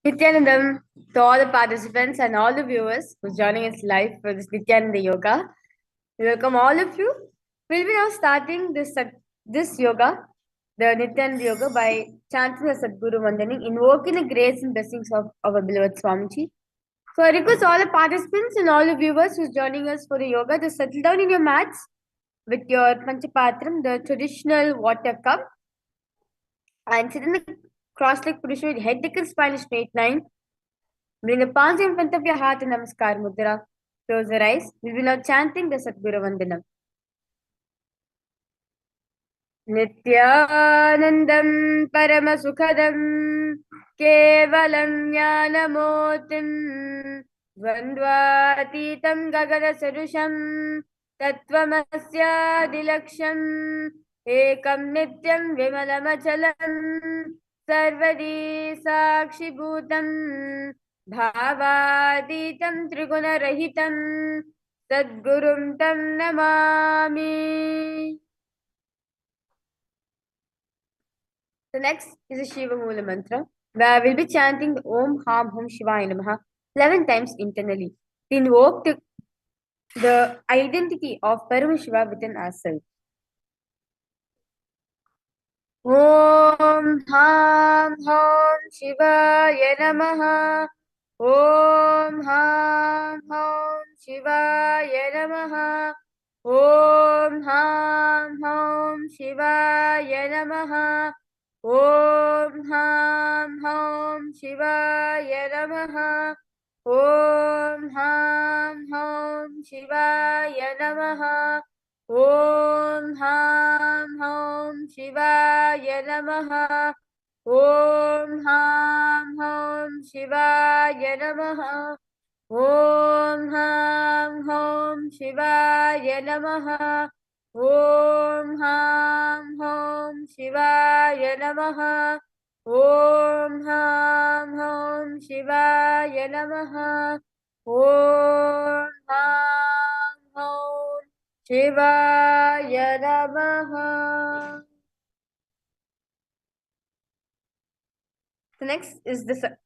Nithyanandam to all the participants and all the viewers who's joining us live for this Nithyananda Yoga. We welcome all of you. We'll be now starting this yoga, the Nithyananda Yoga, by chanting the Sadguru Vandana, invoking the grace and blessings of our beloved Swamiji. So I request all the participants and all the viewers who's joining us for the yoga to settle down in your mats with your Panchapatram, the traditional water cup, and sit in the cross-legged position with head, neck, and spine in straight line. Bring the palms in front of your heart in Namaskar Mudra. Close your eyes. We will now chanting the Sadguru Vandanam. Nithyanandam Paramasukhadam Kevalam Jnanamotim Dvandvatitam Gagana Sarusham Tattvamasya Dilaksham Ekam Nityam Vimalamachalam Sarvadi Sakshi Bhutam Bhavaditam Trigunarahitam Sadgurum Tam Namami. The next is a Shiva Mula mantra, where we'll be chanting the Om Ham Hum Shivaya Namaha 11 times internally to invoke the identity of Paramashiva within ourselves. Om Ham Hum Shivaya Namaha. Om Ham Hum Shivaya Namaha. Om Ham Hum Shivaya Namaha. Om Ham Hum Shivaya Namaha. Om Ham Hum Shivaya Namaha. Om Ham Hum Shivaya Namaha. Om Ham Hum Shivaya Namaha. Om Ham Hum Shivaya Namaha. Om Ham Hum Shivaya Namaha. Om Ham Hum Shivaya Namaha. Om Ham Hum Shivaya Namaha. The next is the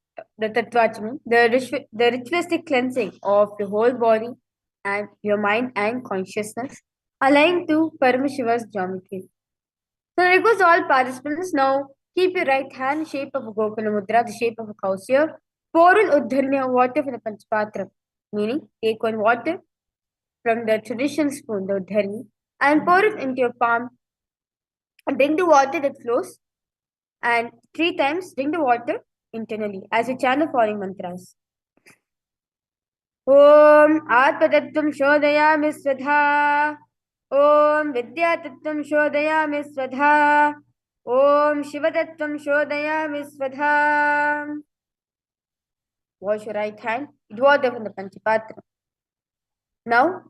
Tattvachami, the ritualistic cleansing of the whole body and your mind and consciousness, aligned to Paramashiva's geometry. So I request all participants now keep your right hand in the shape of a Gokula Mudra, the shape of a cow's ear. Pour in Uddharnya water from the Panchapatra, meaning take one water from the traditional spoon, the Uddharni, and pour it into your palm. And drink the water that flows, and 3 times drink the water internally as you chant the following mantras. Om Atmatattvam Shodhayami Swadha. Om Vidyatattvam Shodhayami Swadha. Om Shivatattvam Shodhayami Swadha. Wash your right hand with water from the Panchapatra. Now,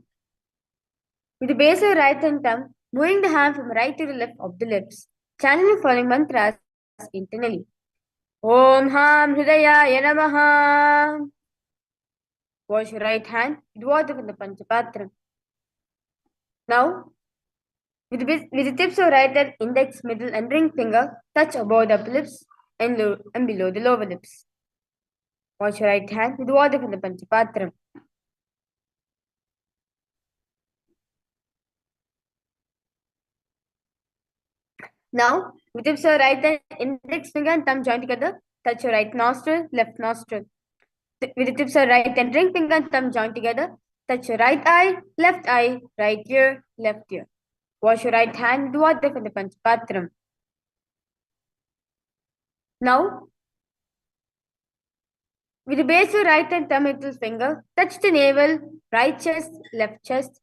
with the base of your right hand thumb, moving the hand from right to the left of the lips, chanting the following mantras internally. Om Ham Hridayaya Namaha. Wash your right hand with water from the Panchapatra. Now, with the tips of right hand, index, middle, and ring finger, touch above the upper lips and below the lower lips. Wash your right hand with water from the Panchapatra. Now, with the tips of right hand, index finger and thumb join together, touch your right nostril, left nostril. With the tips of right and ring finger and thumb join together, touch your right eye, right ear, left ear. Wash your right hand with water from the Panchapatram. Now, with the base of your right and thumb middle finger, touch the navel, right chest, left chest.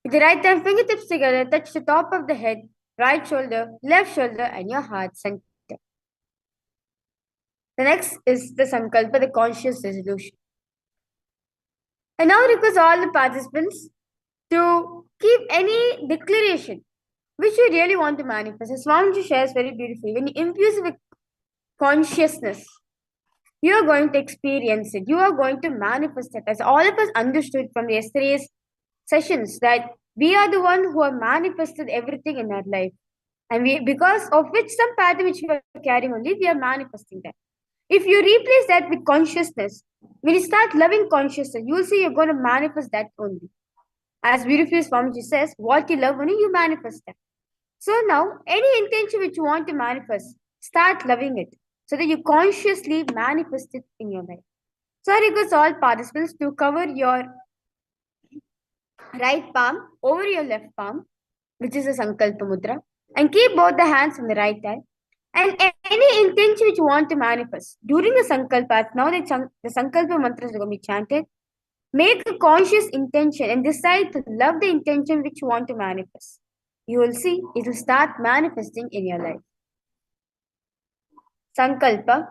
With the right hand fingertips together, touch the top of the head, right shoulder, left shoulder, and your heart center. The next is the Sankalpa, the conscious resolution. I now request all the participants to keep any declaration which you really want to manifest. As Swamiji shares very beautifully, when you infuse with consciousness, you are going to experience it. You are going to manifest it. As all of us understood from yesterday's sessions, that we are the one who have manifested everything in our life. And we, because of which some pattern which we are carrying only, we are manifesting that. If you replace that with consciousness, when you start loving consciousness, you'll see you're going to manifest that only. As beautifully Swamiji says, what you love only, you manifest that. So now, any intention which you want to manifest, start loving it so that you consciously manifest it in your life. So I request all participants to cover your right palm over your left palm, which is a Sankalpa Mudra, and keep both the hands on the right side. And any intention which you want to manifest during the Sankalpa, now the Sankalpa mantras are going to be chanted. Make a conscious intention and decide to love the intention which you want to manifest. You will see it will start manifesting in your life. Sankalpa.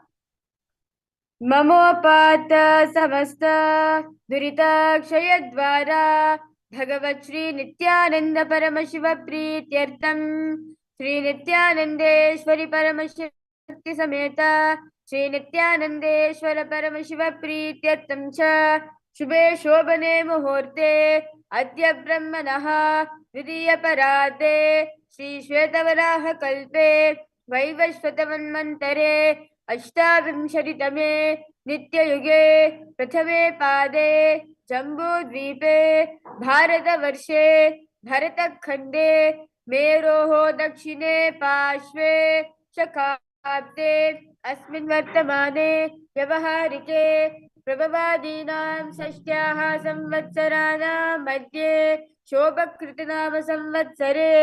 ममोपात समस्त दुरिताक्षयद्वारा भगवत् श्री नित्यानंद परमशिव प्रीत्यर्थम श्री नित्यानंदेश्वरी परमशक्ति समेत श्री नित्यानंदेश्वर परमशिव प्रीत्यर्थम च शुभे शोभने मुहूर्ते अद्य ब्रह्मणः द्वितीय पराते श्री श्वेतवराह कल्पे वैवस्वतमन्वन्तरे अष्टाविंशतितमे नित्ययुगे प्रथमे पादे जम्बूद्वीपे भारतवर्षे भरतखण्डे मेरोः दक्षिणे पार्श्वे शकाब्दे अस्मिन् वर्तमाने व्यवहारिके प्रभवादीनां षष्ट्याः संवत्सराणां मध्ये शोभकृतनाम संवत्सरे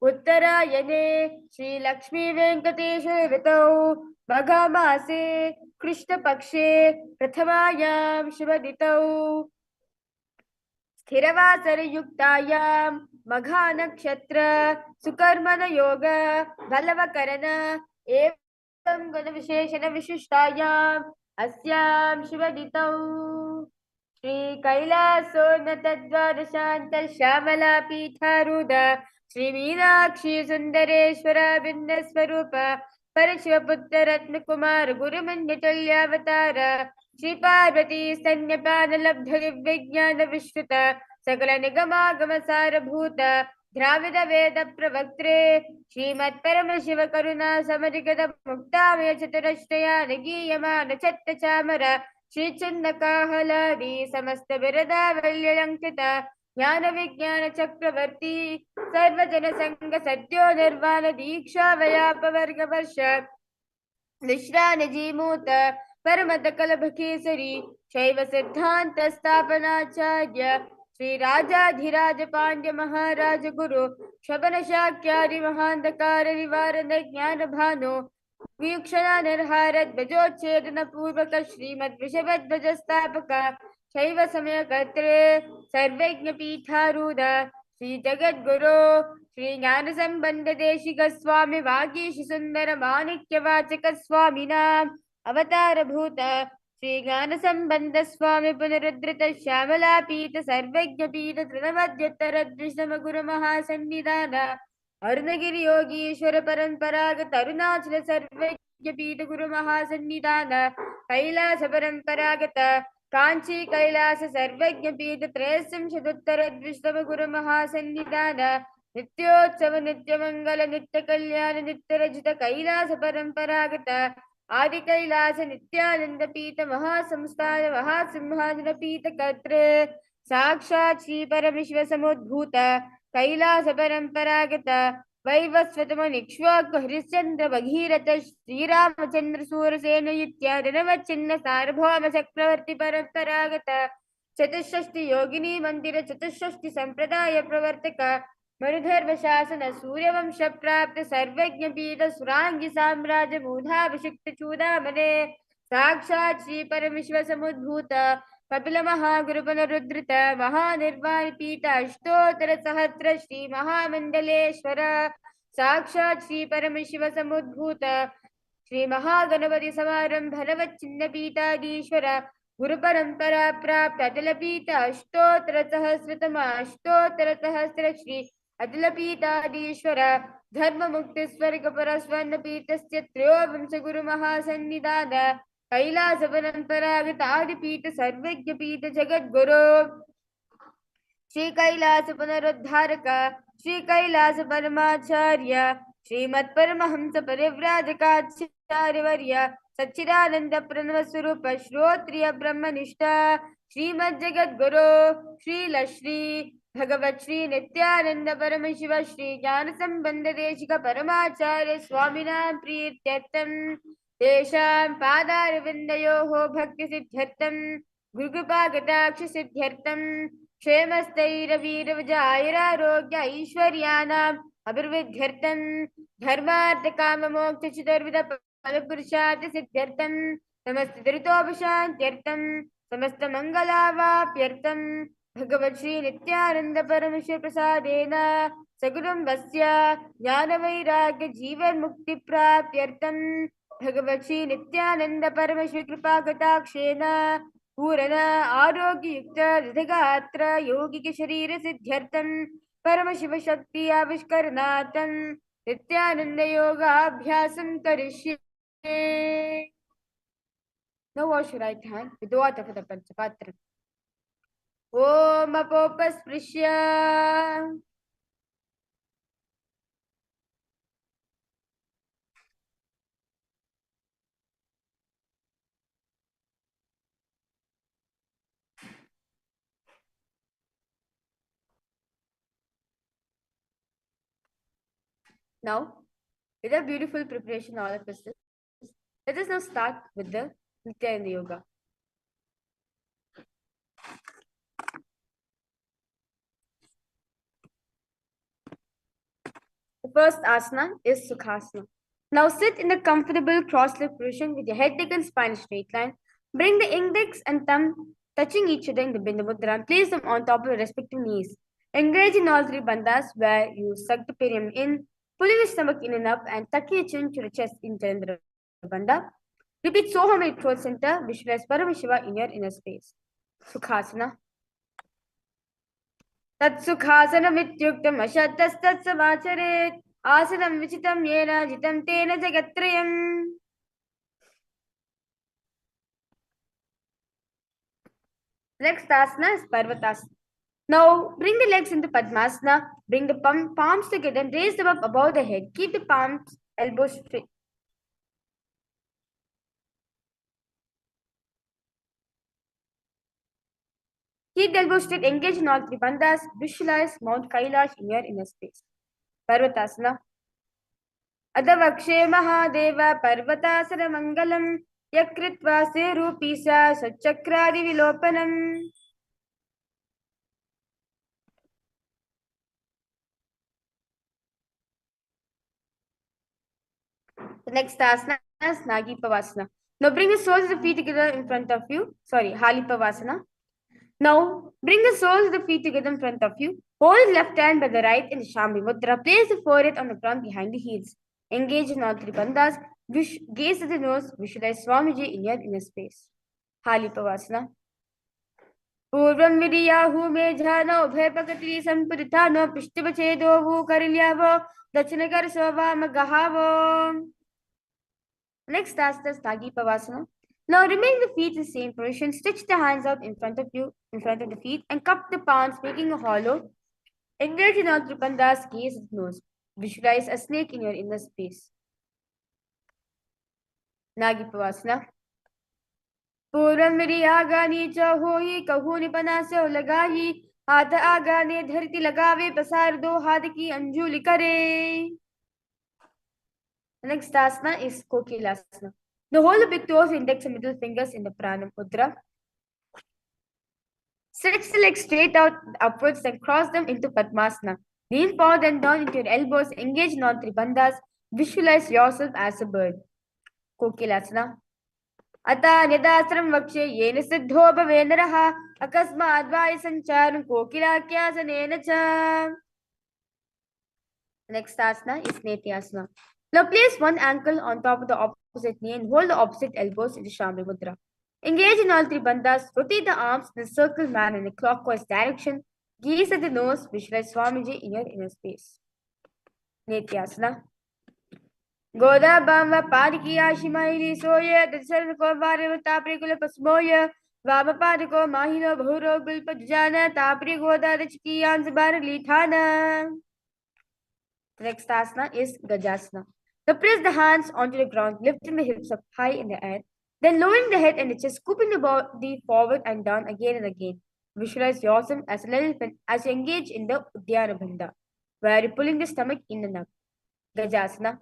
उत्तरायणे श्री लक्ष्मी वेंकटेश ऋतौ मघमासे कृष्णपक्षे प्रथमायां शुभदितौ स्थिरवासरयुक्तायां मघानक्षत्र सुकर्मण योग बलवकरण एवं गुणविशेषण विशिष्टायाम् अस्यां शुभदितौ श्री कैलासोन्नत द्वादशान्त श्यामला पीठारूढ श्री मीनाक्षी सुंदरेश्वर बिंदस्वरूप परशिवपुत्र रत्न कुमार गुरुमन्यतुल्यावतार श्री पार्वती स्तन्यपान लब्ध विज्ञान विश्रुत सकल निगमागम सारभूत द्राविड वेद प्रवक्त्रे श्रीमत् परम शिव करुणा समधिगत मुक्तामय चतुरश्रया गीयमान चत्त चामर श्री चंद काहलादि समस्त बिरदावल्यलंकृत ज्ञान विज्ञान चक्रवर्ती सर्वजन संग सद्यो निर्वाण दीक्षा व्यापवर्ग वर्ष निश्रान जीमूत परमत कलभकेसरी शैव सिद्धांत स्थापनाचार्य श्री राजाधिराज पांड्य महाराज गुरु शबन शाक्यादि महांधकार निवारण ज्ञान भानु वीक्षणा निर्हार ध्वजोच्छेदन पूर्वक श्रीमद् वृषभध्वज स्थापक शैव समय कर्त्रे सर्वज्ञ पीठारूढ़ श्री जगद्गुरु श्री ज्ञान संबंध देशिक स्वामी वागीश सुंदर माणिक्य वाचक स्वामिनां अवतार भूत श्री ज्ञान संबंध स्वामी पुनरुद्धृत श्यामला पीठ सर्वज्ञ पीठ तृणवद्योत्तर द्विषम गुरु महासन्निधान अरुणगिरि योगीश्वर परंपरागत अरुणाचल सर्वज्ञ पीठ गुरु महासन्निधान कैलास परंपरागत कांची कैलास सर्वज्ञ पीठ त्रयस्त्रिंशदुत्तर द्विशतम गुरु महासन्निधान नित्योत्सव नित्य मंगल नित्य कल्याण नित्य रजित कैलास परंपरागत आदि कैलास नित्यानंद पीठ महासंस्थान महासिंहासन पीठ कर्त्रे साक्षात् श्री परमेश्वर समुद्भूत कैलास परंपरागत वैवस्वतम निक्ष्वाक हरिश्चंद्र भगीरथ श्रीरामचंद्र सूरसेन इत्यादि नवचिन्ह सार्वभौम चक्रवर्ती परंपरागत चतुष्षष्टि योगिनी मंदिर चतुष्षष्टि संप्रदाय प्रवर्तक मरुधर्म शासन सूर्यवंश प्राप्त सर्वज्ञ पीठ सुरांगी साम्राज्य मूढ़ाभिषिक्त चूड़ामणे साक्षात् श्री परमेश्वर समुद्भूत कपिल महागुरु पुनरुद्धृत महानिर्वाण पीठ अष्टोत्तर सहस्र श्री महामंडलेश्वर साक्षात् श्री परमेश्वर समुद्भूत श्री महागणपति समारंभ भरवच्चिन्न पीठाधीश्वर गुरु परंपरा प्राप्त अतल पीठ अष्टोत्तर सहस्रतम अष्टोत्तर सहस्र श्री अतल पीठाधीश्वर धर्म मुक्ति स्वर्ग पर स्वर्ण पीठस्य त्रयोविंश गुरु महासन्निधान कैलास परंपरागत आदि पीठ सर्वज्ञ पीठ जगत गुरु श्री कैलास पुनरुद्धारक श्री कैलास परमाचार्य श्रीमत्परमहंस परिव्राजकाचार्यवर्य सच्चिदानंद प्रणव स्वरूप श्रोत्रिय ब्रह्मनिष्ठा श्रीमज्जगद्गुरो श्रील श्री भगवत श्री नित्यानंद परम शिव श्री ज्ञान संबंध देशिक परमाचार्य स्वामिनां प्रीत्यर्थं तेषां पादारविन्दयोः भक्ति सिद्ध्यर्थं गुरुकृपा कटाक्ष सिद्ध्यर्थं क्षेमस्थैरवीरवजायरारोग्य ऐश्वर्याणाम् अभिवृद्ध्यर्थं धर्मार्थ काम मोक्ष चतुर्विध फलपुरुषार्थ सिद्ध्यर्थं समस्त दुरितोपशान्त्यर्थं समस्त मंगलावाप्यर्थं भगवत् श्री नित्यानंद परमेश्वर प्रसादेन सकुटुम्बस्य ज्ञानवैराग्य जीवन मुक्ति प्राप्त्यर्थं भगवत् श्री नित्यानंद परमेश्वर कृपा कटाक्षेन पूर्ण आरोग्य युक्त दृढ़गात्र यौगिक शरीर सिद्ध्यर्थं परम शिव शक्ति आविष्करणार्थं नित्यानंद योगाभ्यासं करिष्ये. Now wash your right hand with water for the Panchapatra. Om Apopasprisya. Now, with a beautiful preparation, all of us, let us now start with the Nithyananda Yoga. The first asana is Sukhasana. Now sit in a comfortable cross-legged position with your head taken spine straight line. Bring the index and thumb touching each other in the Bindu Mudra and place them on top of the respective knees. Engage in all three bandhas where you suck the perineum in, pulling the stomach in and up and tucking your chin to the chest in Chandra Bandha. Repeat Soham at throat center. Visualize Paramashiva in your inner space. Sukhasana. तत्सुखासनमित्युक्तम् अशतस्तत्समाचरेत् आसनं विचितं येन जितं तेन जगत्त्रयम्. Next asana is Parvatasana. Now bring the legs into Padmasana. Bring the palms together and raise them up above the head. Keep the palms, elbows straight. Keep the elbows straight. Engage in all three bandhas. Visualize Mount Kailasa in your inner space. Parvatasana. अदवक्षे Mahadev पर्वतासर मंगलम यकृत्वा से रूपी सा सच्चक्रादि विलोपनम. The next asana is Nagipavasana. Now bring the soles of the feet together in front of you. Sorry, Halipavasana. Now bring the soles of the feet together in front of you. Hold left hand by the right in the Shambhi Mudra. Place the forehead on the ground behind the heels. Engage in all three bandhas. Gaze at the nose. Visualize Swamiji in your inner space. Halipavasana. पूर्वं विरियाहु मेघानो भयपकटी संपुरितानो पृष्ठवछेदो भू करिल्यावो Dakshinkar स्ववाम गहावो. Next asana is Nagipavasana. Now remain the feet in the same position. Stretch the hands out in front of you, in front of the feet, and cup the palms, making a hollow. Engage in all three bandhas. Gaze at the nose. Visualize a snake in your inner space. Nagipavasana. पूर्वं मेरी आगानी चहोही कहू निपना से लगाही हाथ आगाने धरती लगावे पसार दो हाथ की अंजुलि करे. Next asana is Kailasa. Now hold the big toes, index and middle fingers in the Pranam Mudra. Stretch the legs straight out upwards and cross them into Padmasana. Lean forward and down into your elbows. Engage in all three bandhas. Visualize yourself as a bird. Kailasana. अतः निदास्त्रं वक्षे येन सिद्धो भवे नरः अकस्मात् वायु संचारं कोकिलाक्यासनेन च. Next asana is Nithyananda. Now place one ankle on top of the opposite knee and hold the opposite elbows in the Shambhi Mudra. Engage in all three bandhas. Rotate the arms in a circle manner in a clockwise direction. Gaze at the nose. Visualize Swamiji in your inner space. Nithyananda. गोदा बाम पाद की आशिमाइली सोये दशरथ को बारे तापरी कुल पस्मोय वाम पाद को माहिनो बहुरो गुल्प जाना तापरी गोदा दच की आंस बार लीथाना. The next asana is Gajasana. Now press the hands onto the ground, lifting the hips up high in the air, then lowering the head and the chest, scooping the body forward and down again and again. Visualize yourself as an elephant as you engage in the Uddiyana Bandha, where you're pulling the stomach in and up. Gajasana.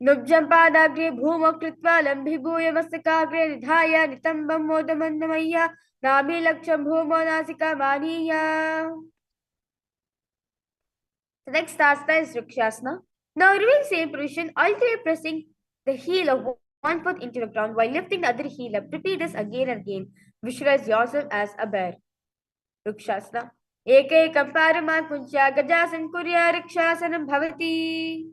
Nubjampadaग्रे भूमौ कृत्वा लम्भिभूय मस्तकाग्रे निधाय नितम्बं मोदमन्दमय्य नाभिलक्ष्यं भूमौ नासिका मानीय. The next asana is Vrikshasana. Now remain same position, alternate pressing the heel of one foot into the ground while lifting the other heel up. Repeat this again and again. Visualize yourself as a bear. Vrikshasana. Ekekam paramakuncha gajasan kurya rikshasanam bhavati.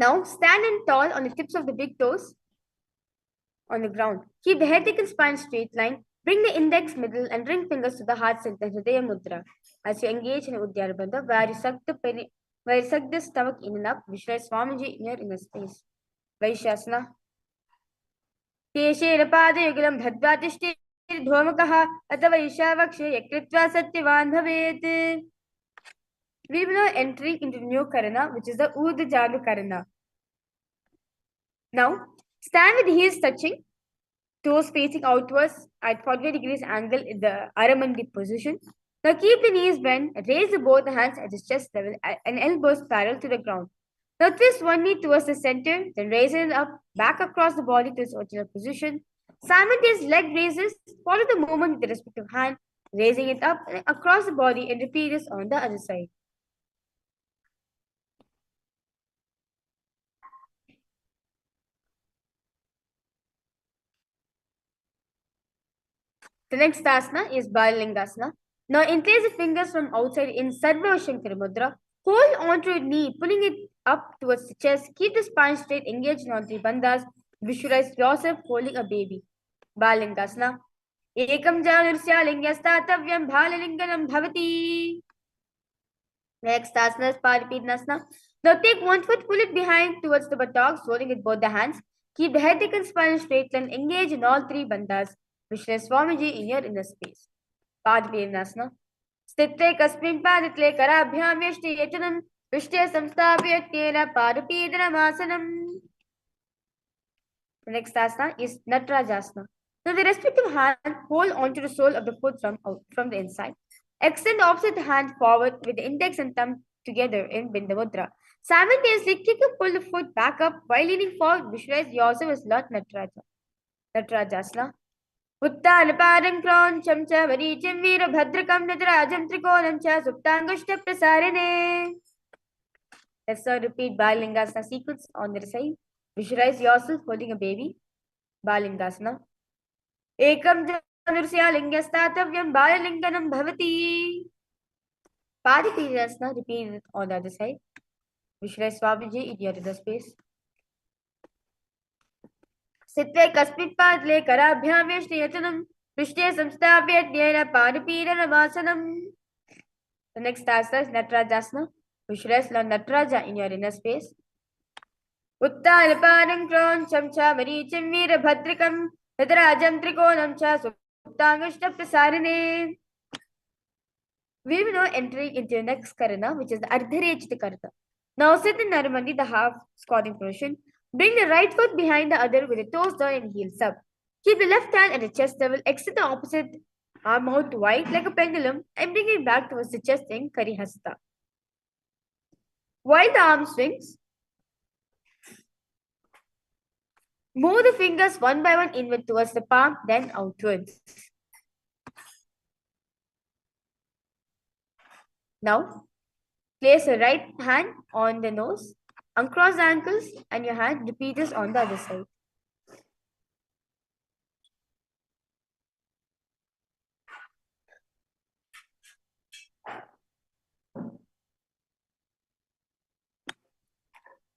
Now stand and tall on the tips of the big toes on the ground. Keep the head, neck and spine straight line. Bring the index, middle, and ring fingers to the heart center, Hridaya Mudra. As you engage in Uddiyana Bandha, where you suck the stomach in and up, visualize Swamiji in your inner space. Vaishasana. केशेन पादयुगलं भद्वा तिष्ठेर्धूमकः अथवा ईशावक्षे यकृत्वा सत्यवान् भवेत्. We will now entering into the new karana, which is the Urdhva karana. Now, stand with the heels touching, toes facing outwards at 45 degrees angle in the Aramandi position. Now keep the knees bent, raise both hands at the chest level and elbows parallel to the ground. Now twist one knee towards the center, then raise it up, back across the body to its original position. Simultaneous leg raises, follow the movement with the respective hand, raising it up and across the body and repeat this on the other side. The next asana is Balalingasana. Now interlace the fingers from outside in Sarva Shankara Mudra. Hold onto your knee, pulling it up towards the chest. Keep the spine straight, engage in all three bandhas. Visualize yourself holding a baby. Balalingasana. Ekam janursya lingyastatavyam bhalalinganam bhavati. Next asana is Paripidnasana. Now take one foot, pull it behind towards the buttocks, holding with both the hands. Keep the head, neck and spine straight line. Engage in all three bandhas. Visualize Swamiji in your inner space. Padpirnasana. Sthitre kasmin paditle karabhyam yashti yetanam vishte samstapya tena padapidanamasana. The next asana is Natarajasana. Now the respective hand hold onto the sole of the foot from the inside. Extend the opposite hand forward with the index and thumb together in Binda Mudra. Simultaneously kick and pull the foot back up while leaning forward. Visualize yourself as Lord Nataraja. Natarajasana. उत्तानपादं क्रौञ्चं च वरीचिं वीरभद्रकं नटराजं त्रिकोणं च सुप्ताङ्गुष्ठप्रसारिणे. Let's repeat Balalingasana sequence on the side. Visualize yourself holding a baby. Balalingasana. Ekam janursya lingyastatavyam balalinganam bhavati. Padipirasana, repeat it on the other side. Visualize Swamiji in your inner space. Sitve kasmit padle karabhyam yashniyatanam prishte samstapya dhyena padipiranamasana. The next asana is Natarajasana. Visualize Lord Nataraja in your inner space. Uttanapadam क्रौञ्चं च मरीचिं वीरभद्रकं नटराजं त्रिकोणं च सुप्ताङ्गुष्ठप्रसारिणे. We will now entering into the next karana, which is the Ardharechita karana. Now sit in Narmandi, the half squatting position. Bring the right foot behind the other with the toes down and heels up. Keep the left hand at the chest level, extend the opposite arm out wide like a pendulum and bring it back towards the chest in Karihasta. While the arm swings, move the fingers one by one inward towards the palm, then outwards. Now, place your right hand on the nose, uncross the ankles, and your hand. Repeat this on the other side.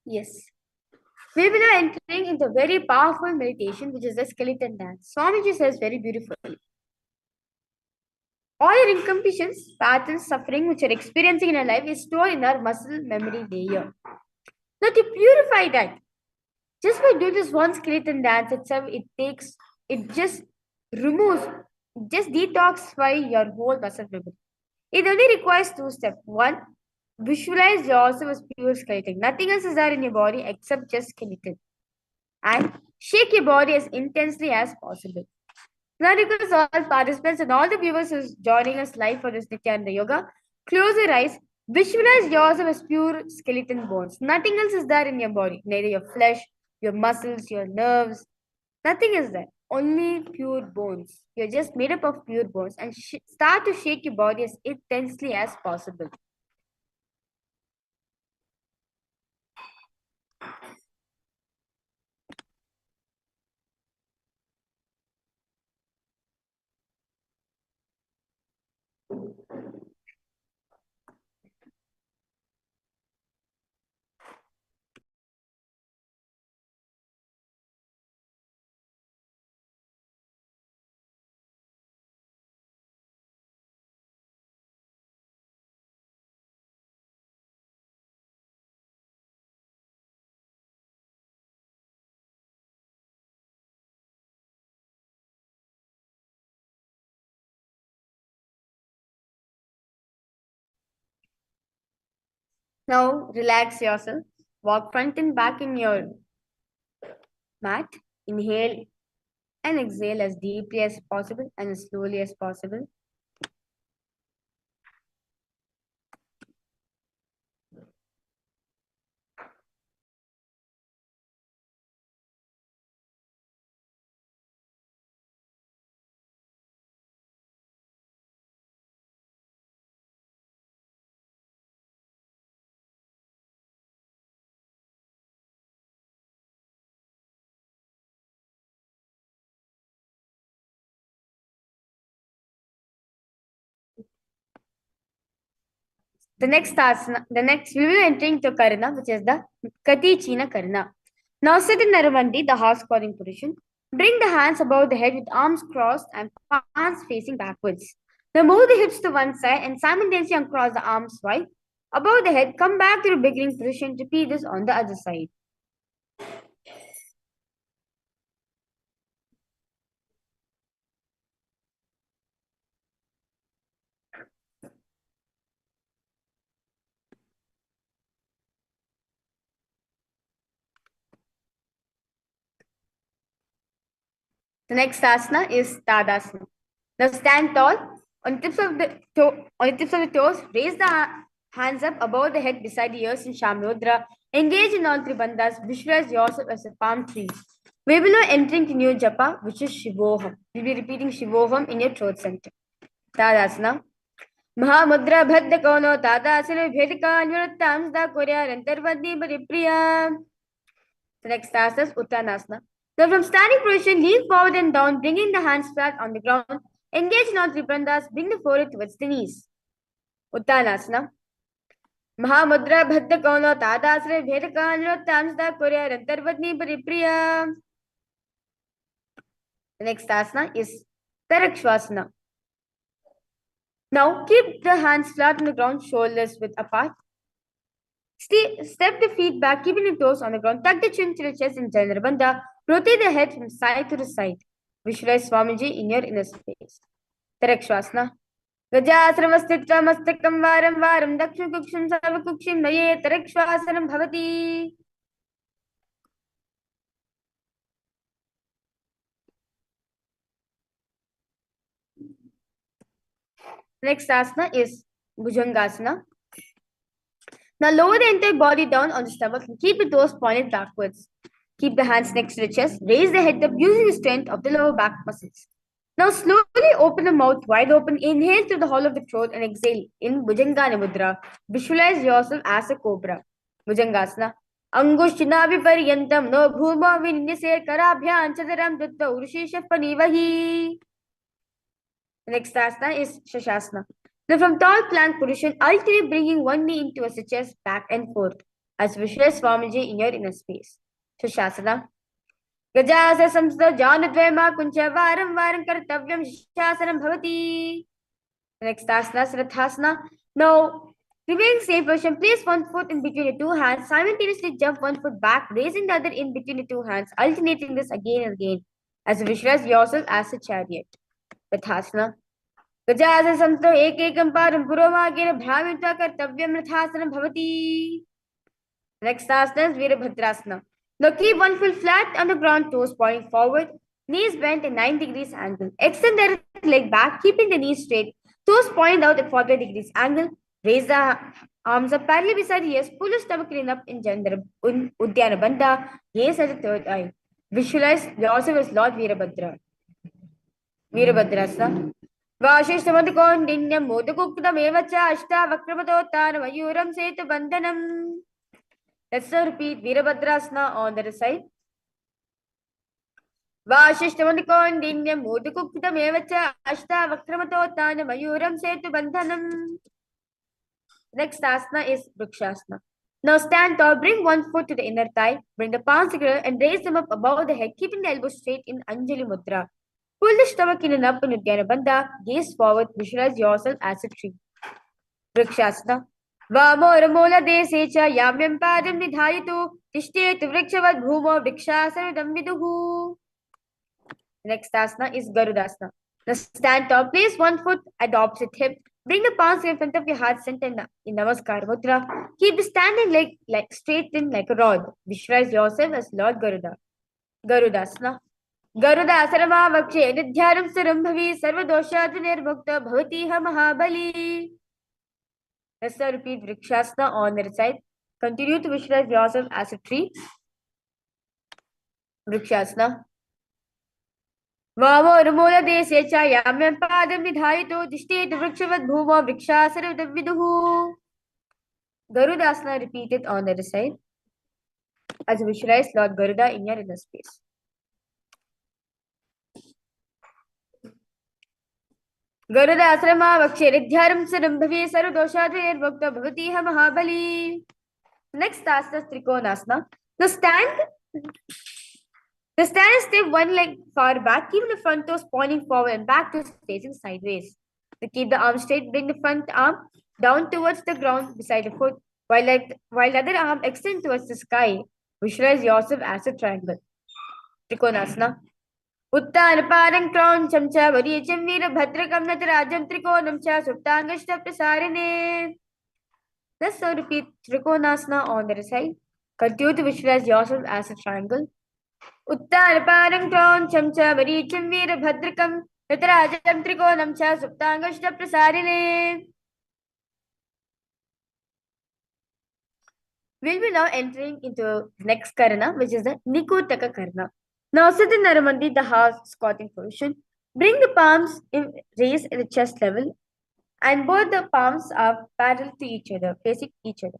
Yes. We will be entering into a very powerful meditation, which is the skeleton dance. Swamiji says very beautifully. All your incompletions, patterns, suffering which you're experiencing in your life is stored in our muscle memory layer. Now to purify that, just by doing this one skeleton dance itself, it just removes, just detoxify your whole muscle memory. It only requires two steps. One, visualize yourself as pure skeleton. Nothing else is there in your body except just skeleton. And shake your body as intensely as possible. Now, because all participants and all the viewers who's joining us live for this Nithyananda Yoga, close your eyes, visualize yourself as pure skeleton bones. Nothing else is there in your body, neither your flesh, your muscles, your nerves. Nothing is there. Only pure bones. You're just made up of pure bones and start to shake your body as intensely as possible. Now relax yourself. Walk front and back in your mat. Inhale and exhale as deeply as possible and as slowly as possible. The next we will be entering to Karna, which is the Kati China Karna. Now sit in Narvandi, the horse calling position. Bring the hands above the head with arms crossed and palms facing backwards. Now move the hips to one side and simultaneously uncross the arms wide. Above the head, come back to the beginning position. Repeat this on the other side. The next asana is Tadasana. Now stand tall on the tips of the toes. Raise the hands up above the head beside the ears in Shamrodra. Engage in all three bandhas. Visualize yourself as a palm tree. We will now entering to new japa, which is Shivoham. You'll be repeating Shivoham in your throat center. Tadasana. Mahamudra Bhadda Kono Tadasana Bhedika Nuruttamsda Korea Rantarvadni Baripriya. The next asana is Uttanasana. Now from standing position, lean forward and down, bringing the hands flat on the ground. Engage in all three bandhas. Bring the forehead towards the knees. Uttanasana. Mahamudra Bhadda Kono Tadasana Bhedika Nuruttamsda Korea Rantarvadni Baripriya. The next asana is Tarakshvasana. Now keep the hands flat on the ground, shoulders width apart. Step the feet back, keeping the toes on the ground. Tuck the chin to the chest in Janarbandha. Rotate the head from side to the side. Visualize Swamiji in your inner space. Tarakshvasana. Gajasramastitva mastakam varam varam dakshin kukshim sarva kukshim naye tarakshvasanam bhavati. Next asana is Bhujangasana. Now lower the entire body down on the stomach and keep the toes pointed backwards. Keep the hands next to the chest. Raise the head up using the strength of the lower back muscles. Now slowly open the mouth wide open. Inhale through the hollow of the throat and exhale in Bhujangana Mudra. Visualize yourself as a cobra. Bhujangasana. Angushchinavi paryantam no bhuma vinyase karabhyan chadaram dutta urushesha panivahi. The next asana is Shashasana. Now from tall plank position, alternate bringing one knee into a chest back and forth as visualize Swamiji in your inner space. Sushasana. Gajasa samstha janadvema kuncha varam varam kartavyam shasanam bhavati. Next asana, Srathasana. Now, remain same position. Place one foot in between your two hands. Simultaneously jump one foot back, raising the other in between your two hands, alternating this again and again as you visualize yourself as a chariot. Rathasana. Gajasa samstha ekekam param puromaagena bhramita kartavyam rathasanam bhavati. Next asana is Virabhadrasana. Now keep one foot flat on the ground, toes pointing forward, knees bent at 9 degrees angle. Extend the right leg back, keeping the knees straight, toes point out at 45 degrees angle. Raise the arms up parallel beside the ears. Pull your stomach in up in Uddiyana Bandha. Gaze at the third eye. Visualize yourself as Lord Virabhadra. Virabhadrasana. Vashishthamadkondinyam modakuktamevacha ashtavakramatottana setu bandhanam. Let's now repeat Virabhadrasana on the other side. Vashishthamadkondinyam modakuktamevacha ashtavakramatottana setu bandhanam. Next asana is Vrikshasana. Now stand tall, bring one foot to the inner thigh, bring the palms together and raise them up above the head, keeping the elbows straight in Anjali Mudra. Pull the stomach in and up in Uddiyana Bandha, gaze forward, visualize yourself as a tree. Vrikshasana. Vamormola dese cha yamyam padam nidhayitu tishthetu vrikshavad bhumo vrikshasaridam viduhu. Next asana is Garudasana. Now stand tall, place one foot at the opposite hip. Bring the palms in front of your heart center in Namaskar Mudra. Keep the standing leg straightened like a rod. Visualize yourself as Lord Garuda. Garudasana. Garuda Sarama Vakshe Nithyanam Sarambhavi Sarvadosha Nirmukta Bhavatiha Mahabali. Let's now repeat Vrikshasana on the other side. Continue to visualize yourself as a tree. Vrikshasana. Vamormola dese cha yamyam padam nidhayitu tishthetu vrikshavad bhumo vrikshasaridam viduhu. Garudasana repeated on the other side as you visualize Lord Garuda in your inner space. Garuda asrama vakshe nidhyaram sarambhavi sarvadosha nirmukta bhavatiha mahabali. Next asana is Trikonasana. Now stand step one leg far back, keeping the front toes pointing forward and back toes facing sideways. To keep the arm straight, bring the front arm down towards the ground beside the foot, while the other arm extend towards the sky. Visualize yourself as a triangle. Trikonasana. Uttana parang kroncham cha variyacham virabhadrakam natarajam trikonam cha suptangashta prasarine. Let's now repeat Trikonasana on the other side. Continue to visualize yourself as a triangle. Uttana parang kroncham cha variyacham virabhadrakam natarajam trikonam cha suptangashta prasarine. We'll be now entering into next karana, which is the Nikotaka karana. Now sit in Naramandi, the half squatting position. Bring the palms raised at the chest level and both the palms are parallel to each other, facing each other.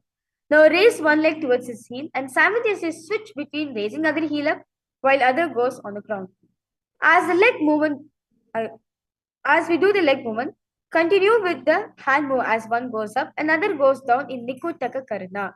Now raise one leg towards his heel and simultaneously switch between raising the other heel up while other goes on the ground. As we do the leg movement, continue with the hand move as one goes up, another goes down in Nikotaka karana.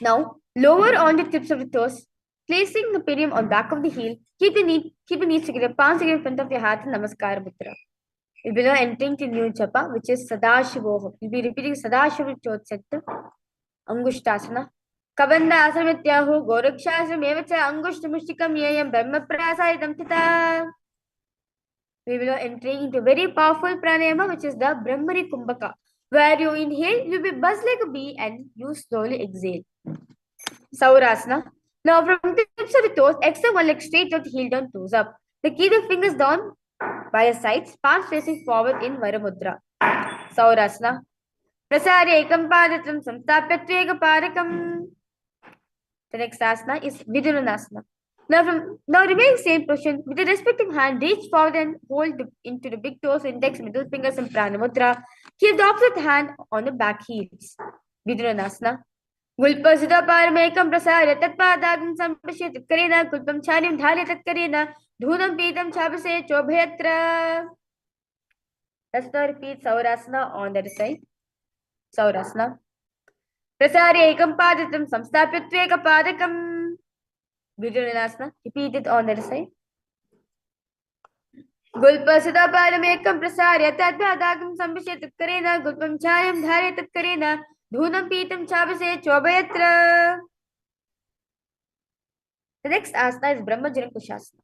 Now, lower on the tips of the toes, placing the perineum on back of the heel. Keep the knees together, palms together in front of your heart in Namaskar Mudra. You'll be now entering to new japa, which is Sadashivoham. You'll be repeating Sadashiva Chotsetta, Angushtasana. Kabanda Asamityahu, Gorakshasam Evacha, Angushtamushtikam Yayam, Brahma Prasayam Tita. We will now entering into very powerful pranayama, which is the Brahmari Kumbhaka, where you inhale, you'll be buzzed like a bee and you slowly exhale. Saurasana. Now from the tips of the toes, extend one leg straight out, heel down, toes up. Now keep the fingers down by the sides, palms facing forward in Varamudra. Saurasana. Prasare ekam padatam samstapyatvega parakam. The next asana is Vidurunasana. Now remain same position with the respective hand. Reach forward and hold into the big toes, index, middle fingers, and pranamudra. Keep the opposite hand on the back heels. Vidyanasana. Gulpasudha paramekam prasarya tatpadagam sampashyat karena gulpam chanim dhalya tatkarena dhunam pitam chapase chobhetra. Let's now repeat Saurasana on the other side. Saurasana. Prasarya ekam padatam samstapya tveka padakam. Vidyanasana. Repeat it on the other side. Gulpasudha paramekam prasarya tatpadagam sampashyat karena gulpam chanim dhalya tatkarena dhunam pitam chapase chobhetra. The next asana is Brahmajana Kushasana.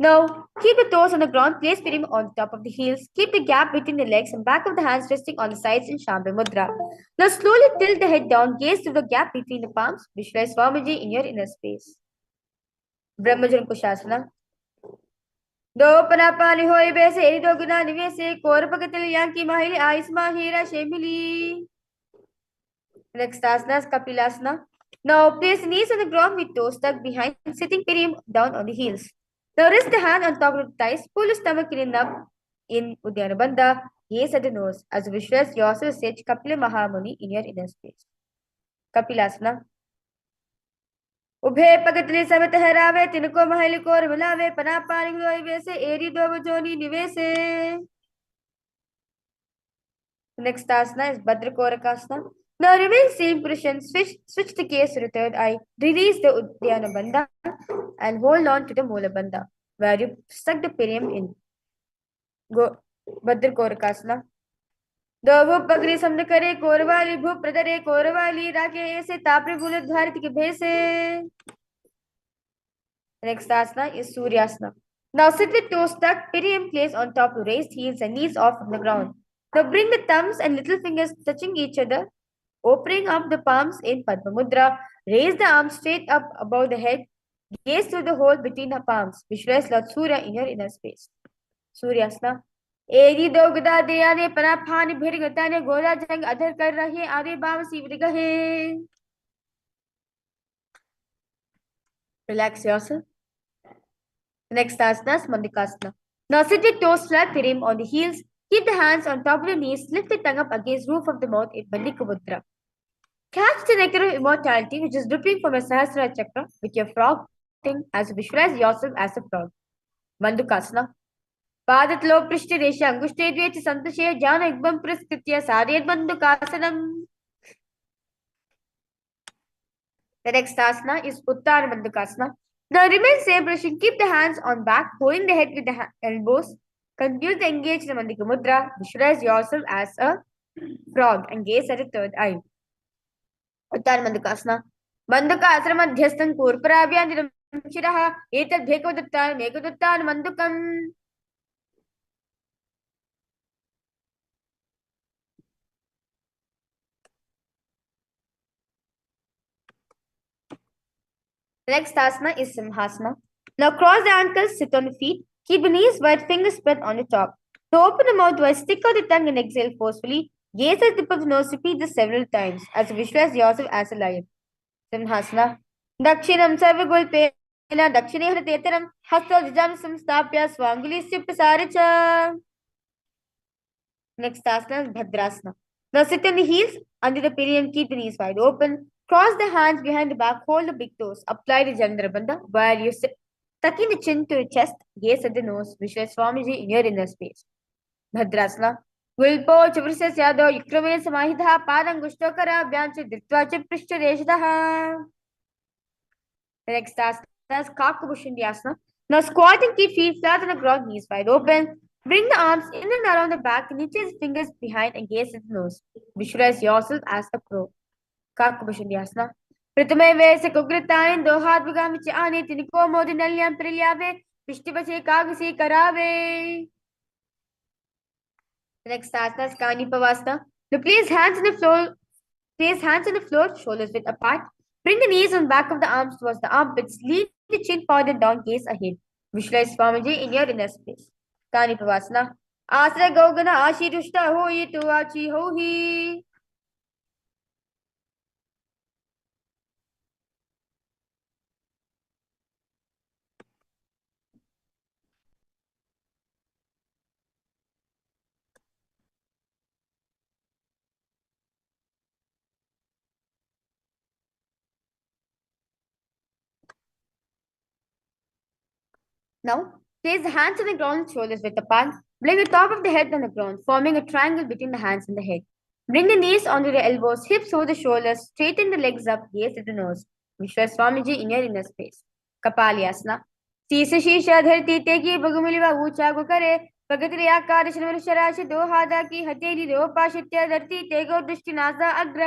Now, keep the toes on the ground, place firm on top of the heels. Keep the gap between the legs and back of the hands resting on the sides in Shambha Mudra. Now, slowly tilt the head down, gaze through the gap between the palms. Visualize Swamiji in your inner space. Brahmajana Kushasana. Do panapani hoi bese eri do guna nivese korpakatil yanki mahili aisma hira shemili. Next asana is Kapilasana. Now, place the knees on the ground with toes tucked behind, sitting firm down on the heels. Now rest the hand on top of the thighs, pull the stomach in up in Uddiyana Bandha, gaze at the nose, as you visualize yourself sage Kapila Mahamuni in your inner space. Kapilasana. Ubhe pagatli samat harave, tinko mahalikor milave, panapani gloi vese, eri dovajoni nivese. Next asana is Bhadrakorakasana. Now remain same position, switch the gaze to the third eye, release the Uddiyana Bandha and hold on to the Mula Bandha, where you suck the perineum in. Go Bhadrakorakasana. Dovo pagri samne kare korvali bhu pradare korvali rake ese tapre bulat bharat ke bhese. Next asana is Suryasana. Now sit with toes tucked, perineum placed on top of raised heels and knees off from the ground. Now bring the thumbs and little fingers touching each other, opening up the palms in Padma Mudra. Raise the arms straight up above the head. Gaze through the hole between the palms. Visualize Lord Surya in your inner space. Suryasana. Eri do gada deyane panapani bhirgatane goda jang adhar kar rahe ade bav sivrigahe. Relax yourself. Next asana is Mandikasana. Now sit with toes flat, firm on the heels. Keep the hands on top of the knees. Lift the tongue up against roof of the mouth in Mandika Mudra. Catch the nectar of immortality, which is dripping from a Sahasrara chakra with your frog thing as you visualize yourself as a frog. Mandukasana. Padatlo prishti resha angushte dveti santashe jana ekbam praskritya saryad Mandukasanam. The next asana is Uttara Mandukasana. Now remain same position. Keep the hands on back, holding the head with the elbows. Continue to engage the Mandika Mudra. Visualize yourself as a frog and gaze at the third eye. Uttara Mandukasana. Mandukasana madhyastan kurparabhyantiram shiraha etad bhekavaduttan mekaduttan mandukam. The next asana is Simhasana. Now cross the ankles, sit on the feet. Keep the knees wide, fingers spread on the top. Now open the mouth wide, stick out the tongue and exhale forcefully. Gaze at the tip of the nose, repeat this several times as you visualize yourself as a lion. Simhasana. Dakshinam sarvagulpena dakshine hritetaram hasta jam samstapya swangulisya prasaricha. Next asana is Bhadrasana. Now sit on the heels under the perineum, keep the knees wide open. Cross the hands behind the back, hold the big toes. Apply the Jandra Bandha where you sit. Tucking the chin to your chest, gaze at the nose. Visualize Swamiji in your inner space. Bhadrasana. Gulpo Chavrasya Yado Yukramene Samahidha Padangushtakara Byancha Dritvacha Prishta Reshdaha. The next asana is Kakabushandhyasana. Now squat and keep feet flat on the ground, knees wide open. Bring the arms in and around the back, reach the fingers behind and gaze at the nose. Visualize yourself as a crow. Kakabushandhyasana. Pritame vese kugritani dohat vigamichi ane tiniko modinalyan prilyave pishtivache kagasi karave. The next asana is Kanipavasana. Now place hands on the floor. Place hands on the floor, shoulders width apart. Bring the knees and back of the arms towards the armpits. Lean the chin forward down, gaze ahead. Visualize Swamiji in your inner space. Kanipavasana. Asra Gaugana Ashi Rushta Hoyi Tuachi Hohi. Now, place the hands on the ground, shoulders width apart. Bring the top of the head on the ground, forming a triangle between the hands and the head. Bring the knees onto the elbows, hips over the shoulders, straighten the legs up, gaze at the nose. Vishwa Swamiji in your inner space. Kapalyasana. शीश शीशा धरती तेगी बगुमिलिवा ऊंचा को करे प्रगति आकार शनवर शराशि दो हादा की हथेली दो पाशित्य धरती तेगो दृष्टि नासा अग्र.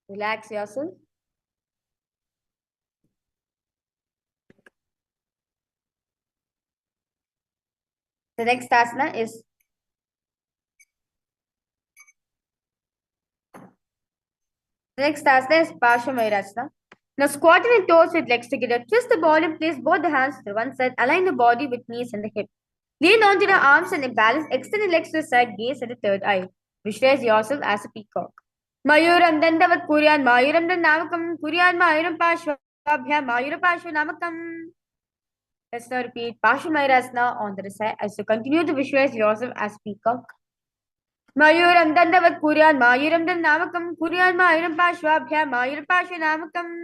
Relax yourself. The next asana is Parshva. Now squat on your toes with legs together. Twist the ball and place both the hands to one side. Align the body with knees and the hip. Lean onto the arms and balance. Extend the legs to the side. Gaze at the third eye. Visualize yourself as a peacock. Mayuram dandavat kuryan mayuram dandamakam kuryan mayuram pashvabhyam mayura pashva namakam. Let's now repeat Parshva on the side as you continue to visualize yourself as peacock. Mayuram dandavat kuryan mayuram dandamakam kuryan mayuram pashvabhyam mayura pashva namakam.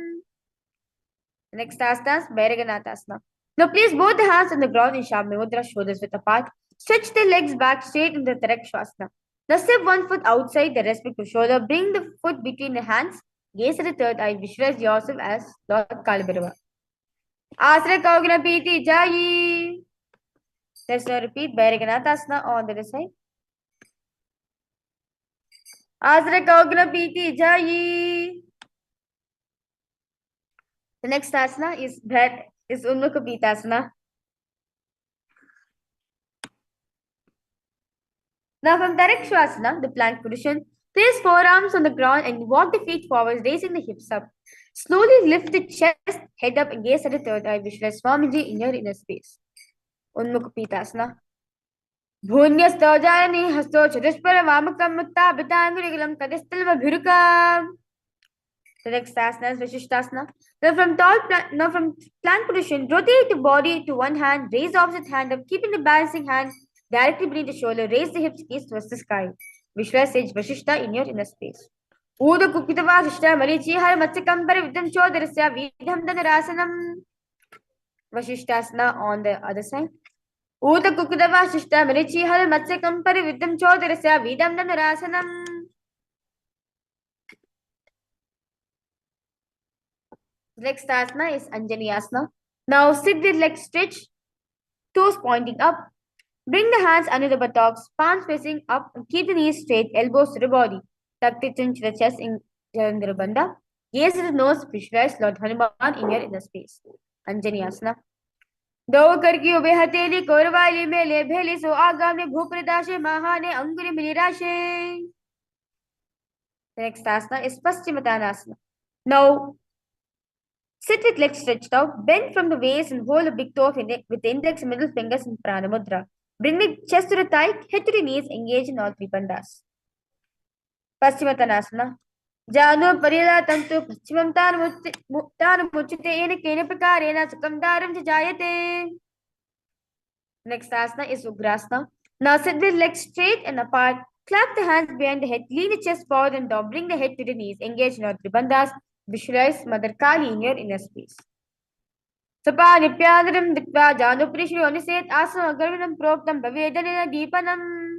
Next asana is Bhairaganathasana. Now place both the hands on the ground in Shamya Mudra, shoulders width apart. Stretch the legs back straight into the Tarakshasana. Now step one foot outside the respective shoulder. Bring the foot between the hands. Gaze at the third eye. Visualize yourself as Lord Kalibharava. Asra Kaugana Piti Jayi. Let's now repeat Bhairaganathasana on the other side. Asra Kaugana Piti Jayi. The next asana is Unmukha Pitasana. Now from Tarakshasana, the plank position, place forearms on the ground and walk the feet forward, raising the hips up. Slowly lift the chest, head up and gaze at the third eye. Visualize Swamiji in your inner space. Unmukha Pitasana. Bhunyasthaujani hasto chatushpara vamakam mutta bitangurigalam kadistalva bhirukam. The next asana is Vishishtasana. Now from plank position, rotate the body to one hand, raise the opposite hand up, keeping the balancing hand directly beneath the shoulder. Raise the hips, gaze towards the sky. Visualize Sage Vashishta in your inner space. Uda Kukitava Shishta Marichi Har Matsakampara Vidam Chodarasya Vidham Danarasanam. Vashishtasana on the other side. Uda Kukitava Shishta Marichi Har Matsakampara Vidam Chodarasya Vidham Danarasanam. Next asana is Anjani Asana. Now sit with legs stretched, toes pointing up. Bring the hands under the buttocks, palms facing up, and keep the knees straight, elbows to the body. Tuck the chin to the chest in Jalandhara Bandha. Gaze at the nose, visualize Lord Hanuman in your inner space. Anjani Asana. दो करकी ube हथेली कोरवाली मेले भेली सो आगामी भूप्रदाशे महाने अंगुली मिलिराशे. The next asana is Paschimottanasana. Now sit with legs stretched out, bend from the waist and hold the big toe with the index and middle fingers in Pranamudra. Bring the chest to the thigh, head to the knees, engage in all three bandhas. Paschimottanasana. Janu parila tantu paschimam tanu muchite ena kena prakarena sukam dharam jayate. Next asana is Ugrasana. Now sit with legs straight and apart. Clap the hands behind the head, lean the chest forward and down, bring the head to the knees, engage in all three bandhas. Visualize Mother Kali in your inner space. Sapanipyanadam Dikva Januprishu Oniset Asana Garvanam Proktam Bhavedanina Deepanam.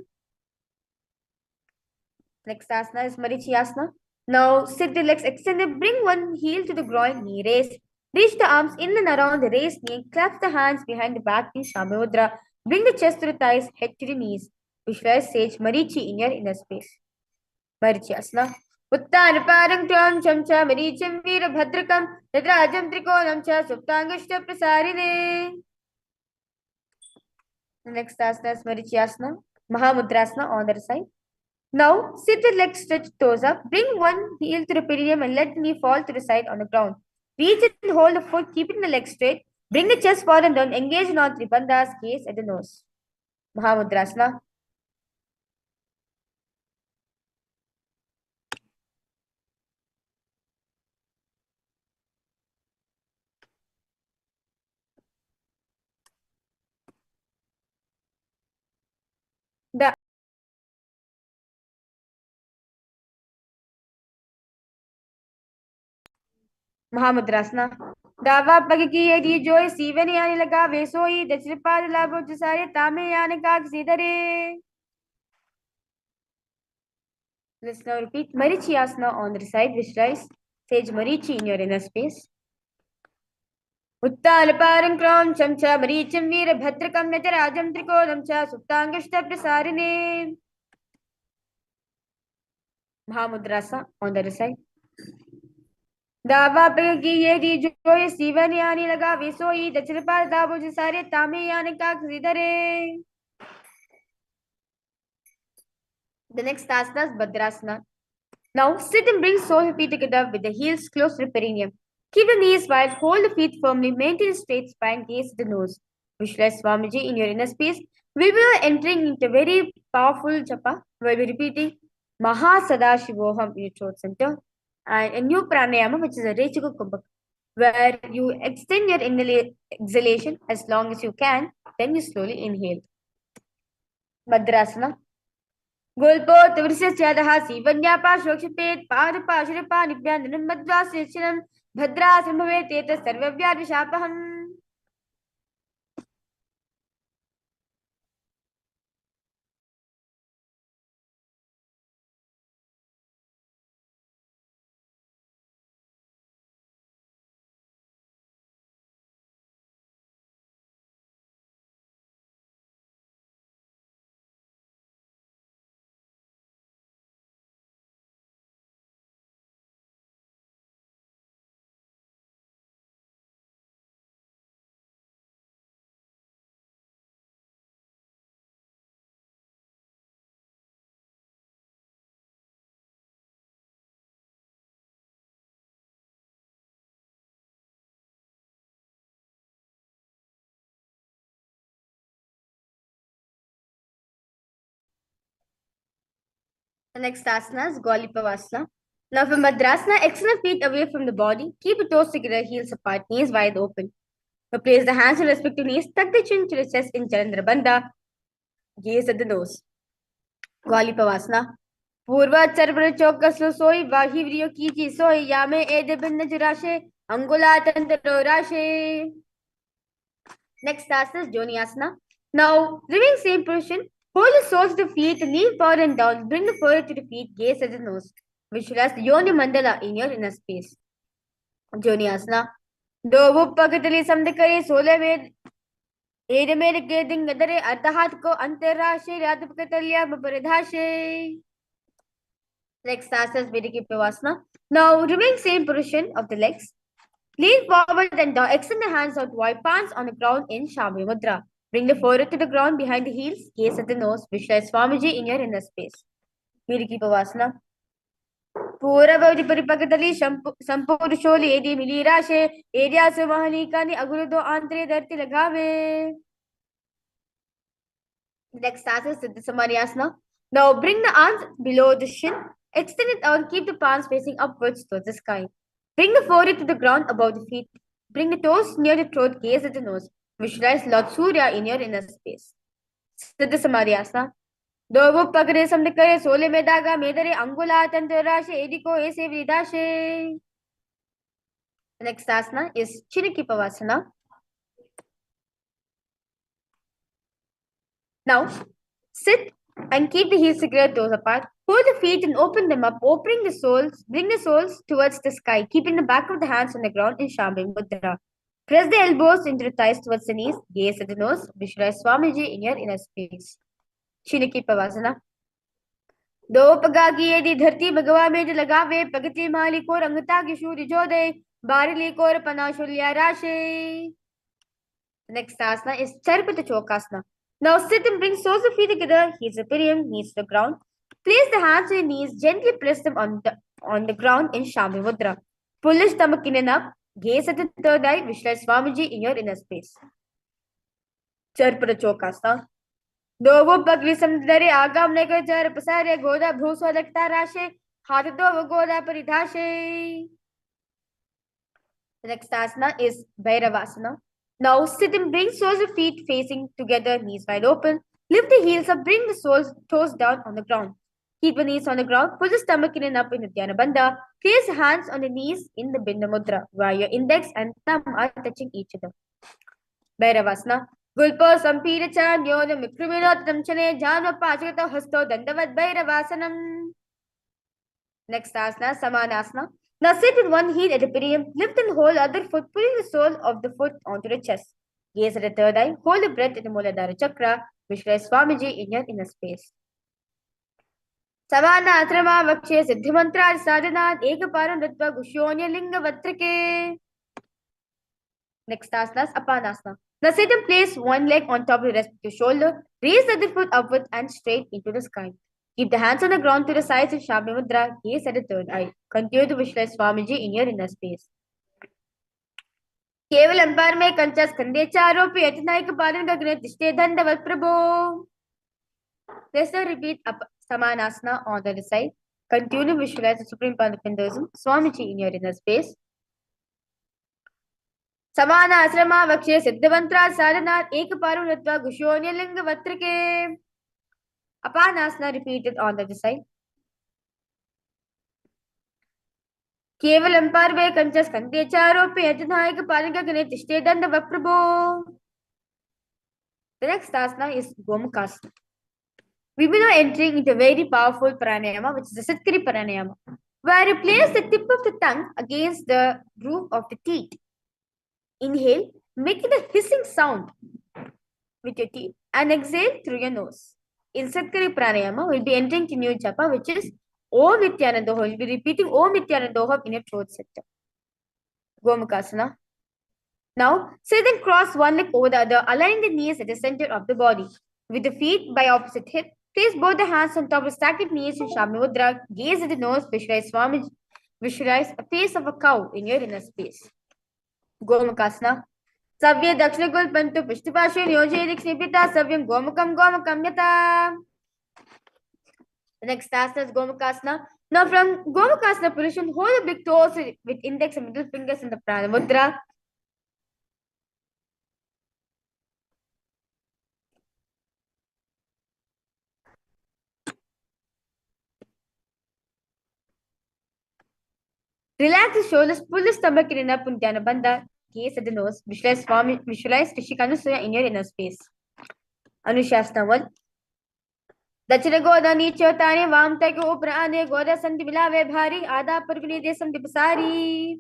Next asana is Marichi Asana. Now sit the legs extended, bring one heel to the groin, knee raise. Reach the arms in and around the raised knee, clasp the hands behind the back in Shamudra. Bring the chest to the thighs, head to the knees. Visualize Sage Marichi in your inner space. Marichi Asana. Uttan Parang Tram Chamcha Maricham Veera Bhadrakam Nadrajam Trikonam Cha Suptangashta Prasarine. The next asana is Marichi Asana. Mahamudrasana on the other side. Now sit with legs stretched, toes up. Bring one heel to the perineum and let the knee fall to the side on the ground. Reach it and hold the foot, keeping the legs straight. Bring the chest forward and down. Engage in all three bandhas, gaze at the nose. Mahamudrasana. The Mahamudrasana. दावा पग की यदि जोई सीवन यानी लगा वेसोई दचरपाद लाभो जसारे तामे याने काग सीधरे. Let's now repeat Marichi asana on the side, which rise. Sage Marichi in your inner space. उत्तालपारं क्रां चमचा मरीचिं वीरभद्रकं नटराजं त्रिकोणं च सुप्ताङ्गष्टप्रसारिणे. Mahamudrasa on the other side. दावा की ये दी जो ये सीवन यानी लगा विसोई दचरपाल दाबो सारे तामे यानी का खरीदरे. The next asana is Bhadrasana. Now sit and bring soles feet together with the heels close to the perineum. Keep the knees wide, hold the feet firmly, maintain a straight spine, gaze at the nose. Visualize Swamiji in your inner space. We will be entering into a very powerful japa. We will be repeating Mahasadashivoham in your throat center. And a new pranayama, which is a Rechika Kumbhak, where you extend your exhalation as long as you can, then you slowly inhale. Bhadrasana. Gulpo Tavrisyasyadaha Sivanyapa Shokshapet Padapashirapa Nibyandanam Madhvasichinam Bhadra Sambhave Teta Sarvavya Vishapaham. The next asana is Golipavasana. Now from Bhadrasana, extend the feet away from the body. Keep the toes together, heels apart, knees wide open. Now place the hands on respective knees, tuck the chin to the chest in Chandra Bandha. Gaze at the nose. Golipavasana. Purva Charvara Chokaslo Soi, Vahivrio Kiji Soi, Yame Edebinda Jurashe, Angula Tantaro Rashe. Next asana is Joniasana. Now, remain same position. Hold the soles of the feet, lean forward and down. Bring the forehead to the feet, gaze at the nose. Visualize the Yoni Mandala in your inner space. Joniasana. Dovu Pagatali Samdakare, Sole Ved, Edamere Geding Gadare, Ardahatko, Antarashe, Radapakatalya, Babaradhashe. Next asana is Vediki Pavasana. Now, remain same position of the legs. Lean forward and down. Extend the hands out wide, palms on the ground in Shamya Mudra. Bring the forehead to the ground behind the heels, gaze at the nose. Visualize Swamiji in your inner space. Viriki Pavasana. Pura Bhavati Paripakatali Sampursholi Edi Milirashe Edia Sumahanikani Agurudo Andre Darti Lagave. Next asana is Siddha Samadhyasana. Now bring the arms below the shin. Extend it out. Keep the palms facing upwards towards the sky. Bring the forehead to the ground above the feet. Bring the toes near the throat, gaze at the nose. Visualize Lord Surya in your inner space. Siddha Samadhyasana. Dovu Pagare Samdakare Sole Medaga Medare Angula Tantarashe Ediko Ese Vidashe. The next asana is Chiniki Pavasana. Now sit and keep the heels together, toes apart. Hold the feet and open them up, opening the soles. Bring the soles towards the sky, keeping the back of the hands on the ground in Shambhi Mudra. Press the elbows into the thighs towards the knees. Gaze at the nose. Visualize Swamiji in your inner space. Chiniki Pavasana. दो पगा की यदि धरती भगवा में जो लगावे पगति माली को रंगता की शूरी जो दे बारली को पनाशुल्या राशे. Next asana is Charpita Chokasana. Now sit and bring soles of feet together, heels to perineum, knees to the ground. Place the hands on your knees, gently press them on the ground in Shambhi Mudra. Pull the stomach in and up, gaze at the third eye, visualize Swamiji in your inner space. Charpita Chokasana. दो पगली समुद्रे आगम ने कर पसारे गोदा भूसो लगता राशे हाथ दो गोदा परिधाशे. The next asana is Bhairavasana. Now sit and bring soles of feet facing together, knees wide open. Lift the heels up, bring the soles, toes down on the ground. Keep the knees on the ground. Pull the stomach in and up in Uddiyana Bandha. Place your hands on the knees in the Bindu Mudra, where your index and thumb are touching each other. Bhairavasana. Gulpo Sampiracha Nyoda Mikriminottam Chane Jana Pachata Hasto Dandavad Bhairavasanam. Next asana, Samanasana. Now sit with one heel at the perineum, lift and hold other foot, pulling the sole of the foot onto the chest. Gaze at the third eye, hold the breath in the Muladhara Chakra, visualize Swamiji in your inner space. Samanasrama Vakshe Siddhimantra Sadhanat Ekaparam Rittva Gushonya Linga Vatrike. Next asana is Apanasana. Now sit and place one leg on top of the respective shoulder, raise the other foot upward and straight into the sky. Keep the hands on the ground to the sides in Shabda Mudra, gaze at the third eye. Continue to visualize Swamiji in your inner space. केवल अंपार में कंचस कंधे चारों पे अटनायक पालन गगने तिष्ठे दंडवत प्रभो. Let's now repeat Samanasana on the other side. Continue to visualize the Supreme Pontiff of Hinduism, Swamiji in your inner space. Samanasrama Vakshe Siddhavantra Sadhanat Ekaparam Rittva Gushonya Linga Vatrike. Apanasana repeated on the other side. केवल अंपार वे कंचस कंधे चारों पे अजनायक पालन गगने तिष्ठे दंडवत प्रभो. The next asana is Gomukhasana. We will now entering into a very powerful pranayama, which is the Sitkari pranayama, where you place the tip of the tongue against the roof of the teeth. Inhale, making a hissing sound with your teeth, and exhale through your nose. In Sitkari pranayama, we'll be entering to new japa, which is Om Nithyananda. We'll be repeating Om Nithyananda in your throat center. Gomukhasana. Now, sit and cross one leg over the other, aligning the knees at the center of the body. With the feet by opposite hip, place both the hands on top of stacked knees in Shabda Mudra. Gaze at the nose, visualize Swamiji. Visualize a face of a cow in your inner space. Gomukhasana. Savya Dakshinagul Pantu Pishtipashu Yojedik Snipita Savyam Gomukam Gomakam Yata. The next asana is Gomukhasana. Now from Gomukhasana position, hold the big toes with index and middle fingers in the Prana Mudra. Relax the shoulders, pull the stomach in and up in Dhyana Bandha. Gaze at the nose, visualize Rishi Kanusaya in your inner space. Anushasana 1. Dachina Goda Nicho Tani Vamta Go Prane Goda Sandi Milave Bhari Ada Purvini Desam Dipasari.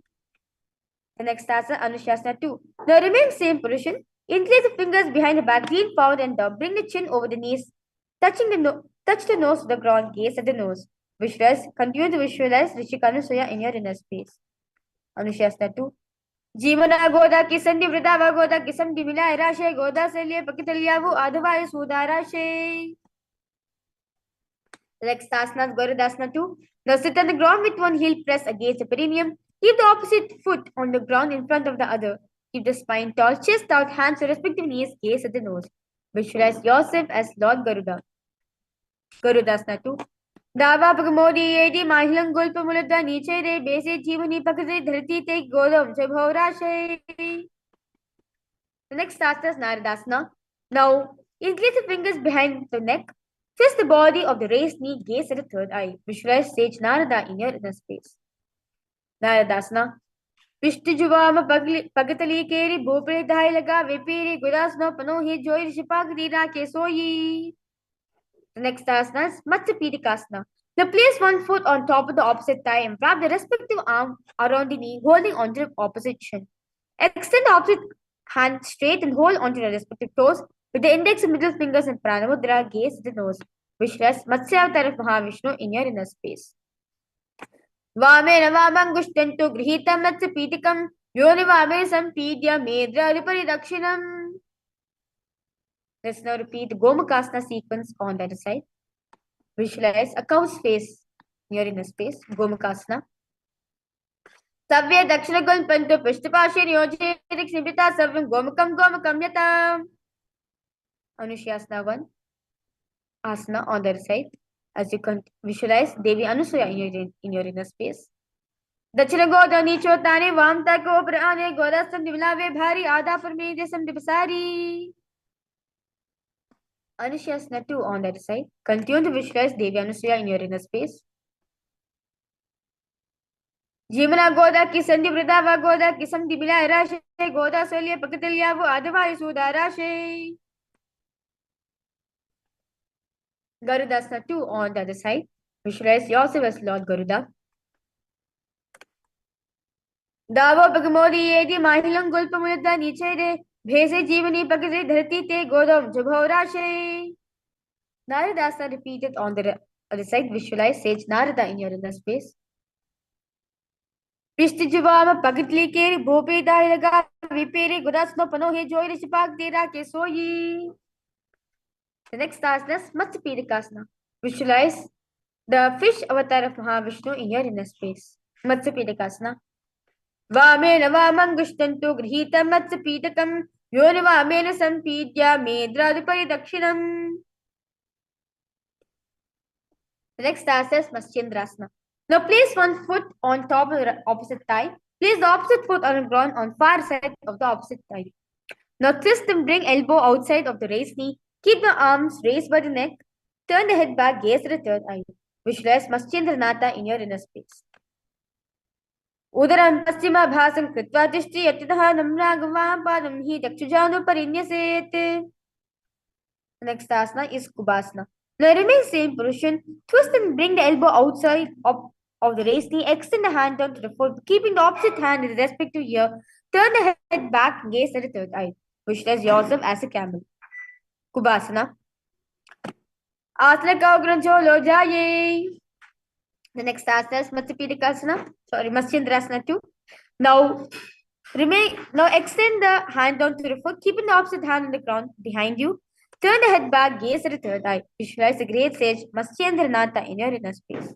The next asana, Anushasana 2. Now remain same position. Interlace the fingers behind the back, lean forward and down. Bring the chin over the knees, touch the nose to the ground, gaze at the nose. Continue to visualize Rishi Kanusaya in your inner space. Anushasana 2. Jivana Goda Kisandi Vridava Goda Kisandi Mila Rashe Goda Selya Pakitalyavu Adhavaya Sudarashe. The next asana is Garudasana 2. Now sit on the ground with one heel pressed against the perineum. Keep the opposite foot on the ground in front of the other. Keep the spine tall, chest out, hands to respective knees, gaze at the nose. Visualize yourself as Lord Garuda. Garudasana 2. Dava Pagamodi Edi Mahilang Gulpa Mulada Niche Re Base Jivani Pakase Dharti Te Godam Jabhaurashe. The next asana is Naradasana. Now increase the fingers behind the neck. Twist the body of the raised knee, gaze at the third eye. Visualize sage Narada in your inner space. Naradasana. Vishti Juvama Pagatali Keri Bhupre Dailaga Vipiri Gudasna Panohi Joy Shipagri Kesoyi. The next asana is Matsapidikasana. Now place one foot on top of the opposite thigh and wrap the respective arm around the knee, holding onto the opposite shin. Extend the opposite hand straight and hold onto the respective toes. With the index and middle fingers in Pranamudra, gaze at the nose. Visualize Matsyavatara of Mahavishnu in your inner space. Vamena Vamangushtantu Grihitam Matsapitikam Yoni Vame Sampidya Medra Ripari Dakshinam. Let's now repeat the Gomukhasana sequence on the other side. Visualize a cow's face in your inner space. Gomukhasana. Savya Dakshinagul Pantu Pishtapashin Yojedik Snipita Savyam Gomakam Yata. Anushasana 1. Asana on the other side. As you can visualize Devi Anusaya in your inner space. Dachina Goda Nicho Tani Vamta Ko Prane Goda Sandivlave Bhari Ada Parmi Desam Dipasari. Anushasana 2 on that side. Continue to visualize Devi Anusaya in your inner space. जीवना गोदा की संधि वृदा व गोदा की संधि बिलाय राशे गोदा सोलिए पकतलिया वो आधवाई सुदा राशे. Garudasana 2 on the other side. Visualize yourself as Lord Garuda. दावो पगमोदी येदी माहिलं गुल्प मुलता नीचे रे भेसे जीवनी पगसे धरती ते गोदम जुभो राशे. Naradasana repeated on the other side. Visualize Sage Narada in your inner space. पिष्ट जुबाम पगतली के भोपे दाई लगा विपेरे गुदासनो पनोहे जोई शिपाक देरा के सोई. The next asana is Matsapedikasana. Visualize the fish avatar of Mahavishnu in your inner space. Matsapedikasana. Vamena vamangushtantu grihitam Matsapedikam yoni vamena sampidya medradipari dakshinam. The next asana is Matsyendrasana. Now place one foot on top of the opposite thigh. Place the opposite foot on the ground on far side of the opposite thigh. Now twist and bring elbow outside of the raised knee. Keep the arms raised by the neck. Turn the head back, gaze to the third eye. Visualize Matsyendranath in your inner space. Udaram paschima bhasam kritva tishti yatitaha namragvam padam hi dakshujanu parinyaset. The next asana is Kubasana. Now remain same position. Twist and bring the elbow outside of the raised knee. Extend the hand down to the foot, keeping the opposite hand in the respective ear. Turn the head back, gaze at the third eye. Visualize yourself as a camel. Kubasana. Asana ka ugrancho lo jaye. The next asana is Matsapedikasana. Sorry, Matsyendrasana 2. Now extend the hand down to the foot, keeping the opposite hand on the ground behind you. Turn the head back, gaze at the third eye. Visualize the great sage Matsyendranath in your inner space.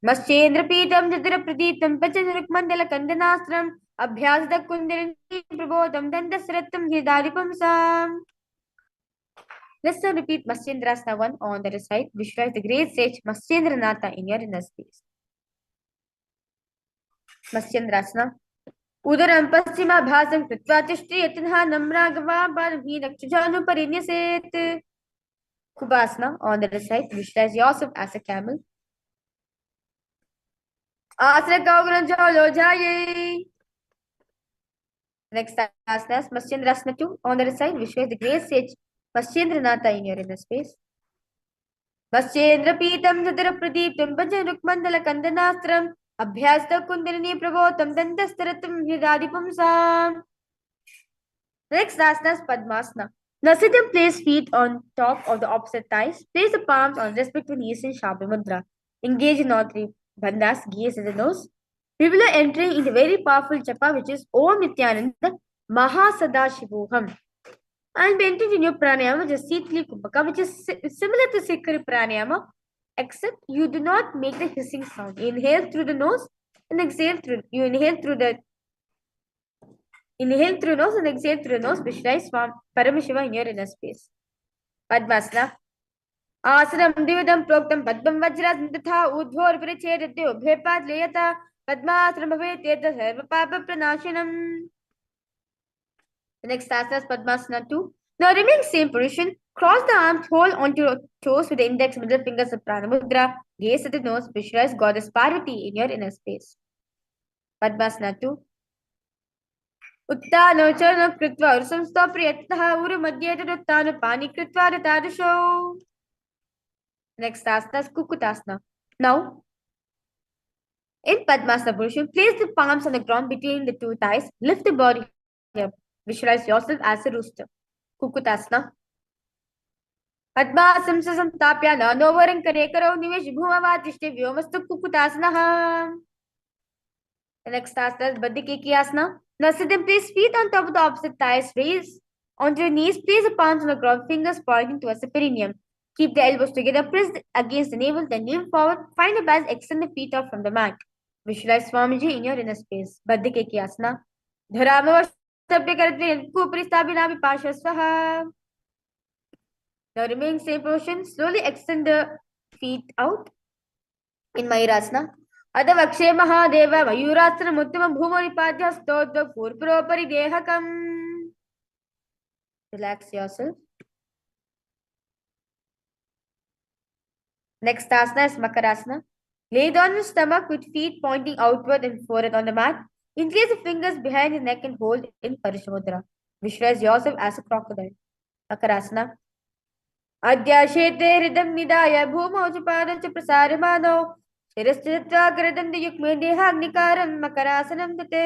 Matsyendrapitam jadira praditam pachanurukmandala kandanastram abhyasada kundirini prabodham dandasratam hridadipam sam. Let's now repeat Matsyendrasana 1 on the other side. Visualize the great sage Matsyendranath in your inner space. Matsyendrasana. Udaram paschima bhasam kritva tishti yatinha namragava badhi dakshujanu parinyaset. Kubasana on the other side. Visualize yourself as a camel. Asana ka ugrancho lo jaye. Next asana is Matsyendrasana 2 on the other side. Visualize the great sage Matsyendranath in your inner space. Matsyendrapitam jadira pradiptam pajanukmandala kandanastram abhyasta kundirini prabhotam dandastaratam hridadipam sam. Next asana is Padmasana. Now sit and place feet on top of the opposite thighs. Place the palms on respective knees in Shabda Mudra. Engage in all three bandhas, gaze at the nose. We will be entering into very powerful japa, which is Om Nithyananda Mahasadashivoham. And we enter into new pranayama, which is Sitli Kumbhaka, which is similar to Sikari pranayama, except you do not make the hissing sound. You inhale through the nose and exhale through. You inhale through nose and exhale through the nose. Visualize Paramashivoham in your inner space. Padmasana. Asanam dividam proktam padmam vajras tatha udhor parichedate ubhepat leyata padmasanam bhavet teta sarva papa pranashanam. The next asana is Padmasana 2. Now remain same position. Cross the arms, hold onto your toes with the index and middle fingers of Pranamudra. Gaze at the nose. Visualize Goddess Parvati in your inner space. Padmasana 2. Uttano charana kritva ursam stopriyataha uru madhyeta uttano pani kritva ratadasho. Next asana is Kukutasana. Now, in Padmasana position, place the palms on the ground between the two thighs. Lift the body up. Visualize yourself as a rooster. Kukutasana. Padmasam tapya nanovaram karekaro nivesh bhumavadishte vyomastu Kukutasana. The next asana is Baddhikekiyasana. Now sit and place feet on top of the opposite thighs. Raise onto your knees. Place the palms on the ground, fingers pointing towards the perineum. Keep the elbows together. Press against the navel, then lean forward. Find a balance. Extend the feet out from the mat. Visualize Swamiji in your inner space. Baddhikekiyasana. Dharama now remain same position. Slowly extend the feet out in Mayurasana. Adavakshe Mahadeva Mayurasana Muttama Bhumanipadya Stodva Purpuro Paridehakam. Relax yourself. Next asana is Makarasana. Lay down your stomach with feet pointing outward and forehead on the mat. Increase the fingers behind the neck and hold in Parishamudra. Visualize yourself as a crocodile. Makarasana. Adyashete hridam nidaya bhumau च पादं च प्रसारमानो शिरश्चित्वा कृतं युग्मे देहाग्निकारं मकरासनं दते.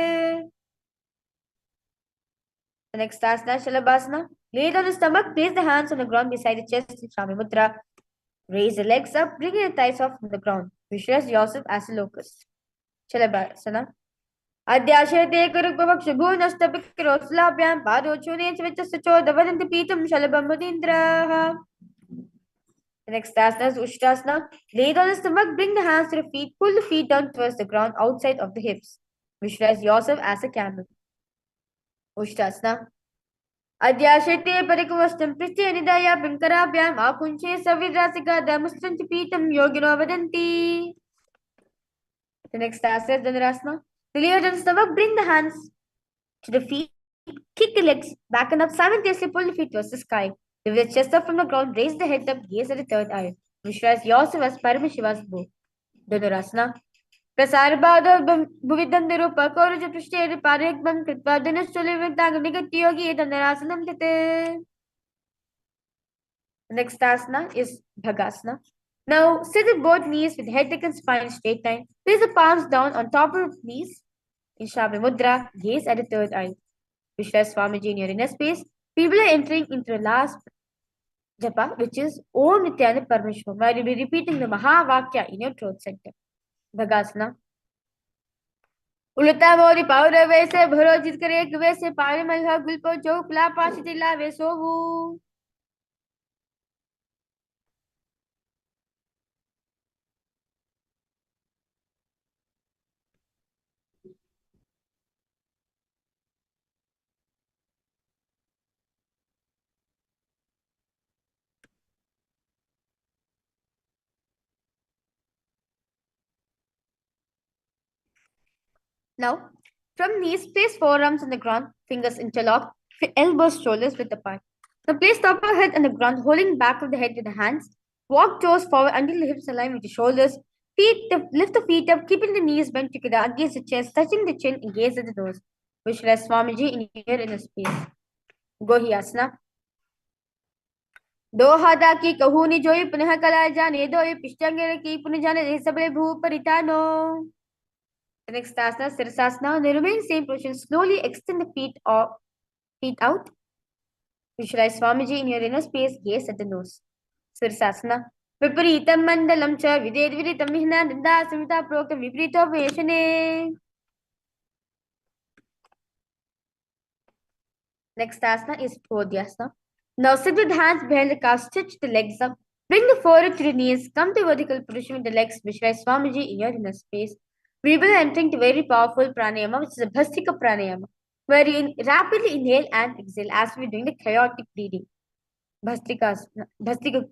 The next asana, Shalabhasana. Lay down the stomach, place the hands on the ground beside the chest in Shami Mudra. Raise the legs up, bringing the thighs off from the ground. Visualize yourself as a locust. Shalabhasana. Adyashete kurukbhavakshubhunastapikroslabyam padochune chvichasacho davadanti pitam shalabham mudindraha. The next asana is Ushtrasana. Lay down the stomach, bring the hands to the feet, pull the feet down towards the ground outside of the hips. Visualize yourself as a camel. Ushtrasana. Adyashete parikavastam pristhe nidaya pinkarabyam apunche savidrasika dhamustanti pitam yogino vadanti. The next asana is Dhanurasana. Lay down the stomach, bring the hands to the feet, kick the legs back and up, simultaneously pull the feet towards the sky. Lift the chest up from the ground, raise the head up, gaze at the third eye. Visualize yourself as Paramashiva's bow. Dhanurasana. Prasarbhada bhuvidandharupa kauraja prishtheri parikvam kritva dhanushulivintang nigati yogi dhanurasanam tate. The next asana is Bhagasana. Now sit with both knees with head, neck and spine straight line. Place the palms down on top of knees in Shabhi Mudra. Gaze at the third eye. Visualize Swamiji in your inner space. People are entering into the last japa, which is Om Nithyananda Parameshwaram, where you'll be repeating the Mahavakya in your throat center. Bhagasana. उलटा मोरी पाउर वैसे भरो जित करे एक वैसे पानी मलहा गुलपो जो कुला पाशी तिला वैसोवू. Now, from knees, place forearms on the ground, fingers interlocked, elbows, shoulders width apart. Now, place top of head on the ground, holding back of the head with the hands. Walk toes forward until the hips align with the shoulders. Lift the feet up, keeping the knees bent together against the chest, touching the chin and gaze at the nose. Visualize Swamiji in your inner space. Gohyasana. दो हाथा की कहूनी जोई पुनः कला जाने दो ये पिष्टांग की पुनः जाने सबले भू परितानो. The next asana, Sirsasana. They remain same position. Slowly extend the feet out. Visualize Swamiji in your inner space. Gaze at the nose. Sirsasana. Viparitam mandalam cha vided viditam mihna nanda samita proktam viparito veshane. Next asana is Prodhyasana. Now sit with hands behind the calf, stretch the legs up. Bring the forehead to the knees. Come to vertical position with the legs. Visualize Swamiji in your inner space. We will enter into very powerful pranayama, which is a Bhastika pranayama, where you rapidly inhale and exhale as we're doing the chaotic breathing. Bhastika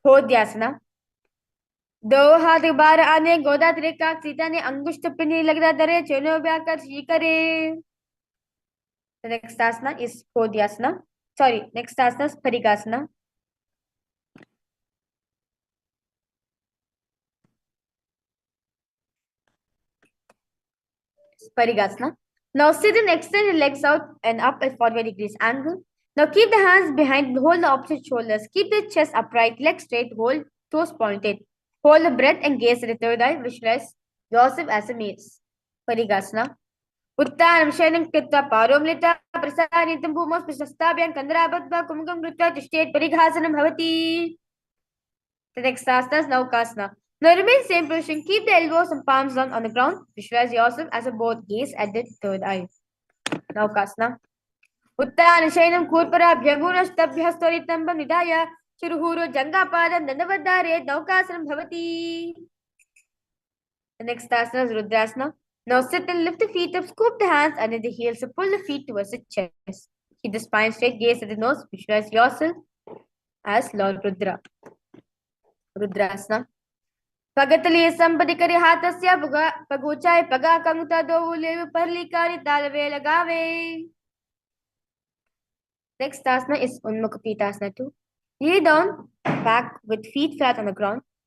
Prodhyasana. दो हाथ बार आने गोदा तेरे का सीता ने अंगुष्ठ पिनी लगदा दरे चलो व्याकर करे. The next asana is Prodhyasana. Sorry, next asana is Parigasana. Parigasana. Now sit and extend your legs out and up at 45 degrees angle. Now keep the hands behind, hold the opposite shoulders. Keep the chest upright, legs straight, hold toes pointed. Hold the breath and gaze at the third eye. Visualize yourself as a mace. Parigasana. Uttanam shayanam kritta paromlita prasaritam bhumos prasastabhyam kandarabhadva kumgam krita tishtet parigasanam bhavati. The next asana is Naukasana. Now remain same position. Keep the elbows and palms down on the ground. Visualize yourself as a boat. Gaze at the third eye. Naukasana. Uttana shayanam kurpara bhyagunastabhya storitambam nidaya chiruhuru jangapadam dandavadare Naukasanam bhavati. The next asana is Rudrasana. Now sit and lift the feet up, scoop the hands under the heels, and pull the feet towards the chest. Keep the spine straight, gaze at the nose. Visualize yourself as Lord Rudra. Rudrasana. Pagatali sampati kari hatasya paguchai paga kanguta dovule parli kari talve lagave. Next asana is Unmukha Pitasana 2. Lay down back with feet flat on the ground.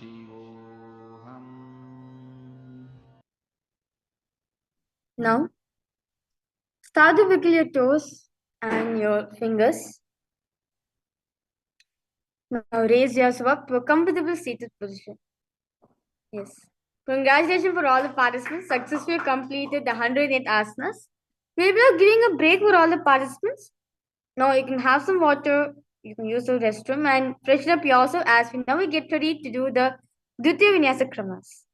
Paramashivoham. Now, start to wiggle your toes and your fingers. Now, raise yourself up to a comfortable seated position. Yes. Congratulations for all the participants. Successfully completed the 108 asanas. We'll be giving a break for all the participants. Now you can have some water, you can use the restroom and freshen up yourself as we now get ready to do the Dvitiya Vinyasa Kramas.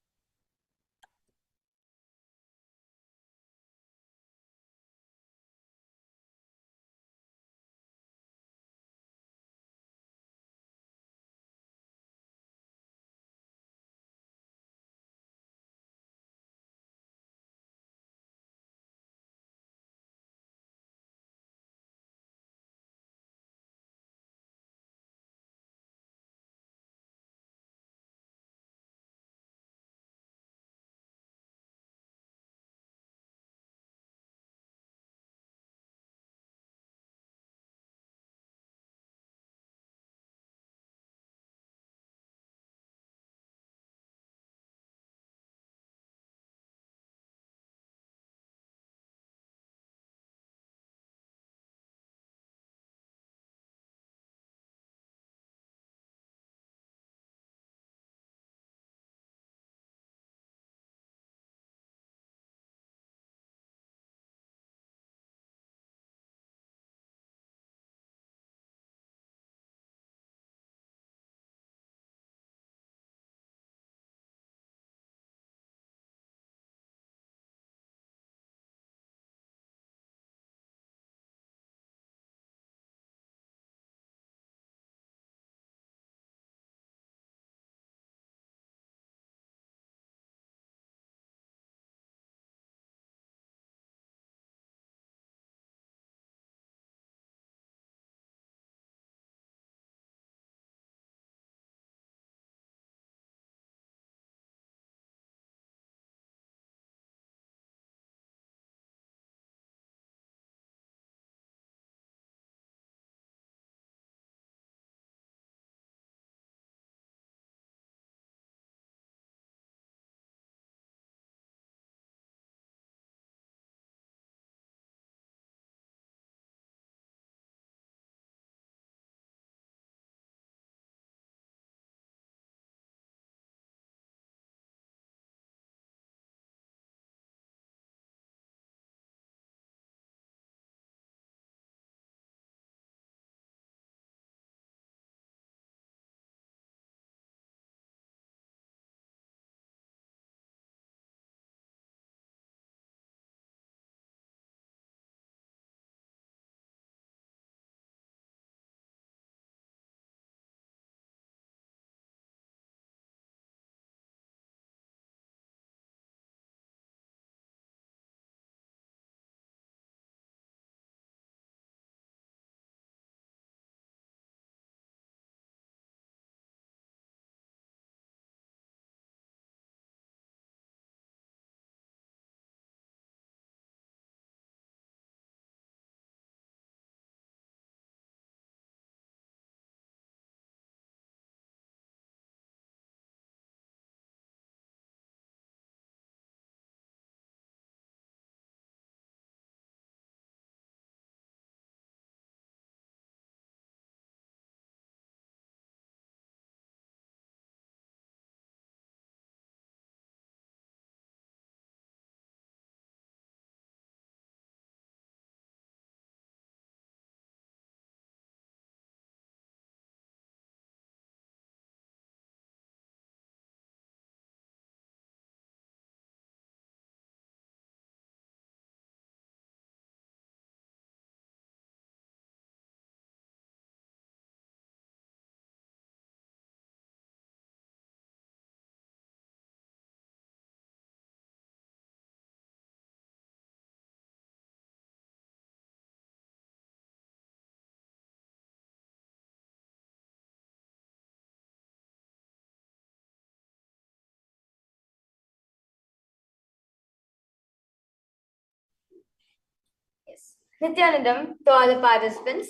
Yes. Nithyanandam to all the participants.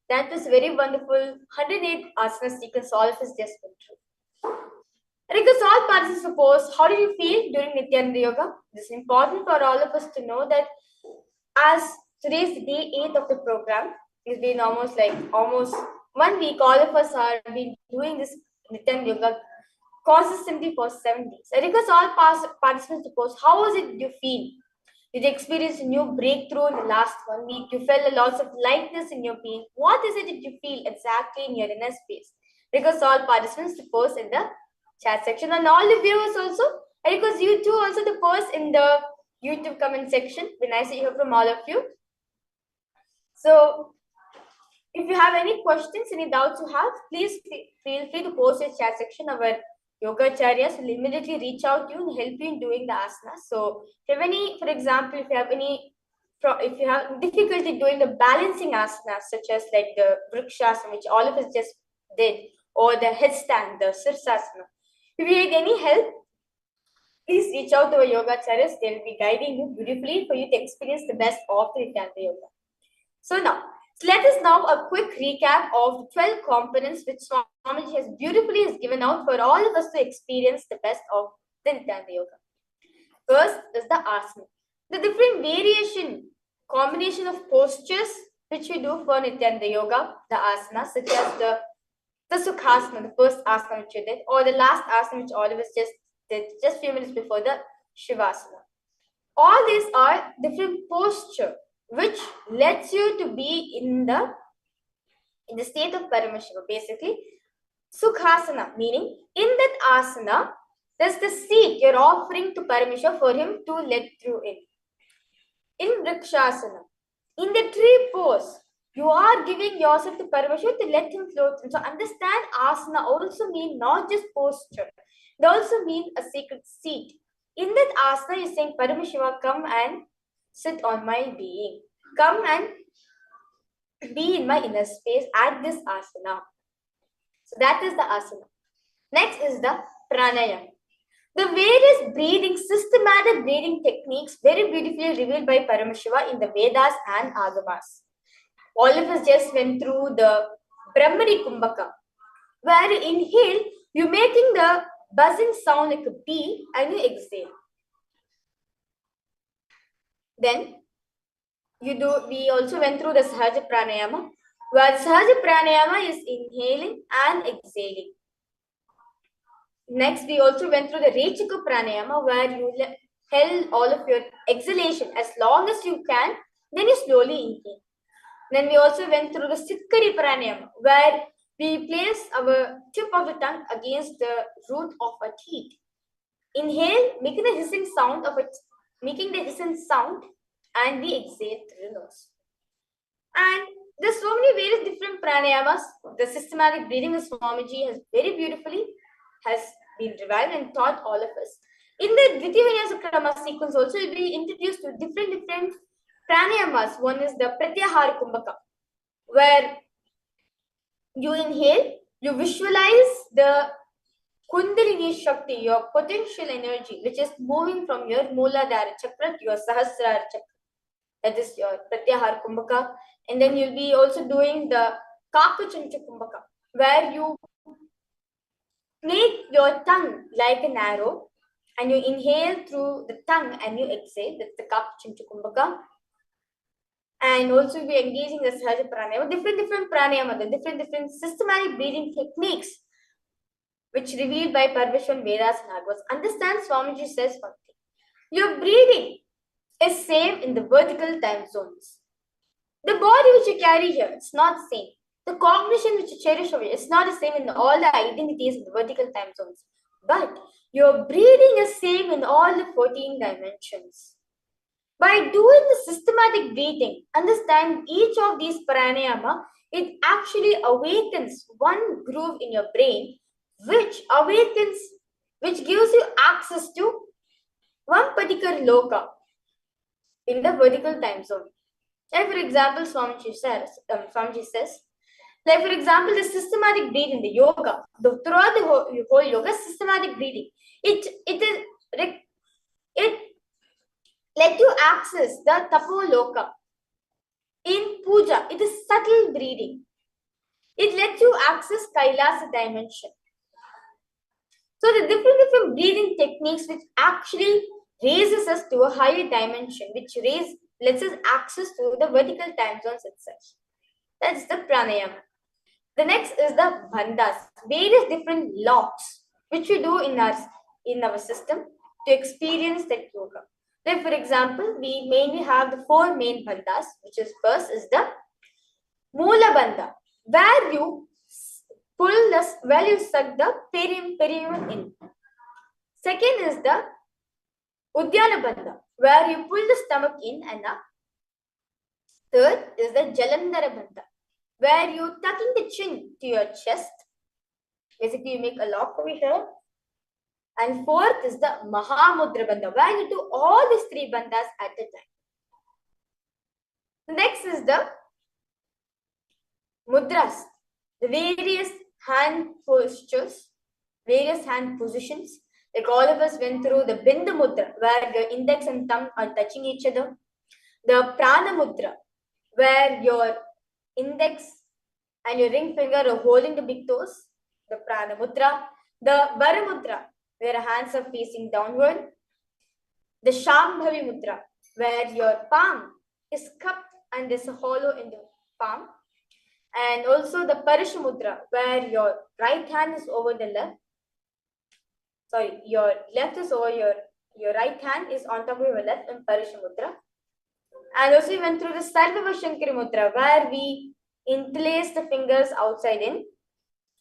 That was very wonderful. 108 asana sequence, all of us just went through. all participants suppose, how did you feel during Nithyananda Yoga? This is important for all of us to know that as today's day 8 of the program, it's been almost 1 week, all of us are been doing this Nithyananda Yoga consistently for 7 days. I request all participants to post, how was it you feel? Did you experience a new breakthrough in the last 1 week? You felt a loss of lightness in your being. What is it that you feel exactly in your inner space? Request all participants to post in the chat section, and all the viewers also. I request you too also to post in the YouTube comment section. Be nice to hear from all of you. So, if you have any questions, any doubts you have, please feel free to post in the chat section. Our yoga acharyas will immediately reach out to you and help you in doing the asanas. So, if you have any, for example, if you have difficulty doing the balancing asanas, such as like the vrikshasana, which all of us just did, or the headstand, the sirsasana, if you need any help, please reach out to our yoga acharyas. They will be guiding you beautifully for you to experience the best of the Nithyananda Yoga. So now, let us now a quick recap of the 12 components which Swamiji has beautifully given out for all of us to experience the best of the Nithyananda Yoga. First is the asana. The different variation, combination of postures which we do for Nithyananda Yoga, the asanas, such as the Sukhasana, the first asana which we did, or the last asana which all of us just did just few minutes before, the Shivasana. All these are different posture which lets you to be in the state of Paramashiva. Basically, Sukhasana, meaning in that asana, there's the seat you're offering to Paramashiva for him to let through in. In Vrikshasana, in the tree pose, you are giving yourself to Paramashiva to let him flow through. So understand, asana also mean not just posture. They also mean a sacred seat. In that asana, you're saying, Paramashiva, come and sit on my being. Come and be in my inner space at this asana. So that is the asana. Next is the pranayama. The various breathing, systematic breathing techniques very beautifully revealed by Paramashiva in the Vedas and Agamas. All of us just went through the Brahmari Kumbhaka, where you inhale, you're making the buzzing sound like a bee, and you exhale. Then we also went through the Sahaja Pranayama, where Sahaja Pranayama is inhaling and exhaling. Next, we also went through the Rechika Pranayama, where you held all of your exhalation as long as you can, then you slowly inhale. Then we also went through the Sitkari Pranayama, where we place our tip of the tongue against the root of a teeth. Inhale, making the hissing sound, and we exhale through the nose. And there's so many various different pranayamas. The systematic breathing of Swamiji has very beautifully has been revived and taught all of us. In the Dvitiya Vinyasa sequence also, will be introduced to different pranayamas. One is the Pratyahara Kumbhaka, where you inhale, you visualize the Kundalini Shakti, your potential energy, which is moving from your Mooladhara Chakra to your Sahasrara Chakra. That is your Pratyahara Kumbhaka. And then you'll be also doing the Kakachancha Kumbhaka, where you make your tongue like an arrow and you inhale through the tongue and you exhale. That's the Kakachancha Kumbhaka. And also we're engaging the Sahaja Pranayama, different pranayama, the different systematic breathing techniques which revealed by Parveshwan Vedas and Agavas. Understand, Swamiji says one thing. Your breathing is same in the vertical time zones. The body which you carry here, it's not the same. The cognition which you cherish over here, it's not the same in all the identities in the vertical time zones. But your breathing is same in all the 14 dimensions. By doing the systematic breathing, understand each of these pranayama, it actually awakens one groove in your brain, which gives you access to one particular loka in the vertical time zone. Like for example, Swamiji says, like for example, the systematic breathing, the yoga, throughout the whole yoga, systematic breathing, it let you access the Tapoloka. In puja, it is subtle breathing. It lets you access Kailasa dimension. So the different breathing techniques which actually raises us to a higher dimension, which lets us access to the vertical time zones itself. That's the pranayama. The next is the bandhas, various different locks which we do in our system to experience that yoga. Like for example, we mainly have the four main bandhas, which is first is the Moola bandha, where you suck the perineum in. Second is the Udyana bandha, where you pull the stomach in and up. Third is the Jalandhara bandha, where you tucking the chin to your chest. Basically, you make a lock over here. And fourth is the Mahamudra bandha, where you do all these three bandhas at a time. Next is the mudras, the various hand postures, various hand positions. Like all of us went through the Bindu Mudra, where your index and thumb are touching each other. The Prana Mudra, where your index and your ring finger are holding the big toes. The Prana Mudra. The Vara Mudra, where your hands are facing downward. The Shambhavi Mudra, where your palm is cupped and there's a hollow in the palm. And also the Parisha Mudra, where your right hand is over the left. Sorry, your left is over your right hand is on top of your left in Parisha Mudra. And also we went through the Sarvavashankari Mudra, where we interlace the fingers outside in.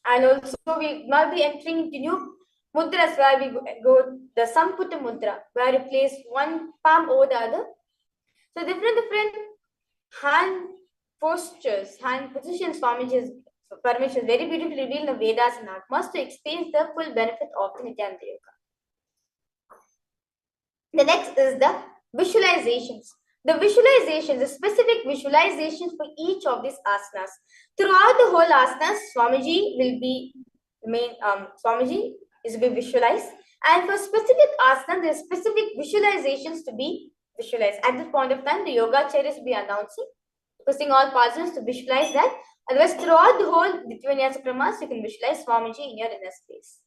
And also we now be entering into new mudras, where we go the Samputa Mudra, where you place one palm over the other. So different hand postures, hand positions, Paramahansa very beautifully revealed in the Vedas and Atmas to experience the full benefit of the Nithyananda Yoga. The next is the visualizations. The specific visualizations for each of these asanas. Throughout the whole asanas, Swamiji will be Swamiji is to be visualized, and for specific asanas, there are specific visualizations to be visualized. At this point of time, the yogacharyas will be announcing, requesting all participants to visualize that. Otherwise, throughout the whole Nithyananda Pramas, you can visualize Swamiji in your inner space.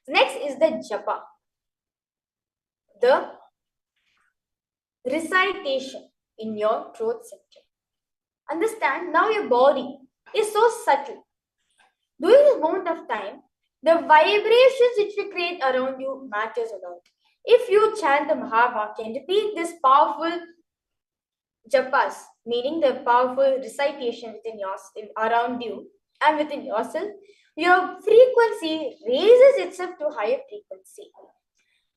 Next is the japa, the recitation in your throat center. Understand, now your body is so subtle. During this moment of time, the vibrations which we create around you matters a lot. If you chant the Mahavakya and repeat this powerful japas, meaning the powerful recitation around you and within yourself, your frequency raises itself to higher frequency.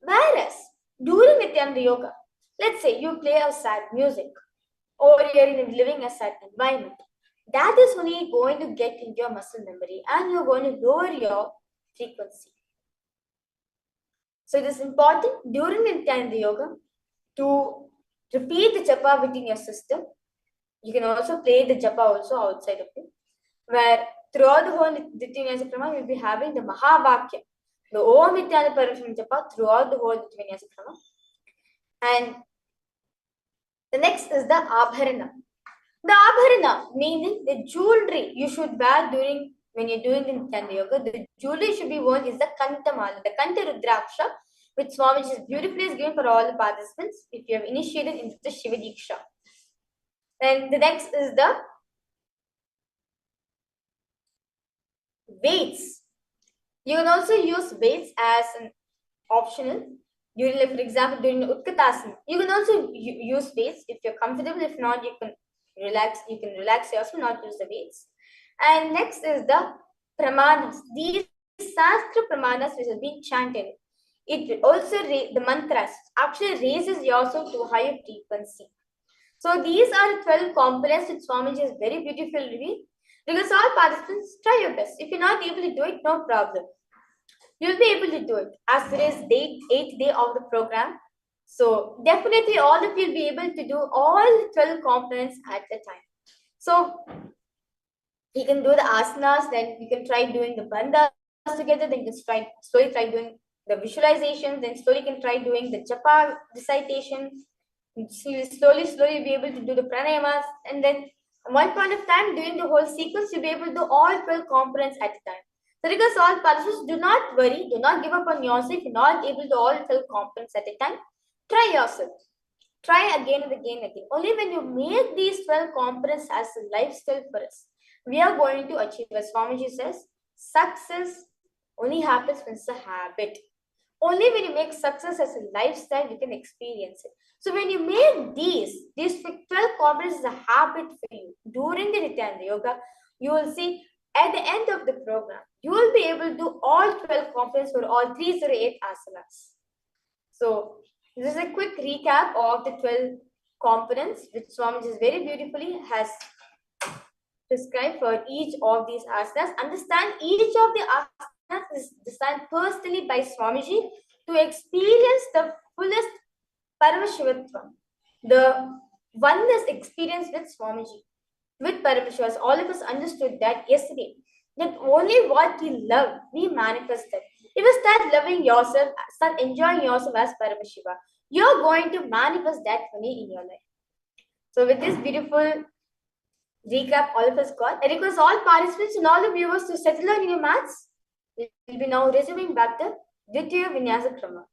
Whereas during Nithyananda Yoga, let's say you play a sad music or you're living a sad environment, that is only going to get into your muscle memory and you're going to lower your frequency. So it is important during Nithyananda Yoga to repeat the japa within your system. You can also play the japa also outside of it, where throughout the whole Nithyananda Prama, we'll be having the Mahavakya, the Om Nithyananda Paramahansa japa throughout the whole Nithyananda Prama. And the next is the Abharana. The Abharana, meaning the jewelry you should wear when you're doing the Nithyananda Yoga. The jewelry should be worn is the Kantamala, the Kanta Rudraksha, which Swamiji is beautifully given for all the participants if you have initiated into the Shiva Diksha. Then the next is the weights. You can also use weights as an optional. During, like, for example, during the Utkatasana, you can also use weights if you're comfortable. If not, you can relax. You can relax yourself, not use the weights. And next is the pramanas. These Sanskrit pramanas which have been chanted. It also the mantras actually raises yourself to a higher frequency. So these are 12 components which Swamiji is very beautifully revealed. Because all participants, try your best. If you're not able to do it, no problem. You'll be able to do it as it is the 8th day of the program. So definitely all of you will be able to do all 12 components at a time. So you can do the asanas, then you can try doing the bandhas together, then you can slowly try doing the visualization, then slowly you can try doing the japa recitation. So you slowly be able to do the pranayamas, and then at one point of time during the whole sequence, you'll be able to do all 12 components at a time. So regards all participants, do not worry, do not give up on yourself. If you're not able to all 12 components at a time, try yourself. Try again and again and again. Only when you make these 12 components as a lifestyle for us, we are going to achieve, as Swamiji says, success only happens when it's a habit. Only when you make success as a lifestyle, you can experience it. So when you make these 12 components as a habit for you during the Nithyananda Yoga, you will see at the end of the program, you will be able to do all 12 components for all 308 asanas. So this is a quick recap of the 12 components which Swamiji very beautifully has prescribed for each of these asanas. Understand each of the asanas is designed personally by Swamiji to experience the fullest Paramashivoham, the oneness experience with Swamiji, with Paramashiva. All of us understood that yesterday, that only what we love, we manifest it. If you start loving yourself, start enjoying yourself as Paramashiva, you're going to manifest that only in your life. So with this beautiful recap all of us got, I request all participants and all the viewers to settle on your mats. We'll be now resuming back the Dvitiya Vinyasa Krama.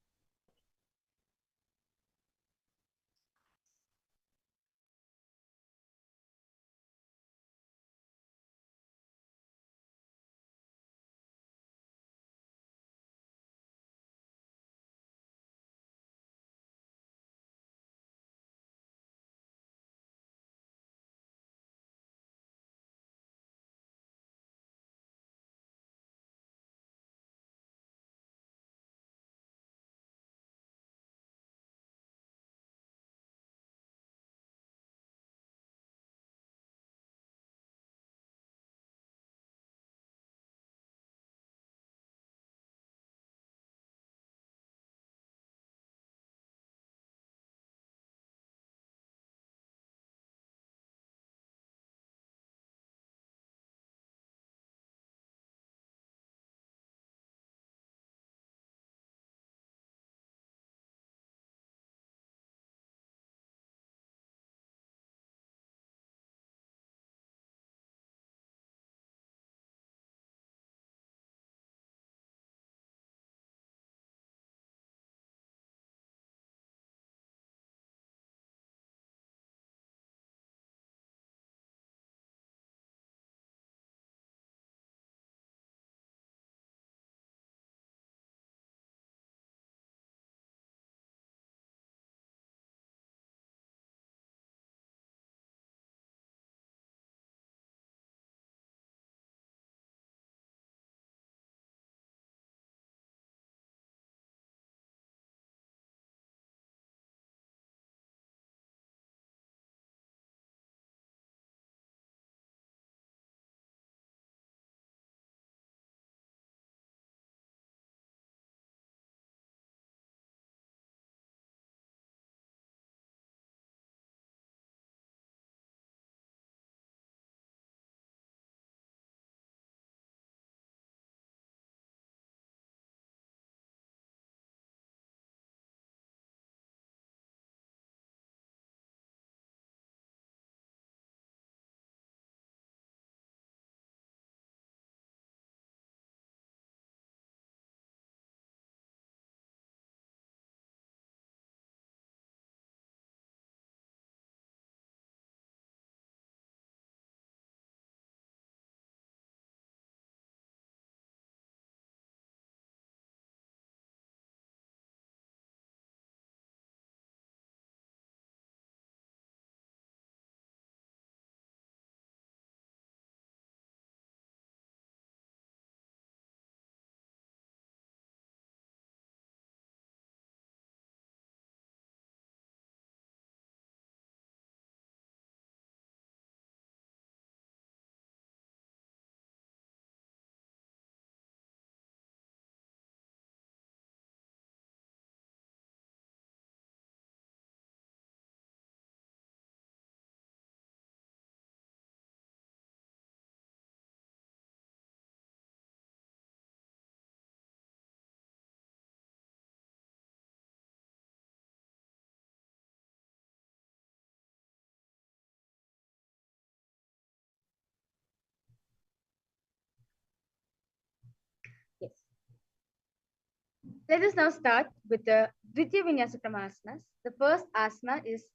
Let us now start with the Dvitiya Vinyasa Kramasanas. The first asana is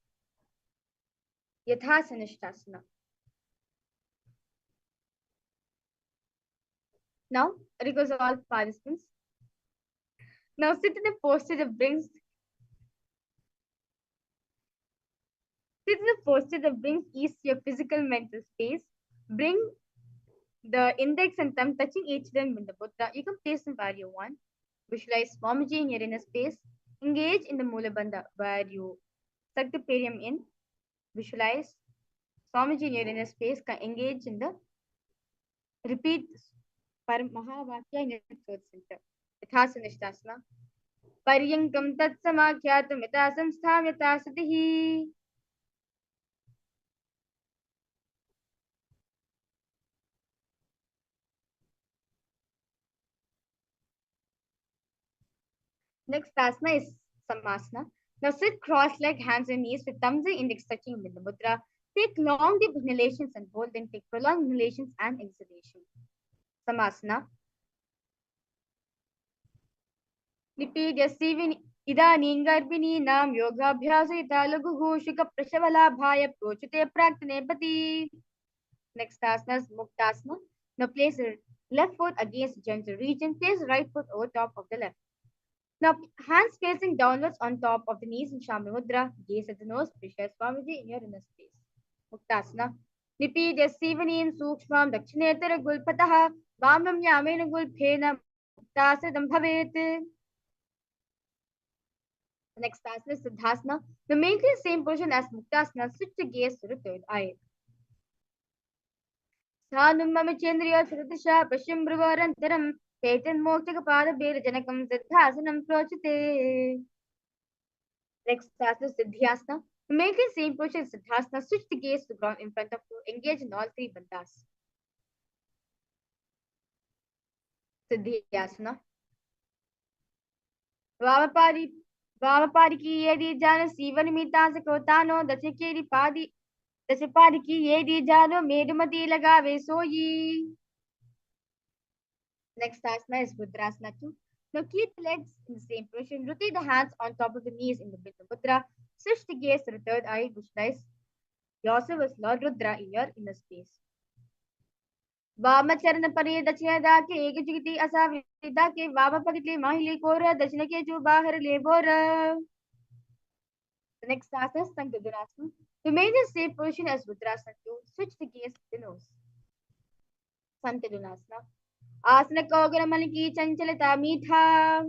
Yathasanishtasana. Now, request all participants. Now sit in a posture that brings ease to your physical mental space. Bring the index and thumb touching each of them in the Buddha. You can place them where you want. Visualize Swamiji in your inner space. Engage in the Mula Bandha where you suck the perium in. Visualize Swamiji in your inner space. Engage in the repeat Mahavakya in your throat center. Yathasanishtasana. Paryankam tatsamakhyatum yata samstham yata satihi. Next asana is Samasana. Now sit cross-legged, hands and knees with thumbs and index touching in the mudra. Take long deep inhalations and hold, then take prolonged inhalations and exhalations. Samasana. Nipidyassivin idaning garbhininaam yogabhyasayita laguhu shukhaprashavalabhaya prochute praktane. Next asana is Muktasana. Now place your left foot against the genital region. Place the right foot over top of the left. Now, hands facing downwards on top of the knees in Shami Mudra. Gaze at the nose. Visualize Swamiji in your inner space. Muktasana. Nipidya Sivanin Sukshmam Dakshinetara Gulpataha Vamam Yamena Gulphena Muktasadam Bhavet. The next asana is Siddhasana. Now, maintain the same position as Muktasana. Switch the gaze to the third eye. Sthanum Mama Chandriya Sridisha Pashim Bravarantaram Patan Mokshaka Pada Bera Janakam Siddhasanam Prochite. Next asana is Siddhyasana. To maintain the same position as Siddhasana, switch the gaze to the ground in front of you. Engage in all three bandhas. Siddhyasana. Vamapadi ki yedi jano sivan mita se kotano dachikeri padi dachapadi ki yedi jano medumati lagave soyi. Next asana is Mudrasana 2. Now keep the legs in the same position. Rotate the hands on top of the knees in the Bindu Mudra. Switch the gaze to the third eye. Visualize yourself as Lord Rudra in your inner space. वामचरण परे दक्षिण दाके एक जुगति असा विदा के वाम पगले माहिले core दक्षिण के जो बाहर ले bore. The next asana is Sankadhanasana. Remain in the same position as Rudrasana 2. Switch the gaze to the nose. Sankadhanasana. Asana Kogara Maliki Chanchalata Mitha.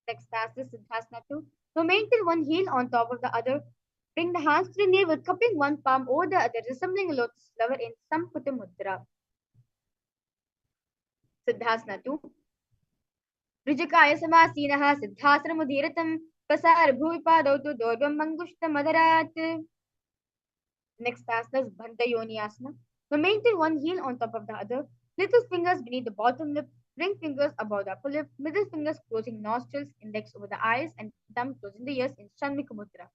Next asana is Siddhasana 2. Maintain one heel on top of the other. Bring the hands to the navel, cupping one palm over the other, resembling a lotus flower in Samputa Mudra. Siddhasana 2. Rijakaya Samasinah Siddhasana Mudiratam Pasar Bhuvipadau tu Dorbam Mangushta Madarat. Next asana is Bhanta Yoni Asana. Maintain one heel on top of the other. Little fingers beneath the bottom lip. Ring fingers above the upper lip. Middle fingers closing nostrils. Index over the eyes and thumb closing the ears in Shanmika Mudra.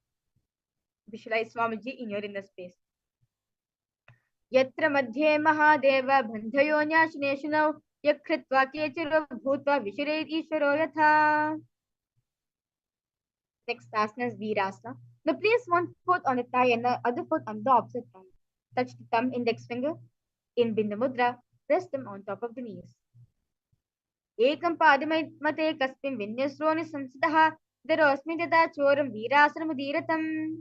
Visualize Swamiji in your inner space. Yatra Madhye Mahadeva Bhandayonyashineshunau Yakritva Kechiro Bhutva Vishared Ishvaro Yatha. Next asana is Virasana. Now place one foot on the thigh and the other foot on the opposite thumb. Touch the thumb index finger in Bindu Mudra. Rest them on top of the knees. Ekam Padamate Kaspim Vinyasroni Sansitaha Darosmi Dada Choram Virasana Mudiratam.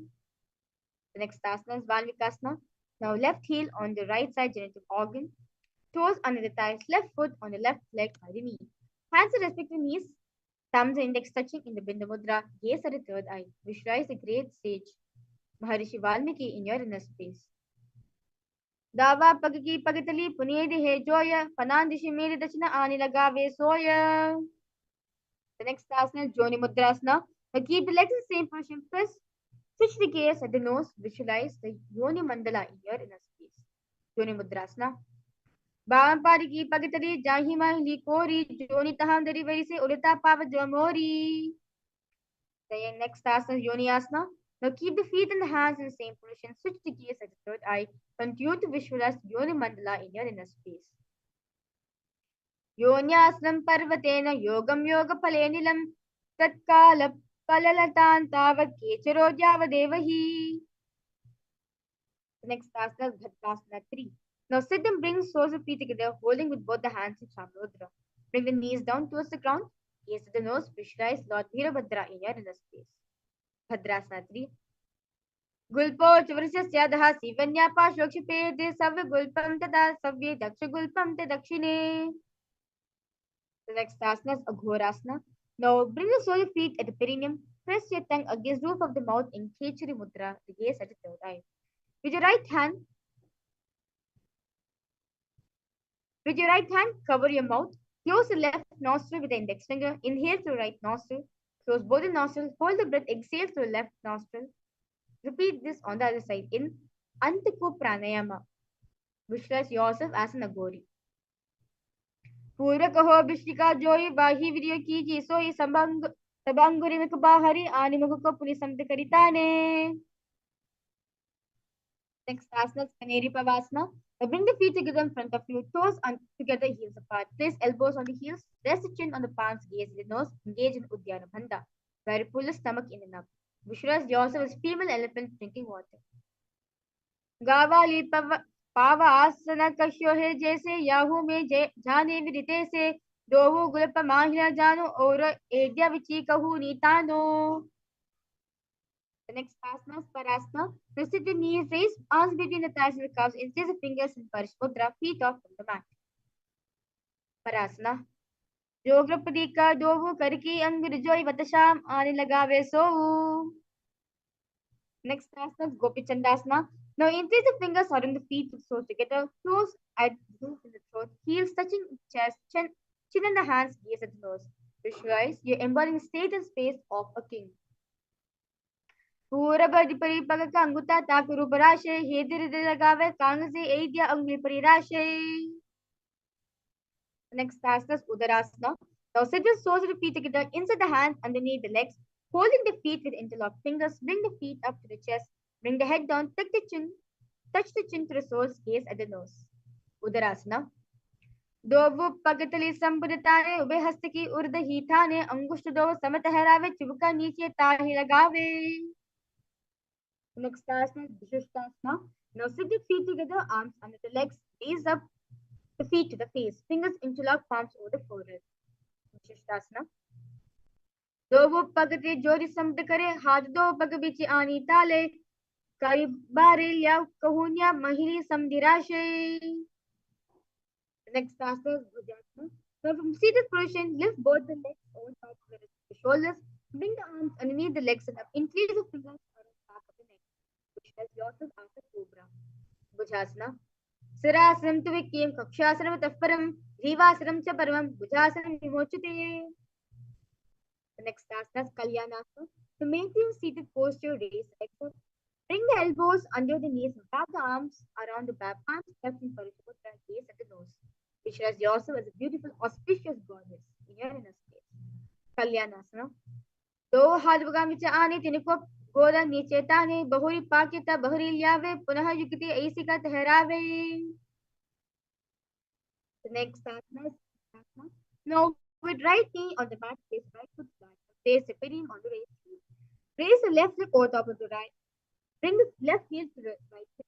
The next asana is Valmikasana. Now left heel on the right side genital organ. Toes under the thighs. Left foot on the left leg by the knee. Hands at respective knees. Thumbs and index touching in the Bindu Mudra. Gaze at the third eye. Visualize the great sage Maharishi Valmiki in your inner space. Dava Pagaki Pagatali Punedi He Joya Panandishi Meri Dachina Ani Lagave Soya. The next asana is Joni Mudrasana. Now keep the legs in the same position. Press. Switch the gaze at the nose. Visualize the Yoni Mandala in your inner space. Joni Mudrasana. Bavampari ki pagatari jahima li kori Joni tahandari very se urita pava jomori. The next asana is Yoni Asana. Now keep the feet and the hands in the same position. Switch the gaze at the third eye. Continue to visualize Yoni Mandala in your inner space. योन्यासनं पर्वतेन योगं योगफलेनिलं तत्कालपललतान् तावत् केचरोद्यावदेव हि. The next asana is Bhadrasana 3. Now sit and bring soles of feet together, holding with both the hands in Samudra. Bring the knees down towards the ground. Gaze to the nose. Visualize Lord Virabhadra in your inner space. Bhadrasana 3. Gulpo Chavrasya Syadha Sivanya Pashokshipé De Savya Gulpam Tada Savya Daksha Gulpam Te Dakshine. The next asana is Aghorasana. Now bring the sole of feet at the perineum. Press your tongue against the roof of the mouth in Khechari Mudra. The gaze at the third eye. With your right hand, cover your mouth. Close the left nostril with the index finger. Inhale through right nostril. Close both the nostrils. Hold the breath. Exhale through the left nostril. Repeat this on the other side in Antaku Pranayama. Visualize yourself as an Agori. पूर्व कहो विष्टिका जोई बाही वीर्य की जी सोई सबंगुरी मुख बाहरी आनि मुख को पुनि समत करिताने. Next asana is Kaneri Pavasana. Now bring the feet together in front of you, toes together, heels apart. Place elbows on the heels, rest the chin on the palms, gaze the nose, engage in Uddiyana Bandha, where you pull the stomach in and up. Visualize yourself as female elephant drinking water. गावाली पावा आसना कश्यो है जैसे Yahoo में जाने विदिते से दोहु गुलप माहिरा जानो और एड्या विची कहू नीतानो. The next asana is Parasana. Now sit the knees, raise arms between the thighs and the calves, and place the fingers in Parishmudra, feet off from the mat. Parasana. Jograpadi ka dovu karki angurjoi vatasham aane lagave so. Next asana is Gopi Chandasana. Now increase the fingers around the feet with soles together, close at the roof in the throat, heels touching chest, chin in the hands, gaze at the nose. Visualize you're embodying state and space of a king. पूरबदि परिपग कंगुता ताकुरु पराशे हेदिर लगावे Kong से एदिया अंगुली परिराशे. Next asana is Udarasana. Now sit the soles of the feet together inside the hands underneath the legs, holding the feet with interlocked fingers. Bring the feet up to the chest. Bring the head down. Touch the chin to the soles. Gaze at the nose. Udarasana. दोवु पगतली संबुदताने उभे हस्त की उर्द हीठाने अंगुष्ठ दो समतहरावे चिबुका नीचे ताही लगावे. Next asana is Vishishtasana. Now sit the feet together, arms under the legs, gaze up the feet to the face, fingers interlock, palms over the forehead. Vishishtasana. दो पगते जोरी समत करे हाथ दो पग बीच आनी ताले कई बारे लिया कहूनिया महिली समधिराशे. Next asana is Bhujasana. Now from seated position, lift both the legs over top of the shoulders, bring the arms underneath the legs and up, increase the fingers around the back of the neck. Visualize yourself as a cobra. Bhujasana. Sirasanam tu vikyam kakshasanam tafparam jivasanam cha parvam bhujasanam vimochite. The next asana is Kalyanasana. To maintain seated posture, raise the legs up. Bring the elbows under the knees and wrap the arms around the back, palms left in Parishmudra, gaze at the nose. Visualize yourself as a beautiful, auspicious goddess in your inner space. Kalyanasana. दो हाथ बगाम नीचे आने तिनको गोदा नीचे ताने बहुरी पाकिता बहुरी लियावे पुनः युक्ति ऐसी का ठहरावे. The next asana is asana. Now with right knee on the mat, place right foot flat, place the perineum on the raised heel. Raise the left leg over top of the right. Bring the left heel to the right hip.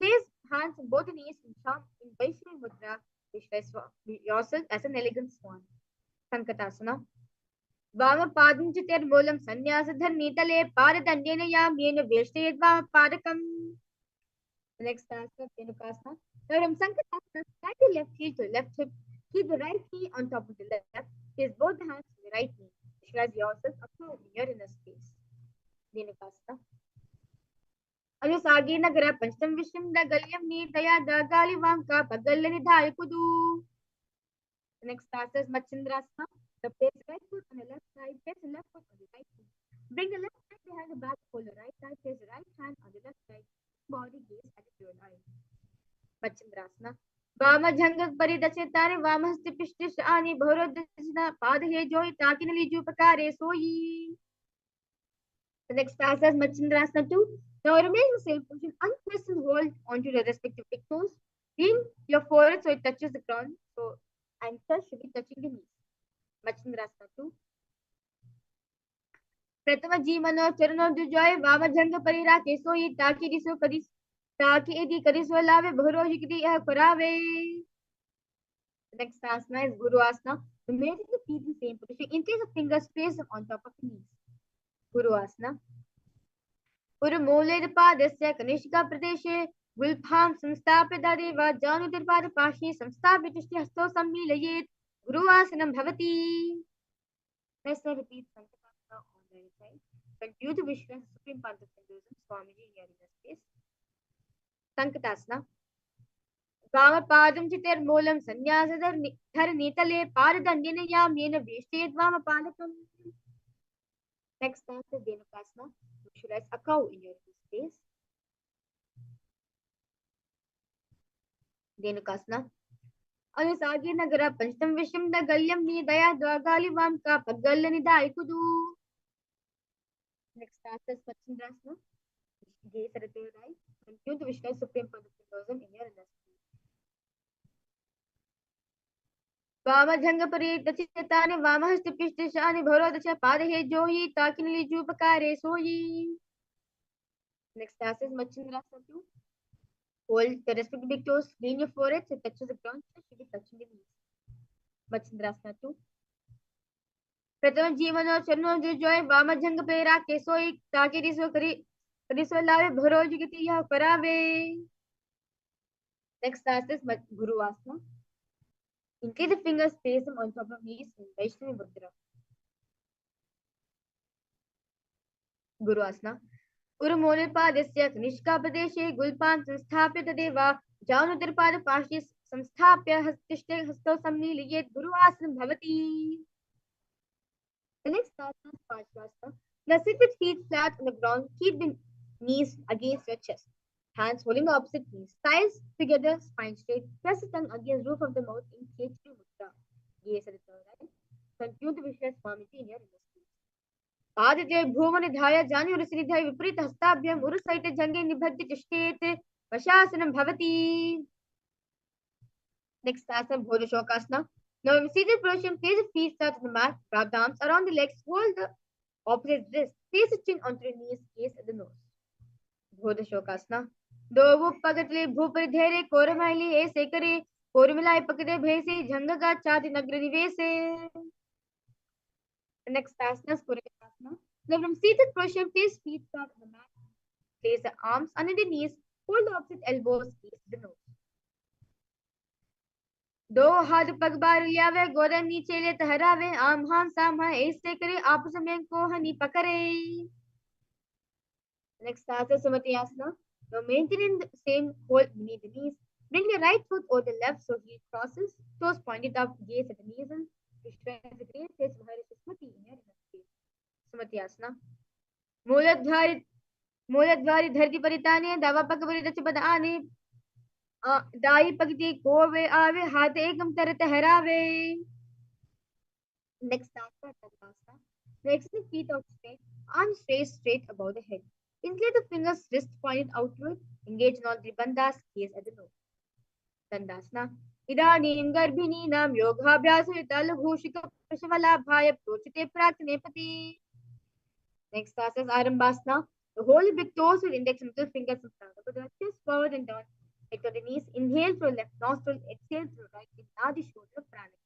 Place hands on both the knees in charm in Vaishnavi Mudra. Visualize yourself as an elegant swan. Sankatasana. वामपादं च तेर्मूलं संन्यासधर्मीतले पाददण्डेन याम्येन वेष्टयेद् वामपादकम्. Next asana, Dhenukasana. Now from Sankatasana, slide the left heel to the left hip. Keep the right knee on top of the left. Place both the hands on the right knee. Visualize yourself up in your inner space. Dhenukasana. अनुसागे नगर पंचम विश्वम दगल्यम नीतया दगाली वांका पगल्य निधाय कुदू. Next asana is Machindrasana. The place right foot on the left side, place the left foot on the right knee. Bring the left hand behind the back, pull the right side, place the right hand on the left side. Body gaze at the third eye. Machindrasana. वाम झंग परिदशेतारे वामहस्ति पिष्टिश आनि बहुरोदशना पाद हे जोई ताकिनली जुपकारे सोई. The next asana is Machindrasana 2. Now remain in the same position, untwist and hold onto the respective big toes. Lean your forehead so it touches the ground. So Ankle should be touching the knees. Machindrasana 2. Pratama Jimano Charano Dujoy, Vama Janga Parira, Kesoi, Taki Diso Kadis, Taki Edi Kadiswa Lave, Bhurojikiti Parave. The next asana is Guru Asana. The main is the feet in same position. Increase the fingers place them on top of the knees. Guru Asana. Urmole Padasya Kanishka Pradesh, Gulpham Samstapidadeva, Janudirpada Pashi, Samstapitishi Hasto Sammilayet, Guru Asanam Bhavati. Let's now repeat Sankasana on the right side. Continue to wish the Supreme Pontiff of Hinduism, Swamiji here in this space. Sankatasana. वामपादं चितिर्मूलं संन्यासधर नीतले पारदण्डेन याम्येन वेष्टेत् वामपादकम्. Next stance is Dhenukasana. Visualize a cow in your space. Dhenukasana. Anusagi nagara panchtam visham da galyam ni daya dvagali vam ka pagalla nidai kudu. Next stance is Machindrasana. Gaze at the right. Continue to visualize Supreme Pontiff of Hinduism in your space. वामजंग परितचितानि वामहस्तपिष्टशानि भरोदच पादहे जोयि ताकिनली जूपकारे सोयि. Next task is Machindrasana 2. Hold the respective big toes, lean your forehead, so touches the ground, should be touching the knees. Machindrasana 2. प्रथम जीवन और चरणों जो जोय वामजंग पेरा केसोई ताकि रिसो करिसो लावे भरोजगति यह करावे. Next task is Guru Asana. Increase the fingers, place them on top of knees in Vaishnavi Mudra. Guru Asana. Urmolpadasya Kanishkapadeshe Gulpan Samsthapya Tadeva Jaunutirpada Pashis Samsthapya Hastishte Hasto Samnilayet Guru Asana Bhavati. The next asana is Parshvasana. Now sit with feet flat on the ground. Keep the knees against your chest. Hands holding the opposite knees. Thighs together, spine straight. Press the tongue against roof of the mouth in Khetri Mudra. Gaze at the third eye. Continue to visualize Swamiji in your inner space. Aditya भूमनि धाय जानि उरुसिनिधाय विपरीत हस्ताभ्याम उरुसहित जंगे निबद्ध तिष्ठेत वशासनं भवति. Next asana Bhodashokasana. Now in seated position, place the feet flat on the mat, wrap the arms around the legs, hold the opposite wrist, place the chin onto your knees, gaze at the nose. Bhodashokasana. दो पगटले भूपर धेरे कोरमाइली ऐसे करे कोरमिलाय पकड़े भेसे झंग का चाति नगर निवेसे. The next asana is Purusasana. Now from seated position, place feet flat on the mat, place the arms under the knees, hold the opposite elbows, gaze the nose. दो हाथ पग बार लियावे गोरा नीचे ले तहरावे आम हाम साम हा ऐसे करे आपस में को हनी पकड़े. Next asana is Sumati Asana. Now maintaining the same hold beneath the knees. Bring the right foot over the left so heel crosses, toes pointed up, gaze at the knees and visualize the great face of Hari Sumati in your inner space. Sumati Asana. मूलद्वारी धरती परिताने दावा पग परिदच पद आने दाई पगती कोवे आवे हाथ एकम तर तहरावे. Next asana Tadasana. Next the feet out straight, arms raised straight above the head. Incline the fingers, wrist pointed outward. Engage in all three bandhas, gaze at the nose. Dandasana. Idanim garbhinam yogabhyasa laghushika prashavalabhaya prochite praknepati. Next asana is Arambasana. The whole big toes with index and middle fingers in front. Put the chest forward and down. Head to the knees. Inhale through left nostril. Exhale through right. Nadi shoulder prana.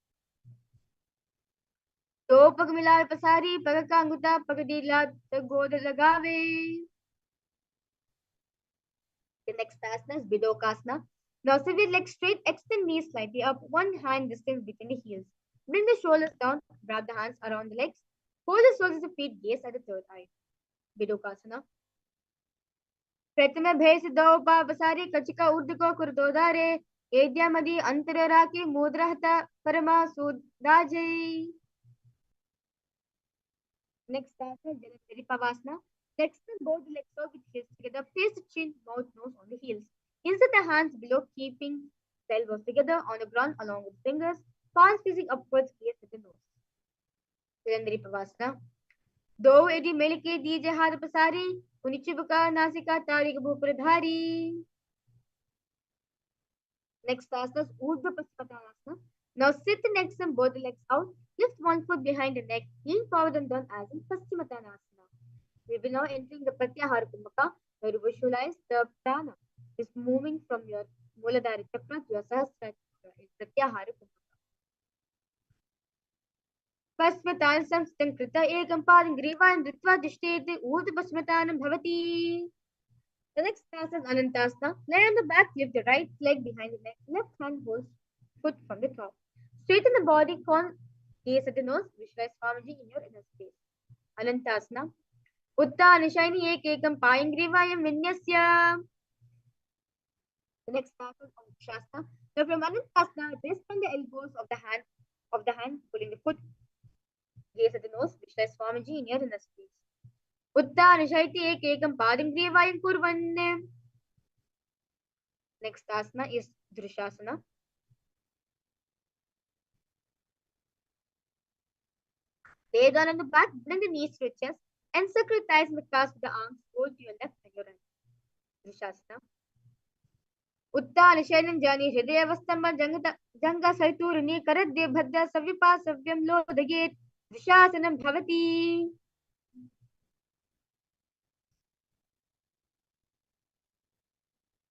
दो पग मिलावे पसारी पग का अंगूठा पग ढीला गोद लगावे. The next asana is Bidokasana. Now sit with legs straight, extend knees slightly up, one hand distance between the heels. Bring the shoulders down, wrap the hands around the legs. Hold the soles of the feet, gaze at the third eye. Bidokasana. प्रथम भय से दो पा पसारी कचिका ऊर्ध को कुरदोदारे एद्या मदी अंतर राकी मुद्रहता परमा सुदाजई. Next asana is Jalapavasana. Extend both the legs out with heels together. Place the chin, mouth, nose on the heels. Insert the hands below, keeping the elbows together on the ground along with fingers. Palms facing upwards, gaze at the nose. Surendri Pavasana. दो AD mail के दीजे हाथ पसारी उनिचुबका नासिका Tariq भूप्रधारी. Next asana is Urdhva Paschimottanasana. Now sit and extend both the legs out. Lift one foot behind the neck. Lean forward and down as in Paschimottanasana. We will now entering the Pratyahara Kumbhaka, where you visualize the prana is moving from your Muladhara Chakra to your Sahasrara Chakra. It's Pratyahara Kumbhaka. Pasmatanasam stham krita ekam padam grivan dritva dishtete urdhvasmatanam bhavati. The next task is Anantasana. Lay on the back, lift the right leg behind the neck. Left hand holds foot from the top. Straighten the body, gaze at the nose. Visualize Swamiji in your inner space. Anantasana. Uttan shiny ekam payam grivayam vinyasya. The next task is Ankushasana. Now from Anantasana, rest on the elbows of the hand, pulling the foot. Gaze at the nose. Visualize Swamiji in your inner space. Uttan shaiti ekam padam grivayam kurvan. Next asana is Drishasana. Lay down on the back, bring the knees to your chest, encircle your thighs and clasp the arms, fold to your left and your right. Drishasana. Uttan Shailan Jani Hridayavastamba Janga Saiturani Karadya Bhadra Savipa Savyam Lodagate Drishasanam Bhavati.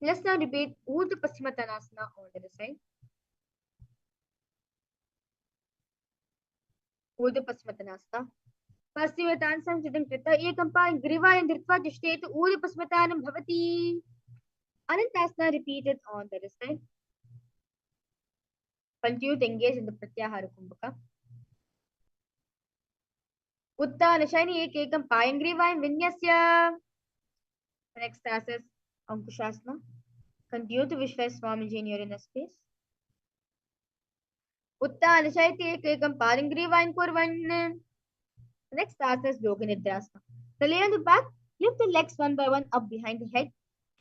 Let's now repeat Urdhva Paschimottanasana on the other side. Urdhva Paschimottanasana. Paschimottanasam Chitam Krita Ekampa Grivayam Dritva Tishteta Urdhva Paschimottanam Bhavati. Anantasana repeated on the other side. Continue to engage in the Pratyahara Kumbhaka. Uttan Shani ekam payam grivayam vinyasya. The next task is Ankushasana. Continue to visualize Swamiji in your inner space. Uttan Shaiti ekam payam grivayam kurvan. The next task is Yoga Nidrasana. So lay on the back, lift the legs one by one up behind the head.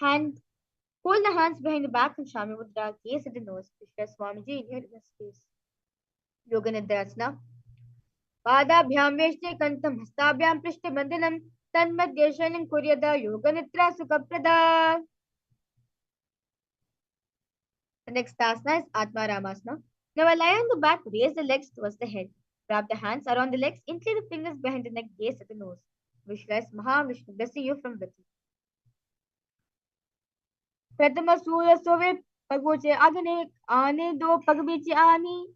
Hold the hands behind the back and Shami Mudra, gaze at the nose. Visualize Swamiji in your inner space. Yoga Nidrasana. Padabhyam Veshne Kantam Hastabhyam Prishta Bandhanam Tanmadhyashanam Kuryada Yoga Nitra Sukhaprada. The next asana is Atma Ramasana. Now while lie on the back, raise the legs towards the head. Wrap the hands around the legs, incline the fingers behind the neck, gaze at the nose. Visualize Mahavishnu blessing you from within. Pratama Surya Sove Pagoche Agane Ane Do Pagabichi Ani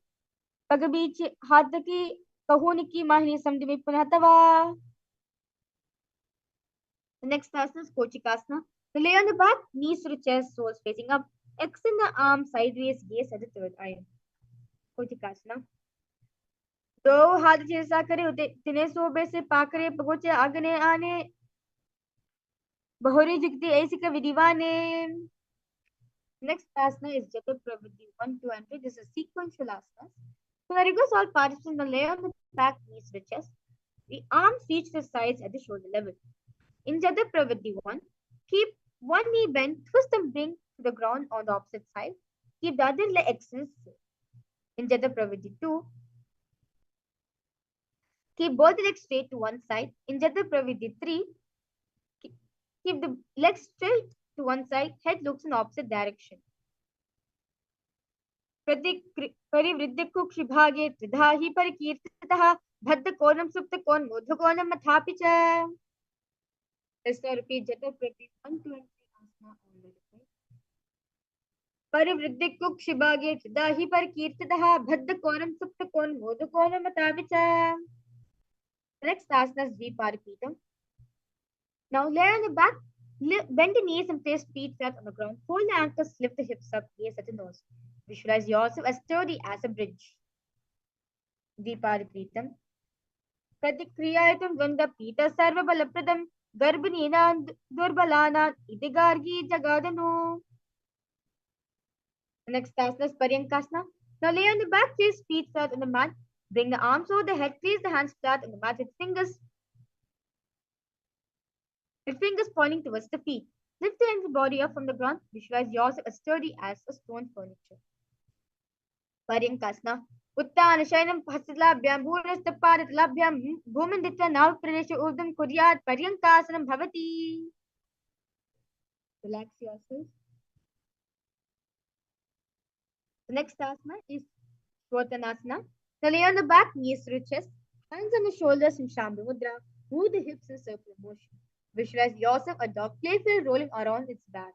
Pagabichi Hataki Kahuniki Mahini Samdimi Punatava. The next asana is Kochikasana. So lay on the back, knees to the chest, soles facing up. Extend the arms sideways, gaze at the third eye. Kochikasana. दो हाथ जैसा करे तिने सोबे से पाकरे पगोचे आगने आने बहोरी जिगती ऐसी का विधिवाने. Next asana is Jata Pravritti 1, 2, and 3. This is sequential asanas. So the request all participants will lay on the back, knees to the chest. The arms reach the sides at the shoulder level. In Jata Pravritti 1, keep one knee bent, twist and bring to the ground on the opposite side. Keep the other leg extended. In Jata Pravritti 2, keep both the legs straight to one side. In Jata Pravritti 3, keep the legs straight to one side, head looks in opposite direction. Parivriddhikukshibhage tridhahi parikirtitah bhaddhakonam suptakonam udhakonam mathapi cha. Let's now repeat Jata Pravritti 1, 2, and 3 asana on the side. Parivriddhikukshibhage tridhahi parikirtitah bhaddhakonam suptakonam udhakonam mathapi cha. The next asana is Viparipitam. Now lay on the back, bend the knees and place feet flat on the ground. Fold the ankles, lift the hips up, gaze at the nose. Visualize yourself as sturdy as a bridge. Viparipitam. Pratikriyayatam Ganda Pita Sarva Balapradam Garbhanina Durbalana Idigargi Jagadanu. The next asana is Paryankasana. Now lay on the back, place feet flat on the mat. Bring the arms over the head, place the hands flat on the mat with fingers pointing towards the feet. Lift the entire body up from the ground. Visualize yourself as sturdy as a stone furniture. Paryankasana. Uttan Shainam Hasilabhyam Bhurastapadatlabhyam Bhuminditva Nav Pradesh Urdam Kuryat Paryankasanam Bhavati. Relax yourself. The next asana is Swatanasana. Now lay on the back, knees to the chest, hands on the shoulders in Shambhu Mudra. Move the hips in circular motion. Visualize yourself a dog playfully rolling around its back.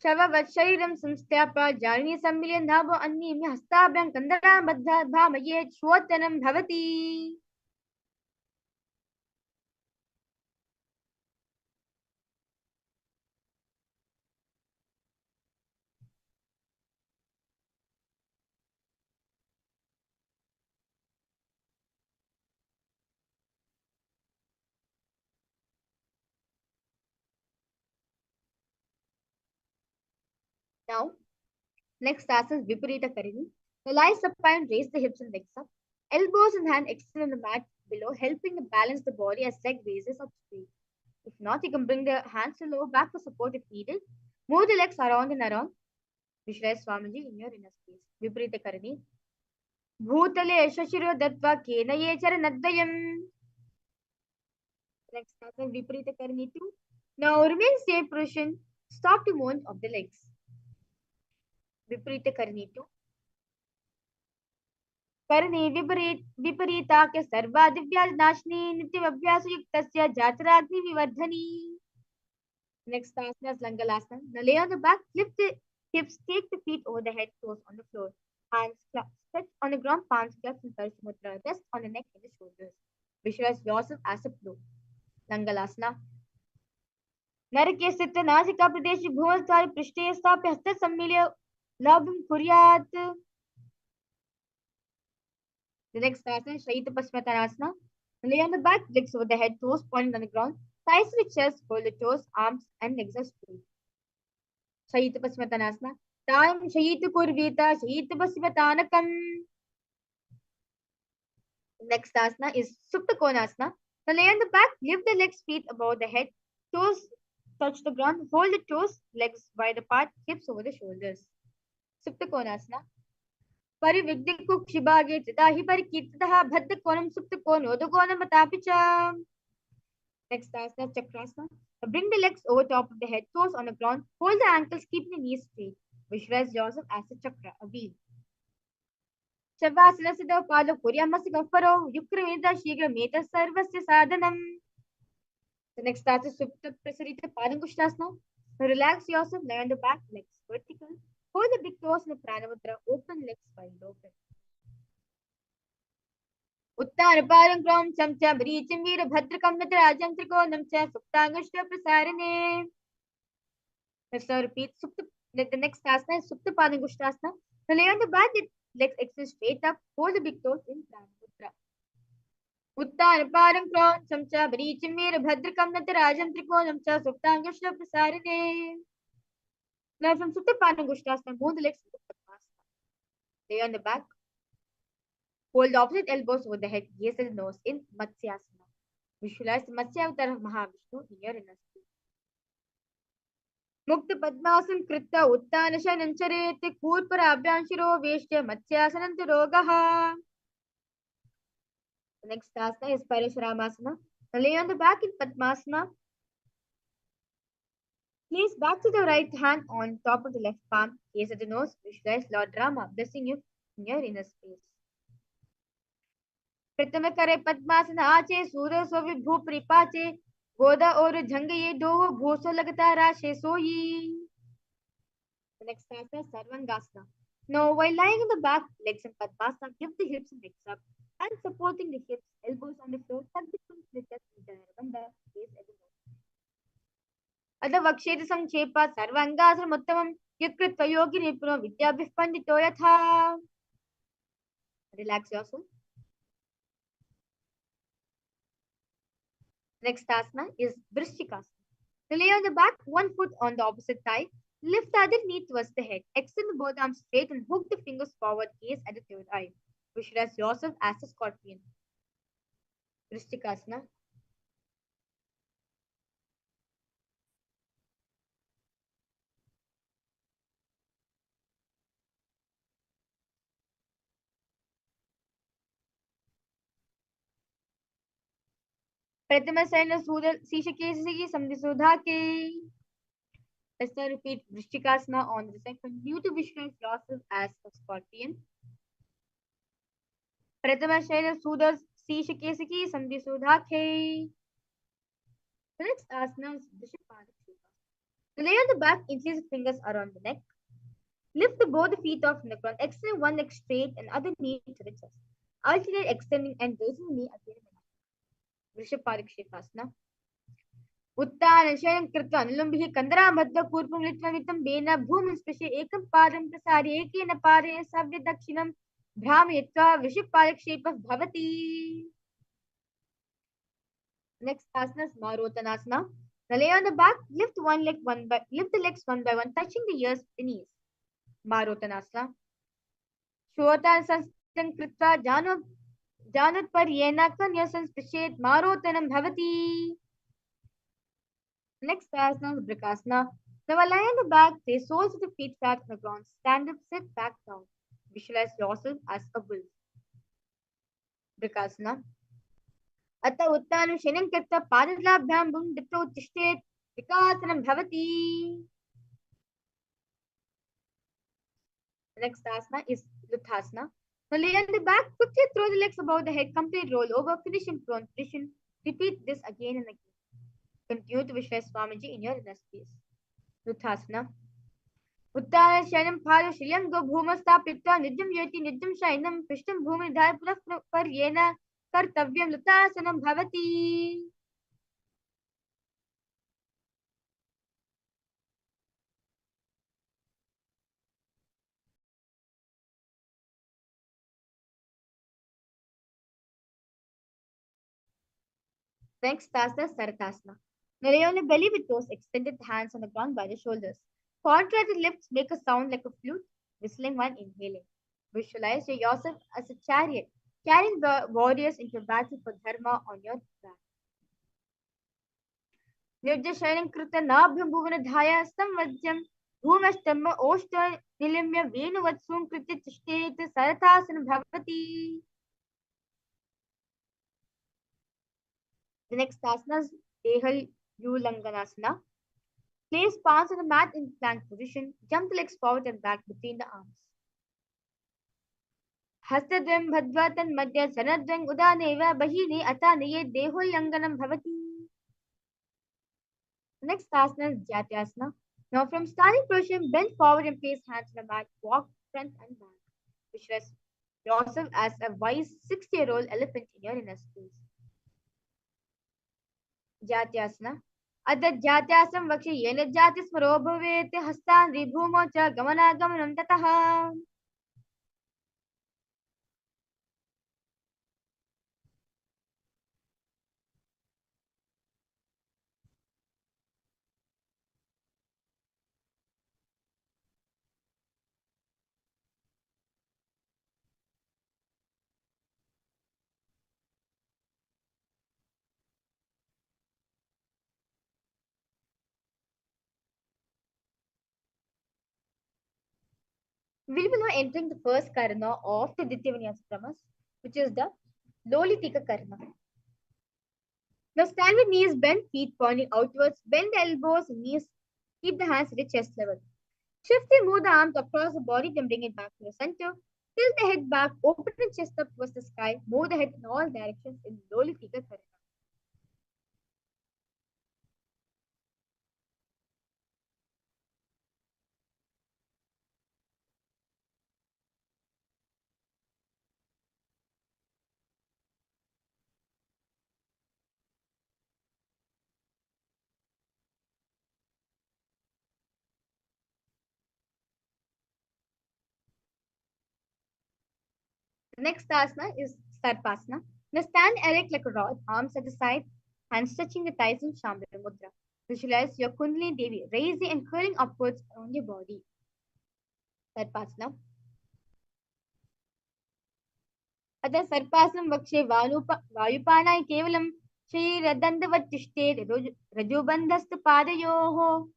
शववत् शरीरं संस्थाप्य जानी सम्मिल्य नाभो अन्नीम्य हस्ताभ्यां कन्दरां बद्धा भामयेत् श्वोत्तनं भवति. Now, next asana is Viparita Karini. Now lie supine, raise the hips and legs up. Elbows and hand extend on the mat below, helping to balance the body as leg raises up straight. If not, you can bring the hands to lower back for support if needed. Move the legs around and around. Visualize Swamiji in your inner space. Viparita Karini. Bhutale shashiro dattva kena ye charanadvayam. Next asana Viparita Karini 2. Now remain same position. Stop the movement of the legs. Viparita Karini 2. करणे विपरीताख्य सर्वादिव्यानाशिनी नित्यमभ्यासयुक्तस्य जातराग्निविवर्धनी. Next asana is Langalasana. Now lay on the back, lift the hips, take the feet over the head, toes on the floor. Hands stretch on the ground, palms clasped in Paramashivoham. Rest on the neck and the shoulders. Visualize yourself as a flow. Langalasana. नरके स्थित नासिका प्रदेश भुवनद्वार पृष्ठे स्थाप्य हस्त सम्मिल्य लाभं कुर्यात्. The next asana is Shayita Paschimottanasana. Lay on the back, legs over the head, toes pointing on the ground. Thighs to the chest, hold the toes, arms and legs are straight. Shayita Paschimottanasana. Time Shayita Kurvita, Shayita Paschimottanakam. Next asana is Supta Konasana. Now lay on the back, lift the legs, feet above the head, toes touch the ground, hold the toes, legs wide apart, hips over the shoulders. Supta Konasana. परिविग्धिकुक्षिभागे तदा हि परिकीर्तितः बद्धकोणं सुप्तकोणोदकोणमतापि च. Next asana, Chakrasana. Bring the legs over top of the head, toes on the ground, hold the ankles, keep the knees straight. Visualize yourself as a chakra, a wheel. Shavasana Palo Puryamasi Gafaro, Yukramita Shigrameta Sarvasya Sadhanam. The next asana is Supta Prasarita Padangushtasana. Relax yourself, lie on the back, legs vertical. Hold the big toes in the Pranamudra, open legs wide open. उत्तानपारं क्रौं चमचा मरीचिं वीरभद्रकं नटराजं त्रिकोणं च सुप्ताङ्गश्च प्रसारिणे. Let's now repeat. The next asana is Supta Padangushtasana. Now lay on the back, legs extend straight up, hold the big toes in Pranamudra. उत्तानपारं क्रौं चमचा मरीचिं वीरभद्रकं नटराजं त्रिकोणं च सुप्ताङ्गश्च प्रसारिणे. Now from Supta Padangushtasana, move the legs to Padmasana. Lay on the back. Hold the opposite elbows over the head, gaze at the nose in Matsyasana. Visualize the Matsya Avatar of Mahavishnu in your inner space. Mukta Padmasana Kritta Uttanashanam Charete Kurparabhyam Shiro Veshya Matsyasanam Rogaha. The next asana is Parashuramasana. Now lay on the back in Padmasana. Place back to the right hand on top of the left palm. Gaze at the nose. Visualize Lord Rama blessing you in your inner space. प्रथम करे पद्मासन आचे सूर्य सो विभू परिपाचे गोदा और झंग ये दो भूसो लगता राशे सोई. The next asana is Sarvangasana. Now, while lying on the back, legs in Padmasana, give the hips and legs up, and supporting the hips, elbows on the floor, tuck the chin, split the Dhanarabandha, gaze at the nose. Adha Vaksheta Samchepa Sarvangasana Muttamam Yakritva Yogi Nipuno Vidyabhih Pandito Yatha. Relax yourself. Next asana is Vrishchikasana. Lay on the back, one foot on the opposite thigh. Lift the other knee towards the head. Extend the both arms straight and hook the fingers forward. Gaze at the third eye. Visualize yourself as a scorpion. Vrishchikasana. प्रथम शयन शीर्षके सन्धिशोधा के. Let's now repeat Vrishchikasana on the second. Continue to visualize yourself as a scorpion. Pratama Shaila Sudas Sishikesiki Sandhi Sudhake. The next asana is Vishwapadakshika. Lay on the back, interlace the fingers around the neck. Lift both the feet off from the ground. Extend one leg straight and other knee to the chest. Alternate extending and raising the knee again and again. Vishwapadakshikasana. उत्तानशयनं कृत्वा अनुलम्बिः कन्दरामध्वपूर्वं लिट्वमितं Ben भूमिं स्पृश्य एकं पादं प्रसार्य एकेन पादेन सव्यदक्षिणं भ्रामयित्वा विषुपादक्षेपः भवति. Next asana is Marotanasana. Now lay on the back, lift the legs one by one, touching the ears with the knees. Marotanasana. Shrotan sanstan krita janut paryena kanyasans sprishet marotanam bhavati. Next asana is Brikasana. Now lie on the back, place soles of the feet flat on the ground. Stand up, sit back down. Visualize yourself as a bull. Brikasana. अतः उत्तानशयनं कृत्वा पादतलाभ्यां भुङ्क्त्वा उत्तिष्ठेत् विकासनं भवति. Next asana is Luthasana. Now lay on the back, quickly throw the legs above the head, complete roll over, finish in prone position. Repeat this again and again. Continue to visualize Swamiji in your inner space. Luthasana. उत्तानशयनं पादशिलं गो भूमस्थापित्वा निजं योति निजं शयनं पृष्ठं भूमिधाय पुनः पर्येन कर्तव्यं लुतासनं भवति. Next asana, Saratasana. Now lay on your belly with toes extended, hands on the ground by the shoulders. Contracted lips make a sound like a flute, whistling while inhaling. Visualize yourself as a chariot, carrying the warriors into battle for dharma on your back. Nirjashayanam krita nabhyam bhuvanadhaya samvajyam bhumashtamma oshta nilimya venuvatsum krita tishtet Saratasana bhavati. The next asana is Dehal Ulanganasana. Place palms on the mat in plank position. Jump the legs forward and back between the arms. Hastadvam bhadvatan madhya sanadvang udaneva bahini atanaye deholyanganam bhavati. Next asana is Jatyasana. Now from starting position, bend forward and place hands on the mat. Walk front and back. Visualize yourself as a wise 60-year-old elephant in your inner space. Jatyasana. अदज्जात्यासं वक्षे येन जातिस्मरो भवेत् हस्तान् विभूमौ च गमनागमनं ततः. We will be now entering the first karana of the Dityavinyasa, which is the Lolitika karana. Now stand with knees bent, feet pointing outwards, bend the elbows and knees, keep the hands at the chest level. Shift and move the arms across the body, then bring it back to the center. Tilt the head back, open the chest up towards the sky, move the head in all directions in Lolitika karana. The next asana is Sarpasana. Now stand erect like a rod, arms at the side, hands touching the thighs in Shambhala Mudra. Visualize your Kundalini Devi raising and curling upwards around your body. Sarpasana. अतः सर्पासनं वक्षे वायुपानाय केवलं शरीरदण्डवत् तिष्ठेत् रजोबन्धस्थपादयोः.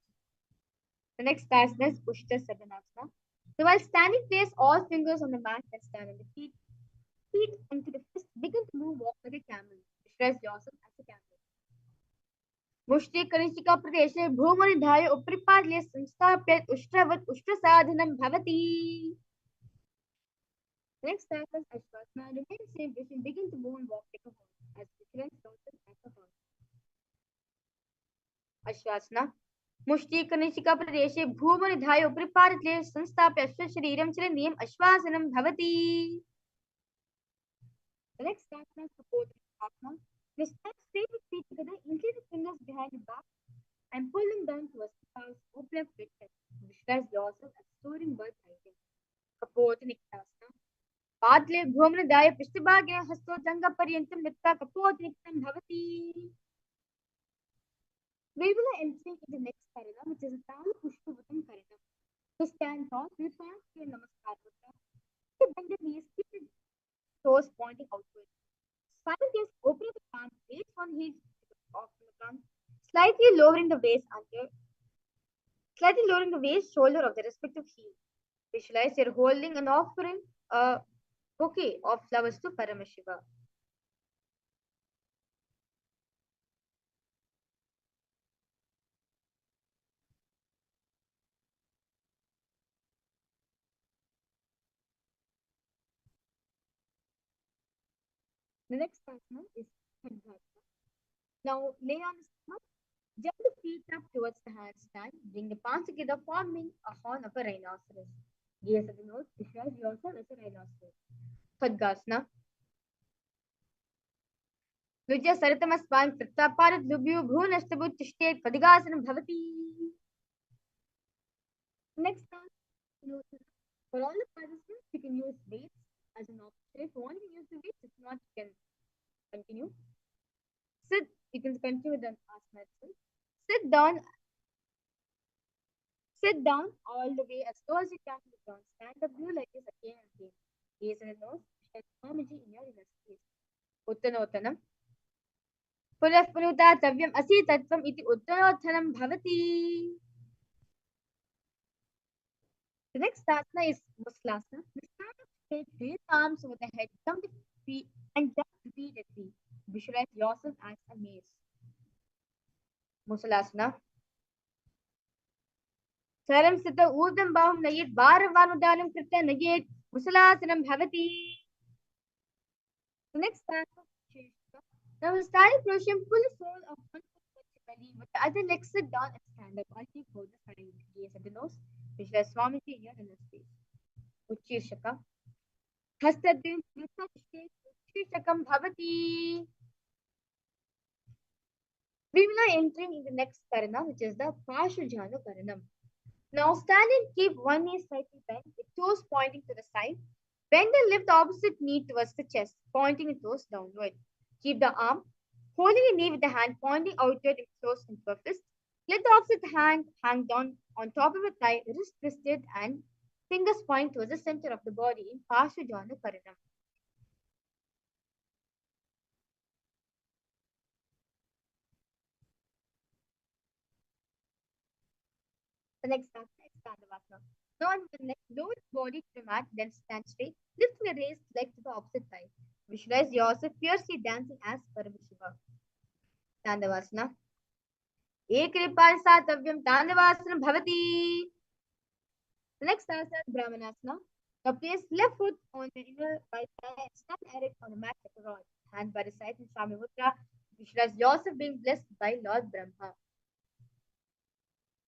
The next asana is Ushta Sadanasana. So while standing, place all fingers on the mat and stand on the feet into the fist. Begin to move, walk like a camel. Visualize yourself as a camel. मुष्टिकनिष्ठिका प्रदेशे भूमनिधाय उपरिपाल्य संस्थाप्य उष्ट्रवत् उष्ट्रसाधनं भवति. Next cycle Ashwasana remains same vision begin to move and walk like a horse as different sources like a horse. Ashwasana मुष्टिकनिष्ठिका प्रदेशे भूमनिधाय उपरिपाल्य संस्थाप्य अश्वशरीरं चलनीयम् अश्वासनं भवति. The next asana is Supporting. This time stay with feet together, incline the fingers behind the back and pull them down towards the palms. Open up with chest. Visualize yourself as soaring bird rising. Kapotniktasana. Padle bhumnadaya pishtibhagya hasto janga paryantam nitta kapotniktam bhavati. We will enter into the next karana, which is a Tala Pushpavatam karana. To stand tall, we pass to Namaskar Mudra. To bend the knees, keep the toes pointing outward. Simultaneously opening the palms, weight on heels off the ground, slightly lowering the waist shoulder of the respective heel. Visualize you're holding and offering a bouquet of flowers to Paramashiva. The next asana is Khandhasana. Now lay on the stomach, jump the feet up towards the handstand, bring the palms together, forming a horn of a rhinoceros. Gaze at the nose, visualize yourself as a rhinoceros. Khadgasana. Nujya Saritamaspan Prataparat Lubyu Bhunastabut Tishtet Khadgasanam Bhavati. Next time, for all the participants, you can use weights as an option. If you want to use the weights, if not, you can continue. Sit, you can continue with the asana itself. Sit down all the way as low as you can to the ground. Stand up, do like this again and again. Gaze at the nose, share energy in your inner space. Uttanottanam. पुनः पुनुता तव्यम् असि तत्त्वम् इति उत्तरोत्थानं भवति. The next asana is Muslasana. Stand up straight, raise arms over the head, jump the feet and jump repeatedly. Visualize yourself as a maze. Musalasana. Saram sita urdham baham nayet bharavarmudanam krita nayet musalasanam bhavati. The next asana is Shirshika. Now starting position, pull the sole of one foot touch the belly with the other leg, sit down and stand up. I'll take both the side. Gaze at the nose. Visualize Swamiji in your inner space. Uchirshaka. Hastadin Uchirshakam bhavati. We will now entering in the next karana, which is the Pashujana karanam. Now stand and keep one knee slightly bent, with toes pointing to the side. Bend and lift the opposite knee towards the chest, pointing the toes downward. Keep the arm, holding the knee with the hand pointing outward and close into a fist. Let the opposite hand hang down on top of the thigh, wrist twisted and fingers point towards the center of the body in Pashujana karanam. The next asana is Dandavasana. Now on the next, lower the body to the mat, then stand straight, lifting the raised leg to the opposite thigh. Visualize yourself fiercely dancing as Paramashiva. Dandavasana. Ekripasaatavyam Dandavasana bhavati. The next asana is Brahmanasana. Now place left foot on the inner right thigh and stand erect on the mat like a rod. Hand by the side in Swami Mudra. Visualize yourself being blessed by Lord Brahma.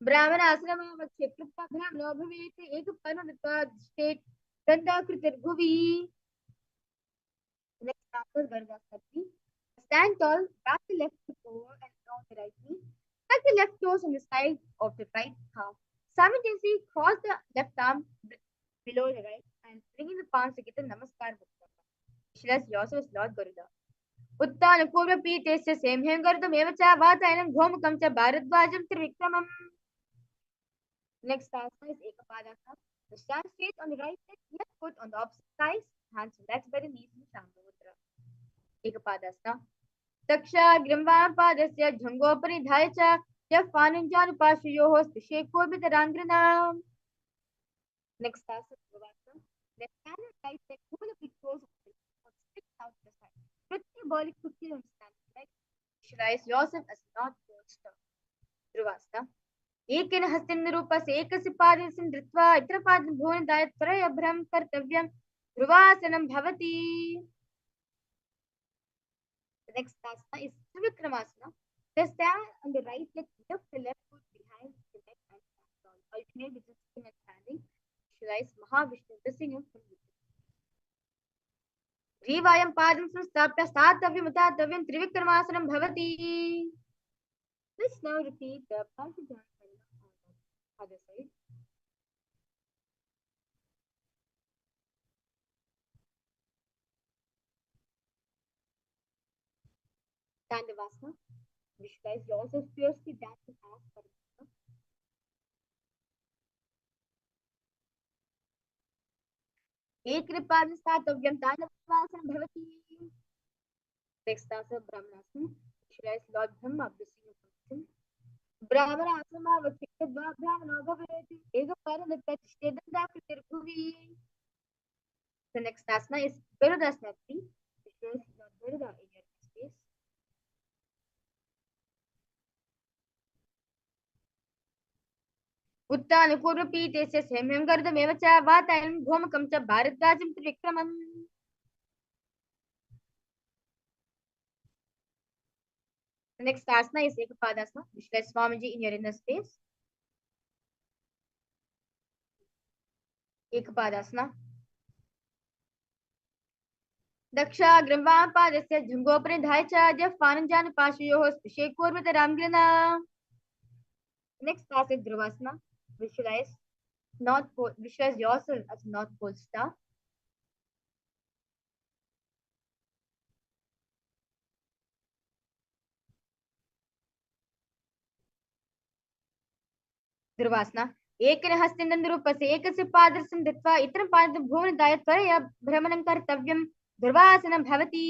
ब्राह्मणाश्रमावक्षे कृत्वा ब्राह्मणो भवेत् एकपर्णत्वात् state गन्धाकृतिर्भुवि. Next after Gargasati. Stand tall, wrap the left foot over and around the right knee. Tuck the left toes on the side of the right calf. Simultaneously cross the left arm below the right and bringing the palms together Namaskar Mudra. Visualize yourself as Lord Garuda. उत्तान पूर्वपीठस्य सेम्हें गर्दमेव च वातायनं घोमुखं च भारद्वाजं त्रिविक्रमम्. Next asana is Ekapadasana. Stand straight on the right leg, left foot on the opposite thighs, hands relaxed by the knees in Shambhu Mudra. Ekapadasana. Taksha Grimvapadasya Jhangopari cha Yafananjanupashuyoho Spisheko Vidarangrana. Next asana is Bhavasana. Then stand on right leg, pull the big toes of the foot, stick out to the side. Put your body quickly on stand leg. Visualize yourself as Lord Lord ध्रुवास्ता एकेन हस्तेन निरूपस्य एकस्य पादस्य धृत्वा इतरपादं भुवनदाय त्रयभ्रं कर्तव्यं ध्रुवासनं भवति. The next asana is Trivikramasana. They stand on the right leg, lift the left foot behind the neck and stand tall. Alternate between sitting and standing. Visualize Mahavishnu blessing him from within. Grivayam padam samstapya startavyam utatavyam Trivikramasana bhavati. Let's now repeat the Panchajana on the other side. Dandavasana. Visualize yourself fiercely dancing as Paramashivoham. Ekripadan startavyam Dandavasana bhavati. Next asana Brahmanasana. Visualize Lord Brahma blessing you from within. Brahmanasana vachitadva brahmano bhaveti. Ego paranatya tishtedanda kritirbhuvi. The next asana is Garudasana 3. Visualize Lord Garuda in your space. उत्तानपूर्वपीठेस्य सेम्यं गर्दमेव च वातायनं भौमकं च भारद्वाजं त्रिविक्रमम्. The next asana is Ekapadasana. Visualize Swamiji in your inner space. Ekapadasana. दक्षाग्रं वामपादस्य जङ्घोपरिधाय च जह्वानञ्जानुपाशयोः स्पृशे कूर्मतरां. Next class is Dhruvasana. Visualize North Pole. Visualize yourself as North Pole star. Dhruvasana. एकेन हस्तेन निरूपस्य एकस्य पादस्य दत्वा इतरं पादं भुवनदाय त्वरया भ्रमणं कर्तव्यं ध्रुवासनं भवति.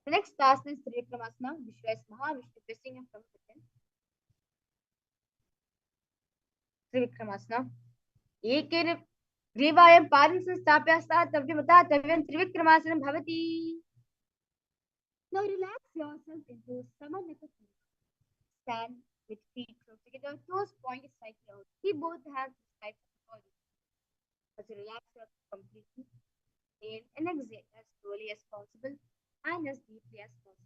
The next asana is Trivikramasana. Visualize Mahavishnu blessing him from within. Trivikramasana. एकेन ग्रीवायां पादं संस्थाप्य स्थातव्यं उत्थातव्यं त्रिविक्रमासनं भवति. Now relax yourself into Samanaka. Stand with feet close together, toes pointed slightly out. Keep both hands beside the body. As you relax yourself completely, inhale and exhale as slowly as possible and as deeply as possible.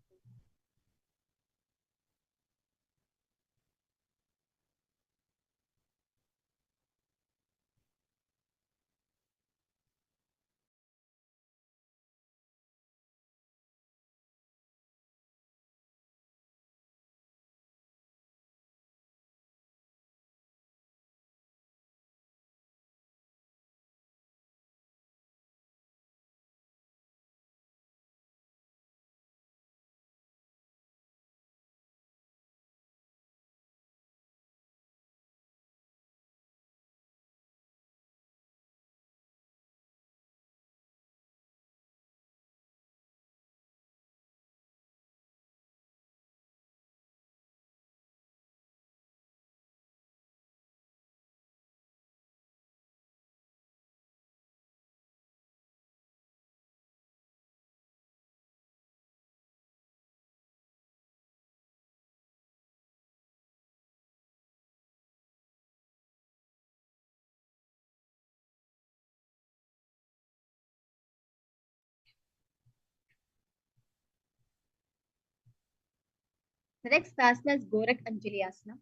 The next asana is Gorak Anjali Asana.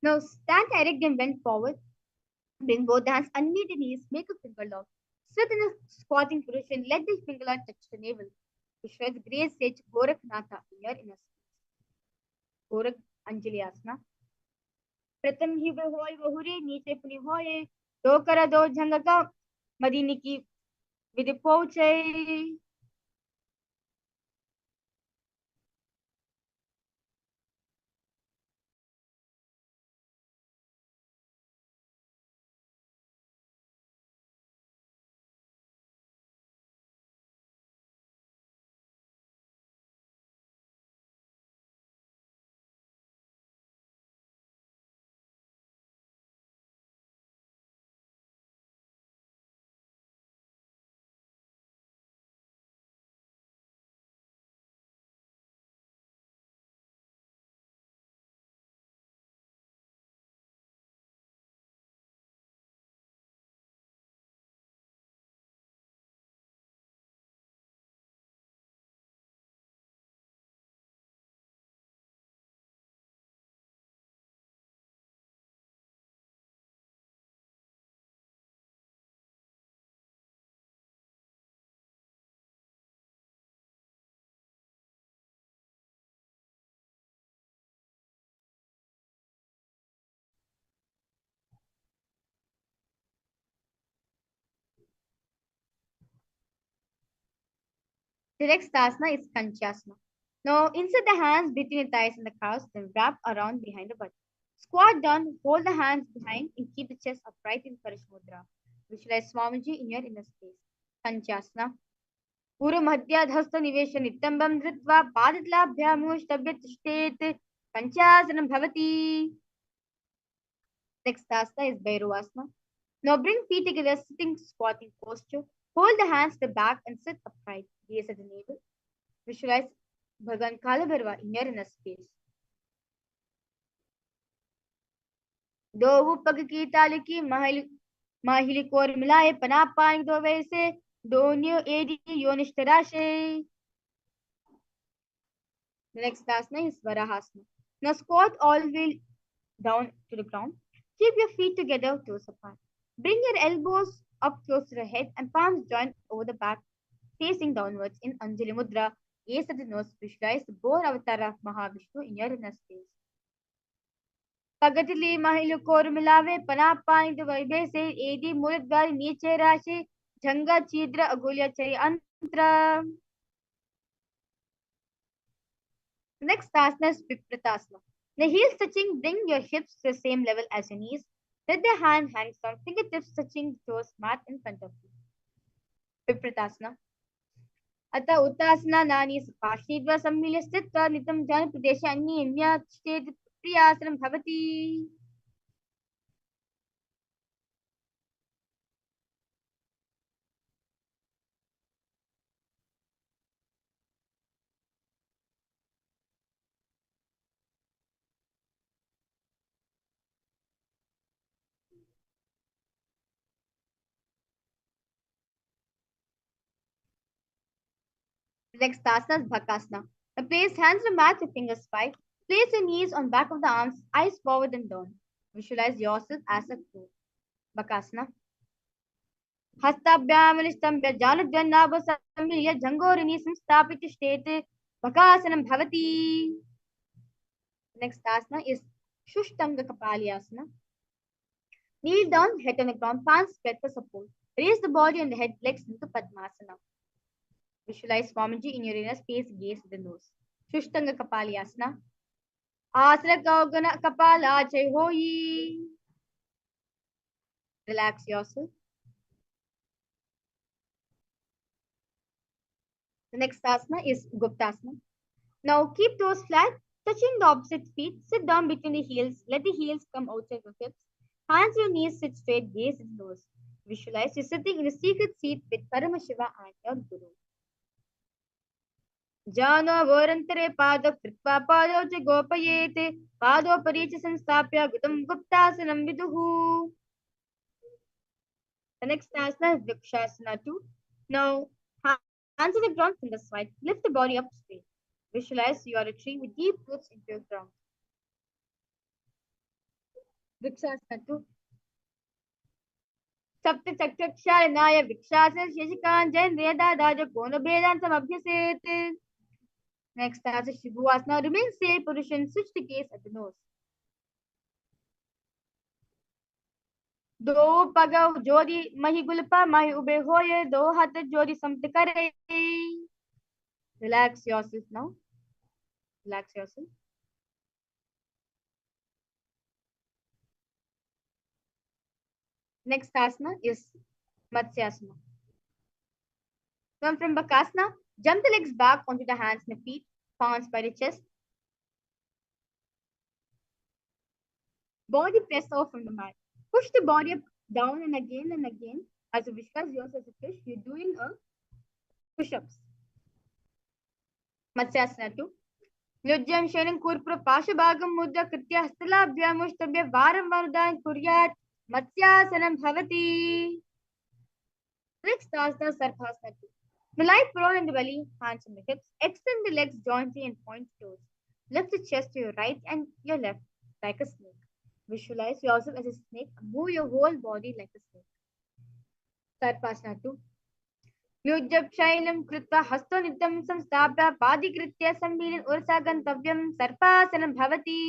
Now stand erect and bend forward. Bring both hands underneath the knees. Make a finger lock. Sit in a squatting position. Let the finger lock touch the navel. Visualize great sage Goraknatha in your inner space. Gorak Anjali Asana. प्रथम ही वे होय बहुरे नीचे पुनि होय दो कर दो झंगका मदीनी की विधि पहुंचे. The next asana is Kanchasana. Now insert the hands between the thighs and the calves, then wrap around behind the butt. Squat down, hold the hands behind, and keep the chest upright in Parashmudra. Visualize Swamiji in your inner space. Kanchasana. पूर्वमध्याधस्थ निवेश नितंबं धृत्वा पादतलाभ्यामूष्टभ्य तिष्ठेत् Kanchasanam bhavati. Next asana is Bhairavasana. Now bring feet together, sitting squatting posture. Hold the hands to the back and sit upright. Gaze at the navel. Visualize Bhagavan Kalabhairava in your inner space. दो पग की ताली की माहिली core मिलाए पना पाएंगे दो वैसे दोनों AD योनिष्ठराशे. The next asana is Varahasana. Now squat all the way down to the ground. Keep your feet together, toes apart. Bring your elbows up close to the head and palms joined over the back, facing downwards in Anjali Mudra. Gaze at the nose. Visualize the boar avatar of Mahavishnu in your inner space. पगटली महिला core मिलावे पना पानी तो वैभे से एदी मूलद्वार नीचे राशि झंगा छिद्र अगुलिया चरी अंत्र. Next asana is Vipratasana. The heels touching, bring your hips to the same level as your knees. Let the hand hangs down, fingertips touching toes mat in front of you. Vipratasana. अतः उत्तासना नानी पार्श्वद्वा सम्मिल्य स्थित्वा नितं जन प्रदेशे अन्येन्याचेत् प्रियासनं भवति. Next asana is Bhakasana. Now place hands on the mat with fingers wide. Place your knees on back of the arms, eyes forward and down. Visualize yourself as a crow. Bhakasana. हस्ताभ्यामनिस्तम्भ्य जालद्वन्नाभसम्मिल्य जङ्घोरिणी संस्थापित स्थिते Bhakasanam bhavati. Next asana is Shushtanga Kapalyasana. Kneel down, head on the ground, palms spread for support. Raise the body and the head, legs into Padmasana. Visualize Swamiji in your inner space, gaze at the nose. Shushtanga Kapalyasana. Asana Kaugana Kapala Jai Hoyi. Relax yourself. The next asana is Guptasana. Now keep toes flat, touching the opposite feet. Sit down between the heels. Let the heels come outside your hips. Hands on your knees, sit straight, gaze at the nose. Visualize you're sitting in a secret seat with Paramashiva and your Guru. Jano vorantare pada kritva pado ch gopayete pado paricha sanstapya gutam guptasanam viduhu. The next asana is Vrikshasana 2. Now, hands on the ground, fingers wide. Lift the body up straight. Visualize you are a tree with deep roots into your ground. Vrikshasana 2. सप्त चक्षुक्षालनाय विक्षासन शशिकांजन वेदादाज कोन भेदांतम अभ्यसेत. Next as a Shivasana. Remain still position. Switch the gaze at the nose. दो पग जोड़ी मही गुलपा मही ube होए दो हाथ जोड़ी समत करे. Relax yourself now. Relax yourself. Next asana is Matsyasana. Come from Bakasana. Jump the legs back onto the hands and the feet. Palms by the chest. Body press off from the mat. Push the body up, down and again. As you visualize yourself as a fish, you're doing a push-ups. Matsyasana 2. Lyujjam sharan kurpura pashabhagam mudra kritya hastalabhyamushtabhya varam varudan kuryat Matsyasanam bhavati. Next asana Sarphasana 2. The lie prone in the belly, hands on the hips. Extend the legs jointly and point toes. Lift the chest to your right and your left like a snake. Visualize yourself as a snake. Move your whole body like a snake. Sarphasana 2. Lyujjapshailam krutva hasto nityam samstapya padikritya sambirin ursa gantavyam sarpasanam bhavati.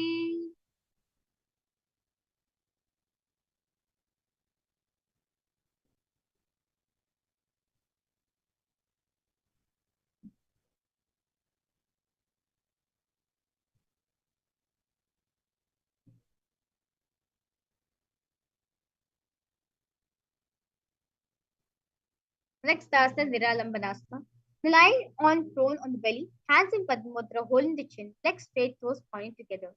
Next asana is Niralambanasana. Lie on prone on the belly, hands in Padmamudra, holding the chin, legs straight, toes pointing together.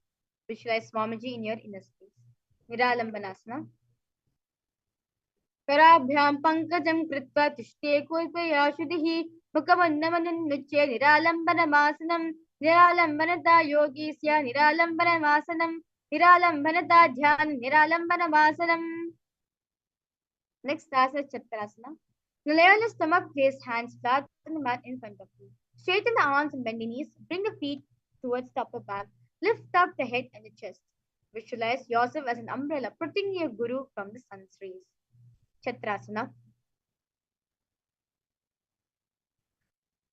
Visualize Swamiji in your inner space. Niralambanasana. कराभ्यां पंकजं कृत्वा तिष्ठे कल्पयाशुधिः मुखमन्नमनुन्मुच्य निरालम्बनमासनं निरालम्बनता योगी स्या निरालम्बनमासनं निरालम्बनता ध्यान निरालम्बनमासनं. Next asana is Chakrasana. Lay on your stomach, place hands flat on the mat in front of you. Straighten the arms and bend the knees. Bring the feet towards the upper back. Lift up the head and the chest. Visualize yourself as an umbrella protecting your guru from the sun's rays. Chakrasana.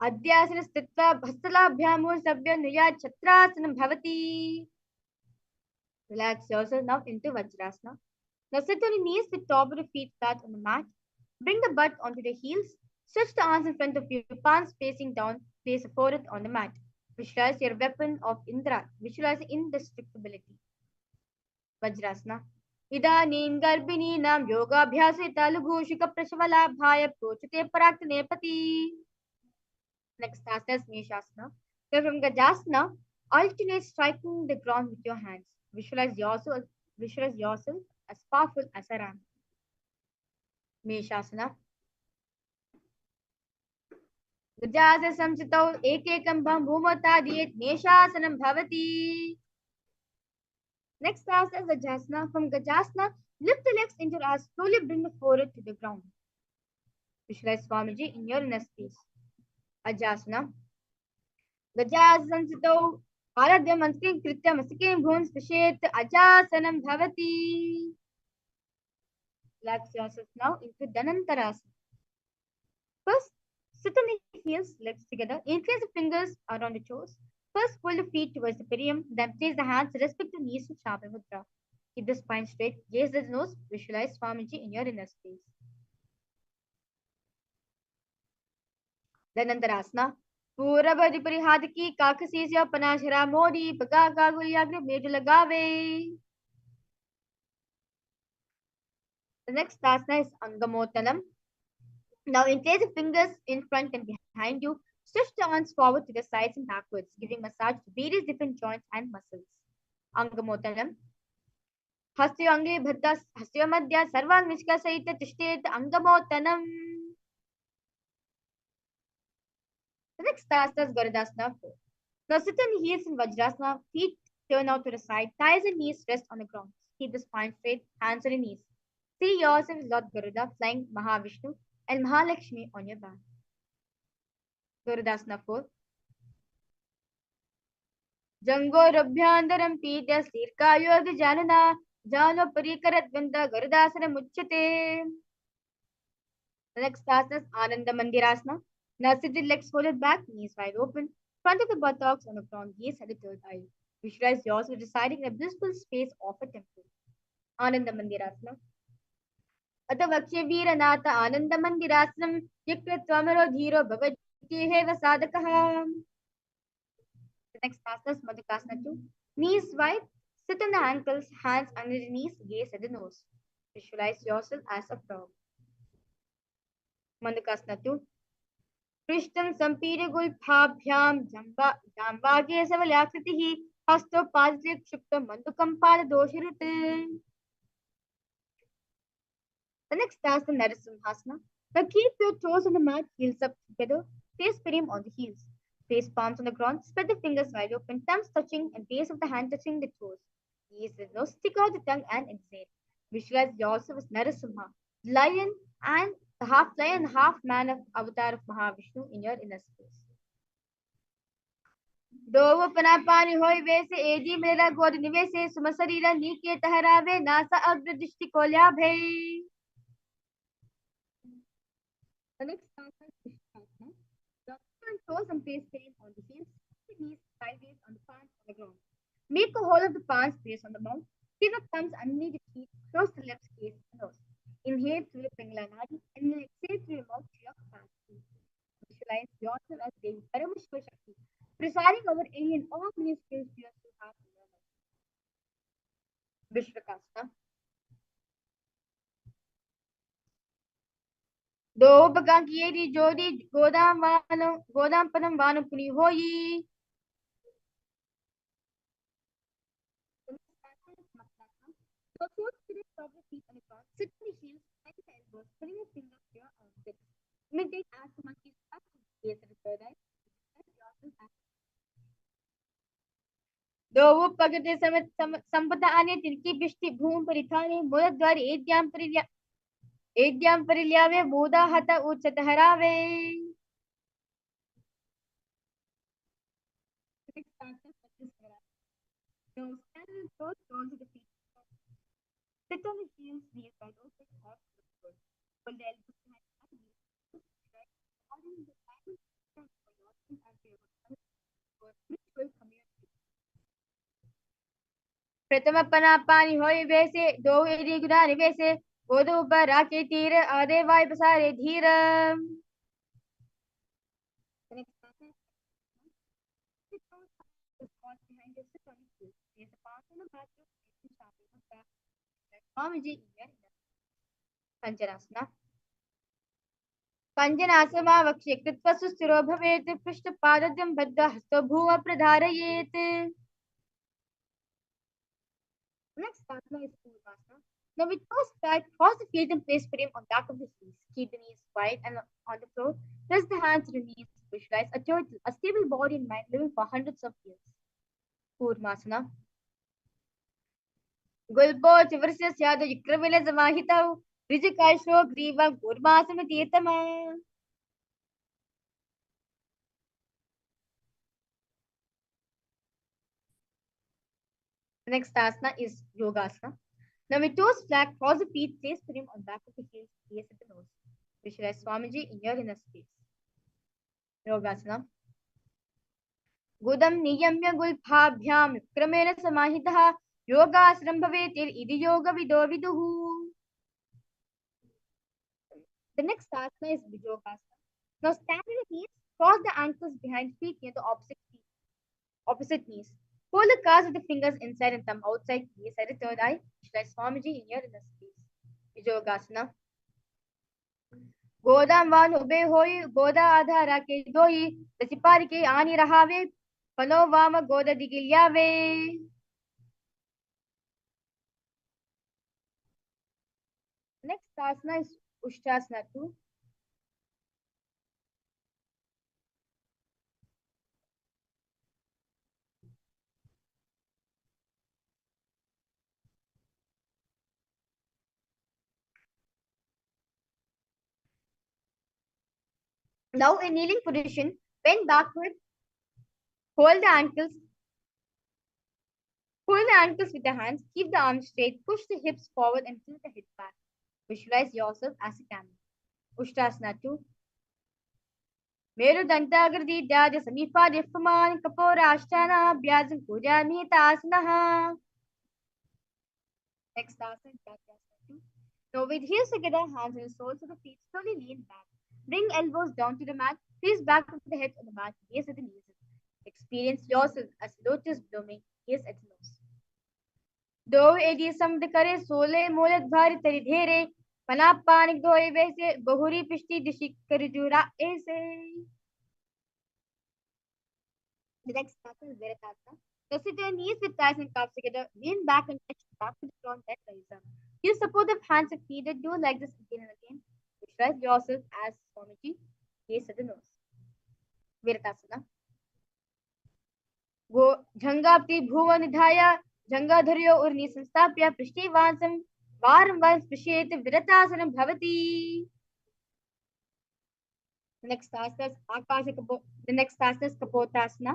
अद्यासन स्थित्वा हस्तलाभ्यामूर्धव्य नुयात् छत्रासनं भवति. Relax yourself now into Vajrasana. Now sit on your knees with top of the feet flat on the mat. Bring the butt onto the heels. Stretch the arms in front of you, palms facing down. Place a forehead on the mat. Visualize your weapon of Indra. Visualize indestructibility. Vajrasana. इदानीं गर्भिणीनां योगाभ्यासे लघुशिखप्रशवलाभाय प्रोच्यते पराक्तनेपति. Next asana is Meshasana. So from Gajasana, alternate striking the ground with your hands. Visualize yourself as powerful as a ram. Meshasana. Gajasa samsitau ekekam bhumotadiyet Meshasanam bhavati. Next asana is Gajasana. From Gajasana, lift the legs into your ass. Slowly bring the forehead to the ground. Visualize Swamiji in your inner space. Ajasana. गजासंसितौ आराध्यमंस्कृं कृत्य मस्तके भूमि स्पृशेत् अजासनं भवति. Relax yourself now into Dhanantarasana. First, sit on the heels, legs together. Increase the fingers around the toes. First, pull the feet towards the perineum. Then place the hands to respect the knees to sharpen mudra. Keep the spine straight. Gaze the nose. Visualize Swamiji in your inner space. Dhanantarasana. पूरबदि परिहादकी काकसीस्य पनाशरा Modi पका कागुल्याग्र मेज लगावे. The next asana is Angamotanam. Now interlace the fingers in front and behind you. Stretch the arms forward to the sides and backwards, giving massage to various different joints and muscles. Angamotanam. Hastyo Angli Bhatta Hastyo Madhya Sarvang Nishka Sahita Tishtet Angamotanam. The next asana is Garudasana. Now sit on the heels in Vajrasana, feet turn out to the side, thighs and knees rest on the ground. Keep the spine straight, hands on your knees. See yourself as Lord Garuda flying Mahavishnu and Mahalakshmi on your back. Garudasana 4. Jangorabhyandaram pidya sirkayo janana jano parikaradvanda Garudasana muchyate. The next asana is Ananda Mandirasana. Now sit the legs folded back, knees wide open. Front of the buttocks on the ground, gaze at the third eye. Visualize yourself residing in a blissful space of a temple. Ananda Mandirasana. Ata Vakshe Veeranatha Ananda Mandirasanam Yakritvamaro Dhiro Bhavajitehe Vasadakaha. The next asana is Madhukasana 2. Knees wide, sit on the ankles, hands under the knees, gaze at the nose. Visualize yourself as a frog. Madhukasana 2. पृष्ठं सम्पीडगुल्फाभ्यां जाम्बागे सबल्याकृतिः हस्तोपादे क्षुप्तं मन्दुकं पाददोषिरुत्. The next asana is Narasimhasana. Now keep your toes on the mat, heels up together, face perineum on the heels. Place palms on the ground, spread the fingers wide open, thumbs touching and base of the hand touching the toes. Gaze the nose, stick out the tongue and exhale. Visualize yourself as Narasimha, lion and the half lion and half man of avatar of Mahavishnu in your inner space. Dovo panapani hoi vese edi mera god nivese sumasarira nike taharave nasa agradishti kolyabhe. The next asana is Vishwasana. Turn toes and face pain on the heels, the knees sideways on the palms on the ground. Make a hole of the palms, place on the mouth. Keep the thumbs underneath the feet, close the lips, gaze the nose. Inhale through the Pingala Nadi and then exhale through your mouth to your capacity. Visualize yourself as Devi Paramashivoham Shakti, presiding over any and all ministries you have in your life. Vishwakasana. दो बकांकी जोड़ी गोदाम पनम वानु पुनी होई. So fourth spirit probably feet on the ground, sit on the heels, bend the elbows, putting your fingers to your armpits. Imitate as the monkeys up to the base of the third eye. दो पगटे संपदा आने तिनकी बिष्टि भूम परिथाने मूलद्वार एद्याम परिल्यावे बोधा हत उच्चत हरावे. No, stand in both toes of the feet. Sit on the heels, knees wide open, arms to the floor. Pull the elbows behind the knees. Right, holding the diamond stand for yourself and for your spiritual community. प्रथम पनापानी होई वैसे दो एरी गुनानी वैसे गोद ऊपर राके तीर आधे वाय पसारे धीर. पंचनासना पंचनासमा वक्ष्ये कृत्वा सुस्थिरो भवेत् पृष्ठपादद्वयं बद्ध्वा हस्तो Bhoom प्रधारयेत्. Next asana is Purvasana. Now with toes back, cross the feet and place frame on back of the heels. Keep the knees wide and on the floor. Press the hands to the knees. Visualize a turtle, a stable body and mind living for hundreds of years. Purvasana. Gulbo chivarasya syado yikravila samahitau. Rijikasho griva Purvasana tirtama. The next asana is Yogasana. Now with toes flat, cross the feet, place frame on back of the heels, gaze at the nose. Visualize Swamiji in your inner space. Yogasana. गुदं नियम्य गुल्फाभ्यां क्रमेण समाहितः योगासनं भवेत् इति योगविदो विदुः. The next asana is Vijogasana. Now stand on the knees, cross the ankles behind feet near the opposite knees. Hold the calves with the fingers inside and thumb outside, gaze at the third eye. Visualize Swamiji in your inner space. Vijogasana. गोदाम वान ube होई गोदा आधारा के दोई दसिपार के आनी रहावे पनो वाम गोदा दिगिल्यावे. Next asana is Ushtrasana 2. Now in kneeling position, bend backward, hold the ankles with the hands, keep the arms straight, push the hips forward and tilt the head back. Visualize yourself as a camel. Ushtrasana 2. मेरुदण्डाग्रदि द्याज समीपादिफमान कपोराष्टाना अभ्यासं कुर्यामि तासनः. Next asana is Bhakrasana 2. Now with heels together, hands on the soles of the feet, slowly lean back. Bring elbows down to the mat, face back of the head on the mat, gaze at the knees. Experience yourself as lotus blooming, gaze at the nose. दो AD Samad करे सोले मोले भारी तरी धेरे पना पानिक धोए वैसे बहुरी पिष्टी दिशी कर जुरा ऐसे. The next asana is Viratasana. Now sit your knees with thighs and calves together, lean back and touch back to the front that Kailasa. Use supportive hands if needed. Do like this again and again. Visualize yourself as Swamiji, gaze at the nose. Viratasana. वो झंगाप्ति भुव निधाया झंगाधर्यो उर्नि संस्थाप्य पृष्ठीवासं वारंवार स्पृशेत विरतासनं भवति. The next asana is Kapotasana.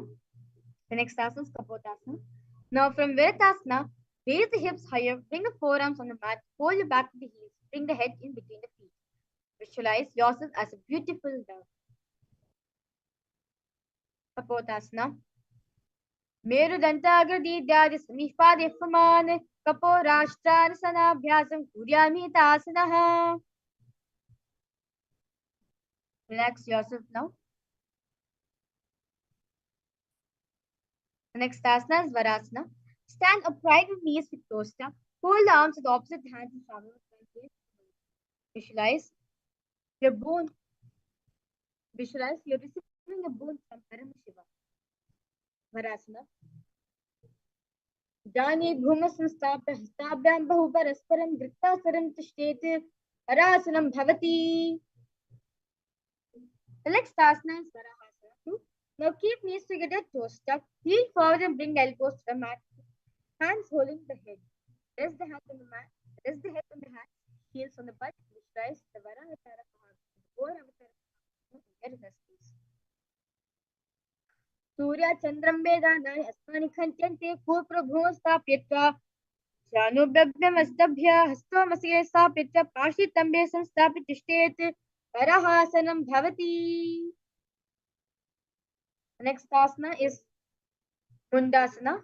Now from Viratasana, raise the hips higher, bring the forearms on the mat, hold your back to the heels, bring the head in between the feet. Visualize yourself as a beautiful dove. Kapotasana. मेरुदण्डाग्रदि द्याज समीपादिफमान कपोराष्टानसनाभ्यासं कुर्यामि तासनः. Relax yourself now. The next asana is Varasana. Stand upright with knees with toes tucked. Hold the arms with the opposite hands and travel with one face. Visualize Your boon, visualize you're receiving a boon from Paramashiva. Varasana. जाने भूम संस्थाप्य हस्ताभ्यां बहु परस्परं वृत्तासरं तिष्ठेत् वरासनं भवति. The next asana is Varahasana. Now keep knees together, toes stuck, lean forward and bring elbows to the mat. Hands holding the head. Rest the hand on the mat. Rest the head on the hand. Heels on the butt. Visualize the Varahatara or Avatara in the space. Surya Chandram Vedana Asmani Khantante Kuprabhu Stapyatva Janubhagnamastабhya Hastomasi Stapyatva Pashitambe Sanstapitishtet Varahasanam Bhavati. Next asana is Mundasana.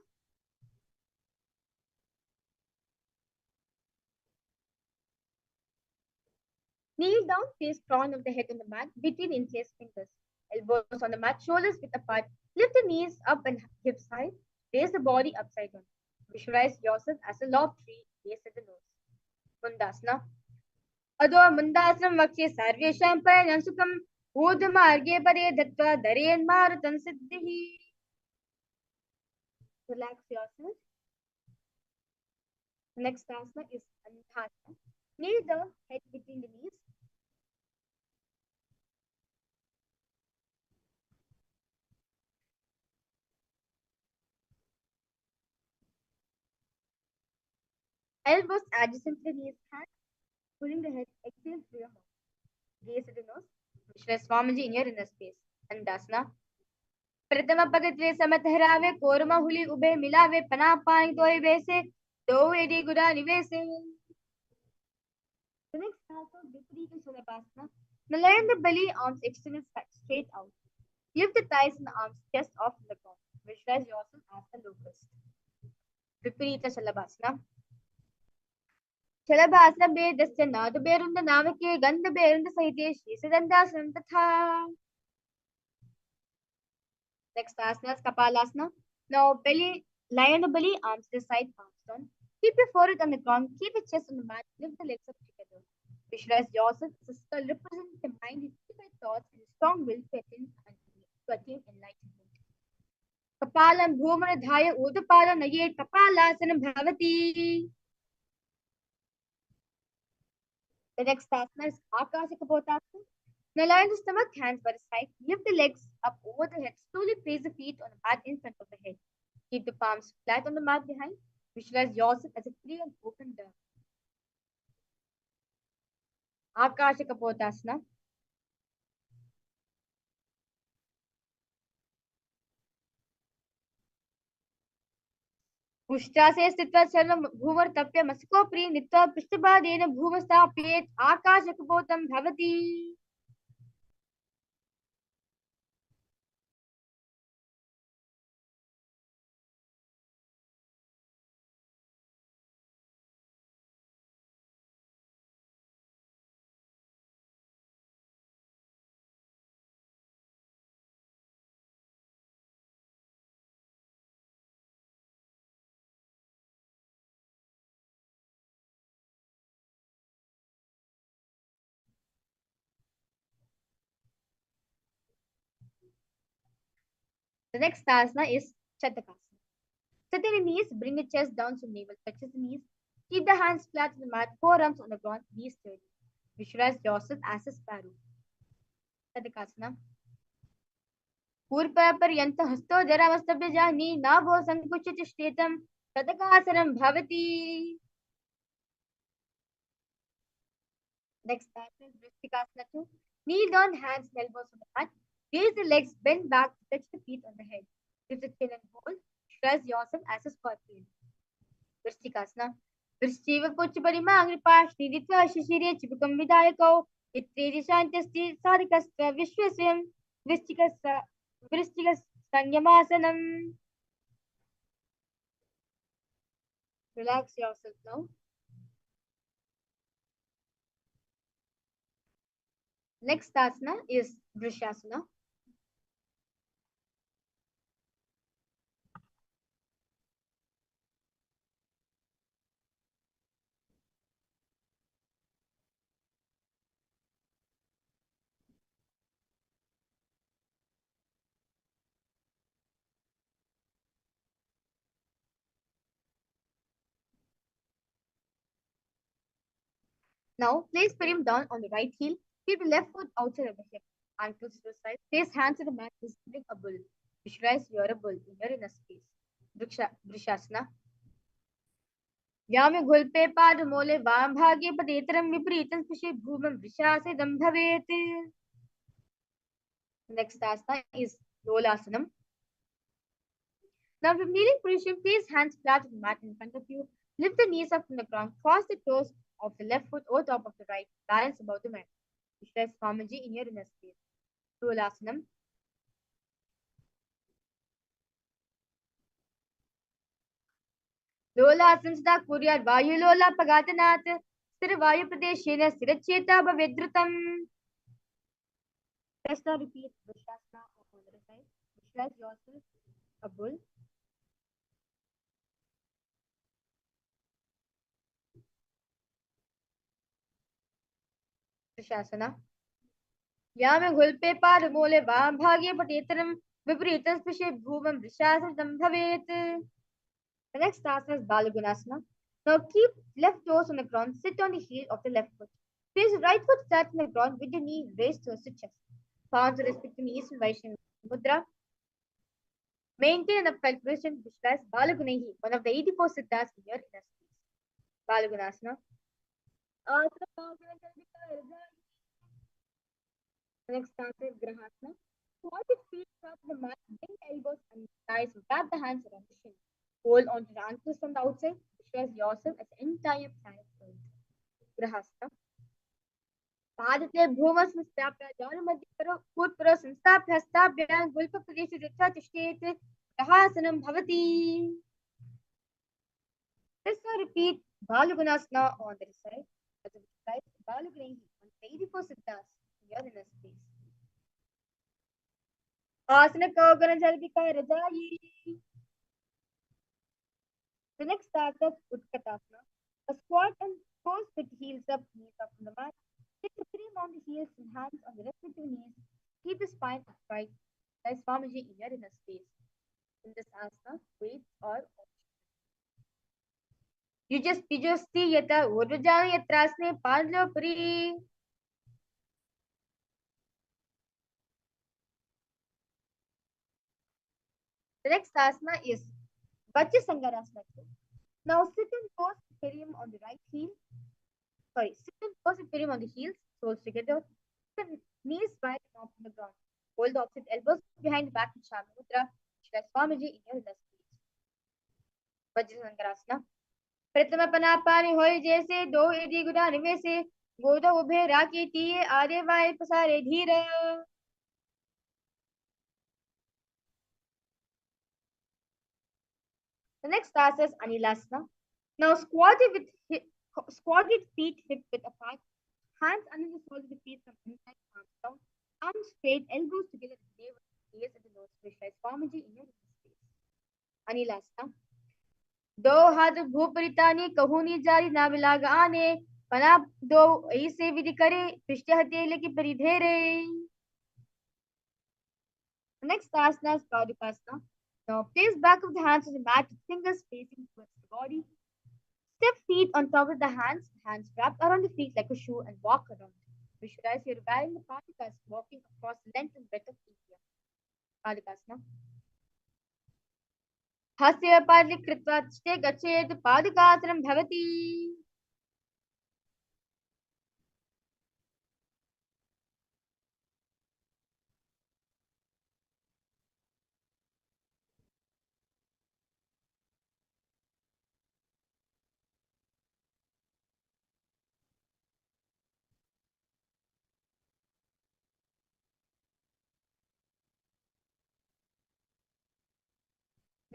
Kneel down, face crown of the head on the mat, between encased fingers. Elbows on the mat, shoulders width apart. Lift the knees up and hips high. Raise the body upside down. Visualize yourself as a lob tree, base at the nose. Mundasana. Adho Mundasana Vakshe Sarvesham Payanam Sukham Udhamarge Pare Dhattva Daren Marutan Siddhihi. Relax yourself. The next asana is Anudhasana. Kneel the head between the knees. Elbows adjacent to the knees, hands pulling the head, exhale through your mouth. Gaze at the nose. Visualize Swamiji in your inner space. Andasana. प्रथम पगत्वे समतहरावे korma हुली ube मिलावे पना पानी तोय वैसे दो AD गुड़ा निवेसे. The next also Viparita Shalabhasana. Now lay on the belly, arms extended straight out. Lift the thighs and arms chest off the ground. Visualize yourself as a locust. Viparita Shalabhasana. Shalabhasana be dasya nadu berunda namake gandha berunda sahite Shrisadandasana tatha. Next asana is Kapalasana. Now lie on the belly, arms to the side, palms down. Keep your forehead on the ground, keep your chest on the mat, lift the legs up together. Visualize yourself as a skull representing the mind with deep thoughts and strong will to attain enlightenment. Kapalam bhumana dhaya udapala naye kapalasanam bhavati. The next asana is Akashakapotasana. Now lie on the stomach, hands by the side. Lift the legs up over the head. Slowly place the feet on the mat in front of the head. Keep the palms flat on the mat behind. Visualize yourself as a free and open dove. Akashakapotasana. उष्ट्रासे स्थित्वा सर्वं भूमर्तप्य मस्कोपरि नीत्वा पृष्ठभागेन भूमस्थापयेत् आकाशकपोतं भवति. The next asana is Chatakasana. Sit in the knees, bring your chest down so navel touches the knees. Keep the hands flat on the mat, forearms on the ground, knees sturdy. Visualize yourself as a sparrow. Chatakasana. पूर्वपर्यन्त हस्तो जरावस्तभ्य जानी नाभो संकुचित श्वेतं Chatakasana bhavati. Next asana is Vrishtikasana 2. Kneel down, hands and elbows on the mat. Raise the legs, bend back, touch the feet on the head. Lift the chin and hold. Stretch yourself as a scorpion. Vrishtikasana. Vrishtiva pucha parimagri pashni ditva shishire chipukam vidayako. Itriri shantasti sadhikastra vishwasvim. Vrishtikas sanyamasanam. Relax yourself now. Next asana is Vrishasana. Now, place Perium down on the right heel. Keep the left foot outside of the hip. Ankles to the side. Place hands to the mat, resembling a bull. Visualize you're a bull in your inner space. Vrishasana. व्यामे घुल्पे पादमूले वाम भागे पदेतरं विपरीतं स्पृशे भूमं वृषासिदं भवेत्. Next asana is Lolasanam. Now, with kneeling position, place hands flat on the mat in front of you. Lift the knees up from the ground. Cross the toes of the left foot over top of the right. Balance above the mat. Visualize Swamiji in your inner space. Lolasanam. Lolasansta Kuryat Vayu Lola Pagatanat. Sthira Vayu Pradeshena Sthiracheta Bhavedrutam. Let's now repeat Vrishasana on the other side. Visualize yourself a bull. Vrishasana. यामे घुल्पे पादमूले वाम भागे पटेतरं विपरीतं स्पृशे भूमं वृषासिदं भवेत्. The next asana is Balagunasana. Now keep left toes on the ground. Sit on the heel of the left foot. Place the right foot flat on the ground with the knee raised towards the chest. Palms are respecting East and Vaishnava Mudra. Maintain an upright position. Visualize Balagunehi, one of the 84 siddhas in your inner space. Balagunasana. The next asana is Grahasana. Squat your feet flat on the mat, bend elbows and thighs, wrap the hands around the shin. Hold onto the ankles from the outside. Visualize yourself as the entire planet point. Grahasana. पादते Bhoom संस्थाप्य जानुमध्य करो फूटपुरो संस्थाप्य हस्ताभ्यां गुल्पप्रदेशे यथा तिष्ठेत् ग्रहासनं भवति. Let's now repeat Balagunasana on the side. As a side, Balagunehi on 84 siddhas in your inner space. Asana Kaugana Jalpika Rajayi. The next asana is Utkatasana. A squat and pose with heels up, knees up on the mat. Take the frame on the heels and hands on the respective knees. Keep the spine upright. As Swamiji in your inner space. In this asana, weights are Yujasti yata urvajana yatrasne padlo puri. The next asana is Vajrasangarasana. Now sit and pose perium on the right heel. Sit and pose perium on the heels, soles together. The knees wide and off on the ground. Hold the opposite elbows behind the back in Shamya Mudra. Shri Swamiji in your inner space. Vajrasangarasana. प्रथम पनापानी होय जैसे दो यदि गुना निवेसे गोदो उभे राके तीये आरे वाय पसारे धीर. The next asana is Anilasana. Now squatted feet hip width apart, hands under the soles of the feet from inside, arms down, arms straight, elbows together at the navel, gaze at the nose. Visualize Swamiji in your space. Anilasana. दो हाथ भूपरितानी कहूनी जारी ना village आने पना दो ऐसे विधि करे पृष्ठ हथेली की परिधेरे. The next asana is Paudukasana. Now place back of the hands on the mat with fingers facing towards the body. Step feet on top of the hands wrapped around the feet like a shoe and walk around. Visualize you're wearing the Padukas walking across the length and breadth of India. Paudukasana. हास्य पादि कृत्वा तिष्ठे गच्छेत् पादुकासनं भवति.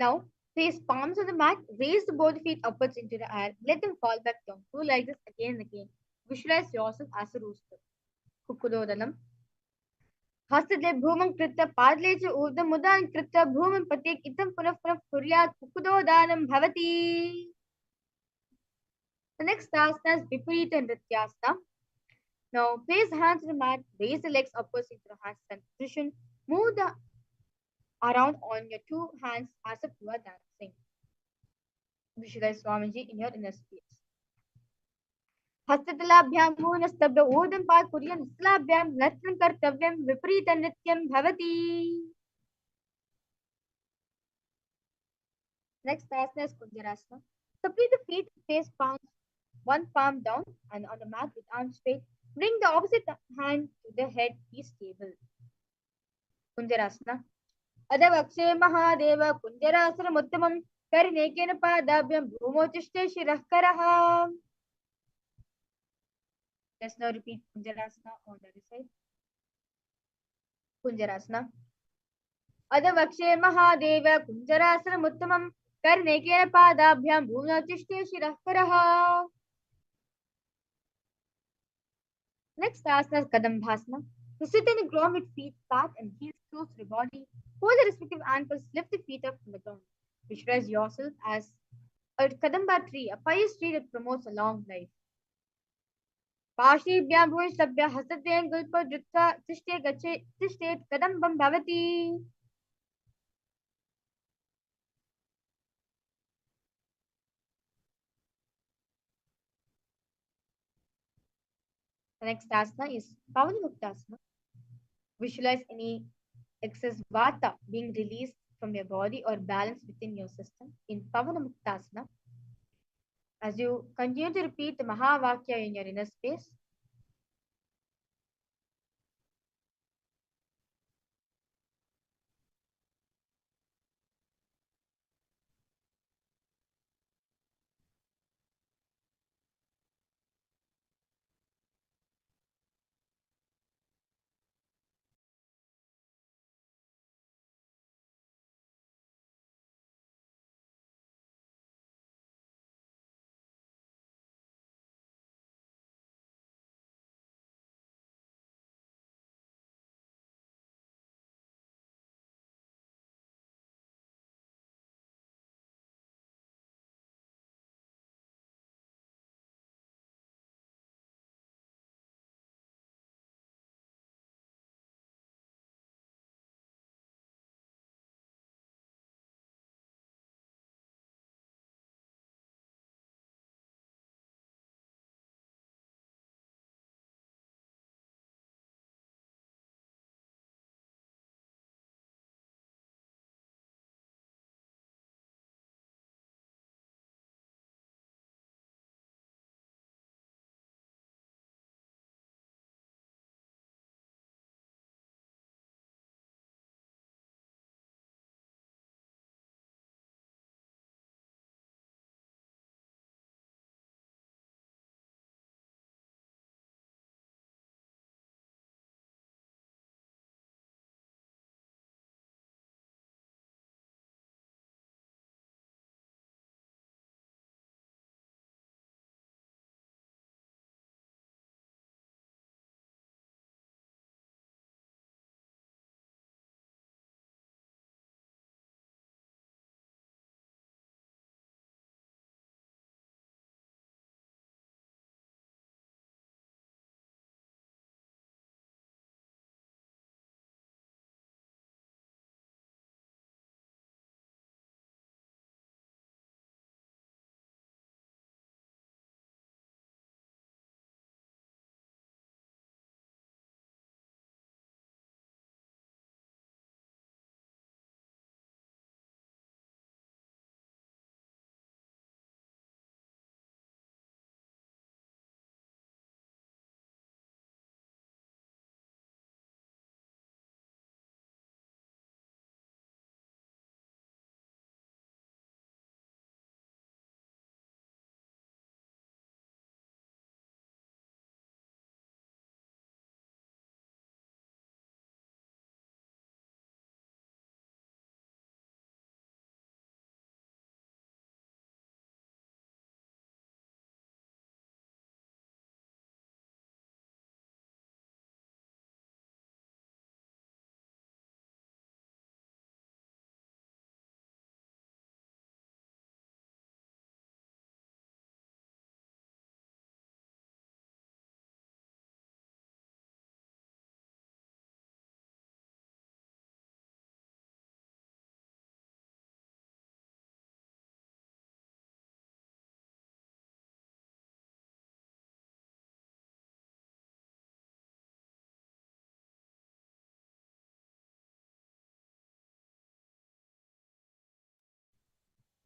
Now, place palms on the mat, raise the both feet upwards into the air, let them fall back down. Do like this again and again. Visualize yourself as a rooster. Kukudodanam. हस्तले भूमं कृत्य पादले च ऊर्ध्वं मुदान् कृत्य भूमिं पतेत् इत्थं पुनः पुनः कुर्यात् कुकुदोदानं भवति. The next asana is Viparita Nrityasana. Now place hands on the mat, raise the legs upwards into the handstand position, move the around on your two hands as if you are dancing. Visualize Swamiji in your inner space. हस्ततलाभ्यां मूनस्तभ्य ऊर्ध्वं पात्कुर्यन् स्थलाभ्यां नर्तनं कर्तव्यं विपरीतनृत्यं भवति. Next asana is Kunjarasana. Simply the feet face palms, one palm down and on the mat with arms straight. Bring the opposite hand to the head. Be stable. Kunjarasana. अदवक्षे Mahadev कुञ्जरासनमुत्तमं करनेकेन पादाभ्यां भूमोचिष्टे शिरः करः. Let's now repeat Kunjarasana on the other side. Kunjarasana. अदवक्षे Mahadev कुञ्जरासनमुत्तमं करनेकेन पादाभ्यां भूमोचिष्टे शिरः करः. Next asana is Kadambhasana. To sit in the ground with feet, pat and heels close to the body. Hold the respective ankles, lift the feet up from the ground. Visualize yourself as a Kadamba tree, a pious tree that promotes a long life. पार्श्वेभ्यां भूयस्तभ्यः हस्तद्वयं गुल्पो धृत्वा तिष्ठे गच्छे तिष्ठेत् कदम्बं भवति. The next asana is Pavanamuktasana. Visualize any excess vata being released from your body or balanced within your system in Pavanamuktasana. As you continue to repeat the Mahavakya in your inner space,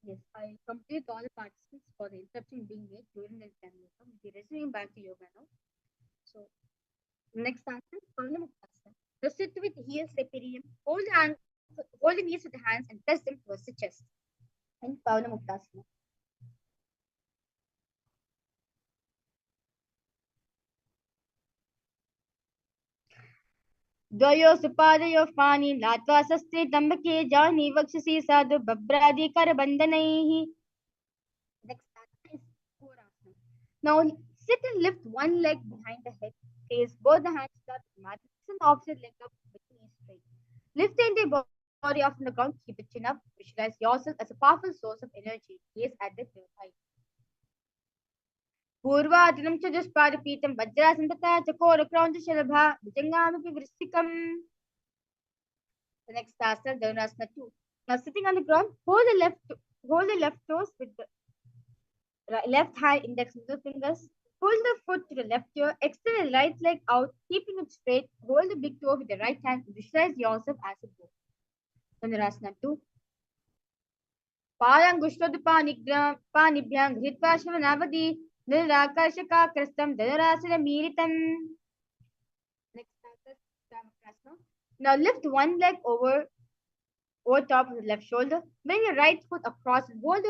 Yes, I complete all the participants for the interruption being made during the examination. We'll be resuming back to yoga now. So, next answer, Paramashivoham. Proceed with heels superior. Hold the knees with the hands and press them towards the chest. And Paramashivoham. द्वयोस्तु पादयोः पाणि नात्वा शस्त्रे तम्बके जानि वक्षसि साधु बभ्रादि करबन्धनैः. Next answer is Purasana. Now sit and lift one leg behind the head. Place both the hands flat on the mat. Place an opposite leg up with the knees straight. Lift the entire body off from the ground. Keep the chin up. Visualize yourself as a powerful source of energy. Gaze at the third eye. पूर्वाधनं च दुष्पादपीतं वज्रासनं तथा चकोरक्रौञ्चशलभा भुजङ्गामपि वृश्चिकम्. The next asana, Dhanurasana 2. Now sitting on the ground, hold the left toes with the left hand index middle fingers. Pull the foot to the left ear. Extend the right leg out, keeping it straight. Hold the big toe with the right hand. Visualize yourself as a bow. Dhanurasana 2. पाणिभ्यां गृहीत्वा श्रवणावधि निराकर्षकाकृष्टं धनुरासनमीरितम्. Now lift one leg over top of the left shoulder. Bring your right foot across and hold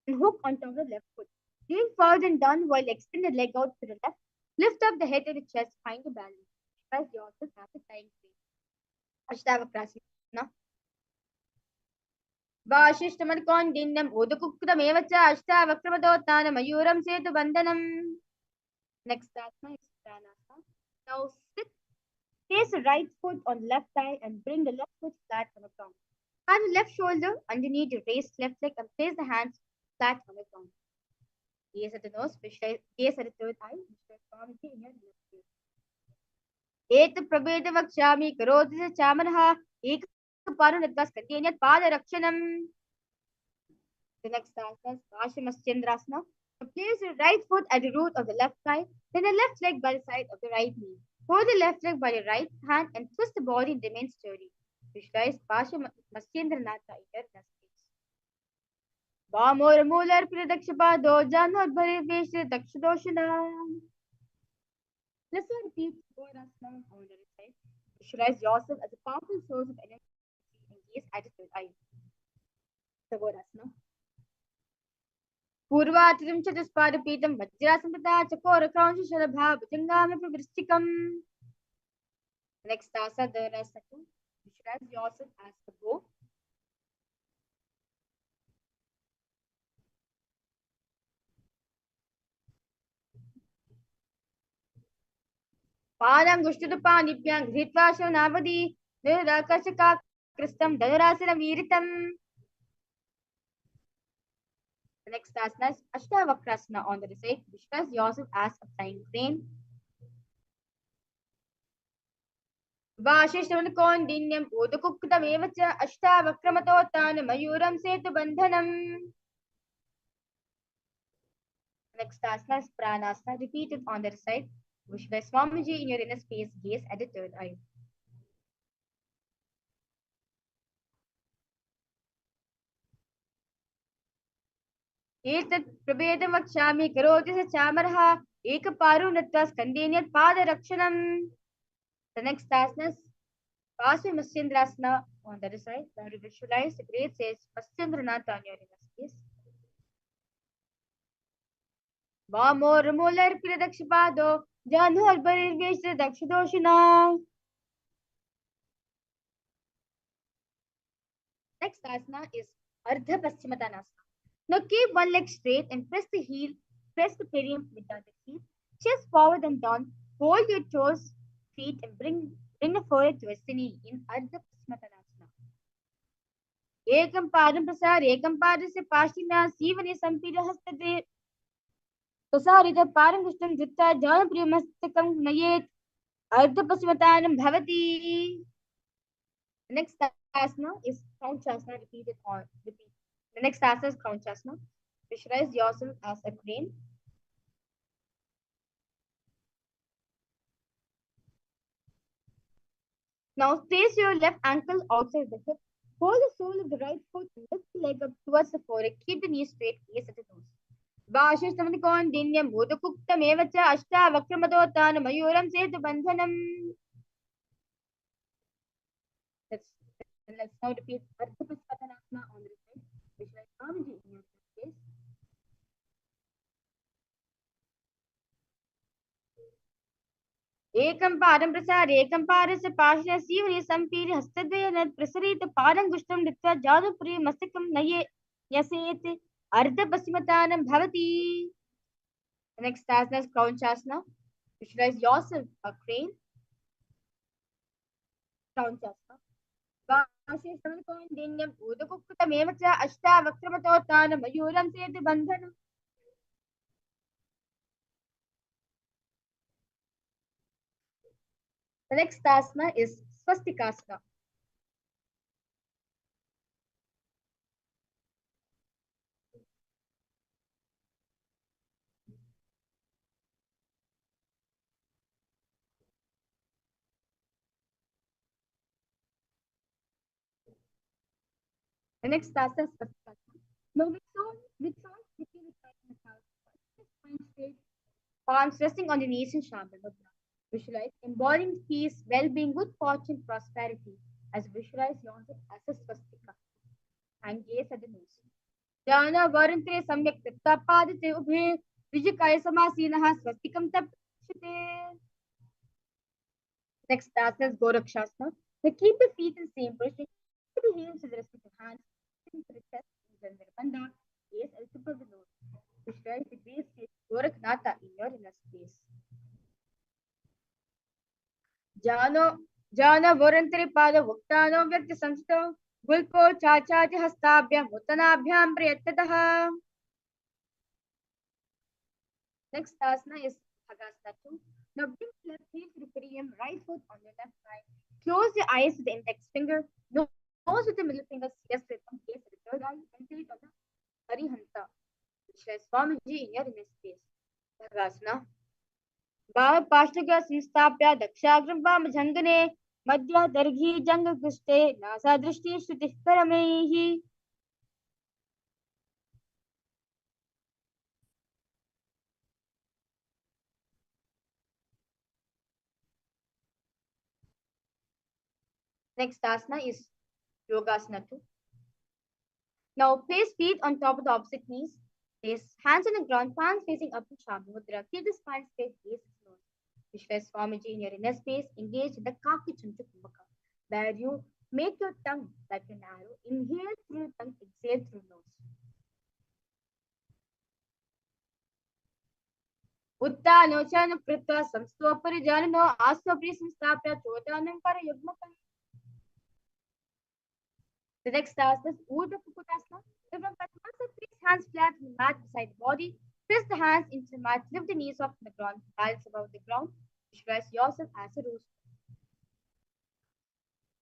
and hook on top of the left foot. Lean forward and down while extend the leg out to the left. Lift up the head and the chest. Find the balance. Press yourself at the time frame. Ashtavakrasana. वाशिष्ठमर्कोण्डिन्यम् उदकुक्तमेव च अष्टावक्रमदोत्तानमयूरं सेतुबन्धनम्. Next asana is Pranasana. Now sit. Place the right foot on the left thigh and bring the left foot flat on the ground. Have the left shoulder underneath your raised left leg and place the hands flat on the ground. Gaze at the nose, gaze at the third eye, visualize Swamiji in your left face. एत प्रभेद वक्ष्यामि करोति च चामरः एकपारुणद्वास्कन्येन पादरक्षणम्. The next asana is Paramashivoham. Place your right foot at the root of the left thigh, then the left leg by the side of the right knee. Hold the left leg by your right hand and twist the body and remain sturdy. Visualize Paramashivoham in your left face. Vamormoolarpridakshapado janodbharivesh dakshadoshana. Let's repeat Purasana on the other side. Visualize yourself as a powerful source of energy and gaze at the third eye. Purasana. पूर्वातिथं चतुष्पादपीतं वज्रासनं तथा चकोरक्रौञ्चशलभा भुजङ्गामपि वृश्चिकम्. Next asana, Dhanurasana 2. Visualize yourself as the bow. पादाङ्गुष्ठपाणिभ्यां गृहीत्वा शवनावधि निराकर्षकाकृष्टं धनुरासनमीरितम्. The next asana is Ashtavakrasana on the other side. Visualize yourself as a flying crane. वाशिष्ठमनुकोण्डिन्यम् ऊदकुक्कुटमेव च अष्टावक्रमतोत्तानमयूरं सेतुबन्धनम्. Next asana is Pranasana. Repeat it on the other side. Visualize Swamiji in your inner space. Gaze at the third eye. एतत् प्रभेदं वक्ष्यामि करोति स चामरः एकपारु नत्वा स्कन्देन पादरक्षणम्. The next asana is Paramashivoham on the other side. Now you visualize the great sage Paschendranath on your inner space. वामोर्मूलर्पिरदक्षपादो जाह्नोर्बहिर्वेश दक्षदोषिणा. Next asana is Ardha Paschimottanasana. Now keep one leg straight and press the perineum with the other heel. Chest forward and down. Hold your toes, feet, and bring the forehead towards the knee in Ardha Paschimottanasana. Ekam padam prasar ekam padasya pashtina sivane sampirahastate प्रसारित पारंगुष्टं धृत्वा जानप्रियमस्तकं नयेत् अर्धपश्चिमतानं भवति. Next asana is Kaunchasana. Repeat. The next asana is Kaunchasana. Visualize yourself as a crane. Now place your left ankle outside the hip. Hold the sole of the right foot and lift the leg up towards towards the forehead. Keep the knees straight, gaze at the nose. Vashistamatikondinyam Bhudakuktamevacha Ashta Vakramadotana Mayuram Setu Bandhanam. Let's now repeat Ardhapasvatanasana on the side. Visualize Swamiji in your face. एकं पादं प्रसार एकं पादस्य पार्श्वे सीवने सम्पीड्य हस्तद्वयेन प्रसरित पादङ्गुष्ठं नृत्वा जादुपुरी मस्तकं नये न्यसेत् अर्धपश्चिमतानं भवति. The next asana is Kraunchasana. Visualize yourself a crane. Kraunchasana. वाशे समकोन्दिन्यं उदकुक्कुटमेव च अष्टावक्रमतोत्थानं मयूरं सेतु बन्धनम्. The next asana is Swastikasana. The next asana is Swastikasana. Now with soul, between the thighs and the calves. Spine straight, palms resting on the knees in Shambhala Mudra. Visualize embodying peace, well-being, good fortune, prosperity. As visualize yourself as a swastika and gaze at the nose. Jana varante samyak tapadite ubhe vijikaya samasinaha swastikam tapshite. Next asana is Gorakshasana. Now keep the feet in the same position. Keep the heels with the respective hands. Sitting to the chest, Bandha, gaze at the tip of the nose. Visualize the grace face Goraknatha in your inner space. जानो वोरंतरि पाद भुक्तानो व्यक्ति संस्थितो गुल्पो चाचाति हस्ताभ्यां उत्तनाभ्यां प्रयत्नतः. Next asana is Bhagasana 2. Now bring left heel to the perineum, right foot on your left thigh. Close your eyes with the index finger, nose with the middle finger, yes, with the gaze at the third eye, meditate on the Arihanta. Visualize Swamiji in your inner space. Bhagasana. भाव पाष्टग संस्थाप्य दक्षाग्रं वाम जंगने मध्य दर्घी जंग Kushte NASA दृष्टि श्रुति परमैः. Next asana is Yogasana 2. Now place feet on top of the opposite knees. Place hands on the ground, palms facing up in Shambhala Mudra. Keep the spine straight, gaze closed. Visualize Swamiji in your inner space, engage in the Kaki Chunchu Kumbhaka, where you make your tongue like an arrow. Inhale through tongue, exhale through nose. उत्तानोचन कृत्वा संस्तोपरि जानो आस्वप्रि संस्थाप्य चोदानं पर युग्मकम्. The next asana is Urdhva Kukutasana. From Padmasana, place hands flat on the mat beside the body. Press the hands into the mat, lift the knees off the ground, balance above the ground. Visualize yourself as a rose.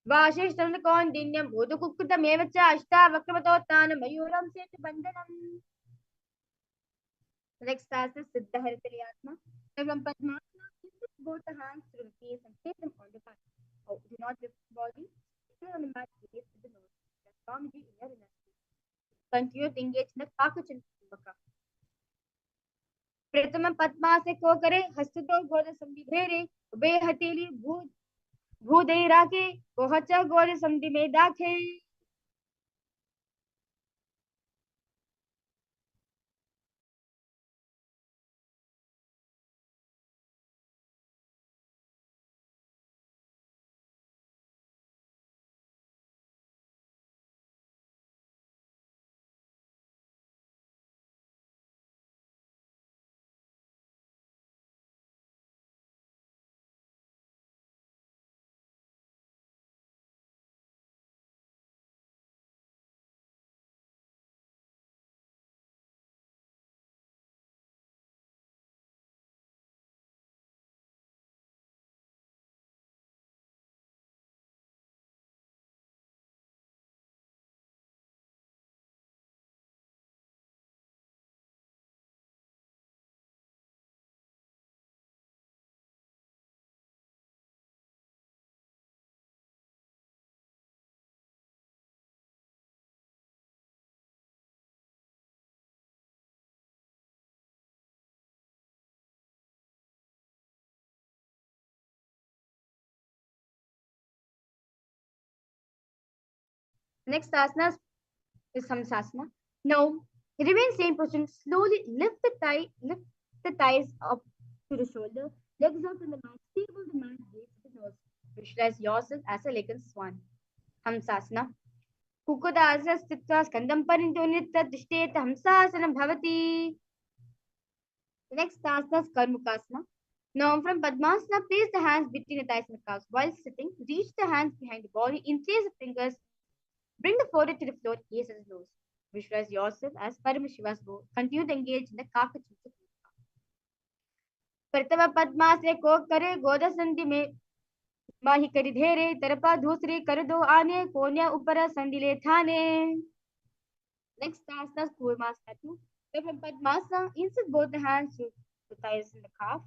Vashishtana Kondinyam Udukukutamevacha Ashta Vakramatotana Mayuram Setu Bandhanam. The next asana is Siddha Haritariyasana. From Padmasana, lift both the hands through the face and place them on the back. Oh, do not lift the body. Stay on the mat, gaze to the nose. Swamiji in your inner space. Continue to engage in the Kakachan Kumbhaka. प्रथम पद्मा से को करे हस्ततो गोद संविधेरे ube हथेली भूदे राखे कोहचा गोद संधि में दाखे. Next asana is Hamsasana. Now, remain same position. Slowly lift the thighs up to the shoulder. Legs out on the mat. Stable the mat. Gaze to the nose. Visualize yourself as a elegant swan. Hamsasana. Kukudasa stitva skandam parintonitta dishtet hamsasanam bhavati. The next asana is Karmukasana. Now from Padmasana, place the hands between the thighs and calves. While sitting, reach the hands behind the body, interlace the fingers, bring the forehead to the floor, gaze at the nose. Visualize yourself as Paramashiva's bow. Continue to engage in the Kakachucha. प्रथम पद्मासने को करे गोदा संधि में माही करी धेरे तरपा दूसरी कर दो आने कोन्या ऊपर संधिले थाने. Next asana is Kurmasana 2. From Padmasana, insert both the hands to the thighs and the calf.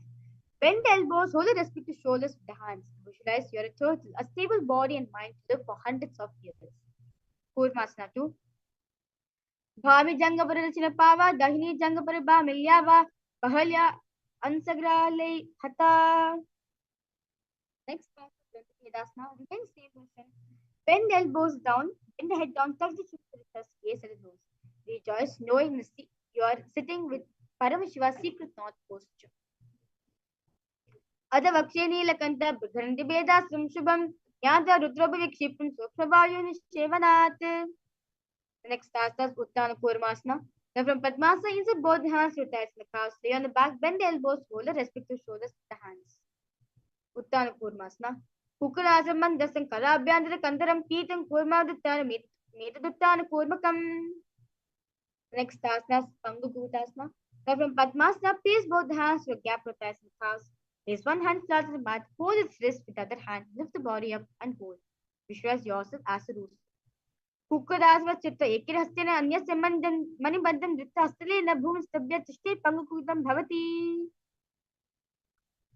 Bend the elbows, hold the respective shoulders with the hands. Visualize you're a turtle, a stable body and mind to live for hundreds of years. Kurmasana 2. Bhami जंग पर रचना पावा दहिनी जंग पर बा मिल्यावा पहल्या अंसग्राले हता. Next asana, remain same position. Bend the elbows down, bend the head down, touch the chin to the chest, gaze at the nose. Rejoice knowing you are sitting with Paramashiva's secret north posture. अथ वक्षे नीलकंठ बृहन्ति वेदाश्रम शुभम ज्ञात्वा रुद्रोपविक्षिप्तं सूक्ष्मवायुनिश्चेवनात्. Next asana is Uttana Kurmasana. Now from Padmasana, insert both hands to thighs and the calves. Lay on the back, bend the elbows, hold the respective shoulders with the hands. Uttana Kurmasana. Kukurasam dasam kalabhyantara kandaram pitam kurmaduttana metaduttana kurmakam. Next asana is Pangukutasana. Now from Padmasana, place both hands to a gap for thighs and calves. Place one hand flat on the mat, hold its wrist with the other hand, lift the body up and hold. Visualize yourself as a rooster. कुक्कुदासवच्चित्त एकिरहस्तेन अन्यस्य मणिबद्धं धृतहस्तलेन भूमिस्तभ्य तिष्ठे पंगुकुदं भवति.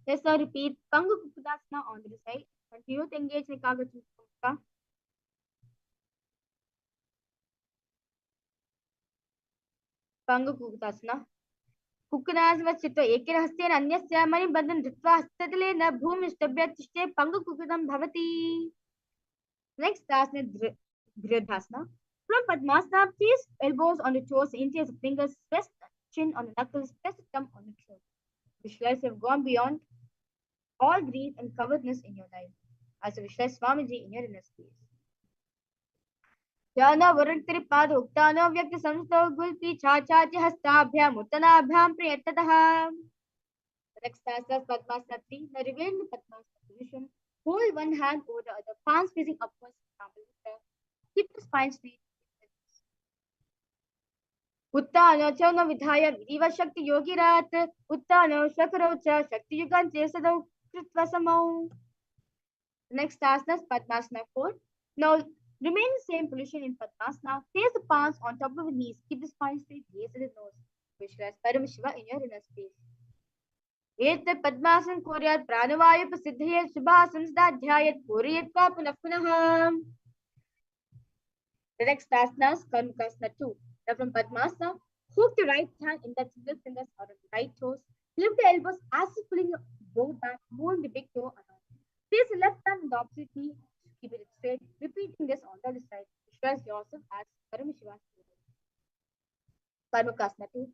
Let's now repeat Pangu Kukudasana on the side. Continue to engage in Kagachuka. Pangu Kukudasana. कुक्कुदासवच्चित्त एकिरहस्तेन अन्यस्य मणिबद्धं धृत्वा हस्तलेन भूमिस्तभ्य तिष्ठे पंगुकुदं भवति. Next asana is Dhriyadhasana. From Padmasana, place elbows on the toes, interlace the fingers, press the chin on the knuckles, press the thumb on the throat. Visualize you have gone beyond all greed and covetousness in your life. Also visualize Swamiji in your inner space. Jana Varantri-pad Uktano Vyakti Samsto Gulpi Chachachi Hastabhyam Uttanabhyam Priyatataha. The next asana is Padmasana 3. Now remain in the Padmasana position. Hold one hand over the other, palms facing upwards. Keep the spine straight. उत्तानो च न विधाय विधिव शक्ति योगिरात् उत्तानो शकरौ च शक्ति युगान्ते सदौ कृत्वा समौ. Next asana is Padmasana 4. Now remain in the same position in Padmasana. Place the palms on top of the knees. Keep the spine straight. Gaze at the nose. Visualize Paramashiva in your inner space. एत पद्मासन कुर्यात् प्राणवायु प्रसिद्धये शुभासन सदाध्यायत् पूरयित्वा पुनः पुनः. The next asana is Karmukasana 2. Now from Padmasana, hook the right hand in the single fingers out of the right toes. Lift the elbows as if pulling your bow back, moving the big toe around. Place the left hand on the opposite knee. Keep it straight. Repeating this on the other side. Visualize yourself as Paramashiva. Karmukasana 2.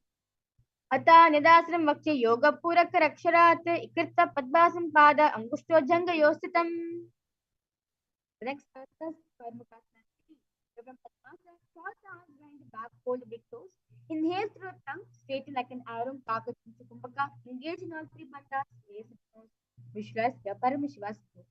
अतः निदाश्रम वक्षे योग पूरक रक्षरात् इकृत पद्मासन पाद अंगुष्ठो जंगयो स्थितम्. The next asana is Karmukasana 3. From Padmasana, cross the arms behind the back, hold the big toes. Inhale through the tongue, straighten like an arrow, Kakachucha Kumbhaka. Engage in all three bandhas, raise the nose. Visualize the Paramashiva's flow.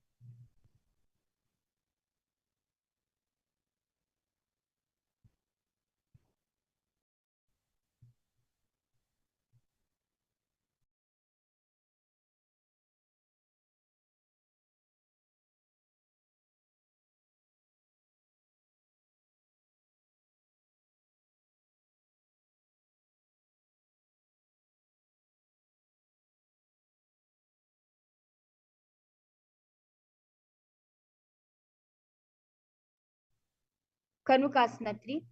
Karmukasana 3.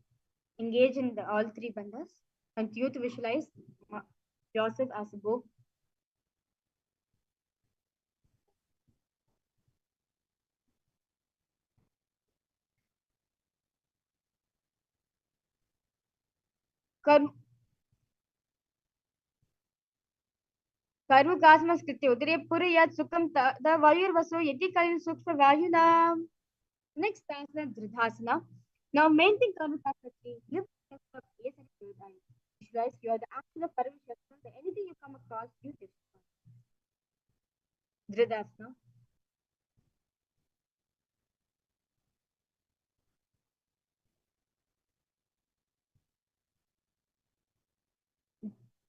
Engage in all three bandhas. Continue to visualize yourself as a bow. कर्मकास्मस्कृत्य उदरे पुरे यत् सुखं वायुर्वसो यदि कलिन सूक्ष्म वायुना. Next asana, Dridhasana. Now maintain Karmakasmati. Live the of base and paradigm. Visualize you are the action of Paramashivoham. So anything you come across, you destroy. Dridhasana.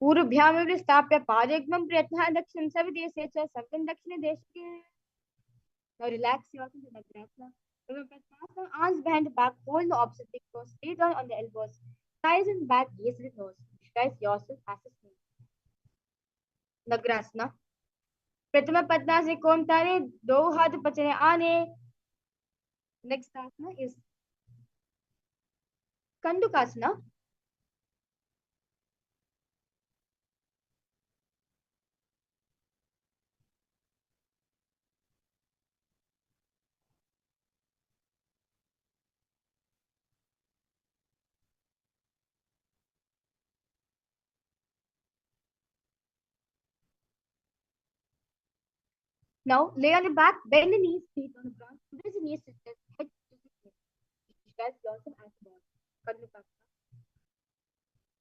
पूर्वभ्यामेव स्थाप्य पादयुग्मं प्रयत्नः दक्षिण सविदेशे च सवितं दक्षिणदेशे. Now relax yourself in the Dridhasana. Remember, arms behind the back, hold the opposite leg close, stay down on the elbows. Thighs in the back, gaze with nose. Visualize yourself as a snake. Nagrasana. प्रथम पद्मा से कोम तारे दो हाथ पचने आने. Next asana is Kandukasana. Now lay on the back, bend the knees, feet on the ground. Raise the knees to the head to the knee. Visualize yourself as a ball. Kandukasana.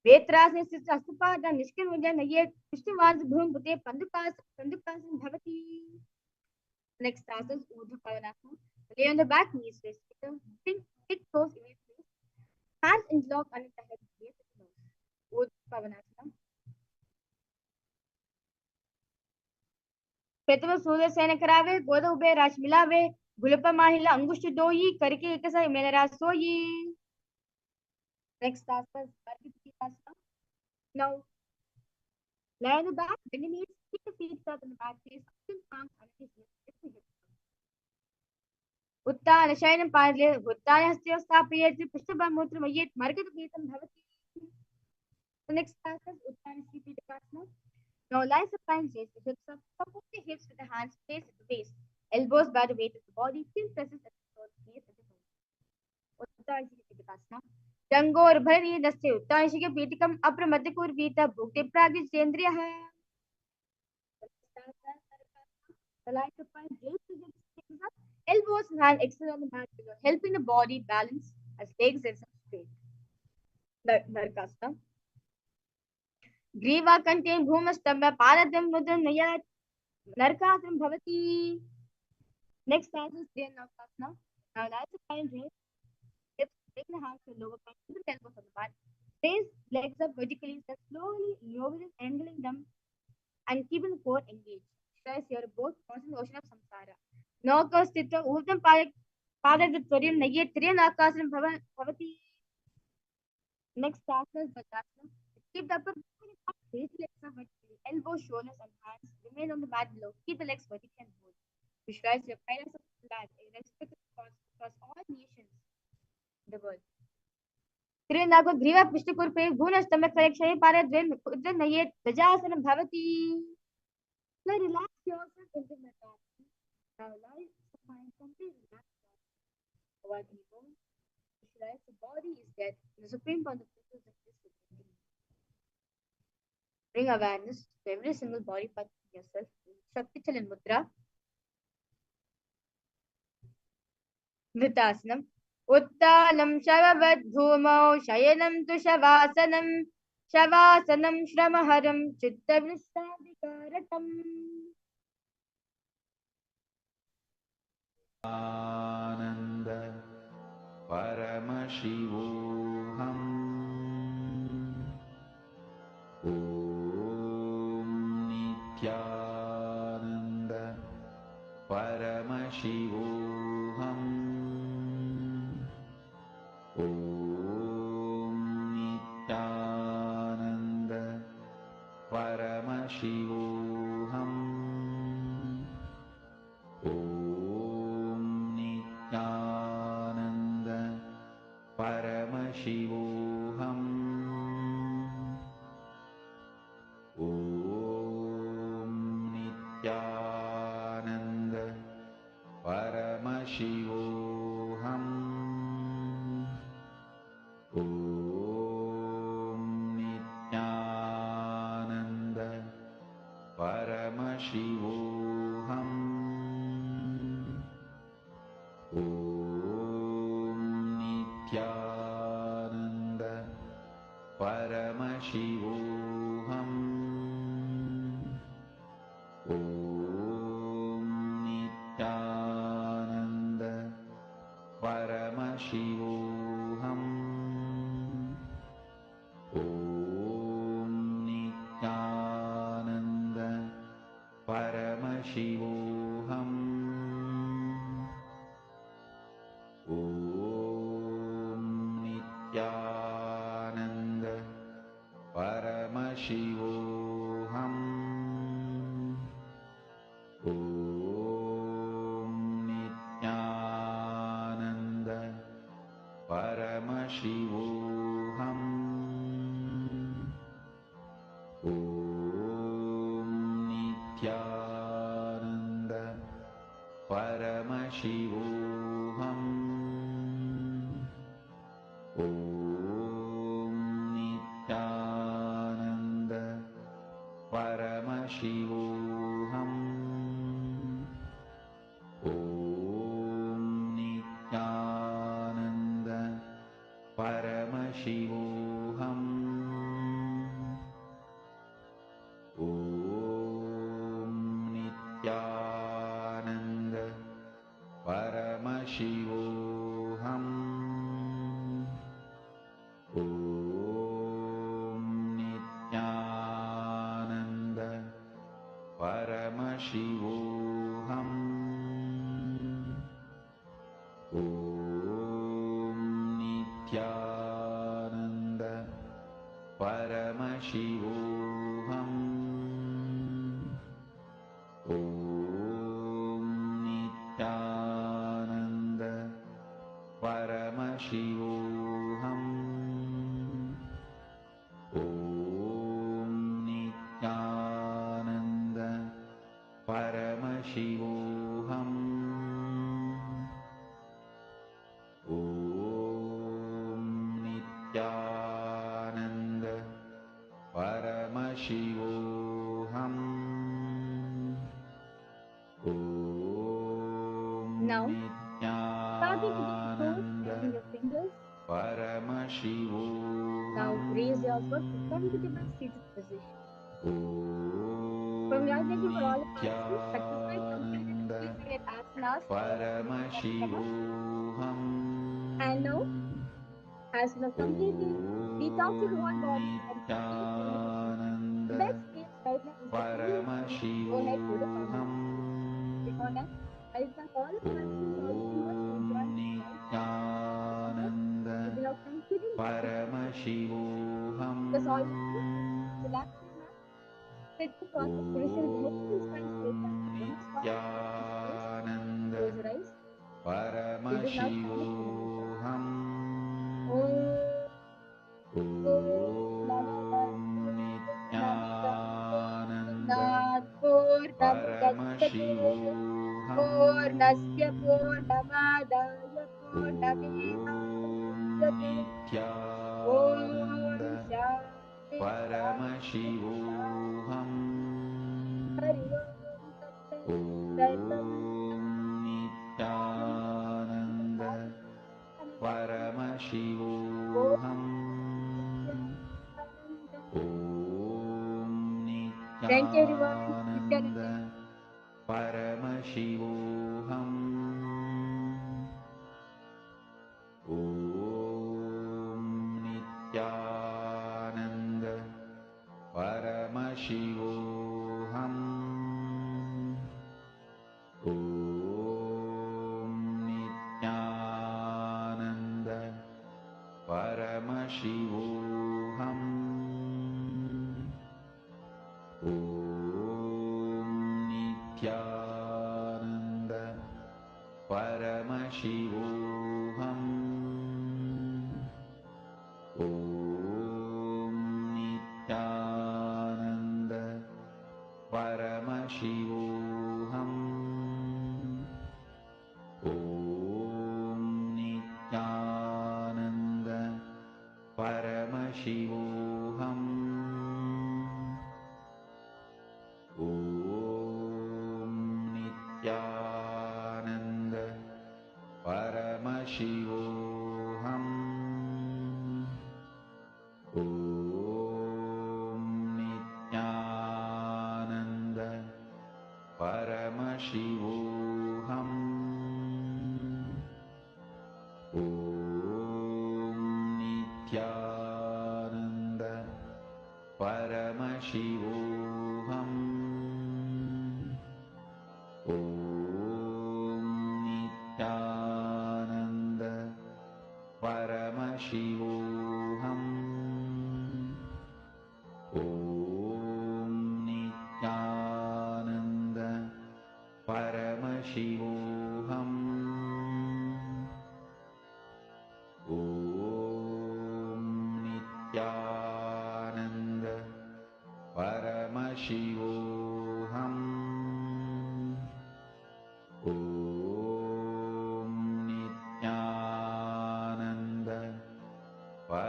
वेत्रासने स्थित हस्तपाद निष्किन्मुद्रा ये पृष्ठवास भूमि कंदुकासन भवति. Next asana is Urdhva Pavanasana. Lay on the back, knees raised. Big toes away from face. Hands interlocked underneath the head. Gaze at the nose. Urdhva Pavanasana. प्रथम सूर्य सेन करावे गोद ube राश मिलावे गुलप माहिला अंगुष्ठ दोई करके एक सा मेरा रास सोई. Next asana is Ardhva. Now lie on the back, bend the knees, keep the feet flat on the back face, open palms underneath the hips. उत्तान शयनं पादले उत्तान हस्ते स्थापयेत् पृष्ठभागमूत्र मयेत् मर्कटपीठं भवति. The next asana is Uttan Sipitapasana. Now lie supine, raise the hips up, support the hips with the hands placed at the waist, elbows by the weight of the body, chin presses at the throat, gaze at the nose. Uttan Sipitapasana. Jangor bhari daste Uttan Shikapititam apramadyakurvita bhukti pragjendriya. The lie supine, raise the hips up, elbows and hands extend on the mat below, helping the body balance as legs are straight. Narkasana. ग्रीवा कंठे भूमस्तंभ पादं मुद्रं नयात् नरकासनं भवति. Next asana is Nithyananda. Now lie supine, raise hips, bring the hands to the lower back, to the elbows on the mat. Raise legs up vertically, then slowly lower them, angling them, and keeping the core engaged. Guys, you are both crossing the ocean of samsara. Naka sthita urdhvam padaditvaryam nayet triyanakasanam bhavati. Next asana is Vajrasana. Keep the upper body, raise the legs up vertically, elbows, shoulders, and hands remain on the mat below. Keep the legs vertically and hold. Visualize your Kailasa flag, a respected across all nations in the world. त्रिनाको ग्रीवा पृष्ठकुर्पे भूनस्तम्भ कलेक्षये पारद्वयं उद्दनयेत् गजासनं भवति. Now relax yourself into the mat. Now lie supine, completely relax. Avoid any movement. Visualize the body is dead. The supreme pontiff of Hinduism. Bring awareness to every single body part of yourself. Shakti Chalan Mudra. Vritasana. उत्तानं शववद्भूमौ शयनं तु शवासनं शवासनं श्रमहरं चित्तविश्रान्तिकारकम्. Ananda Paramashivoham Om Nithyananda Paramashivoham Om Nithyananda Paramashivoham Om Nithyananda Paramashivoham Om Nithyananda Paramashivoham Om Paramashivoham. Om Nithyananda Paramashivoham. Om Nithyananda Paramashivoham. Om Nithyananda Paramashivoham. Om Nithyananda Paramashivoham. Om Nithyananda Paramashivoham. Om Nithyananda Paramashivoham. Om Nithyananda Paramashivoham. Om Nithyananda Paramashivoham. Om Nithyananda Paramashivoham. Om Nithyananda Paramashivoham. Om Nithyananda Paramashivoham. Om Nithyananda Paramashivoham. Om Nithyananda Paramashivoham. Now, starting with your toes and your fingers. Now, raise yourself to comfortable seated position. Congratulations for all the participants satisfied completed the 3 minute asanas for Paramashivoham. And now, as you have completed, detox your whole body and complete the Nithyananda best place right now is the place. Go ahead to the Paramashivoham. Before that, I thank all the participants, all the viewers who joined us right. Nithyananda If you have completed Paramashivoham. the solid relax your mat. Sit the proper position with the hips and spine straight back. One spot. Nithyananda Close your eyes. We will now chant the mantra. Paramashivoham. Om Nithyananda Paramashivoham. Purnasya Purnamādaya Purnamedāvāsya Nithyananda Shanti Paramashivoham. Hari Om Tattat Om Nithyananda Paramashivoham. Om Thank you everyone. Nithyananda Paramashivoham. Om Nithyananda Paramashivoham. Om Nithyananda Paramashivoham. Om Nithyananda Paramashivoham. Om Nithyananda Paramashivoham. Om Nithyananda Paramashivoham. Om Nithyananda Paramashivoham. Om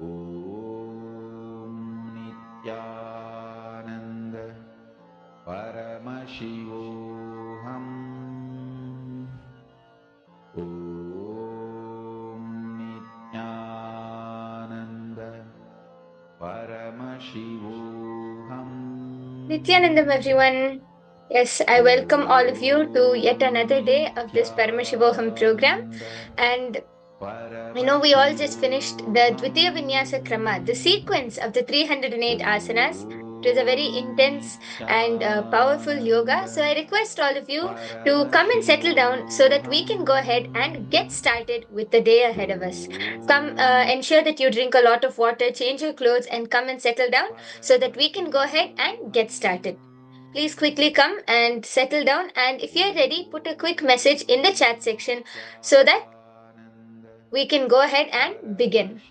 Om Nithyananda Paramashivoham. Om Nithyananda Paramashivoham. Nithyanandam, everyone. Yes, I welcome all of you to yet another day of this Paramashivoham program. And we all just finished the Dvitiya Vinyasa Krama, the sequence of the 308 asanas. It was a very intense and powerful yoga. So I request all of you to come and settle down so that we can go ahead and get started with the day ahead of us. Come, ensure that you drink a lot of water, change your clothes, and come and settle down so that we can go ahead and get started. Please quickly come and settle down. And if you're ready, put a quick message in the chat section so that we can go ahead and begin.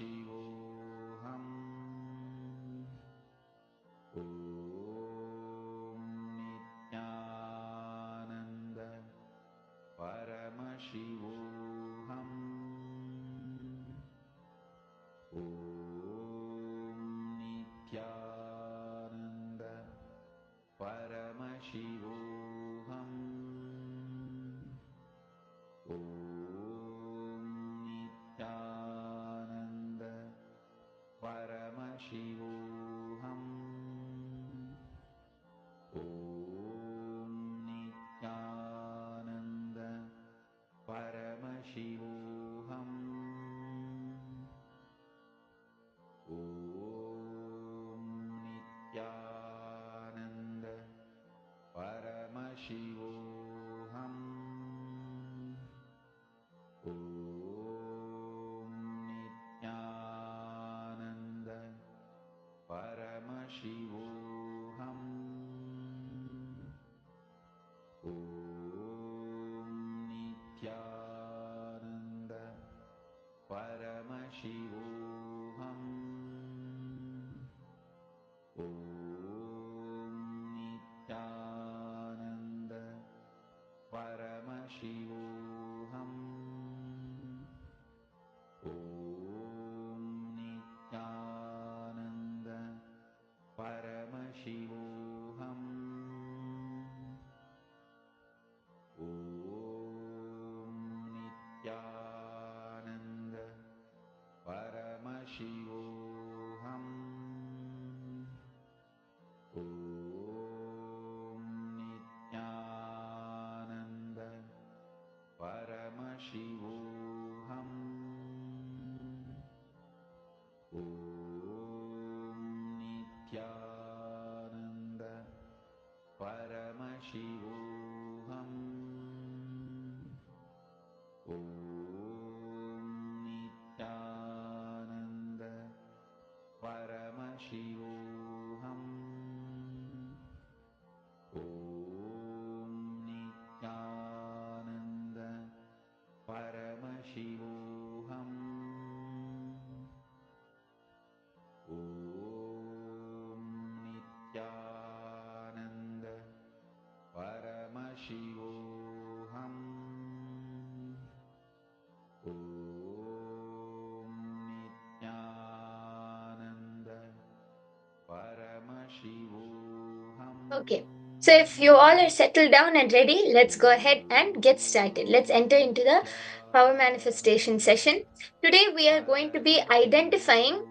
Okay, so if you all are settled down and ready, let's go ahead and get started. Let's enter into the power manifestation session. Today, we are going to be identifying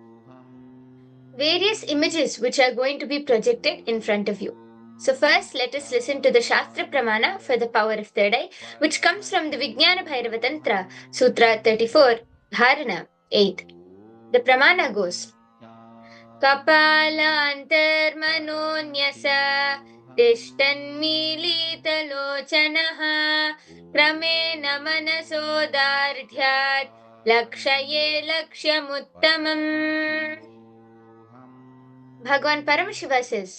various images which are going to be projected in front of you. So, first, let us listen to the Shastra Pramana for the power of third eye, which comes from the Vijnana Bhairava Tantra, Sutra 34, Dharana 8. The Pramana goes कपालान्तर्मनोऽन्यस तिष्ठन्मीलितलोचनः क्रमेण मनसोदार्ढ्यात् लक्षये लक्ष्यमुत्तमम्. Bhagavan Paramashiva says,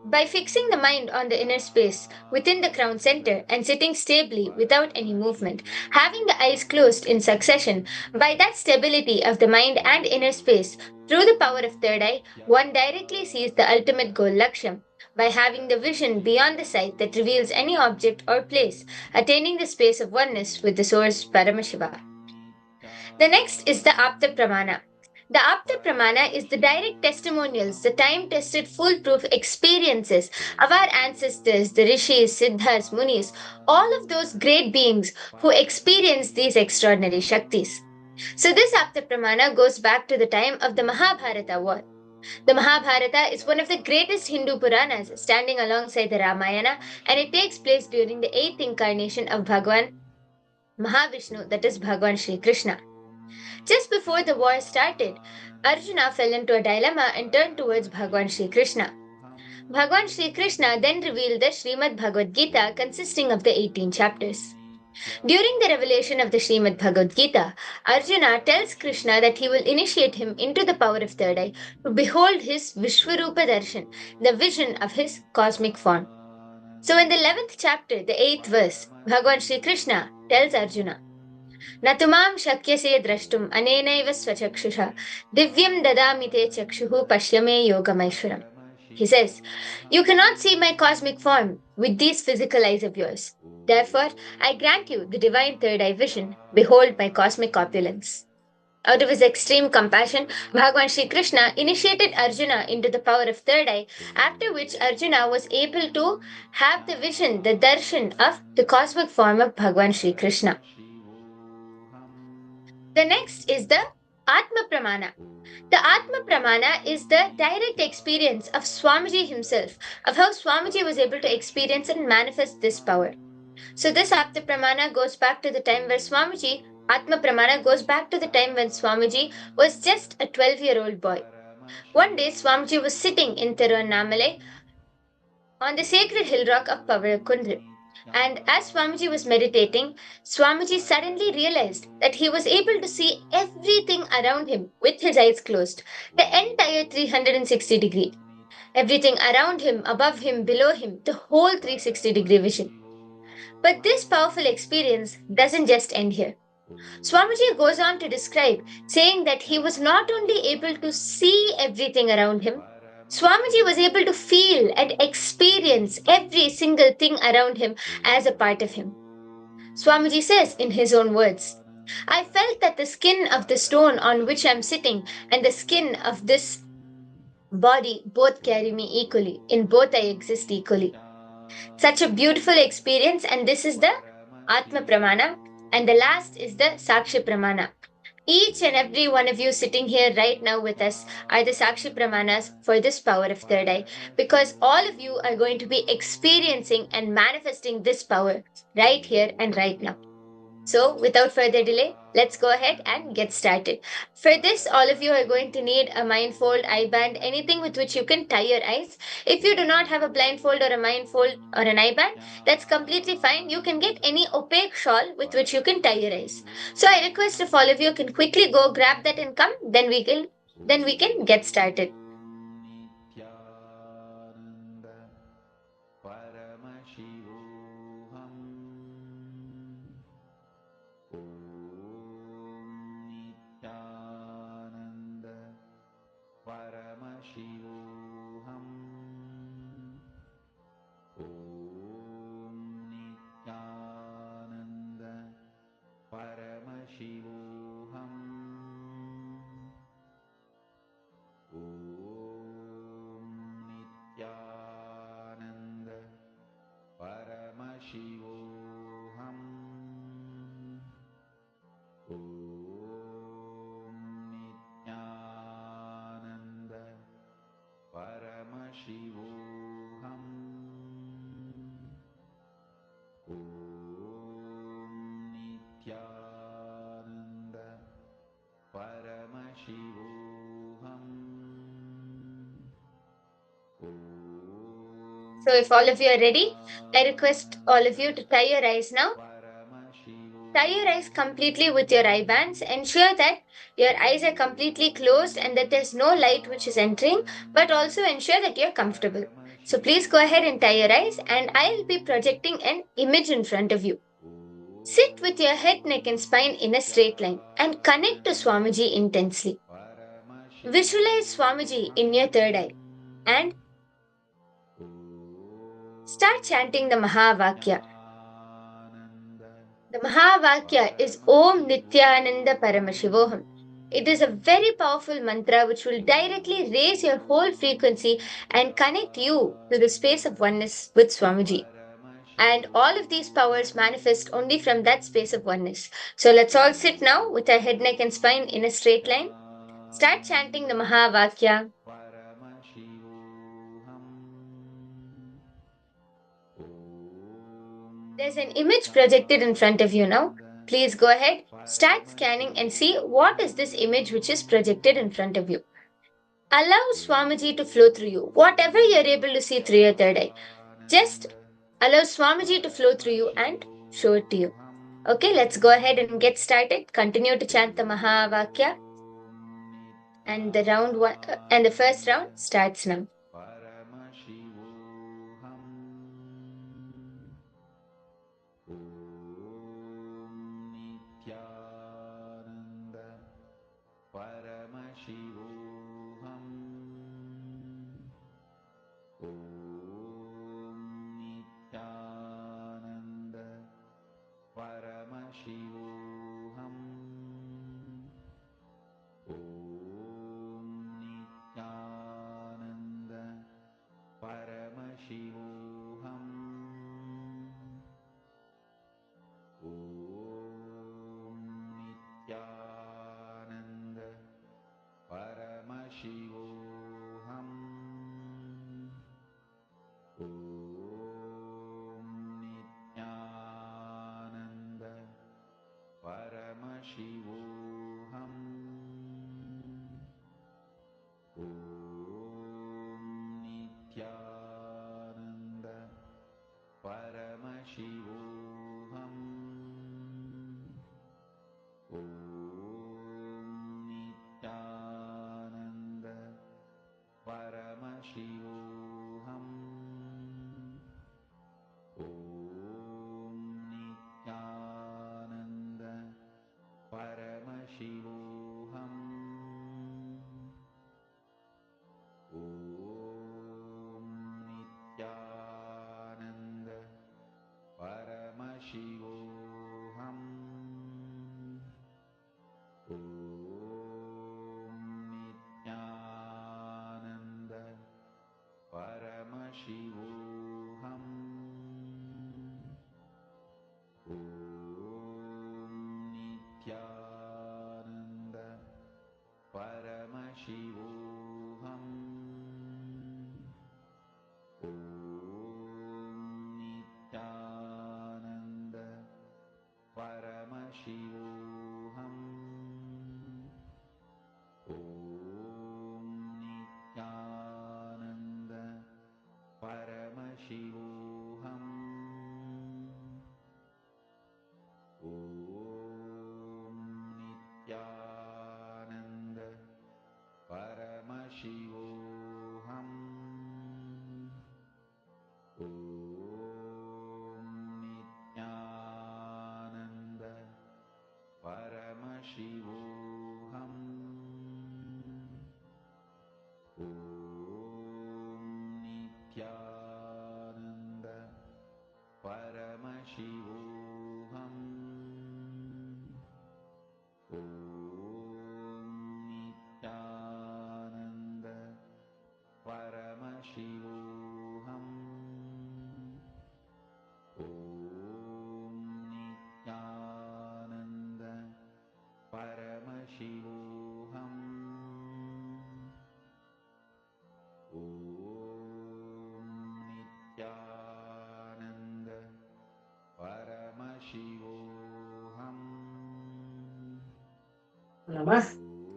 by fixing the mind on the inner space within the crown center and sitting stably without any movement, having the eyes closed in succession, by that stability of the mind and inner space, through the power of third eye, one directly sees the ultimate goal Laksham, by having the vision beyond the sight that reveals any object or place, attaining the space of oneness with the source Paramashiva. The next is the Apta Pramana. The Apta Pramana is the direct testimonials, the time tested foolproof experiences of our ancestors, the Rishis, Siddhas, Munis, all of those great beings who experienced these extraordinary Shaktis. So, this Apta Pramana goes back to the time of the Mahabharata war. The Mahabharata is one of the greatest Hindu Puranas, standing alongside the Ramayana, and it takes place during the eighth incarnation of Bhagwan Mahavishnu, that is Bhagwan Sri Krishna. Just before the war started, Arjuna fell into a dilemma and turned towards Bhagwan Sri Krishna. Bhagwan Sri Krishna then revealed the Srimad Bhagavad Gita consisting of the 18 chapters. During the revelation of the Srimad Bhagavad Gita, Arjuna tells Krishna that he will initiate him into the power of third eye to behold his Vishwarupa Darshan, the vision of his cosmic form. So in the 11th chapter, the 8th verse, Bhagwan Sri Krishna tells Arjuna, Natumam shakyase drashtum anenaiva swachakshusha divyam dadamite chakshuhu pashyame yogamaishwaram. He says, you cannot see my cosmic form with these physical eyes of yours. Therefore, I grant you the divine third eye vision. Behold my cosmic opulence. Out of his extreme compassion, Bhagwan Sri Krishna initiated Arjuna into the power of third eye, after which Arjuna was able to have the vision, the darshan of the cosmic form of Bhagwan Sri Krishna. The next is the Atma Pramana. The Atma Pramana is the direct experience of Swamiji himself, of how Swamiji was able to experience and manifest this power. So this Atma Pramana goes back to the time where Atma Pramana goes back to the time when Swamiji was just a 12-year-old boy. One day, Swamiji was sitting in Tiruvannamalai on the sacred hill rock of Pavarakundru. And as Swamiji was meditating, Swamiji suddenly realized that he was able to see everything around him with his eyes closed, the entire 360 degree. Everything around him, above him, below him, the whole 360-degree vision. But this powerful experience doesn't just end here. Swamiji goes on to describe, saying that he was not only able to see everything around him, Swamiji was able to feel and experience every single thing around him as a part of him. Swamiji says in his own words, I felt that the skin of the stone on which I'm sitting and the skin of this body both carry me equally. In both I exist equally. Such a beautiful experience, and this is the Atma Pramana, and the last is the Sakshi Pramana. Each and every one of you sitting here right now with us are the Sakshi Pramanas for this power of third eye, because all of you are going to be experiencing and manifesting this power right here and right now. So, without further delay, let's go ahead and get started. For this, all of you are going to need a mindfold, eye band, anything with which you can tie your eyes. If you do not have a blindfold or a mindfold or an eye band, that's completely fine. You can get any opaque shawl with which you can tie your eyes. So, I request if all of you can quickly go grab that and come, then we can get started. Paramashivoham Om Nithyananda Paramashivoham Om Nithyananda Paramashivoham Om Nithyananda Paramashivoham Om Nithyananda Paramashivoham. So, if all of you are ready, I request all of you to tie your eyes now. Tie your eyes completely with your eye bands. Ensure that your eyes are completely closed and that there's no light which is entering, but also ensure that you're comfortable. So please go ahead and tie your eyes, and I'll be projecting an image in front of you. Sit with your head, neck, and spine in a straight line and connect to Swamiji intensely. Visualize Swamiji in your third eye and start chanting the Mahavakya. The Mahavakya is Om Nithyananda Paramashivoham. It is a very powerful mantra which will directly raise your whole frequency and connect you to the space of oneness with Swamiji. And all of these powers manifest only from that space of oneness. So let's all sit now with our head, neck, and spine in a straight line. Start chanting the Mahavakya. There's an image projected in front of you now. Please go ahead, start scanning and see what is this image which is projected in front of you. Allow Swamiji to flow through you, whatever you're able to see through your third eye. Just allow Swamiji to flow through you and show it to you. Okay, let's go ahead and get started. Continue to chant the Mahavakya. And the first round starts now. Paramashivoham Om Nithyananda Paramashivoham Om Nithyananda Paramashivoham Om Nithyananda Paramashivoham Om Nithyananda Paramashivoham Om Nithyananda Paramashivoham Om Nithyananda Paramashivoham Om Nithyananda Paramashivoham Om Nithyananda Paramashivoham Om Nithyananda Paramashivoham Om Nithyananda Paramashivoham Om Nithyananda Paramashivoham Om Nithyananda Paramashivoham Om Nithyananda Paramashivoham Om Nithyananda Paramashivoham Om Nithyananda Paramashivoham Om Nithyananda Paramashivoham Om Nithyananda Paramashivoham Om Nithyananda Paramashivoham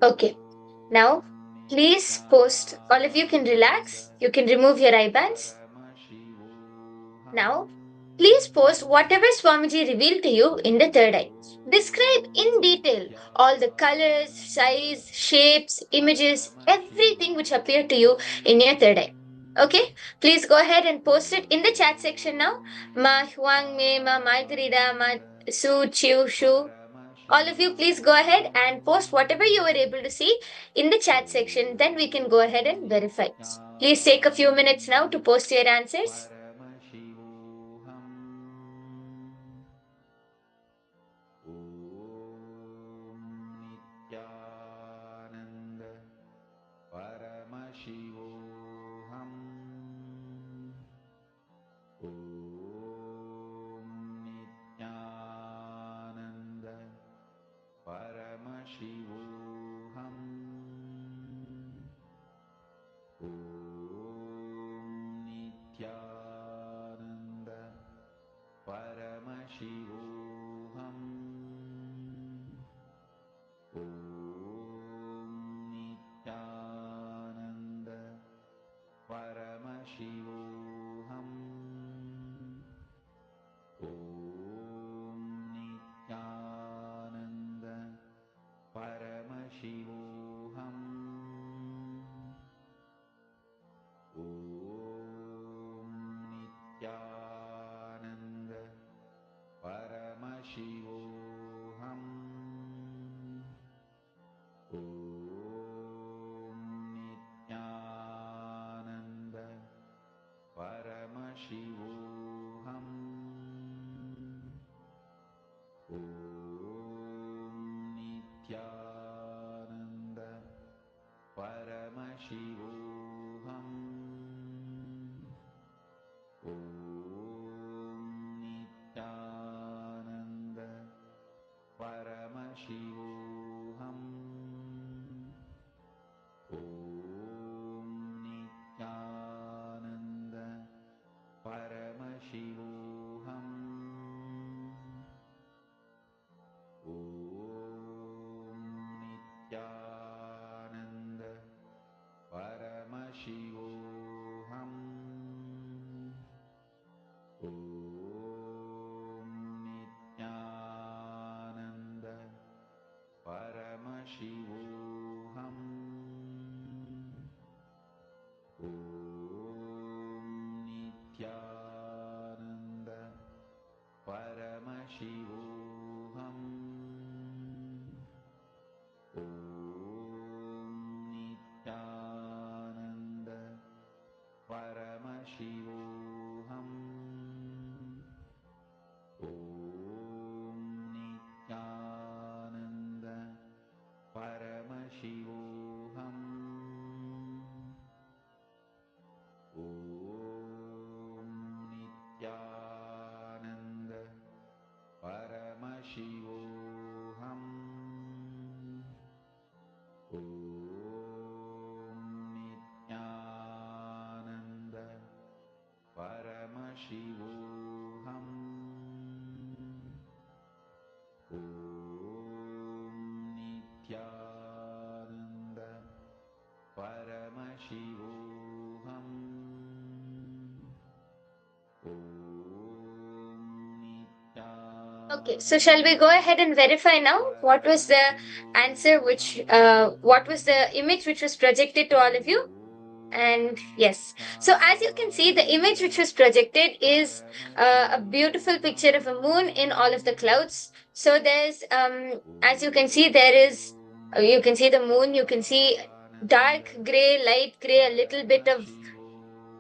Okay, now please post. All of you can relax. You can remove your eye bands. Now, please post whatever Swamiji revealed to you in the third eye. Describe in detail all the colors, size, shapes, images, everything which appeared to you in your third eye. Okay, please go ahead and post it in the chat section now. Ma Huang Me Ma Maitrida Ma Su Chiu Shu. All of you, please go ahead and post whatever you were able to see in the chat section. Then we can go ahead and verify. Please take a few minutes now to post your answers. Nithyananda Paramashivoham Om Nithyananda Paramashivoham Om Nithyananda Paramashivoham Om Nithyananda Paramashivoham Om Nithyananda Paramashivoham Om Nithyananda Paramashivoham Om Nithyananda Paramashivoham Om Nithyananda Paramashivoham Om Nithyananda Paramashivoham Om Nithyananda Paramashivoham Om Nithyananda Paramashivoham Om Nithyananda Paramashivoham Om Nithyananda Paramashivoham Om Nithyananda Paramashivoham Om Nithyananda Paramashivoham Om Nithyananda Paramashivoham Okay, so shall we go ahead and verify now what was the answer, what was the image which was projected to all of you? And yes, so as you can see, the image which was projected is a beautiful picture of a moon in all of the clouds. So there's, as you can see, you can see the moon, you can see dark gray, light gray, a little bit of,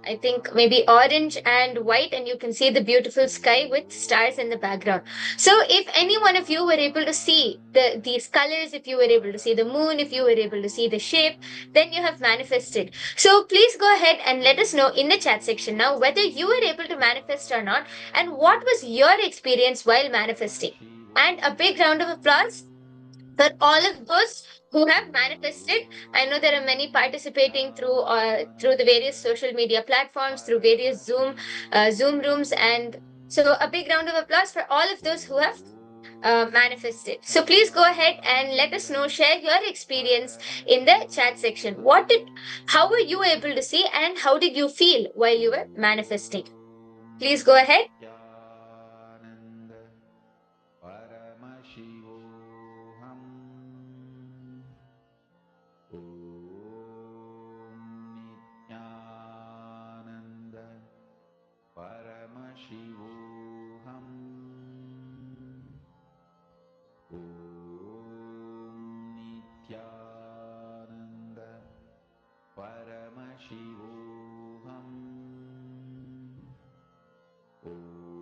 I think maybe orange and white, and you can see the beautiful sky with stars in the background. So if any one of you were able to see these colors, if you were able to see the moon, if you were able to see the shape, then you have manifested. So please go ahead and let us know in the chat section now whether you were able to manifest or not, and what was your experience while manifesting. And a big round of applause for all of those who have manifested. I know there are many participating through the various social media platforms, through various Zoom rooms, and so a big round of applause for all of those who have manifested. So please go ahead and let us know, share your experience in the chat section. How were you able to see, and how did you feel while you were manifesting? Please go ahead. Nithyananda Paramashivoham Om Nithyananda Paramashivoham Om Nithyananda Paramashivoham Om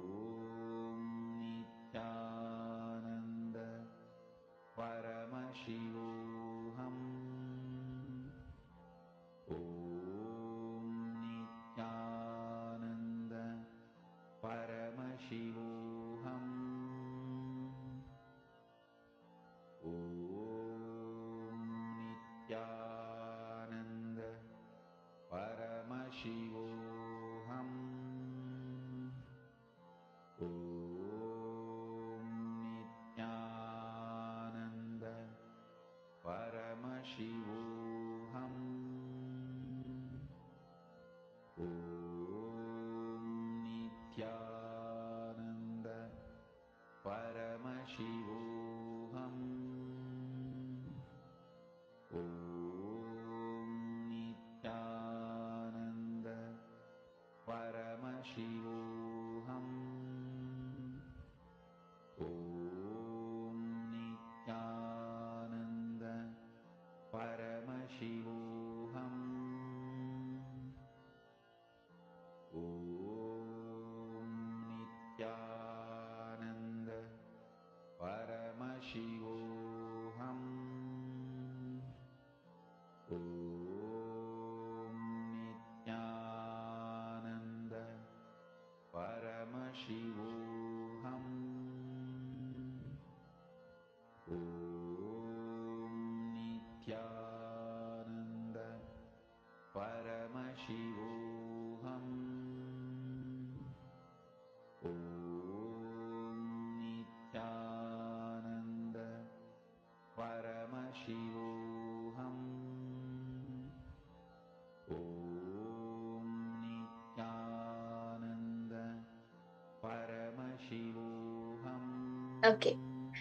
Okay.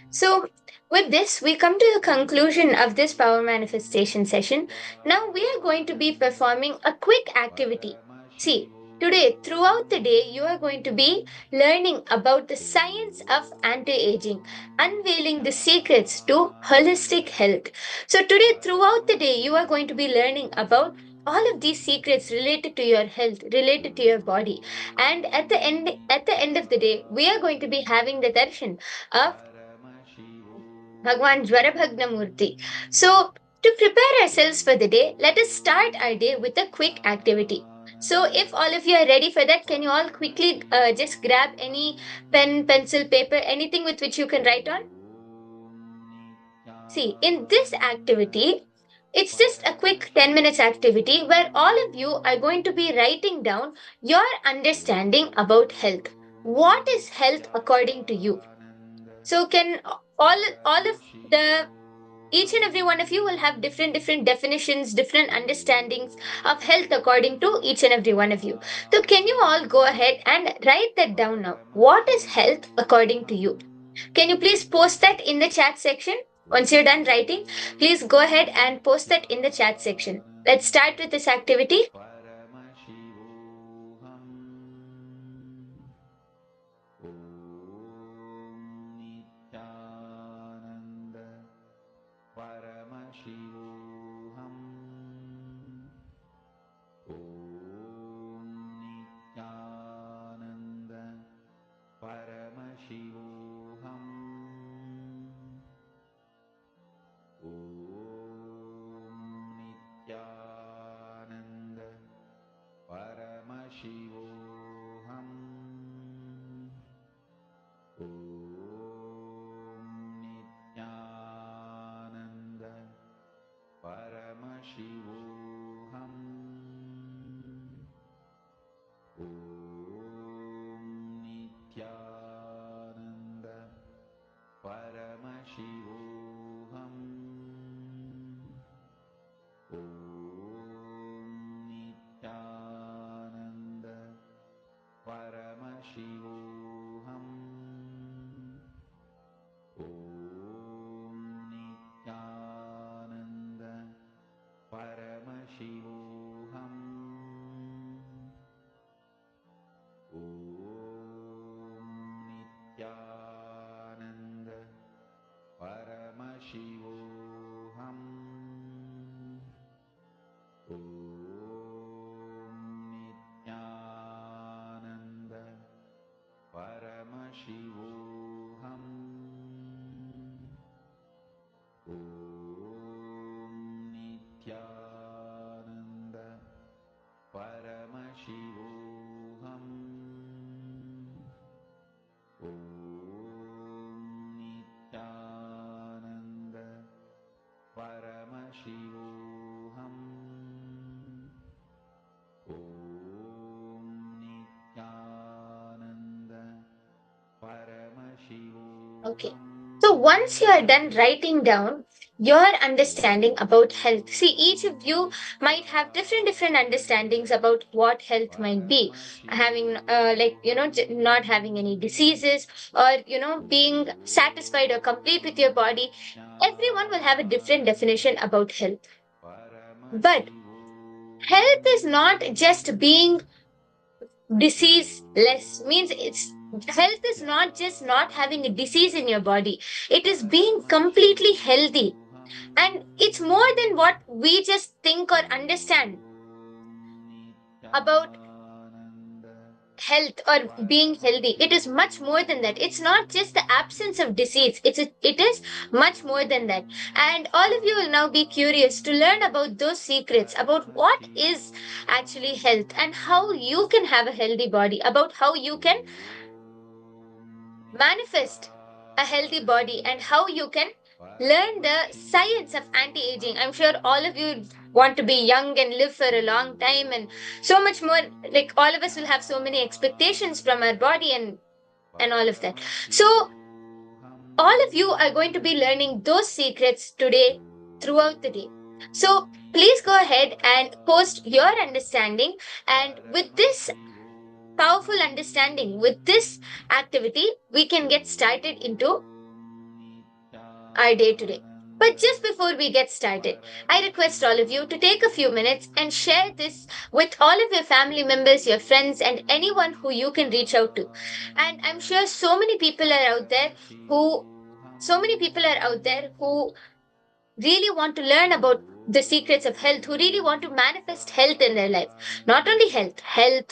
So, with this, we come to the conclusion of this power manifestation session. Now, we are going to be performing a quick activity. See, today, throughout the day, you are going to be learning about the science of anti aging, unveiling the secrets to holistic health. So, today, throughout the day, you are going to be learning about all of these secrets related to your health, related to your body. And at the end of the day, we are going to be having the darshan of Bhagwan Jwarabhagnamurti. So, to prepare ourselves for the day, let us start our day with a quick activity. So, if all of you are ready for that, can you all quickly just grab any pen, pencil, paper, anything with which you can write on? See, in this activity, it's just a quick 10 minutes activity where all of you are going to be writing down your understanding about health. What is health according to you? So, can all of the each and every one of you will have different definitions, different understandings of health according to each and every one of you. So can you all go ahead and write that down now? What is health according to you? Can you please post that in the chat section? Once you're done writing, please go ahead and post that in the chat section. Let's start with this activity. Okay. So once you are done writing down, your understanding about health. See, each of you might have different understandings about what health might be. Having not having any diseases, or being satisfied or complete with your body. Everyone will have a different definition about health. But health is not just being disease less. Means it's health is not just not having a disease in your body. It is being completely healthy. And it's more than what we just think or understand about health or being healthy. It is much more than that. It's not just the absence of disease. It is much more than that. And all of you will now be curious to learn about those secrets, about what is actually health and how you can have a healthy body, about how you can manifest a healthy body, and how you can learn the science of anti-aging. I'm sure all of you want to be young and live for a long time, and so much more. Like, all of us will have so many expectations from our body, and all of that. So all of you are going to be learning those secrets today, throughout the day. So please go ahead and post your understanding, and with this powerful understanding, with this activity, we can get started into our day today. But just before we get started, I request all of you to take a few minutes and share this with all of your family members, your friends, and anyone who you can reach out to. And I'm sure so many people are out there who really want to learn about the secrets of health, who really want to manifest health in their life. Not only health,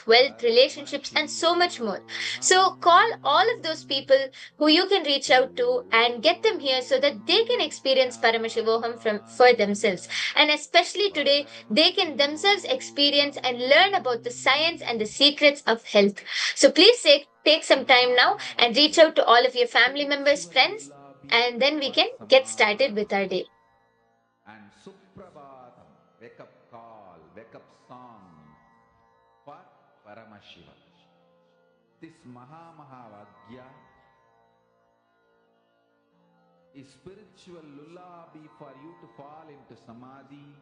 wealth, relationships, and so much more. So call all of those people who you can reach out to and get them here so that they can experience Paramashivoham for themselves. And especially today, they can themselves experience and learn about the science and the secrets of health. So please take some time now and reach out to all of your family members, friends, and then we can get started with our day. And Suprabhatam, wake up call, wake up song for Paramashiva. This Mahavagya is spiritual lullaby for you to fall into samadhi.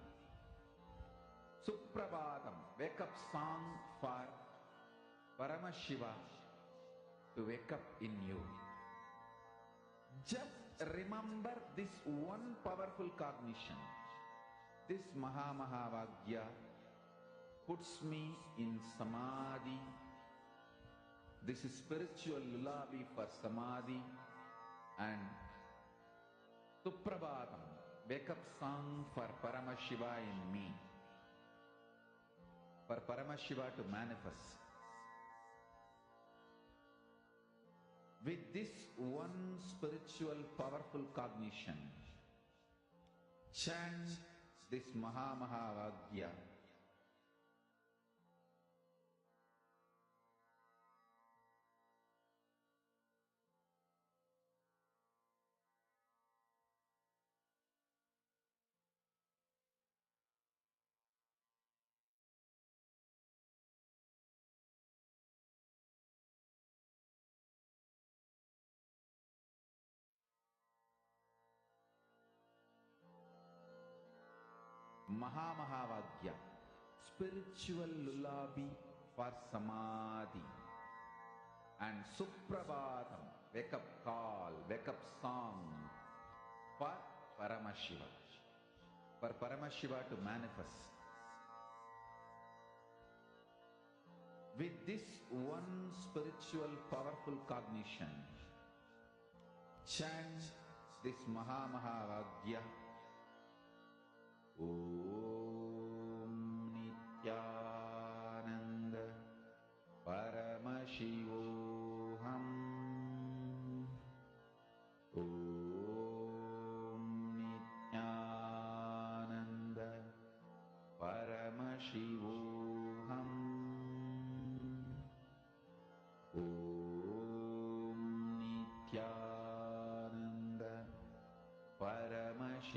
Suprabhatam, wake up song for Paramashiva to wake up in you. Just remember this one powerful cognition. This Mahavagya puts me in samadhi. This is spiritual lullaby for samadhi. And Suprabhatam, wake up song for Paramashiva in me. For Paramashiva to manifest. With this one spiritual powerful cognition, chant this Mahavagya. Mahavagya, spiritual lullaby for samadhi. And Suprabhatam, wake up call, wake up song for Paramashiva. For Paramashiva to manifest. With this one spiritual powerful cognition, chant this Mahavagya. Om Nithyananda Paramashivoham. Om Nithyananda Paramashivoham. Om Nithyananda Paramashivoham.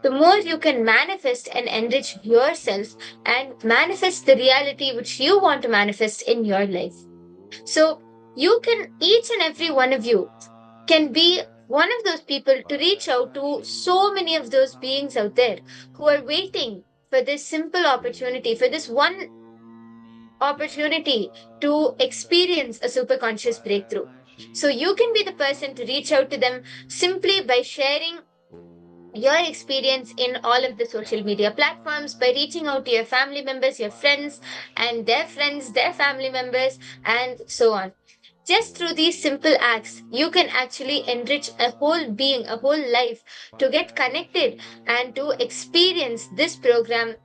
the more you can manifest and enrich yourself and manifest the reality which you want to manifest in your life. So you can, each and every one of you can be one of those people to reach out to so many of those beings out there who are waiting for this simple opportunity, for this one opportunity to experience a superconscious breakthrough. So you can be the person to reach out to them simply by sharing your experience in all of the social media platforms, by reaching out to your family members, your friends, their family members, and so on. Just through these simple acts, you can actually enrich a whole being, a whole life to get connected and to experience this program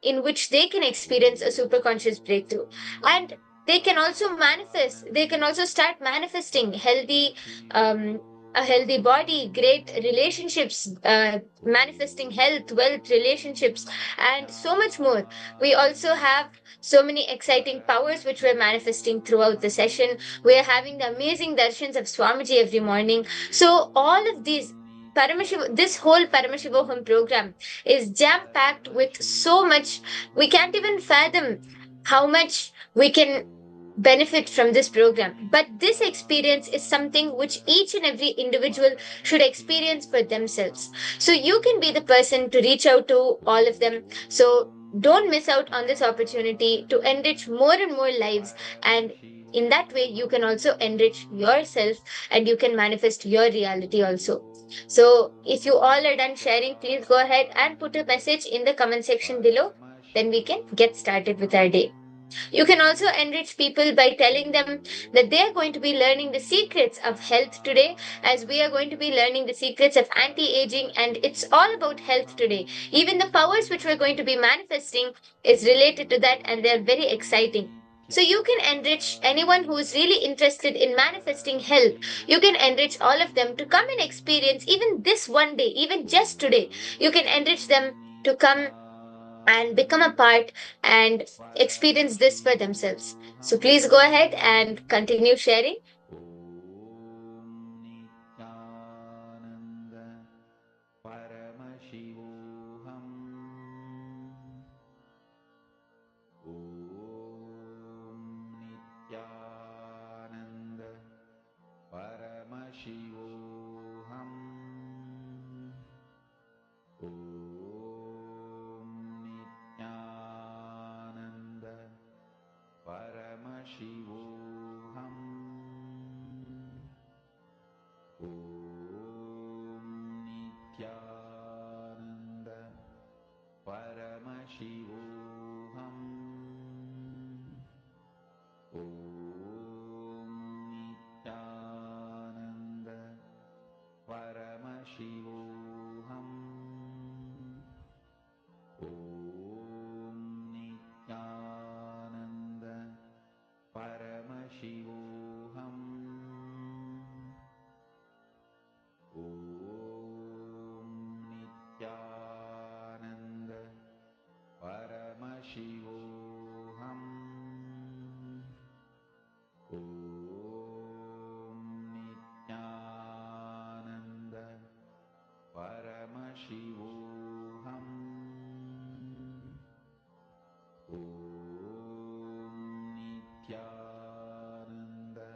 in which they can experience a superconscious breakthrough. And they can also start manifesting um, a healthy body, great relationships, manifesting health, wealth, relationships, and so much more. We also have so many exciting powers which we're manifesting throughout the session. We are having the amazing darshans of Swamiji every morning. So all of these this whole Paramashivoham program is jam packed with so much. We can't even fathom how much we can benefit from this program. But this experience is something which each and every individual should experience for themselves. So you can be the person to reach out to all of them. So don't miss out on this opportunity to enrich more and more lives. And in that way, you can also enrich yourself and you can manifest your reality also. So if you all are done sharing, please go ahead and put a message in the comment section below. Then we can get started with our day. You can also enrich people by telling them that they are going to be learning the secrets of health today, as we are going to be learning the secrets of anti aging, and it's all about health today. Even the powers which we're going to be manifesting is related to that, and they're very exciting. So you can enrich anyone who is really interested in manifesting health. You can enrich all of them to come and experience even this one day, even just today. You can enrich them to come and become a part and experience this for themselves. So please go ahead and continue sharing. Nithyananda Paramashivoham Nithyananda Paramashivoham Nithyananda Paramashivoham Nithyananda Paramashivoham Nithyananda Paramashivoham Nithyananda Paramashivoham Nithyananda Paramashivoham Nithyananda Paramashivoham Nithyananda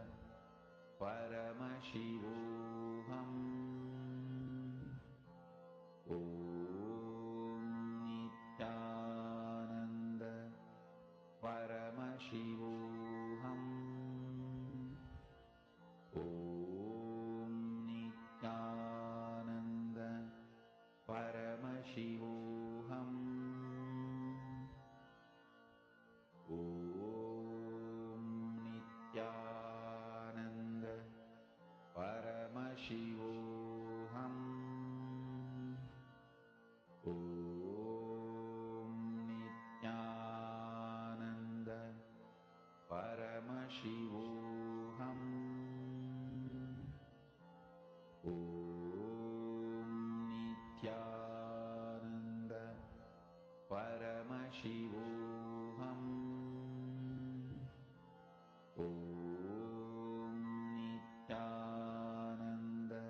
Paramashivoham Nithyananda Paramashivoham Nithyananda Paramashivoham Nithyananda Paramashivoham Nithyananda Paramashivoham Nithyananda Paramashivoham Nithyananda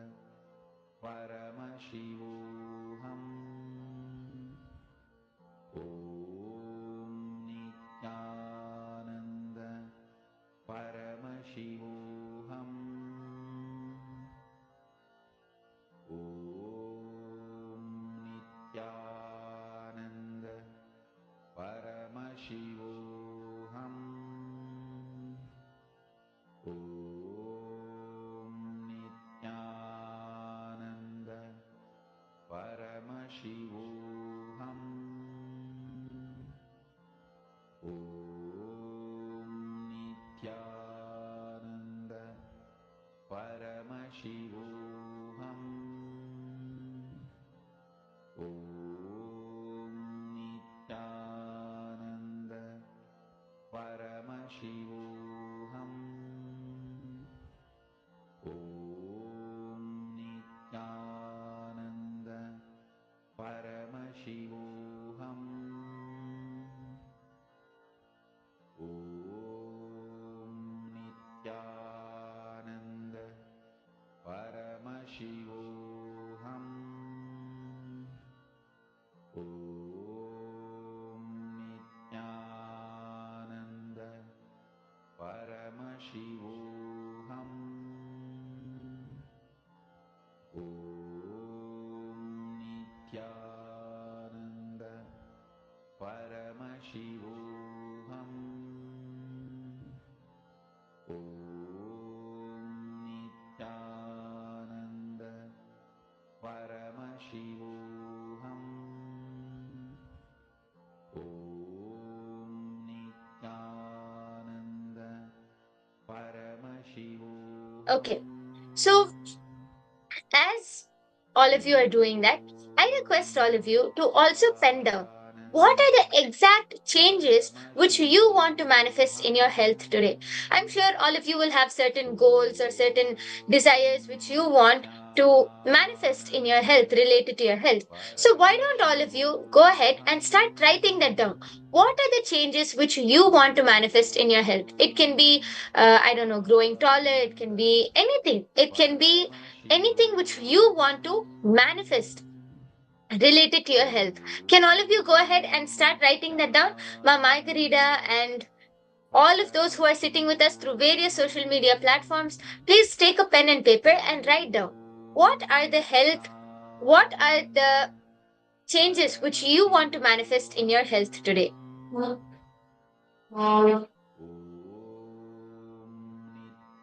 Paramashivoham Paramashivoham. Om Nithyananda Paramashivoham. Om Nithyananda Paramashivoham. Om Nithyananda Paramashivoham. Om Nithyananda Paramashivoham. Om Nithyananda Paramashivoham. Om Nithyananda Paramashivoham. Om Nithyananda Paramashivoham. Om Nithyananda Paramashivoham. Om Nithyananda Paramashivoham. Okay. So, as all of you are doing that, I request all of you to also pen down what are the exact changes which you want to manifest in your health today. I'm sure all of you will have certain goals or certain desires which you want to manifest in your health related to your health. So, why don't all of you go ahead and start writing that down? What are the changes which you want to manifest in your health? It can be, I don't know, growing taller, it can be anything, it can be anything which you want to manifest related to your health. Can all of you go ahead and start writing that down? Ma Margarita and all of those who are sitting with us through various social media platforms, please take a pen and paper and write down what are the changes which you want to manifest in your health today. Om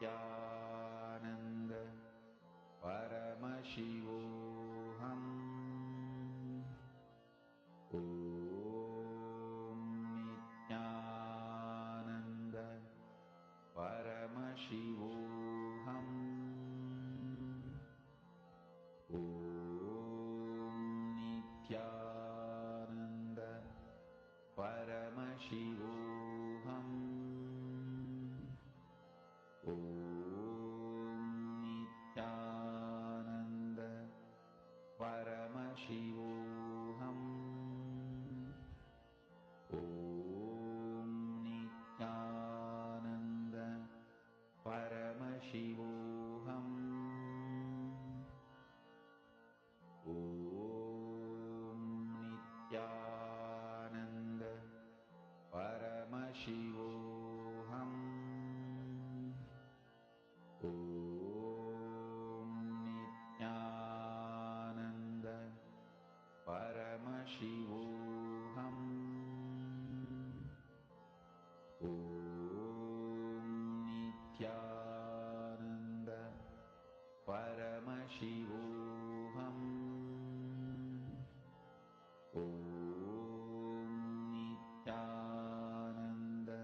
Nithyananda Paramashivoham. Om Nithyananda Paramashivoham. Om Nithyananda Paramashivoham. Om Nithyananda Paramashivoham. Om Nithyananda Paramashivoham. Om Nithyananda Paramashivoham. Om Nithyananda Paramashivoham. Om Nithyananda Paramashivoham. Om Nithyananda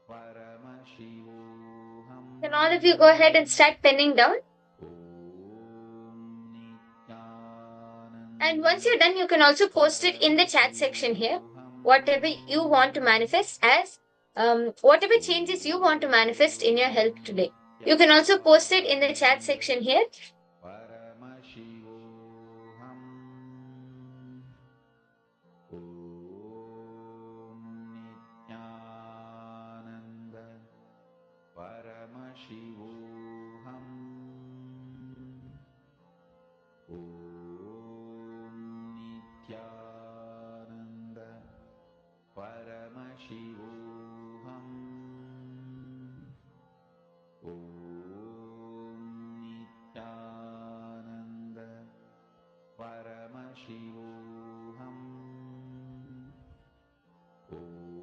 Paramashivoham. Can all of you go ahead and start penning down? Om Nithyananda And once you're done, you can also post it in the chat section here. Whatever you want to manifest as, whatever changes you want to manifest in your health today. You can also post it in the chat section here. Paramashivoham. Om Nithyananda Paramashivoham. Om Nithyananda Paramashivoham. Om Nithyananda Paramashivoham. Om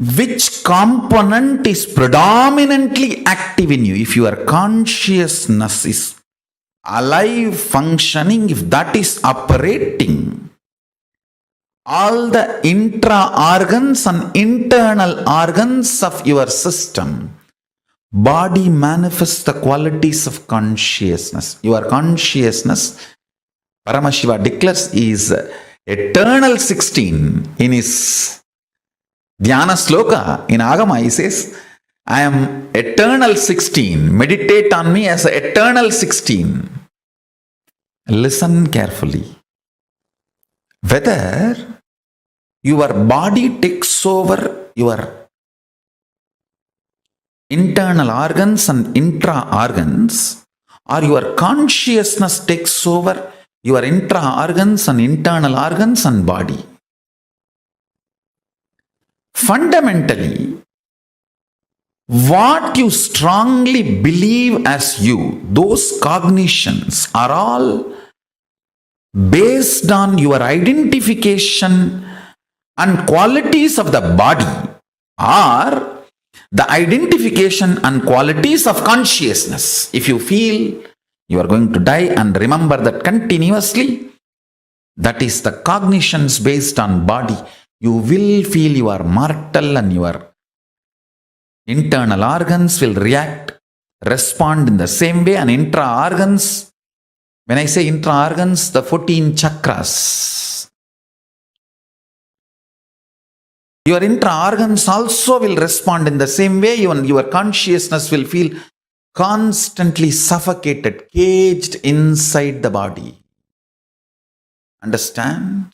which component is predominantly active in you. If your consciousness is alive, functioning, if that is operating, all the intra-organs and internal organs of your system, body manifests the qualities of consciousness. Your consciousness, Paramashiva declares, is eternal 16 in his Dhyana Sloka. In Agama, he says, I am eternal 16. Meditate on me as eternal 16. Listen carefully. Whether your body takes over your internal organs and intra-organs, or your consciousness takes over your intra-organs and internal organs and body. Fundamentally, what you strongly believe as you, those cognitions are all based on your identification and qualities of the body, or the identification and qualities of consciousness. If you feel you are going to die and remember that continuously, that is the cognitions based on body. You will feel you are mortal and your internal organs will react, respond in the same way, and intra-organs, when I say intra-organs, the 14 chakras, your intra-organs also will respond in the same way. Even your consciousness will feel constantly suffocated, caged inside the body. Understand?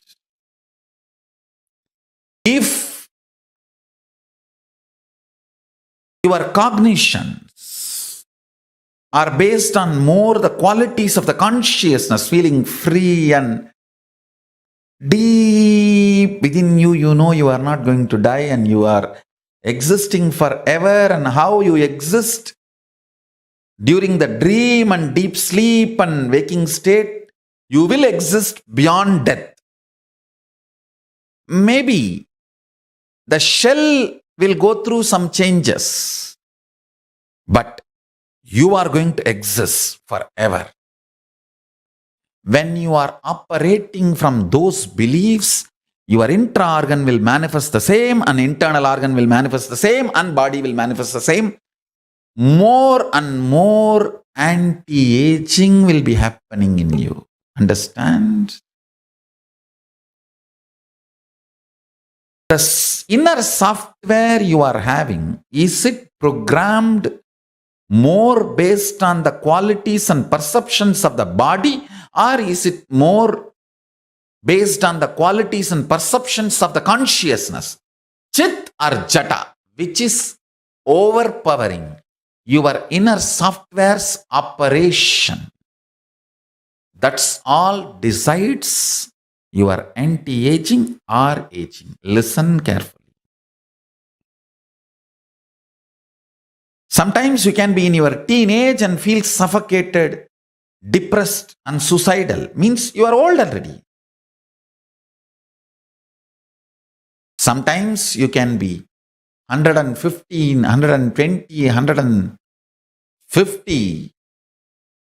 If your cognitions are based on more the qualities of the consciousness, feeling free and deep within you, you know you are not going to die and you are existing forever, and how you exist during the dream and deep sleep and waking state, you will exist beyond death. Maybe the shell will go through some changes, but you are going to exist forever. When you are operating from those beliefs, your intra-organ will manifest the same, and internal organ will manifest the same, and body will manifest the same. More and more anti-aging will be happening in you. Understand? The inner software you are having, is it programmed more based on the qualities and perceptions of the body, or is it more based on the qualities and perceptions of the consciousness? Chit or Jata, which is overpowering your inner software's operation. That's all decides your anti-aging or aging. Listen carefully. Sometimes you can be in your teenage and feel suffocated, depressed and suicidal. Means you are old already. Sometimes you can be 115, 120, 150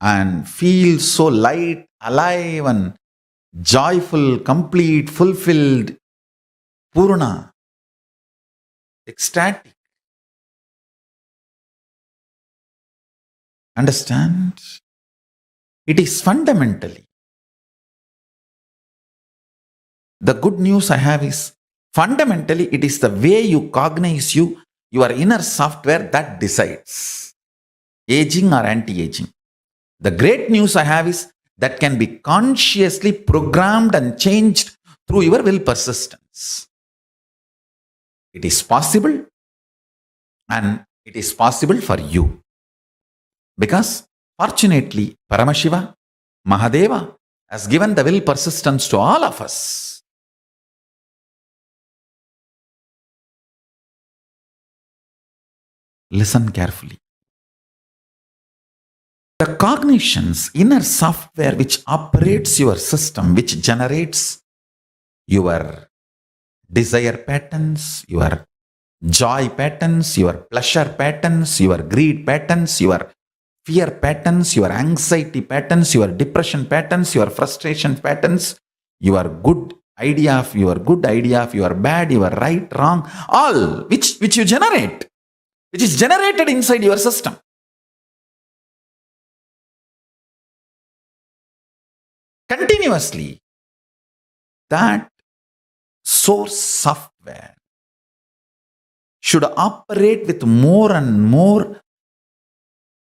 and feel so light, alive and joyful, complete, fulfilled, Purna, ecstatic. Understand? It is fundamentally. The good news I have is, fundamentally it is the way you cognize you, your inner software that decides aging or anti-aging. The great news I have is that can be consciously programmed and changed through your will persistence. It is possible, and it is possible for you. Because fortunately, Paramashiva, Mahadeva has given the will persistence to all of us. Listen carefully. The cognitions, inner software which operates your system, which generates your desire patterns, your joy patterns, your pleasure patterns, your greed patterns, your fear patterns, your anxiety patterns, your depression patterns, your frustration patterns, your good idea of your bad, your right, wrong, all which you generate, which is generated inside your system. Continuously, that source software should operate with more and more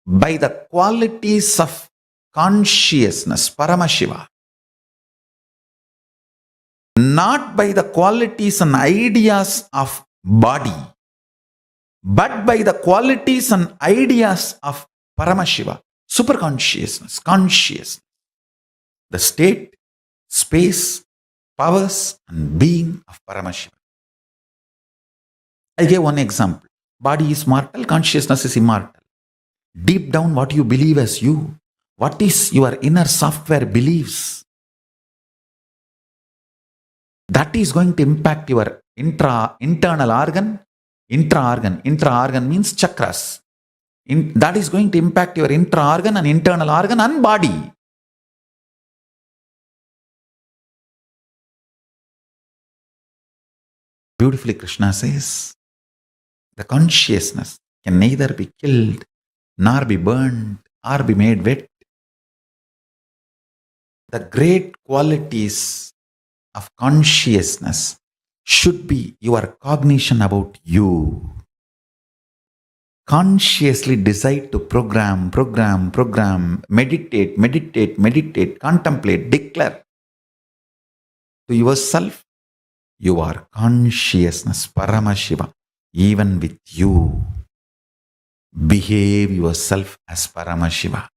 by the qualities of consciousness, Paramashiva, not by the qualities and ideas of body, but by the qualities and ideas of Paramashiva, superconsciousness, consciousness, the state, space, powers, and being of Paramashiva. I gave one example. Body is mortal, consciousness is immortal. Deep down, what you believe as you, what is your inner software believes, that is going to impact your internal organ. Intra-organ means chakras. That is going to impact your intra-organ and internal organ and body. Beautifully, Krishna says, the consciousness can neither be killed, nor be burned, or be made wet. The great qualities of consciousness should be your cognition about you. Consciously decide to program, meditate, contemplate, declare to yourself, you are consciousness, Paramashiva, even with you. Behave yourself as Paramashiva.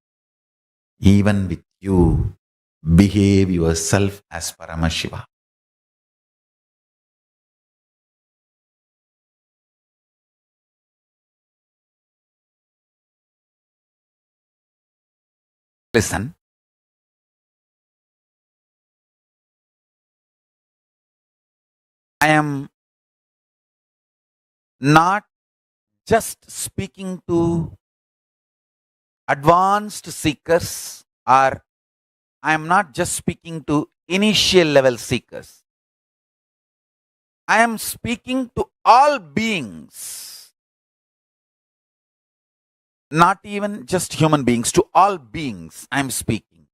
Even with you, behave yourself as Paramashiva. Listen. I am not just speaking to advanced seekers, or I am not just speaking to initial level seekers. I am speaking to all beings, not even just human beings, to all beings I am speaking.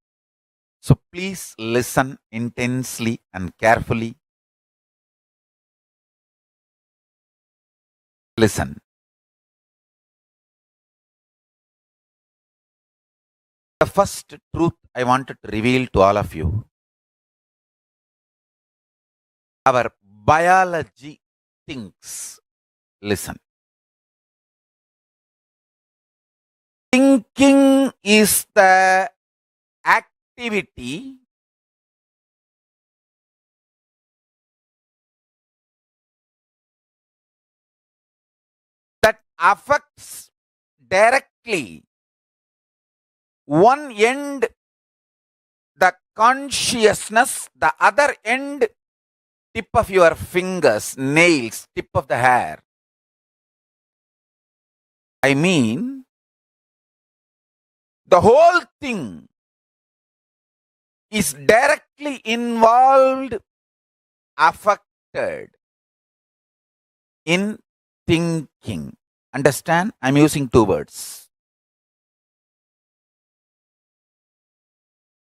So please listen intensely and carefully. Listen. The first truth I wanted to reveal to all of you. Our biology thinks. Listen. Thinking is the activity that affects directly one end the consciousness, the other end tip of your fingers, nails, tip of the hair. I mean, the whole thing is directly involved, affected in thinking. Understand? I'm using two words.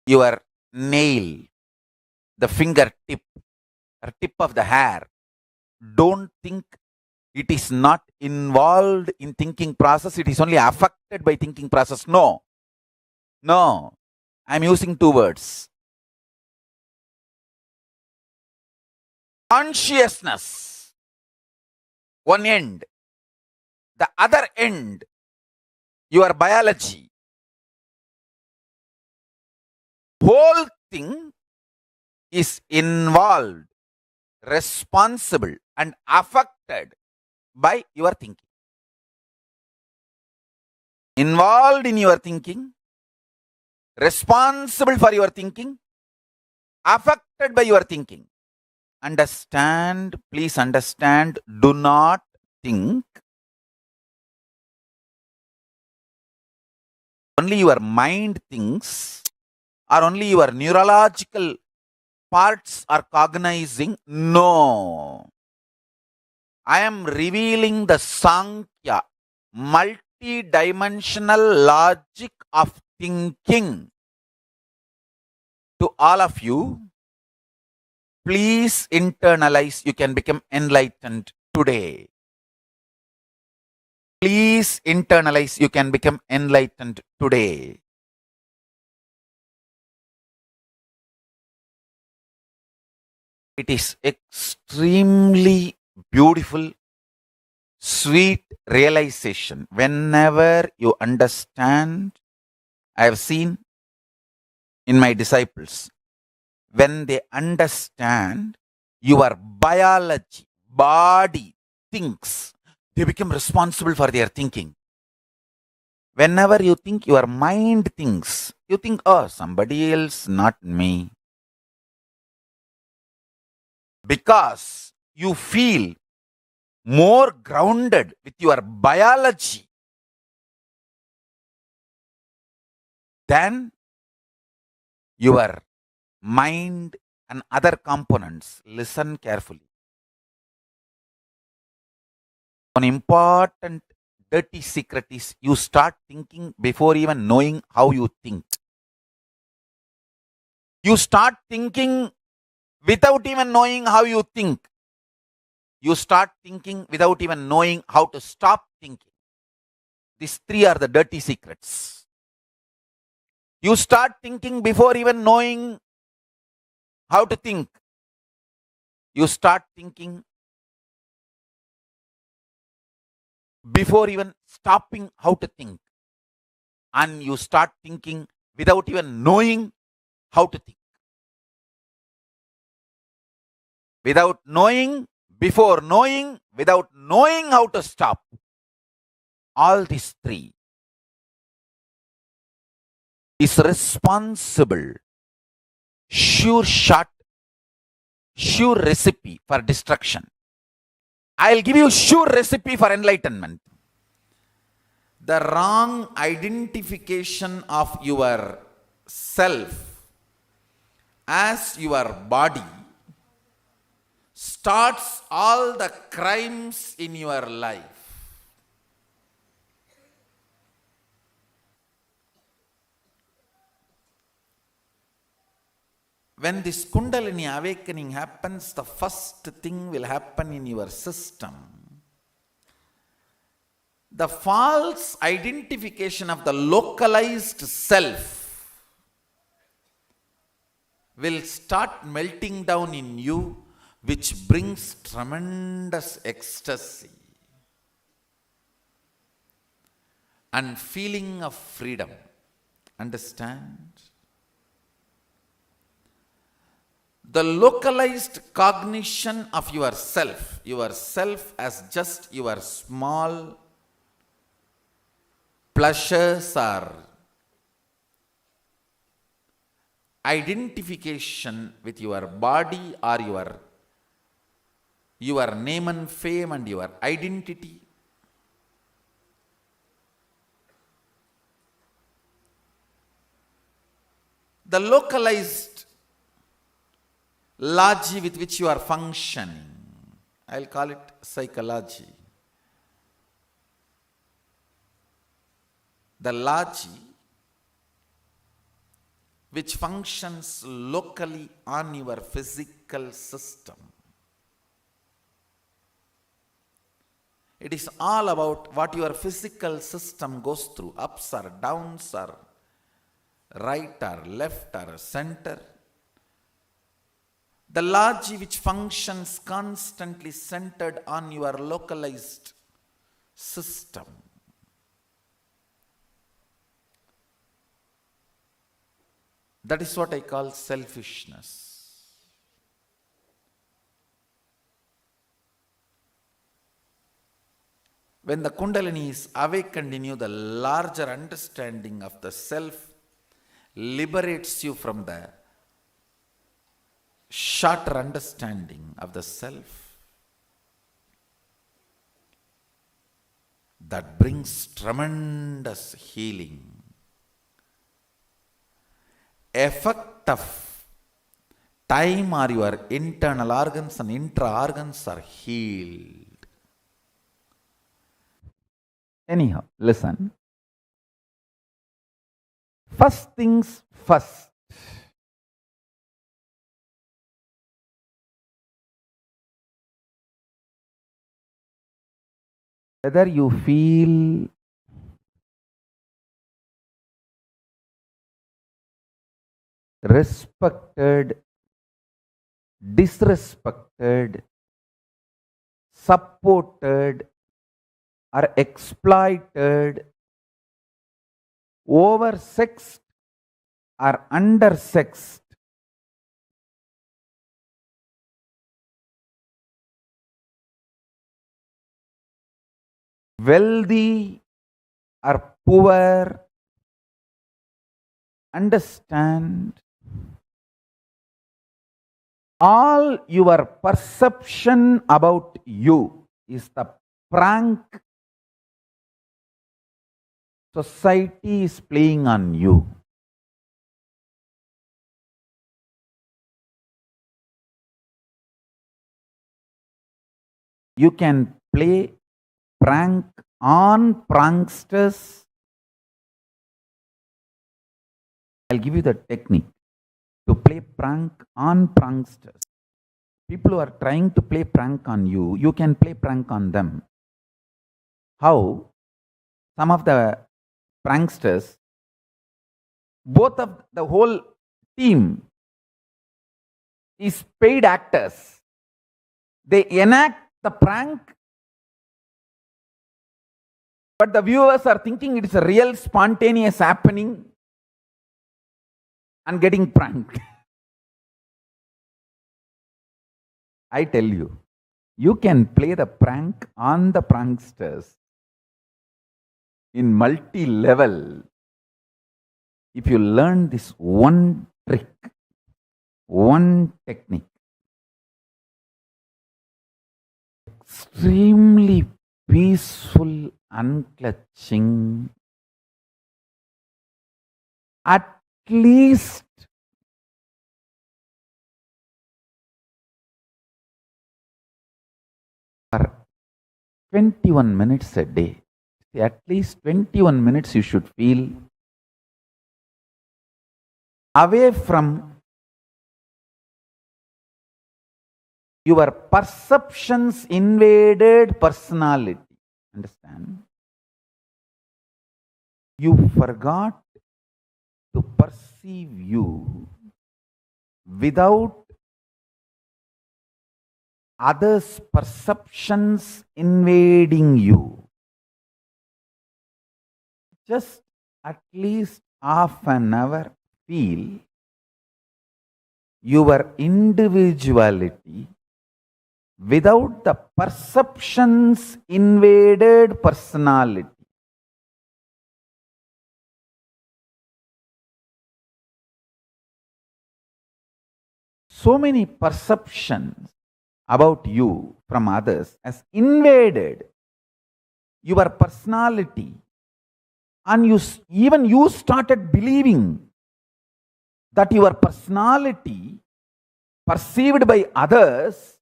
Your nail, the fingertip, or tip of the hair. Don't think it is not involved in thinking process. It is only affected by thinking process. No. I'm using two words. Consciousness, one end. The other end, your biology. Whole thing is involved, responsible, and affected by your thinking. Involved in your thinking, responsible for your thinking, affected by your thinking. Understand, please understand, do not think, only your mind thinks, or only your neurological parts are cognizing. No. I am revealing the Sankhya, multi-dimensional logic of thinking to all of you. Please internalize. You can become enlightened today. Please internalize. You can become enlightened today. It is extremely beautiful, sweet realization. Whenever you understand, I have seen in my disciples, when they understand your biology, body thinks, they become responsible for their thinking. Whenever you think, your mind thinks, you think, oh, somebody else, not me. Because you feel more grounded with your biology than your mind and other components. Listen carefully. One important dirty secret is you start thinking before even knowing how you think. You start thinking without even knowing how you think. You start thinking without even knowing how to stop thinking. These three are the dirty secrets. You start thinking before even knowing how to think. You start thinking before even stopping how to think. And you start thinking without even knowing how to think. Without knowing, before knowing, without knowing how to stop. All these three is responsible, sure shot, sure recipe for destruction. I'll give you sure recipe for enlightenment. The wrong identification of your self as your body starts all the crimes in your life. When this Kundalini awakening happens, the first thing will happen in your system. The false identification of the localized self will start melting down in you, which brings tremendous ecstasy and feeling of freedom. Understand? The localized cognition of yourself as just your small pleasures or identification with your body or your name and fame and your identity. The localized logy with which you are functioning, I'll call it psychology. The logy which functions locally on your physical system. It is all about what your physical system goes through, ups or downs or right or left or center. The logy which functions constantly centered on your localized system. That is what I call selfishness. When the Kundalini is awakened in you, the larger understanding of the self liberates you from the shorter understanding of the self. that brings tremendous healing. Effect of time or your internal organs and intra-organs are healed. Anyhow, listen. First things first. Whether you feel respected, disrespected, supported, or exploited, oversexed or undersexed, wealthy or poor, understand all your perception about you is the prank society is playing on you. You can play prank on pranksters. I'll give you the technique to play prank on pranksters. People who are trying to play prank on you, you can play prank on them. How? Some of the pranksters, both of the whole team is paid actors. They enact the prank, but the viewers are thinking it's a real spontaneous happening and getting pranked. I tell you, you can play the prank on the pranksters in multi-level if you learn this one trick, one technique. Extremely peaceful unclutching, at least for 21 minutes a day. At least 21 minutes you should feel away from your perceptions invaded personality. Understand? You forgot to perceive you without others' perceptions invading you. Just at least half an hour feel your individuality without the perceptions invaded personality. So many perceptions about you from others has invaded your personality, and you started believing that your personality perceived by others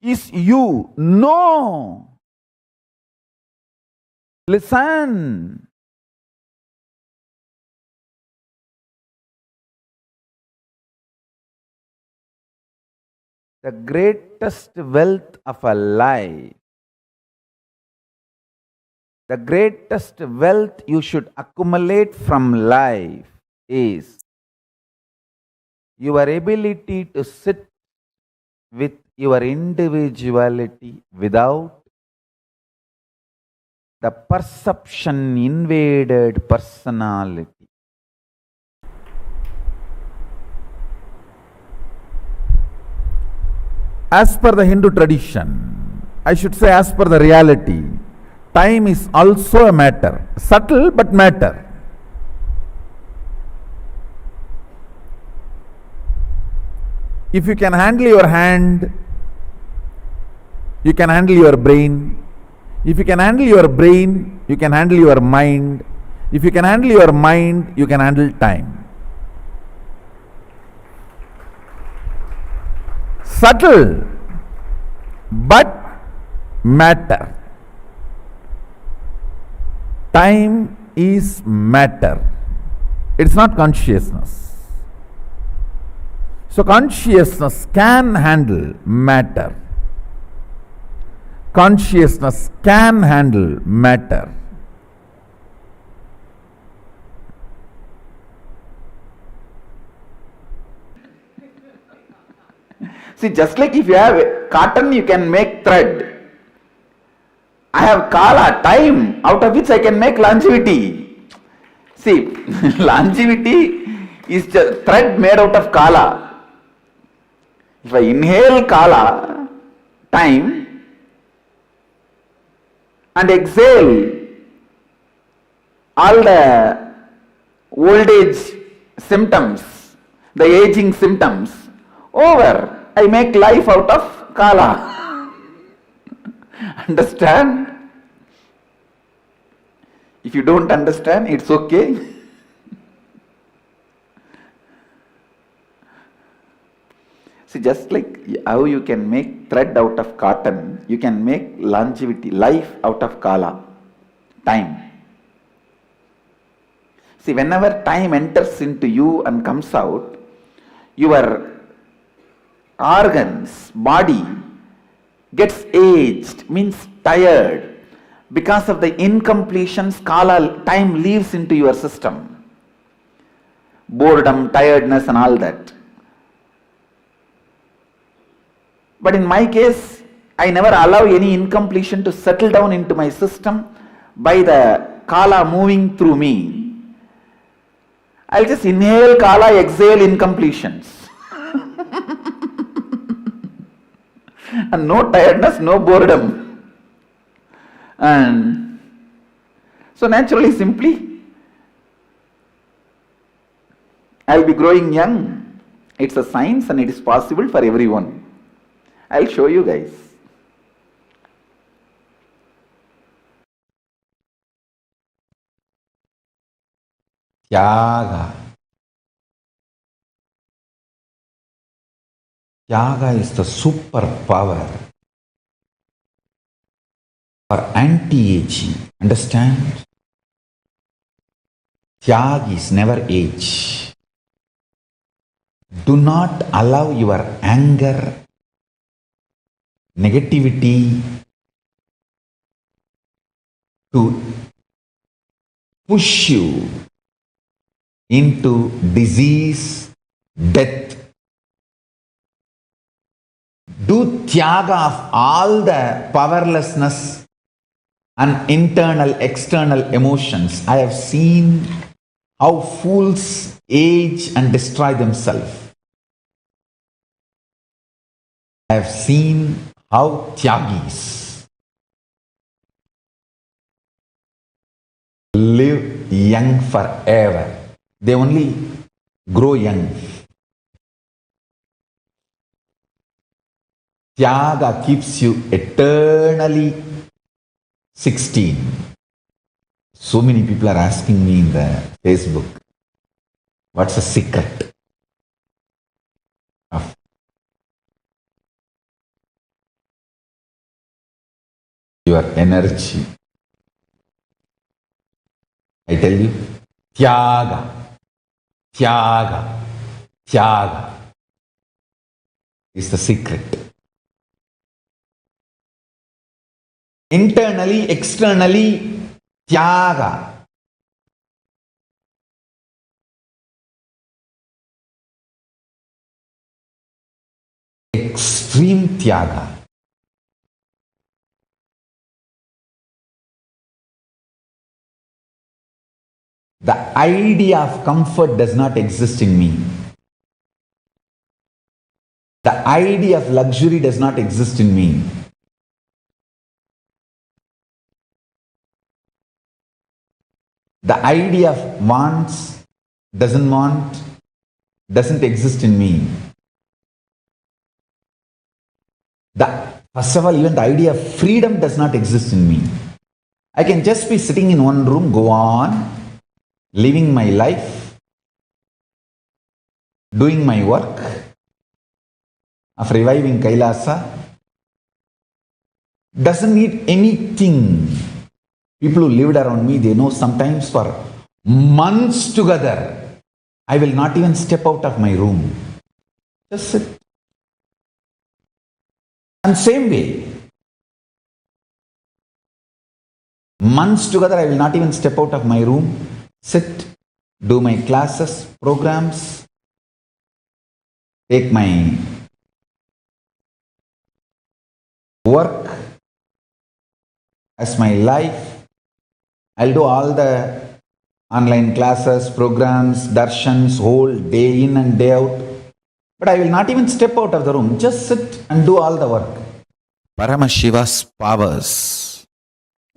is you. No. Listen. The greatest wealth of a life, the greatest wealth you should accumulate from life is your ability to sit with your individuality without the perception invaded personality. As per the Hindu tradition, I should say as per the reality, time is also a matter, subtle but matter. If you can handle your hand, you can handle your brain, If you can handle your brain, you can handle your mind. If you can handle your mind, you can handle time. Subtle, but matter. Time is matter. It's not consciousness. So consciousness can handle matter. Consciousness can handle matter. See, just like if you have cotton, you can make thread. I have kala, time, out of which I can make longevity. See, longevity is just thread made out of kala. If I inhale kala, time, and exhale all the old age symptoms, the aging symptoms, over. I make life out of kala. Understand? If you don't understand, it's okay. See, just like how you can make thread out of cotton, you can make longevity, life out of kala, time. See, whenever time enters into you and comes out, your organs, body gets aged, means tired, because of the incompletions, kala, time leaves into your system. Boredom, tiredness and all that. But in my case, I never allow any incompletion to settle down into my system by the kala moving through me. I'll just inhale kala, exhale incompletions. And no tiredness, no boredom. And so naturally, simply, I'll be growing young. It's a science and it is possible for everyone. I'll show you guys. Tyaga. Tyaga is the superpower for anti-aging. Understand? Tyaga is never age. Do not allow your anger, negativity to push you into disease, death. Do tyaga of all the powerlessness and internal, external emotions. I have seen how fools age and destroy themselves. I have seen how tyagis live young forever. They only grow young. Tyaga keeps you eternally 16. So many people are asking me in the Facebook, what's the secret of your energy? I tell you, tyaga, tyaga, tyaga is the secret. Internally, externally, tyaga. Extreme tyaga. The idea of comfort does not exist in me. The idea of luxury does not exist in me. The idea of wants, doesn't exist in me. The First of all, even the idea of freedom does not exist in me. I can just be sitting in one room, go on, living my life, doing my work of reviving Kailasa. Doesn't need anything. People who lived around me, they know sometimes for months together, I will not even step out of my room. Just sit. And same way, months together, I will not even step out of my room, sit, do my classes, programs, take my work as my life. I'll do all the online classes, programs, darshans, whole day in and day out. But I will not even step out of the room, just sit and do all the work. Paramashiva's powers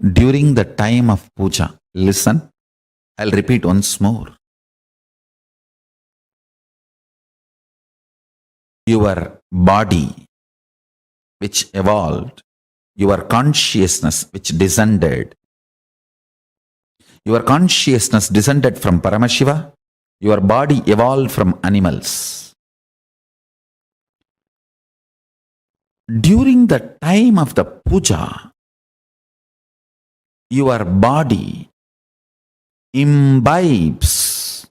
during the time of puja. Listen, I'll repeat once more. Your body, which evolved, your consciousness, which descended. Your consciousness descended from Paramashiva. Your body evolved from animals. During the time of the puja, your body imbibes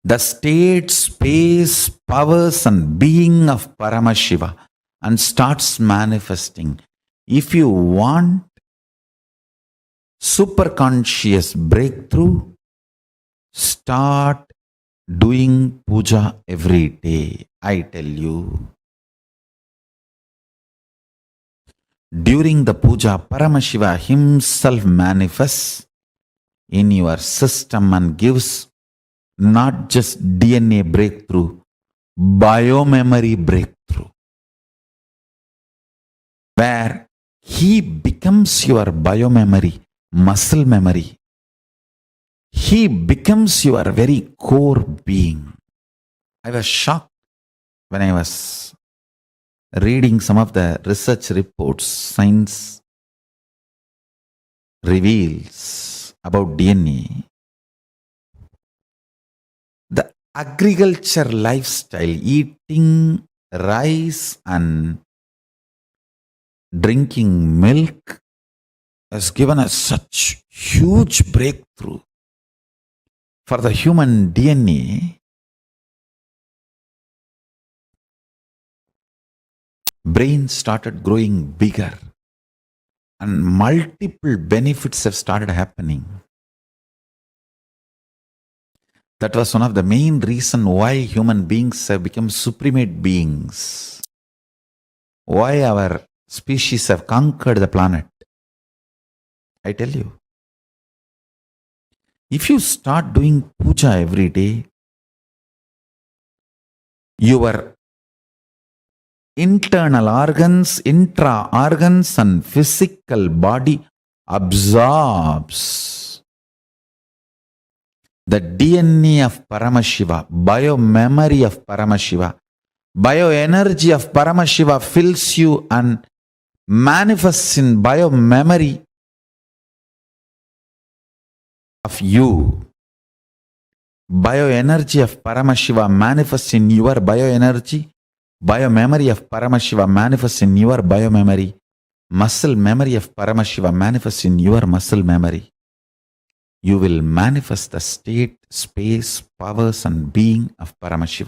the state, space, powers and being of Paramashiva and starts manifesting. If you want superconscious breakthrough, start doing puja every day. I tell you. During the puja, Paramashiva himself manifests in your system and gives not just DNA breakthrough, biomemory breakthrough, where he becomes your biomemory, muscle memory. He becomes your very core being. I was shocked when I was reading some of the research reports science reveals about DNA. The agriculture lifestyle, eating rice and drinking milk, has given us such huge breakthrough. For the human DNA, brain started growing bigger and multiple benefits have started happening. That was one of the main reasons why human beings have become supremate beings. Why our species have conquered the planet. I tell you. If you start doing puja every day, your internal organs, intra-organs and physical body absorbs the DNA of Paramashiva, biomemory of Paramashiva. Bioenergy of Paramashiva fills you and manifests in biomemory of you. Bioenergy of Paramashiva manifests in your bioenergy. Biomemory of Paramashiva manifests in your biomemory. Muscle memory of Paramashiva manifests in your muscle memory. You will manifest the state, space, powers and being of Paramashiva.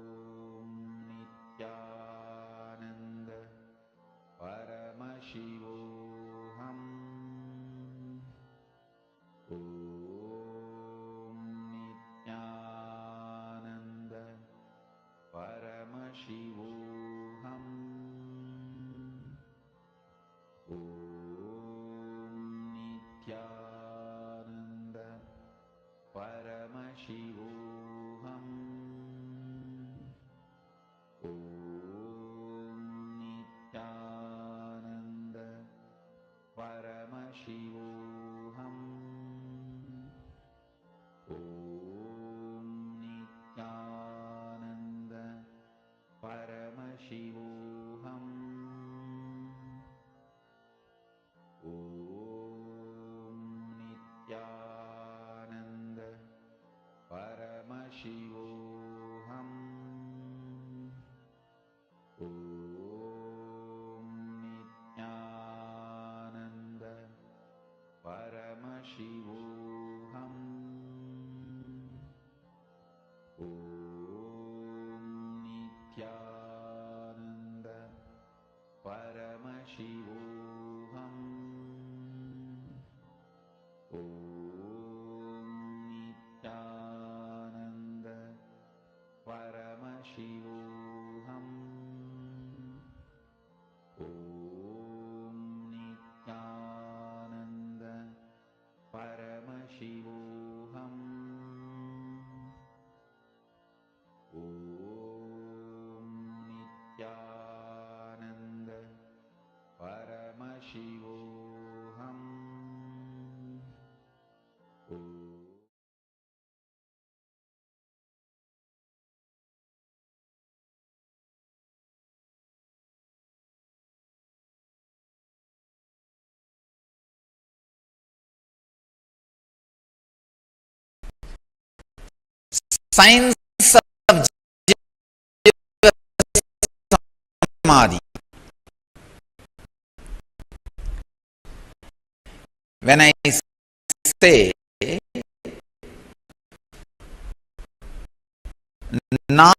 Science of Samadhi. When I say not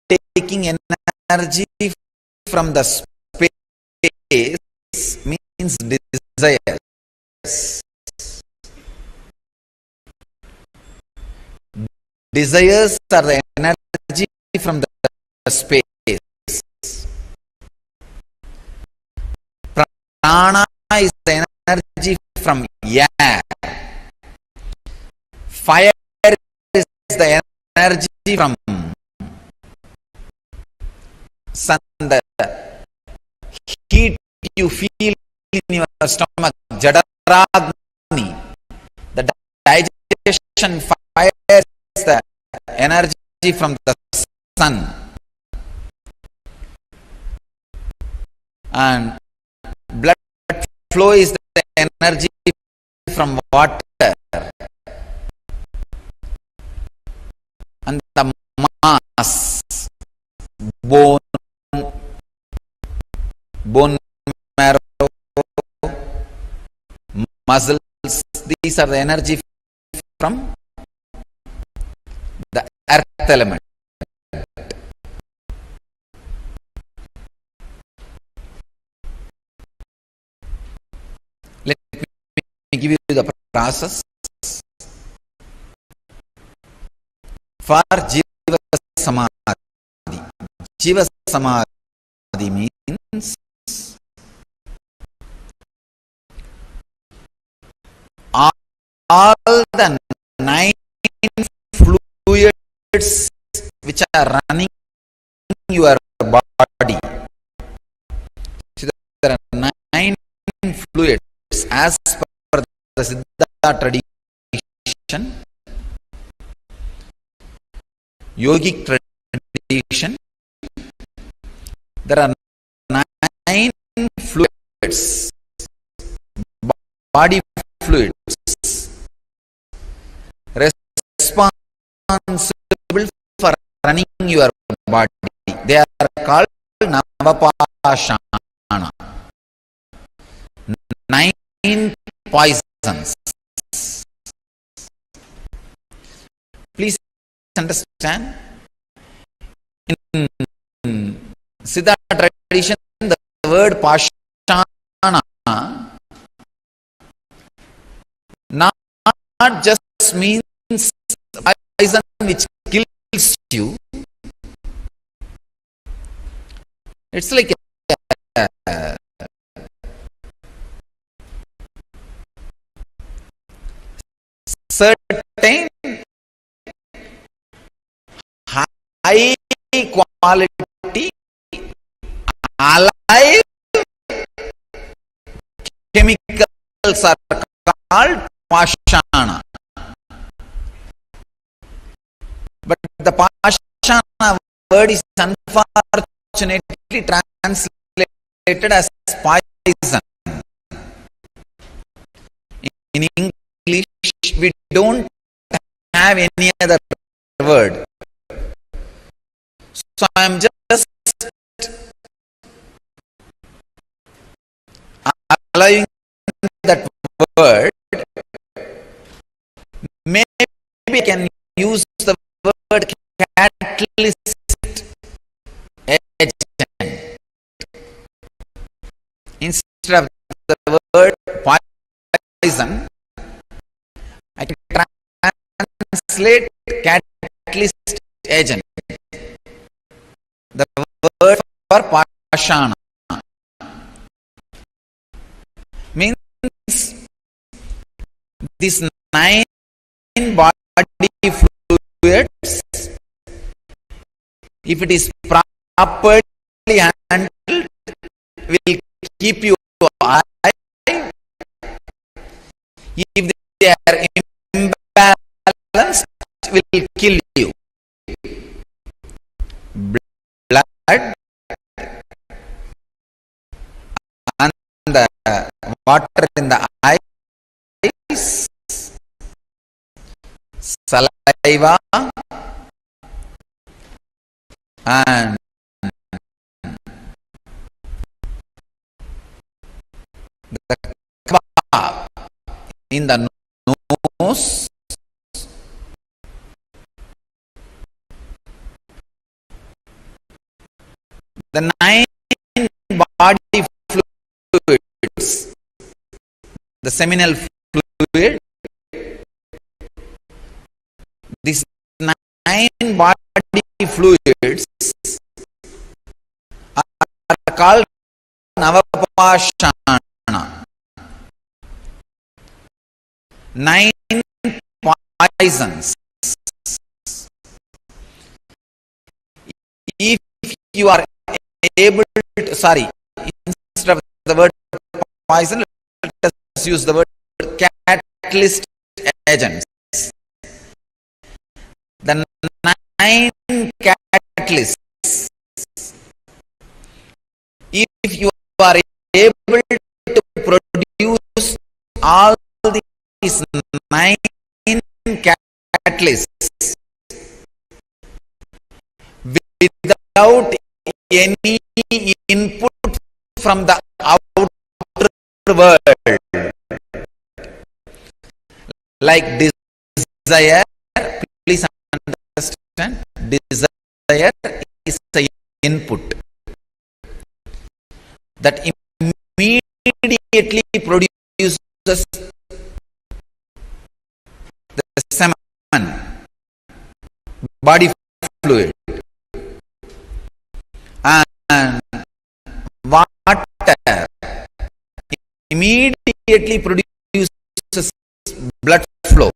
taking energy from the space means desires. Desires are the energy from the space. Prana is the energy from air. Fire is the energy from sun. The heat you feel in your stomach, Jadaragni. The digestion fire is the energy from the sun. And blood flow is the energy from water. And the mass, bone marrow, muscles, these are the energy from the earth element. Let me give you the process. For Jiva Samadhi. Jiva Samadhi means all the 9 fluids which are running your body. So there are 9 fluids as per the Siddha tradition, yogic tradition. There are 9 fluids, body fluids, responsible for running your body. They are called Navapashana. 9 poisons. Please understand. In Siddha tradition, the word Pashana not just means poison which kills you, It's like a certain high quality alive chemicals are called pashana. But the pashana word is unfortunately translated as poison. In English, we don't have any other word. So I am just allowing that word. Maybe I can use the word catalyst agent instead of the word poison. I can translate catalyst agent. The word for pashana means these 9 body fluids, if it is properly handled, will keep you alive. If they are imbalanced, will kill you. Blood and the water in the eyes, saliva and the kaba in the nose, the 9 body fluids, the seminal fluid, these 9 body fluids are called navapashana. 9 poisons. If you are able to, instead of the word poison, let us use the word catalyst agents. The 9 catalysts, if you are able to produce all these 9 catalysts without any input from the outer world, like desire, please understand, desire is the input that immediately produces the semen, body fluid, and water immediately produces blood flow.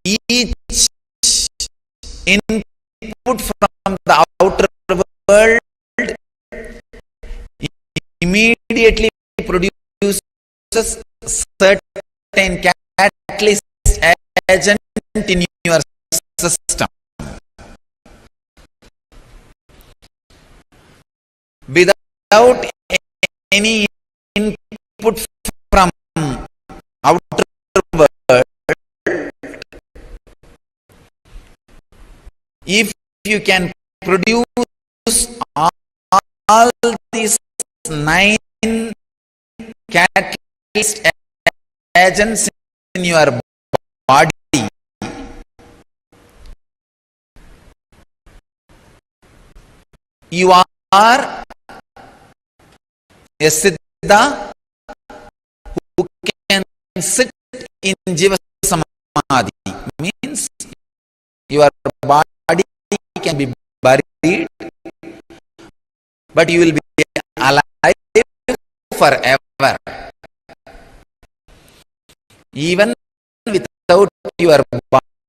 Each input from the outer world immediately produces certain catalyst agent in your system. Without any input from outer world, if you can produce all these 9 catalyst agents in your body, you are a siddha who can sit in jiva samadhi, means Your body can be buried, but you will be alive forever. Even without your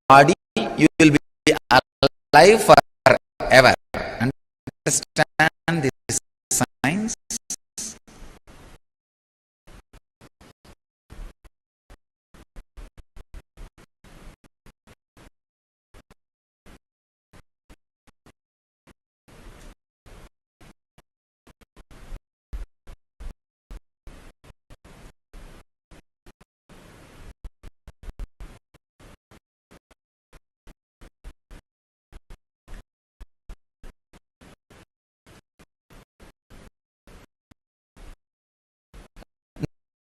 body, you will be alive forever. Understand this science?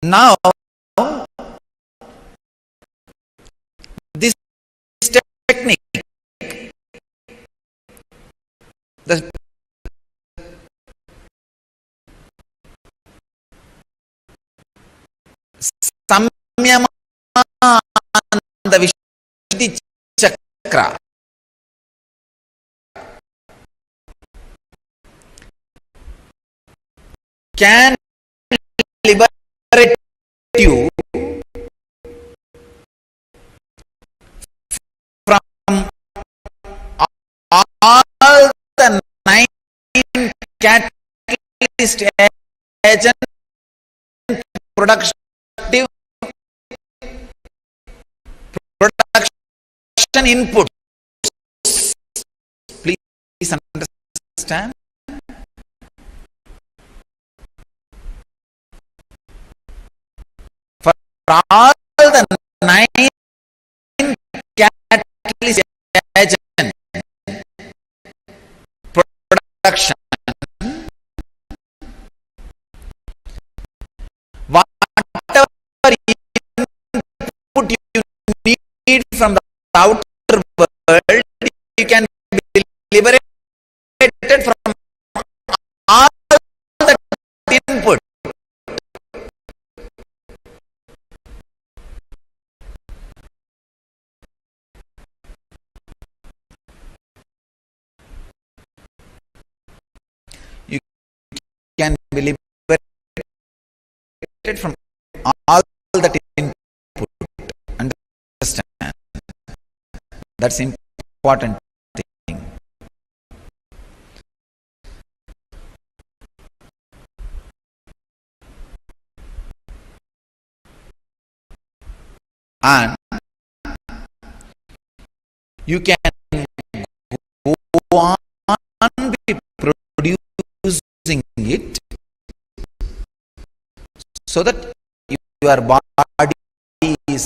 Now, this technique, the Samyamanda Vishuddhi Chakra, can liberate you from all the 9 catalyst agent productive production inputs. Please understand. For all the 9 catalyst agent production, whatever input you need from the outer world, you can be liberated from all that input. You can be liberated from all that input. Understand? That's important thing. And you can go on be producing it so that your body is,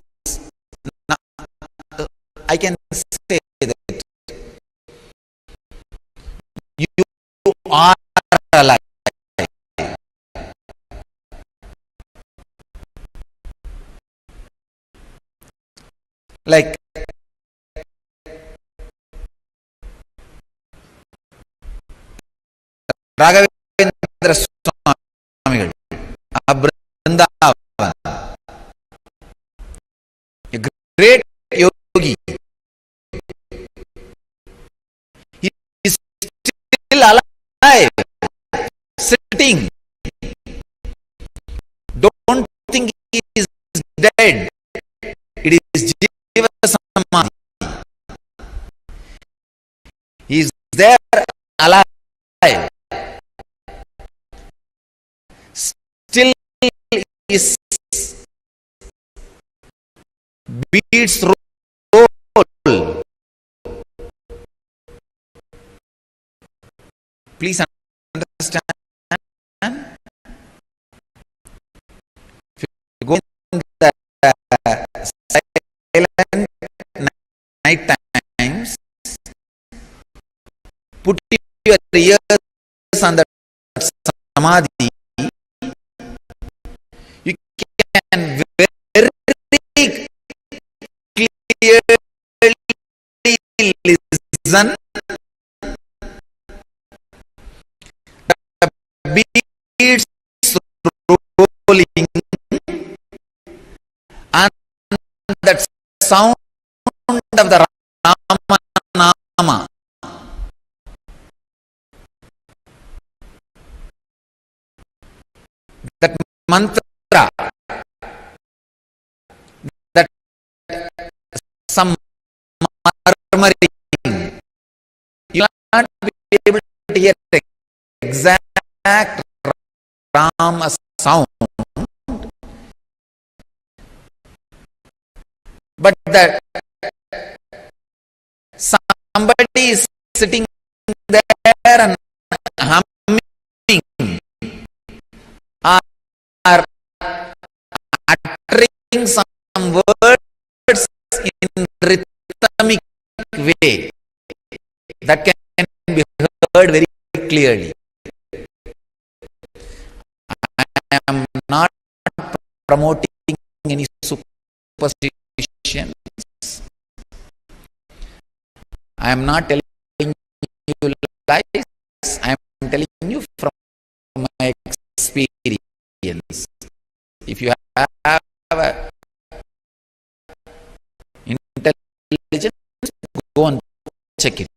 I can say that you are alive. Like Raghavendra Swamigal, a Vrindavan, a great yogi. He is still alive, sitting. Don't think he is dead. It is Jiva Samadhi. He is there alive. Still is beats roll. Please understand. If you go in the silent night times, put your ears on the samadhi, you can very clearly listen the beats rolling and that sound of the mantra that some murmuring, you will not be able to hear the exact Rama sound, but that somebody is sitting there and humming or uttering some words in rhythmic way that can be heard very clearly. I am not promoting any superstition. I am not telling you lies. I am telling you from my experience. If you have a intelligence, go and check it.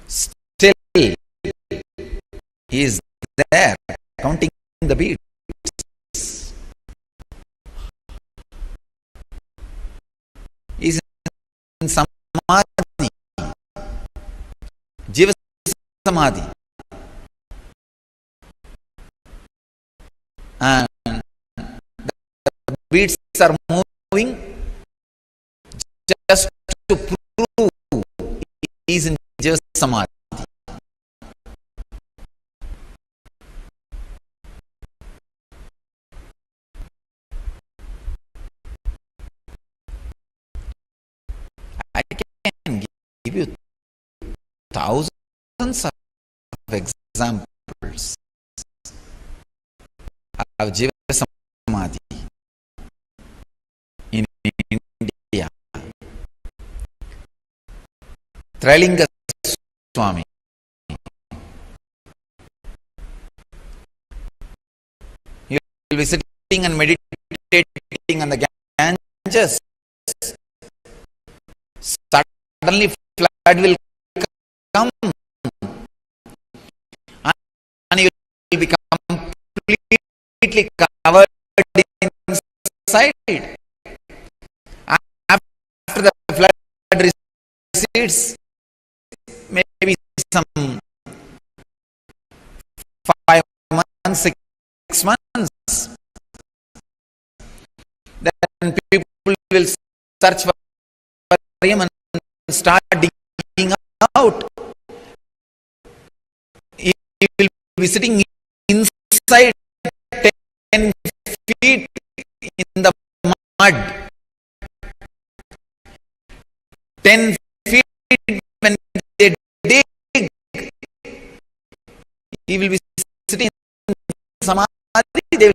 Still, he is there counting the beats. He is in samadhi, jiva samadhi, and the beats are moving just to prove he is in jiva samadhi. I can give you thousands of examples of jiva samadhi in India. Trilinga Swami, you will be sitting and meditating on the Ganges. Suddenly flood will come and you will become completely covered inside. After the flood recedes, maybe some 5 months, 6 months, then people will search for him and start digging out. He will be sitting inside 10 feet in the mud. 10 feet when they dig, he will be sitting in samadhi. They will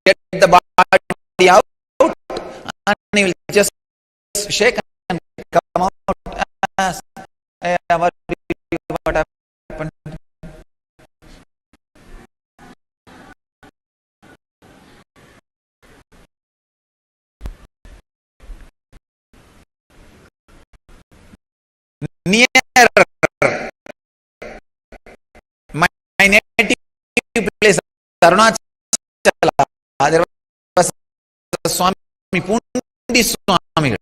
get the body out and he will just shake and come out. Ask, hey, what happened? Near my native place, Arunachala, there was a Swami Pundi Swami,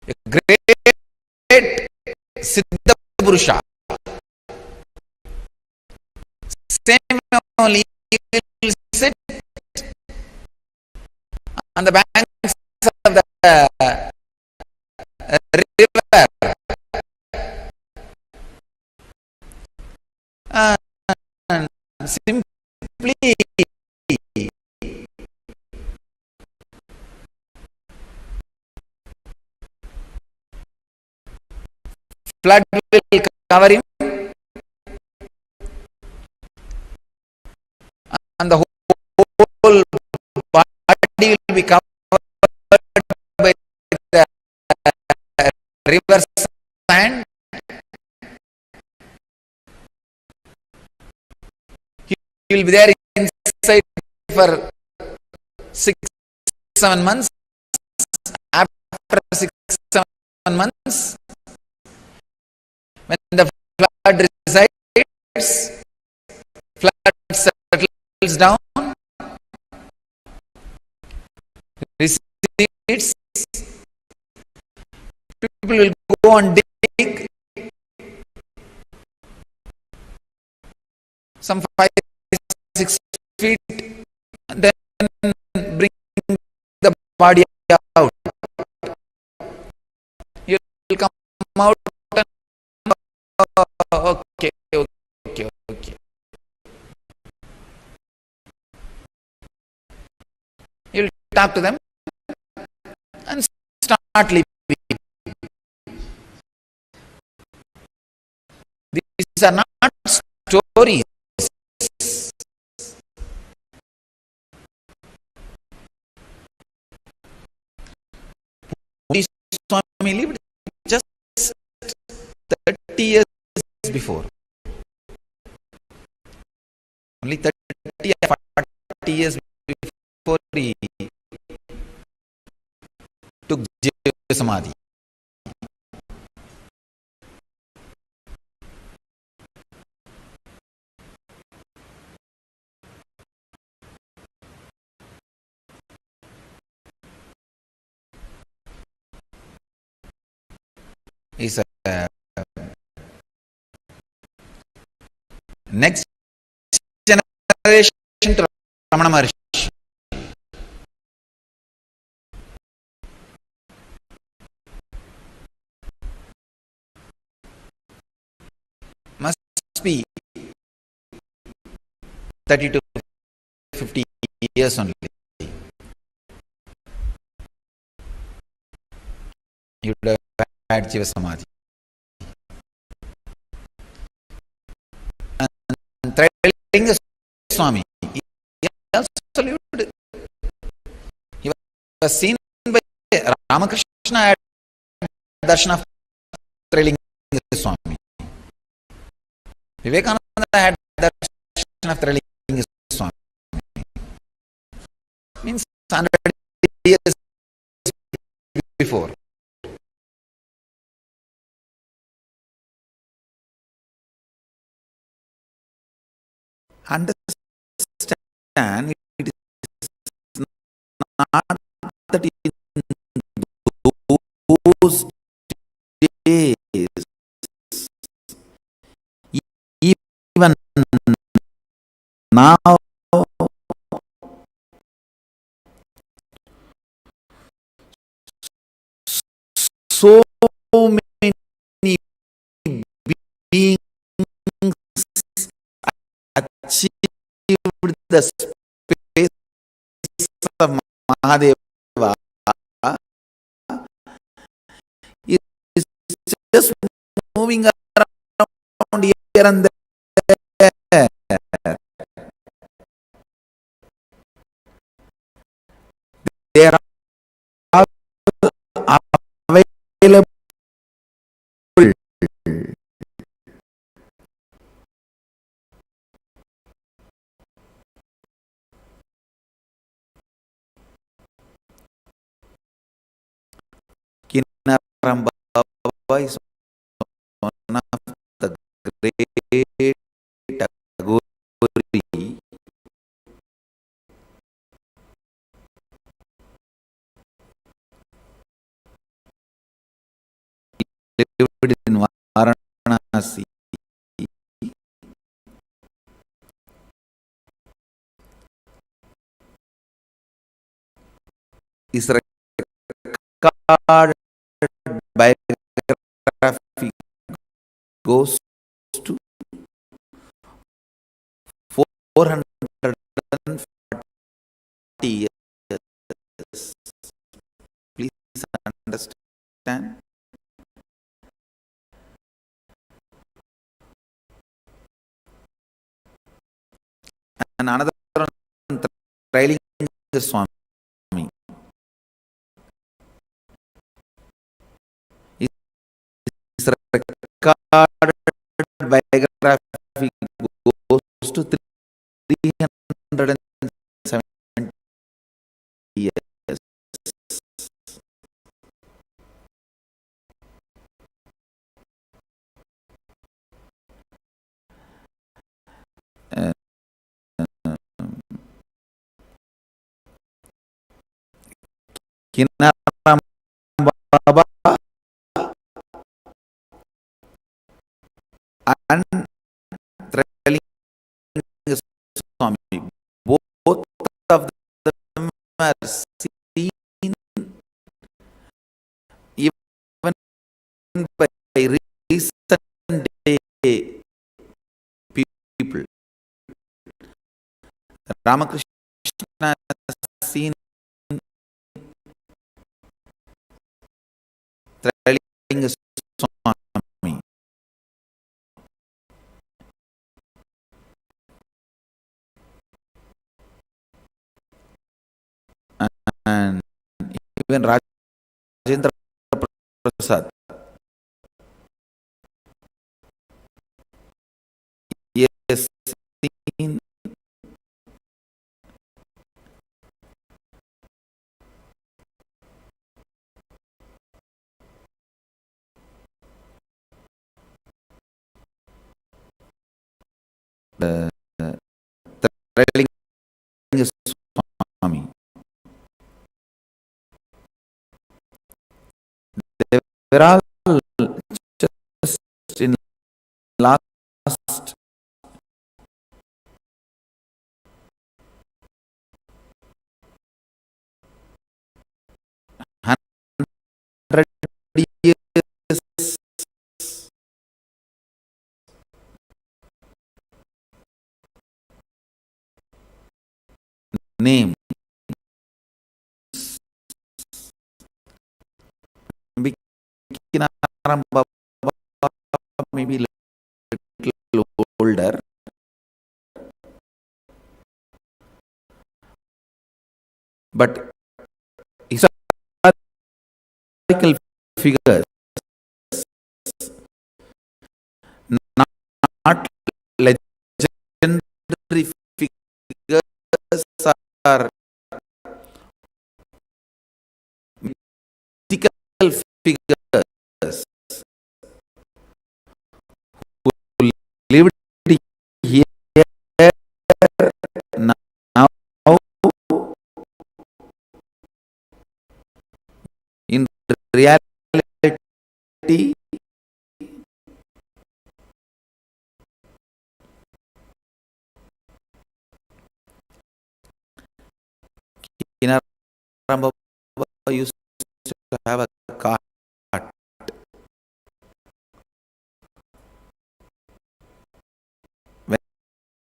a great Siddha Purusha. Same only, he will sit on the banks of the river and simply flood will cover him and the whole body will be covered by the river sand. He will be there inside for 6-7 months. After 6-7 months, subsides, flood settles down, recedes, people will go and dig some 5-6 feet, and then bring the body out. You will come out and okay. You'll talk to them and start living. These are not stories. Swami lived just 30 years before. Only 30 or 40 years before he took Jiva Samadhi. Is a next generation to Ramana Maharshi. Must be 30 to 50 years only. You would have had Jiva Samadhi. And Trailing Swami, he also lived. He was seen by Ramakrishna at darshan of Trailing Swami. Vivekananda had darshan of Trailing Swami. Means 100 years before. Understand, it is not that in those days, even now, so many beings achieved the space of Mahadeva. It's just moving around here and there. They are all available. Kinaram Baba is one of the great Tagore. Lived in Varanasi. His recorded biography goes to 440 years. Please understand. And another one, Trailing Swami. His recorded biography goes to 370 years. Kinaram Baba and Trailing Swami. Both of them are seen even by recent day people. Ramakrishna is seen Trailing Swami. And even Rajendra Prasad. Yes, seen the Trailing Swami. They were all just in last 100 years name. Kinaram Baba maybe little older, but historical figures, not legendary figures, are mythical figures who lived here now in reality. Kinaram Baba used to have a cart.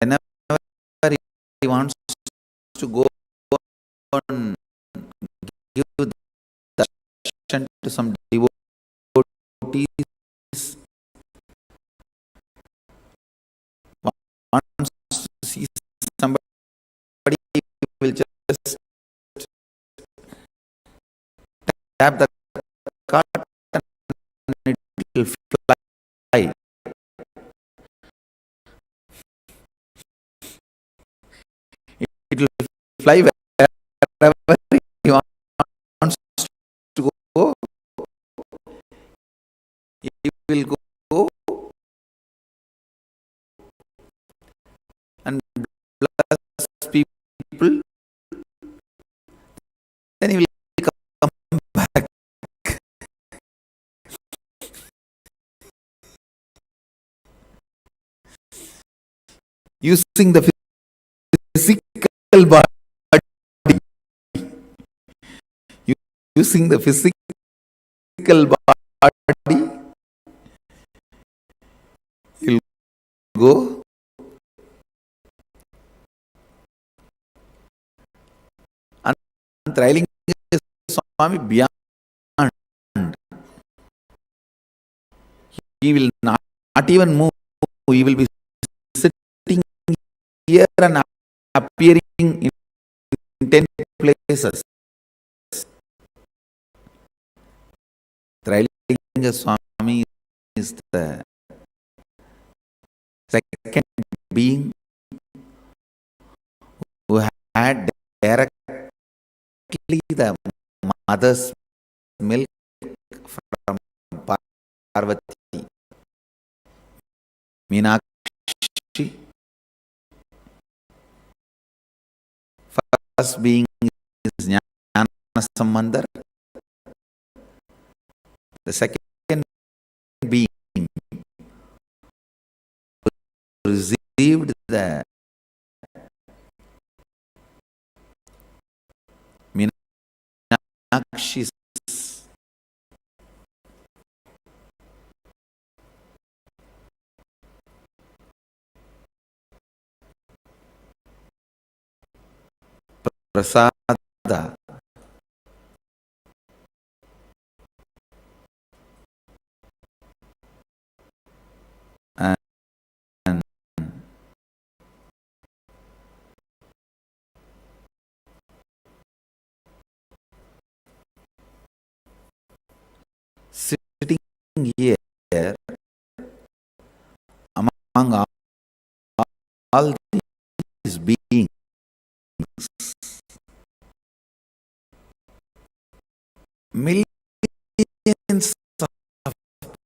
Whenever he wants to go and give darshan to some devotees, wants to see somebody, he will just tap the cart and it will fly. It will fly wherever he wants to go. He will go and bless people. Then he will come back. Using the physical body. Using the physical body, he'll go and trailing Swami beyond. He will not even move. He will be sitting here and appearing in 10 places. Trailing Swami is the second being who had directly the mother's milk from Parvati. Meenakshi, first being is Jnana Sambandar, the second being received the Meenakshi's prasada and sitting here among all these beings, millions of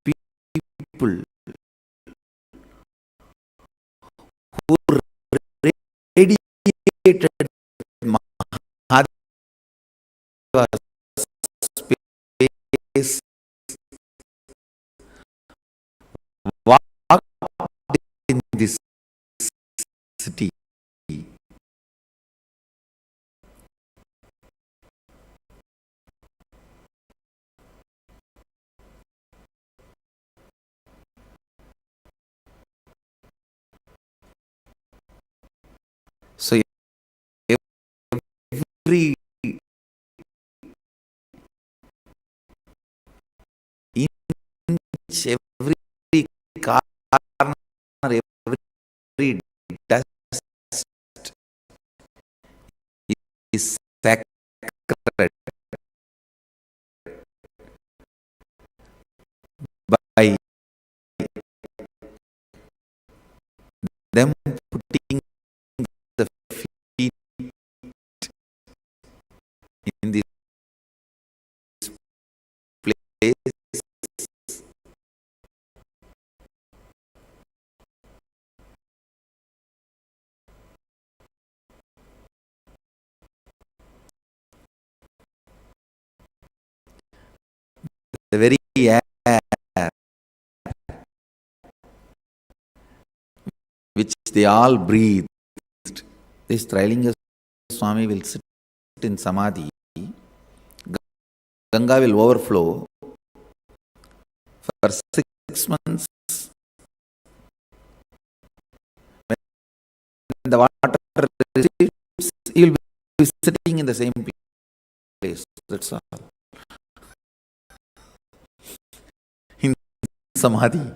people who radiated Mahadeva space walked in this city. So every inch, every corner, every dust is sacred by them putting the feet in this place. The very air which they all breathed. This Trilinga Swami will sit in Samadhi. Ganga will overflow for 6 months. When the water recedes, he will be sitting in the same place. That's all. In Samadhi.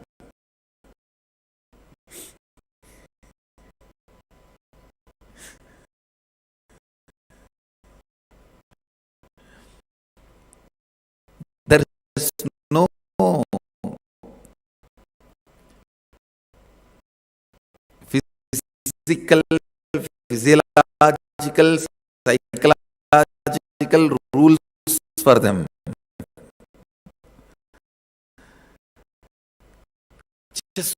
There is no physical, physiological, psychological rules for them. Just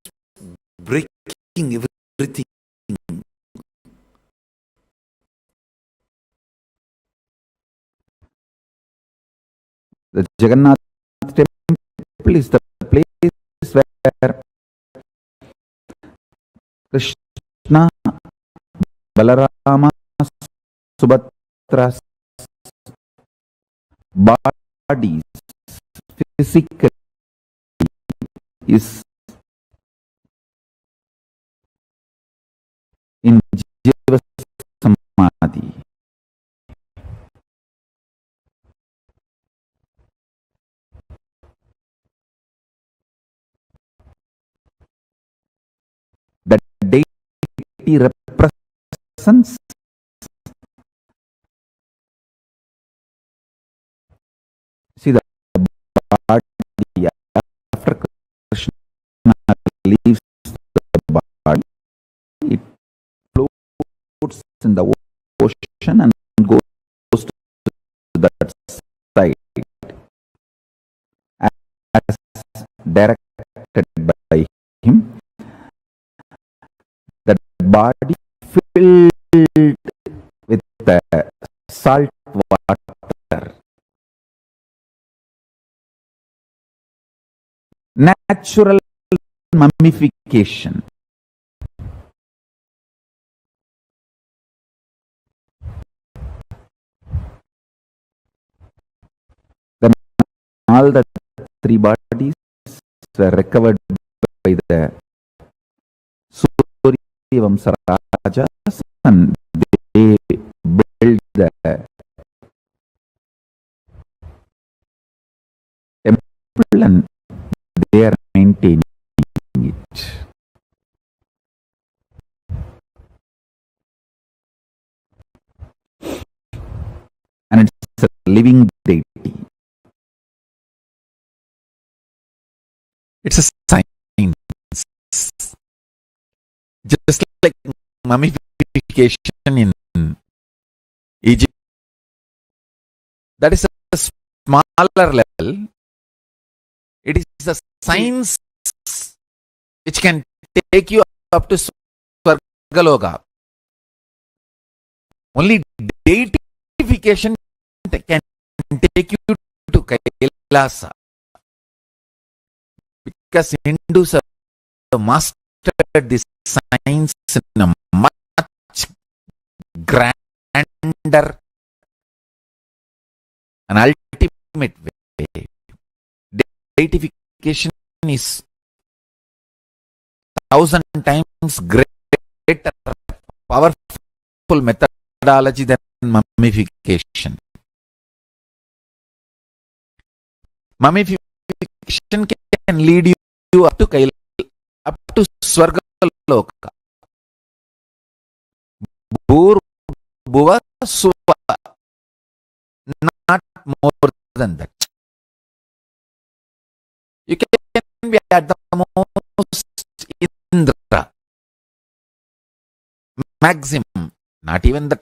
breaking everything. The Jagannath temple is the place where Krishna, Balarama, Subhadra's bodies physically is in Jiva Samadhi. The deity represents see the body after Krishna leaves the body, it floats in the ocean and goes to that side as directed by him. The body filled with the salt water natural mummification. Then all the three bodies were recovered by the Surya Vamsa Rajas, and they built the temple and they are maintaining it. And it's a living deity. It's a science. Just like mummification in Egypt, that is a smaller level. It is a science which can take you up to Swargaloka. Only deification can take you to Kailasa. Because Hindus have mastered this science in a much grander and ultimate way. Deification is 1,000 times greater, powerful methodology than mummification. Mummification can lead you up to Swargaloka. Bhur Bhuva Suva. Not more than that. You can be at the most Indra. Maximum. Not even that.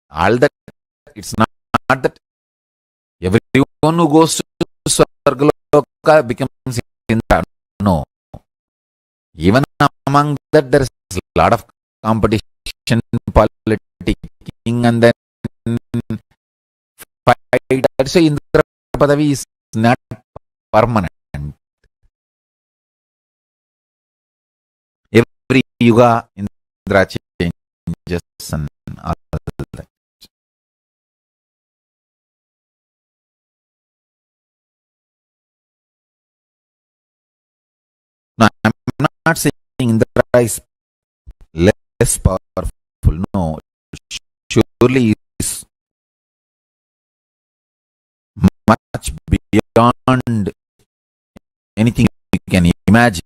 All that. It's not that. Everyone who goes to Swargaloka becomes Indra. No. Even among that, there is a lot of competition, politicking, and then fight. That's why Indra Padavi is not permanent. Every yuga, Indra changes and all that. No, I'm not saying Indra is less powerful. No, surely is much beyond anything you can imagine,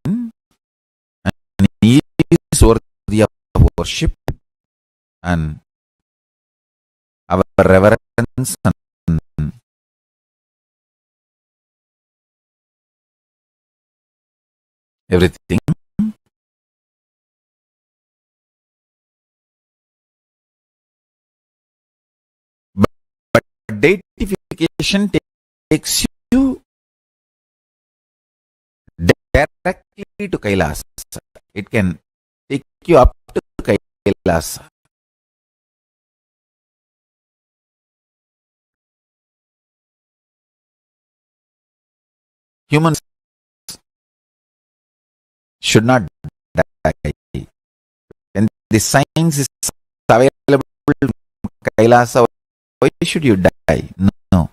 and he is worthy of worship and our reverence and everything. But deification takes you directly to Kailasa. It can take you up to Kailasa. Humans should not die. When the science is available in Kailasa, why should you die? No.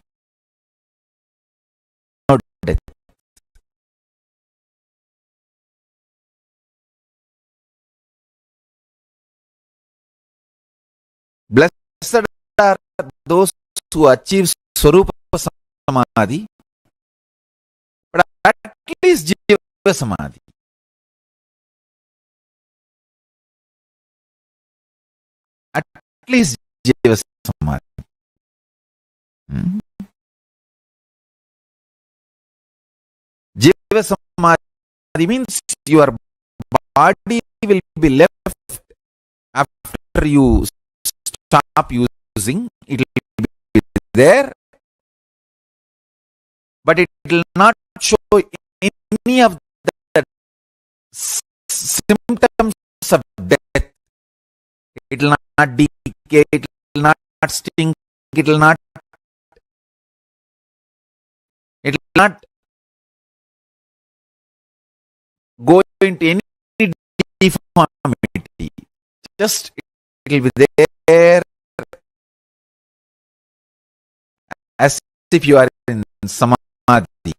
No death. Blessed are those who achieve Swarupa Samadhi, but at least Jiva Samadhi. At least Jiva Samadhi. Jiva Samadhi means your body will be left after you stop using. It will be there, but it will not show any of the symptoms of death. It will not decay, it will not stink, it will not go into any deformity. Just it will be there as if you are in samadhi.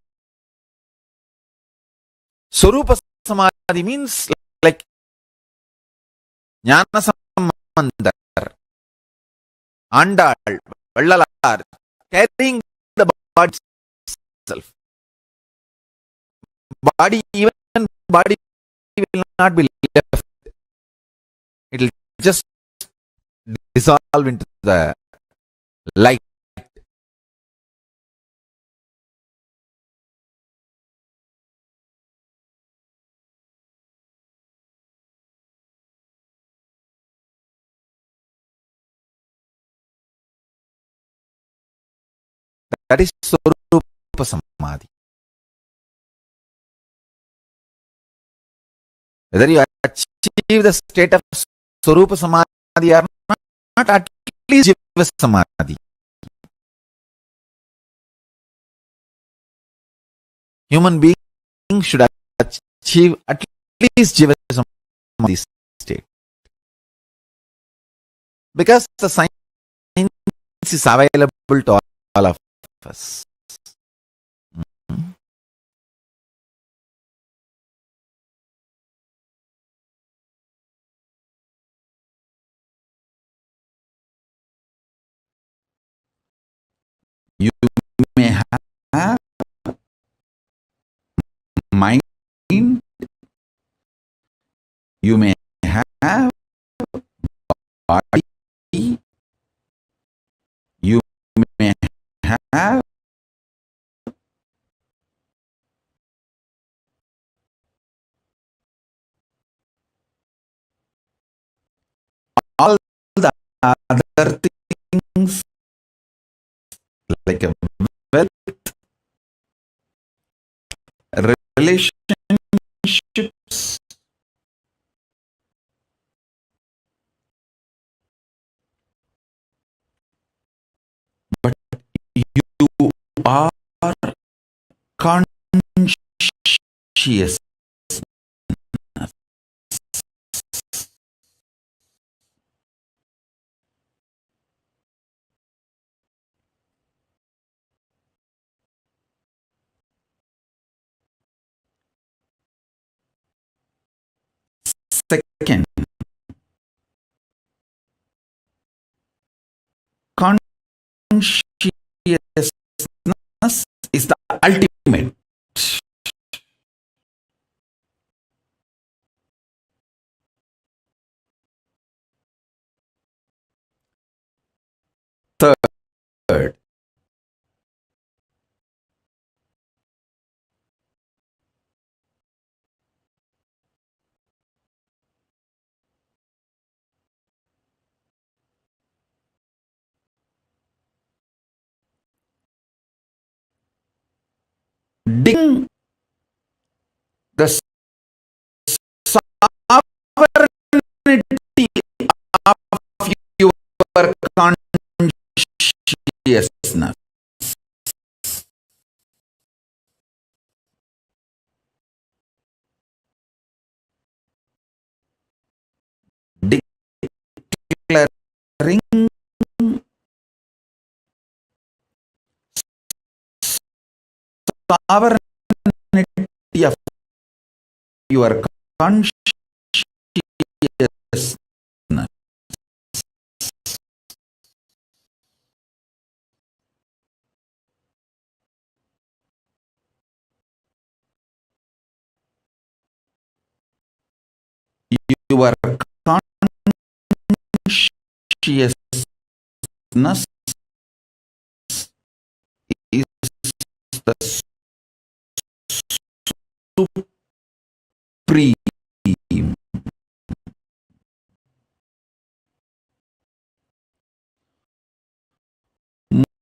Swarupa samadhi means like jnana sambandhar, andal, vallalar, carrying the body itself. Even body will not be left. It will just dissolve into the light. That is Swarupa Samadhi. Whether you achieve the state of Swarupa Samadhi or not, at least Jiva Samadhi. Human being should achieve at least Jiva Samadhi state. Because the science is available to all of us. You may have mind, you may have body, you may have all the other things like a wealth, relationships, but you are conscious. Second, consciousness is the ultimate. Third, ding the sovereignty of your consciousness. Declaring sovereignty of your consciousness. Your consciousness is the supreme,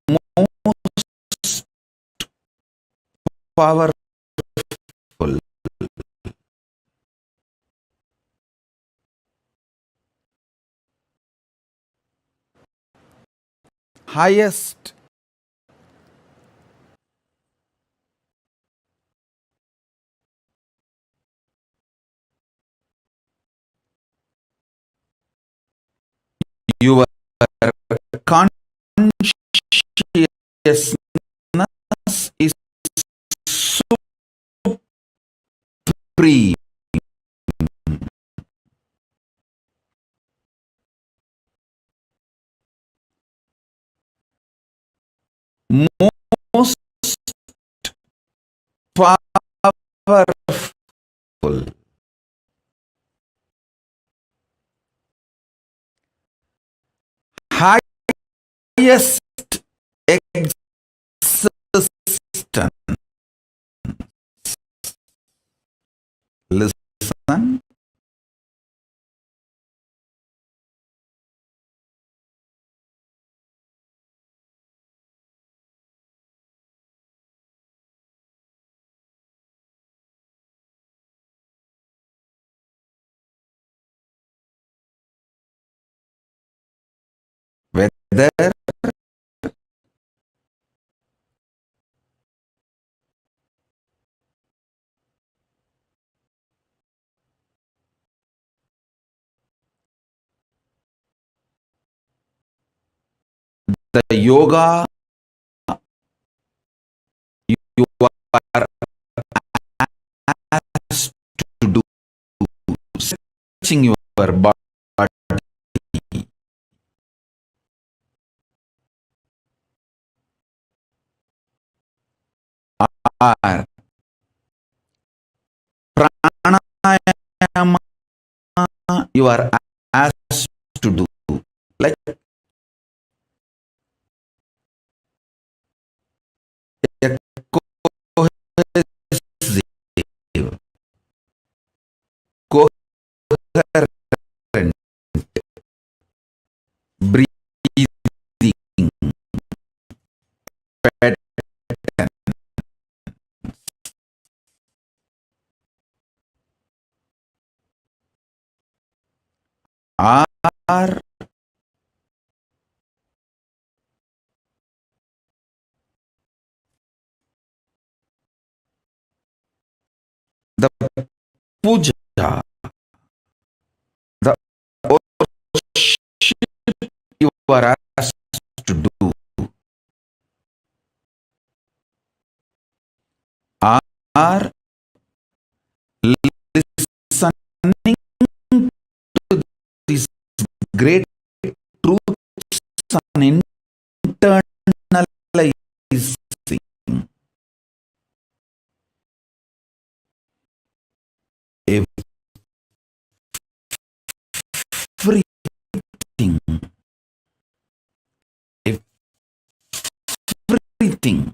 most powerful, highest, Your consciousness is supreme. Most powerful. Highest existence. Listen. Whether the yoga you are asked to do, stretching your body, or pranayama you are asked to do, like a cohesive, coherent breathing pattern, or the puja, the worship you are asked to do, or listening to these great truths and internalizing everything, everything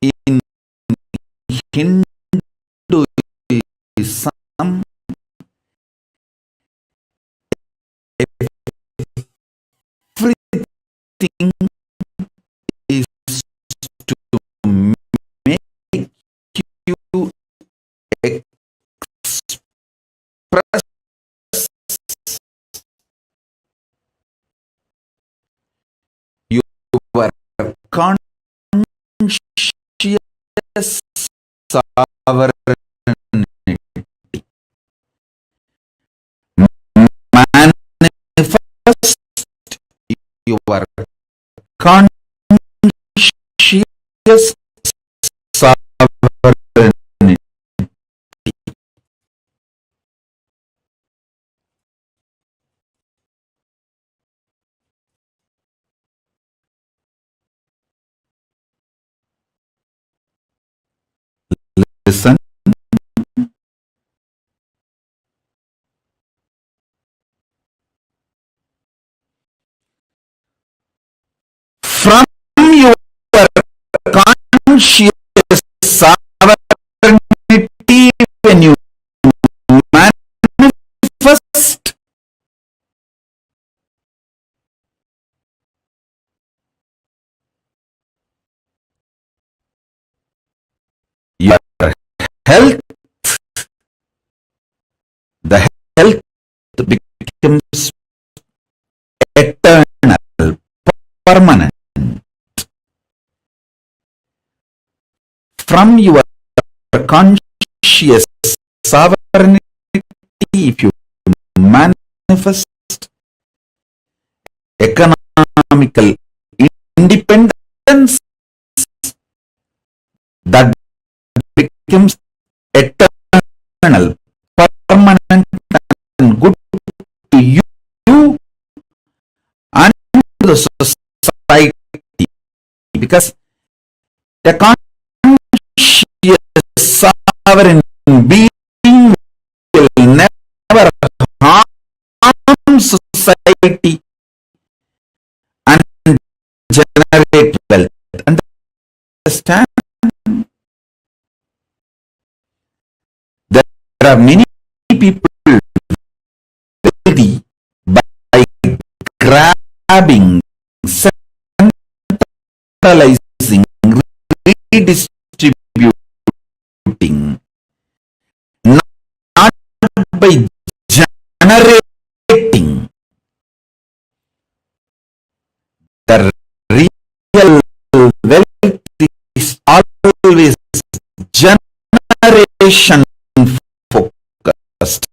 in Hinduism, everything is to make you express your conscious sovereignty, manifest your conscious sovereignty. Listen. From your conscious sovereignty, when you manifest, your health, the health becomes eternal, permanent. From your conscious sovereignty, if you manifest economical independence, that becomes eternal, permanent, and good to you and to the society, because a conscious sovereign being will never harm society and generate wealth. Understand? There are many people wealthy by grabbing, centralizing, redistributing, not by generating. The real wealth is always generation focused.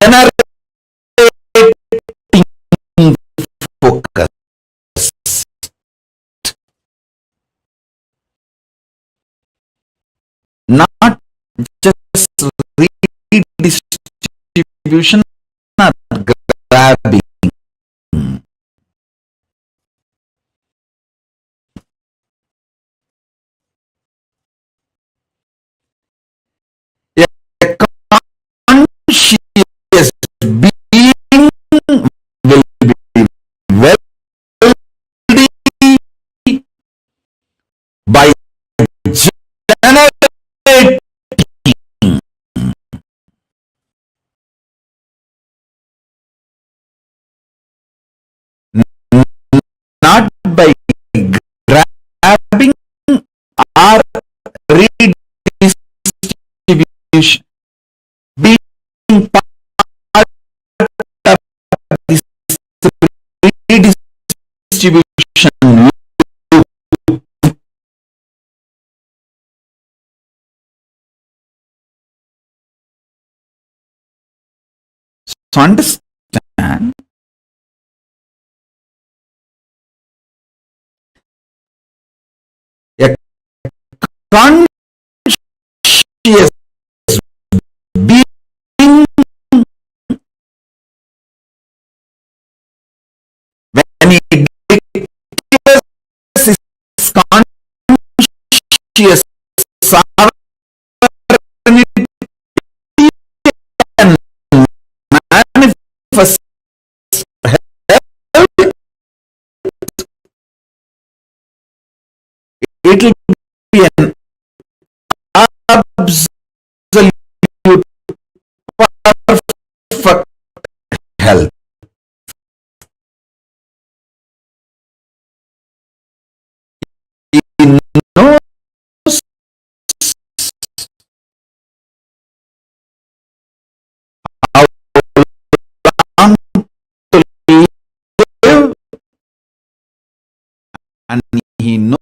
Generating focus. Not just redistribution or grabbing. A conscious being will be wealthy by generating, not by grabbing or redistribution. Being part of this redistribution loop. So understand, a conscious being when he declares his conscious sovereignty and manifest health, it will be an absolute perfect health. He knows how long to live, and he knows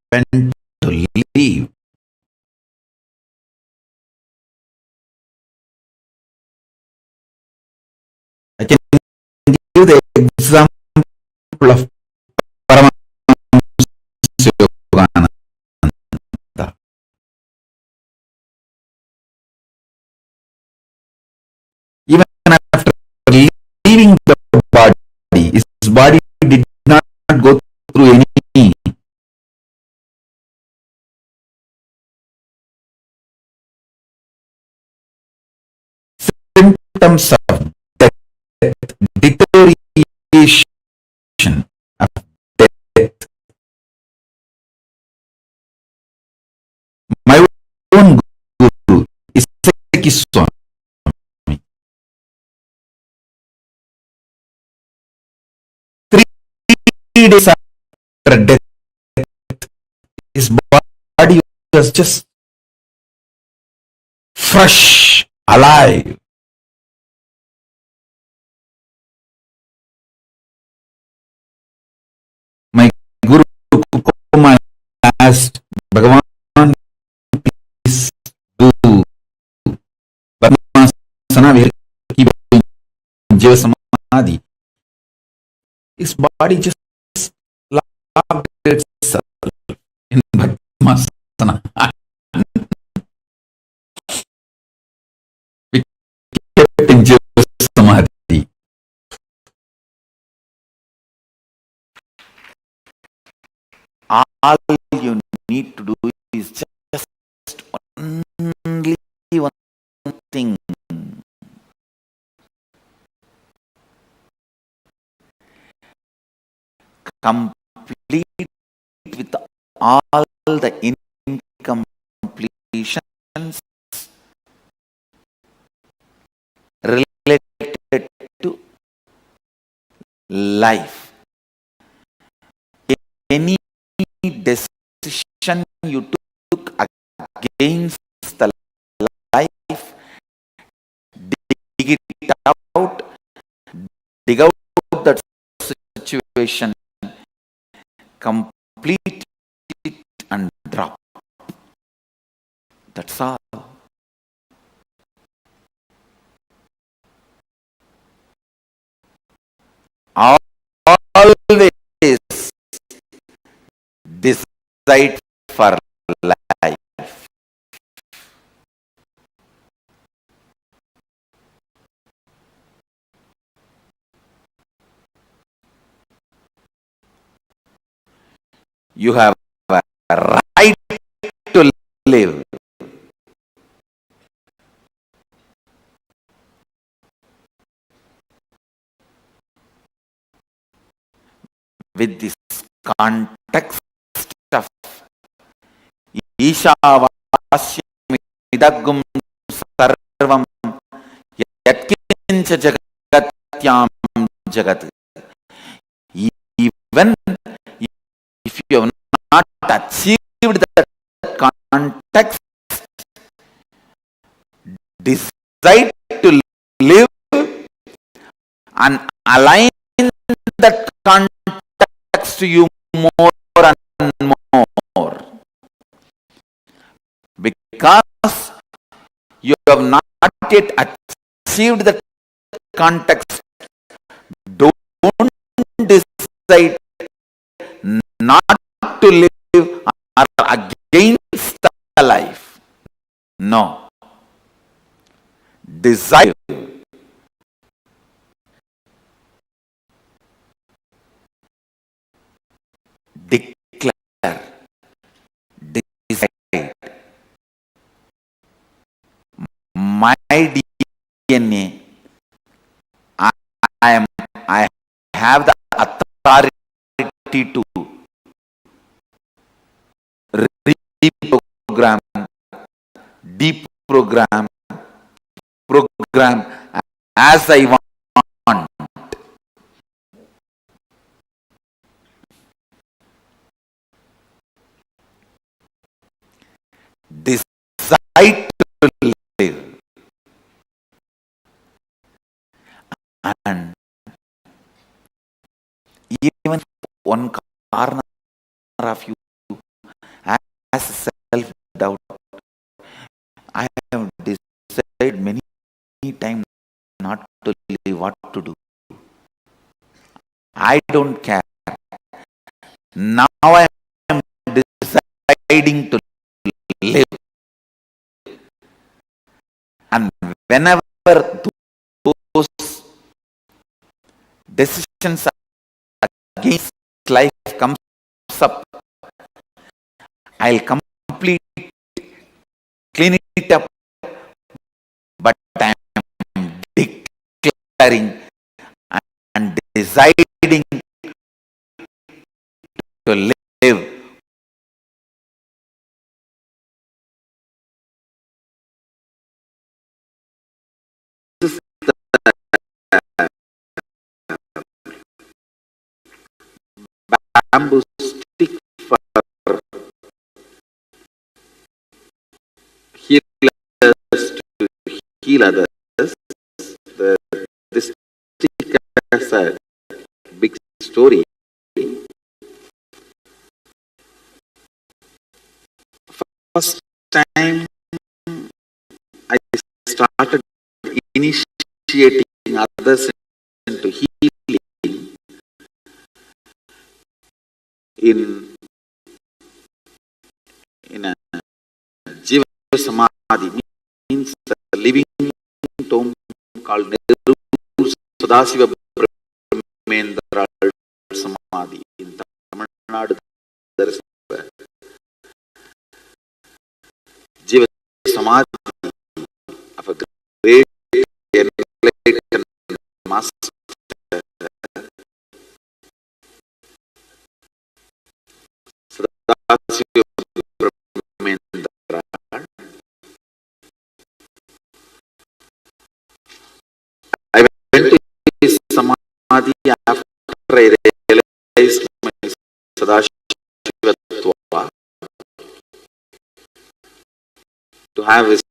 when to leave. I can give the example of Paramashivoham. Even after leaving the body, his body did not go through any symptoms of death, deterioration of death. My own guru is Swami. 3 days after death, his body was just fresh, alive. asked Bhagavan, please do Padmasana, we keep Jiva Samadhi. His body just locked itself in Padmasana. We kept in Jiva Samadhi. All you need to do is just only one thing. Complete with all the incompletions related to life. Any decision you took against the life, dig it out, dig out that situation, complete it and drop. That's all. Always decide for life. You have a right to live. With this context of Ishavashyamidagum sarvam yatkincha jagatyam jagat. Even if you have not achieved that context, decide to live and align that context to you more and more. Because you have not yet achieved the context, don't decide not to live or against the life. No. Decide. Declare. Decide. My DNA, I have the authority to reprogram, deprogram, program as I want. Decide to live. And even one corner of you has self-doubt. I have decided many times not to live, what to do. I don't care. Now I am deciding to live. And whenever those decisions against life comes up, I'll complete, clean it up, but I am declaring and deciding to live. Bamboo stick for healers to heal others. This stick has a big story. started initiating others into healing in a Jiva Samadhi, means the living tomb called Nehru Sadasiva Brahmendra Samadhi. In Tamil Nadu, there is a Jiva Samadhi of a great enlightened master, Sadasiva Brahmendra. I went to his Samadhi after I realized my Sadashivatva, to have his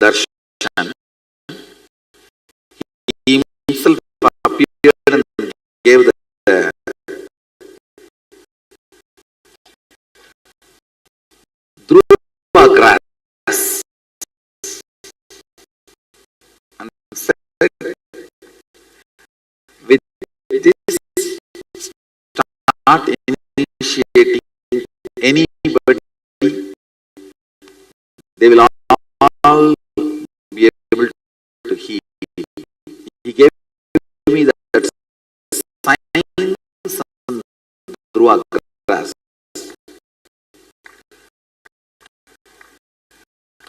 darshan. He himself appeared and gave the Dhruva grass and said, with this, start initiating anybody, they will all be able to heal. He gave me that science and Dhruva grass.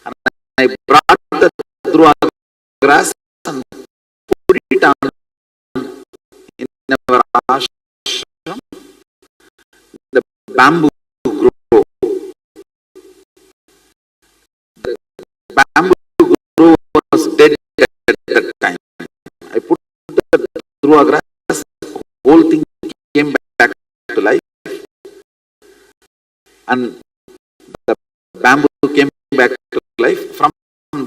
And I brought the Dhruva grass and put it on in our ashram. The bamboo grew. The bamboo grew was dead at that time. I put the Dhruva grass, whole thing came back to life, and the bamboo came back to life. From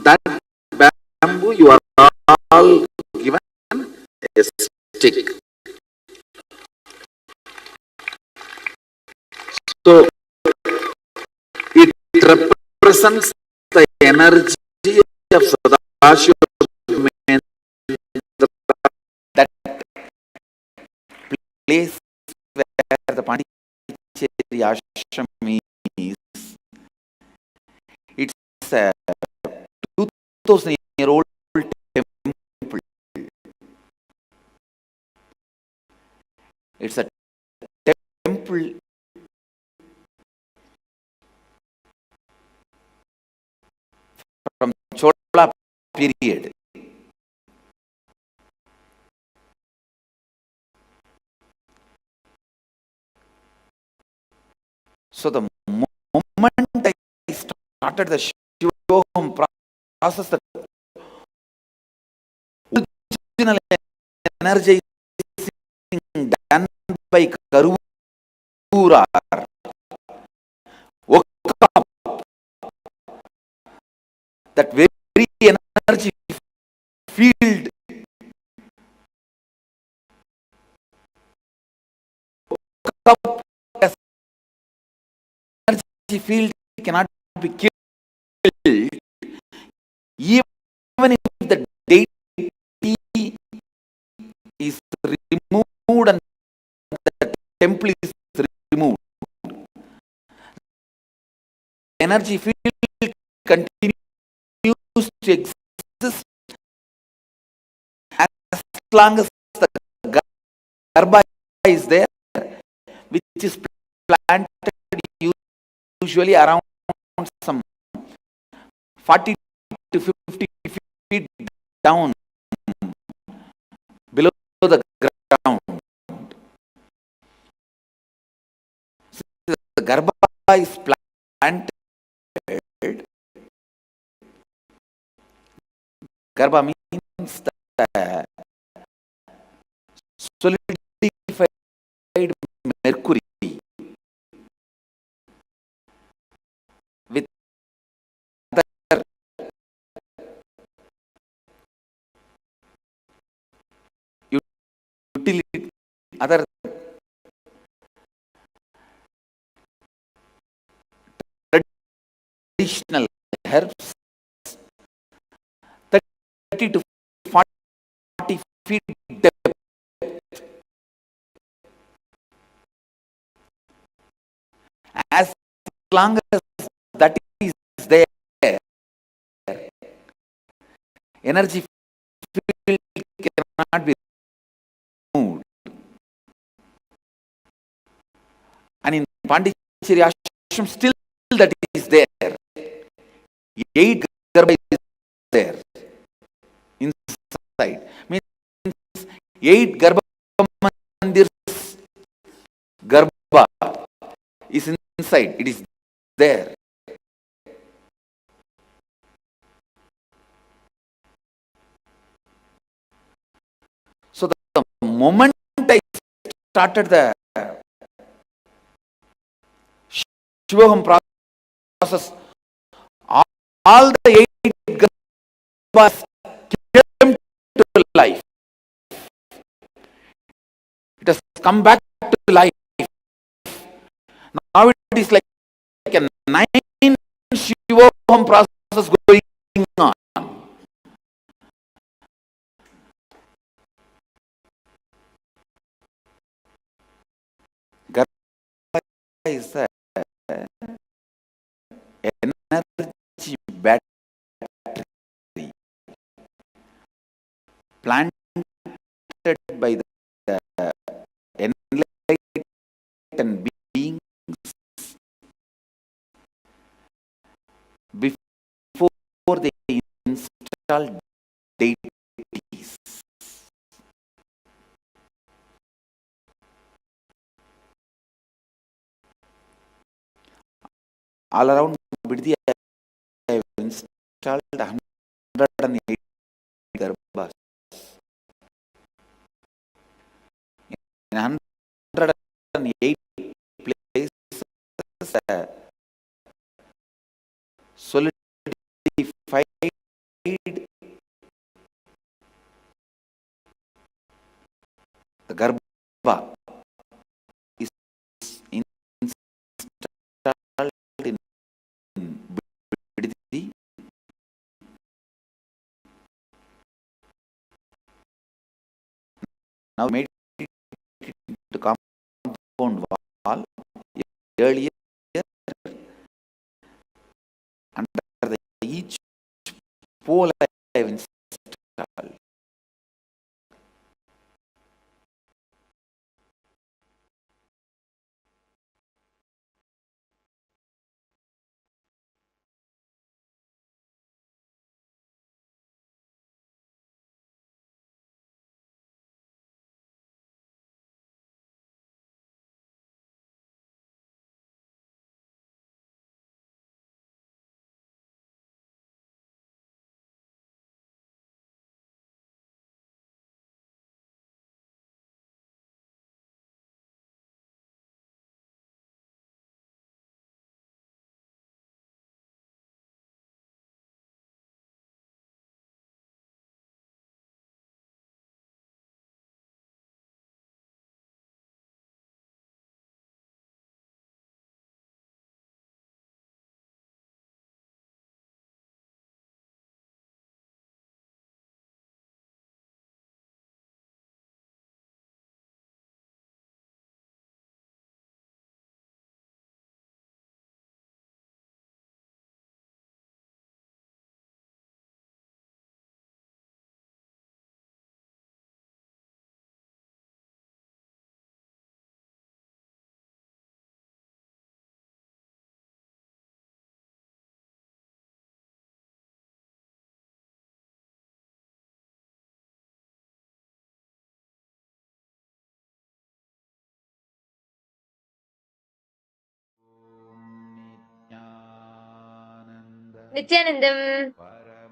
that bamboo, you are all given a stick. So it represents the energy of Sadashiva, that place where the Pondicherry ashram is. It's a 2000-year-old temple. It's a temple from Chola period. So the moment I started the Shivoham process, the original energizing done by Karura woke up, that very energy field woke up, as energy field cannot be killed, even if the deity is removed and the temple is removed. Energy field continues to exist as long as the Garbha is there, which is planted usually around some 40 to 50 feet down below the ground. So the Garbha is planted. Garbha means the solidified mercury with other utility, other traditional herbs feet depth. As long as that is there, energy field cannot be moved. And in Pondicherry ashram, still that is there. 8 garbha is there inside. Means 8 garbha mandirs garbha is inside. It is there. So the moment I started the Shivoham process, all the 8 garbhas came to life. It has come back to life. Now it is like a 9 Shivoham process going on. Garbha is a energy battery planted by the enlightened beings before they install deities. All around Biddi, I have installed 108 garbhas. In 108 places, solidified the garbha is installed in Biddi. Now made it into compound wall. Earlier, under each pole I have installed. Nithyanandam.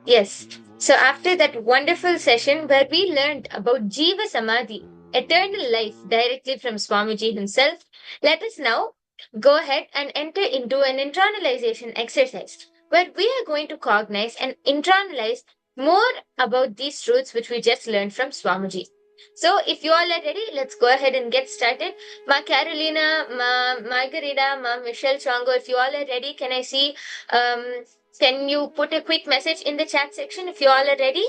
Yes. So after that wonderful session where we learned about Jiva Samadhi, eternal life directly from Swamiji himself, let us now go ahead and enter into an internalization exercise where we are going to cognize and internalize more about these truths which we just learned from Swamiji. So if you all are ready, let's go ahead and get started. Ma Carolina, Ma Margarita, Ma Michelle Chongo, if you all are ready, can I see can you put a quick message in the chat section if you all are ready?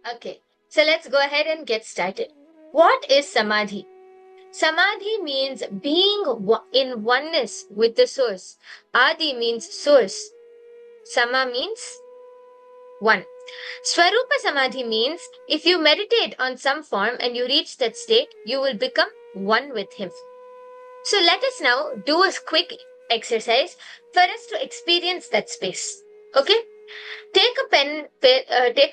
Okay, so let's go ahead and get started. What is Samadhi? Samadhi means being in oneness with the source. Adi means source. Sama means one. Swarupa Samadhi means if you meditate on some form and you reach that state, you will become one with Him. So let us now do a quick exercise for us to experience that space. Okay? Take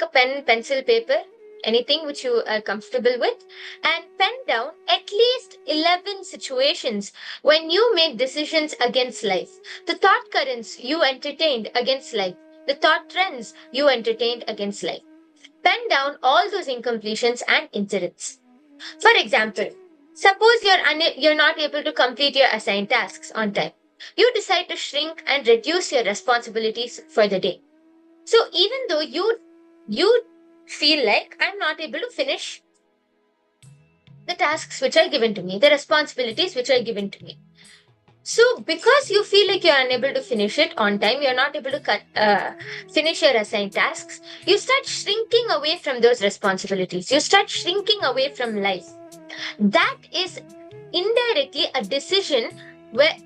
a pen, pencil, paper, anything which you are comfortable with, and pen down at least 11 situations when you made decisions against life, the thought currents you entertained against life, the thought trends you entertained against life. Pen down all those incompletions and incidents. For example, suppose you're not able to complete your assigned tasks on time. You decide to shrink and reduce your responsibilities for the day. So even though you feel like I'm not able to finish the tasks which are given to me, the responsibilities which are given to me. So because you feel like you're unable to finish it on time, you're not able to finish your assigned tasks, you start shrinking away from those responsibilities. You start shrinking away from life. That is indirectly a decision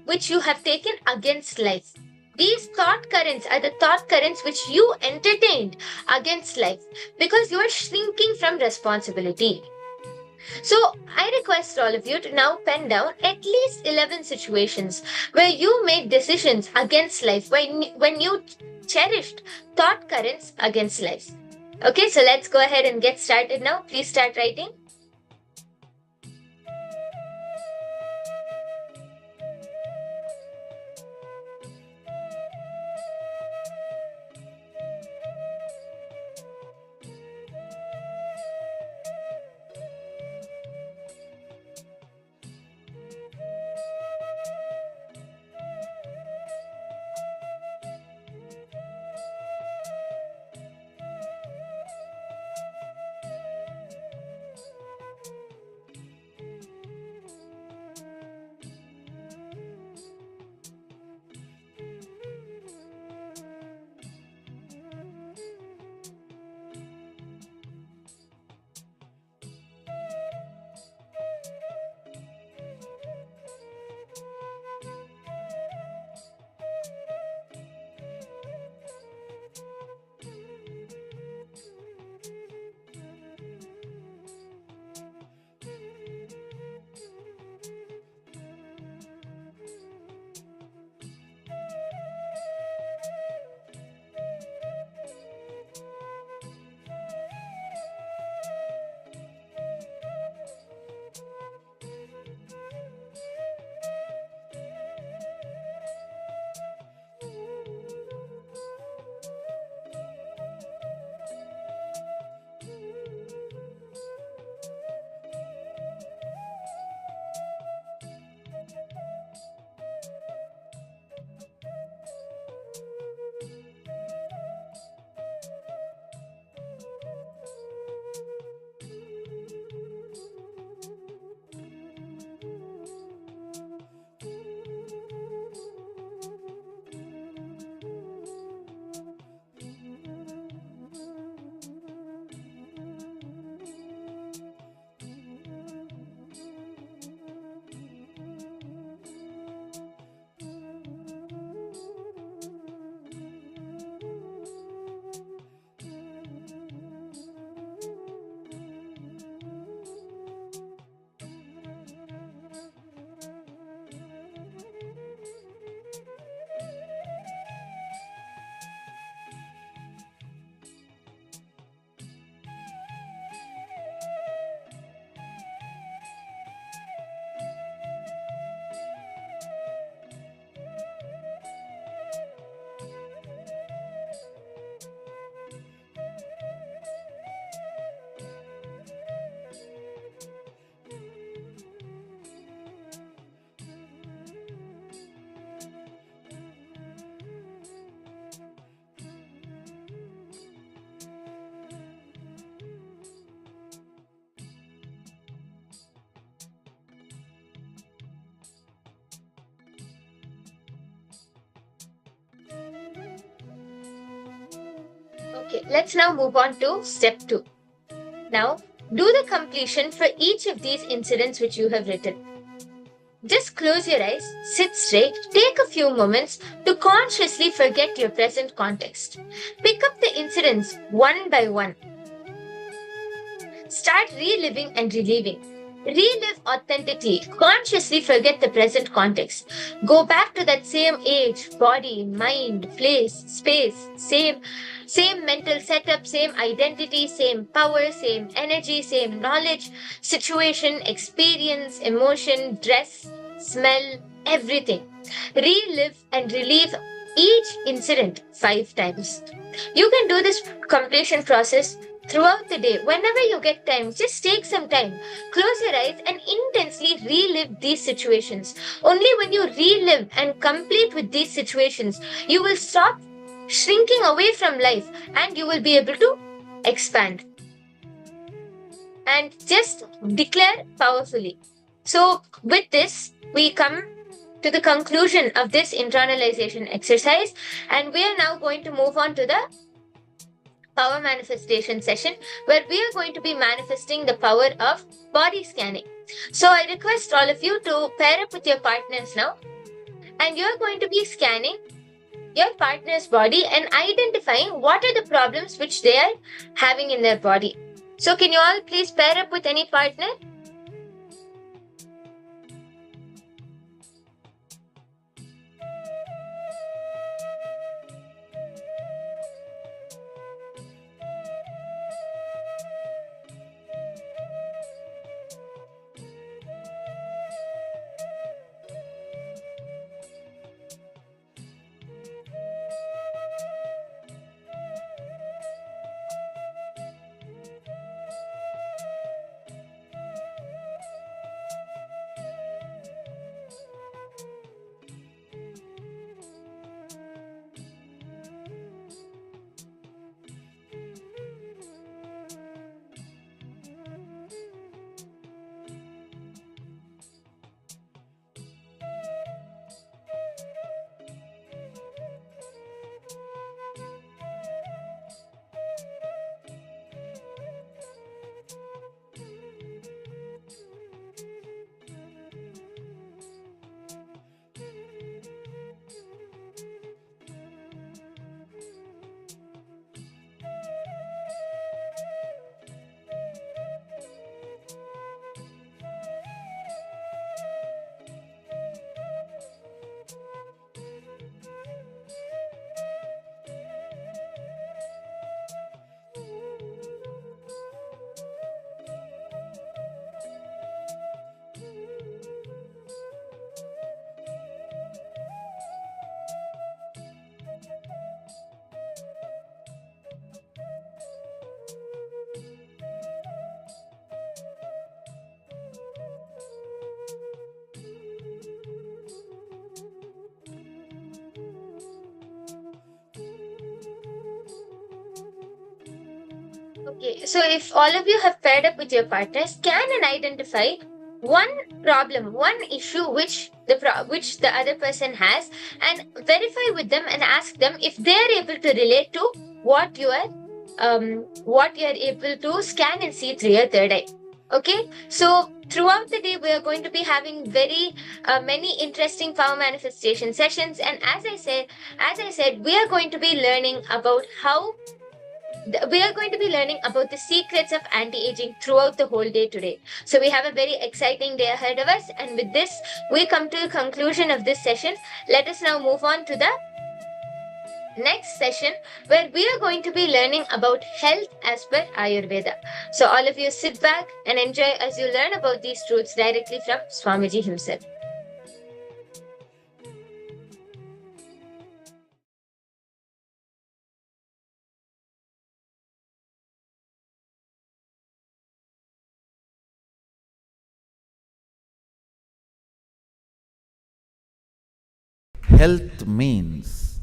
which you have taken against life. These thought currents are the thought currents which you entertained against life because you are shrinking from responsibility. So, I request all of you to now pen down at least 11 situations where you made decisions against life, when you cherished thought currents against life. Okay, so let's go ahead and get started now. Please start writing. Okay, let's now move on to step 2. Now, do the completion for each of these incidents which you have written. Just close your eyes, sit straight, take a few moments to consciously forget your present context. Pick up the incidents one by one. Start reliving and reliving. Relive authentically. Consciously forget the present context. Go back to that same age, body, mind, place, space, same mental setup, same identity, same power, same energy, same knowledge, situation, experience, emotion, dress, smell, everything. Relive and relive each incident 5 times. You can do this completion process throughout the day. Whenever you get time, just take some time. Close your eyes and intensely relive these situations. Only when you relive and complete with these situations, you will stop shrinking away from life and you will be able to expand. And just declare powerfully. So, with this, we come to the conclusion of this internalization exercise, and we are now going to move on to the power manifestation session, where we are going to be manifesting the power of body scanning. So I request all of you to pair up with your partners now, and you're going to be scanning your partner's body and identifying what are the problems which they are having in their body. So can you all please pair up with any partner? Okay, so if all of you have paired up with your partners, scan and identify one problem, one issue which the other person has, and verify with them and ask them if they are able to relate to what you are able to scan and see through your third eye. Okay, so throughout the day we are going to be having very many interesting power manifestation sessions, and as I said, we are going to be learning about the secrets of anti-aging throughout the whole day today. So we have a very exciting day ahead of us, and with this we come to the conclusion of this session. Let us now move on to the next session, where we are going to be learning about health as per Ayurveda. So all of you sit back and enjoy as you learn about these truths directly from Swamiji himself. Health means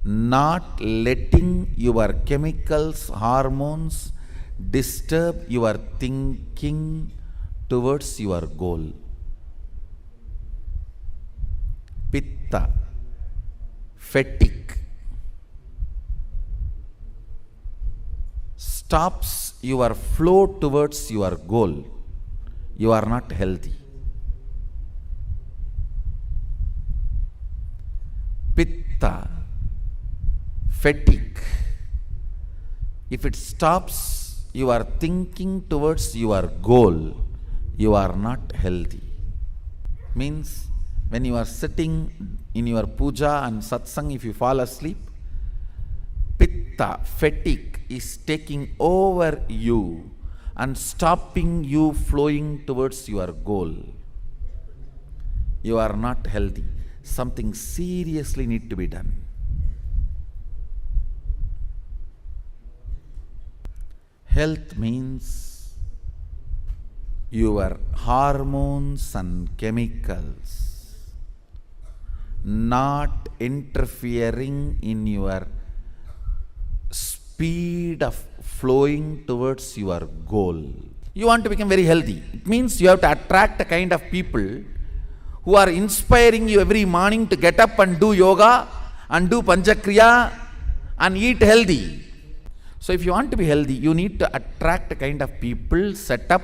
not letting your chemicals, hormones disturb your thinking towards your goal. Pitta, fatigue, stops your flow towards your goal, you are not healthy. Pitta, fatigue. If it stops your thinking towards your goal, you are not healthy. Means when you are sitting in your puja and satsang, if you fall asleep, pitta, fatigue is taking over you and stopping you flowing towards your goal. You are not healthy. Something seriously need to be done. Health means your hormones and chemicals not interfering in your speed of flowing towards your goal. You want to become very healthy. It means you have to attract a kind of people who are inspiring you every morning to get up and do yoga and do panchakriya and eat healthy. So if you want to be healthy, you need to attract a kind of people, setup,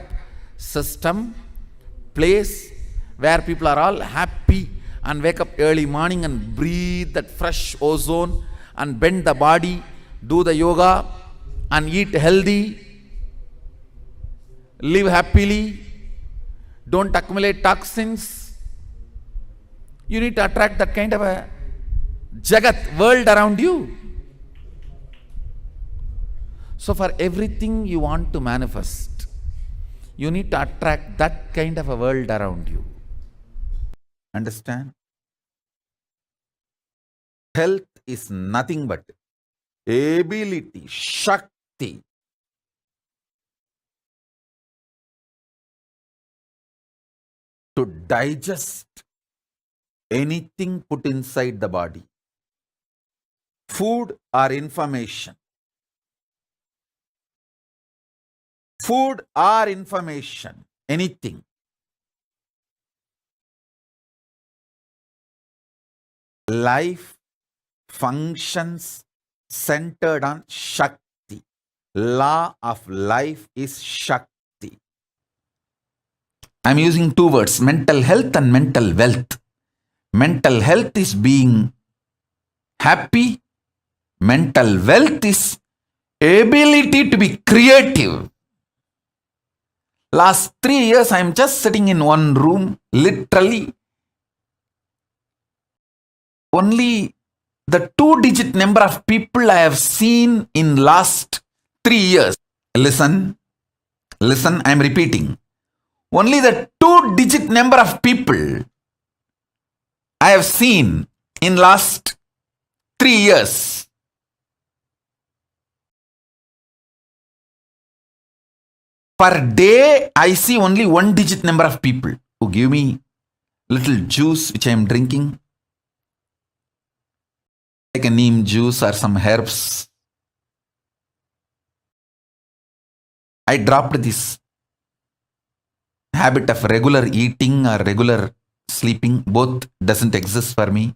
system, place where people are all happy and wake up early morning and breathe that fresh ozone and bend the body, do the yoga and eat healthy, live happily, don't accumulate toxins. You need to attract that kind of a jagat, world around you. So for everything you want to manifest, you need to attract that kind of a world around you. Understand? Health is nothing but ability, shakti to digest anything put inside the body. Food or information. Food or information, anything. Life functions centered on Shakti. Law of life is Shakti. I'm using two words, mental health and mental wealth. Mental health is being happy. Mental wealth is ability to be creative. Last 3 years, I'm just sitting in one room, literally. Only the 2-digit number of people I have seen in last 3 years. Listen, I'm repeating. Only the 2-digit number of people I have seen in last 3 years. Per day, I see only 1-digit number of people who give me little juice which I am drinking, like a neem juice or some herbs. I dropped this habit of regular eating or regular sleeping. Both doesn't exist for me.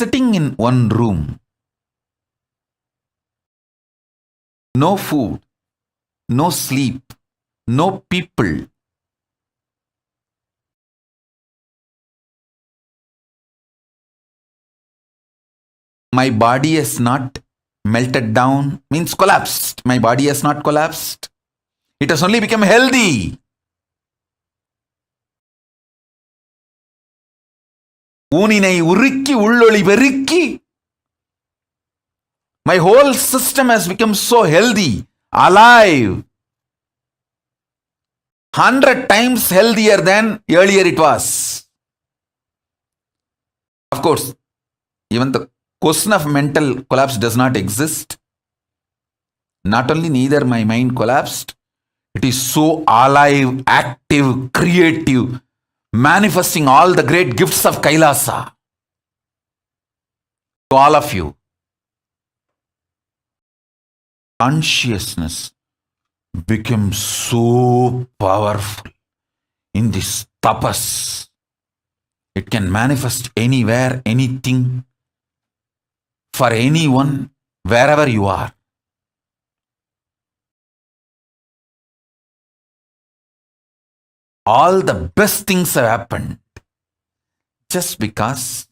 Sitting in one room, no food, no sleep, no people. My body has not melted down, means collapsed. My body has not collapsed. It has only become healthy. ஊனினை உருக்கி உள்ளொளி பெருக்கி. My whole system has become so healthy, alive. 100 times healthier than earlier it was. Of course, even the question of mental collapse does not exist. Not only neither my mind collapsed, it is so alive, active, creative, manifesting all the great gifts of Kailasa. To all of you, consciousness becomes so powerful in this tapas. It can manifest anywhere, anything, for anyone, wherever you are. All the best things have happened just because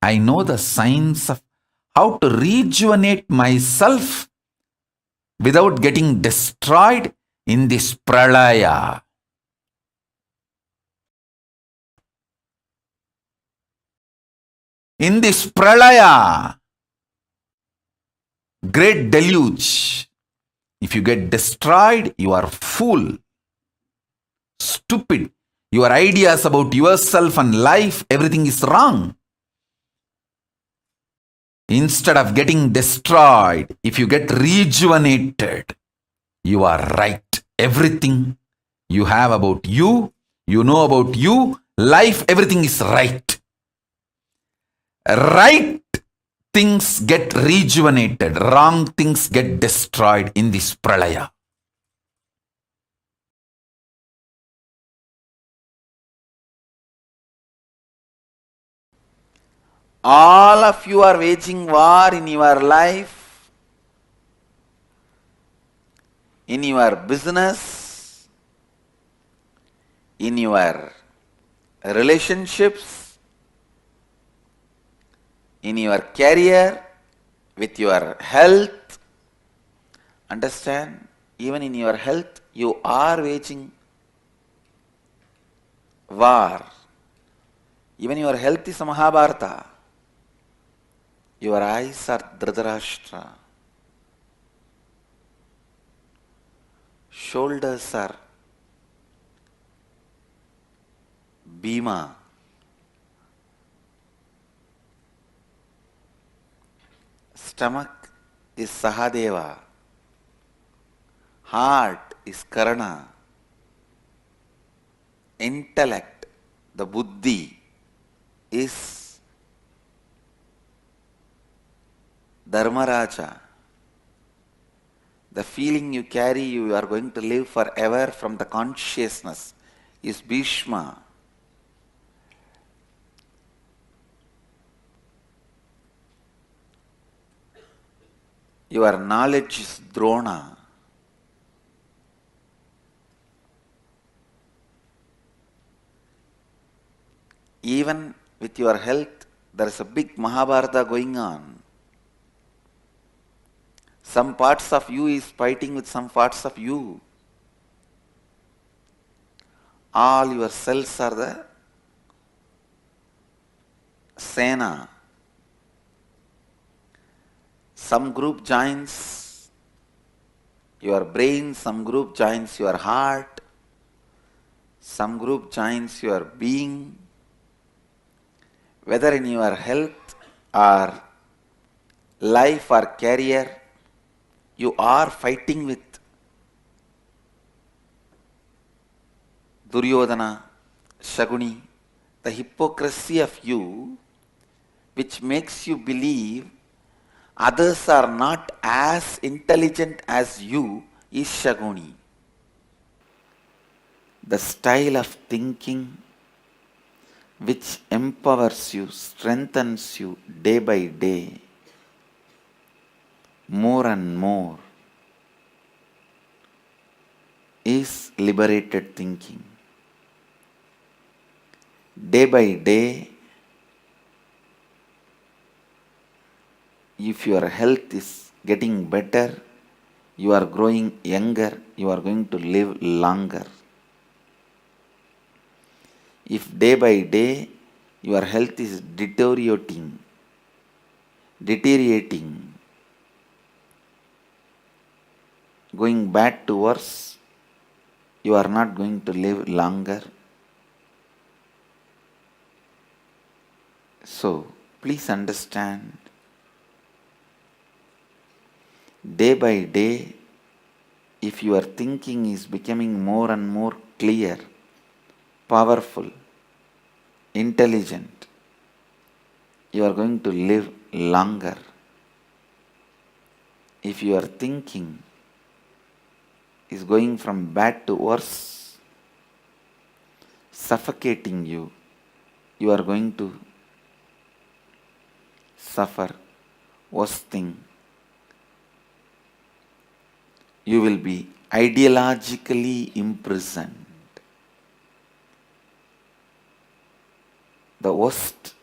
I know the science of how to rejuvenate myself without getting destroyed in this pralaya. In this pralaya, great deluge, if you get destroyed, you are fool, stupid. Your ideas about yourself and life, everything is wrong. Instead of getting destroyed, if you get rejuvenated, you are right. Everything you have about you, you know about you, life, everything is right. Right things get rejuvenated, wrong things get destroyed in this pralaya. All of you are waging war in your life, in your business, in your relationships, in your career, with your health. Understand? Even in your health, you are waging war. Even your health is a Mahabharata. Your eyes are Dhritarashtra. Shoulders are Bhima. Stomach is Sahadeva. Heart is Karna. Intellect, the Buddhi, is Dharmaraja. The feeling you carry you are going to live forever from the consciousness is Bhishma. Your knowledge is Drona. Even with your health, there is a big Mahabharata going on. Some parts of you is fighting with some parts of you. All your cells are the Sena. Some group joins your brain, some group joins your heart, some group joins your being. Whether in your health or life or career, you are fighting with Duryodhana, Shaguni, the hypocrisy of you, which makes you believe others are not as intelligent as you, is Shaguni. The style of thinking which empowers you, strengthens you day by day, more and more, is liberated thinking. Day by day, if your health is getting better, you are growing younger, you are going to live longer. If day by day your health is deteriorating, going bad to worse, you are not going to live longer. So, please understand, day by day, if your thinking is becoming more and more clear, powerful, intelligent, you are going to live longer. If your thinking is going from bad to worse, suffocating you, you are going to suffer. Worst thing, you will be ideologically imprisoned. The worst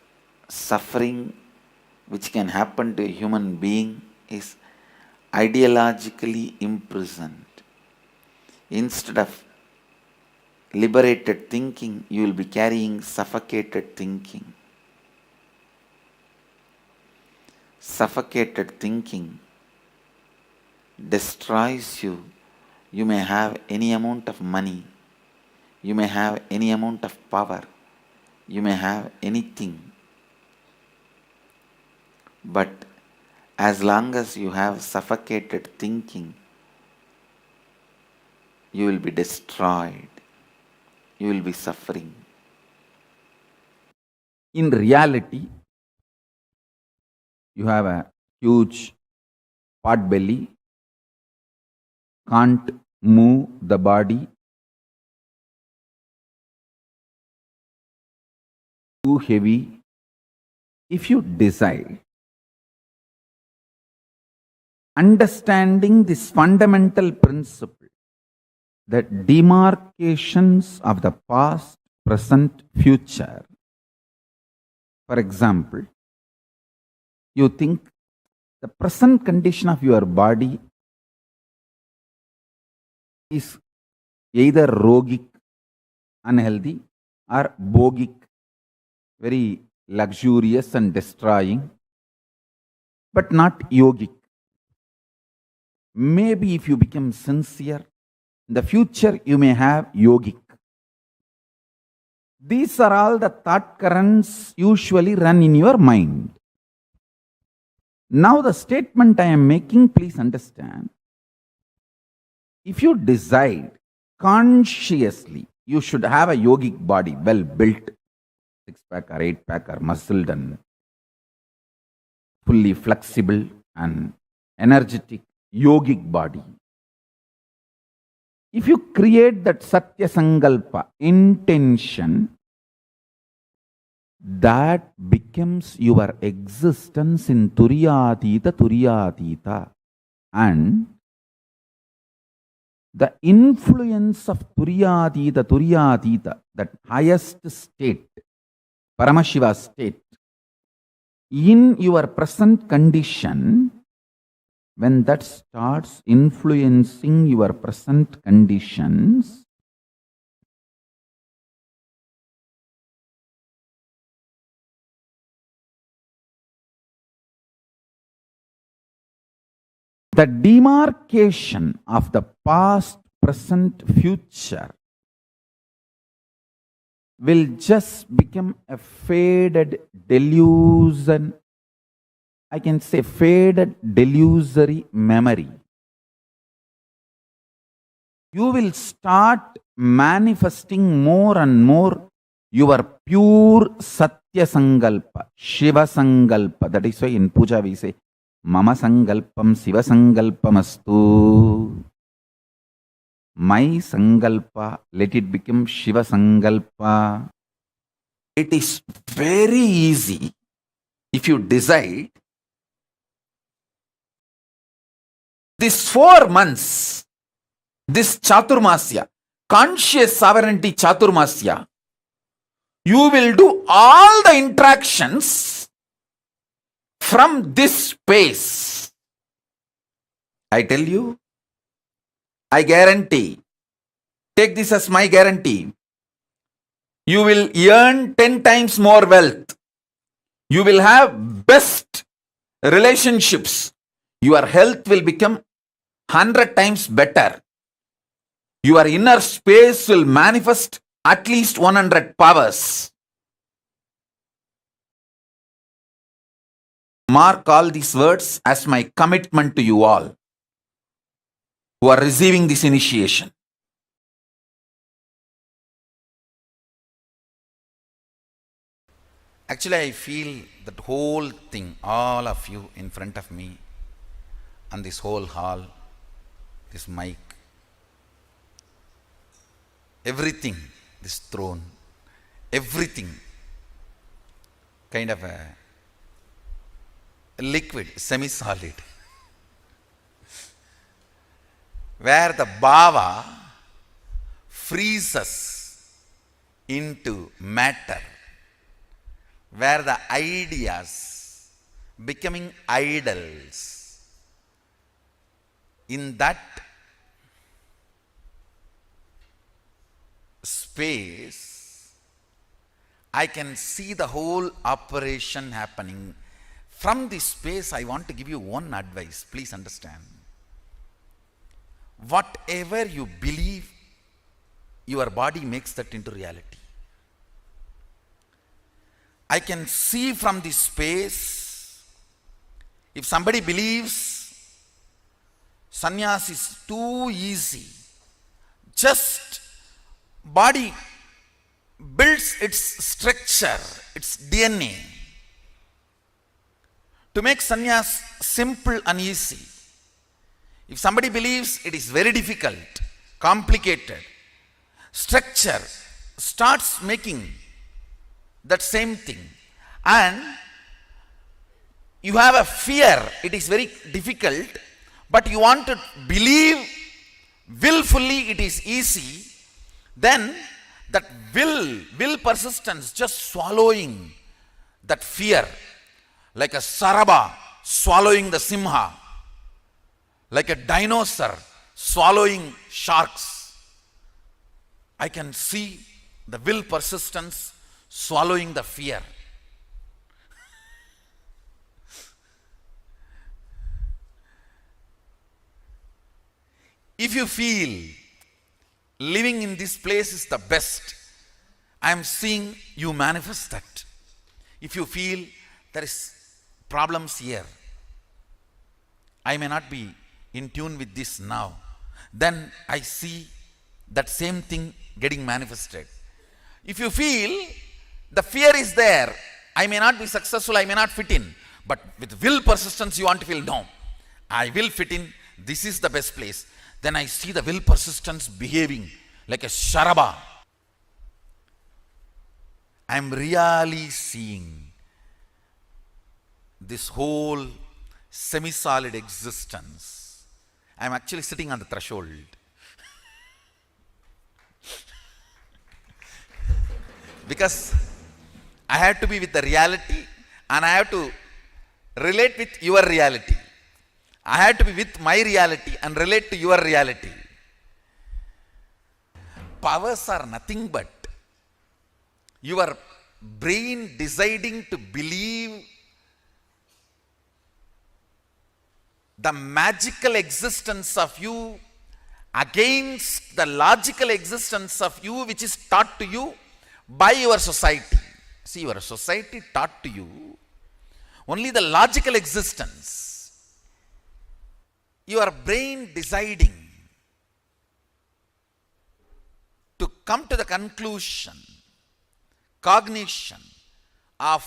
suffering which can happen to a human being is ideologically imprisoned. Instead of liberated thinking, you will be carrying suffocated thinking. Suffocated thinking destroys you. You may have any amount of money, you may have any amount of power, you may have anything, but as long as you have suffocated thinking, you will be destroyed, you will be suffering. In reality, you have a huge pot belly, can't move the body, too heavy. If you decide, understanding this fundamental principle, that demarcations of the past, present, future. For example, you think the present condition of your body is either yogic, unhealthy, or bogic, very luxurious and destroying, but not yogic. Maybe if you become sincere, in the future you may have yogic. These are all the thought currents usually run in your mind. Now the statement I am making, please understand. If you decide consciously you should have a yogic body, well built, 6-pack or 8-pack or muscled and fully flexible and energetic yogic body. If you create that Satya Sankalpa, intention, that becomes your existence in Turiyatita, and the influence of Turiyatita, that highest state, Paramashiva state, in your present condition, when that starts influencing your present conditions, the demarcation of the past, present, future will just become a faded delusion. I can say faded delusory memory. You will start manifesting more and more your pure Satya Sankalpa, Shiva Sankalpa. That is why in puja we say, Mama Sankalpam Shiva Sankalpamastu. My Sankalpa, let it become Shiva Sankalpa. It is very easy if you decide. These 4 months, this Chaturmasya, conscious sovereignty Chaturmasya, you will do all the interactions from this space. I tell you, I guarantee, take this as my guarantee, you will earn 10 times more wealth. You will have best relationships. Your health will become 100 times better. Your inner space will manifest at least 100 powers. Mark all these words as my commitment to you all who are receiving this initiation. Actually, I feel that whole thing, all of you in front of me, and this whole hall, this mic, everything, this throne, everything kind of a liquid, semi-solid, where the bhava freezes into matter, where the ideas becoming idols. In that space, I can see the whole operation happening. From this space, I want to give you one advice. Please understand. Whatever you believe, your body makes that into reality. I can see from this space, if somebody believes sannyas is too easy, just body builds its structure, its DNA, to make sannyas simple and easy. If somebody believes it is very difficult, complicated, structure starts making that same thing, and you have a fear, it is very difficult, but you want to believe willfully it is easy, then that will persistence just swallowing that fear, like a saraba swallowing the simha, like a dinosaur swallowing sharks. I can see the will persistence swallowing the fear. If you feel living in this place is the best, I am seeing you manifest that. If you feel there is problems here, I may not be in tune with this now, then I see that same thing getting manifested. If you feel the fear is there, I may not be successful, I may not fit in, but with will persistence you want to feel, no, I will fit in, this is the best place. Then I see the will persistence behaving like a sharaba. I am really seeing this whole semi-solid existence. I am actually sitting on the threshold. Because I have to be with the reality and I have to relate with your reality. I have to be with my reality and relate to your reality. Powers are nothing but your brain deciding to believe the magical existence of you against the logical existence of you, which is taught to you by your society. See, your society taught to you only the logical existence. Your brain deciding to come to the conclusion, cognition of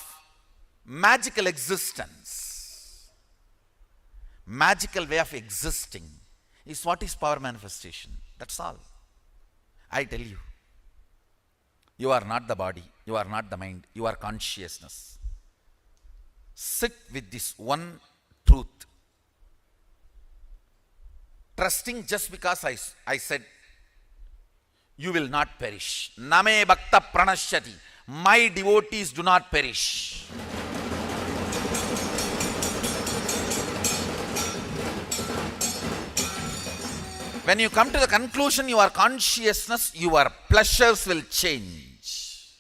magical existence, magical way of existing is what is power manifestation. That's all. I tell you, you are not the body, you are not the mind, you are consciousness. Sit with this one truth. Trusting just because I said, you will not perish. Name bhakta pranashyati. My devotees do not perish. When you come to the conclusion, your consciousness, your pleasures will change.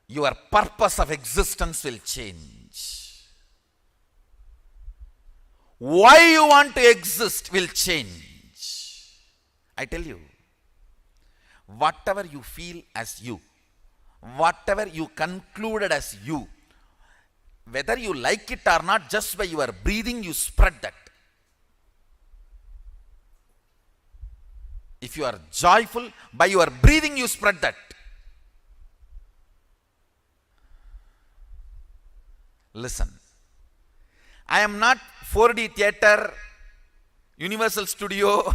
Your purpose of existence will change. Why you want to exist will change. I tell you, whatever you feel as you, whatever you concluded as you, whether you like it or not, just by your breathing you spread that. If you are joyful, by your breathing you spread that. Listen, I am not 4D theater, Universal Studio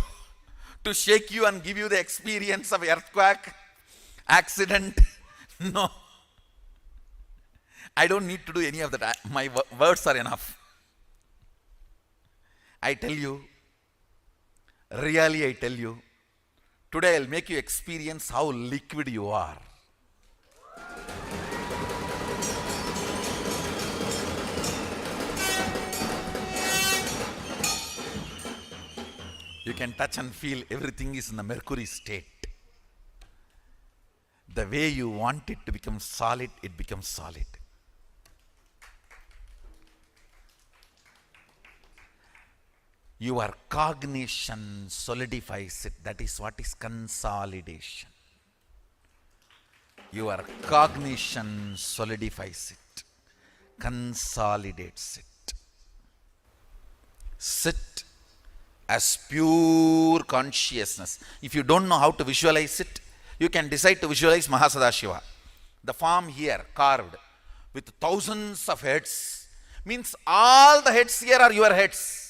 to shake you and give you the experience of earthquake, accident. No. I don't need to do any of that. My words are enough. I tell you, really I tell you, today I'll make you experience how liquid you are. You can touch and feel everything is in the mercury state. The way you want it to become solid, it becomes solid. Your cognition solidifies it. That is what is consolidation. Your cognition solidifies it, consolidates it. Sit as pure consciousness. If you don't know how to visualize it, you can decide to visualize Mahasadashiva. The form here carved with thousands of heads means all the heads here are your heads.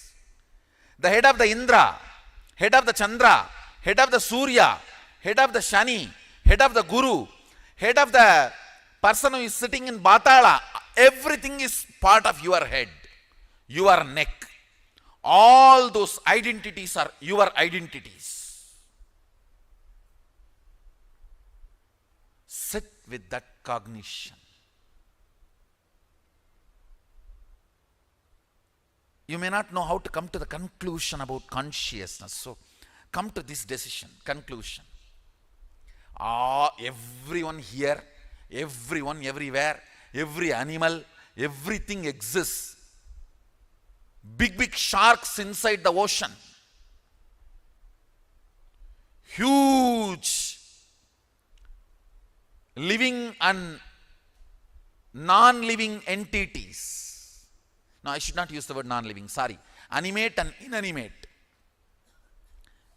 The head of the Indra, head of the Chandra, head of the Surya, head of the Shani, head of the Guru, head of the person who is sitting in Batala, everything is part of your head, your neck. All those identities are your identities. Sit with that cognition. You may not know how to come to the conclusion about consciousness. So, come to this decision, conclusion. Everyone here, everyone everywhere, every animal, everything exists. Big sharks inside the ocean. Huge living and non-living entities. No, I should not use the word non-living, sorry. Animate and inanimate.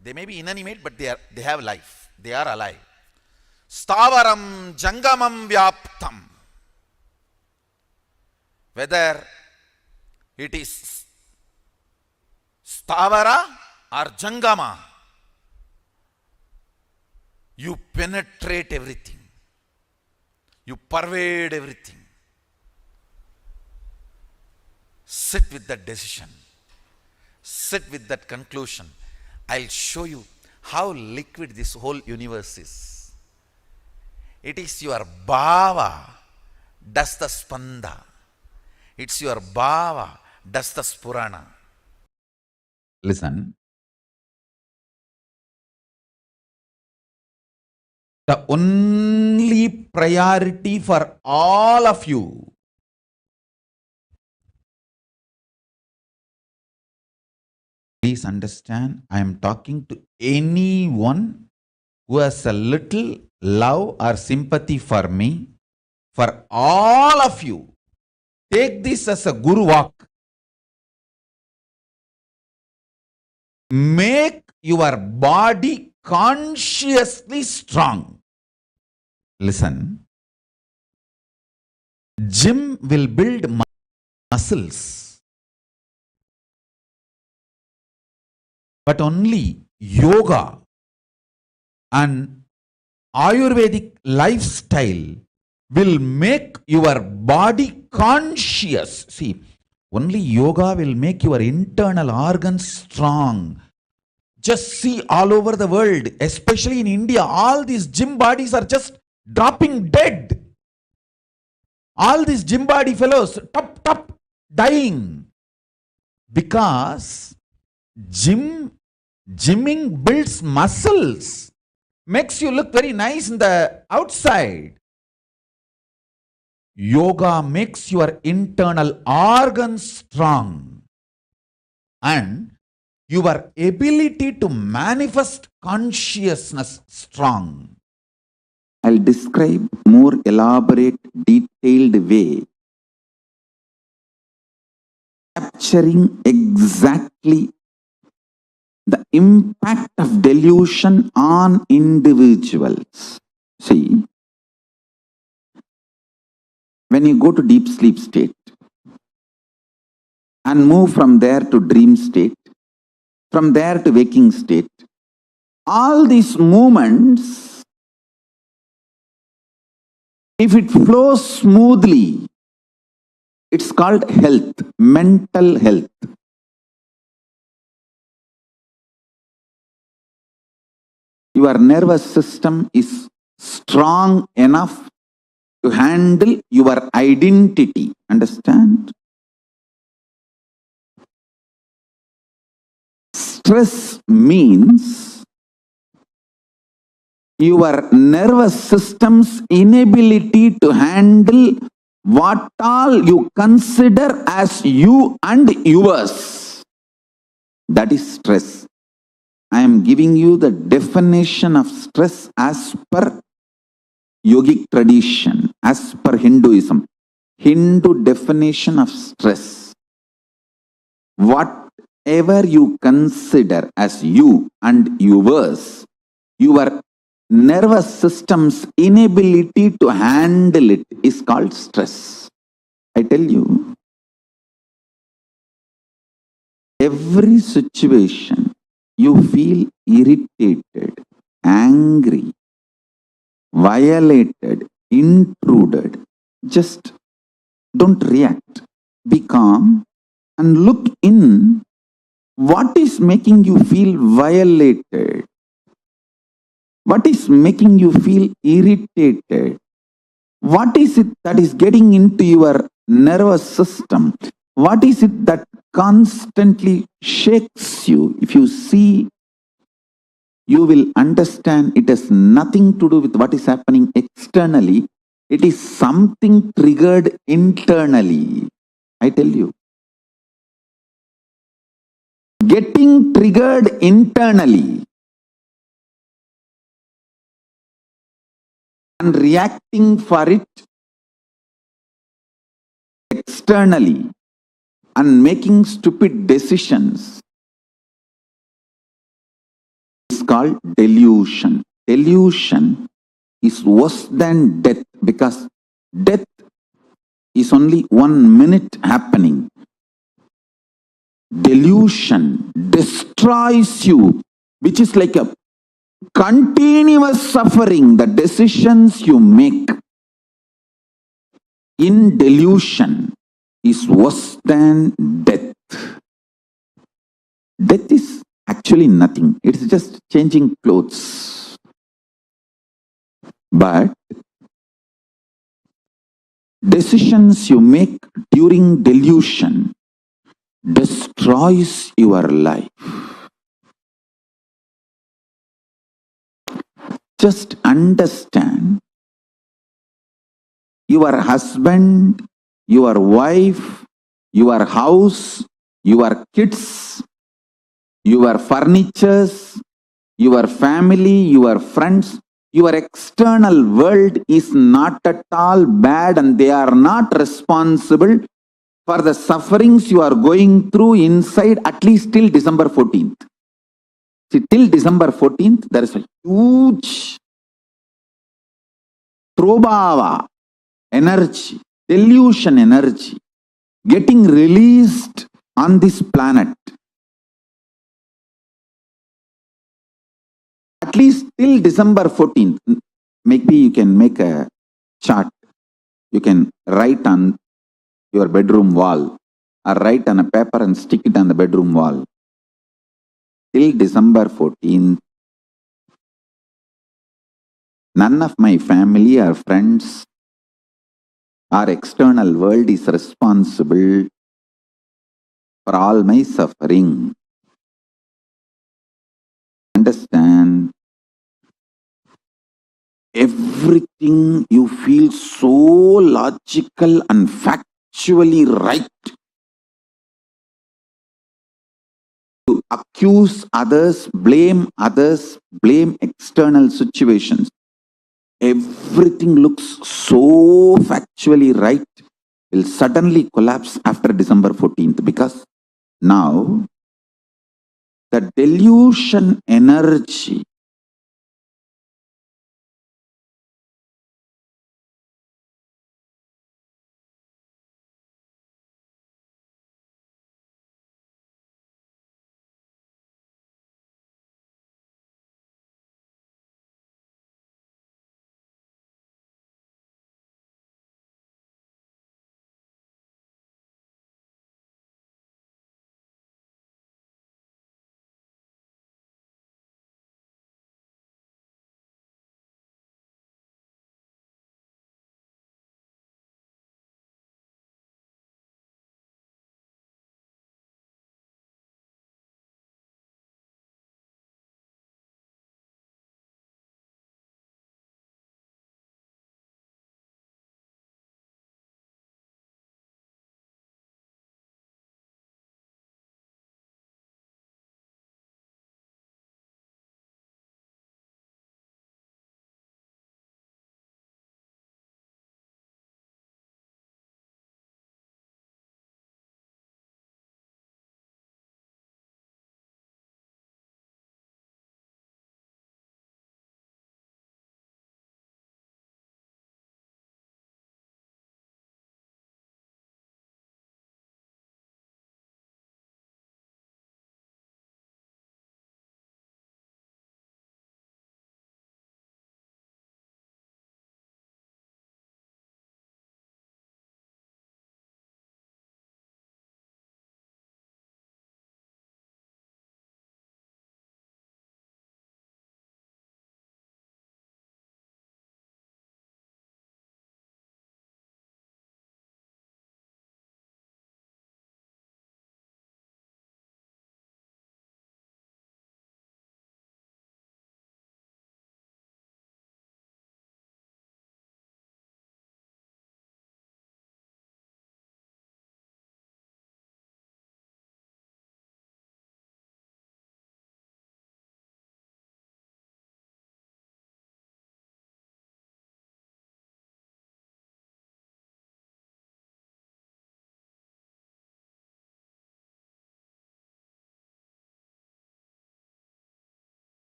They may be inanimate, but they have life. They are alive. Stavaram jangamam vyaptam. Whether it is stavara or jangama, you penetrate everything. You pervade everything. Sit with that decision. Sit with that conclusion. I'll show you how liquid this whole universe is. It is your bhava does the spanda. It's your bhava does the spurana. Listen. The only priority for all of you please understand, I am talking to anyone who has a little love or sympathy for me. For all of you, take this as a guru walk. Make your body consciously strong. Listen, gym will build muscles. But only yoga and Ayurvedic lifestyle will make your body conscious. See, only yoga will make your internal organs strong. Just see all over the world, especially in India, all these gym bodies are just dropping dead. All these gym body fellows, top, dying. Because gymming builds muscles, makes you look very nice in the outside. Yoga makes your internal organs strong and your ability to manifest consciousness strong. I'll describe more elaborate, detailed way, capturing exactly the impact of delusion on individuals. See, when you go to deep sleep state and move from there to dream state, from there to waking state, all these movements, if it flows smoothly, It's called health, mental health. Your nervous system is strong enough to handle your identity. Understand? Stress means your nervous system's inability to handle what all you consider as you and yours. That is stress. I am giving you the definition of stress as per yogic tradition, as per Hinduism. Hindu definition of stress. Whatever you consider as you and yours, your nervous system's inability to handle it is called stress. I tell you, every situation you feel irritated, angry, violated, intruded, just don't react. Be calm and look in. What is making you feel violated? What is making you feel irritated? What is it that is getting into your nervous system? What is it that constantly shakes you? If you see, you will understand it has nothing to do with what is happening externally. It is something triggered internally. I tell you. Getting triggered internally and reacting for it externally and making stupid decisions is called delusion. Delusion is worse than death because death is only 1 minute happening. Delusion destroys you, which is like a continuous suffering. The decisions you make in delusion is worse than death. Death is actually nothing. It's just changing clothes. But decisions you make during delusion destroys your life. Just understand, your husband, your wife, your house, your kids, your furnitures, your family, your friends, your external world is not at all bad and they are not responsible for the sufferings you are going through inside at least till December 14th. See, till December 14th, there is a huge prabhava energy, delusion energy getting released on this planet. At least till December 14th. Maybe you can make a chart. You can write on your bedroom wall or write on a paper and stick it on the bedroom wall. Till December 14th, none of my family or friends or external world is responsible for all my suffering. Understand? Everything you feel so logical and factually right. To accuse others, blame external situations. Everything looks so factually right, will suddenly collapse after December 14th because now the delusion energy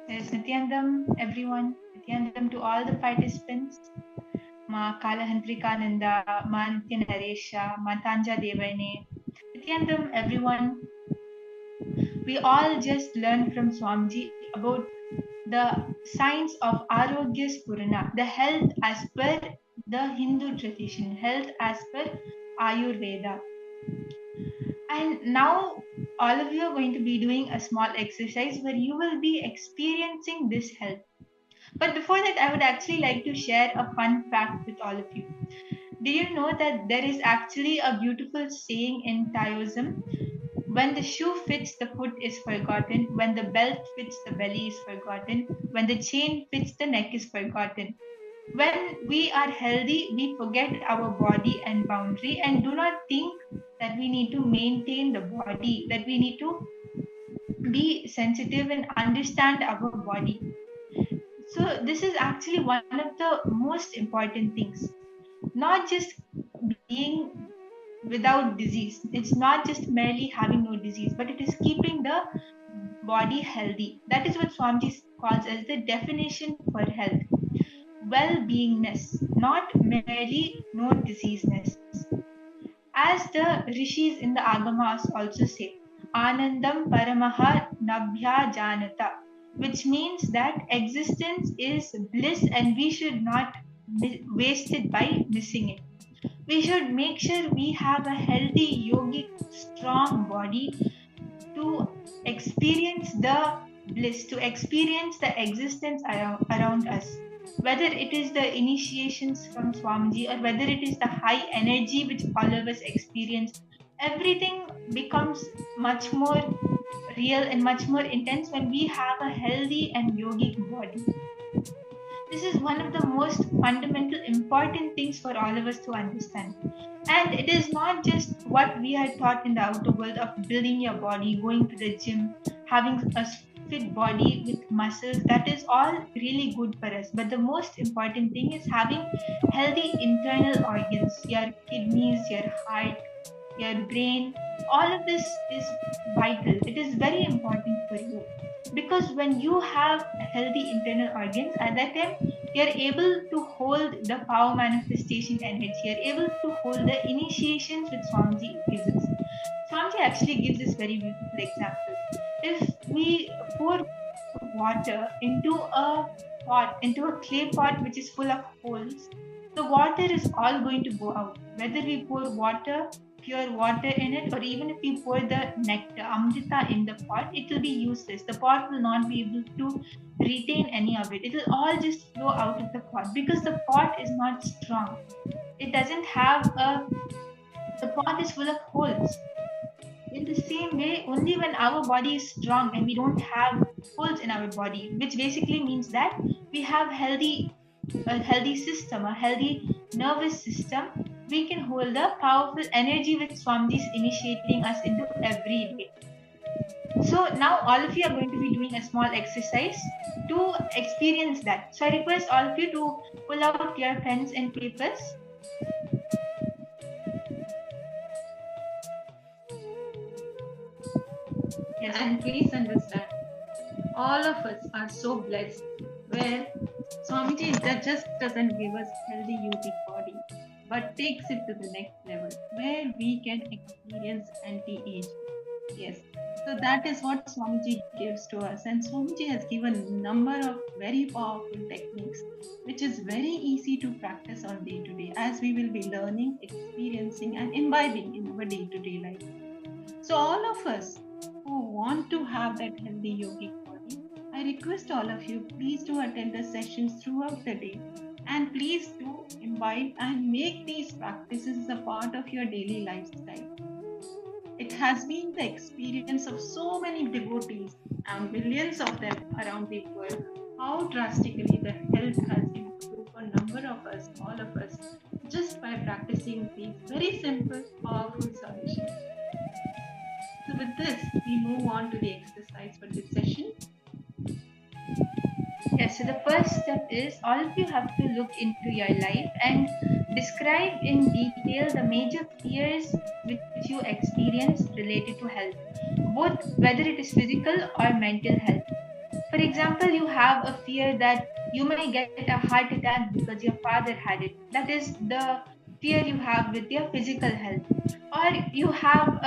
Yes, Nithyanandam, everyone. Nithyanandam to all the participants. Ma Kalahantrikananda, Ma Nithya Ma Tanja Devane. Nithyanandam, everyone. We all just learned from Swamiji about the science of Arogya Spurana, the health as per the Hindu tradition, health as per Ayurveda. And now all of you are going to be doing a small exercise where you will be experiencing this health. But before that, I would actually like to share a fun fact with all of you. Do you know that there is actually a beautiful saying in Taoism? When the shoe fits, the foot is forgotten. When the belt fits, the belly is forgotten. When the chain fits, the neck is forgotten. When we are healthy, we forget our body and boundary and do not think that we need to maintain the body, that we need to be sensitive and understand our body. So this is actually one of the most important things. Not just being without disease. It's not just merely having no disease, but it is keeping the body healthy. That is what Swamiji calls as the definition for health. Well-beingness, not merely no diseaseness. As the rishis in the Agamas also say, Anandam Paramaha Nabhya Janata, which means that existence is bliss and we should not waste it by missing it. We should make sure we have a healthy, yogic, strong body to experience the bliss, to experience the existence around us. Whether it is the initiations from Swamiji or whether it is the high energy which all of us experience, everything becomes much more real and much more intense when we have a healthy and yogic body. This is one of the most fundamental important things for all of us to understand. And it is not just what we are taught in the outer world of building your body, going to the gym, having a fit body with muscles. That is all really good for us. But the most important thing is having healthy internal organs, your kidneys, your heart, your brain. All of this is vital. It is very important for you. Because when you have healthy internal organs, at that time, you're able to hold the power manifestation energy. You're able to hold the initiations which Swamiji gives us. Swamiji actually gives this very beautiful example. If we pour water into a pot, into a clay pot which is full of holes, the water is all going to go out. Whether we pour water, pure water in it, or even if we pour the nectar, amrita in the pot, it will be useless. The pot will not be able to retain any of it. It will all just flow out of the pot because the pot is not strong. It doesn't have the pot is full of holes. In the same way, only when our body is strong and we don't have holes in our body, which basically means that we have a healthy system, a healthy nervous system, we can hold the powerful energy which Swamiji is initiating us into every day. So now all of you are going to be doing a small exercise to experience that. So I request all of you to pull out your pens and papers. Yes, and please understand, all of us are so blessed where Swamiji just doesn't give us healthy yogic body, but takes it to the next level where we can experience anti-age. Yes. So that is what Swamiji gives to us, and Swamiji has given a number of very powerful techniques which is very easy to practice on day to day as we will be learning, experiencing and imbibing in our day-to-day life. So all of us who want to have that healthy yogic body, I request all of you, please do attend the sessions throughout the day and please do imbibe and make these practices a part of your daily lifestyle. It has been the experience of so many devotees and millions of them around the world, how drastically the health has improved for a number of us, all of us, just by practicing these very simple, powerful solutions. So with this, we move on to the exercise for this session. Yes, so the first step is all of you have to look into your life and describe in detail the major fears which you experience related to health, both whether it is physical or mental health. For example, you have a fear that you may get a heart attack because your father had it. That is the fear you have with your physical health. Or you have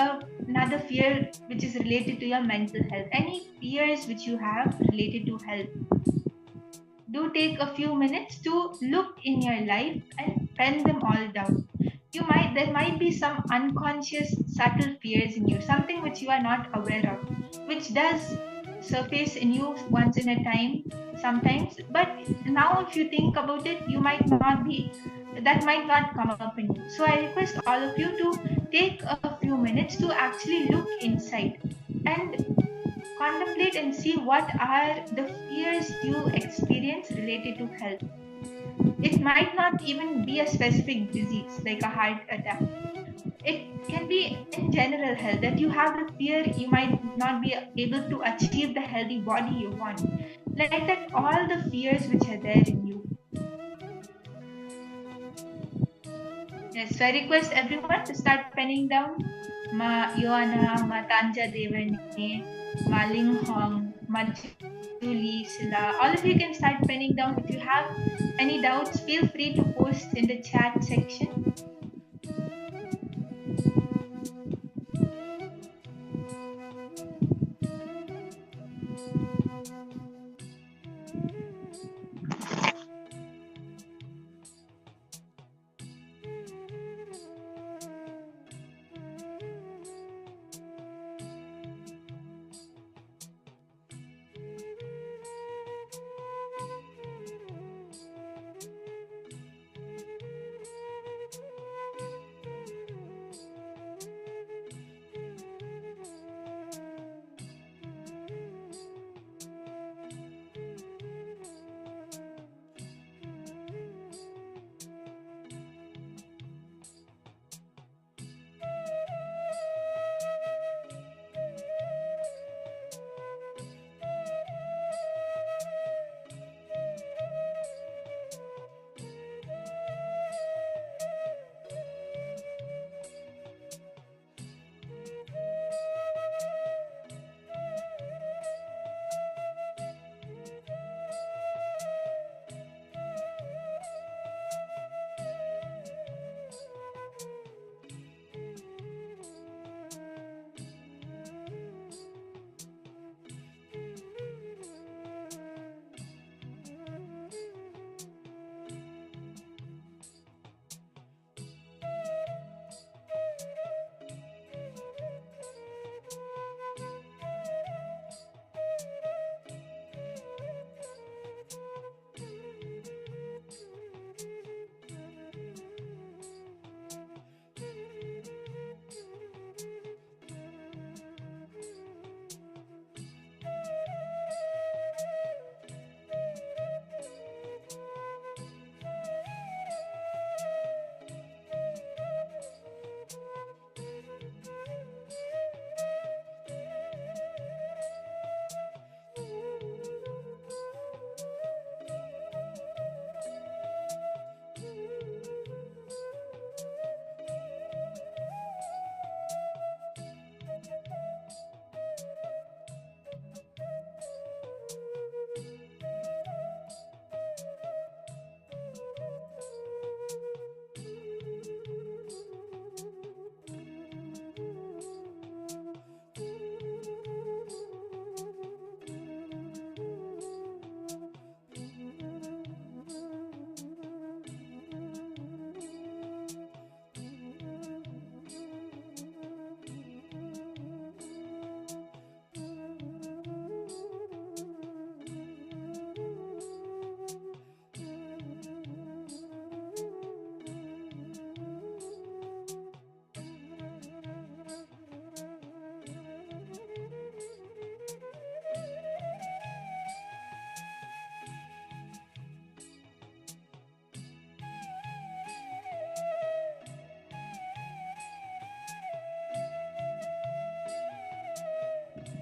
another fear which is related to your mental health. Any fears which you have related to health, do take a few minutes to look in your life and pen them all down. There might be some unconscious subtle fears in you, something which you are not aware of, which does surface in you once in a time sometimes. But now if you think about it, you might not be that might not come up in you. So I request all of you to take a few minutes to actually look inside and contemplate and see what are the fears you experience related to health. It might not even be a specific disease like a heart attack. It can be in general health that you have the fear you might not be able to achieve the healthy body you want. Like that, all the fears which are there in you. Yes, so I request everyone to start penning down Ma Yoana, Ma Tanja Devane, Ma Ling Hong, Ma Julie, Sila. All of you can start penning down. If you have any doubts, feel free to post in the chat section.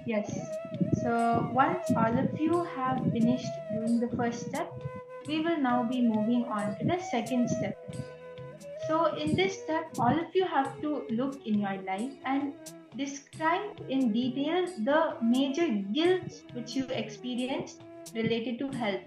Yes. So once all of you have finished doing the first step, we will now be moving on to the second step. So in this step, all of you have to look in your life and describe in detail the major guilt which you experienced related to health.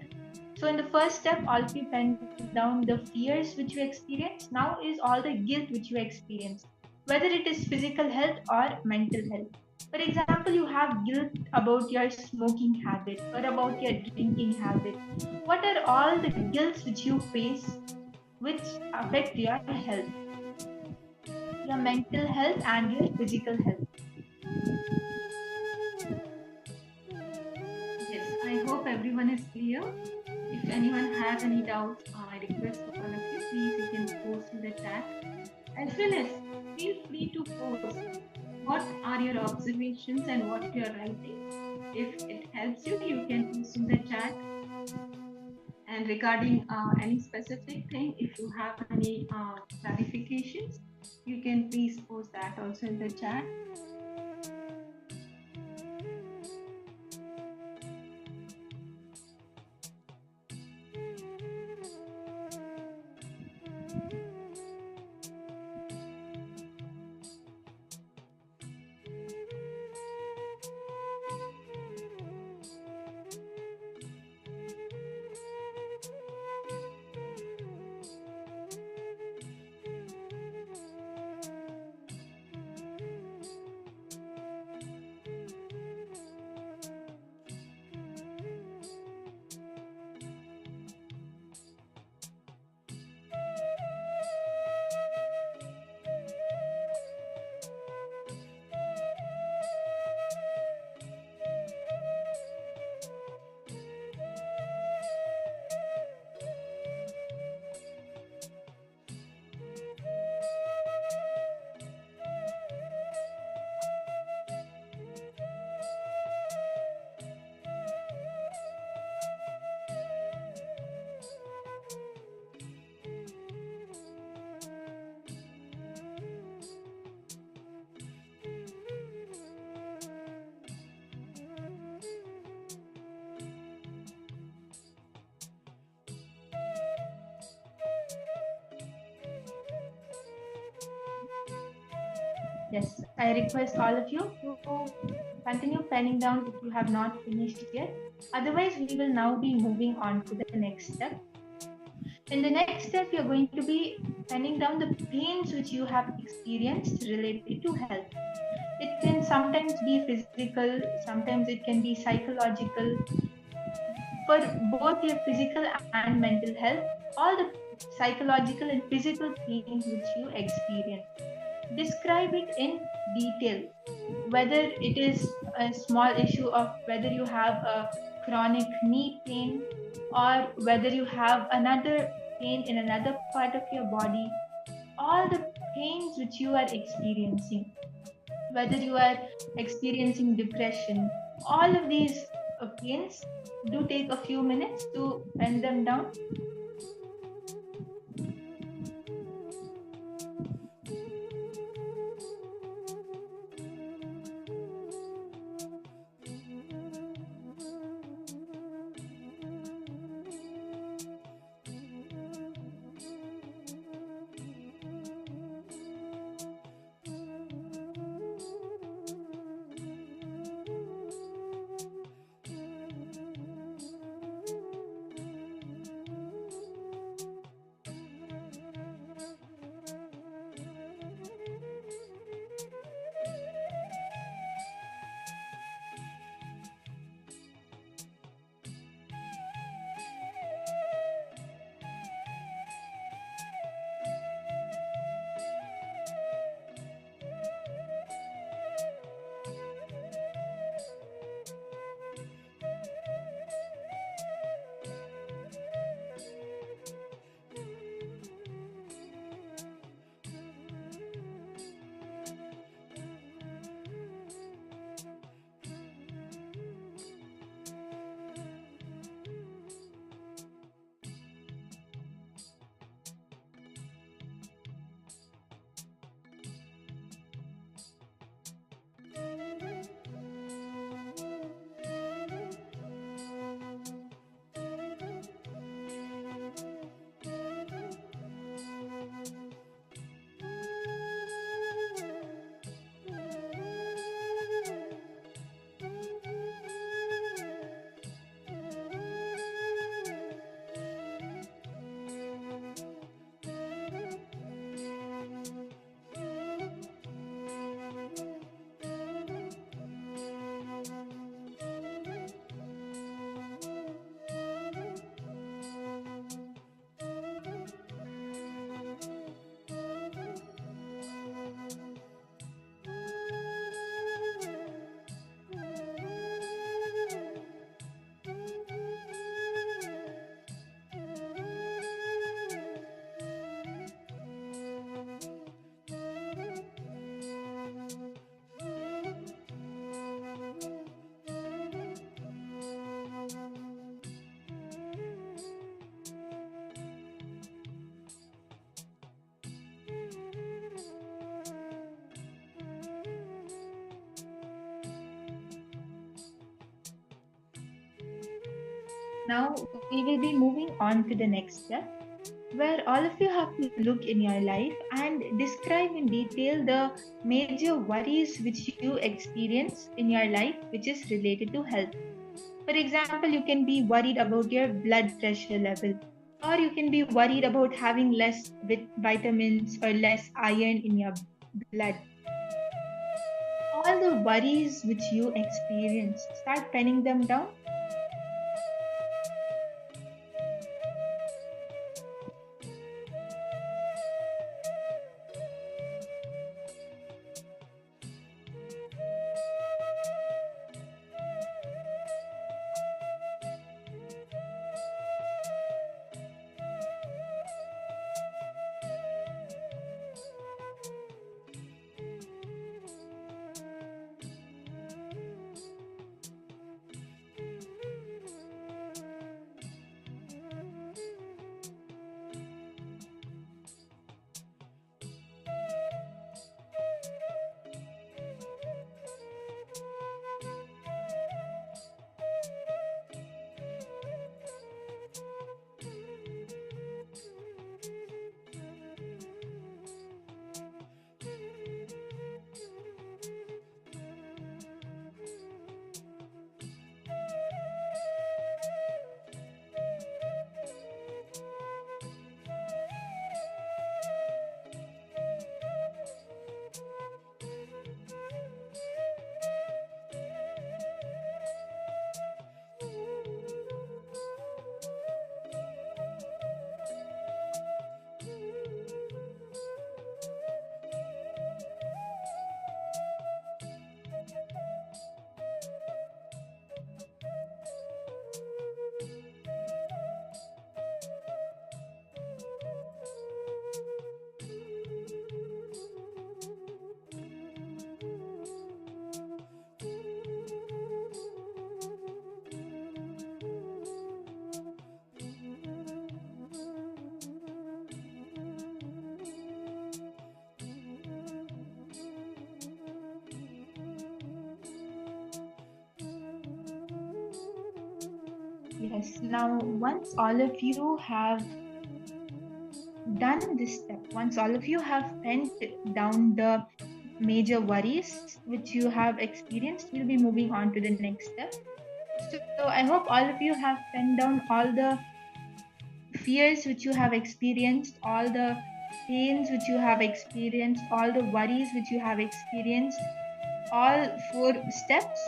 So in the first step, all of you pen down the fears which you experience. Now is all the guilt which you experience, whether it is physical health or mental health. For example, you have guilt about your smoking habit or about your drinking habit. What are all the guilts which you face which affect your health, your mental health and your physical health? Yes, I hope everyone is clear. If anyone has any doubts, I request all of you, please you can post in the chat. As well as feel free to post what are your observations and what you are writing. If it helps you, you can post in the chat. And regarding any specific thing, if you have any clarifications, you can please post that also in the chat. Yes, I request all of you to continue penning down if you have not finished yet. Otherwise, we will now be moving on to the next step. In the next step, you're going to be penning down the pains which you have experienced related to health. It can sometimes be physical, sometimes it can be psychological. For both your physical and mental health, all the psychological and physical pains which you experience, describe it in detail, whether it is a small issue of whether you have a chronic knee pain or whether you have another pain in another part of your body, all the pains which you are experiencing, whether you are experiencing depression, all of these pains, do take a few minutes to pen them down. Now we will be moving on to the next step, where all of you have to look in your life and describe in detail the major worries which you experience in your life which is related to health. For example, you can be worried about your blood pressure level, or you can be worried about having less vitamins or less iron in your blood. All the worries which you experience, start penning them down. Yes, now once all of you have done this step, once all of you have penned down the major worries which you have experienced, we'll be moving on to the next step. So I hope all of you have penned down all the fears which you have experienced, all the pains which you have experienced, all the worries which you have experienced, all 4 steps.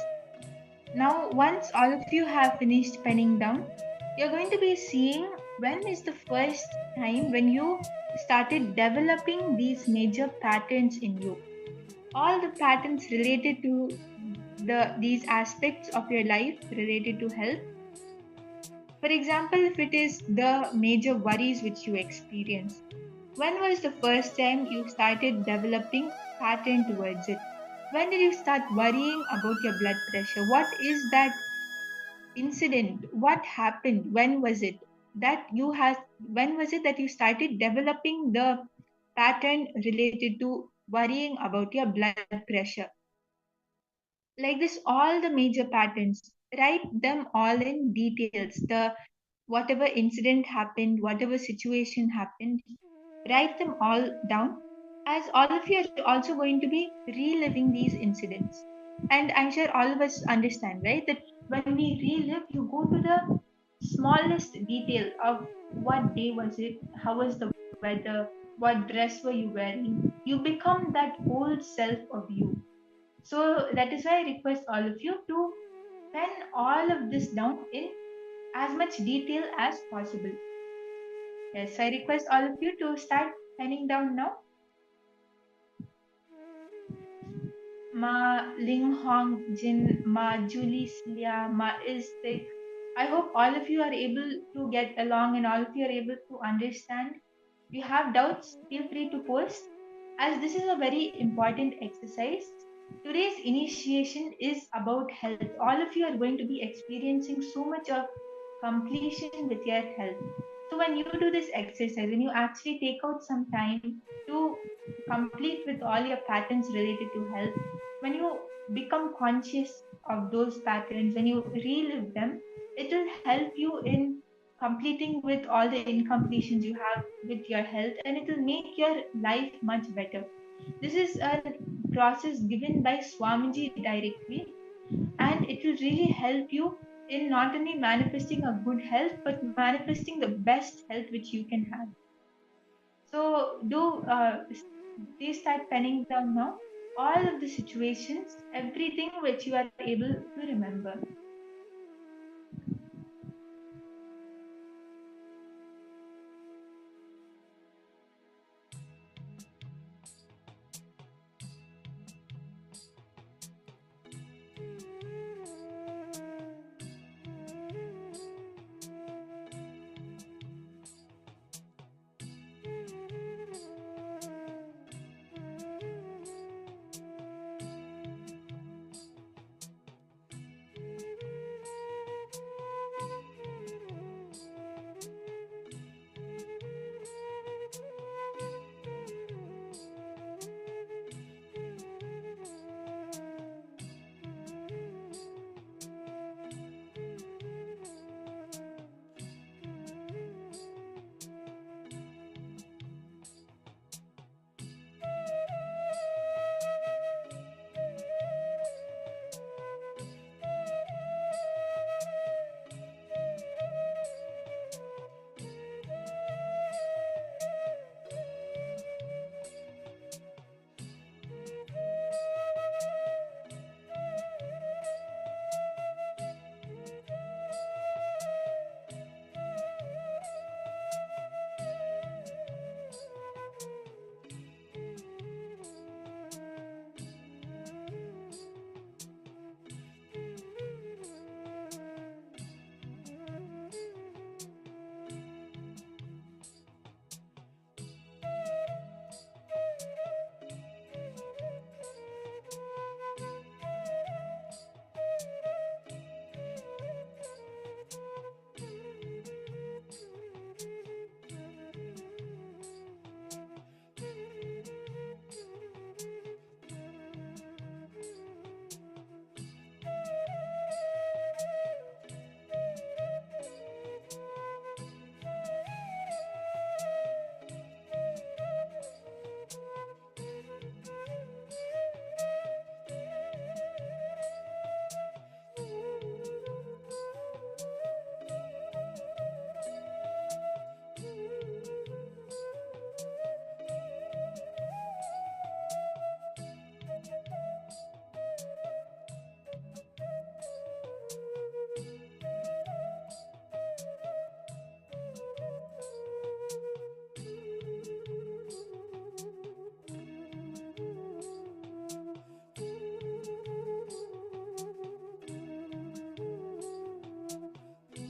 Now, once all of you have finished penning down, you're going to be seeing when is the first time when you started developing these major patterns in you. All the patterns related to these aspects of your life related to health. For example, if it is the major worries which you experience, when was the first time you started developing pattern towards it? When did you start worrying about your blood pressure? What is that incident? What happened? When was it that you had? When was it that you started developing the pattern related to worrying about your blood pressure? Like this, all the major patterns, write them all in details. The whatever incident happened, whatever situation happened, write them all down, as all of you are also going to be reliving these incidents. And I'm sure all of us understand, right, that when we relive, you go to the smallest detail of what day was it, how was the weather, what dress were you wearing. You become that whole self of you. So that is why I request all of you to pen all of this down in as much detail as possible. Yes, I request all of you to start penning down now. Ma Ling Hong Jin, Ma Julie Celia, Ma Istik. I hope all of you are able to get along and all of you are able to understand. If you have doubts, feel free to post, as this is a very important exercise. Today's initiation is about health. All of you are going to be experiencing so much of completion with your health. So when you do this exercise, when you actually take out some time to complete with all your patterns related to health, when you become conscious of those patterns, when you relive them, It will help you in completing with all the incompletions you have with your health, and it will make your life much better. This is a process given by Swamiji directly, and it will really help you in not only manifesting a good health but manifesting the best health which you can have. So please start penning down now all of the situations, everything which you are able to remember.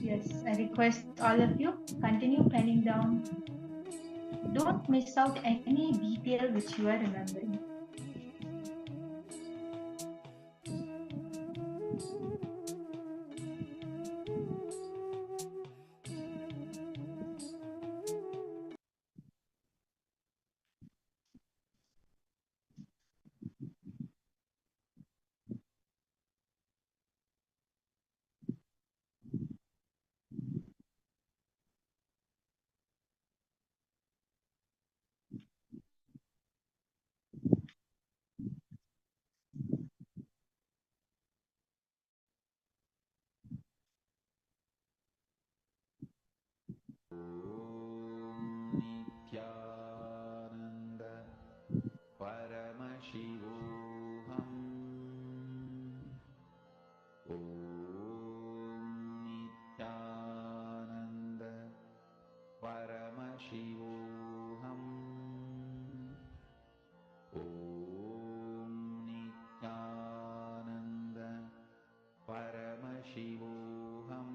Yes, I request all of you continue penning down. Don't miss out any detail which you are remembering. Nithyananda Paramashivoham Om Nithyananda Paramashivoham Om Nithyananda Paramashivoham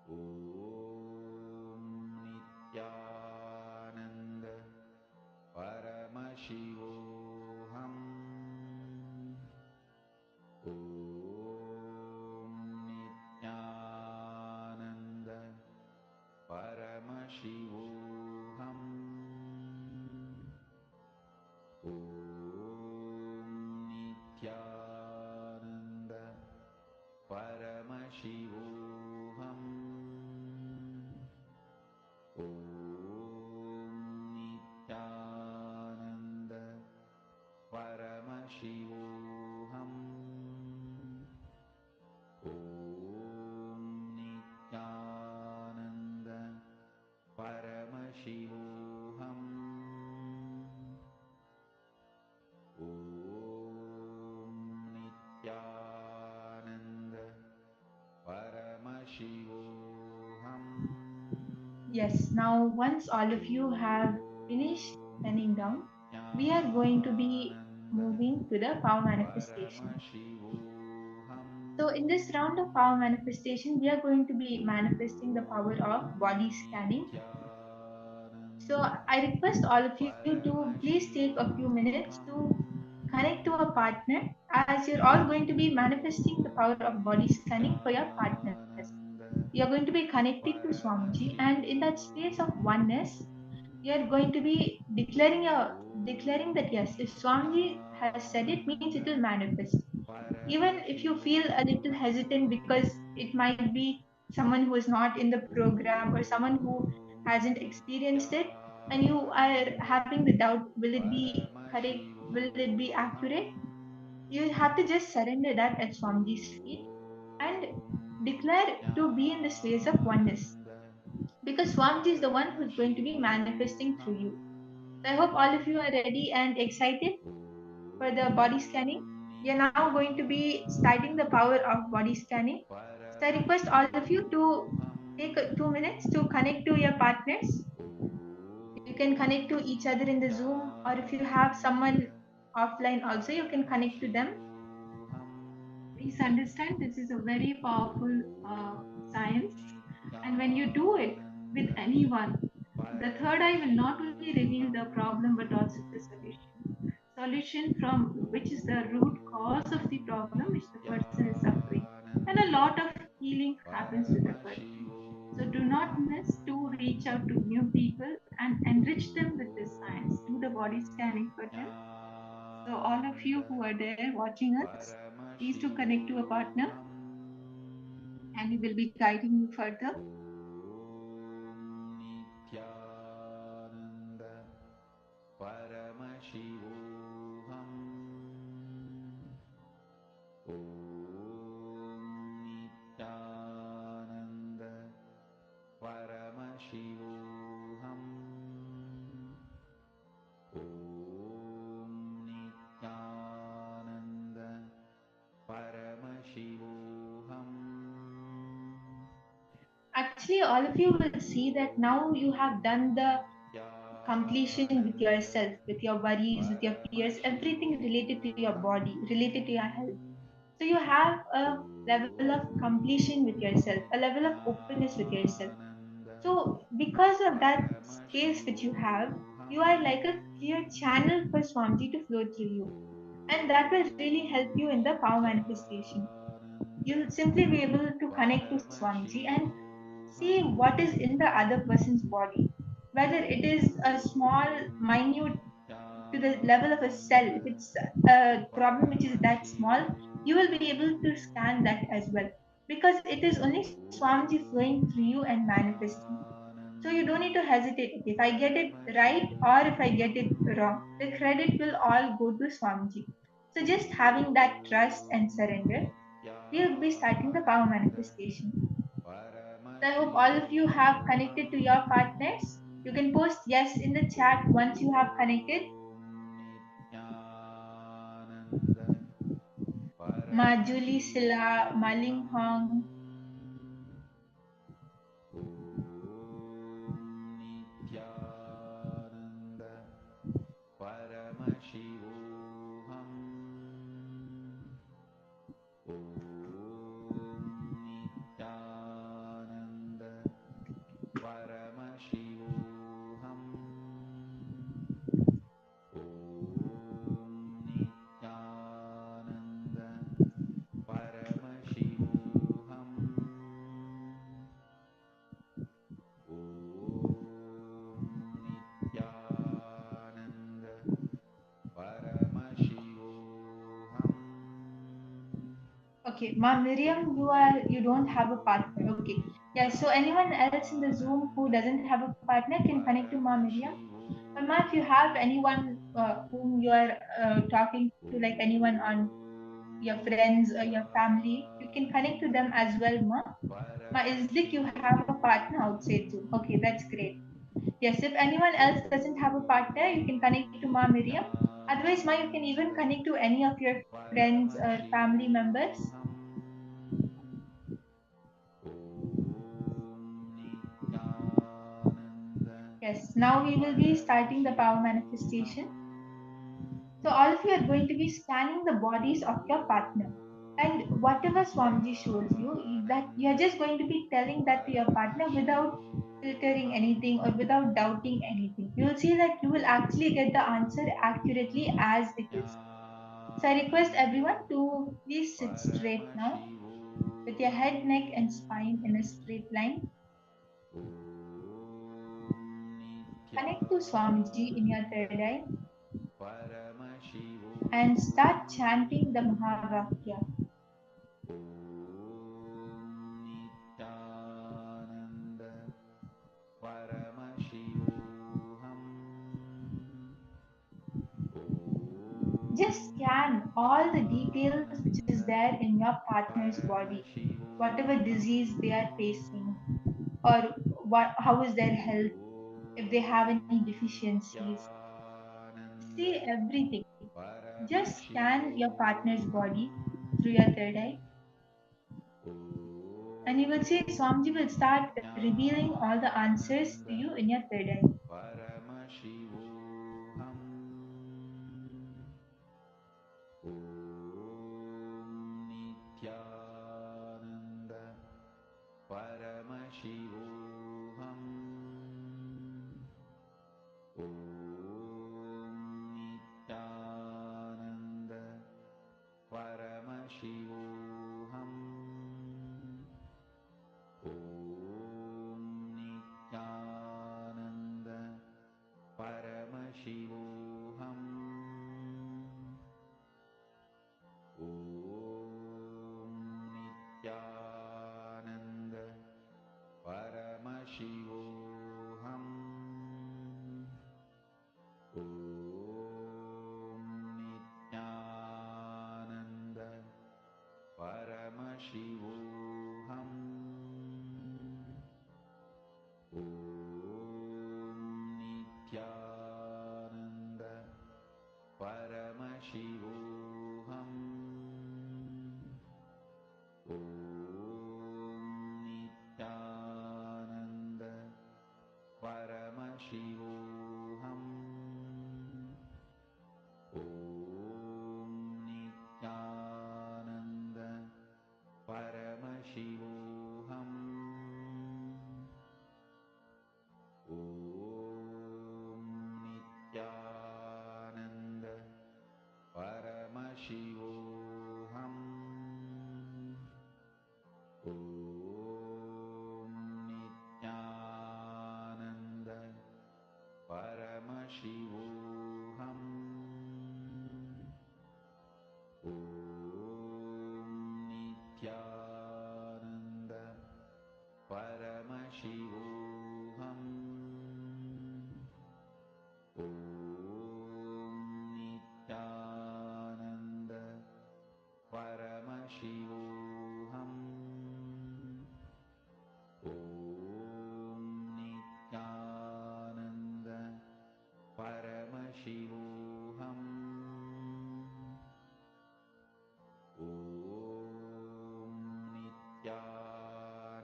Om Nithyananda Paramashivoham Paramashivoham Om Nithyananda Paramashivoham Om Nithyananda Paramashivoham. Yes, now once all of you have finished penning down, we are going to be moving to the power manifestation. So in this round of power manifestation, we are going to be manifesting the power of body scanning. So I request all of you to please take a few minutes to connect to a partner, as you're all going to be manifesting the power of body scanning for your partners. You're going to be connecting to Swamiji, and in that space of oneness, you're going to be declaring that yes, if Swamiji has said it, means it will manifest. Even if you feel a little hesitant because it might be someone who is not in the program or someone who hasn't experienced it, and you are having the doubt, will it be correct, will it be accurate, you have to just surrender that at Swamiji's feet and declare to be in the space of oneness, because Swamiji is the one who's going to be manifesting through you. So I hope all of you are ready and excited for the body scanning. We are now going to be starting the power of body scanning. So I request all of you to take 2 minutes to connect to your partners. You can connect to each other in the Zoom, or if you have someone offline also, you can connect to them. Please understand, this is a very powerful science, and when you do it with anyone, the third eye will not only reveal the problem but also the solution from which is the root cause of the problem which the person is suffering, and a lot of healing happens to the person. So do not miss to reach out to new people and enrich them with this science. Do the body scanning for them. So all of you who are there watching us, please do connect to a partner, and we will be guiding you further. Nithyananda Paramashivoham Om Nithyananda Paramashivoham Om Nithyananda Paramashivoham. Actually, all of you will see that now you have done the completion with yourself, with your worries, with your fears, everything related to your body, related to your health. So you have a level of completion with yourself, a level of openness with yourself. So because of that space which you have, you are like a clear channel for Swamiji to flow through you. And that will really help you in the power manifestation. You'll simply be able to connect to Swamiji and see what is in the other person's body, whether it is a small, minute, to the level of a cell. If it's a problem which is that small, you will be able to scan that as well, because it is only Swamiji flowing through you and manifesting. So you don't need to hesitate. If I get it right or if I get it wrong, the credit will all go to Swamiji. So just having that trust and surrender, we'll be starting the power manifestation. So I hope all of you have connected to your partners. You can post yes in the chat once you have connected. Ma Julie Silla, Maling Hong. Nithyananda Paramashivoham Om Nithyananda Paramashivoham Om Nithyananda Paramashivoham Om Nithyananda Paramashivoham. Okay, Ma Miriam, you don't have a partner. Okay. Yeah, so anyone else in the Zoom who doesn't have a partner can connect to Ma Miriam. But Ma, if you have anyone whom you are talking to, like anyone on your friends or your family, you can connect to them as well, ma. Ma, is it you have a partner outside too? Okay, that's great. Yes, if anyone else doesn't have a partner, you can connect to Ma Miriam. Otherwise, Ma, you can even connect to any of your friends or family members. Yes, now we will be starting the power manifestation. So all of you are going to be scanning the bodies of your partner. And whatever Swamiji shows you, that you're just going to be telling that to your partner without filtering anything or without doubting anything. You will see that you will actually get the answer accurately as it is. So I request everyone to please sit straight now with your head, neck, and spine in a straight line. Connect to Swamiji in your third eye and start chanting the Mahavakya. Nithyananda Paramashivoham Just scan all the details which is there in your partner's body, whatever disease they are facing, or how is their health, if they have any deficiencies. See everything. Just scan your partner's body through your third eye, and you will see Swamiji will start revealing all the answers to you in your third eye. Paramashivoham Nithyananda Paramashivoham Nithyananda Paramashivoham Nithyananda Paramashivoham Nithyananda Paramashivoham Nithyananda Paramashivoham Nithyananda Paramashivoham Nithyananda Paramashivoham Nithyananda Paramashivoham Nithyananda Paramashivoham Nithyananda Paramashivoham Nithyananda Paramashivoham Nithyananda Paramashivoham Nithyananda Paramashivoham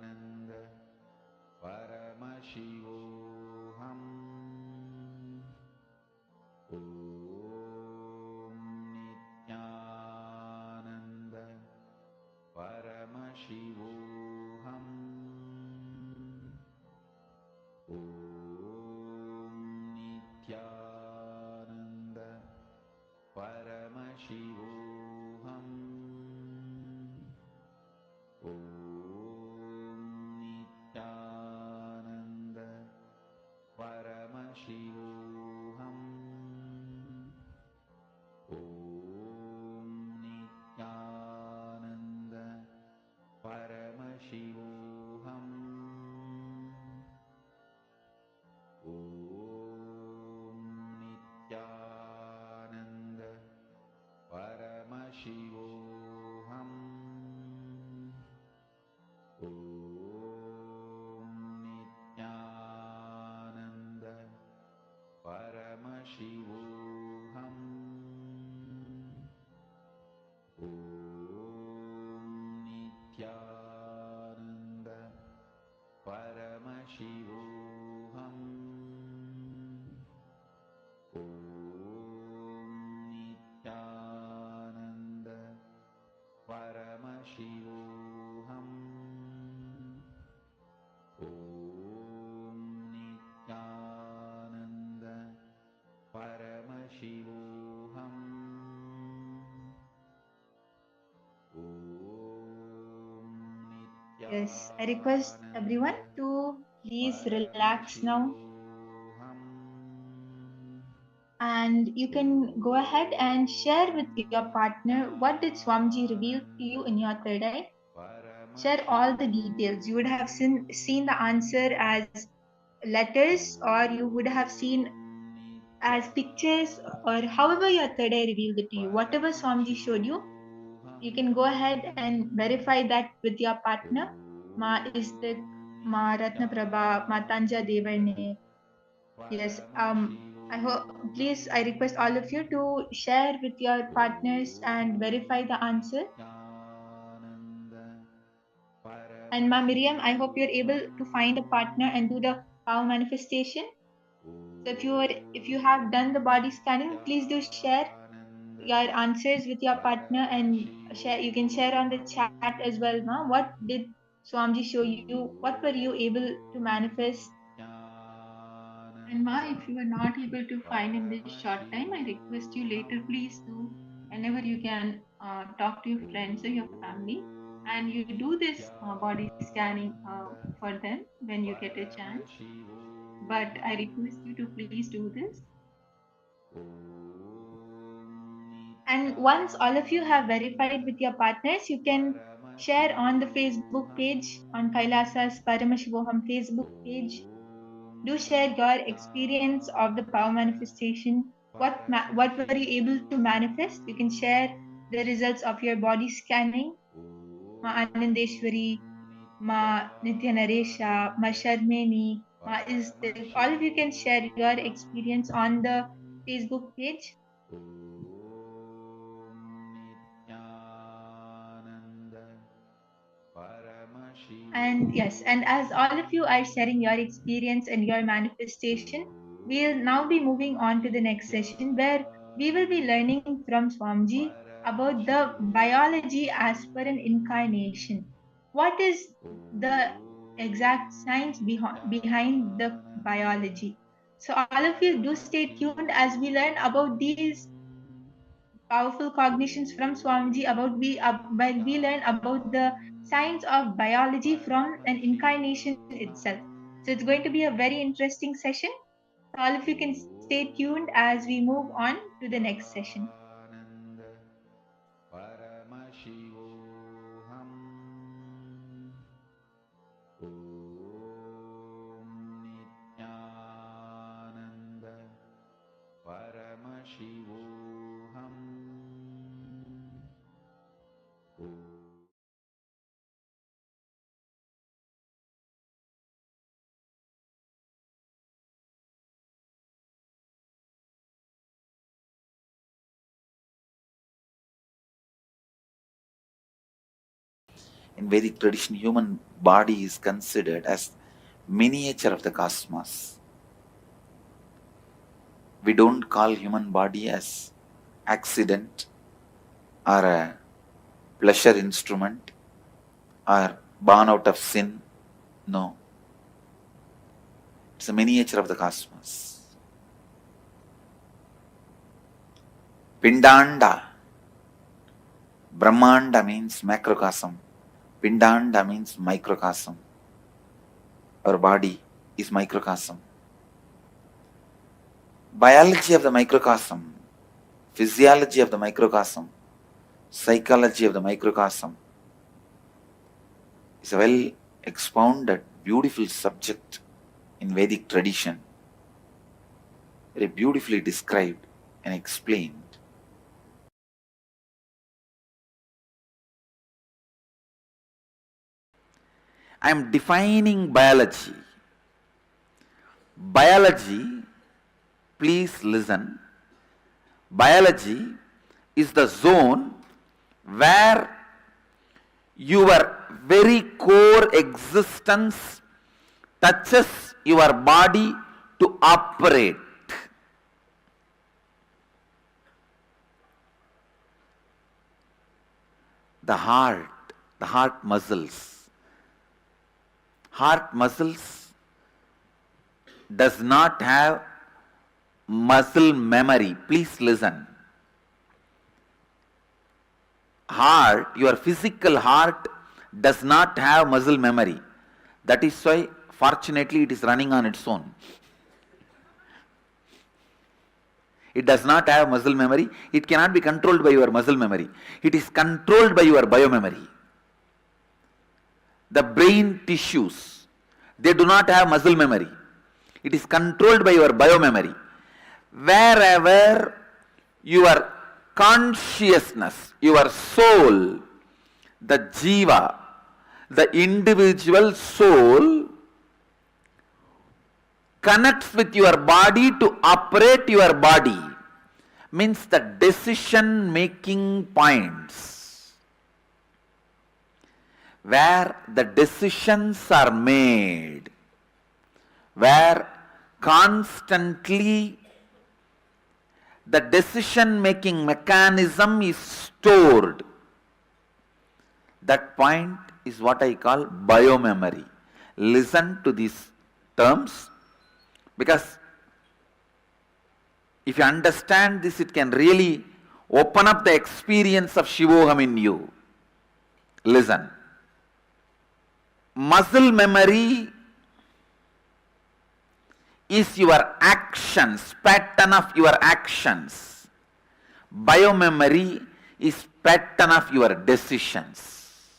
Nithyananda Paramashivoham Nithyananda Paramashivoham Nithyananda Paramashivoham Nithyananda Paramashivoham Nithyananda Paramashivoham Nithyananda Yes, I request everyone to please relax now. And you can go ahead and share with your partner what did Swamiji reveal to you in your third eye. Share all the details. You would have seen the answer as letters, or you would have seen as pictures, or however your third eye revealed it to you. Whatever Swamiji showed you, you can go ahead and verify that with your partner. Ma Istik, Ma Ratna Prabha, Ma Tanja Devarne. Yes, I hope, please, I request all of you to share with your partners and verify the answer. And Ma Miriam, I hope you're able to find a partner and do the power manifestation. So if you have done the body scanning, please do share your answers with your partner and share. You can share on the chat as well, ma. What did Swamiji show you? What were you able to manifest? And ma, if you are not able to find in this short time, I request you later, please do whenever you can talk to your friends or your family, and you do this body scanning for them when you get a chance. But I request you to please do this. And once all of you have verified with your partners, you can share on the Facebook page, on Kailasa's Paramashivoham Facebook page. Do share your experience of the power manifestation. What were you able to manifest? You can share the results of your body scanning. Ma Anandeshwari, Ma Nithyananda, Ma Sharmeni, Ma Istik. All of you can share your experience on the Facebook page. And yes, and as all of you are sharing your experience and your manifestation, we'll now be moving on to the next session where we will be learning from Swamiji about the biology as per an incarnation. What is the exact science behind the biology? So all of you do stay tuned as we learn about these powerful cognitions from Swamiji while we learn about the science of biology from an incarnation itself. So it's going to be a very interesting session. So all of you can stay tuned as we move on to the next session. In Vedic tradition, human body is considered as miniature of the cosmos. We don't call human body as accident or a pleasure instrument or born out of sin. No. It's a miniature of the cosmos. Pindanda. Brahmanda means macrocosm. Pindanda means microcosm. Our body is microcosm. Biology of the microcosm, physiology of the microcosm, psychology of the microcosm is a well expounded, beautiful subject in Vedic tradition. Very beautifully described and explained. I am defining biology. Biology, please listen. Biology is the zone where your very core existence touches your body to operate. The heart muscles. Heart muscles does not have muscle memory. Please listen. Heart, your physical heart does not have muscle memory. That is why, fortunately, it is running on its own. It does not have muscle memory. It cannot be controlled by your muscle memory. It is controlled by your biomemory. The brain tissues, they do not have muscle memory. It is controlled by your biomemory. Wherever your consciousness, your soul, the jiva, the individual soul connects with your body to operate your body, means the decision making points where the decisions are made, where constantly the decision making mechanism is stored. That point is what I call biomemory. Listen to these terms, because if you understand this, it can really open up the experience of Shivoham in you. Listen. Muscle memory is your actions, pattern of your actions. Biomemory is pattern of your decisions.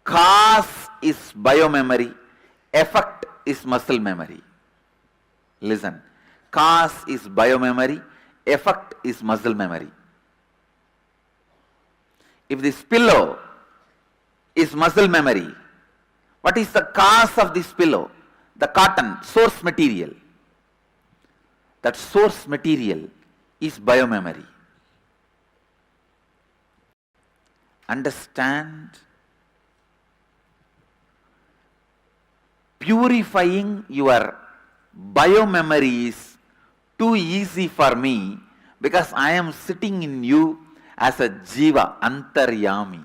Cause is biomemory, effect is muscle memory. Listen, cause is biomemory, effect is muscle memory. If this pillow is muscle memory, what is the cause of this pillow? The cotton, source material. That source material is biomemory. Understand? Purifying your biomemory is too easy for me because I am sitting in you as a jiva, antaryami.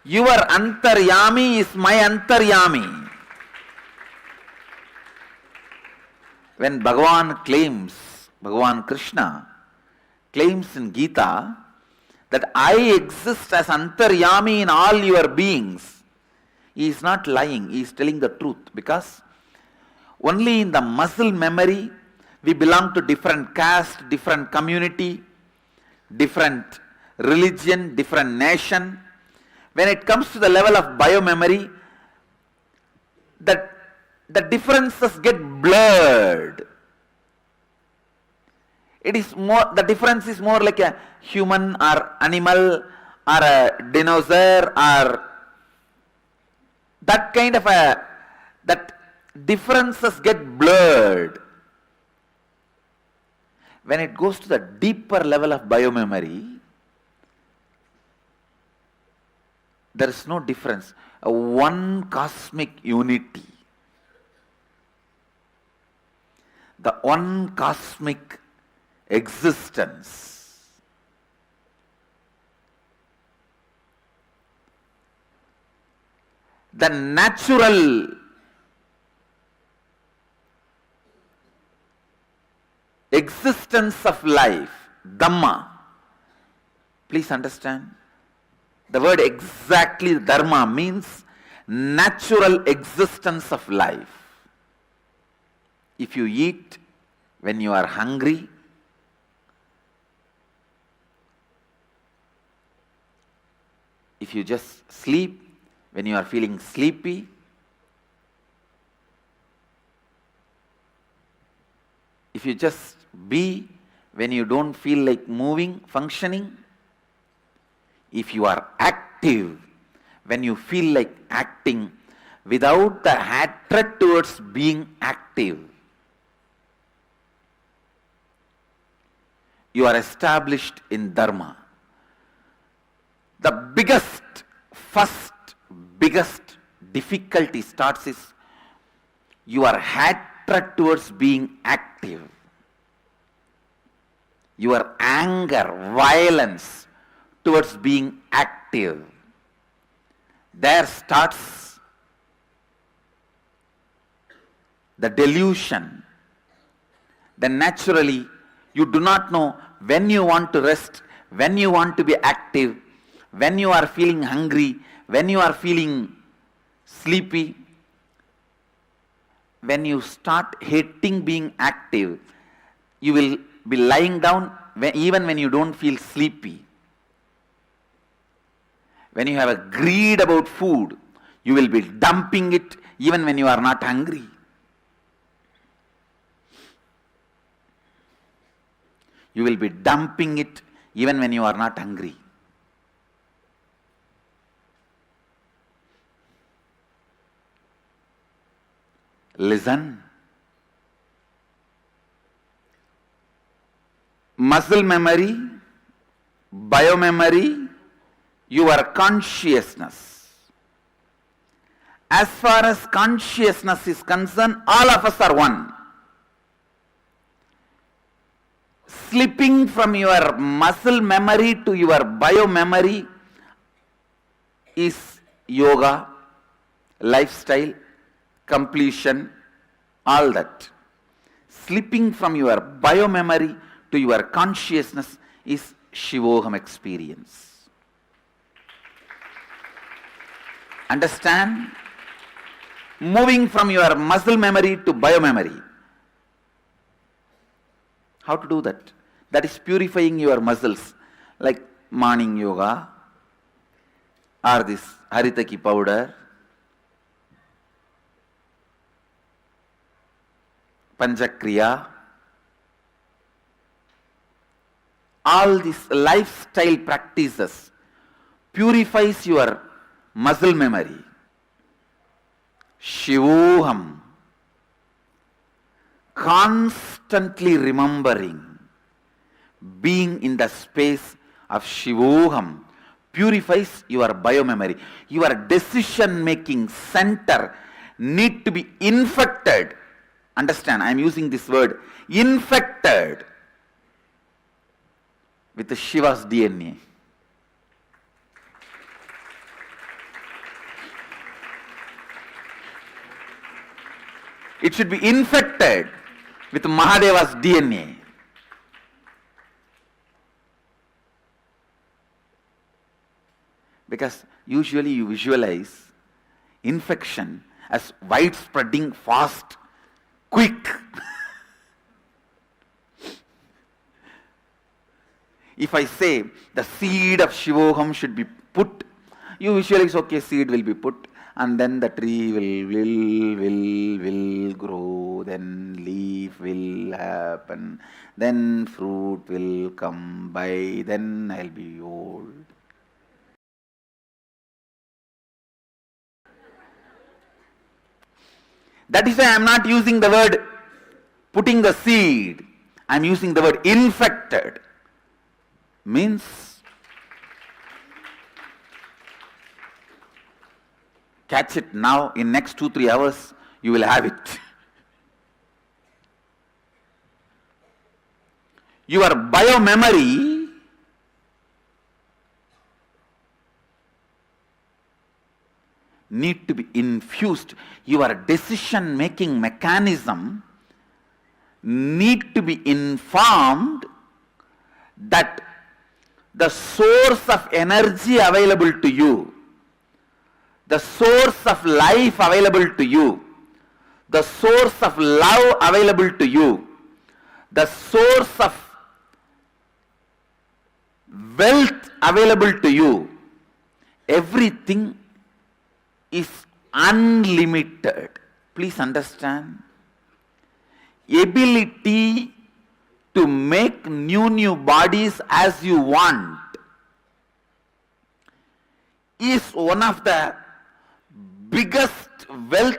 Your antaryami is my antaryami. When Bhagavan Krishna claims in Gita that I exist as antaryami in all your beings, he is not lying, he is telling the truth, because only in the muscle memory we belong to different caste, different community, different religion, different nation. When it comes to the level of biomemory, the differences get blurred. The difference is more like a human or animal or a dinosaur or that kind of that differences get blurred. When it goes to the deeper level of biomemory, there is no difference. One cosmic unity. The one cosmic existence. The natural existence of life, Dhamma. Please understand. The word exactly Dharma means natural existence of life. If you eat when you are hungry, if you just sleep when you are feeling sleepy, if you just be when you don't feel like moving, functioning, if you are active, when you feel like acting without the hatred towards being active, you are established in Dharma. The first biggest difficulty starts is your hatred towards being active. Your anger, violence towards being active. There starts the delusion. Then naturally, you do not know when you want to rest, when you want to be active, when you are feeling hungry, when you are feeling sleepy. When you start hating being active, you will be lying down even when you don't feel sleepy. When you have a greed about food, you will be dumping it even when you are not hungry. You will be dumping it even when you are not hungry. Listen. Muscle memory, biomemory, your consciousness. As far as consciousness is concerned, all of us are one. Slipping from your muscle memory to your biomemory is yoga, lifestyle, completion, all that. Slipping from your biomemory to your consciousness is Shivoham experience. Understand? Moving from your muscle memory to biomemory. How to do that? That is purifying your muscles, like morning yoga or this haritaki powder, panchakriya. All these lifestyle practices purifies your muscle memory. Shivoham, constantly remembering, being in the space of Shivoham purifies your biomemory. Your decision-making center need to be infected. Understand, I am using this word, infected with the Shiva's DNA. It should be infected with Mahadeva's DNA. Because usually you visualize infection as widespreading, fast, quick. If I say the seed of Shivoham should be put, you visualize, okay, seed will be put, and then the tree will grow, then leaf will happen, then fruit will come by, then I'll be old. That is why I am not using the word putting the seed. I am using the word infected. Means catch it now, in next 2-3 hours you will have it. Your biomemory need to be infused. Your decision making mechanism need to be informed that the source of energy available to you, the source of life available to you, the source of love available to you, the source of wealth available to you, everything is unlimited. Please understand. Ability to make new bodies as you want. is one of the biggest wealth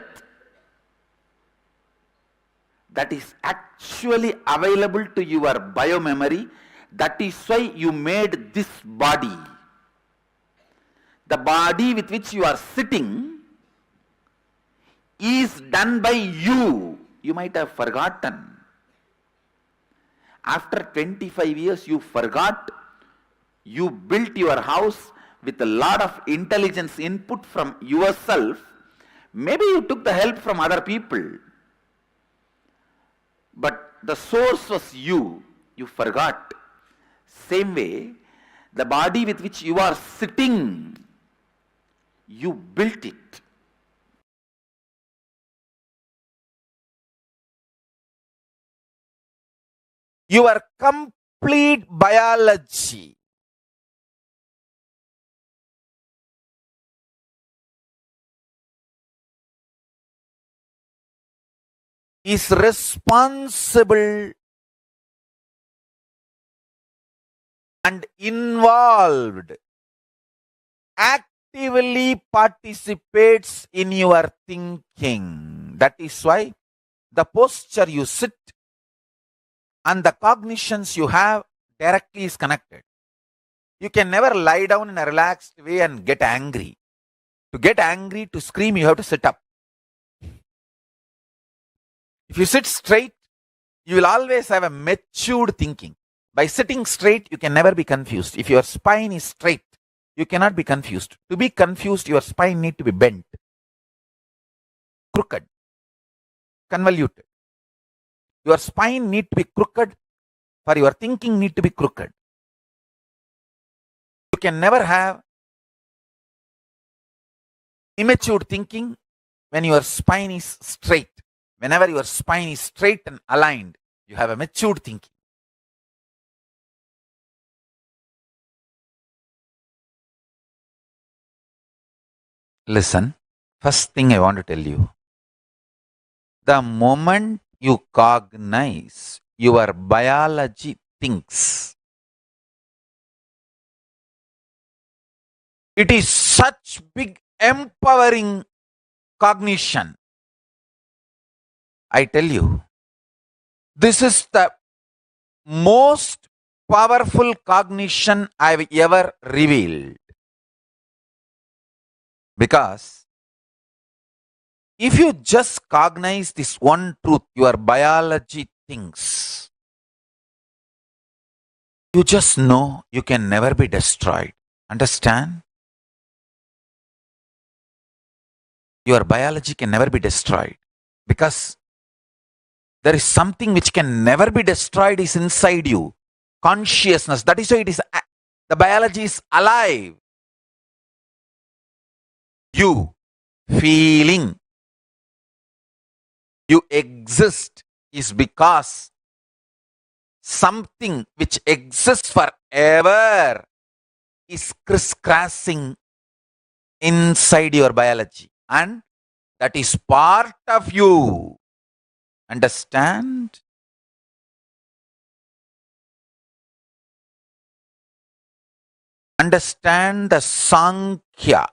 that is actually available to your biomemory. That is why you made this body. The body with which you are sitting is done by you. You might have forgotten. After 25 years, you forgot. You built your house with a lot of intelligence input from yourself. Maybe you took the help from other people. But the source was you. You forgot. Same way, the body with which you are sitting, you built it. Your complete biology is responsible and involved, actively participates in your thinking. That is why the posture you sit and the cognitions you have directly is connected. You can never lie down in a relaxed way and get angry. To get angry, to scream, you have to sit up. If you sit straight, you will always have a matured thinking. By sitting straight, you can never be confused. If your spine is straight, you cannot be confused. To be confused, your spine needs to be bent, crooked, convoluted. Your spine needs to be crooked for your thinking need to be crooked. You can never have immature thinking when your spine is straight. Whenever your spine is straight and aligned, you have a matured thinking. Listen, first thing I want to tell you. The moment you cognize, your biology thinks. It is such big empowering cognition. I tell you, this is the most powerful cognition I've ever revealed. Because if you just cognize this one truth, your biology thinks, you just know you can never be destroyed. Understand? Your biology can never be destroyed. Because there is something which can never be destroyed is inside you. Consciousness. That is why it is the biology is alive. You feeling you exist is because something which exists forever is crisscrossing inside your biology, and that is part of you. Understand? Understand the Sankhya.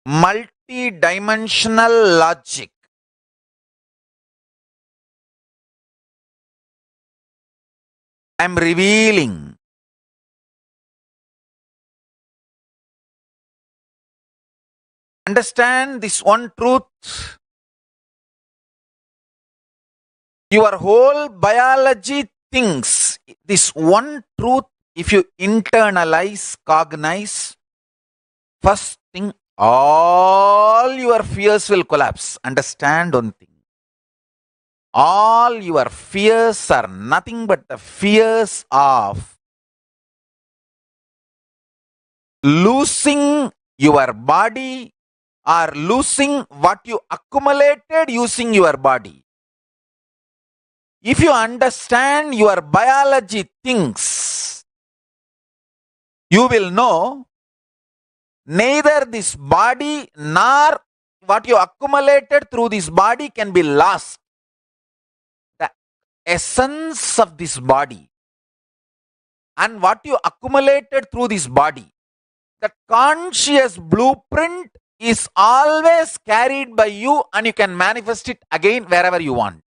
Multi-dimensional logic. I am revealing. Understand this one truth. Your whole biology thinks this one truth. If you internalize, cognize, first thing, all your fears will collapse. Understand one thing. All your fears are nothing but the fears of losing your body or losing what you accumulated using your body. If you understand your biology things, you will know neither this body nor what you accumulated through this body can be lost. The essence of this body and what you accumulated through this body, that conscious blueprint is always carried by you, and you can manifest it again wherever you want.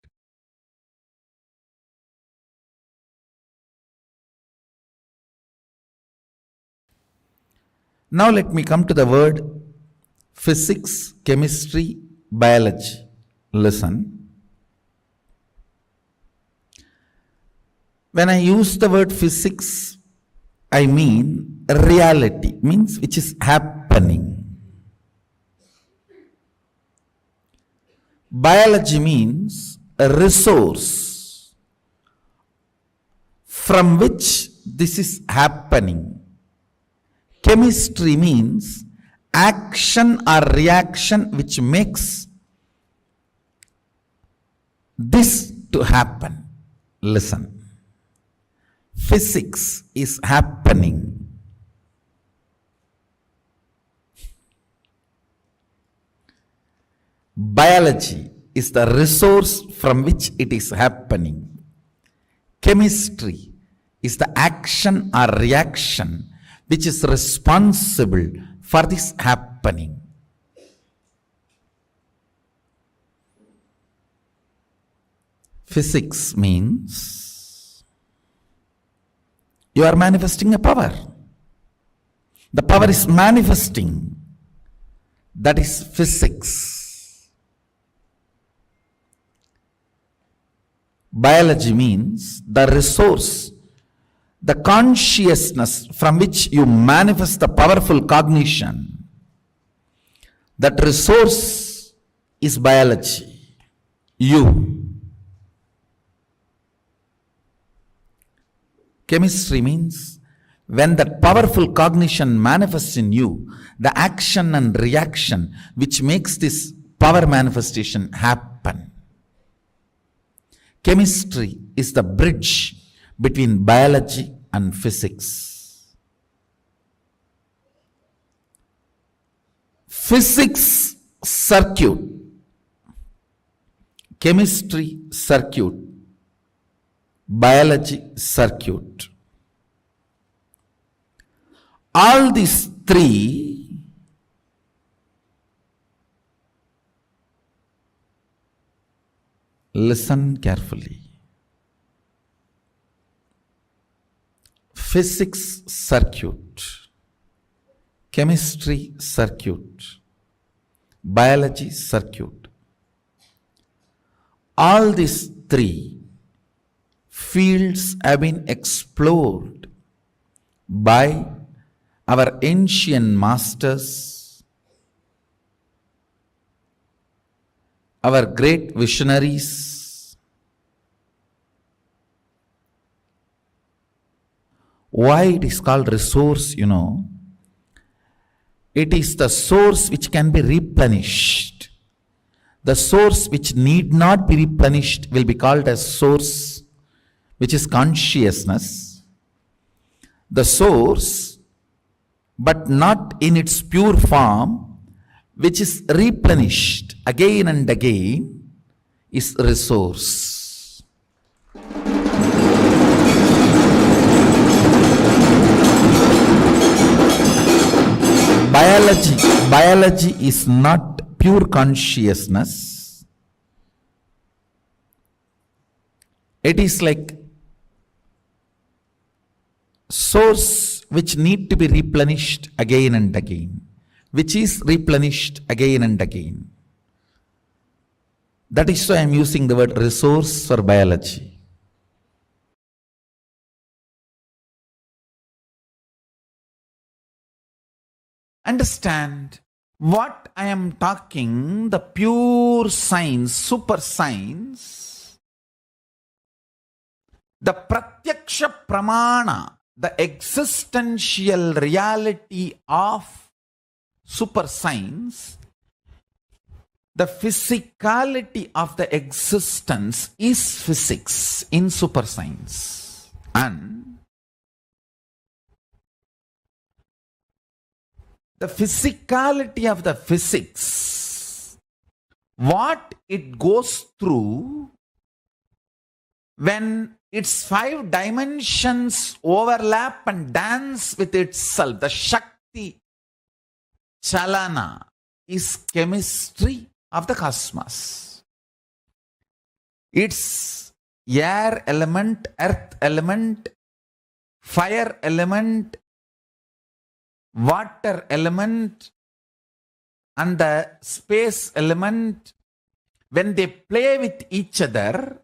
Now let me come to the word physics, chemistry, biology. Listen. When I use the word physics, I mean reality, means which is happening. Biology means a resource from which this is happening. Chemistry means action or reaction which makes this to happen. Listen. Physics is happening. Biology is the resource from which it is happening. Chemistry is the action or reaction which is responsible for this happening. Physics means you are manifesting a power. The power is manifesting. That is physics. Biology means the resource, the consciousness from which you manifest the powerful cognition. That resource is biology. You. Chemistry means when that powerful cognition manifests in you, the action and reaction which makes this power manifestation happen. Chemistry is the bridge between biology and physics. Physics circuit, chemistry circuit, biology circuit. All these three listen carefully. Physics circuit, chemistry circuit, biology circuit. All these three fields have been explored by our ancient masters, our great visionaries. Why it is called resource, you know? It is the source which can be replenished. The source which need not be replenished will be called as source, which is consciousness. The source, but not in its pure form, which is replenished again and again, is resource. Biology is not pure consciousness. It is like source which need to be replenished again and again, which is replenished again and again. That is why I am using the word resource for biology. Understand what I am talking, the pure science, super science, the pratyaksha pramana, the existential reality of super science, the physicality of the existence is physics in super science. And the physicality of the physics, what it goes through when its 5 dimensions overlap and dance with itself. The Shakti Chalana is chemistry of the cosmos. It's air element, earth element, fire element, water element, and the space element. When they play with each other,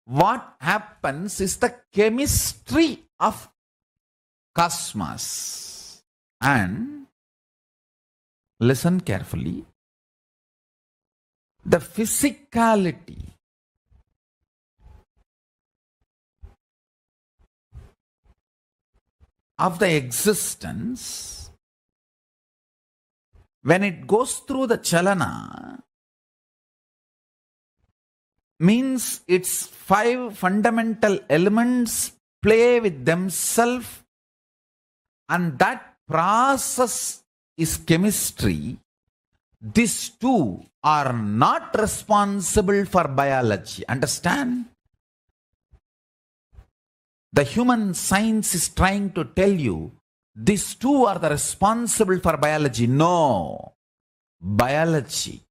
what happens is the chemistry of cosmos. And listen carefully, the physicality of the existence, when it goes through the chalana, means its 5 fundamental elements play with themselves, and that process is chemistry. These two are not responsible for biology. Understand? The human science is trying to tell you these two are the responsible for biology. No. Biology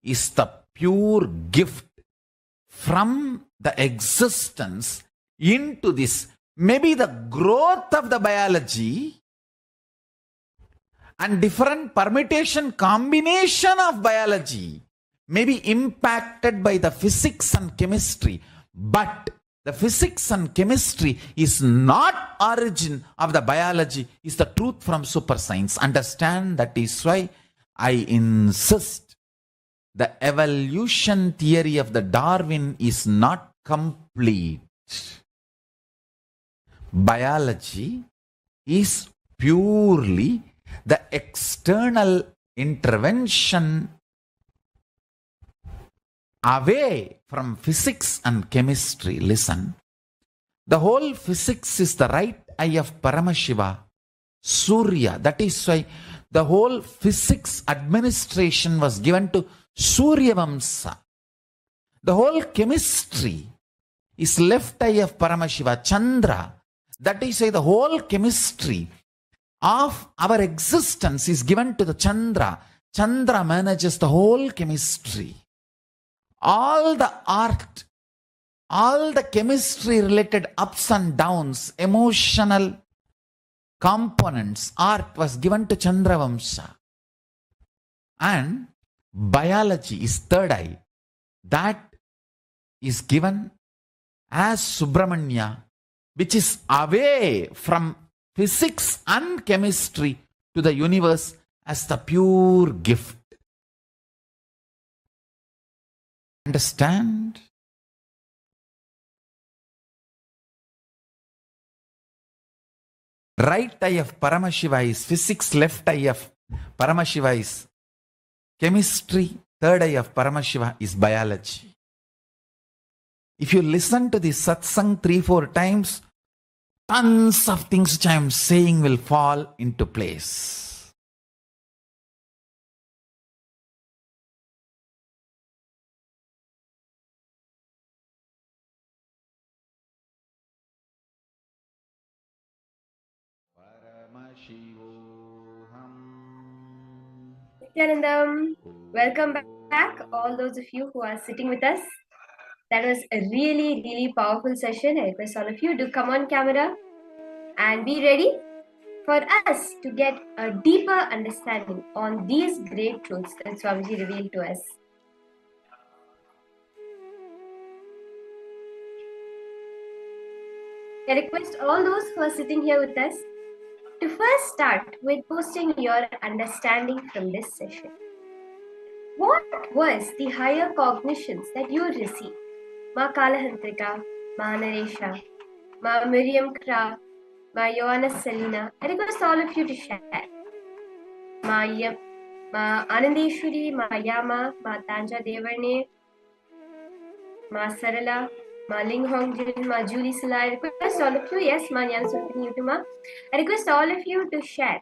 is the pure gift from the existence into this. Maybe the growth of the biology and different permutation combination of biology may be impacted by the physics and chemistry, but the physics and chemistry is not origin of the biology, is the truth from super science. Understand? That is why I insist the evolution theory of the Darwin is not complete. Biology is purely the external intervention away from physics and chemistry. Listen, the whole physics is the right eye of Paramashiva, Surya. That is why the whole physics administration was given to Surya Vamsa. The whole chemistry is left eye of Paramashiva, Chandra. That is why the whole chemistry of our existence is given to the Chandra. Chandra manages the whole chemistry. All the art, all the chemistry related ups and downs, emotional components, art was given to Chandra Vamsa. And biology is third eye. That is given as Subramanya, which is away from physics and chemistry to the universe as the pure gift. Understand? Right eye of Paramashiva is physics, left eye of Paramashiva is chemistry, third eye of Paramashiva is biology. If you listen to this satsang 3-4 times, tons of things which I am saying will fall into place. Nithyanandam, welcome back, all those of you who are sitting with us. That was a really, really powerful session. I request all of you to come on camera and be ready for us to get a deeper understanding on these great truths that Swamiji revealed to us. I request all those who are sitting here with us to first start with posting your understanding from this session. What was the higher cognitions that you received? Ma Kalahantrika, Ma Naresha, Ma Miriam Kra, Ma Joanna Selina. I request all of you to share. Ma Anandeshwari, Ma Yama, Ma Tanja Devarne, Ma Sarala, Ma Ling Hongjin, Ma Julie Sula. I request all of you, yes, Ma Nyan Sultan Yutuma. I request all of you to share.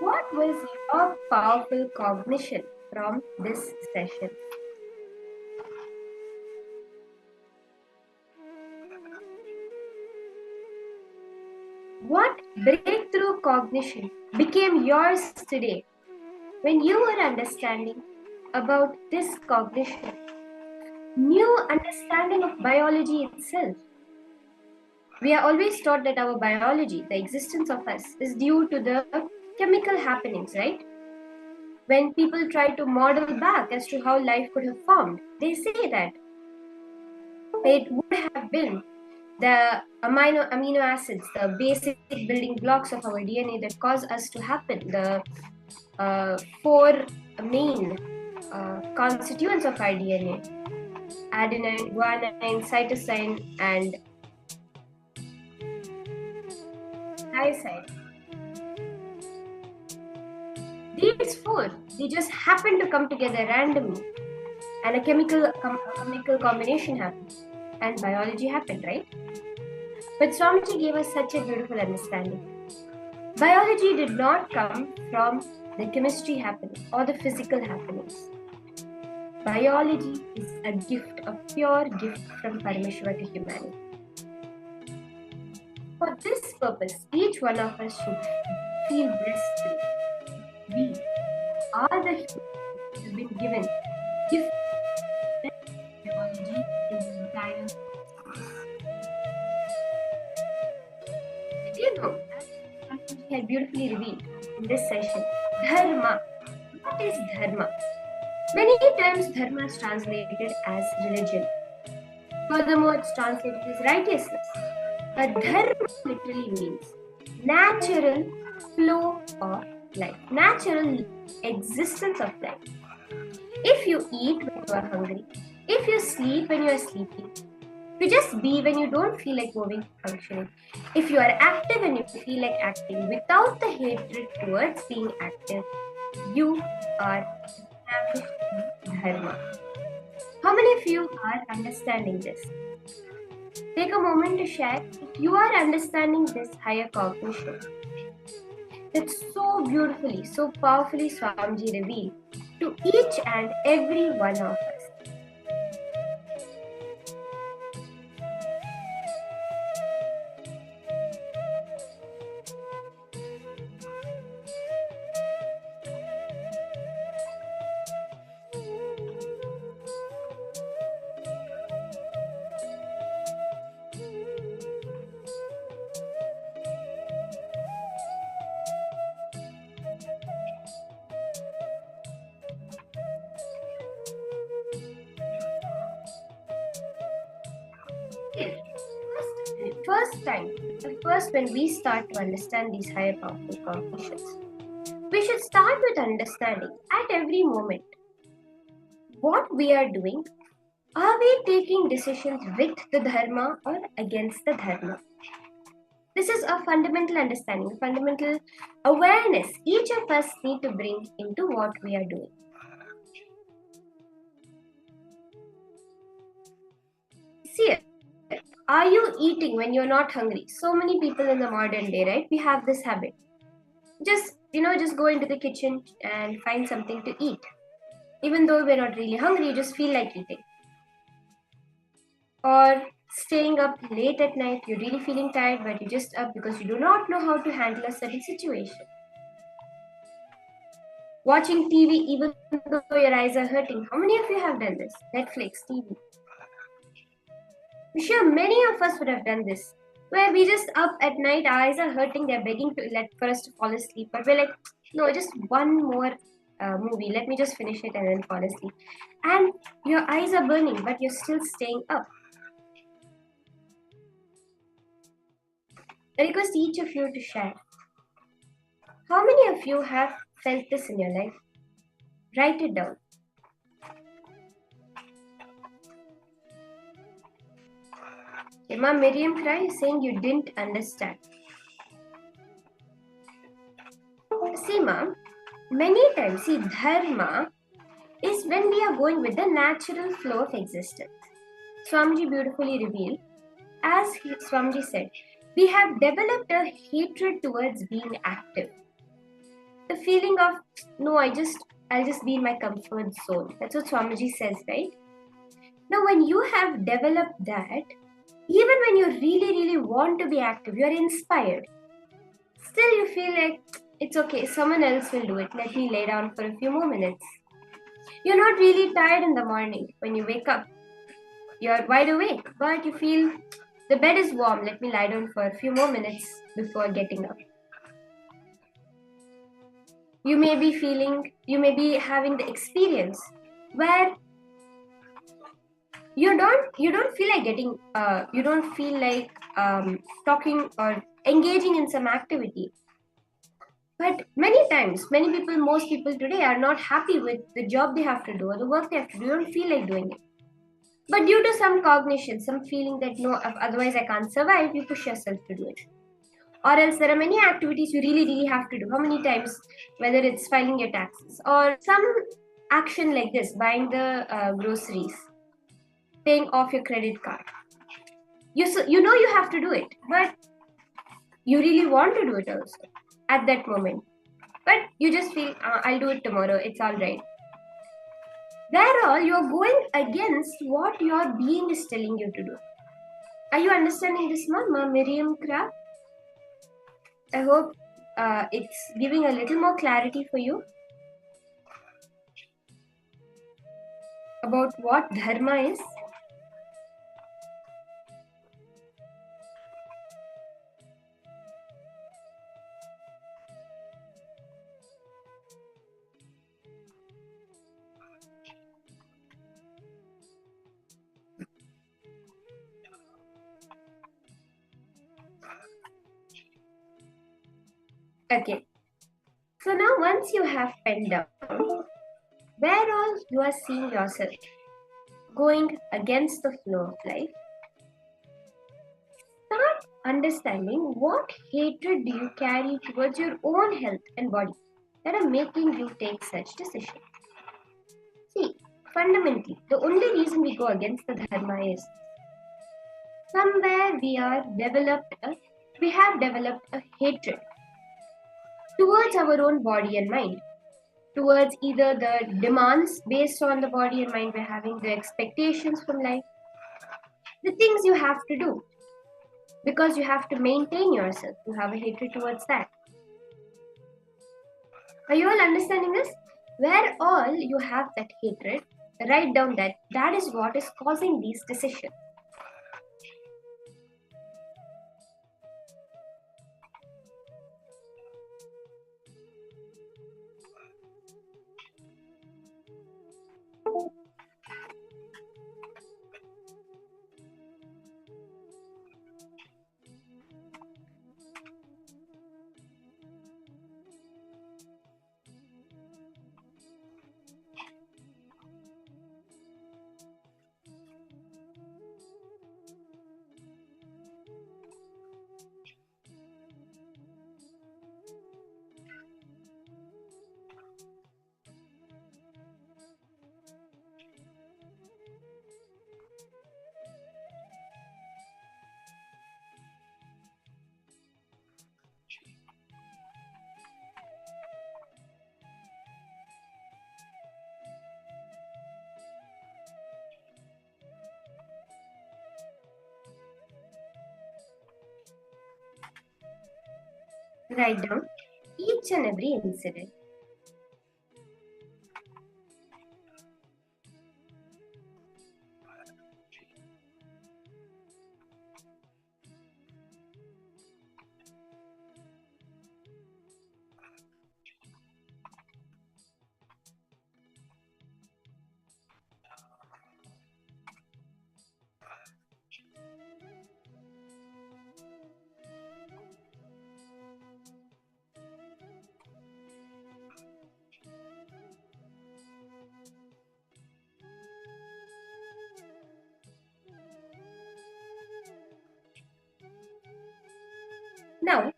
What was your powerful cognition from this session? Breakthrough cognition became yours today when you were understanding about this cognition, new understanding of biology itself. We are always taught that our biology, the existence of us, is due to the chemical happenings, right? When people try to model back as to how life could have formed, they say that it would have been the amino acids, the basic building blocks of our DNA that cause us to happen, the four main constituents of our DNA: adenine, guanine, cytosine, and thymine. These four, they just happen to come together randomly, and a chemical combination happened, and biology happened, right? But Swamiji gave us such a beautiful understanding. Biology did not come from the chemistry happening or the physical happenings. Biology is a gift, a pure gift from Paramashiva to humanity. For this purpose, each one of us should feel blessed today. We are the humans who have been given gift of biology in the entire Did you know, as Swamiji had beautifully revealed in this session, Dharma. What is Dharma? Many times Dharma is translated as religion. Furthermore, it's translated as righteousness. But Dharma literally means natural flow of life, natural existence of life. If you eat when you are hungry, if you sleep when you are sleeping, if you just be when you don't feel like moving, functioning, if you are active and you feel like acting without the hatred towards being active, you are established in Dharma. How many of you are understanding this? Take a moment to share if you are understanding this higher cognition. It's so beautifully, so powerfully Swamiji revealed to each and every one of us. First when we start to understand these higher powerful cognitions, we should start with understanding at every moment what we are doing. Are we taking decisions with the Dharma or against the Dharma? This is a fundamental understanding, fundamental awareness each of us need to bring into what we are doing. See, are you eating when you're not hungry? So many people in the modern day, right? We have this habit. Just go into the kitchen and find something to eat. Even though we're not really hungry, you just feel like eating. Or staying up late at night, you're really feeling tired, but you're just up because you do not know how to handle a certain situation. Watching TV even though your eyes are hurting. How many of you have done this? Netflix, TV. I'm sure many of us would have done this, where we just up at night, our eyes are hurting, they're begging for us to fall asleep, but we're like, no, just one more movie, let me just finish it and then fall asleep. And your eyes are burning, but you're still staying up. I request each of you to share. How many of you have felt this in your life? Write it down. Ma'am Miriam Cry is saying you didn't understand. See, ma'am, many times, Dharma is when we are going with the natural flow of existence. Swamiji beautifully revealed, as Swamiji said, we have developed a hatred towards being active. The feeling of, no, I'll just be in my comfort zone. That's what Swamiji says, right? Now, when you have developed that, even when you really, really want to be active, you're inspired. Still, you feel like it's okay, someone else will do it. Let me lay down for a few more minutes. You're not really tired in the morning when you wake up. You're wide awake, but you feel the bed is warm. Let me lie down for a few more minutes before getting up. You may be having the experience where you don't feel like talking or engaging in some activity. But most people today are not happy with the job they have to do or the work they have to do. They don't feel like doing it. But due to some cognition, some feeling that no, otherwise I can't survive, you push yourself to do it. Or else there are many activities you really, really have to do. How many times, whether it's filing your taxes or some action like this, buying the groceries, paying off your credit card. You know you have to do it, but you really want to do it also at that moment. But you just feel, I'll do it tomorrow, it's all right. There all you're going against what your being is telling you to do. Are you understanding this, Mama Miriam Craft? I hope it's giving a little more clarity for you about what dharma is. Okay. So now once you have penned down, where all you are seeing yourself going against the flow of life, start understanding what hatred do you carry towards your own health and body that are making you take such decisions. See, fundamentally, the only reason we go against the dharma is somewhere we have developed a hatred towards our own body and mind, towards either the demands based on the body and mind we're having, the expectations from life, the things you have to do because you have to maintain yourself. You have a hatred towards that. Are you all understanding this? Where all you have that hatred, write down that is what is causing these decisions. Write down each and every incident. Now,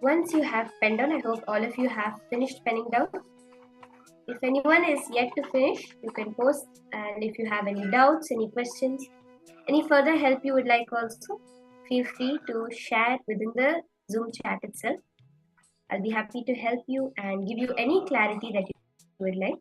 once you have penned down, I hope all of you have finished penning down. If anyone is yet to finish, you can post, and if you have any doubts, any questions, any further help you would like also, feel free to share within the Zoom chat itself. I'll be happy to help you and give you any clarity that you would like.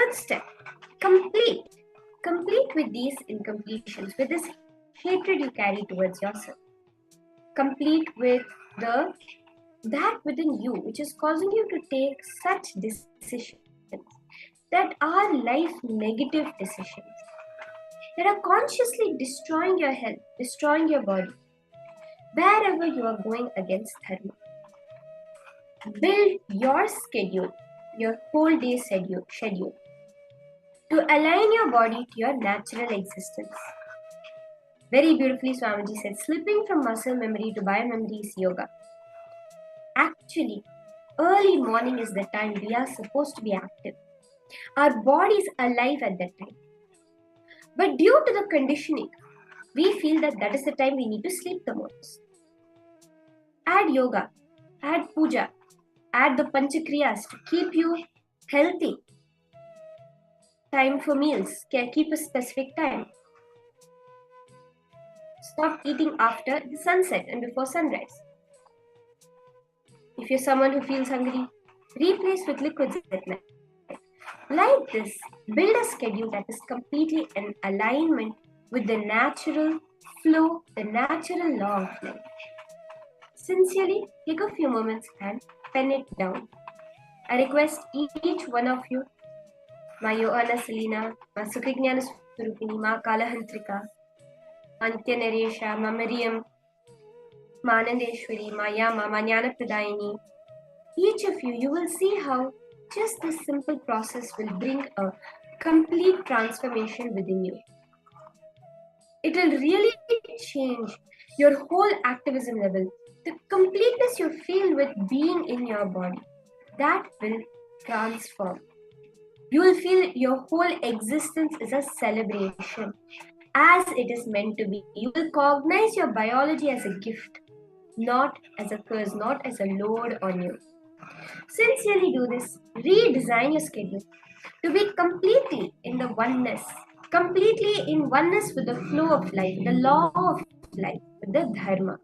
Third step, complete. Complete with these incompletions, with this hatred you carry towards yourself. Complete with that within you which is causing you to take such decisions that are life negative decisions, that are consciously destroying your health, destroying your body, wherever you are going against dharma. Build your schedule, your whole day schedule to align your body to your natural existence. Very beautifully, Swamiji said, slipping from muscle memory to biomemory is yoga. Actually, early morning is the time we are supposed to be active. Our body is alive at that time. But due to the conditioning, we feel that is the time we need to sleep the most. Add yoga, add puja, add the panchakriyas to keep you healthy. Time for meals, keep a specific time. Stop eating after the sunset and before sunrise. If you're someone who feels hungry, replace with liquids at night. Like this, build a schedule that is completely in alignment with the natural flow, the natural law of life. Sincerely, take a few moments and pen it down. I request each one of you, Ma Johanna Selina, Ma Sukrignana Surupini, Ma Kalahantrika, Ma Nithyananda, Ma Miriam, Ma Anandeshwari, Ma Yama, Ma Jnana Pradayini. Each of you will see how just this simple process will bring a complete transformation within you. It will really change your whole activism level. The completeness you feel with being in your body, that will transform. You will feel your whole existence is a celebration, as it is meant to be. You will recognize your biology as a gift, not as a curse, not as a load on you. Sincerely do this. Redesign your schedule to be completely in the oneness, completely in oneness with the flow of life, the law of life, the dharma.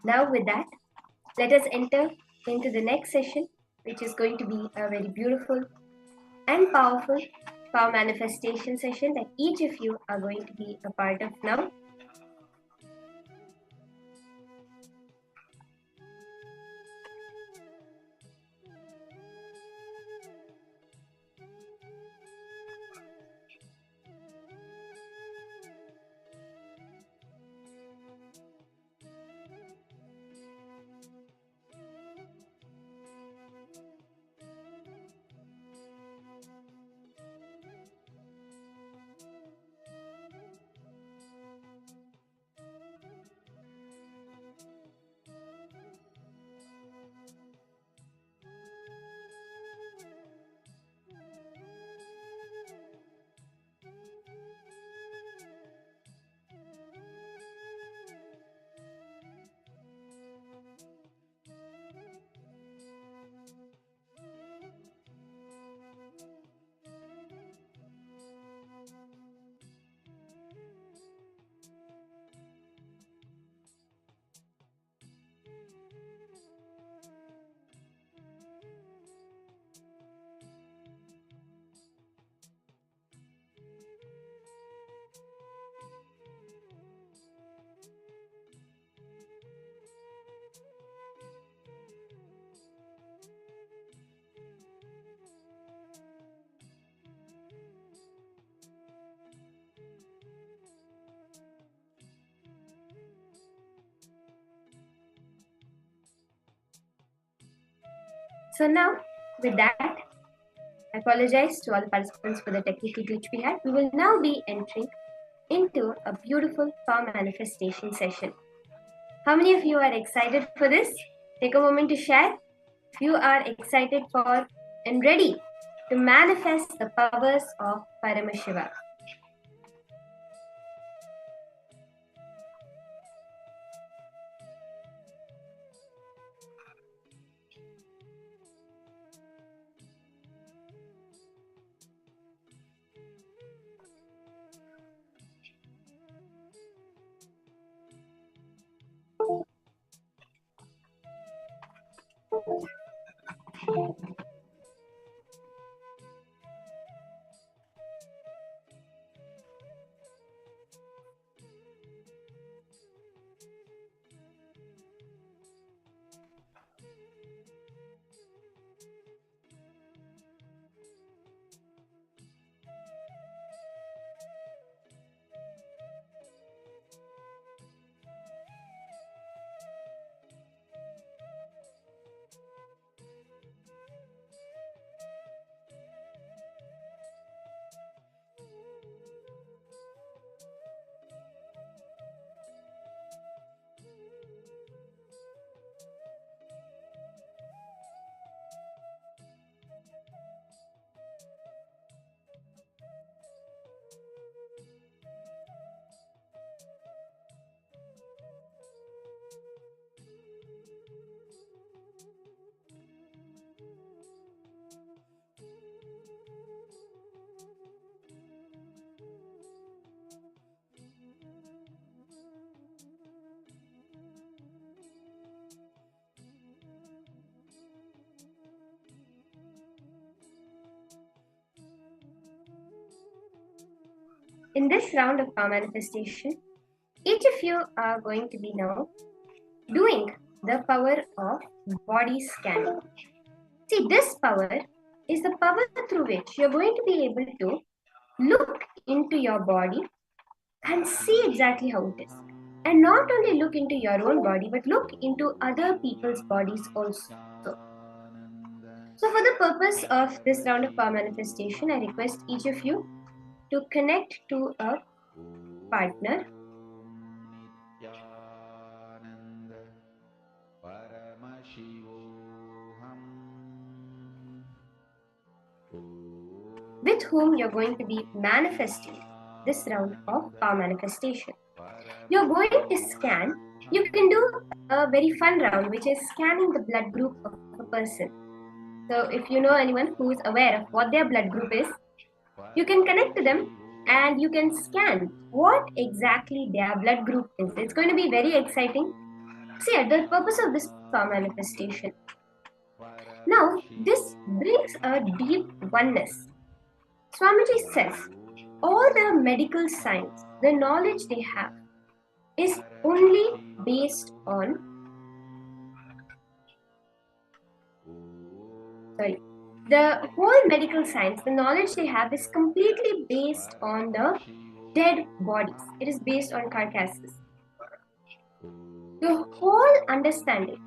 Now with that, let us enter into the next session, which is going to be a very beautiful and powerful power manifestation session that each of you are going to be a part of now. So now, with that, I apologize to all the participants for the technical glitch we had. We will now be entering into a beautiful power manifestation session. How many of you are excited for this? Take a moment to share. If you are excited for and ready to manifest the powers of Paramashiva. In this round of power manifestation, each of you are going to be now doing the power of body scanning. See, this power is the power through which you're going to be able to look into your body and see exactly how it is. And not only look into your own body, but look into other people's bodies also. So, for the purpose of this round of power manifestation, I request each of you to connect to a partner. Nithyananda Paramashivoham With whom you're going to be manifesting this round of power manifestation. You're going to scan. You can do a very fun round, which is scanning the blood group of a person. So if you know anyone who is aware of what their blood group is, you can connect to them and you can scan what exactly their blood group is. It's going to be very exciting. See, the purpose of this power manifestation. Now, this brings a deep oneness. Swamiji says, all the medical science, the knowledge they have, is only based on the whole medical science, the knowledge they have is completely based on the dead bodies. It is based on carcasses. The whole understanding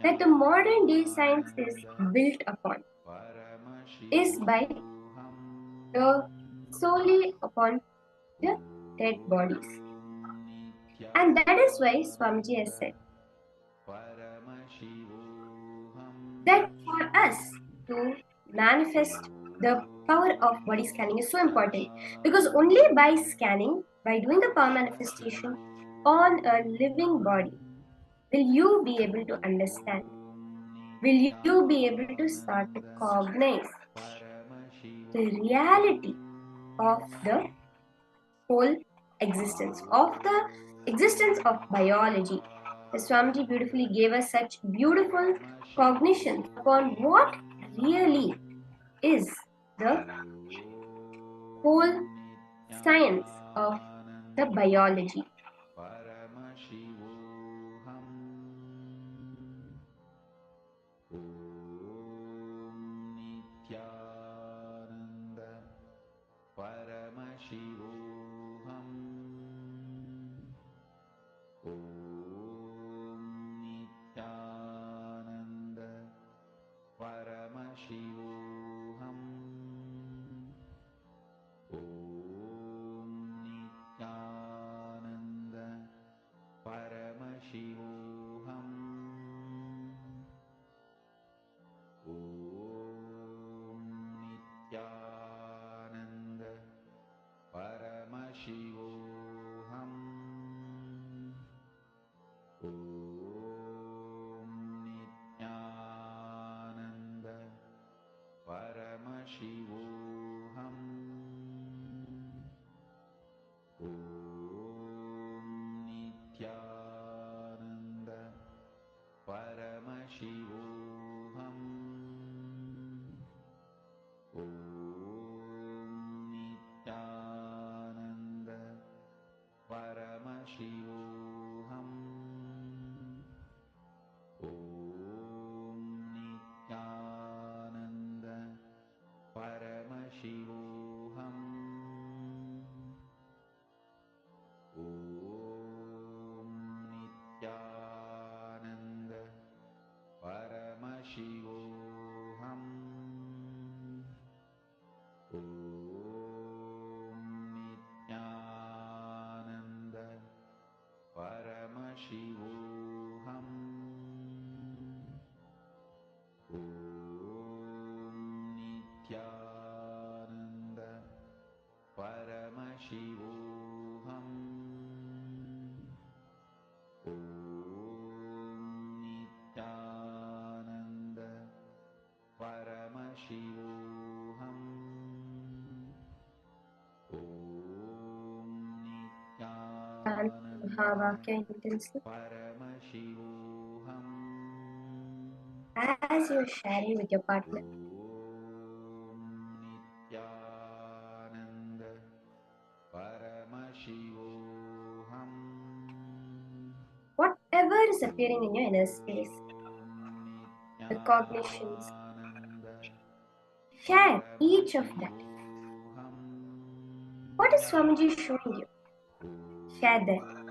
that the modern day science is built upon is by solely upon the dead bodies. And that is why Swamiji has said that for us to manifest the power of body scanning is so important, because only by scanning, by doing the power manifestation on a living body, will you be able to understand, will you be able to start to cognize the reality of the whole existence, of the existence of biology. The Swamiji beautifully gave us such beautiful cognition upon what really is the whole science of the biology. Paramashivoham Nithyananda Paramashivoham Nithyananda Paramashivoham Mahavakya intensely. As you're sharing with your partner, whatever is appearing in your inner space, the cognitions, share each of that. What is Swamiji showing you? Share that.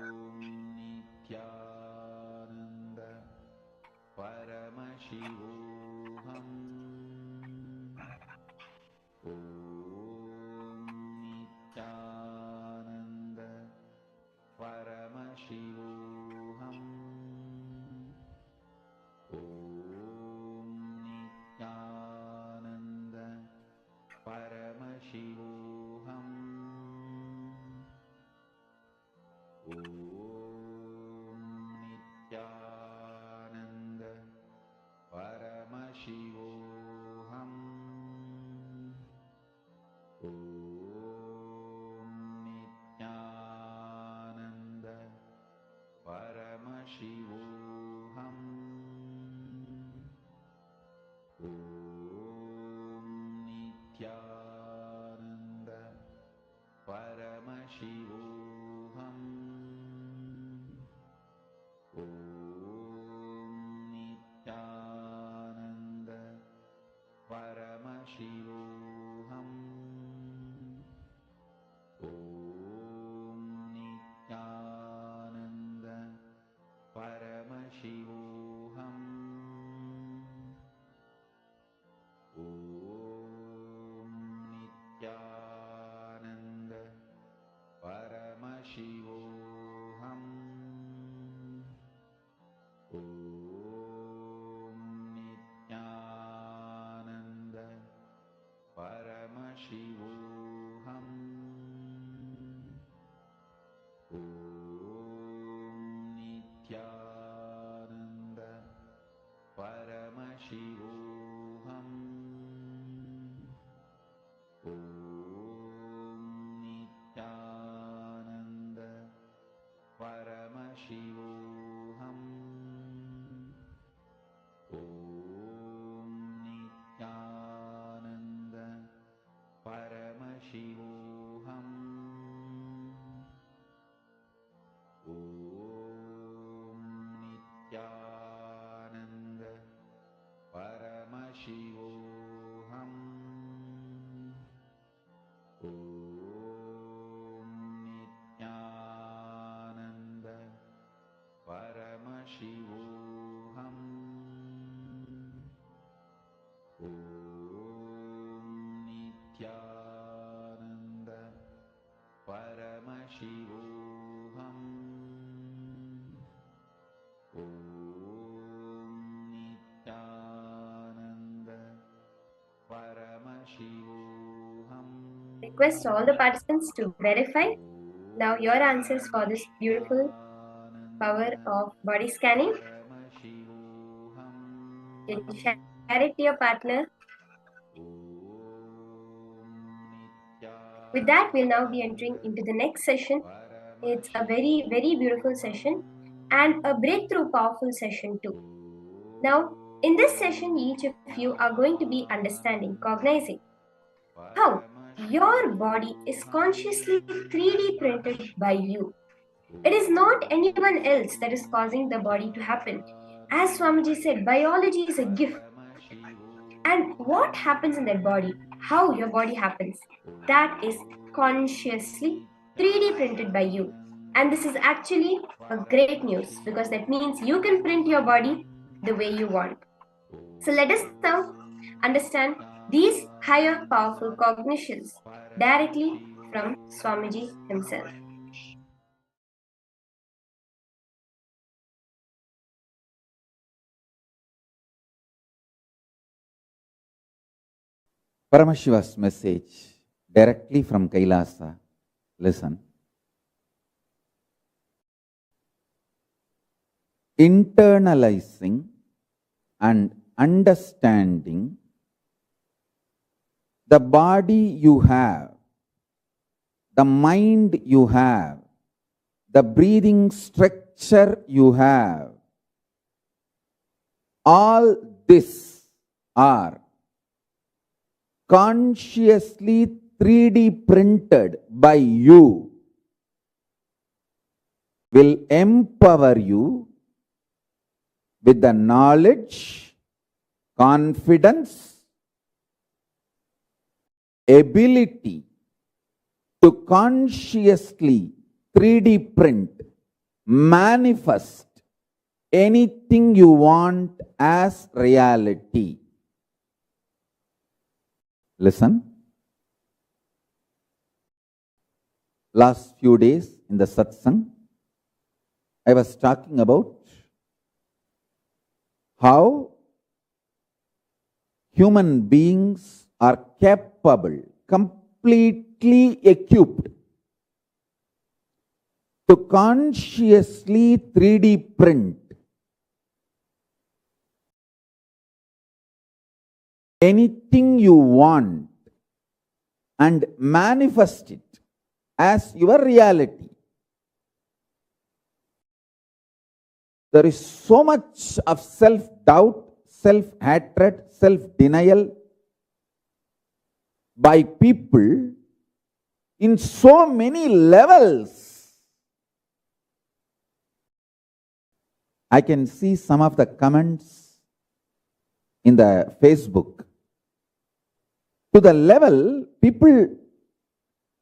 Paramashivoham. Nithyananda Paramashivoham Nithyananda Paramashivoham. Request all the participants to verify now your answers for this beautiful power of body scanning. Can you share it to your partner? With that, we'll now be entering into the next session. It's a very, very beautiful session and a breakthrough powerful session too. Now, in this session, each of you are going to be understanding, cognizing how your body is consciously 3D printed by you. It is not anyone else that is causing the body to happen. As Swamiji said, biology is a gift. And what happens in that body, how your body happens, that is consciously 3D printed by you. And this is actually a great news because that means you can print your body the way you want. So let us now understand these higher powerful cognitions directly from Swamiji himself. Paramashiva's message directly from Kailasa. Listen. Internalizing and understanding the body you have, the mind you have, the breathing structure you have, all this are consciously 3D printed by you, will empower you with the knowledge, confidence, ability to consciously 3D print, manifest anything you want as reality. Listen. Last few days in the satsang, I was talking about how human beings are capable, completely equipped to consciously 3D print anything you want and manifest it as your reality. There is so much of self-doubt, self-hatred, self-denial by people in so many levels. I can see some of the comments in the Facebook. To the level, people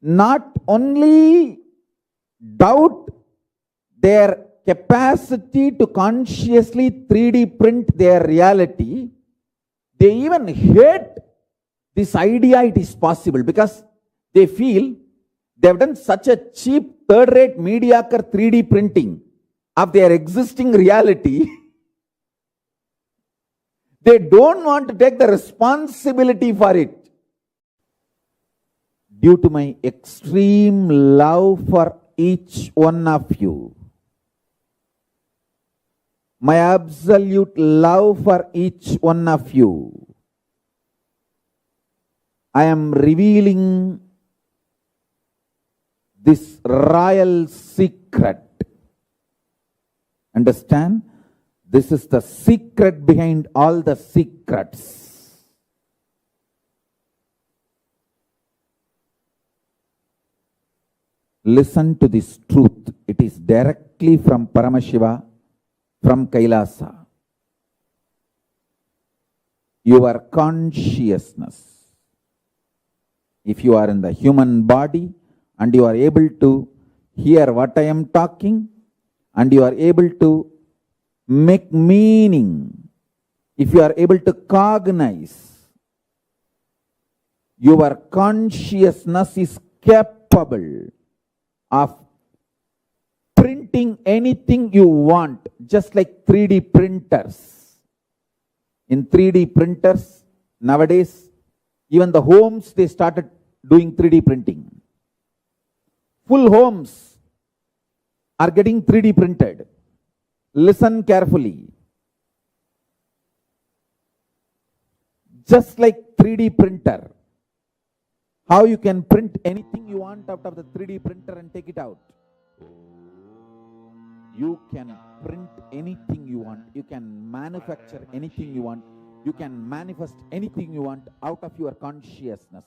not only doubt their capacity to consciously 3D print their reality, they even hate this idea it is possible because they feel they have done such a cheap, third-rate, mediocre 3D printing of their existing reality. They don't want to take the responsibility for it. Due to my extreme love for each one of you, my absolute love for each one of you, I am revealing this royal secret. Understand? This is the secret behind all the secrets. Listen to this truth. It is directly from Paramashiva, from Kailasa. Your consciousness, if you are in the human body and you are able to hear what I am talking and you are able to make meaning, if you are able to cognize, Your consciousness is capable of printing anything you want, just like 3D printers. In 3D printers, nowadays, even the homes, they started doing 3D printing. Full homes are getting 3D printed. Listen carefully. Just like 3D printer, how you can print anything you want out of the 3D printer and take it out. You can print anything you want. You can manufacture anything you want. You can manifest anything you want out of your consciousness.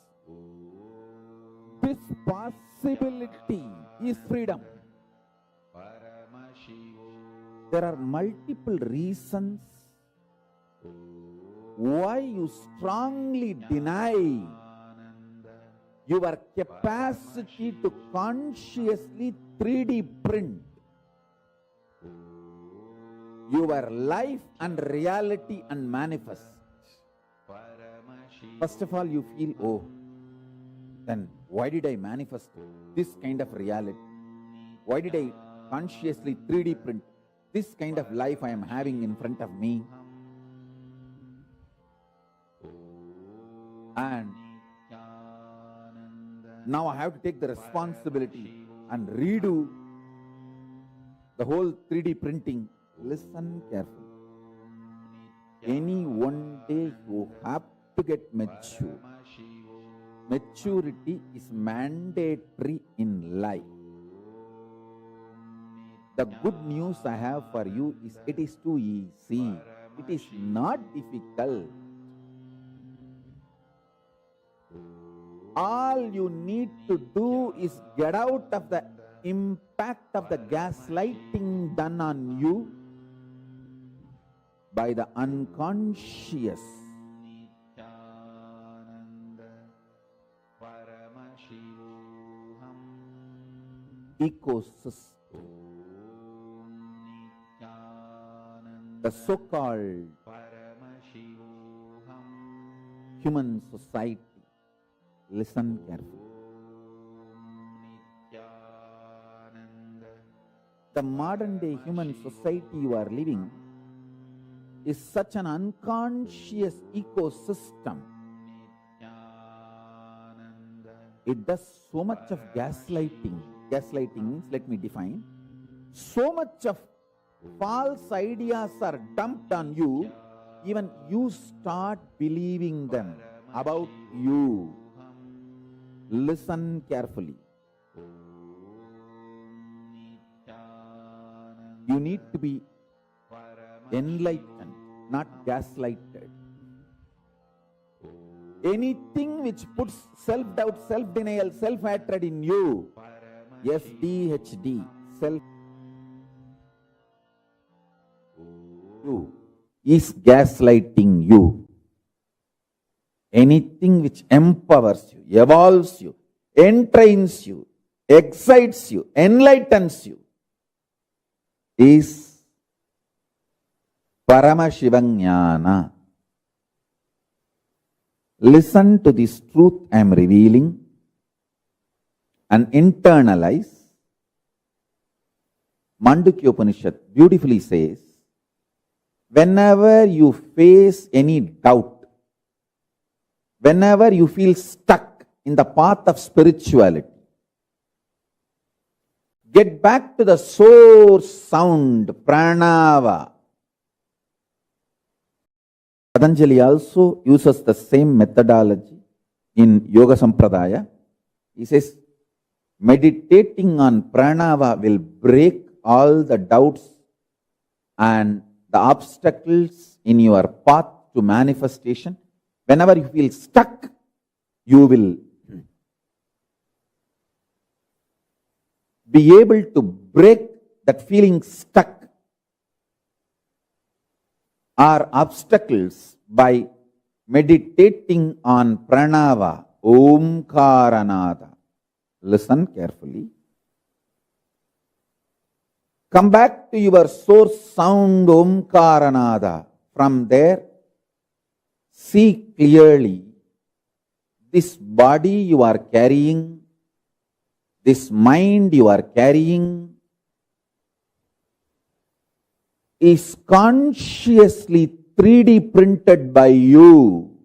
This possibility is freedom. There are multiple reasons why you strongly deny your capacity to consciously 3D print your life and reality and manifest. First of all, you feel, oh, then why did I manifest this kind of reality? Why did I consciously 3D print this kind of life I am having in front of me? And now I have to take the responsibility and redo the whole 3D printing. Listen carefully. Any one day you have to get mature. Maturity is mandatory in life. The good news I have for you is it is too easy. It is not difficult. All you need to do is get out of the impact of the gaslighting done on you by the unconscious. Ecosystem. The so-called human society. Listen carefully. The modern day human society you are living is such an unconscious ecosystem. It does so much of gaslighting. Gaslighting means, let me define, so much of false ideas are dumped on you, even you start believing them about you. Listen carefully. You need to be enlightened, not gaslighted. Anything which puts self-doubt, self-denial, self-hatred in you, SDHD, self, you, is gaslighting you. Anything which empowers you, evolves you, entrains you, excites you, enlightens you, is Paramashivoham. Listen to this truth I am revealing and internalize. Mandukya Upanishad beautifully says, whenever you face any doubt, whenever you feel stuck in the path of spirituality, get back to the source sound, pranava. Patanjali also uses the same methodology in Yoga Sampradaya. He says, meditating on pranava will break all the doubts and the obstacles in your path to manifestation. Whenever you feel stuck, you will be able to break that feeling stuck or obstacles by meditating on pranava, Omkaranada. Listen carefully. Come back to your source sound, Omkaranada. From there, see clearly this body you are carrying, this mind you are carrying, is consciously 3D printed by you.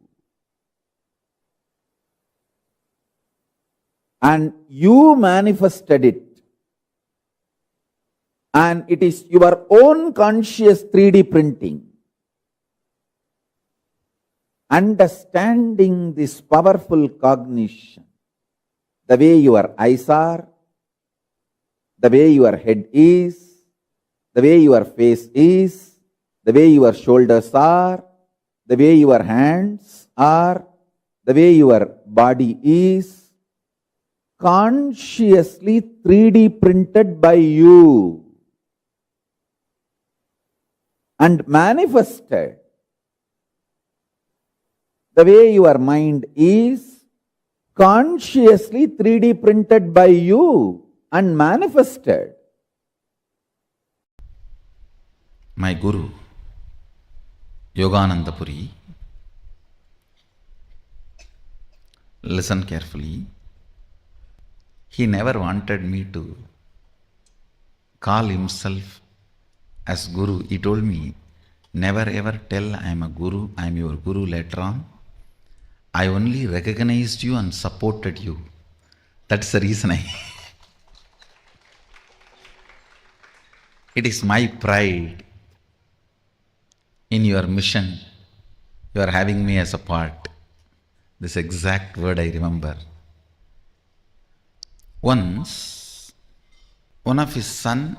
And you manifested it. And it is your own conscious 3D printing. Understanding this powerful cognition, the way your eyes are, the way your head is, the way your face is, the way your shoulders are, the way your hands are, the way your body is, consciously 3D printed by you and manifested. The way your mind is, consciously 3D printed by you and manifested. My Guru, Yogananda Puri, listen carefully. He never wanted me to call himself as Guru. He told me, never ever tell I am a Guru, I am your Guru later on. I only recognized you and supported you. That's the reason It is my pride in your mission. You are having me as a part. This exact word I remember. Once, one of his son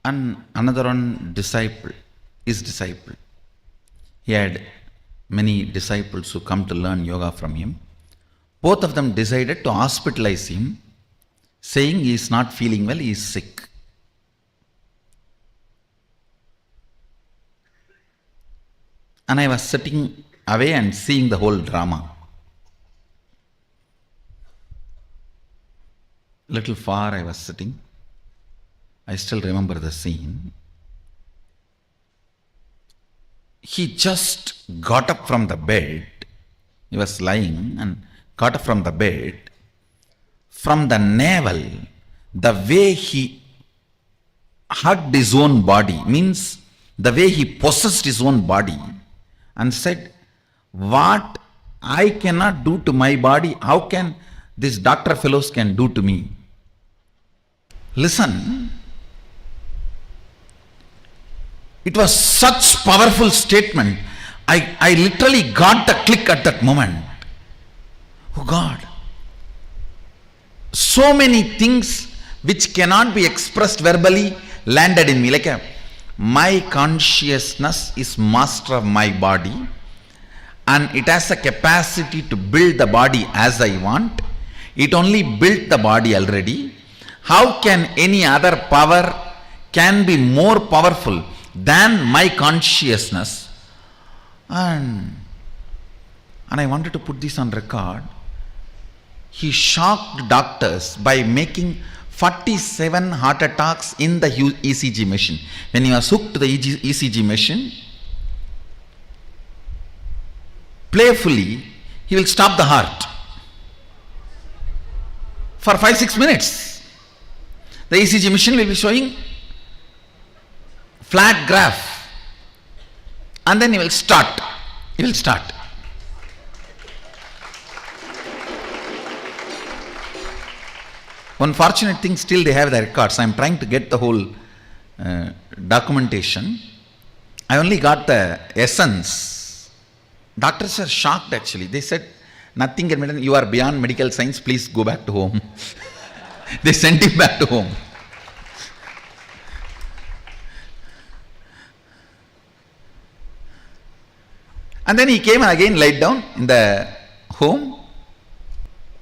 and another one his disciple. He had many disciples who come to learn yoga from him. Both of them decided to hospitalize him, saying he is not feeling well, he is sick. And I was sitting away and seeing the whole drama. Little far I was sitting. I still remember the scene. He just got up from the bed. He was lying and got up from the bed. From the navel, the way he hugged his own body, means the way he possessed his own body and said, what I cannot do to my body, how can these doctor fellows can do to me? Listen. It was such powerful statement. I literally got the click at that moment. Oh God. So many things which cannot be expressed verbally landed in me. Like my consciousness is master of my body and it has a capacity to build the body as I want. It only built the body already. How can any other power can be more powerful than my consciousness? And I wanted to put this on record. He shocked doctors by making 47 heart attacks in the ECG machine. When he was hooked to the ECG machine, playfully, he will stop the heart for 5-6 minutes. The ECG machine will be showing flat graph and then he will start. One fortunate thing, still they have the records. I am trying to get the whole documentation. I only got the essence. Doctors are shocked actually. They said, nothing can be done. You are beyond medical science. Please go back to home. They sent him back to home. And then he came and again laid down in the home.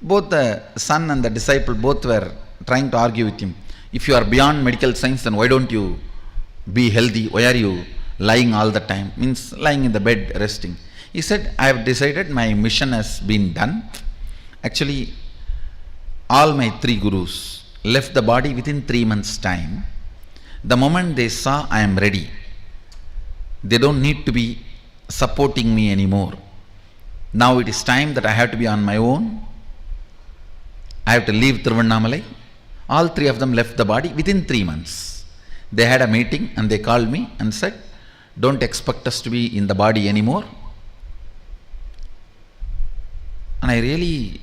Both the son and the disciple both were trying to argue with him. If you are beyond medical science, then why don't you be healthy? Why are you lying all the time? Means lying in the bed resting. He said, I have decided my mission has been done. Actually, all my 3 gurus left the body within 3 months' time. The moment they saw I am ready, they don't need to be supporting me anymore. Now it is time that I have to be on my own. I have to leave Tiruvannamalai. All three of them left the body within 3 months. They had a meeting and they called me and said, don't expect us to be in the body anymore. And I really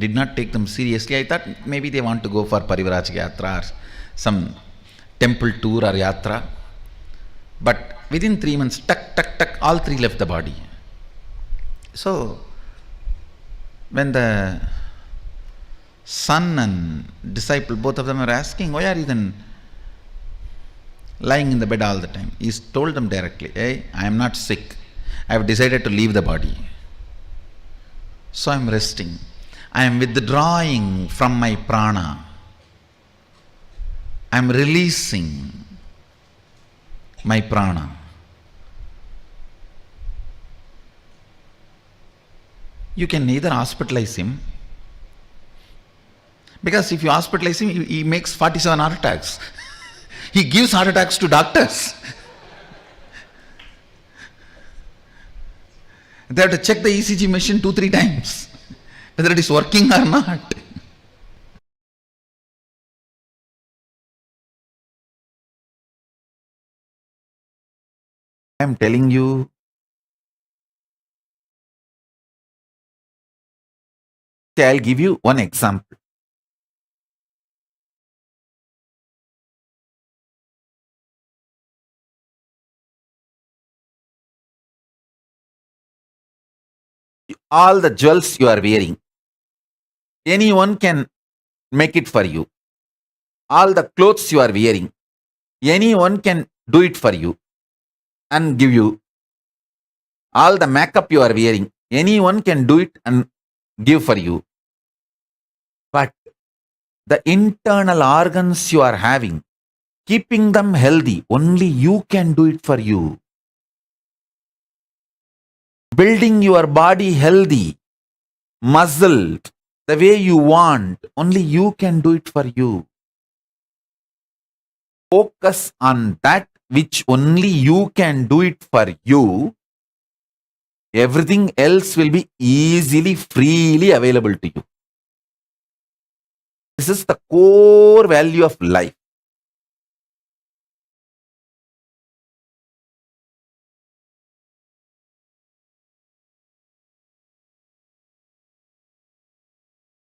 did not take them seriously. I thought maybe they want to go for Parivraj Yatra or some temple tour or Yatra. But within 3 months, all three left the body. So, when the son and disciple, both of them are asking, why are you then lying in the bed all the time? He told them directly, hey, I am not sick. I have decided to leave the body. So I am resting. I am withdrawing from my prana. I am releasing my prana. You can neither hospitalize him, because if you hospitalize him, he makes 47 heart attacks. He gives heart attacks to doctors. They have to check the ECG machine 2-3 times, whether it is working or not. I am telling you, I'll give you one example. All the jewels you are wearing, anyone can make it for you. All the clothes you are wearing, anyone can do it for you and give you. All the makeup you are wearing, anyone can do it and give for you. But the internal organs you are having, keeping them healthy, only you can do it for you. Building your body healthy, muscled, the way you want, only you can do it for you. Focus on that which only you can do it for you. Everything else will be easily, freely available to you. This is the core value of life.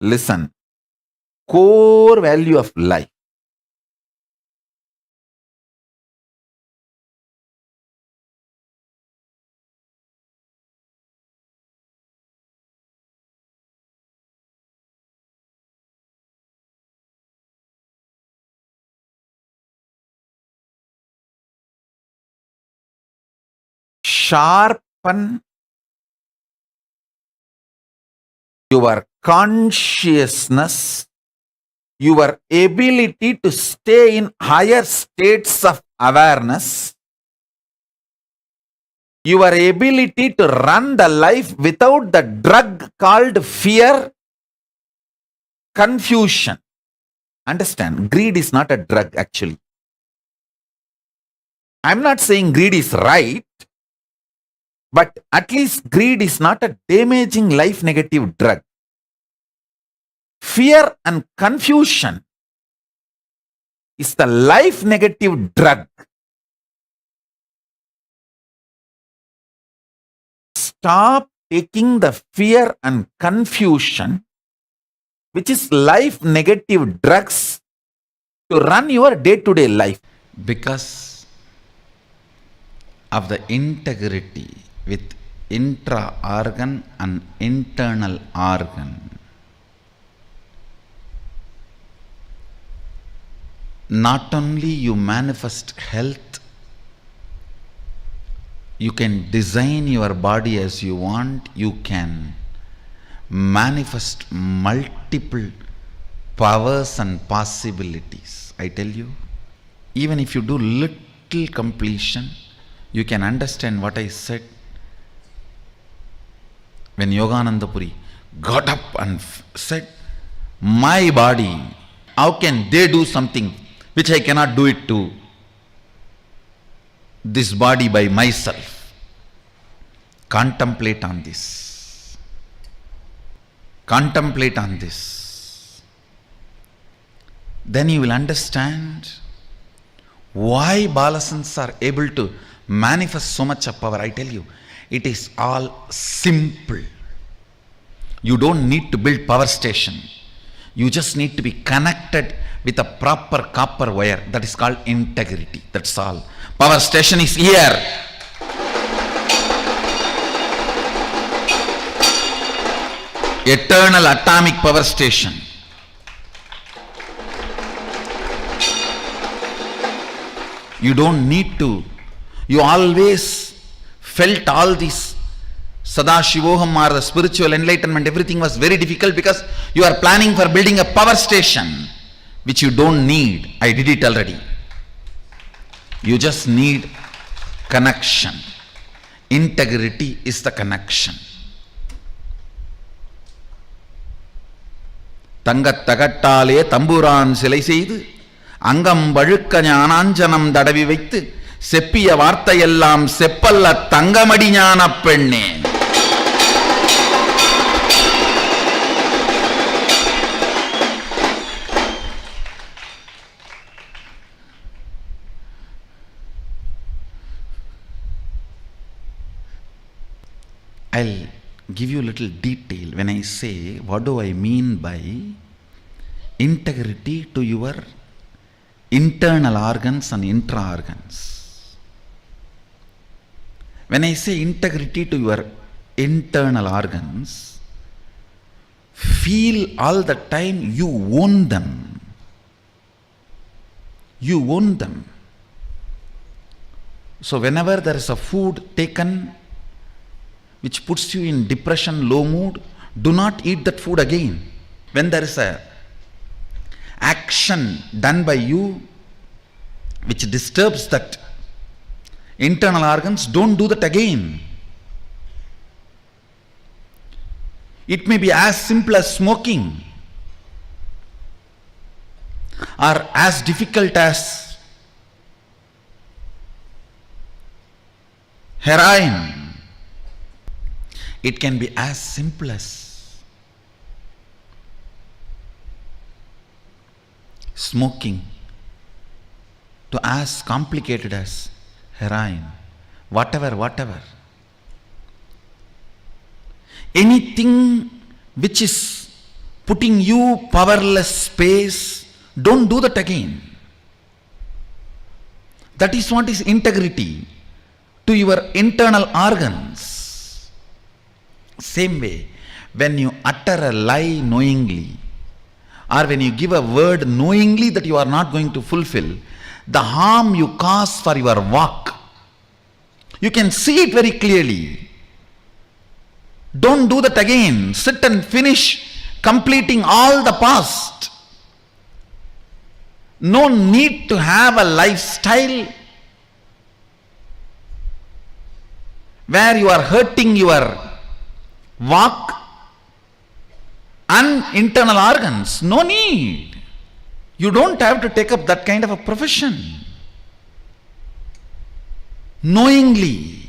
Listen, core value of life. Sharpen your consciousness, your ability to stay in higher states of awareness, your ability to run the life without the drug called fear, confusion. Understand, greed is not a drug actually. I'm not saying greed is right, but at least greed is not a damaging life negative drug. Fear and confusion is the life negative drug. Stop taking the fear and confusion, which is life negative drugs, to run your day-to-day life. Because of the integrity with intra-organ and internal organ, not only you manifest health, you can design your body as you want, you can manifest multiple powers and possibilities. I tell you, even if you do little completion, you can understand what I said. When Yogananda Puri got up and said, my body, how can they do something which I cannot do it to this body by myself? Contemplate on this. Contemplate on this. then you will understand why Balasans are able to manifest so much of power. I tell you, it is all simple. You don't need to build power station. You just need to be connected with a proper copper wire. That is called integrity. That's all. Power station is here. Eternal atomic power station. You don't need to. You always felt all these Sadashivoham or the spiritual enlightenment, everything was very difficult because you are planning for building a power station which you don't need. I did it already. You just need connection. Integrity is the connection. தங்கத் தகட்டாலே தம்புரான் சிலை செய்து அங்கம் வழுக்க ஞானாஞ்சனம் தடவி வைத்து செப்பிய வார்த்தையெல்லாம் செப்பல்ல தங்கமடி ஞான பெண்ணே. I'll give you a little detail when I say what do I mean by integrity to your internal organs and intra organs. When I say integrity to your internal organs, feel all the time you own them. You own them. So whenever there is a food taken which puts you in depression, low mood, do not eat that food again. When there is a action done by you which disturbs that internal organs, don't do that again. It may be as simple as smoking or as difficult as heroin. It can be as simple as smoking to as complicated as heroin. Whatever. Anything which is putting you powerless space, don't do that again. That is what is integrity to your internal organs. Same way, when you utter a lie knowingly, or when you give a word knowingly that you are not going to fulfill, the harm you cause for your walk, you can see it very clearly. Don't do that again. Sit and finish completing all the past. No need to have a lifestyle where you are hurting your walk and internal organs. No need. You don't have to take up that kind of a profession. Knowingly.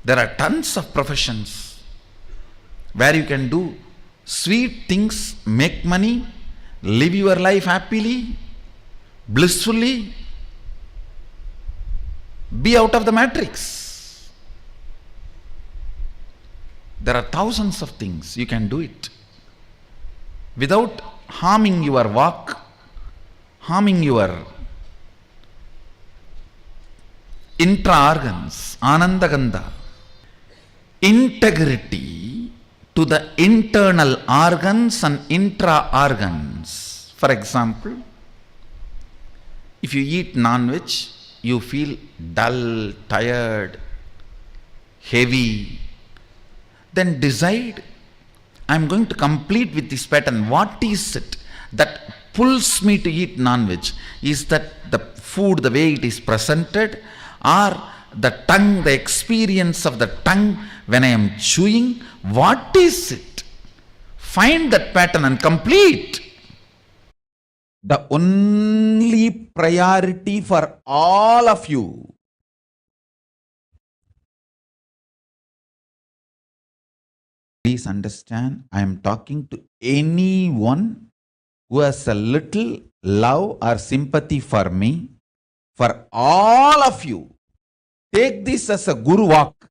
There are tons of professions where you can do sweet things, make money, live your life happily, blissfully, be out of the matrix. There are thousands of things you can do it without harming your walk, harming your intra-organs, anandagandha. Integrity to the internal organs and intra-organs. For example, if you eat non-veg, you feel dull, tired, heavy, then decide, I am going to complete with this pattern. What is it that pulls me to eat non-veg? Is that the food, the way it is presented, or the tongue, the experience of the tongue when I am chewing? What is it? Find that pattern and complete. The only priority for all of you Please understand, I am talking to anyone who has a little love or sympathy for me. For all of you, take this as a guru walk.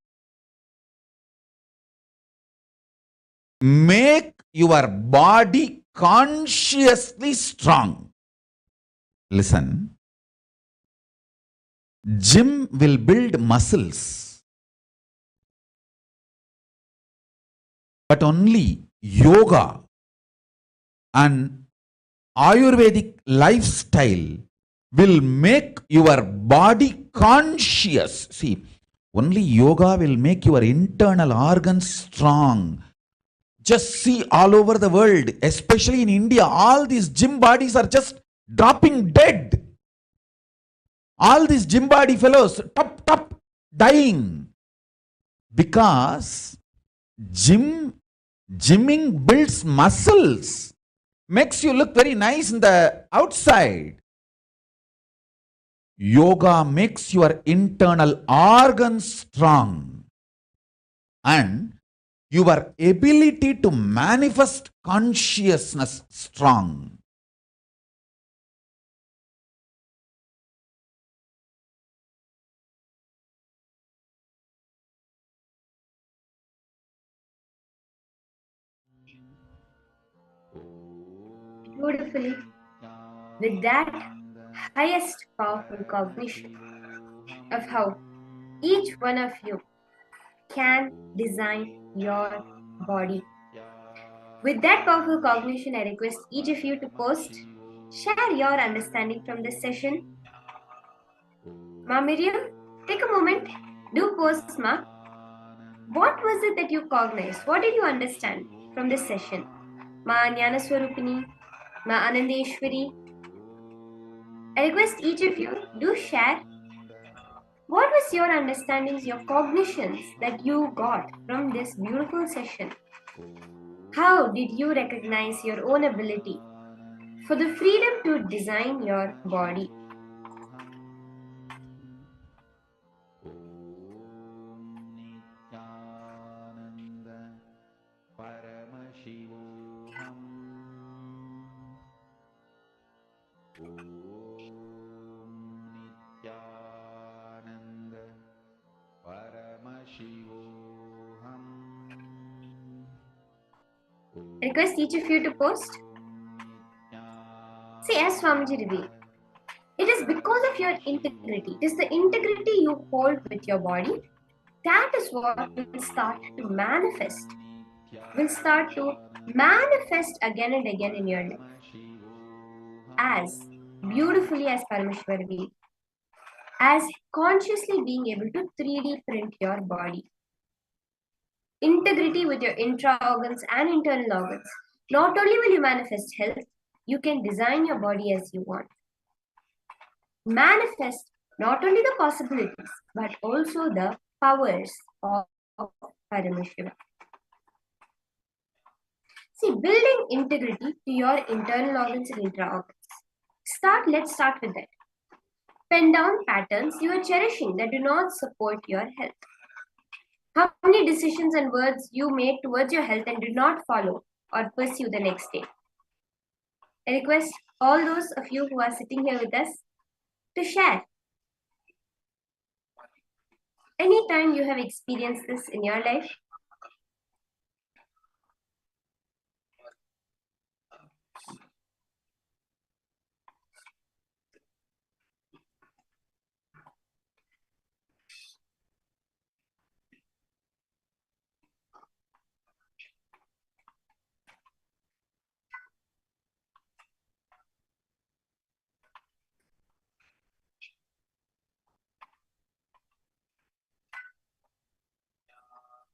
Make your body consciously strong. Listen, gym will build muscles, but only yoga and Ayurvedic lifestyle will make your body conscious. See, only yoga will make your internal organs strong. Just see all over the world, especially in India, all these gym bodies are just dropping dead. All these gym body fellows, top, dying. Because gymming builds muscles, makes you look very nice in the outside. Yoga makes your internal organs strong and your ability to manifest consciousness strong. Beautifully. With that highest powerful cognition of how each one of you can design your body. With that powerful cognition, I request each of you to share your understanding from this session. Ma Miriam, take a moment, do post, Ma. What was it that you cognized? What did you understand from this session? Ma Jnanaswarupini, Ma Anandeshwari. I request each of you do share what was your understandings, your cognitions that you got from this beautiful session. How did you recognize your own ability for the freedom to design your body? Nithyananda Paramashivoham Nithyananda Paramashivoham. I request each of you to post. See, as Swamiji revealed, it is because of your integrity. It is the integrity you hold with your body. That is what will start to manifest. Will start to manifest again and again in your life. As beautifully as Paramashiva revealed, as consciously being able to 3D print your body. Integrity with your intra-organs and internal organs. Not only will you manifest health, you can design your body as you want. Manifest not only the possibilities, but also the powers of Paramashiva. See, building integrity to your internal organs and intra-organs. Let's start with that. Pen down patterns you are cherishing that do not support your health. How many decisions and words you made towards your health and did not follow or pursue the next day? I request all those of you who are sitting here with us to share. Anytime you have experienced this in your life,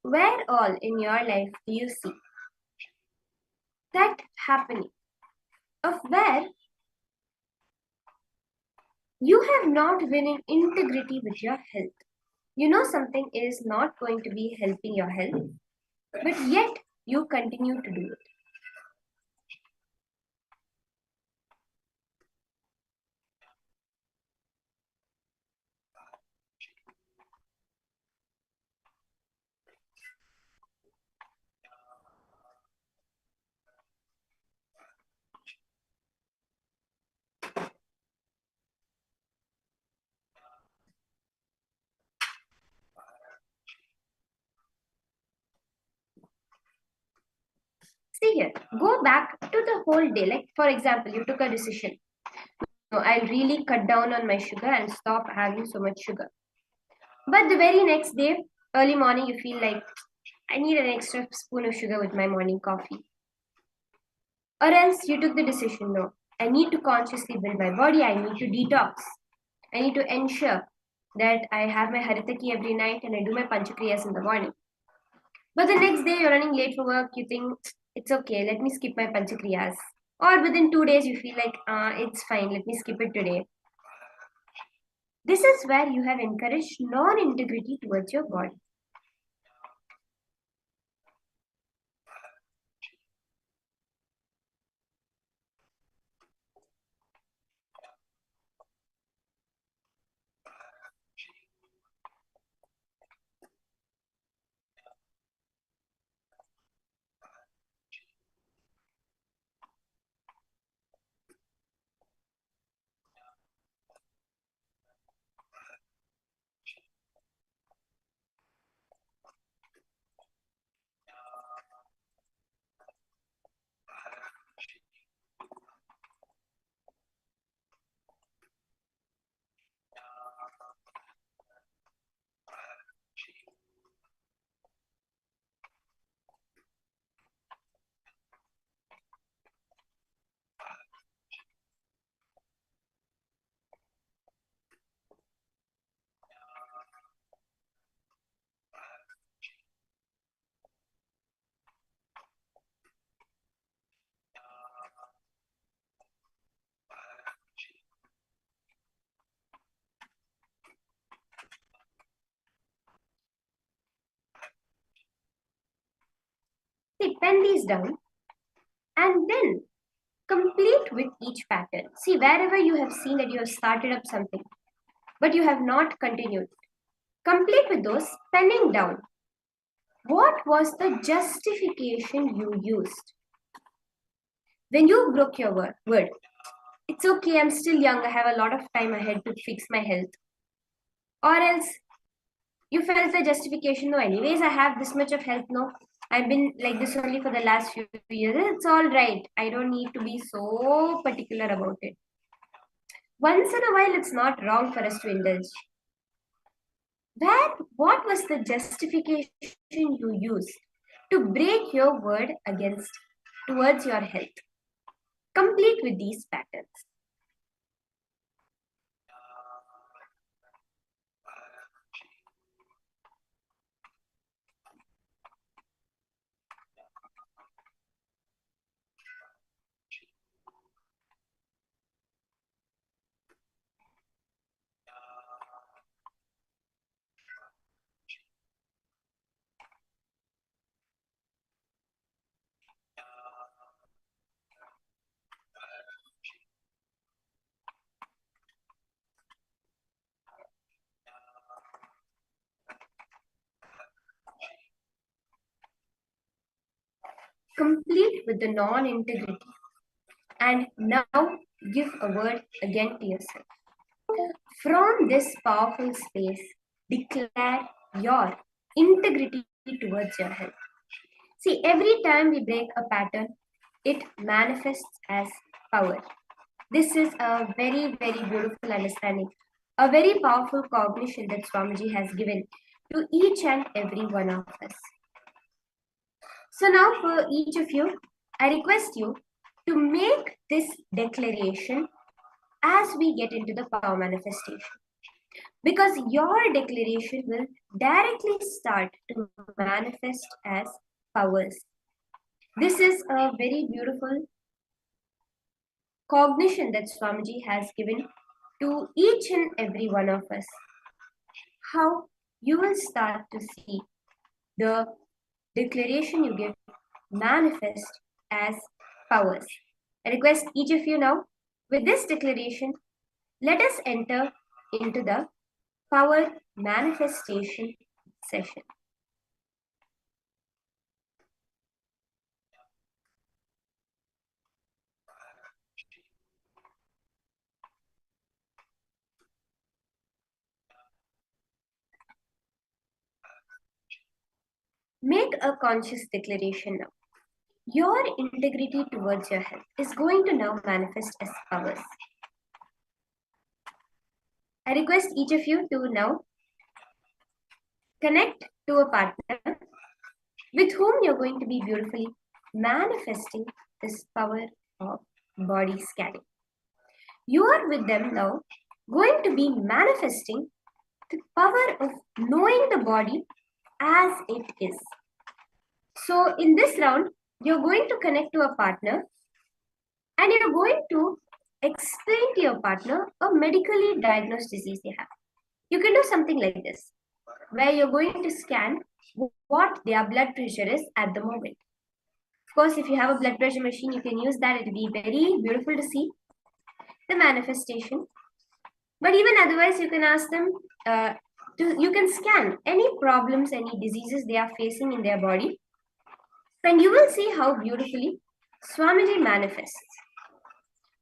where all in your life do you see that happening of where you have not been in integrity with your health? You know something is not going to be helping your health, but yet you continue to do it. See here, go back to the whole day. Like, for example, you took a decision. No, I'll really cut down on my sugar and stop having so much sugar. But the very next day, early morning, you feel like, I need an extra spoon of sugar with my morning coffee. Or else you took the decision, no, I need to consciously build my body, I need to detox. I need to ensure that I have my haritaki every night and I do my panchakriyas in the morning. But the next day you're running late for work, you think, it's okay, let me skip my panchakriyas. Or within 2 days you feel like, it's fine, let me skip it today. This is where you have encouraged non-integrity towards your body. See, pen these down and then complete with each pattern. See, wherever you have seen that you have started up something, but you have not continued, complete with those, penning down. What was the justification you used? When you broke your word, it's okay, I'm still young, I have a lot of time ahead to fix my health. Or else you felt the justification, no, anyways, I have this much of health, no, I've been like this only for the last few years. It's all right. I don't need to be so particular about it. Once in a while, it's not wrong for us to indulge. What was the justification you used to break your word towards your health? Complete with these patterns. Complete with the non-integrity. And now give a word again to yourself. From this powerful space, declare your integrity towards your health. See, every time we break a pattern, it manifests as power. This is a very, very beautiful understanding, a very powerful cognition that Swamiji has given to each and every one of us. So now for each of you, I request you to make this declaration as we get into the power manifestation. Because your declaration will directly start to manifest as powers. This is a very beautiful cognition that Swamiji has given to each and every one of us. How you will start to see the declaration you give manifest as powers. I request each of you now, with this declaration, let us enter into the power manifestation session. Make a conscious declaration now. your integrity towards your health is going to now manifest as powers. I request each of you to now connect to a partner with whom you're going to be beautifully manifesting this power of body scanning. You are with them now going to be manifesting the power of knowing the body as it is. So in this round, you're going to connect to a partner and you're going to explain to your partner a medically diagnosed disease they have. You can do something like this, where you're going to scan what their blood pressure is at the moment. Of course, if you have a blood pressure machine, you can use that. It'll be very beautiful to see the manifestation. But even otherwise, you can ask them, you can scan any problems, any diseases they are facing in their body. And you will see how beautifully Swamiji manifests.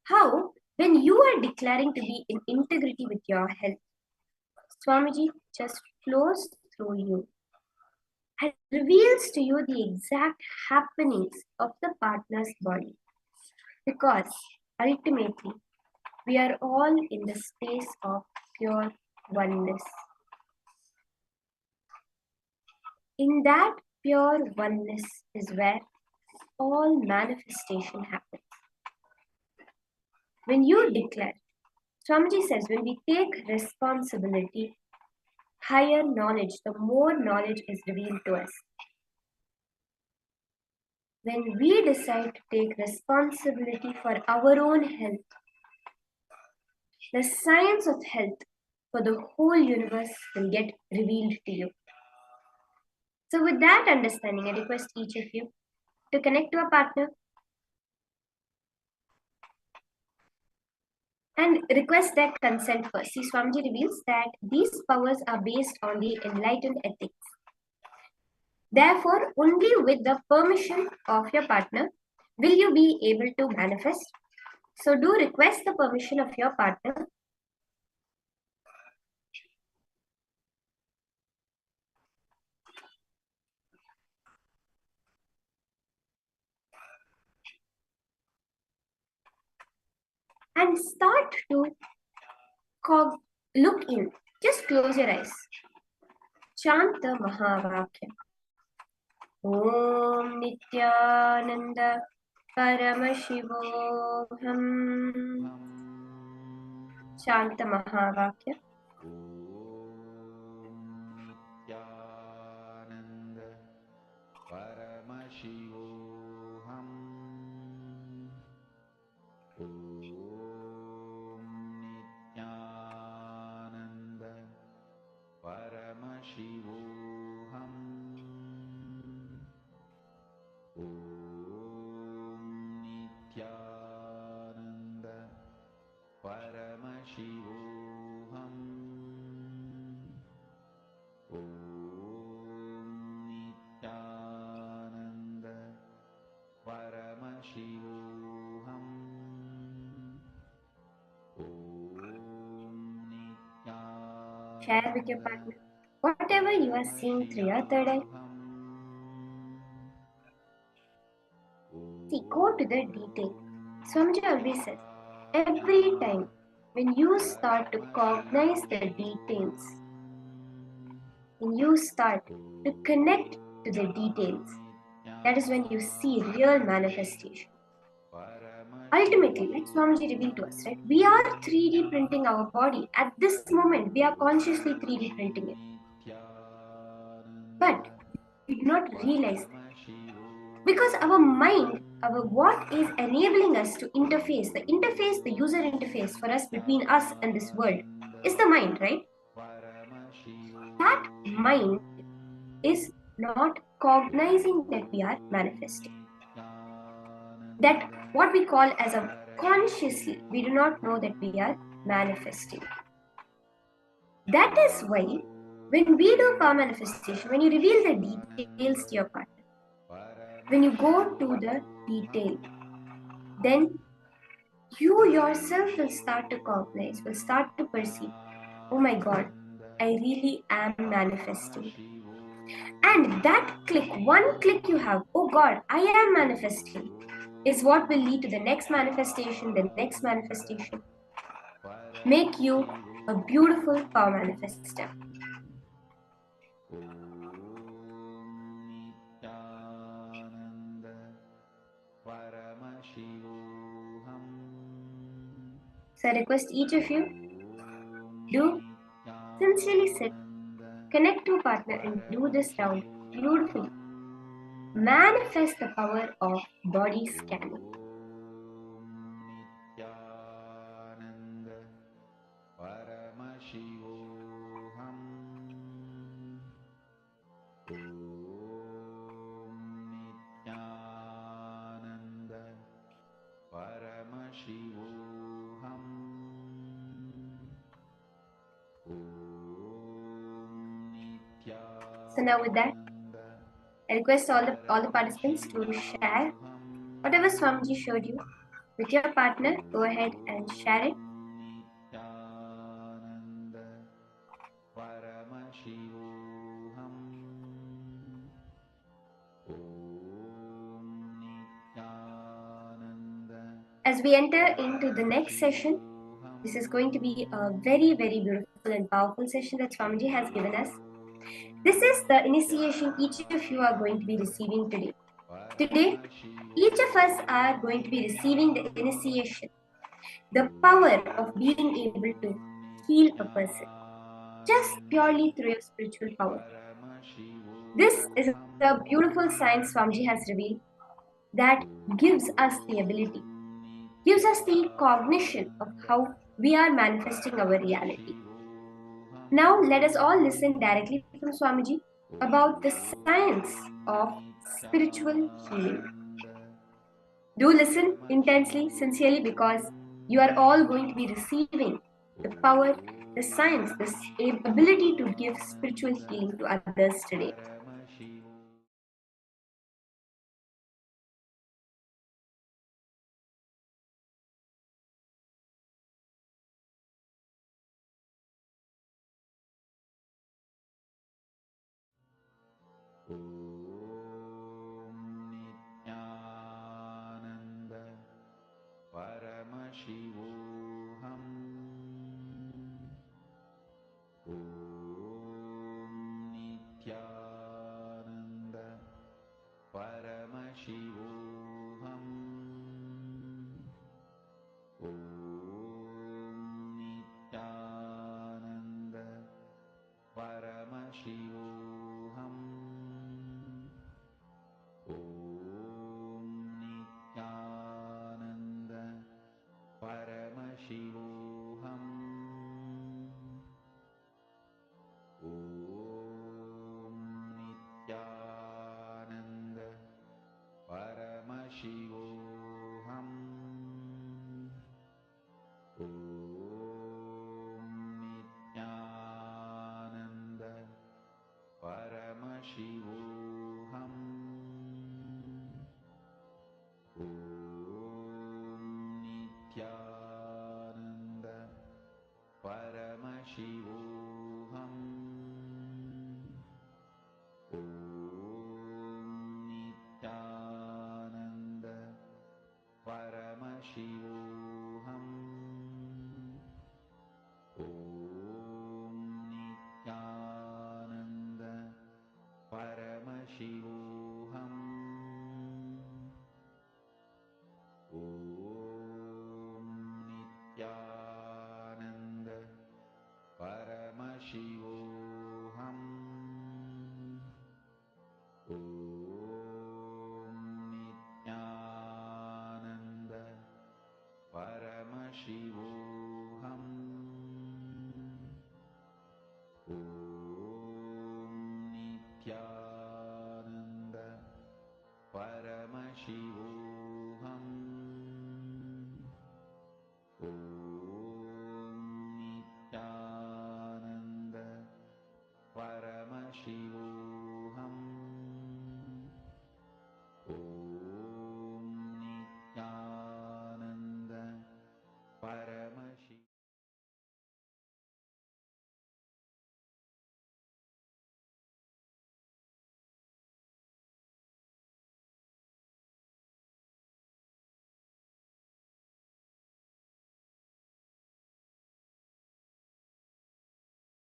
How, when you are declaring to be in integrity with your health, Swamiji just flows through you and reveals to you the exact happenings of the partner's body. Because ultimately, we are all in the space of pure oneness. In that pure oneness is where all manifestation happens. When you declare, Swamiji says, when we take responsibility, higher knowledge, the more knowledge is revealed to us. When we decide to take responsibility for our own health, the science of health for the whole universe will get revealed to you. So with that understanding, I request each of you to connect to a partner and request their consent first. See, Swamiji reveals that these powers are based on the enlightened ethics. Therefore, only with the permission of your partner will you be able to manifest. So do request the permission of your partner. And start to look in. Just close your eyes. Chant the Mahavakya. Om Nithyananda Paramashivoham. Chant the Mahavakya. Nithyananda Paramashivoham. Nithyananda Paramashivoham. Nithyananda Paramashivoham. Nithyananda Paramashivoham. Share with your partner whatever you are seeing through your third eye. See, go to the detail. Swamiji always says, every time when you start to cognize the details, when you start to connect to the details, that is when you see real manifestation. Ultimately, like Swamiji revealed to us, right? We are 3D printing our body. At this moment, we are consciously 3D printing it. But we do not realize that. Because our mind, what is enabling us to interface, the user interface for us between us and this world is the mind, right? That mind is not cognizing that we are manifesting. That what we call as a consciously, we do not know that we are manifesting. That is why when we do power manifestation, when you reveal the details to your partner, when you go to the detail, then you yourself will start to cognize, will start to perceive, oh my God, I really am manifesting. And that click, one click you have, oh God, I am manifesting, is what will lead to the next manifestation, the next manifestation. Make you a beautiful power manifester. So I request each of you, do sincerely sit, connect to a partner and do this round beautifully. Manifest the power of body scanning. Paramashivoham. Nithyananda. Paramashivoham. So now with that, I request all the participants to share whatever Swamiji showed you with your partner. Go ahead and share it. As we enter into the next session, this is going to be a very, very beautiful and powerful session that Swamiji has given us. This is the initiation each of you are going to be receiving today. Today, each of us are going to be receiving the initiation, the power of being able to heal a person, just purely through your spiritual power. This is a beautiful science Swamiji has revealed that gives us the ability, gives us the cognition of how we are manifesting our reality. Now, let us all listen directly from Swamiji about the science of spiritual healing. Do listen intensely, sincerely, because you are all going to be receiving the power, the science, this ability to give spiritual healing to others today. Nithyananda. Paramashivoham. Nithyananda. Paramashivoham. Nithyananda. Paramashivoham. Nithyananda. Paramashivoham. Nithyananda.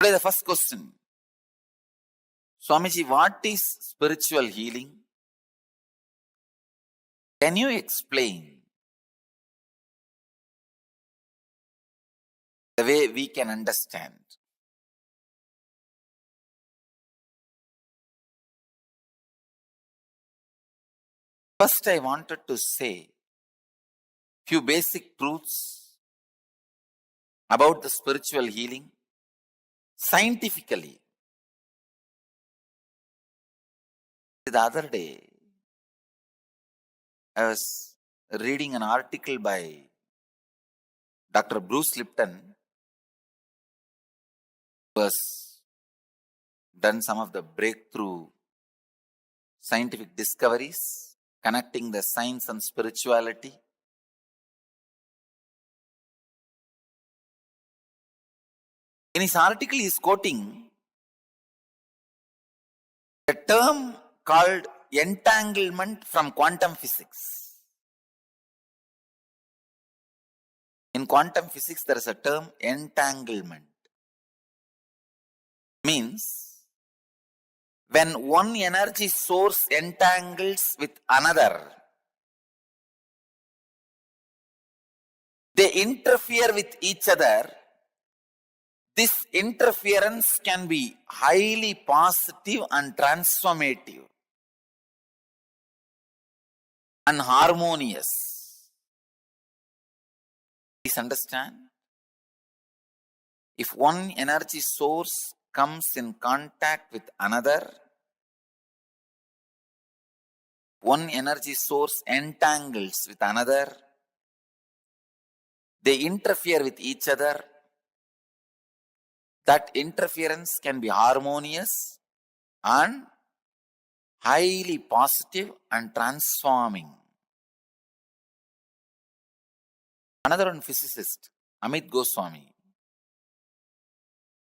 Reply the first question. Swamiji, what is spiritual healing? Can you explain the way we can understand? First, I wanted to say few basic truths about the spiritual healing scientifically. The other day, I was reading an article by Dr. Bruce Lipton, who has done some of the breakthrough scientific discoveries connecting the science and spirituality. In his article, he is quoting a term called entanglement from quantum physics. In quantum physics, there is a term entanglement. Means when one energy source entangles with another, they interfere with each other. This interference can be highly positive and transformative and harmonious. Please understand? If one energy source comes in contact with another, one energy source entangles with another, they interfere with each other. That interference can be harmonious and highly positive and transforming. Another one physicist, Amit Goswami,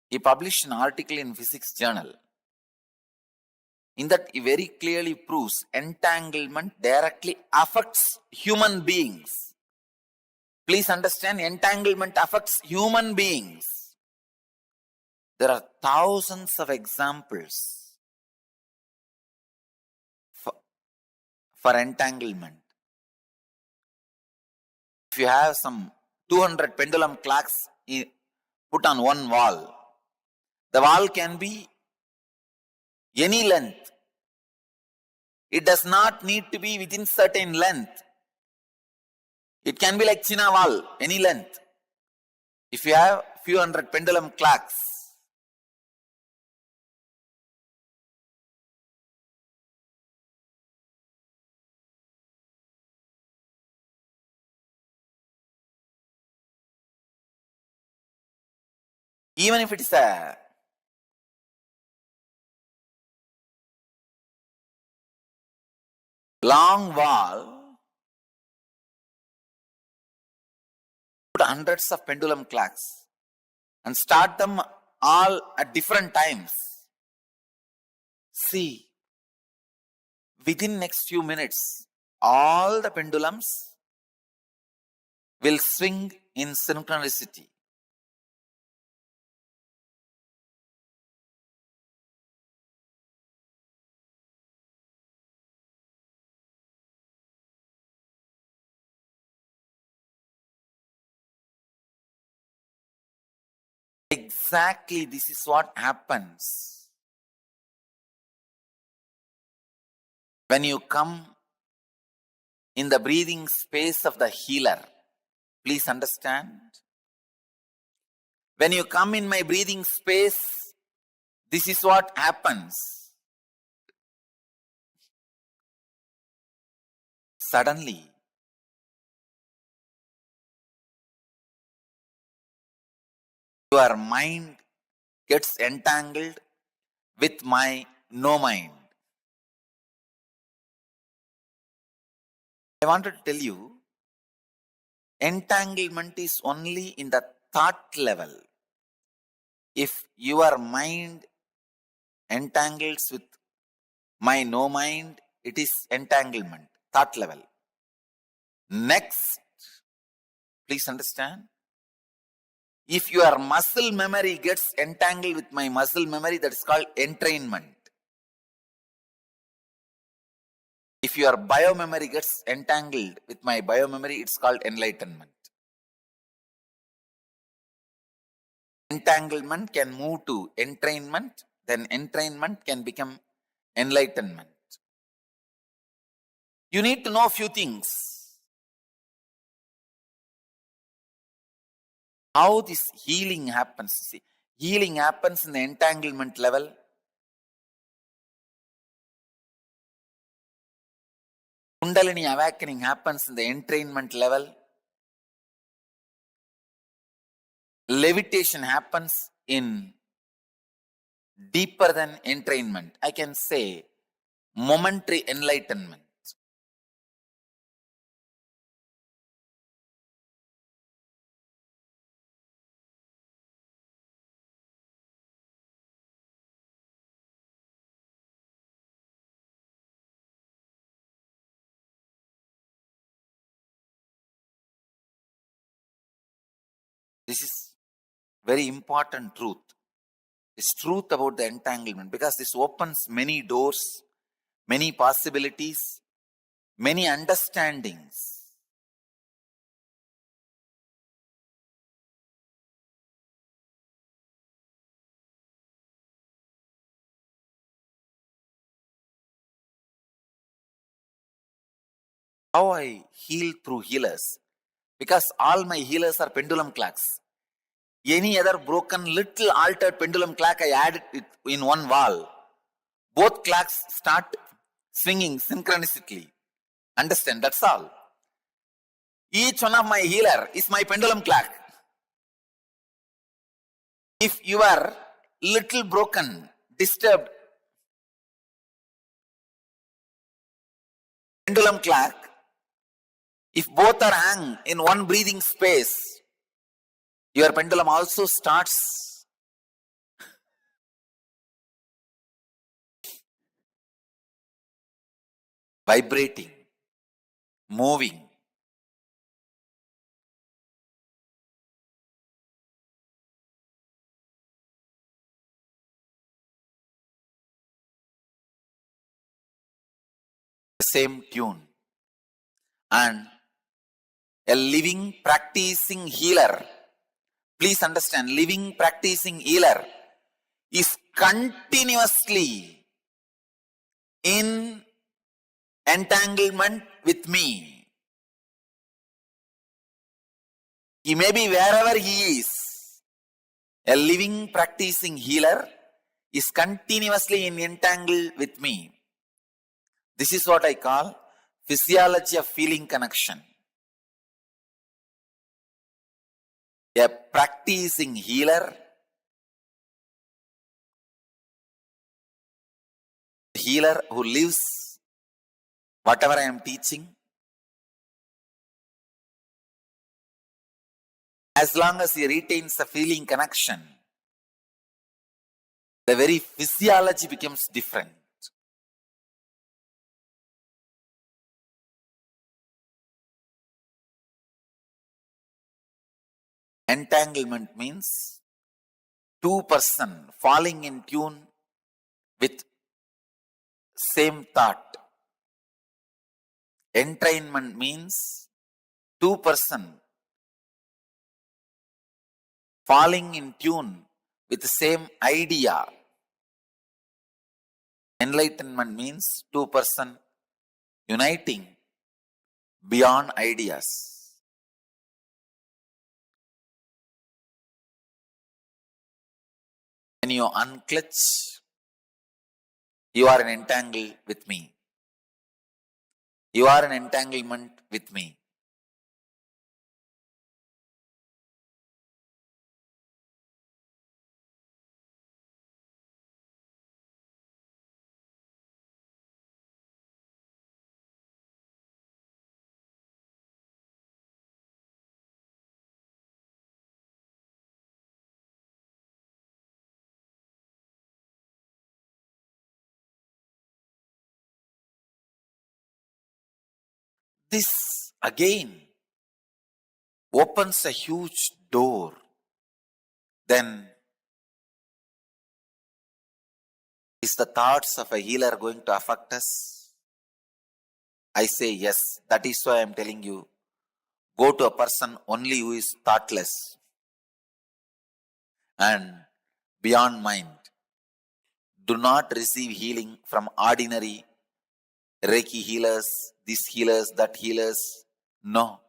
he published an article in Physics Journal. In that, he very clearly proves entanglement directly affects human beings. Please understand, entanglement affects human beings. There are thousands of examples for entanglement. If you have some 200 pendulum clocks put on one wall, the wall can be any length. It does not need to be within certain length. It can be like China wall, any length. If you have few hundred pendulum clocks, even if it is a long wall, put hundreds of pendulum clocks and start them all at different times. See, within next few minutes, all the pendulums will swing in synchronicity. Exactly, this is what happens when you come in the breathing space of the healer. Please understand. When you come in my breathing space, this is what happens. Suddenly, your mind gets entangled with my no mind. I wanted to tell you, entanglement is only in the thought level. If your mind entangles with my no mind, it is entanglement, thought level. Next, please understand, If your muscle memory gets entangled with my muscle memory, that is called entrainment. If your biomemory gets entangled with my biomemory, it's called enlightenment. Entanglement can move to entrainment, then entrainment can become enlightenment. You need to know a few things. How this healing happens. See, healing happens in the entanglement level. Kundalini awakening happens in the entrainment level. Levitation happens in deeper than entrainment. I can say momentary enlightenment. This is very important truth. It's truth about the entanglement, because this opens many doors, many possibilities, many understandings. How I heal through healers? Because all my healers are pendulum clocks. Any other broken, little altered pendulum clock, I add it in one wall. Both clocks start swinging synchronistically. Understand? That's all. Each one of my healer is my pendulum clock. If you are little broken, disturbed pendulum clock, if both are hung in one breathing space, your pendulum also starts vibrating, moving. The same tune. And a living practicing healer, please understand, living practicing healer is continuously in entanglement with me. He may be wherever he is. A living practicing healer is continuously in entangle with me. This is what I call physiology of feeling connection. A practicing healer, healer who lives whatever I am teaching, as long as he retains the feeling connection, the very physiology becomes different. Entanglement means two-person falling in tune with same thought. Entrainment means two-person falling in tune with the same idea. Enlightenment means two-person uniting beyond ideas. When you unclutch, you are in entangle with me. You are in entanglement with me. This again opens a huge door then is the thoughts of a healer going to affect us? I say yes. That is why I am telling you, go to a person only who is thoughtless and beyond mind. Do not receive healing from ordinary Reiki healers, this healers, that healers. No.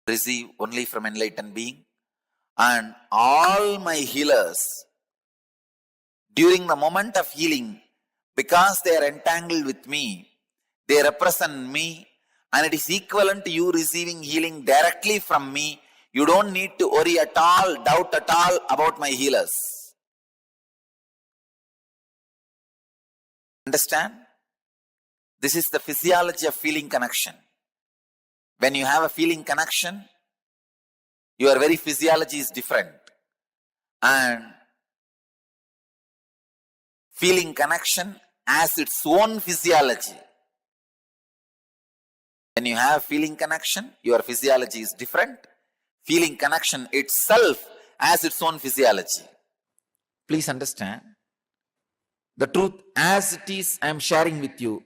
Receive only from enlightened being. And all my healers, during the moment of healing, because they are entangled with me, they represent me, and it is equivalent to you receiving healing directly from me. You don't need to worry at all, doubt at all about my healers. Understand? This is the physiology of feeling connection. When you have a feeling connection, your very physiology is different. And feeling connection has its own physiology. When you have feeling connection, your physiology is different. Feeling connection itself has its own physiology. Please understand. The truth as it is, I am sharing with you.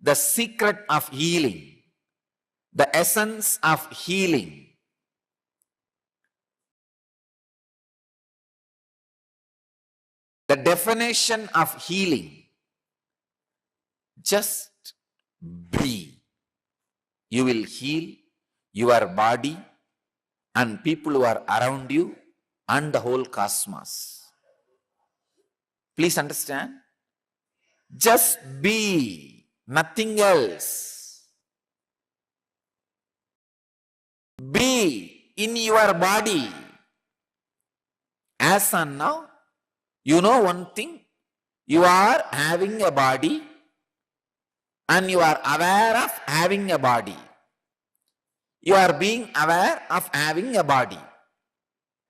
The secret of healing, the essence of healing, the definition of healing. Just be. You will heal your body and people who are around you and the whole cosmos. Please understand. Just be, nothing else. Be in your body. As on now, you know one thing, you are having a body and you are aware of having a body. You are being aware of having a body.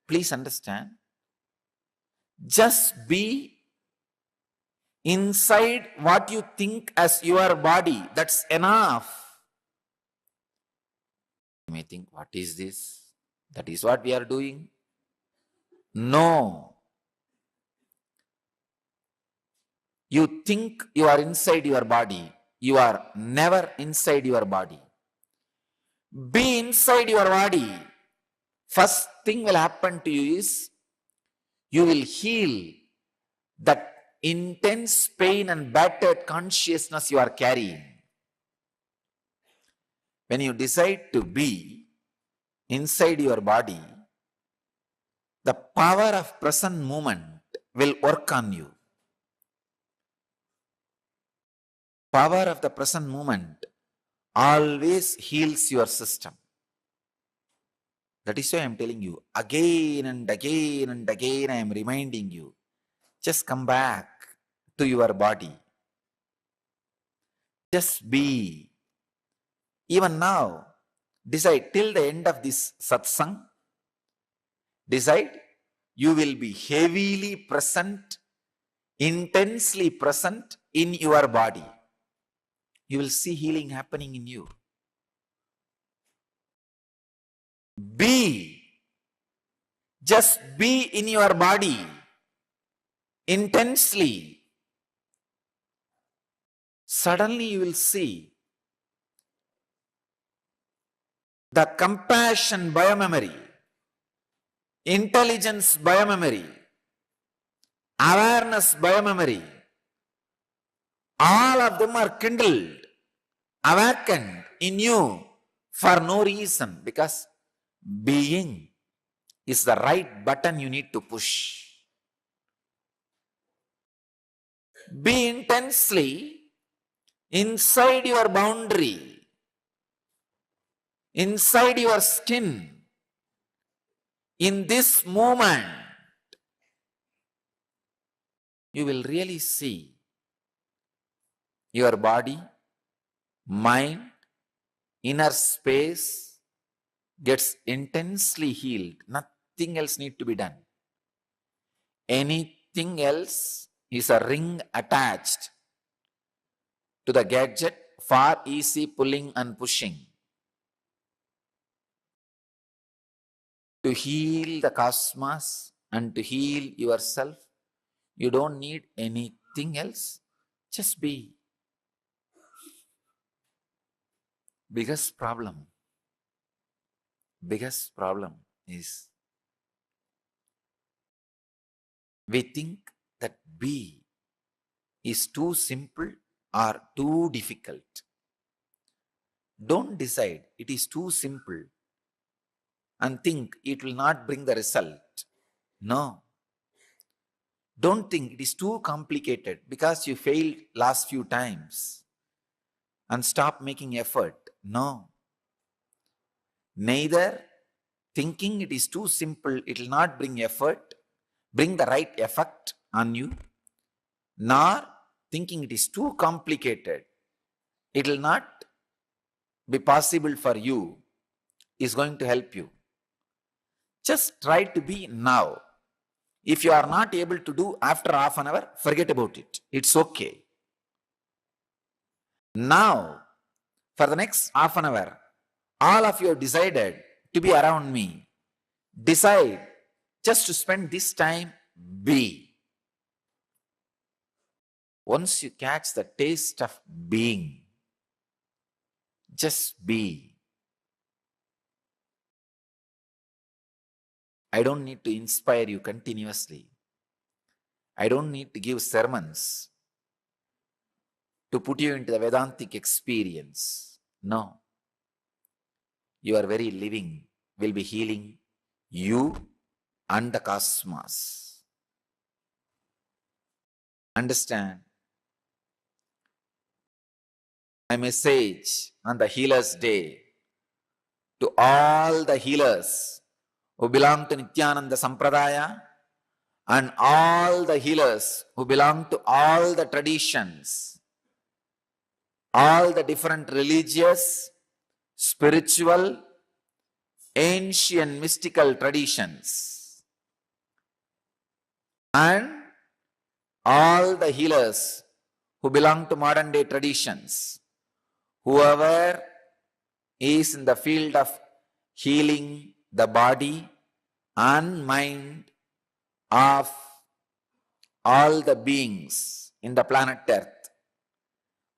Please understand. Just be inside what you think as your body. That's enough. You may think, what is this? That is what we are doing. No. You think you are inside your body. You are never inside your body. Be inside your body. First thing will happen to you is, you will heal that intense pain and battered consciousness you are carrying. When you decide to be inside your body, the power of present moment will work on you. Power of the present moment always heals your system. That is why I am telling you again and again and again, I am reminding you, just come back to your body. Just be. Even now, decide till the end of this satsang, decide you will be heavily present, intensely present in your body. You will see healing happening in you. Be. Just be in your body intensely. Suddenly you will see the compassion biomemory, intelligence biomemory, awareness biomemory, all of them are kindled, awakened in you for no reason, because being is the right button you need to push. Be intensely inside your boundary, inside your skin. In this moment, you will really see your body, mind, inner space gets intensely healed. Nothing else needs to be done. Anything else is a ring attached to the gadget for easy pulling and pushing. To heal the cosmos and to heal yourself, you don't need anything else. Just be. Biggest problem is we think that be is too simple or too difficult. Don't decide it is too simple and think it will not bring the result. No. Don't think it is too complicated because you failed last few times and stop making effort. No. Neither thinking it is too simple, it will not bring effort, bring the right effect on you, nor thinking it is too complicated, it will not be possible for you, is going to help you. Just try to be now. If you are not able to do after half an hour, forget about it. It's okay. Now, for the next half an hour, all of you have decided to be around me. Decide just to spend this time, be. Once you catch the taste of being, just be. I don't need to inspire you continuously. I don't need to give sermons to put you into the Vedantic experience. No. Your very living will be healing you and the cosmos. Understand? My message on the Healer's Day to all the healers who belong to Nithyananda Sampradaya and all the healers who belong to all the traditions, all the different religious, spiritual, ancient mystical traditions, and all the healers who belong to modern day traditions. Whoever is in the field of healing the body and mind of all the beings in the planet Earth,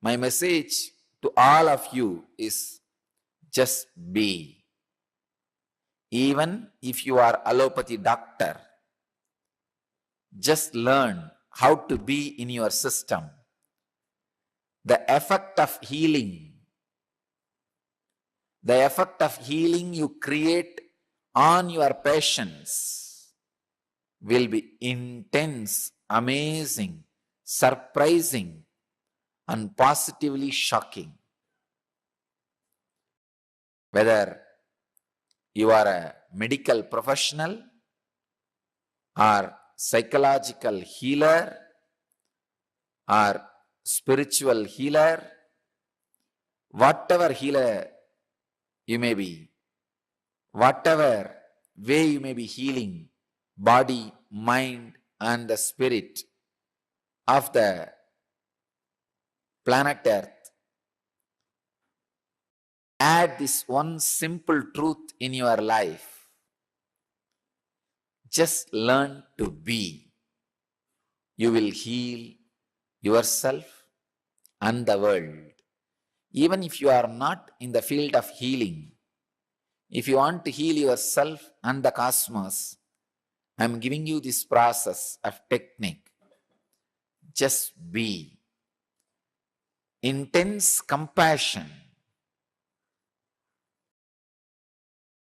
my message to all of you is just be. Even if you are allopathy doctor, just learn how to be in your system. The effect of healing you create on your patients will be intense, amazing, surprising, and positively shocking. Whether you are a medical professional or psychological healer or spiritual healer, whatever healer you may be, whatever way you may be healing body, mind, and the spirit of the planet Earth, add this one simple truth in your life. Just learn to be. You will heal yourself and the world. Even if you are not in the field of healing, if you want to heal yourself and the cosmos, I am giving you this process of technique. Just be. Intense compassion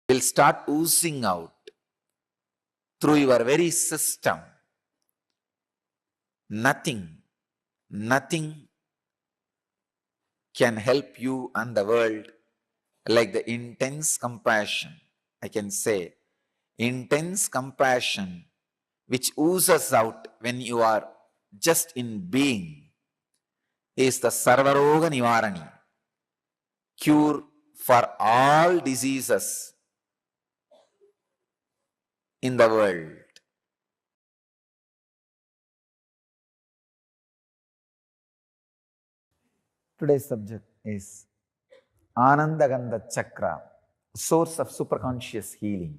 will start oozing out through your very system. Nothing can help you and the world like the intense compassion. I can say intense compassion which oozes out when you are just in being is the Sarvaroga Nivarani, cure for all diseases in the world. Today's subject is Anandagandha Chakra, source of superconscious healing.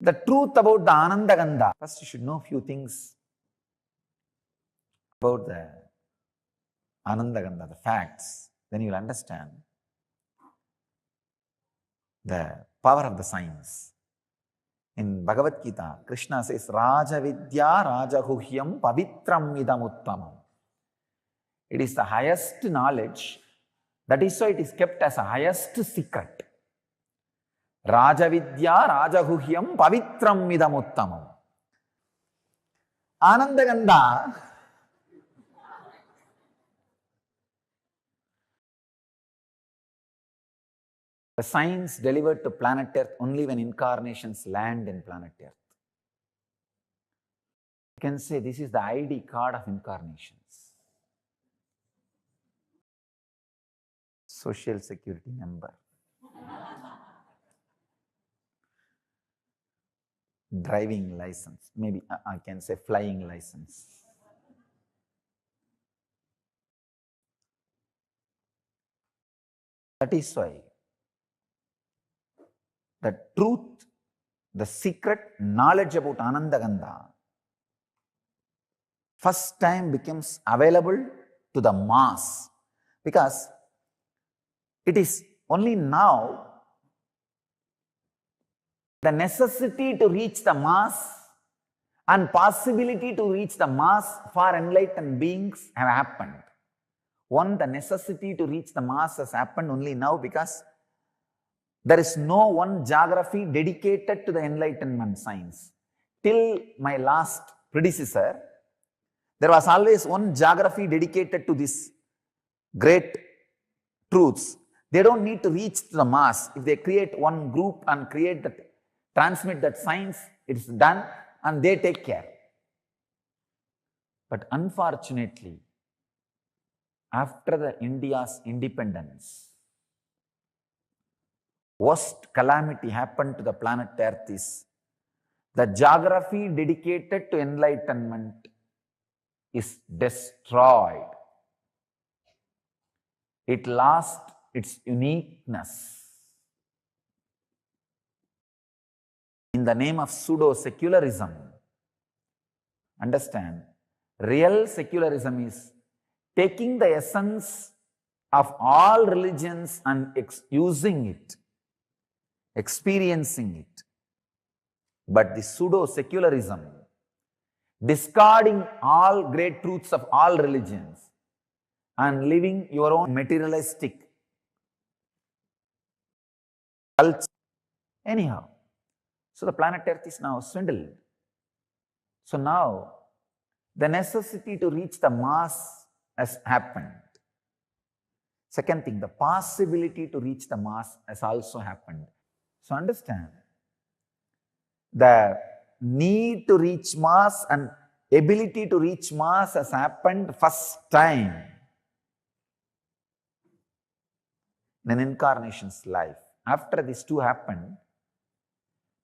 The truth about the Ananda Gandha. First, you should know a few things about the Ananda Gandha, the facts. Then you will understand the power of the science. In Bhagavad Gita, Krishna says, Raja Vidya Rajaguhyam Pavitram Idam Uttamam. It is the highest knowledge. That is why it is kept as a highest secret. Raja Vidya Rajaguhyam Pavitram Idam Uttamam. Ananda Gandha, the science delivered to planet Earth only when incarnations land in planet Earth. You can say this is the ID card of incarnations. Social security number. Driving license. Maybe I can say flying license. That is why the truth, the secret knowledge about Ananda Gandha first time becomes available to the mass, because it is only now the necessity to reach the mass and possibility to reach the mass for enlightened beings have happened. One, the necessity to reach the mass has happened only now because there is no one geography dedicated to the enlightenment science. Till my last predecessor, there was always one geography dedicated to these great truths. They don't need to reach the mass. If they create one group and transmit that science, it is done and they take care. But unfortunately, after the India's independence, worst calamity happened to the planet Earth is the geography dedicated to enlightenment is destroyed. It lost its uniqueness. In the name of pseudo-secularism, understand, real secularism is taking the essence of all religions and using it, experiencing it. But the pseudo-secularism, discarding all great truths of all religions and living your own materialistic culture. Anyhow, so the planet Earth is now swindled. So now the necessity to reach the mass has happened. Second thing, the possibility to reach the mass has also happened. So understand, the need to reach mass and ability to reach mass has happened first time in an incarnation's life. After these two happened,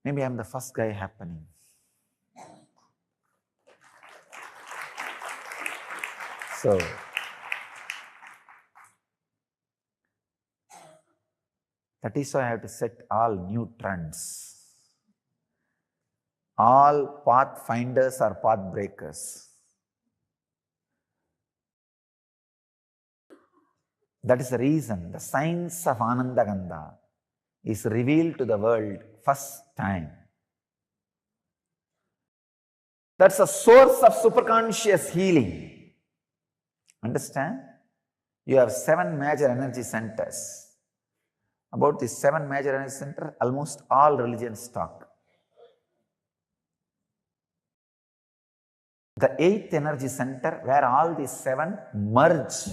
maybe I'm the first guy happening. So, that is why I have to set all new trends. All pathfinders are path breakers. That is the reason the science of Ananda Gandha is revealed to the world first time. That's the source of superconscious healing. Understand? You have 7 major energy centers. About these 7 major energy centers, almost all religions talk. The 8th energy center, where all these 7 merge,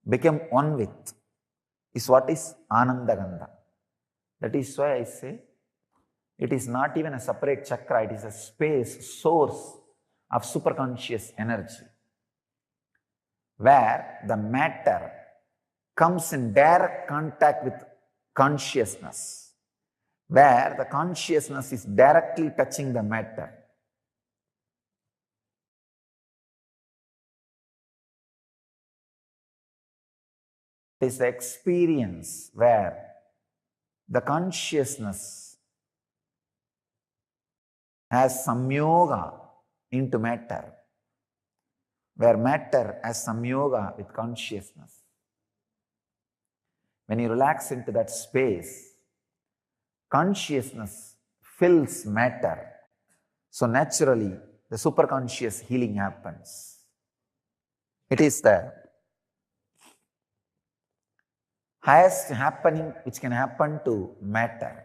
become one with, is what is Ananda Gandha. That is why I say, it is not even a separate chakra, it is a space, source of superconscious energy, where the matter comes in direct contact with consciousness, where the consciousness is directly touching the matter. It is the experience where the consciousness has samyoga into matter, where matter has samyoga with consciousness. When you relax into that space, consciousness fills matter. So naturally, the superconscious healing happens. It is the highest happening which can happen to matter,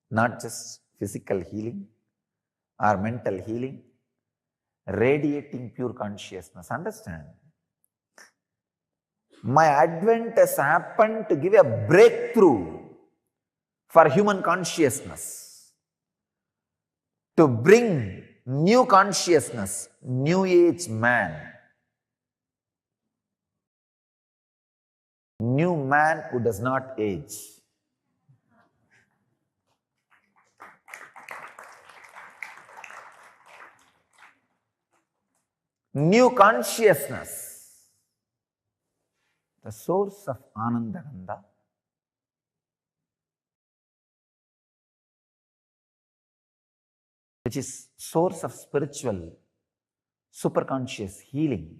not just physical healing or mental healing, radiating pure consciousness. Understand? My advent has happened to give a breakthrough for human consciousness, to bring new consciousness, new age man, new man who does not age. New consciousness, the source of Anandaganda, which is source of spiritual superconscious healing,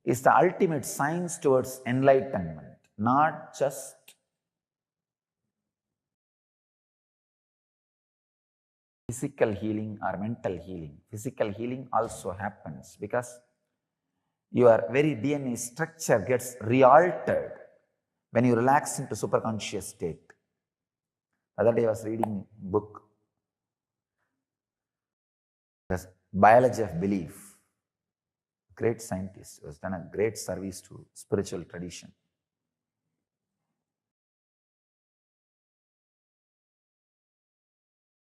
is the ultimate science towards enlightenment, not just physical healing or mental healing. Physical healing also happens because your very DNA structure gets re-altered when you relax into superconscious state. The other day I was reading a book, The Biology of Belief. Great scientist who has done a great service to spiritual tradition.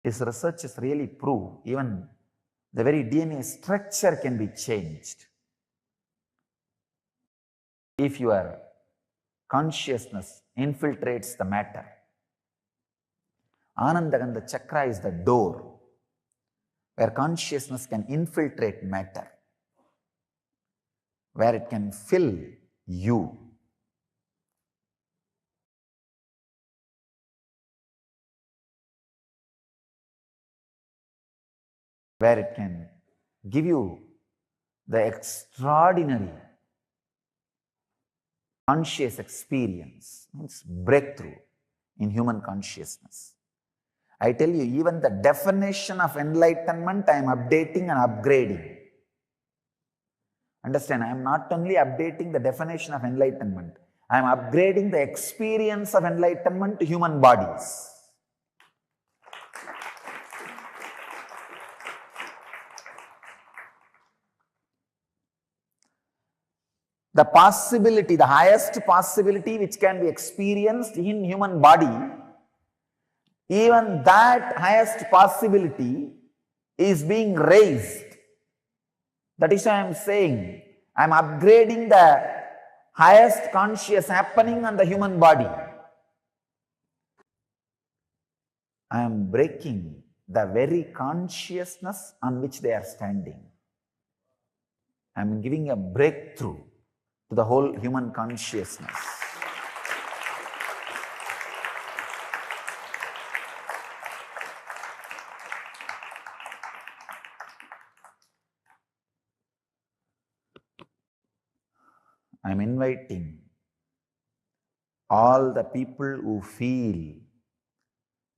His researches really prove even the very DNA structure can be changed if your consciousness infiltrates the matter. Anandaganda chakra is the door where consciousness can infiltrate matter, where it can fill you. Where it can give you the extraordinary conscious experience, means breakthrough in human consciousness. I tell you, even the definition of enlightenment, I am updating and upgrading. Understand, I am not only updating the definition of enlightenment, I am upgrading the experience of enlightenment to human bodies. The possibility, the highest possibility which can be experienced in human body, even that highest possibility is being raised. That is why I am saying, I am upgrading the highest conscious happening on the human body. I am breaking the very consciousness on which they are standing. I am giving a breakthrough to the whole human consciousness. I am inviting all the people who feel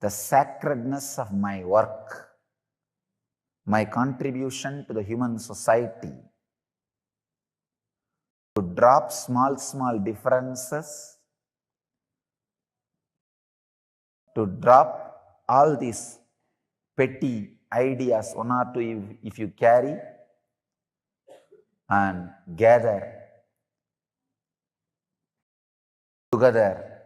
the sacredness of my work, my contribution to the human society, to drop small differences, to drop all these petty ideas, one or two if you carry, and gather together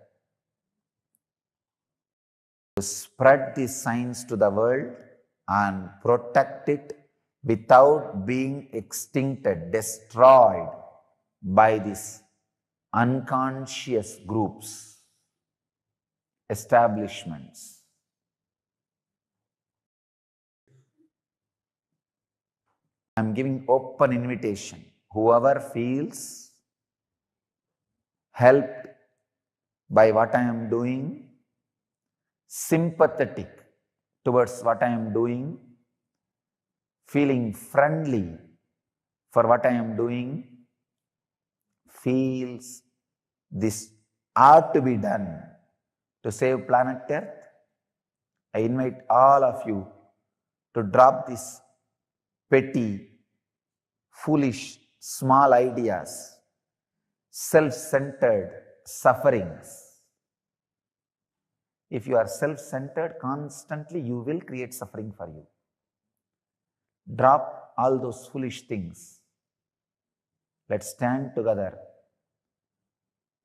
to spread these signs to the world and protect it without being extincted, destroyed by these unconscious groups, establishments. I am giving open invitation. Whoever feels helped by what I am doing, sympathetic towards what I am doing, feeling friendly for what I am doing, feels this ought to be done to save planet Earth. I invite all of you to drop these petty, foolish, small ideas, self-centered sufferings. If you are self-centered constantly, you will create suffering for you. Drop all those foolish things. Let's stand together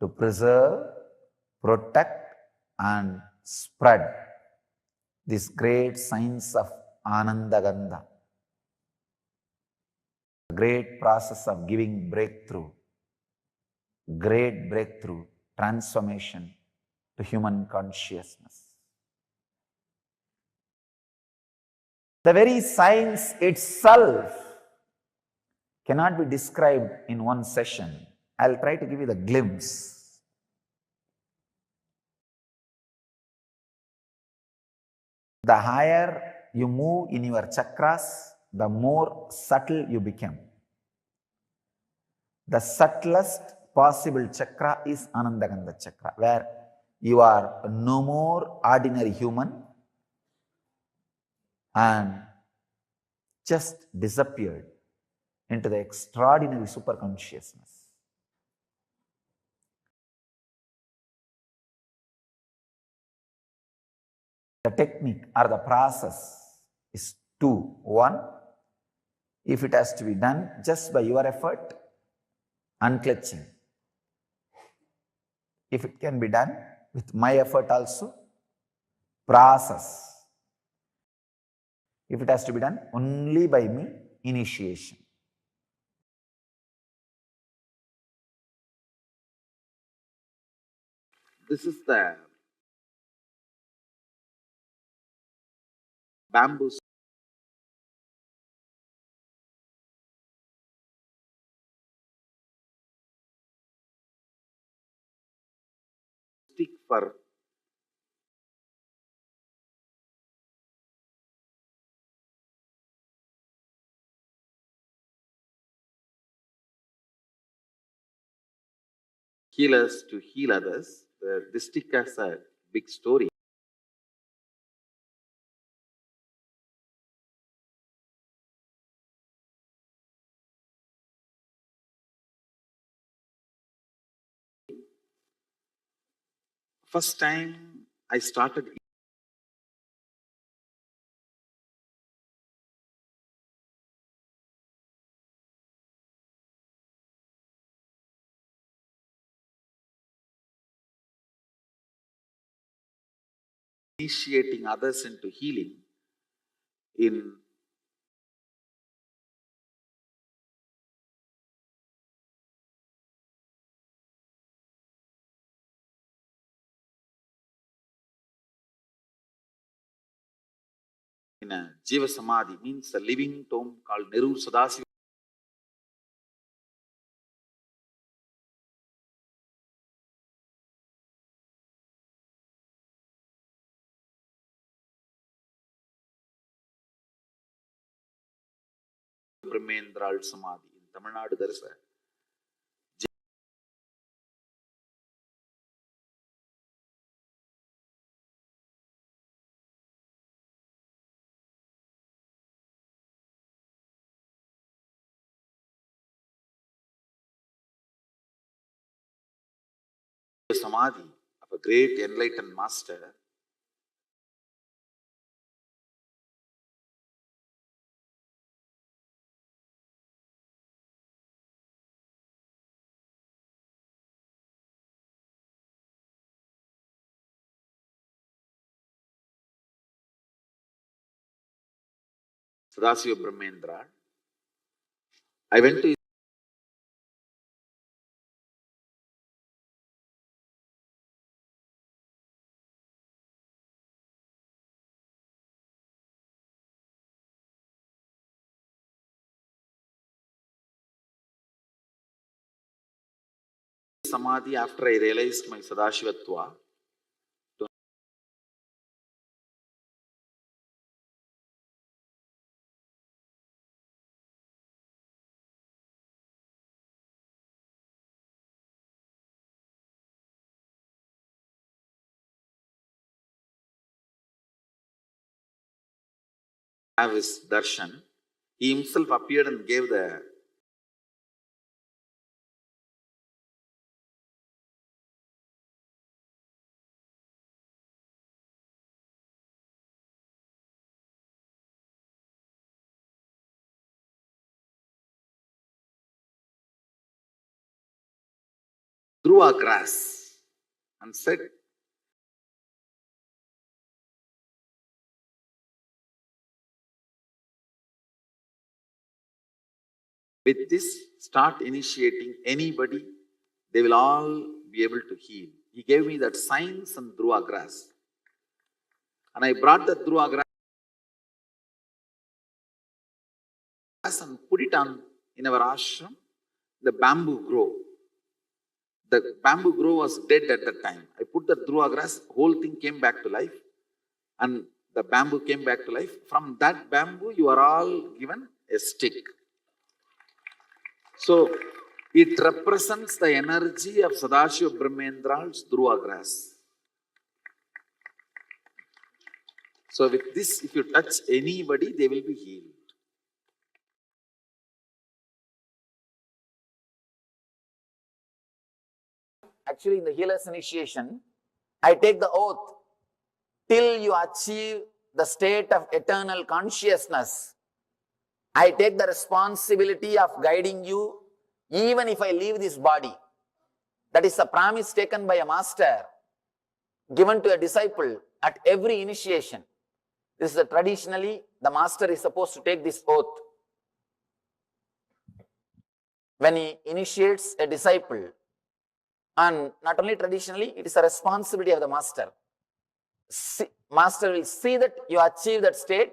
to preserve, protect, and spread this great science of Anandagandha, the great process of giving breakthrough, great breakthrough, transformation to human consciousness. The very science itself cannot be described in one session. I'll try to give you the glimpse. The higher you move in your chakras, the more subtle you become. The subtlest possible chakra is Anandagandha chakra, where you are no more ordinary human and just disappeared into the extraordinary superconsciousness. The technique or the process is two. One, if it has to be done just by your effort, unclutching. If it can be done with my effort also, process. If it has to be done only by me, initiation. This is the bamboo stick for healers to heal others. This stick has a big story. First time I started initiating others into healing in a Jiva Samadhi, means a living tomb called Nerur Sadasiva. Brahmendral Samadhi. In Tamil Nadu, there is a Samadhi of a great enlightened master. Sadasiva Brahmendra. I went to Samadhi after I realized my Sadashivatva. have his darshan. He himself appeared and gave the Dhruva grass and said, with this, start initiating anybody, they will all be able to heal. He gave me that science and Dhruva grass. And I brought the Dhruva grass and put it on in our ashram, the bamboo grove. The bamboo grove was dead at that time. I put the Dhruva grass, whole thing came back to life. And the bamboo came back to life. From that bamboo, you are all given a stick. So, it represents the energy of Sadashiva Brahmendra's Dhruva grass. So, with this, if you touch anybody, they will be healed. Actually, in the healer's initiation, I take the oath till you achieve the state of eternal consciousness. I take the responsibility of guiding you even if I leave this body. That is a promise taken by a master, given to a disciple at every initiation. This is traditionally, the master is supposed to take this oath. When he initiates a disciple, and not only traditionally, it is a responsibility of the master. Master will see that you achieve that state.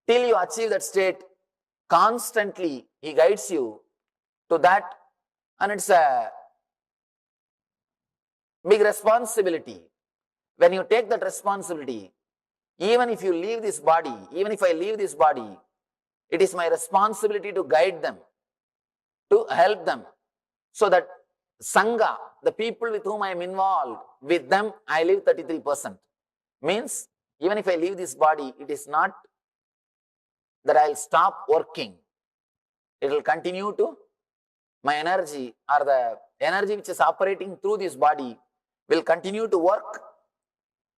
Till you achieve that state, constantly he guides you to that, and it's a big responsibility. When you take that responsibility, even if you leave this body, even if I leave this body, it is my responsibility to guide them, to help them, so that Sangha, the people with whom I am involved, with them I live 33%. Means, even if I leave this body, it is not that I will stop working. It will continue to, my energy or the energy which is operating through this body will continue to work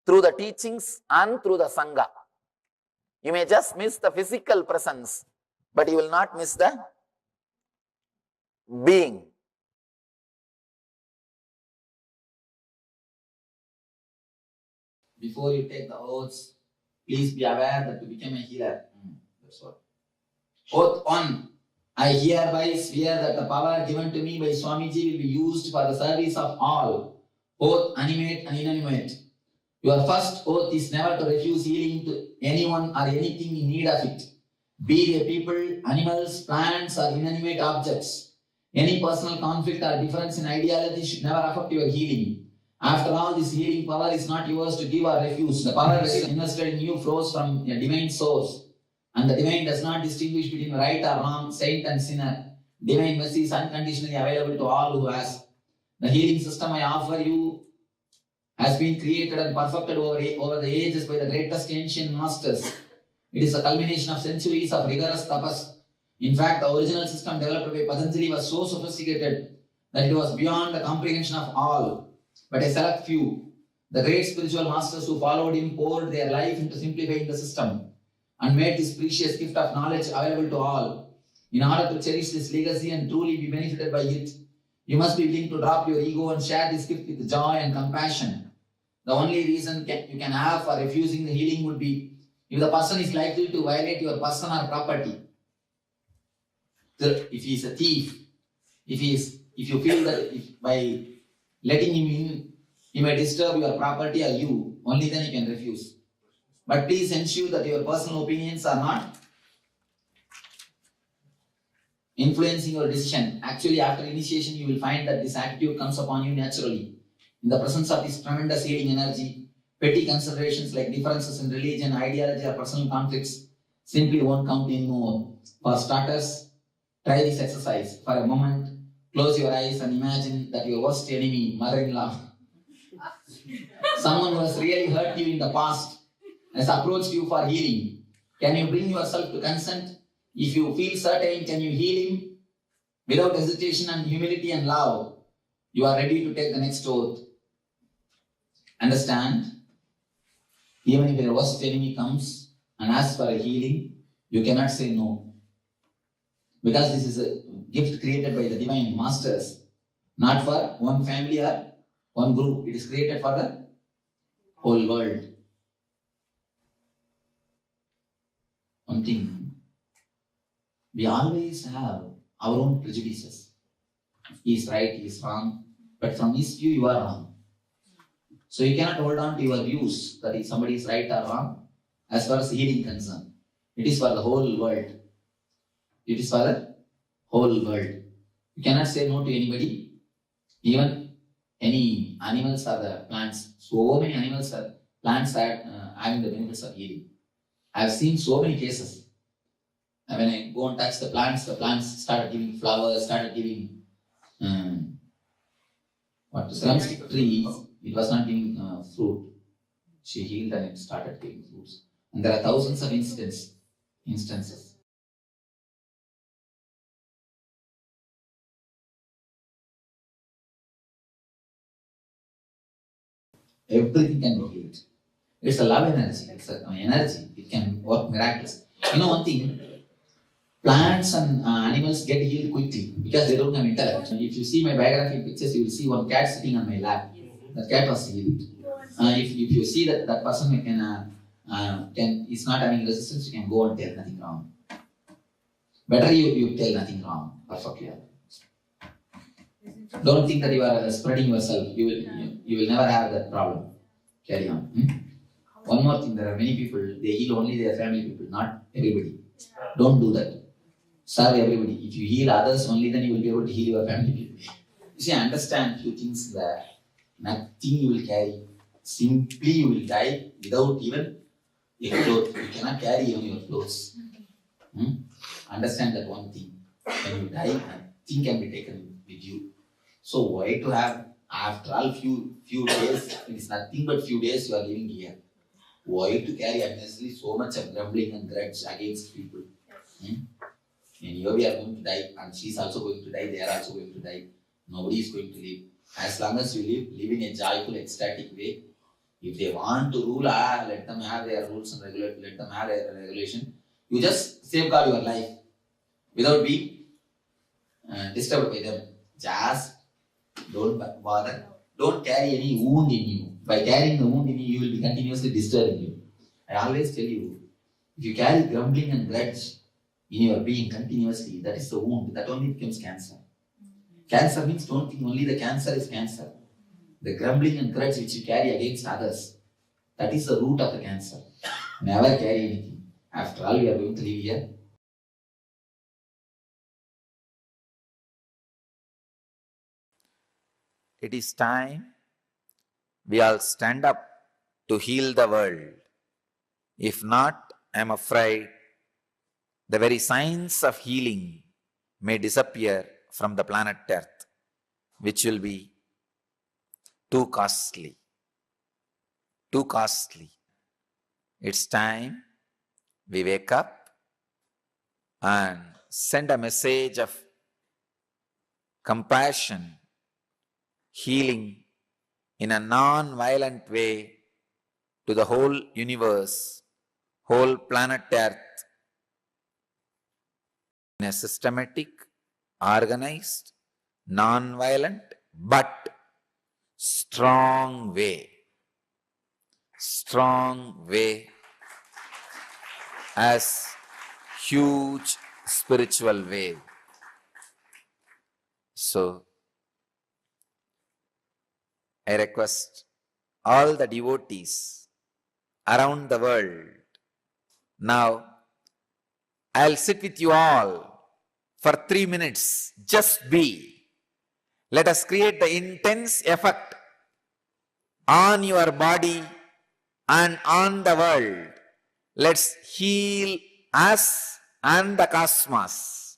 through the teachings and through the Sangha. You may just miss the physical presence, but you will not miss the being. Before you take the oaths, please be aware that to become a healer. That's what. Oath 1. I hereby swear that the power given to me by Swamiji will be used for the service of all, both animate and inanimate. Your first oath is never to refuse healing to anyone or anything in need of it, be they people, animals, plants, or inanimate objects. Any personal conflict or difference in ideology should never affect your healing. After all, this healing power is not yours to give or refuse. The power is invested in you flows from a divine source. And the divine does not distinguish between right or wrong, saint and sinner. Divine mercy is unconditionally available to all who ask. The healing system I offer you has been created and perfected over the ages by the greatest ancient masters. It is a culmination of centuries of rigorous tapas. In fact, the original system developed by Patanjali was so sophisticated that it was beyond the comprehension of all. But a select few, the great spiritual masters who followed him, poured their life into simplifying the system and made this precious gift of knowledge available to all. In order to cherish this legacy and truly be benefited by it, you must be willing to drop your ego and share this gift with joy and compassion. The only reason you can have for refusing the healing would be if the person is likely to violate your person or property. If he is a thief, if you feel that by letting him in, he may disturb your property or you, only then you can refuse. But please ensure that your personal opinions are not influencing your decision. Actually, after initiation, you will find that this attitude comes upon you naturally. In the presence of this tremendous healing energy, petty considerations like differences in religion, ideology, or personal conflicts simply won't count anymore. For starters, try this exercise. For a moment, close your eyes and imagine that your worst enemy, mother-in-law, someone who has really hurt you in the past, has approached you for healing. Can you bring yourself to consent? If you feel certain, can you heal him? Without hesitation and humility and love, you are ready to take the next oath. Understand? Even if your worst enemy comes and asks for a healing, you cannot say no. Because this is a gift created by the divine masters, not for one family or one group. It is created for the whole world. One thing, we always have our own prejudices. He is right, he is wrong, but from his view, you are wrong. So you cannot hold on to your views that if somebody is right or wrong as far as healing concerned. It is for the whole world. It is for the whole world. You cannot say no to anybody, even any animals or the plants. So many animals or plants are having the benefits of healing. I have seen so many cases. When I go and touch the plants started giving flowers, started giving trees. It was not giving fruit. She healed and it started giving fruits. And there are thousands of instances. Everything can be healed. It's a love energy. It's an energy. It can work miraculous. You know one thing, plants and animals get healed quickly because they don't have intellect. If you see my biography pictures, you will see one cat sitting on my lap. That cat was healed. If you see that person is not having resistance, you can go and tell nothing wrong. Better you tell nothing wrong. Perfectly. Don't think that you are spreading yourself. You will never have that problem. Carry on. One more thing, there are many people, they heal only their family people, not everybody. Don't do that. Serve everybody. If you heal others only, then you will be able to heal your family people. You see, understand few things that nothing you will carry. Simply you will die without even a cloth. You cannot carry even your clothes. Understand that one thing. When you die, nothing can be taken with you. So why to have, after all few days, it is nothing but few days you are living here. Why to carry unnecessarily so much of grumbling and grudge against people? And here we are going to die, and she is also going to die, they are also going to die. Nobody is going to live. As long as you live in a joyful, ecstatic way. If they want to rule, let them have their rules and let them have their regulation. You just safeguard your life without being disturbed by them. Just don't bother. Don't carry any wound in you. By carrying the wound in you, you will be continuously disturbing you. I always tell you, if you carry grumbling and grudge in your being continuously, that is the wound. That only becomes cancer. Cancer means don't think only the cancer is cancer. The grumbling and grudge which you carry against others, that is the root of the cancer. Never carry anything. After all, we are going to live here. It is time we all stand up to heal the world. If not, I am afraid the very signs of healing may disappear from the planet Earth, which will be too costly. Too costly. It's time we wake up and send a message of compassion, healing in a non-violent way to the whole universe, whole planet Earth, in a systematic, organized, non-violent, but strong way. Strong way as huge spiritual way. So, I request all the devotees around the world. Now, I'll sit with you all for 3 minutes. Just be. Let us create the intense effect on your body and on the world. Let's heal us and the cosmos.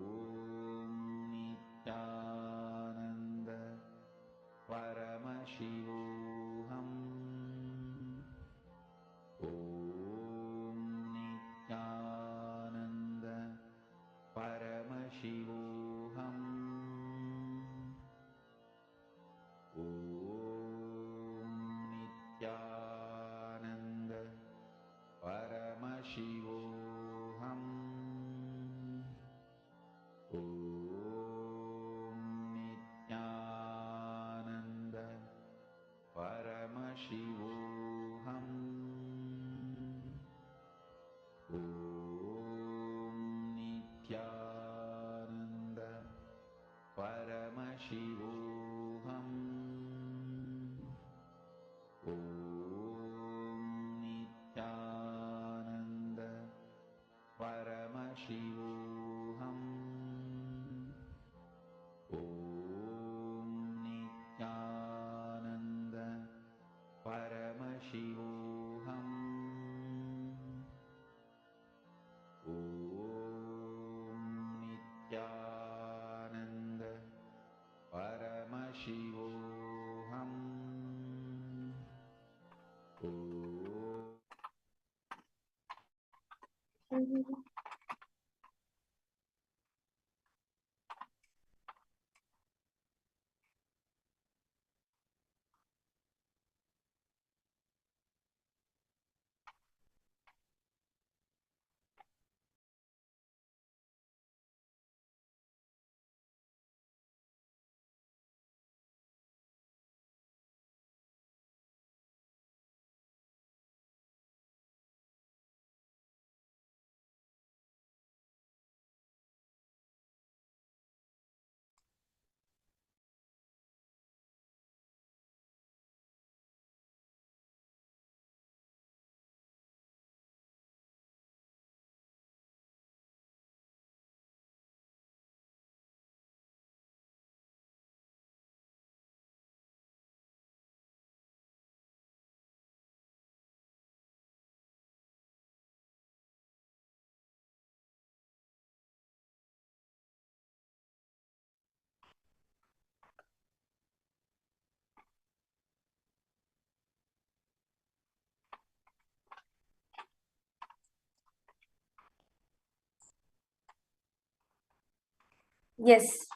Yes,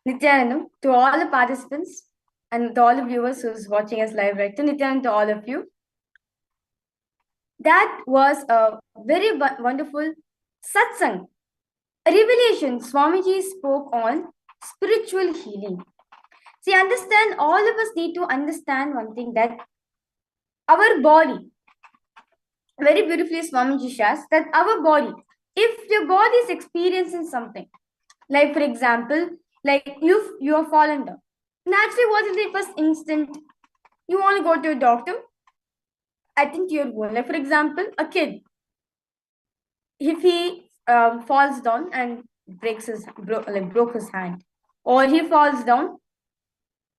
Nithyananda, to all the participants and to all the viewers who's watching us live right, to Nithyananda, to all of you, that was a very wonderful satsang, a revelation. Swamiji spoke on spiritual healing. See, understand, all of us need to understand one thing, that our body, very beautifully Swamiji shares, that our body, if your body is experiencing something, like for example, like you are fallen down, naturally what is the first instant? You want to go to a doctor, I think you're going. Like for example, a kid, if he falls down and broke his hand, or he falls down,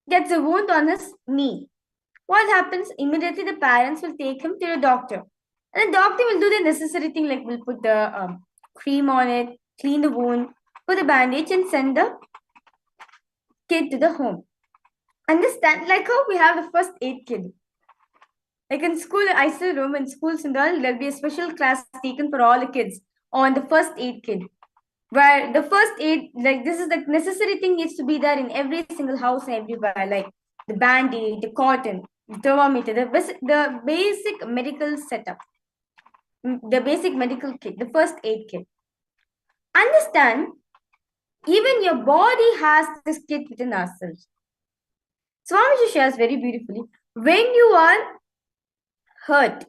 gets a wound on his knee, what happens? Immediately the parents will take him to the doctor, and the doctor will do the necessary thing, like will put the cream on it, clean the wound, put the bandage, and send the kid to the home. Understand? Like how we have the first aid kid. Like in school, I still remember in schools and all, there'll be a special class taken for all the kids on the first aid kit, where the first aid, like this is the necessary thing, needs to be there in every single house and everywhere, like the band-aid, the cotton, the thermometer, the basic medical setup, the basic medical kit, the first aid kit. Understand, even your body has this kit within ourselves. Swamiji shares very beautifully, when you are hurt,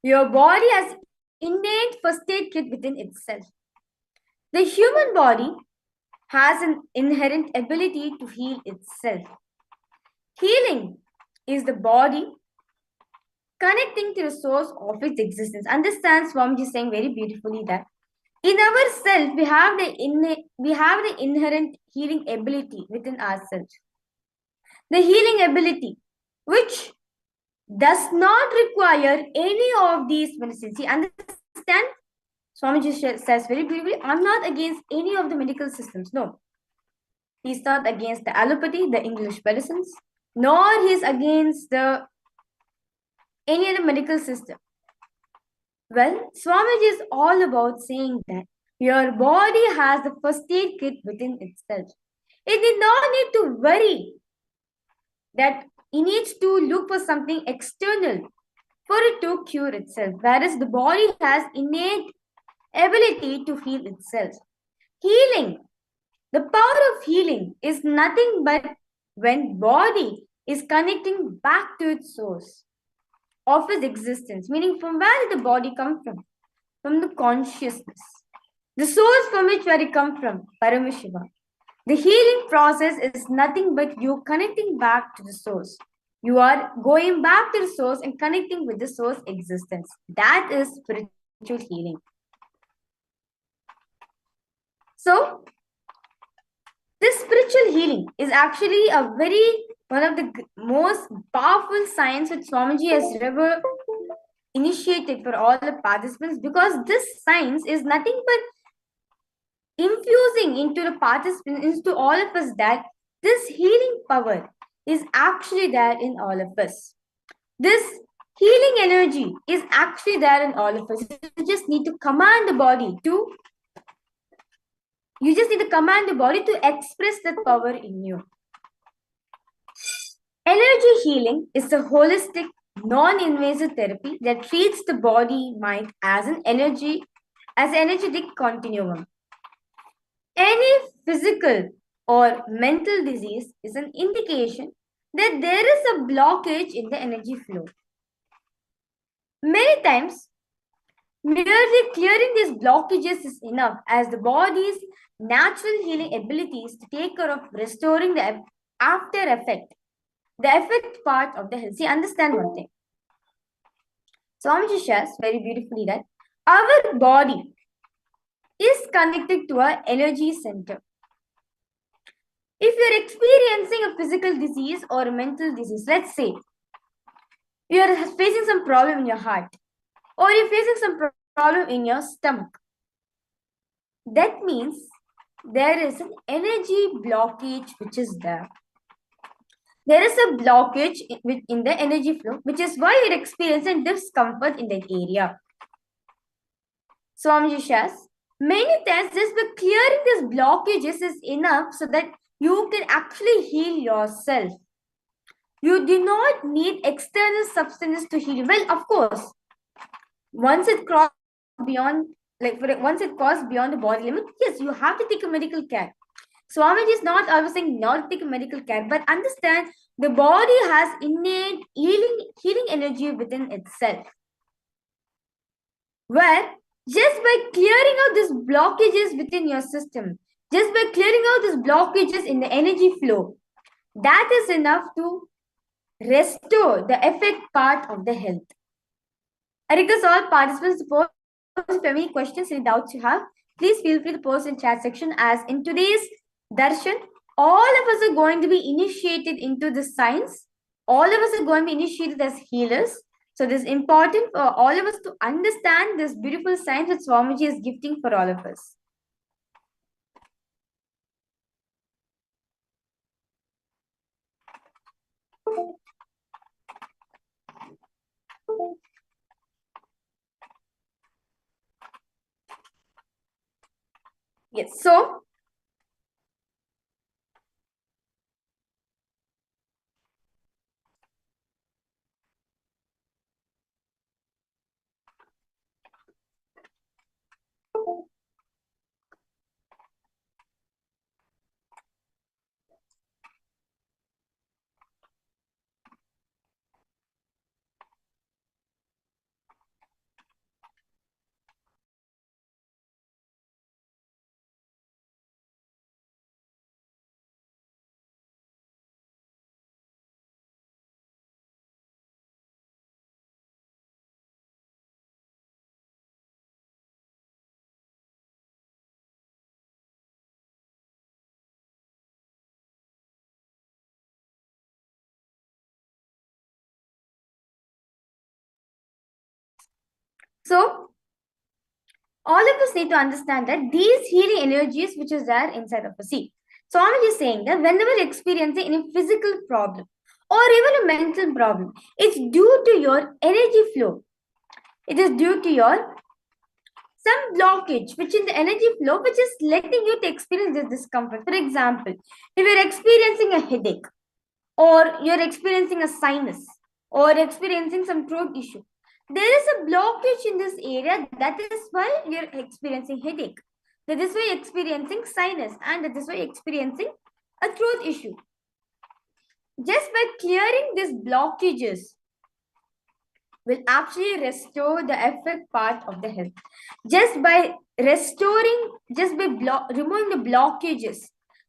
your body has innate first aid kit within itself. The human body has an inherent ability to heal itself. Healing is the body connecting to the source of its existence. Understand, Swamiji saying very beautifully that in ourselves we have the inherent healing ability within ourselves. The healing ability which does not require any of these medicines. See, understand? Swamiji says very beautifully, I'm not against any of the medical systems. No. He's not against the allopathy, the English medicines, nor he's against any other medical system. Well, Swamiji is all about saying that your body has the first aid kit within itself. It did not need to worry that it needs to look for something external for it to cure itself, whereas the body has innate ability to heal itself. Healing, the power of healing is nothing but when body is connecting back to its source of its existence, meaning from where did the body come from? From the consciousness. The source from which where it come from, Paramashiva. The healing process is nothing but you connecting back to the source. You are going back to the source and connecting with the source existence. That is spiritual healing. So, this spiritual healing is actually one of the most powerful science which Swamiji has ever initiated for all the participants, because this science is nothing but infusing into the participants, into all of us, that this healing power is actually there in all of us. This healing energy is actually there in all of us. You just need to command the body to express that power in you. Energy healing is a holistic, non-invasive therapy that treats the body mind as an energetic continuum. Any physical or mental disease is an indication that there is a blockage in the energy flow. Many times, merely clearing these blockages is enough, as the body's natural healing abilities to take care of restoring the after effect, the effect part of the health. See, understand one thing. Swamiji shares very beautifully that our body is connected to our energy center. If you're experiencing a physical disease or a mental disease, let's say you're facing some problem in your heart, or you're facing some problem in your stomach, that means there is an energy blockage which is there. There is a blockage in the energy flow, which is why you're experiencing discomfort in that area. Swamiji shares, many times just by clearing these blockages is enough so that you can actually heal yourself. You do not need external substances to heal. Well, of course, once it crosses beyond the body limit, yes, you have to take a medical care. Swamiji is not always saying not take a medical care, but understand the body has innate healing energy within itself. Where just by clearing out these blockages within your system, just by clearing out these blockages in the energy flow, that is enough to restore the effect part of the health. I request all participants to post if any questions, any doubts you have. Please feel free to post in chat section, as in today's darshan, all of us are going to be initiated into this science. All of us are going to be initiated as healers. So it is important for all of us to understand this beautiful science that Swamiji is gifting for all of us. Yes, so all of us need to understand that these healing energies which is there inside of us. See, Swamiji is saying that whenever you're experiencing any physical problem or even a mental problem, it's due to your energy flow. It is due to your some blockage which in the energy flow which is letting you to experience this discomfort. For example, if you're experiencing a headache, or you're experiencing a sinus, or experiencing some throat issue, there is a blockage in this area. That is why you're experiencing headache. That is why you're experiencing sinus, and that is why you're experiencing a throat issue. Just by clearing these blockages will actually restore the effect part of the health. Just by removing the blockages,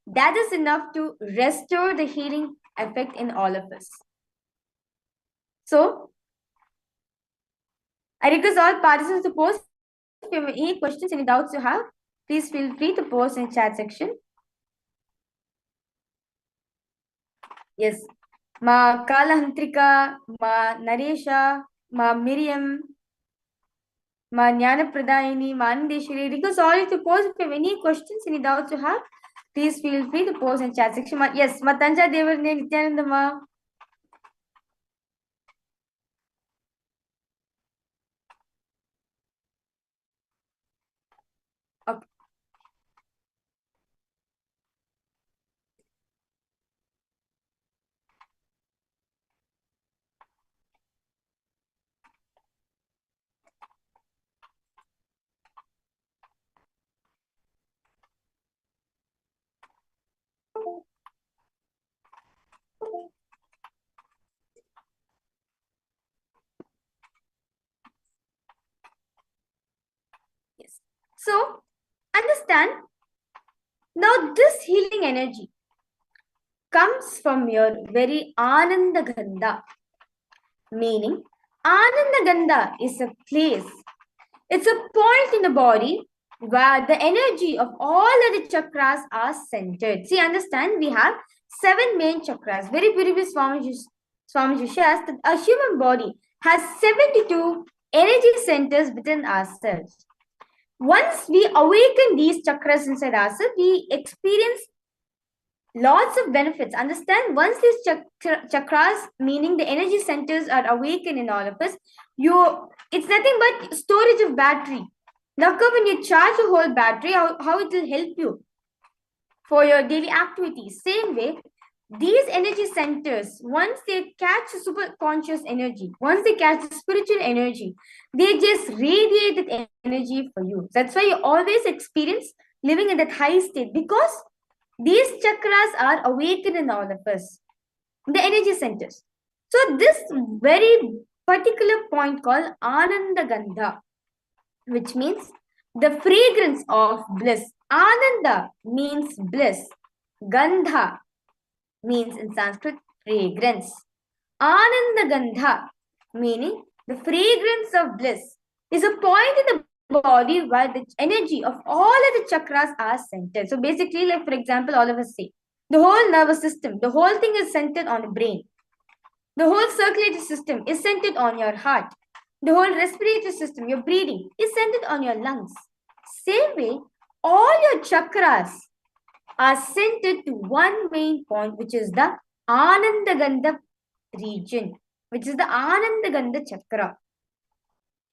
that is enough to restore the healing effect in all of us. So, I request all participants to post if you have any questions, any doubts you have. Please feel free to post in chat section. Yes. Ma Kalahantrika, Ma Naresha, Ma Miriam, Ma Jnana Pradayini, Ma Anandeshwari. Request all you to post if you have any questions, any doubts you have. Please feel free to post in chat section. Yes, Ma Tanja Devarne, Nithyananda Ma. Yes. So, understand now this healing energy comes from your very Ananda Gandha. Meaning, Ananda Gandha is a place, it's a point in the body where the energy of all of the chakras are centered. See, understand, we have 7 main chakras. Very beautifully, Swamiji shares that a human body has 72 energy centers within ourselves. Once we awaken these chakras inside ourselves, we experience lots of benefits. Understand, once these chakras, meaning the energy centers, are awakened in all of us, it's nothing but storage of battery. Now, when you charge a whole battery, how it will help you for your daily activities. Same way, these energy centers, once they catch super conscious energy, once they catch spiritual energy, they just radiate that energy for you. That's why you always experience living in that high state, because these chakras are awakened in all of us, the energy centers. So this very particular point called Ananda Gandha, which means the fragrance of bliss. Ananda means bliss. Gandha means in Sanskrit fragrance. Ananda Gandha, meaning the fragrance of bliss, is a point in the body where the energy of all of the chakras are centered. So basically, like for example, all of us say, the whole nervous system, the whole thing is centered on the brain. The whole circulatory system is centered on your heart. The whole respiratory system, your breathing, is centered on your lungs. Same way, all your chakras are centered to one main point, which is the Ananda Gandha region, which is the Ananda Gandha chakra.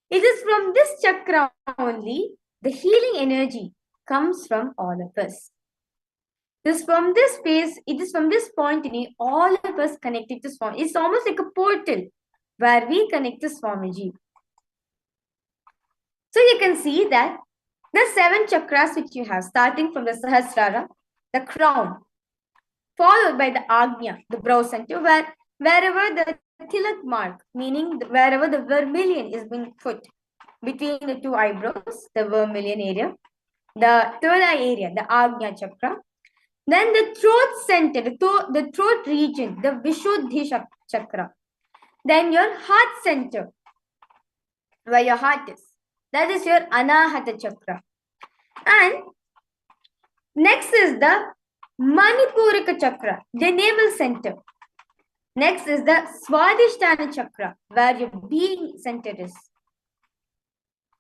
It is from this chakra only the healing energy comes from all of us. It is from this point in all of us connected to Swami. It's almost like a portal where we connect to Swamiji. So you can see that the 7 chakras which you have, starting from the Sahasrara, the crown, followed by the Agnya, the brow center, wherever the tilak mark, meaning wherever the vermilion is being put between the 2 eyebrows, the vermilion area, the third eye area, the Agnya chakra, then the throat center, the throat region, the Vishuddhi chakra, then your heart center, where your heart is, that is your Anahata chakra, and next is the Manipurika chakra, the navel center. Next is the Swadhisthana chakra, where your being center is.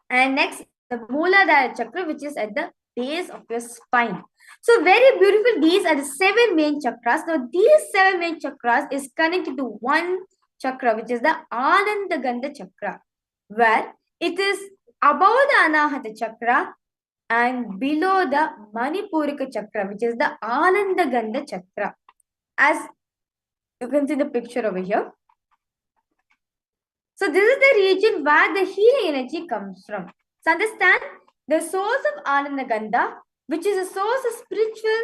And next, the Mooladhara chakra, which is at the base of your spine. So very beautiful. These are the 7 main chakras. Now, these 7 main chakras is connected to one chakra, which is the Ananda Gandha chakra, where it is above the Anahata chakra and below the Manipurika chakra, which is the Ananda Gandha chakra. As you can see the picture over here. So this is the region where the healing energy comes from. So understand, the source of Ananda Gandha, which is a source of spiritual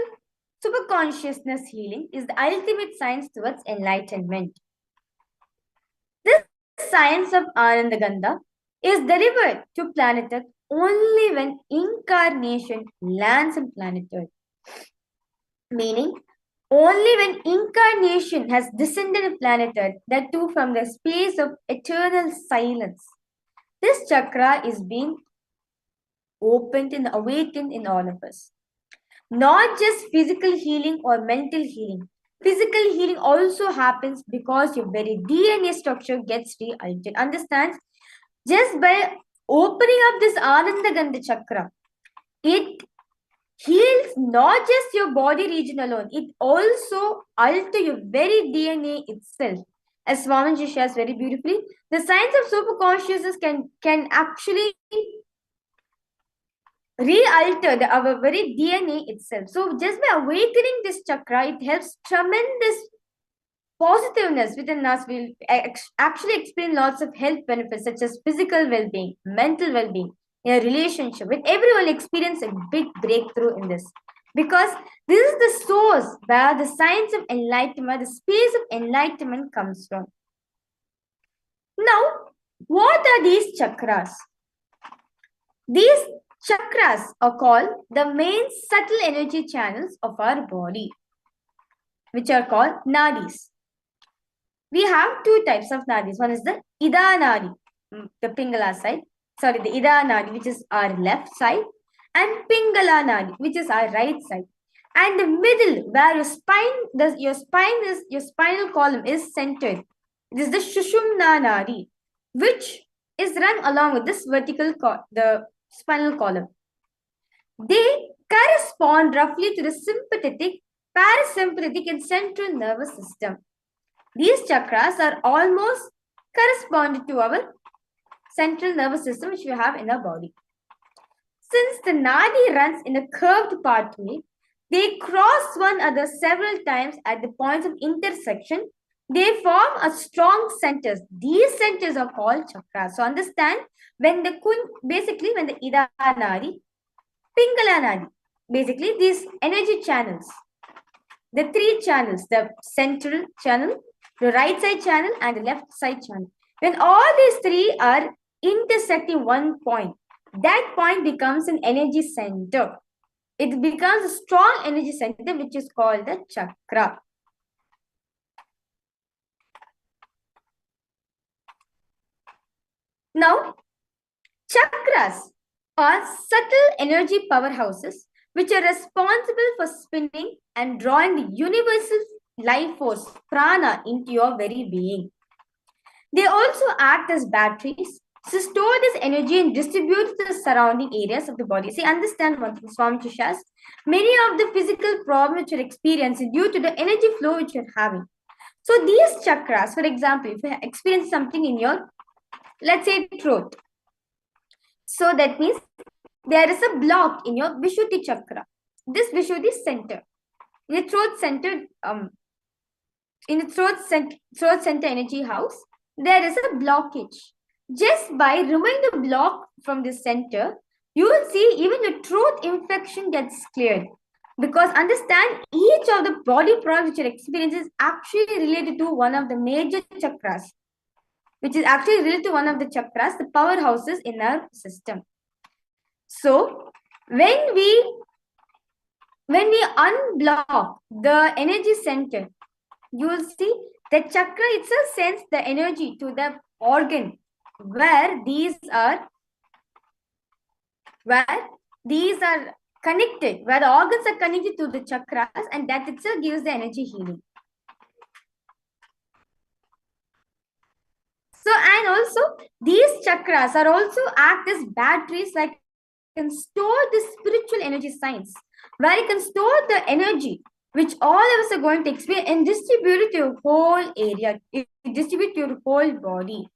superconsciousness healing, is the ultimate science towards enlightenment. This science of Ananda Gandha is delivered to planet Earth only when incarnation lands on planet Earth. Meaning, only when incarnation has descended on planet Earth, that too from the space of eternal silence, this chakra is being opened and awakened in all of us. Not just physical healing or mental healing. Physical healing also happens because your very DNA structure gets re-altered. Understand? Just by opening up this Ananda Gandha chakra, it heals not just your body region alone, it also alters your very DNA itself. As Swamiji shares very beautifully, the science of superconsciousness can actually re-alter our very DNA itself. So just by awakening this chakra, it helps tremendous positiveness within us. We'll actually experience lots of health benefits such as physical well-being, mental well-being, in a relationship. With everyone will experience a big breakthrough in this. Because this is the source where the science of enlightenment, the space of enlightenment comes from. Now, what are these chakras? These Chakras are called the main subtle energy channels of our body, which are called nadis. We have two types of nadis. One is the Ida nadi, the Pingala side. Sorry, the Ida nadi, which is our left side, and Pingala nadi, which is our right side. And the middle, where your spinal column is centered. It is the Shushumna nadi, which is run along with this the spinal column. They correspond roughly to the sympathetic, parasympathetic, and central nervous system. These chakras are almost corresponding to our central nervous system, which we have in our body. Since the nadi runs in a curved pathway, they cross one another several times at the points of intersection. They form a strong centers. These centers are called chakras. So understand, when the Ida nadi, Pingala nadi, basically these energy channels, the three channels, the central channel, the right side channel, and the left side channel. When all these three are intersecting one point, that point becomes an energy center. It becomes a strong energy center, which is called the chakra. Now, chakras are subtle energy powerhouses which are responsible for spinning and drawing the universal life force, prana, into your very being. They also act as batteries to store this energy and distribute to the surrounding areas of the body. See, understand one thing, Swamiji says, many of the physical problems which you're experiencing due to the energy flow which you're having. So these chakras, for example, if you experience something in your, let's say, throat, so that means there is a block in your Vishuddhi chakra. This Vishuddhi center, in the throat center, throat center energy house, there is a blockage. Just by removing the block from the center, you will see even the throat infection gets cleared. Because understand, each of the body problems which you're experiencing is actually related to one of the major chakras, which is actually related to one of the chakras, the powerhouses in our system. So when we unblock the energy center, you will see the chakra itself sends the energy to the organ where these are connected, where the organs are connected to the chakras, and that itself gives the energy healing. So, and also these chakras are also act as batteries, like can store the spiritual energy science, where you can store the energy which all of us are going to experience and distribute it to your whole area, distribute to your whole body.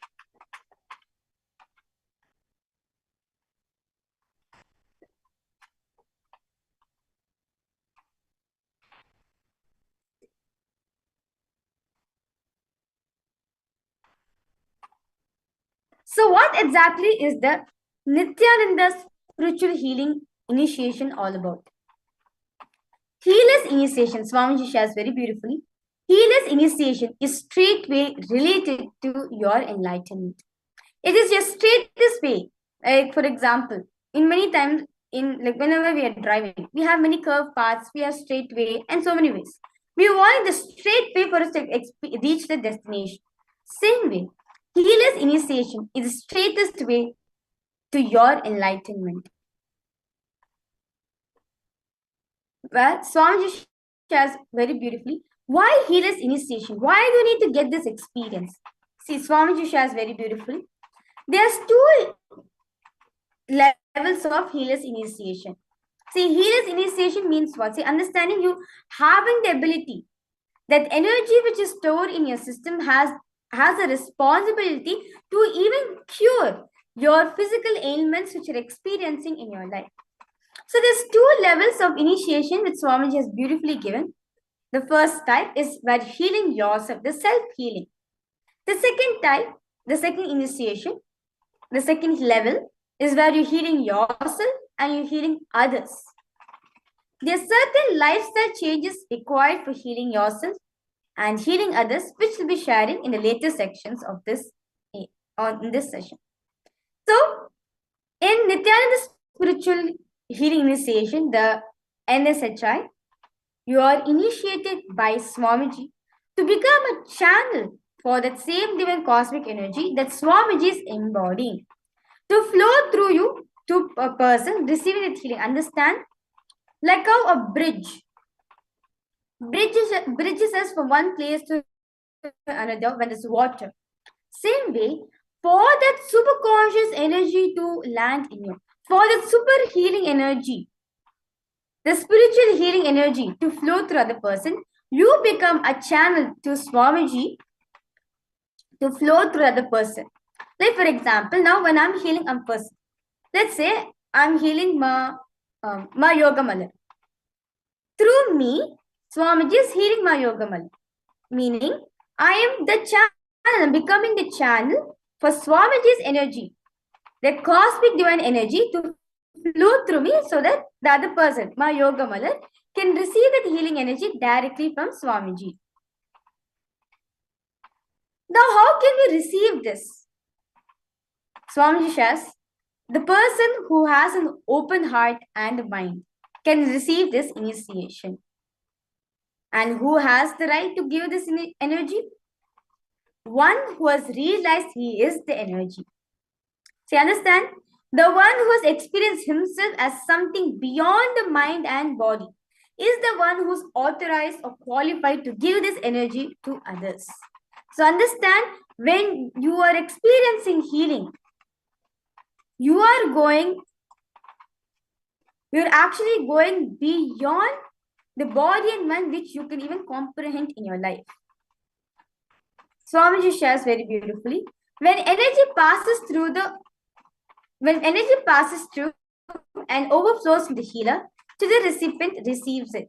So what exactly is the Nithyananda spiritual healing initiation all about? Healer's initiation, Swamiji shares very beautifully. Healer's initiation is straightway related to your enlightenment. It is just straight this way. Like, for example, in many times, whenever we are driving, we have many curved paths, we have straight way, and so many ways. We want the straight way for us to reach the destination. Same way, healer's initiation is the straightest way to your enlightenment. Well, Swamiji shares very beautifully. Why healer's initiation? Why do you need to get this experience? See, Swamiji shares very beautifully. There's two levels of healer's initiation. See, healer's initiation means what? See, understanding you having the ability, that energy which is stored in your system has a responsibility to even cure your physical ailments which you're experiencing in your life. So there's two levels of initiation which Swamiji has beautifully given. The first type is where healing yourself, the self-healing. The second type, the second initiation, the second level is where you're healing yourself and you're healing others. There are certain lifestyle changes required for healing yourself and healing others, which we'll be sharing in the later sections of this in this session. So, in Nithyananda's spiritual healing initiation, the NSHI, you are initiated by Swamiji to become a channel for that same divine cosmic energy that Swamiji is embodying to flow through you to a person receiving that healing. Understand? Like how a bridges us from one place to another when there's water. Same way, for that super conscious energy to land in you, for that super healing energy, the spiritual healing energy to flow through other person, you become a channel to Swamiji to flow through other person. Like for example, now when I'm healing a person, let's say I'm healing my yoga mala. Through me, Swamiji is healing my yoga mala. Meaning, I am the channel, I'm becoming the channel for Swamiji's energy, the cosmic divine energy to flow through me so that the other person, my yoga mala, can receive that healing energy directly from Swamiji. Now, how can we receive this? Swamiji says, the person who has an open heart and mind can receive this initiation. And who has the right to give this energy? One who has realized he is the energy. So you understand? The one who has experienced himself as something beyond the mind and body is the one who's authorized or qualified to give this energy to others. So understand, when you are experiencing healing, you're actually going beyond the body and mind which you can even comprehend in your life. Swamiji shares very beautifully, when energy passes through and overflows from the healer to the recipient receives it.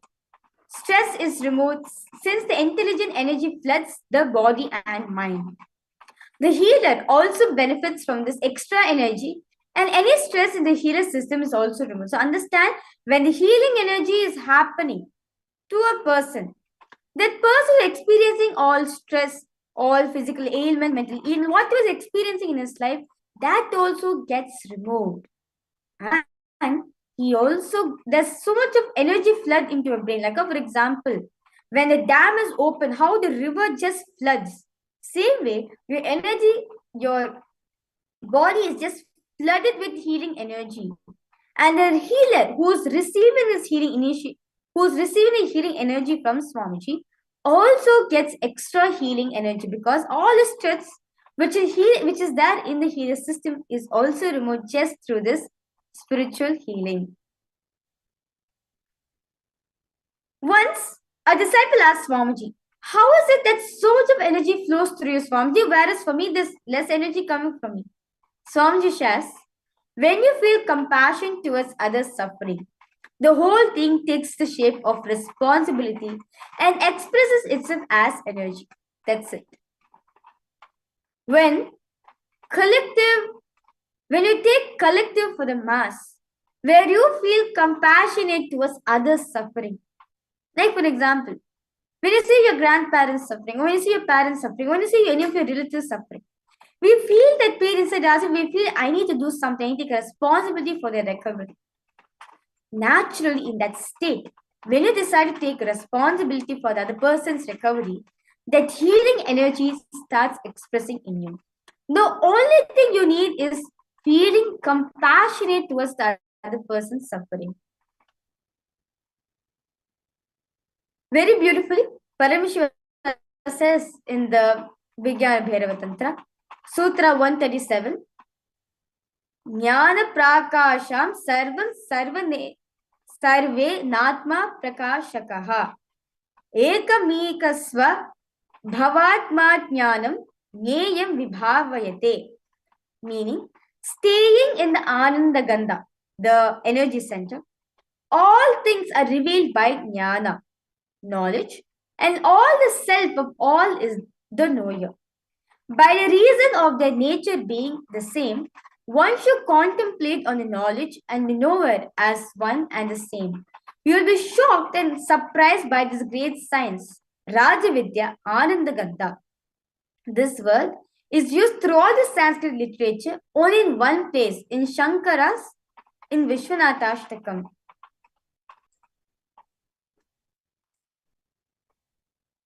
Stress is removed since the intelligent energy floods the body and mind. The healer also benefits from this extra energy, and any stress in the healer system is also removed. So understand, when the healing energy is happening to a person, that person is experiencing all stress, all physical ailment, mental ailment, what he was experiencing in his life, that also gets removed. And he also, there's so much of energy flood into your brain. Like, for example, when the dam is open, how the river just floods. Same way, your energy, your body is just flooded with healing energy. And the healer who's receiving this who's receiving the healing energy from Swamiji also gets extra healing energy, because all the stress which is there in the healer system is also removed just through this spiritual healing. Once a disciple asked Swamiji, how is it that so much of energy flows through you, Swamiji, whereas for me there's less energy coming from me? Swamiji says, when you feel compassion towards others' suffering, the whole thing takes the shape of responsibility and expresses itself as energy. That's it. When you take collective for the mass, where you feel compassionate towards others' suffering. Like for example, when you see your grandparents suffering, when you see your parents suffering, when you see any of your relatives suffering, we feel that pain inside us, and we feel, I need to do something, take responsibility for their recovery. Naturally, in that state, when you decide to take responsibility for the other person's recovery, that healing energy starts expressing in you. The only thing you need is feeling compassionate towards the other person's suffering. Very beautifully, Paramashivoham says in the Vijnana Bhairava Tantra, Sutra 137, Jnana Prakasham Sarve Natma Prakashakaha Ekamekasva Bhavatma Jnanam Nyeyam Vibhavayate. Meaning, staying in the Ananda Gandha, the energy center, all things are revealed by Jnana, knowledge, and all the self of all is the knower. By the reason of their nature being the same, one should contemplate on the knowledge and the knower as one and the same. You will be shocked and surprised by this great science, Rajavidya Anandagandha. This word is used throughout the Sanskrit literature only in one place, in Shankara's in Vishwanathashtakam.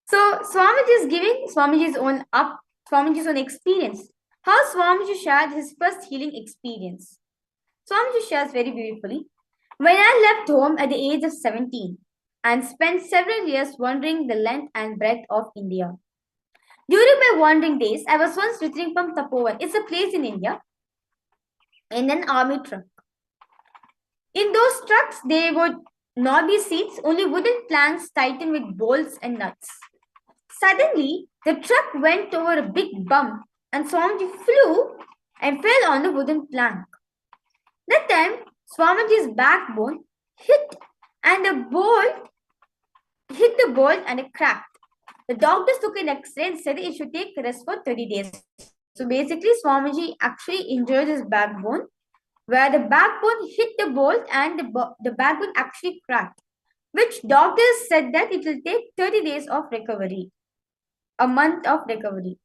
So Swamiji is giving Swamiji's own experience. How Swamiji shared his first healing experience. Swamiji shares very beautifully. When I left home at the age of 17 and spent several years wandering the length and breadth of India. During my wandering days, I was once returning from Tapovan. It's a place in India, in an army truck. In those trucks, there would not be seats, only wooden planks tightened with bolts and nuts. Suddenly, the truck went over a big bump and Swamiji flew and fell on the wooden plank. That time, Swamiji's backbone hit the bolt and it cracked. The doctors took an X-ray and said it should take rest for 30 days. So basically, Swamiji actually injured his backbone, where the backbone hit the bolt and the backbone actually cracked, which doctors said that it will take 30 days of recovery, a month of recovery.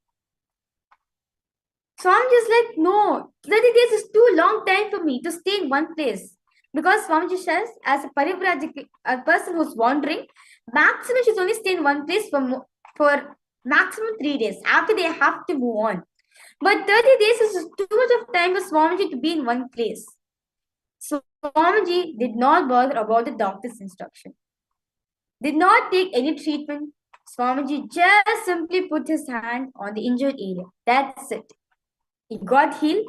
Swamiji is like, no, 30 days is too long time for me to stay in one place. Because Swamiji says, as a parivrajik, a person who's wandering, maximum should only stay in one place for maximum 3 days. After they have to move on. But 30 days is too much of time for Swamiji to be in one place. So Swamiji did not bother about the doctor's instruction. Did not take any treatment. Swamiji just simply put his hand on the injured area. That's it. He got healed.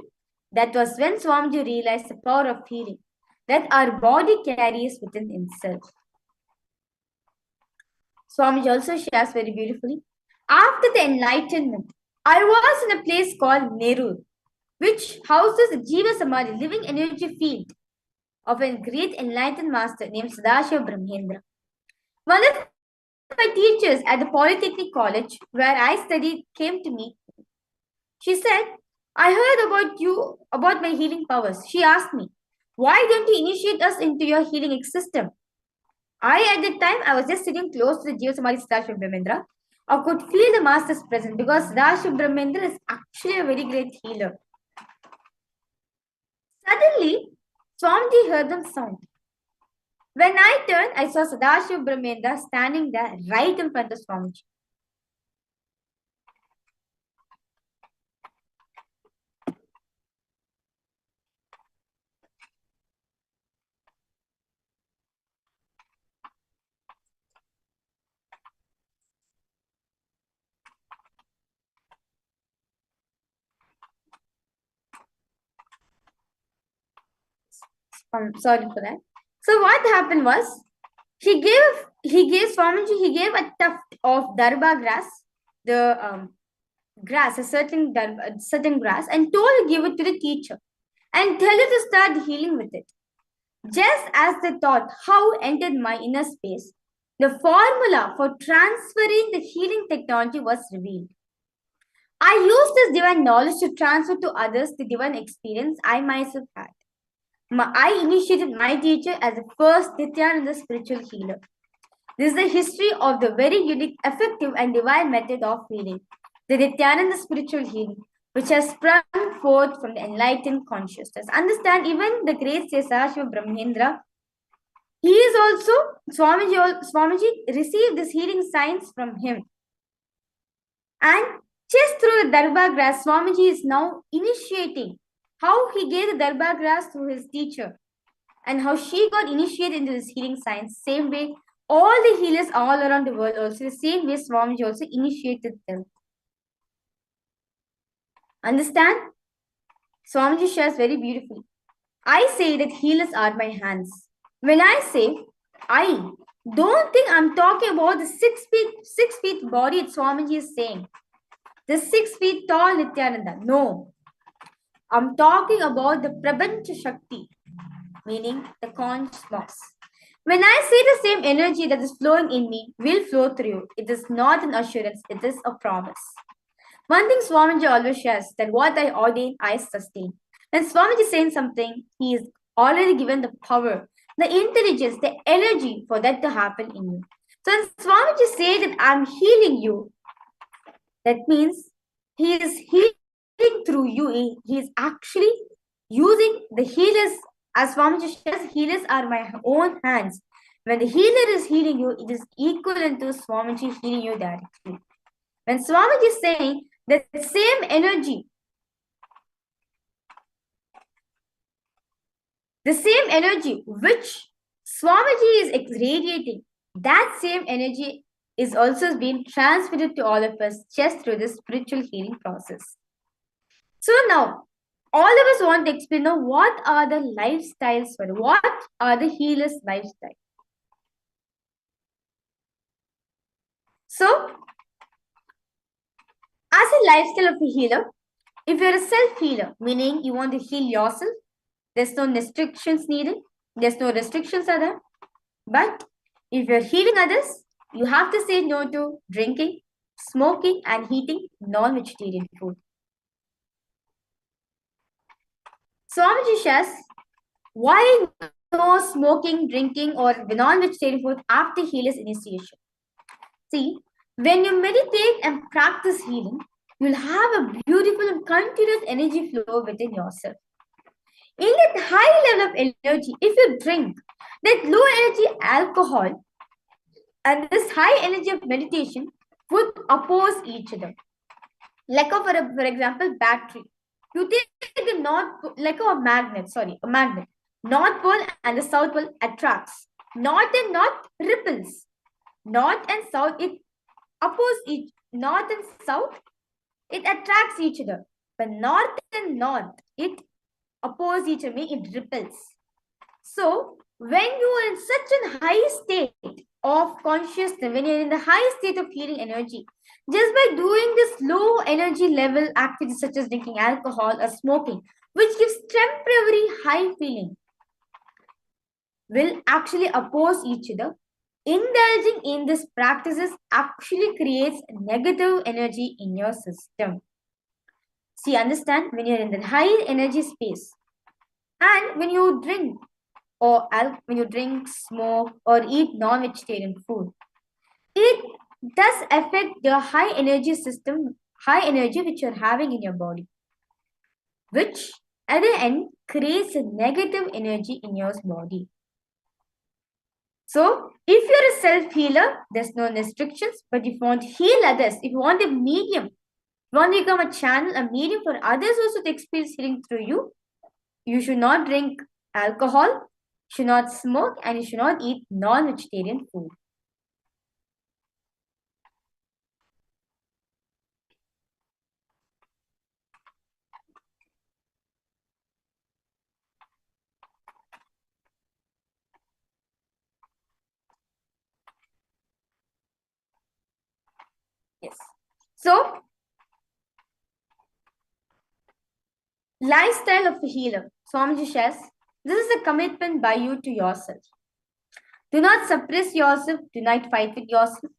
That was when Swamiji realized the power of healing that our body carries within itself. Swamiji also shares very beautifully. After the Enlightenment, I was in a place called Nerur, which houses a Jiva Samadhi, living energy field of a great enlightened master named Sadashiva Brahmendra. One of my teachers at the Polytechnic College, where I studied, came to meet me. She said, I heard about my healing powers. She asked me, why don't you initiate us into your healing system? At that time, I was just sitting close to the Jiva Samadhi Sadashiva Brahmendra. I could feel the master's presence because Sadashiva Brahmendra is actually a very great healer. Suddenly, Swamiji heard the sound. When I turned, I saw Sadashiva Brahmendra standing there right in front of Swamiji. Sorry for that. So what happened was, he gave Swamiji a tuft of darba grass, the grass, a certain grass, and told to give it to the teacher and tell her to start healing with it. Just as the thought how entered my inner space, the formula for transferring the healing technology was revealed. I used this divine knowledge to transfer to others the divine experience I myself had. I initiated my teacher as the first Nithyananda spiritual healer. This is the history of the very unique, effective, and divine method of healing, the Nithyananda spiritual healing, which has sprung forth from the enlightened consciousness. Understand, even the great Sadashiva Brahmendra, he is also, Swamiji received this healing science from him. And just through the darba grass, Swamiji is now initiating how he gave the darba grass to his teacher and how she got initiated into this healing science. Same way, all the healers all around the world also, the same way Swamiji also initiated them. Understand? Swamiji shares very beautifully. I say that healers are my hands. When I say, I don't think I'm talking about the 6 feet body that Swamiji is saying. The 6 feet tall Nithyananda. No. I'm talking about the Prapancha Shakti, meaning the cosmos. When I say the same energy that is flowing in me will flow through you, it is not an assurance, it is a promise. One thing Swamiji always shares, that what I ordain, I sustain. When Swamiji is saying something, he is already given the power, the intelligence, the energy for that to happen in you. So when Swamiji says that I'm healing you, that means he is healing through you. He is actually using the healer's As Swamiji says, healers are my own hands. When the healer is healing you, it is equivalent to Swamiji healing you directly. When Swamiji is saying the same energy which Swamiji is radiating, that same energy is also being transmitted to all of us just through this spiritual healing process. So now, all of us want to explain now what are the lifestyles for it? What are the healers' lifestyles? So, as a lifestyle of a healer, if you're a self-healer, meaning you want to heal yourself, there's no restrictions needed. There's no restrictions are there. But if you're healing others, you have to say no to drinking, smoking, and eating non-vegetarian food. Swamiji says, why no smoking, drinking, or non-vegetarian food after healer's initiation? See, when you meditate and practice healing, you'll have a beautiful and continuous energy flow within yourself. In that high level of energy, if you drink that low energy alcohol and this high energy of meditation would oppose each other. Like for example, battery. You take the a magnet. North pole and the south pole attracts. North and north repels. North and south, it oppose each. North and south, it attracts each other. But north and north, it oppose each other, it repels. So, when you are in such a high state of consciousness, when you're in the high state of healing energy, just by doing this low energy level activities such as drinking alcohol or smoking, which gives temporary high feeling, will actually oppose each other. Indulging in these practices actually creates negative energy in your system. See, understand, when you're in the high energy space and when you drink when you drink, smoke, or eat non-vegetarian food, it does affect the high energy system, high energy which you're having in your body, which at the end creates a negative energy in your body. So, if you're a self-healer, there's no restrictions, but if you want to heal others, if you want a medium, you want to become a channel, a medium for others also to experience healing through you, you should not drink alcohol, should not smoke, and you should not eat non-vegetarian food. Yes. So, lifestyle of a healer. Swamiji says, this is a commitment by you to yourself. Do not suppress yourself. Do not fight with yourself.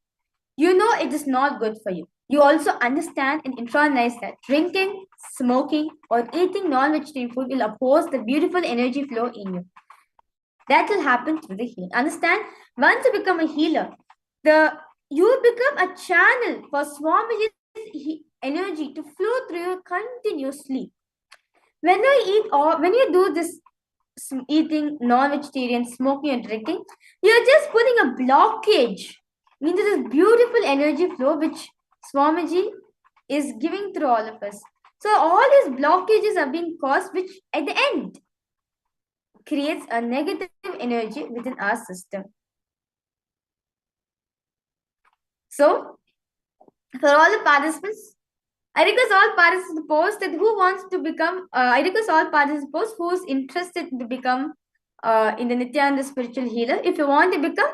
You know it is not good for you. You also understand and internalize that drinking, smoking, or eating non-vegetarian food will oppose the beautiful energy flow in you. That will happen through the healing. Understand? Once you become a healer, you become a channel for Swamiji's energy to flow through you continuously. When you do this eating non-vegetarian, smoking, and drinking, you're just putting a blockage into this beautiful energy flow which Swamiji is giving through all of us. So all these blockages are being caused, which at the end creates a negative energy within our system. So, for all the participants, I request all participants to post that who wants to become, I request all participants to post who is interested to become in the Nithyananda spiritual healer. If you want to become,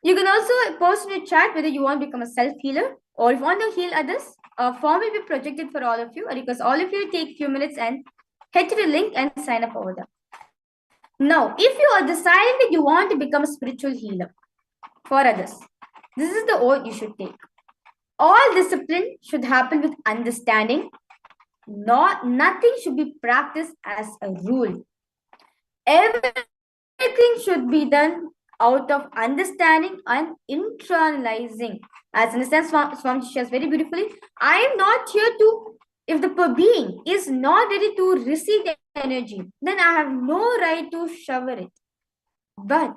you can also post in the chat whether you want to become a self-healer or if you want to heal others. A form will be projected for all of you. I request all of you to take a few minutes and head to the link and sign up over there. Now, if you are deciding that you want to become a spiritual healer for others, this is the oath you should take. All discipline should happen with understanding. Nothing should be practiced as a rule. Everything should be done out of understanding and internalizing. As understand Swamiji shares very beautifully, I am not here to, if the being is not ready to receive the energy, then I have no right to shower it. But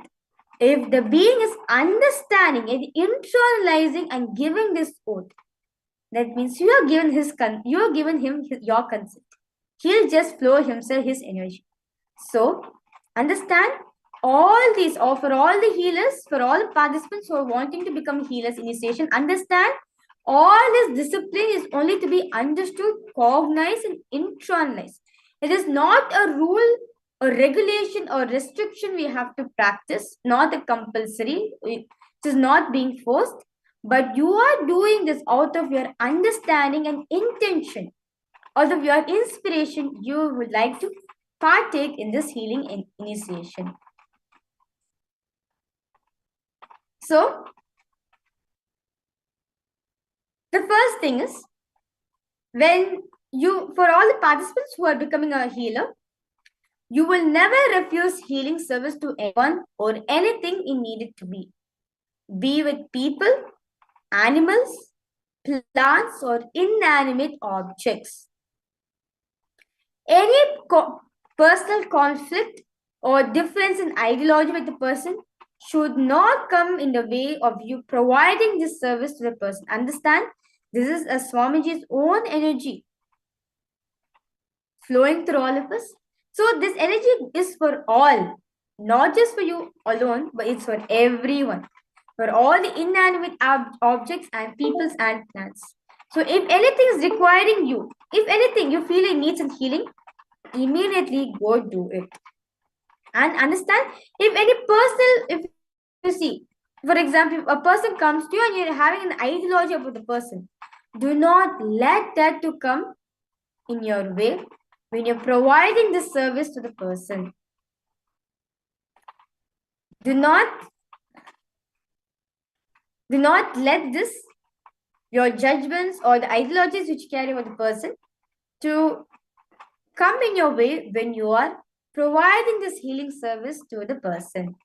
if the being is understanding and internalizing and giving this oath, that means you are given your consent. He'll just flow himself his energy. So understand all these, or for all the healers, for all the participants who are wanting to become healers initiation, understand all this discipline is only to be understood, cognized, and internalized. It is not a rule, a regulation, or restriction we have to practice, not a compulsory. It is not being forced, but you are doing this out of your understanding and intention, out of your inspiration. You would like to partake in this healing initiation. So, the first thing is, for all the participants who are becoming a healer, you will never refuse healing service to anyone or anything it needed to be with people, animals, plants, or inanimate objects. Any personal conflict or difference in ideology with the person should not come in the way of you providing this service to the person. Understand? This is a Swamiji's own energy flowing through all of us. So this energy is for all, not just for you alone, but it's for everyone, for all the inanimate objects and peoples and plants. So if anything is requiring you, if anything you feel it needs some healing, immediately go do it. And understand, if you see, for example, if a person comes to you and you're having an ideology about the person, do not let that to come in your way when you're providing the service to the person. Do not let this, your judgments or the ideologies which you carry about the person, to come in your way when you are providing this healing service to the person.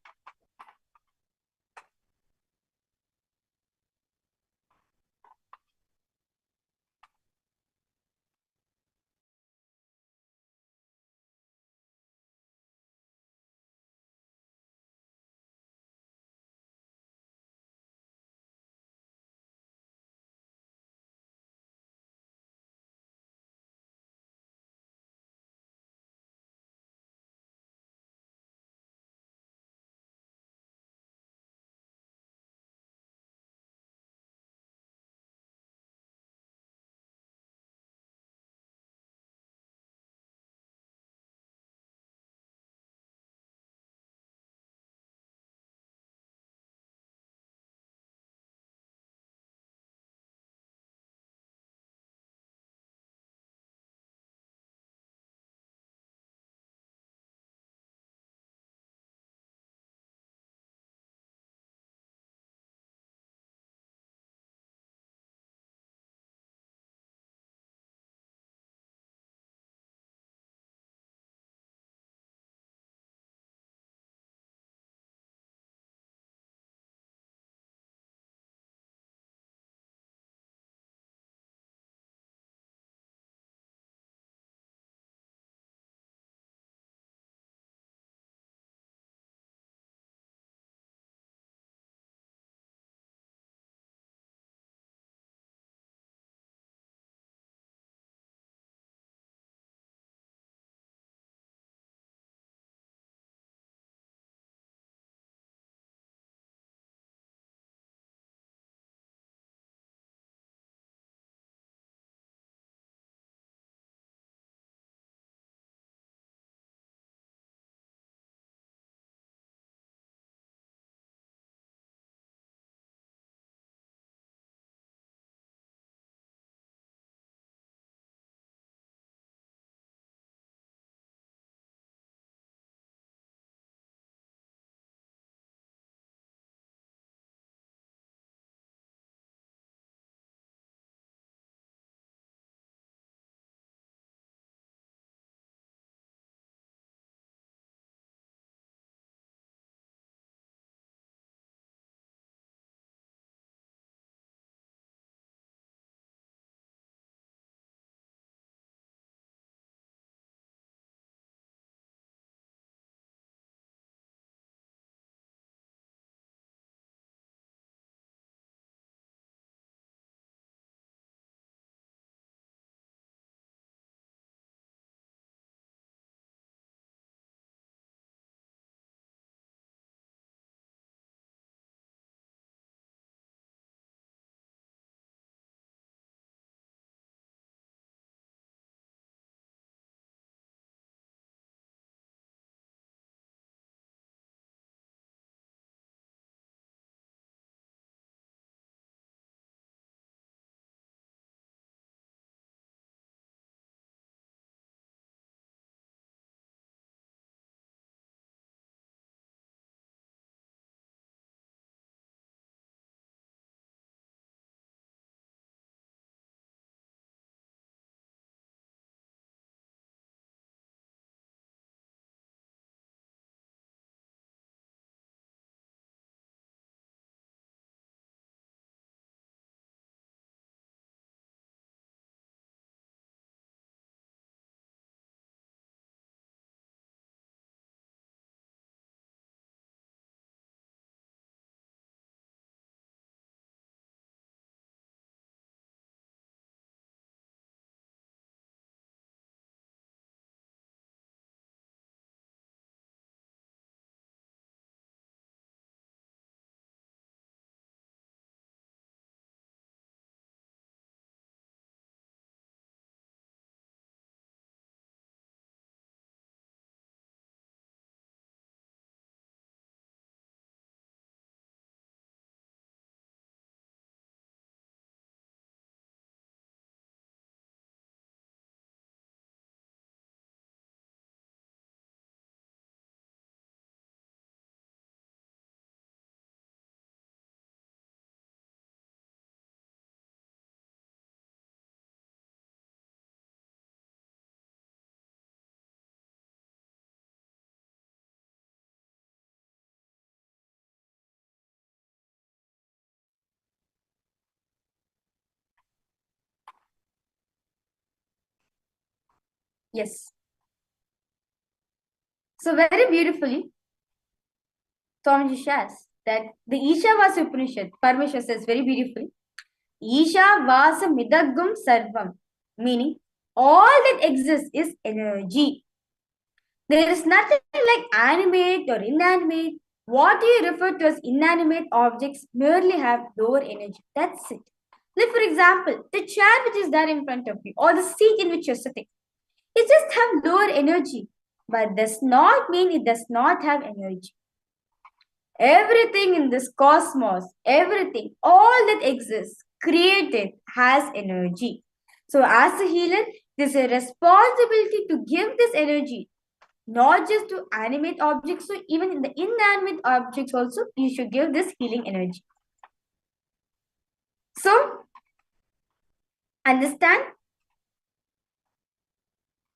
Yes. So very beautifully, Swamiji says that the Ishavasa Upanishad, Paramashiva says very beautifully, Ishavasa Midagum Sarvam, meaning all that exists is energy. There is nothing like animate or inanimate. What you refer to as inanimate objects merely have lower energy. That's it. Like, for example, the chair which is there in front of you or the seat in which you're sitting, it just have lower energy, but does not mean it does not have energy. Everything in this cosmos, everything, all that exists, created, has energy. So, as a healer, there's a responsibility to give this energy, not just to animate objects, so even in the inanimate objects also, you should give this healing energy. So, understand,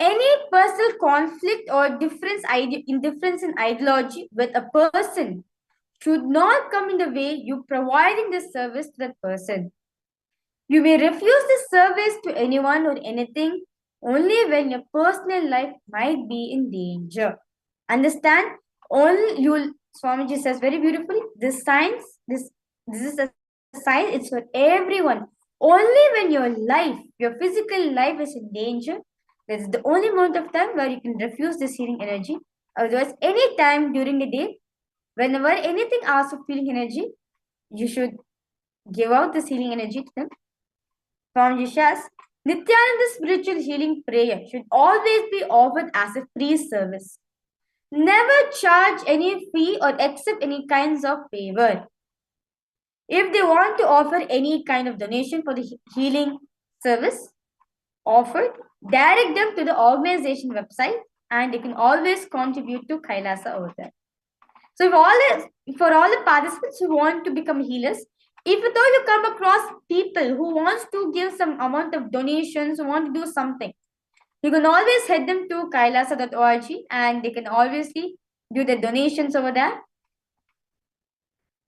any personal conflict or indifference in ideology with a person should not come in the way you providing this service to that person. You may refuse this service to anyone or anything only when your personal life might be in danger. Understand? Swamiji says very beautifully, this is a sign, it's for everyone. Only when your physical life is in danger, that's the only moment of time where you can refuse this healing energy. Otherwise, any time during the day, whenever anything asks of healing energy, you should give out this healing energy to them. Swamiji says, Nithyananda's spiritual healing prayer should always be offered as a free service. Never charge any fee or accept any kinds of favor. If they want to offer any kind of donation for the healing service offered, direct them to the organization website and they can always contribute to Kailasa over there. So for all the participants who want to become healers, if at all you come across people who wants to give some amount of donations, who want to do something, you can always head them to kailasa.org and they can always do the donations over there.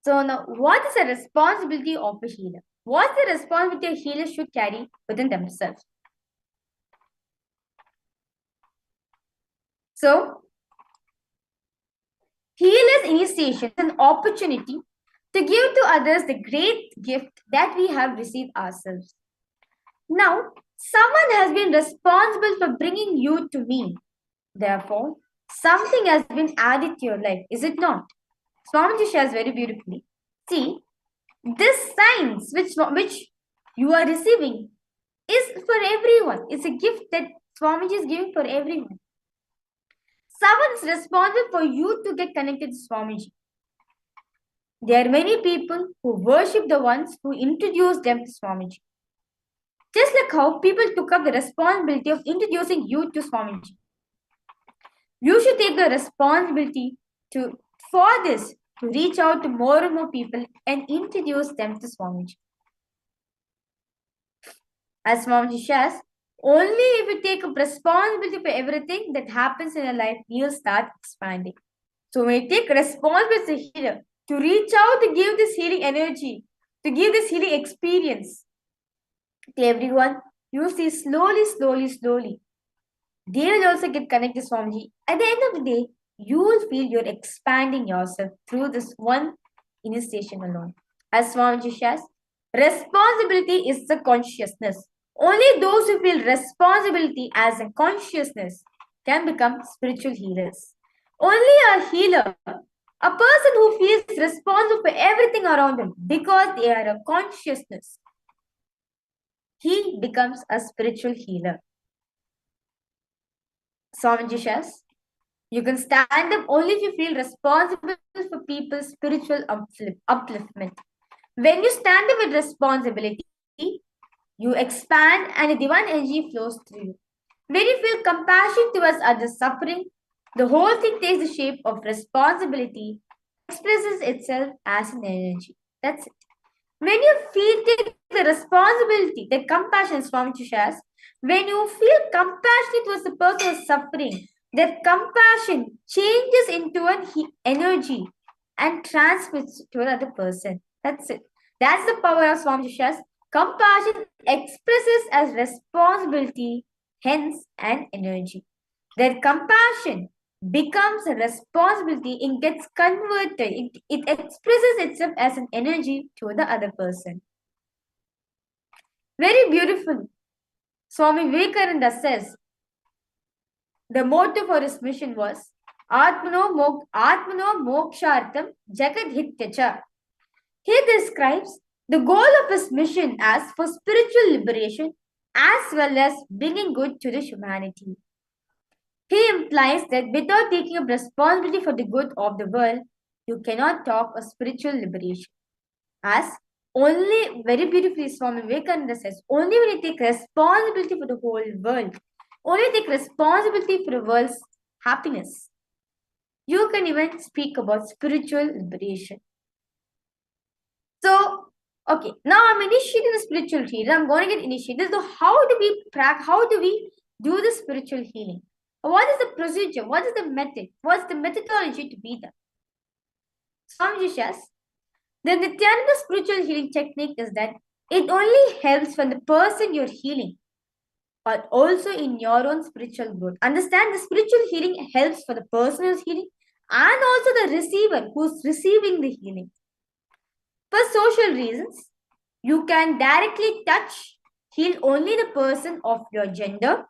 So now, what is the responsibility of a healer? What's the responsibility a healer should carry within themselves? So, healer's initiation is an opportunity to give to others the great gift that we have received ourselves. Now, someone has been responsible for bringing you to me. Therefore, something has been added to your life, is it not? Swamiji shares very beautifully. See, this science which you are receiving is for everyone. It's a gift that Swamiji is giving for everyone. Someone is responsible for you to get connected to Swamiji. There are many people who worship the ones who introduced them to Swamiji. Just like how people took up the responsibility of introducing you to Swamiji. You should take the responsibility to reach out to more and more people and introduce them to Swamiji. As Swamiji says, only if you take up responsibility for everything that happens in your life, you'll start expanding. So when you take responsibility as a healer, to reach out to give this healing energy, to give this healing experience to everyone, you see slowly, they will also get connected to Swamiji. At the end of the day, you will feel you're expanding yourself through this one initiation alone. As Swamiji says, responsibility is the consciousness. Only those who feel responsibility as a consciousness can become spiritual healers. Only a healer, a person who feels responsible for everything around him because they are a consciousness, he becomes a spiritual healer. Swamiji says, you can stand up only if you feel responsible for people's spiritual upliftment. When you stand up with responsibility, you expand and a divine energy flows through you. When you feel compassion towards others' suffering, the whole thing takes the shape of responsibility, expresses itself as an energy. That's it. When you take the responsibility, the compassion, Swamiji shares, when you feel compassionate towards the person who is suffering, that compassion changes into an energy and transmits to another person. That's it. That's the power of Swamiji shares. Compassion expresses as responsibility hence an energy. Their compassion becomes a responsibility, it gets converted, it expresses itself as an energy to the other person. Very beautiful. Swami Vivekananda says the motto for his mission was Atmano Mokshartam Jagadhityacha. He describes the goal of his mission as for spiritual liberation as well as bringing good to the humanity. He implies that without taking up responsibility for the good of the world, you cannot talk of spiritual liberation. As only, very beautifully, Swami Vivekananda says, only when you take responsibility for the whole world, only take responsibility for the world's happiness, you can even speak about spiritual liberation. So, okay, now I'm initiating the spiritual healing. I'm going to get initiated. So, how do we do the spiritual healing? What is the procedure? What is the method? What's the methodology to be done? Swamiji says, the Nithyananda spiritual healing technique is that it only helps when the person you're healing, but also in your own spiritual growth. Understand, the spiritual healing helps for the person who's healing and also the receiver who's receiving the healing. For social reasons, you can directly touch, heal only the person of your gender.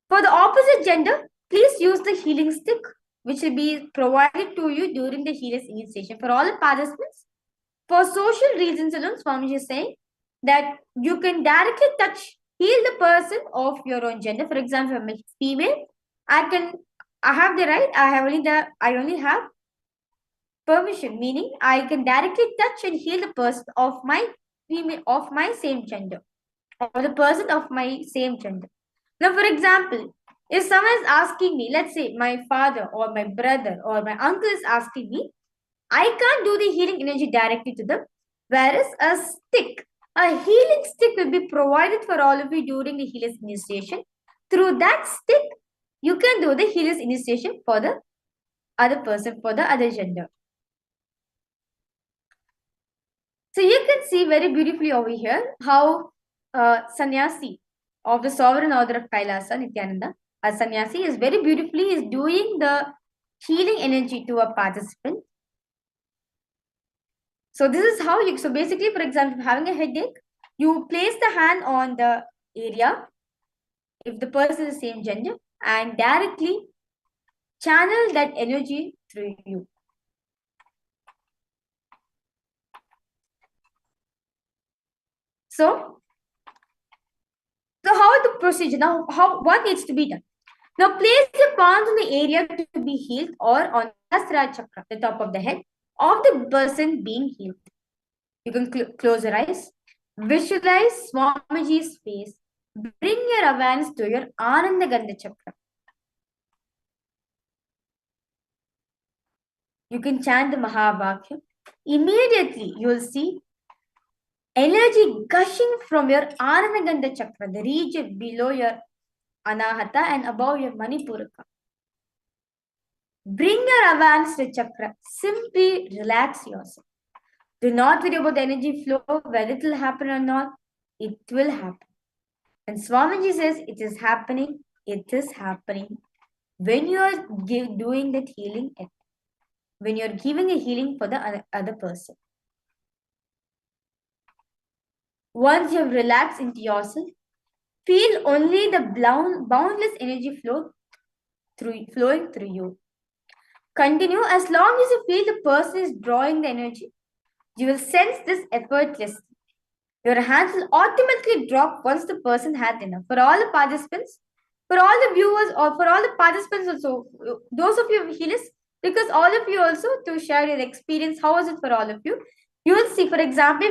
For the opposite gender, please use the healing stick, which will be provided to you during the healer's initiation. For all the participants, for social reasons alone, Swamiji is saying that you can directly touch, heal the person of your own gender. For example, if I'm a female, I have the right, I only have permission, meaning I can directly touch and heal the person of my same gender, or the person of my same gender. Now, for example, if someone is asking me, let's say my father or my brother or my uncle is asking me, I can't do the healing energy directly to them, whereas a healing stick will be provided for all of you during the healer's initiation. Through that stick, you can do the healer's initiation for the other person, for the other gender. So you can see very beautifully over here how sannyasi of the sovereign order of Kailasa, Nithyananda, a sannyasi is very beautifully is doing the healing energy to a participant. So this is how you, so basically, for example, having a headache, you place the hand on the area, if the person is the same gender, and directly channel that energy through you. So how the procedure, now what needs to be done? Now place your palms on the area to be healed or on Sahasrara chakra, the top of the head of the person being healed. You can close your eyes, visualize Swamiji's face, bring your awareness to your Ananda Gandha chakra. You can chant the Mahavakya. Immediately you will see energy gushing from your Ananda Gandha chakra, the region below your Anahata and above your Manipuraka. Bring your awareness to the chakra. Simply relax yourself. Do not worry about the energy flow, whether it will happen or not. It will happen. And Swamiji says it is happening. It is happening. When you are doing that healing, when you are giving a healing for the other person. Once you have relaxed into yourself, feel only the boundless energy flowing through you. Continue as long as you feel the person is drawing the energy. You will sense this effortlessly. Your hands will automatically drop once the person has enough. For all the participants, for all the viewers, or for all the participants also, those of you healers, because all of you also to share your experience, how is it for all of you? You will see, for example,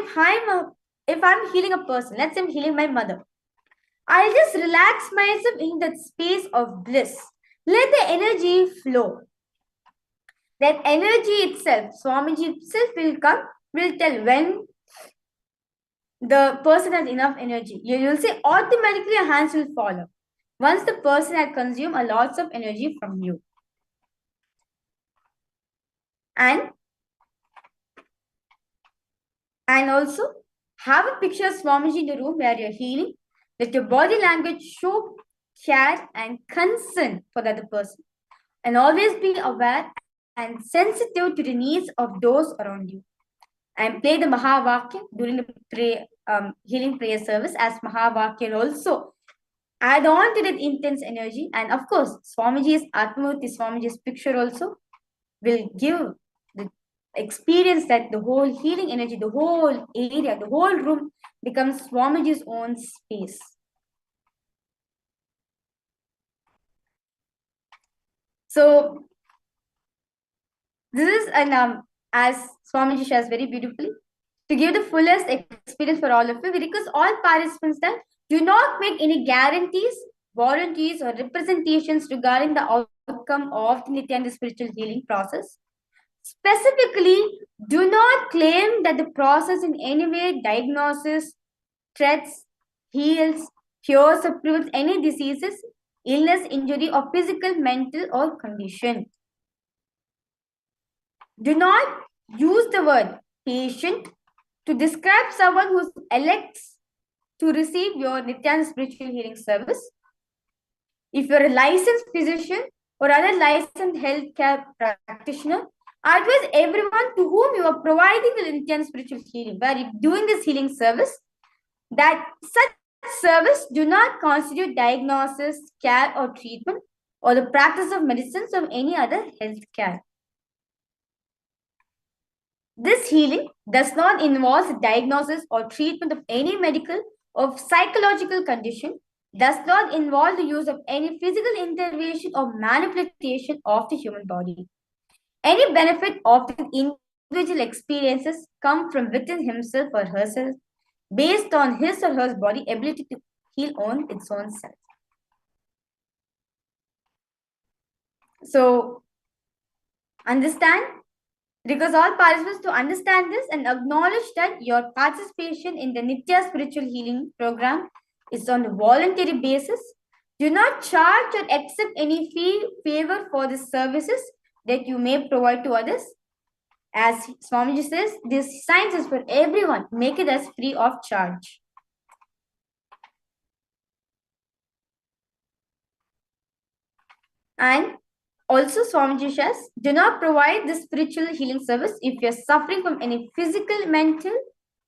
if I'm healing a person, let's say I'm healing my mother, I'll just relax myself in that space of bliss. Let the energy flow. That energy itself, Swamiji itself will tell when the person has enough energy. You will say automatically your hands will follow. Once the person has consumed a lots of energy from you. And also have a picture of Swamiji in the room where you're healing. Let your body language show care and concern for the other person. And always be aware and sensitive to the needs of those around you. And play the Mahavakya during the healing prayer service, as Mahavakya also add on to that intense energy. And of course, Swamiji's Atmamurti, Swamiji's picture also will give the experience that the whole healing energy, the whole area, the whole room becomes Swamiji's own space. So this is as Swamiji shares very beautifully, to give the fullest experience for all of you, we request all participants that do not make any guarantees, warranties, or representations regarding the outcome of the Nithyananda spiritual healing process. Specifically, do not claim that the process in any way diagnoses, treats, heals, cures, or prevents any diseases, illness, injury, or physical, mental, or condition. Do not use the word patient to describe someone who elects to receive your Nithyananda spiritual healing service. If you're a licensed physician or other licensed healthcare practitioner, I advise everyone to whom you are providing the Nithyananda spiritual healing, where you're doing this healing service, that such service do not constitute diagnosis, care, or treatment, or the practice of medicines or any other health care. This healing does not involve diagnosis or treatment of any medical or psychological condition, does not involve the use of any physical intervention or manipulation of the human body. Any benefit of the individual experiences come from within himself or herself, based on his or her body ability to heal on its own self. So, understand, because all participants to understand this and acknowledge that your participation in the Nitya spiritual healing program is on a voluntary basis. Do not charge or accept any fee favor for the services that you may provide to others. As Swamiji says, this science is for everyone. Make it as free of charge. And also, Swamiji says, do not provide the spiritual healing service if you are suffering from any physical, mental,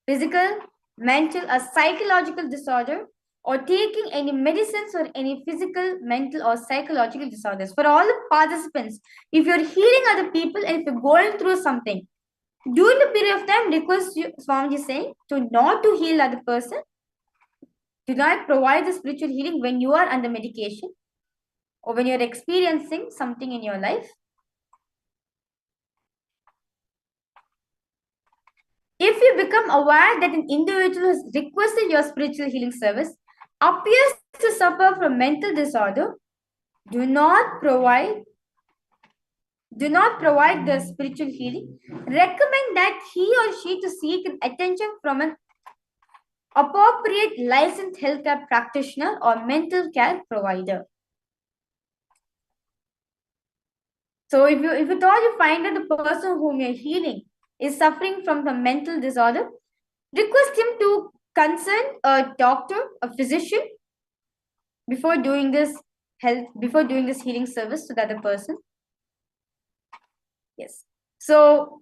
or psychological disorder, or taking any medicines or any physical, mental, or psychological disorders. For all the participants, if you're healing other people and if you're going through something, during the period of time, request you, Swamiji saying, to not to heal other person. Do not provide the spiritual healing when you are under medication or when you're experiencing something in your life. If you become aware that an individual has requested your spiritual healing service appears to suffer from mental disorder, do not provide the spiritual healing. Recommend that he or she to seek attention from an appropriate licensed healthcare practitioner or mental care provider. So if you thought you find that the person whom you're healing is suffering from some mental disorder, request him to consult a doctor, a physician, before doing this healing service to the other person. Yes. So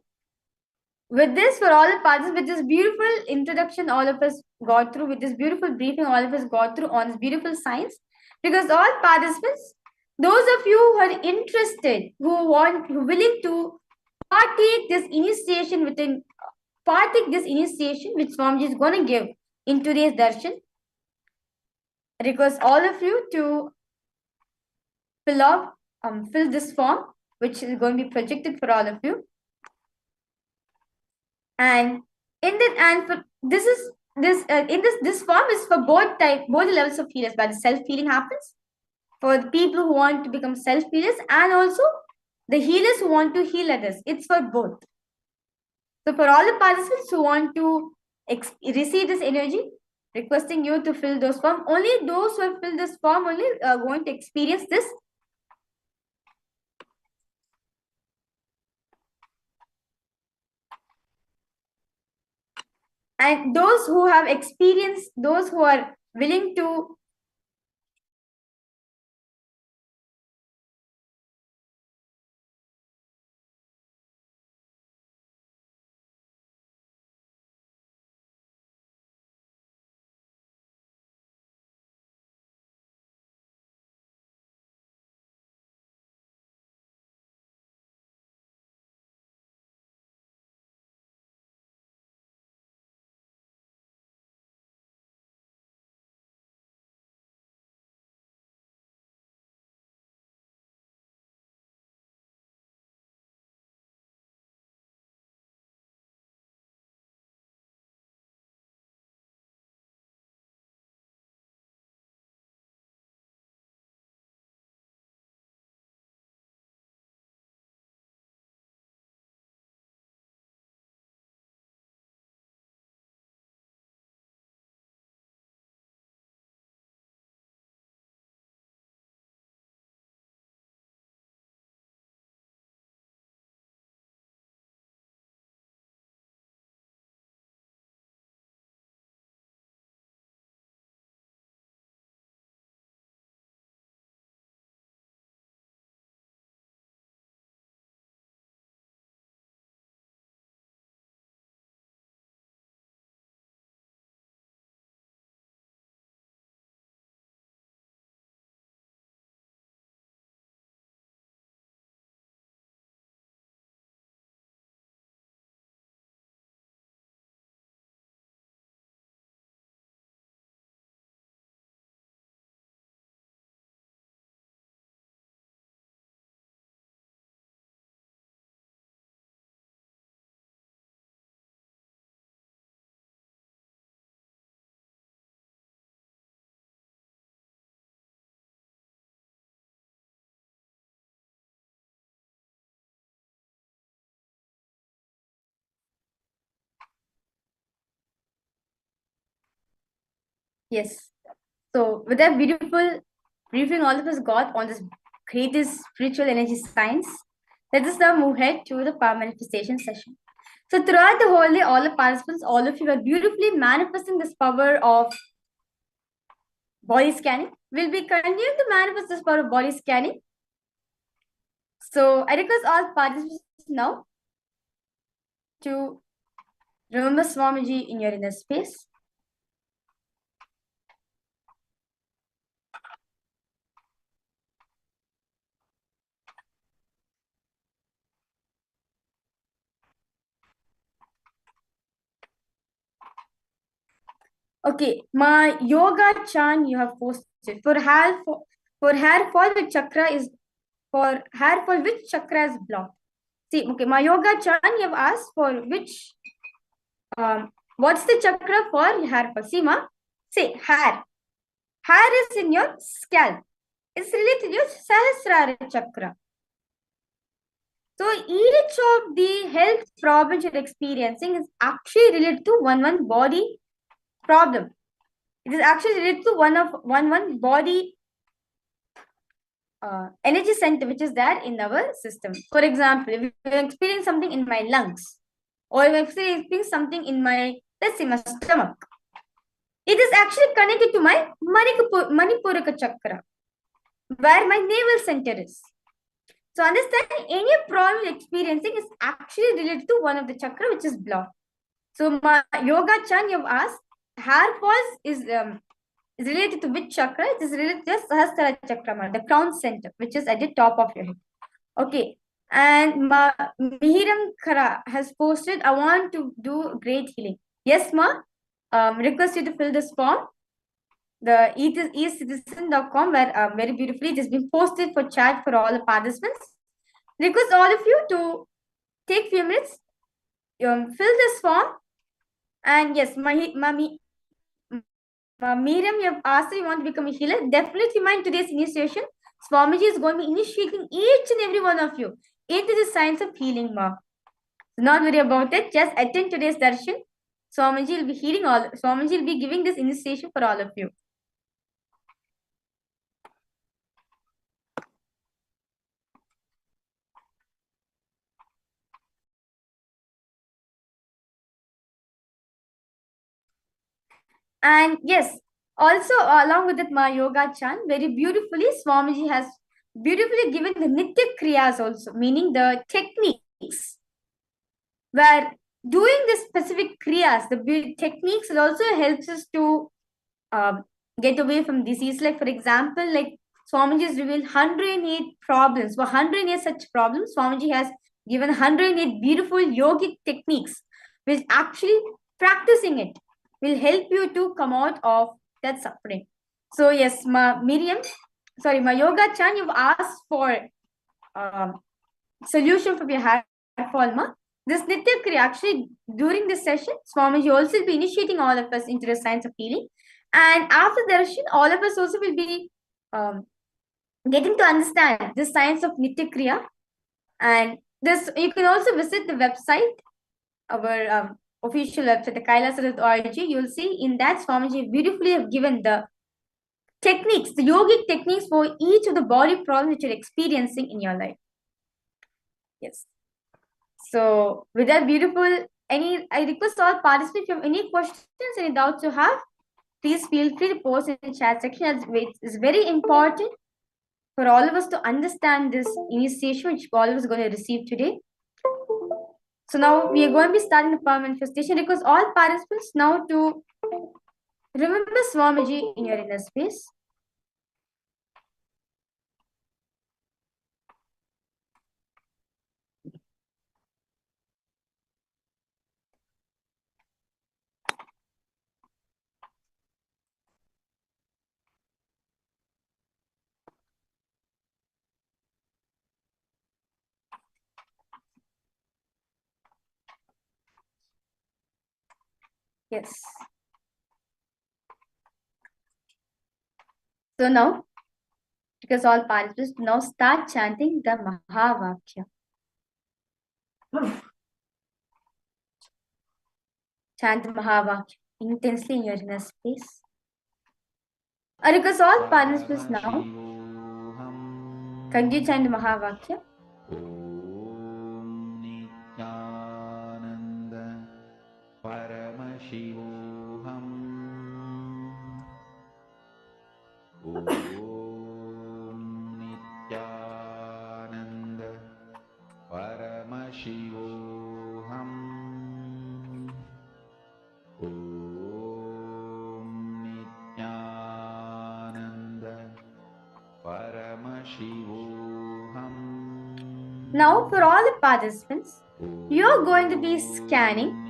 with this, for all the participants, with this beautiful introduction all of us got through, with this beautiful briefing all of us got through on this beautiful science, because all participants, those of you who are interested, who are willing to partake this initiation which Swamiji is going to give in today's darshan, I request all of you to fill this form, which is going to be projected for all of you. And in this form is for both the levels of healers, where the self-healing happens, for the people who want to become self-healers, and also the healers who want to heal others. It's for both. So for all the participants who want to receive this energy, requesting you to fill those form. Only those who have filled this form only are going to experience this. And those who have experienced, those who are willing to yes. So with that beautiful briefing all of us got on this greatest spiritual energy science, let us now move ahead to the power manifestation session. So throughout the whole day, all the participants, all of you are beautifully manifesting this power of body scanning. We'll be continuing to manifest this power of body scanning. So I request all participants now to remember Swamiji in your inner space. Okay, my yoga chant you have posted for hair fall which chakra is for hair fall which chakra is blocked. See, okay, my yoga chant you have asked for which what's the chakra for hair fall? See, ma, say hair. Hair is in your scalp. It's related to your Sahasrara chakra. So each of the health problems you're experiencing is actually related to one body problem. It is actually related to one body energy center which is there in our system. For example, if you're experiencing something in my lungs, or if I'm experiencing something in my, let's say, my stomach, it is actually connected to my Manipuraka chakra, where my navel center is. So understanding any problem you're experiencing is actually related to one of the chakra which is blocked. So my yoga chan you've asked, hair falls is related to which chakra? It is related to Sahasrara chakra, the crown center, which is at the top of your head. Okay. And Ma Mihiram Khara has posted, I want to do great healing. Yes, Ma. Request you to fill this form. The eCitizen.com, where very beautifully it has been posted for chat for all the participants. Request all of you to take few minutes, fill this form. And yes, Miriam, you have asked if you want to become a healer. Definitely mind today's initiation. Swamiji is going to be initiating each and every one of you into the science of healing, ma. So not worry about it. Just attend today's darshan. Swamiji will be healing all. Swamiji will be giving this initiation for all of you. And yes, Also, along with that, my yoga chant, very beautifully, Swamiji has beautifully given the Nitya Kriyas also, meaning the techniques, where doing the specific Kriyas, the techniques, it also helps us to get away from disease. Like, for example, like Swamiji has revealed 108 problems. For 108 such problems, Swamiji has given 108 beautiful yogic techniques, which actually practicing it will help you to come out of that suffering. So yes, my yoga chan, you've asked for solution for your hair fall, ma. This Nitya Kriya, actually during this session, Swamiji also will be initiating all of us into the science of healing. And after the session, all of us also will be getting to understand the science of Nitya Kriya. And this, you can also visit the website, our official website, the Kailasa.org. You'll see in that Swamiji beautifully have given the techniques, the yogic techniques for each of the body problems that you're experiencing in your life. Yes. So with that beautiful, I request all participants, if you have any questions, any doubts you have, please feel free to post in the chat section. It's very important for all of us to understand this initiation which all of us are going to receive today. So now we are going to be starting the power manifestation. Request all participants now to remember Swamiji in your inner space. Yes. So now, because all participants now start chanting the Mahavakya. Chant the Mahavakya intensely in your inner space. I request all participants now, continue chant the Mahavakya. Om Nithyananda Paramashivoham. Om Nithyananda Paramashivoham. Om Nithyananda Paramashivoham. Now, for all the participants, you are going to be scanning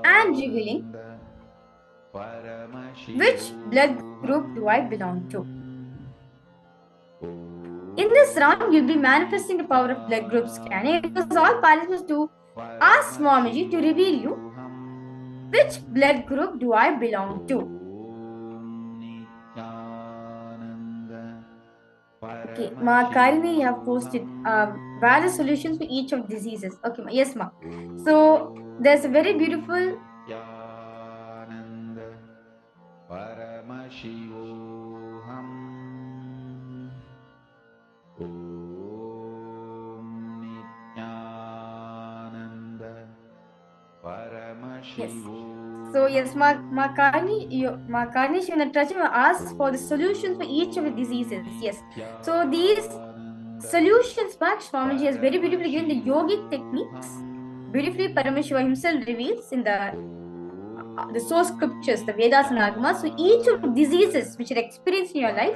and revealing which blood group do I belong to. In this round, you'll be manifesting the power of blood group scanning, because all participants do ask Swamiji to reveal you which blood group do I belong to. Okay, Ma Karini, you have posted various solutions for each of diseases. Okay, ma. Yes, ma. So there's a very beautiful yes. So yes, Ma Karni, Shivanatrajan asked for the solutions for each of the diseases. Yes. So these solutions, back Swamiji has very beautifully given the yogic techniques. Beautifully, Paramashiva himself reveals in the source scriptures, the Vedas and Agamas. So each of the diseases which are experienced in your life,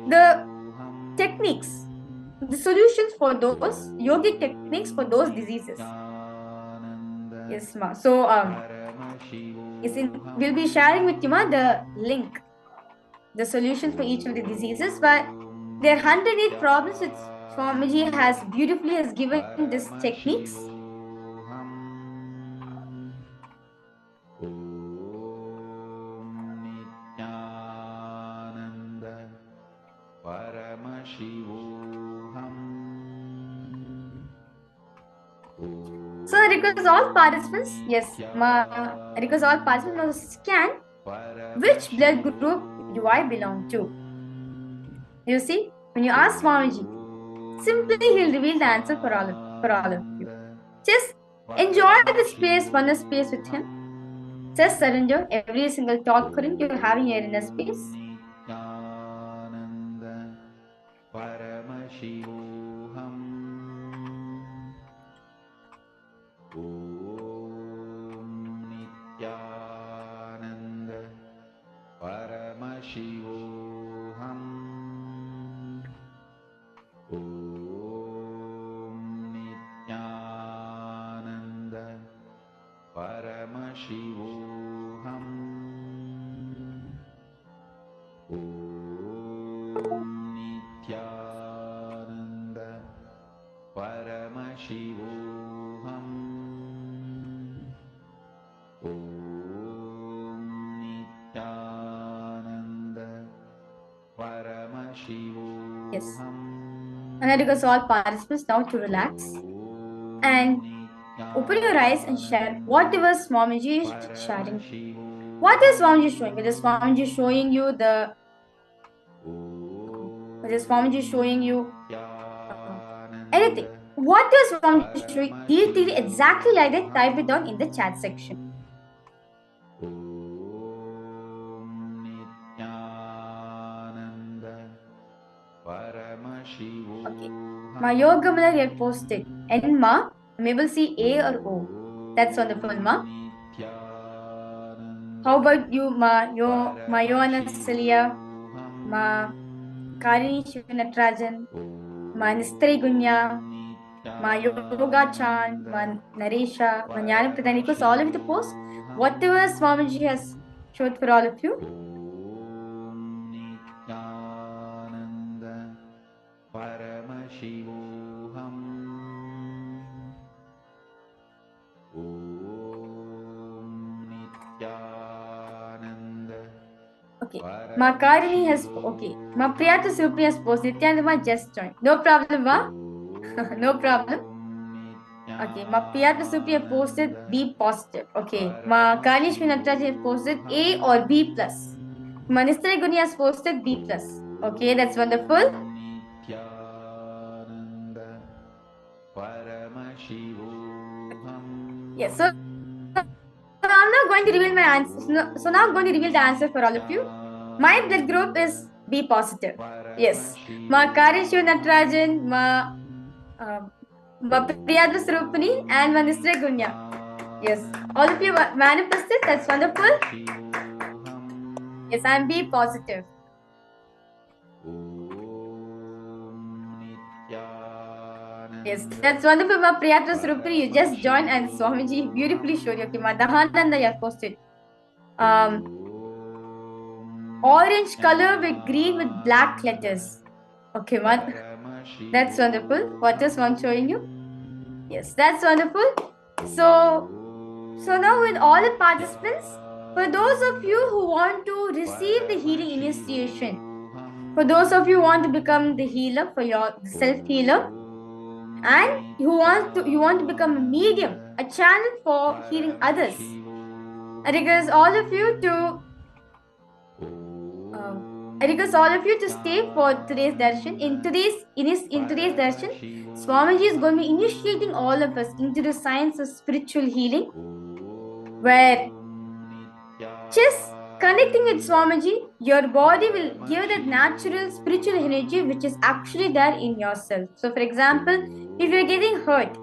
the techniques, the solutions for those yogic techniques for those diseases. Yes, ma. So we'll be sharing with you, ma, the link, the solutions for each of the diseases. But there are 108 problems which Swamiji has beautifully given these techniques. So I request all participants, yes, I request all participants now to scan which blood group do I belong to. You see, when you ask Swamiji, simply he'll reveal the answer for all of you. Just enjoy the space, wonder space with him. Just surrender every single thought current you're having here in the space. Nithyananda Paramashivoham Om Nithyananda Paramashivoham Om Nithyananda Paramashivoham Om Nithyananda Paramashivoham Om Nithyananda Paramashivoham. Yes. And I request all participants now to relax and open your eyes and share whatever Swamiji is sharing. What is Swamiji showing? Whether Swamiji is showing you the Swamiji is showing you anything. What is Swamiji showing? Detail exactly like that. Type it down in the chat section. Okay. My yoga mala here posted. N ma, maybe see A or O. That's wonderful, ma. How about you, ma? Ma Yoana Celia, ma Karini Shivanatrajan, ma Nistri Gunya, ma Yoga Chan, ma Naresha, ma Jnana Pradhan. Because all of the posts, whatever Swamiji has showed for all of you. Nithyananda Paramashivoham Om Nithyananda. Okay. Ma Karini has okay. Ma Priyata Supri has posted. Nithyananda ma just joined. No problem, ma. No problem. Okay. Ma Priyata Supri has posted B positive. Okay. Ma Kanish Vinatraj has posted A or B plus. Ma Nistri Guni has posted B plus. Okay, that's wonderful. Nithyananda Paramashivoham. Yes. So I'm not going to reveal my answer. So now I'm going to reveal the answer for all of you. My blood group is B positive. Yes. Ma Karishu Natrajan, ma Priyadra Surupani, and ma Nisra Gunya. Yes. All of you manifested. That's wonderful. Yes, I'm B positive. Yes, that's wonderful, ma Priyatra Surupri. You just joined and Swamiji beautifully showed you. Okay, ma Dahananda you have posted. Orange color with green with black letters. Okay, ma. That's wonderful. What is one showing you? Yes, that's wonderful. So now with all the participants, for those of you who want to receive the healing initiation, for those of you who want to become the healer, for your self-healer, and you want to become a medium, a channel for healing others. I request all of you to stay for today's darshan. In today's darshan, Swamiji is going to be initiating all of us into the science of spiritual healing, where just connecting with Swamiji, your body will give that natural spiritual energy which is actually there in yourself. So, for example, if you're getting hurt,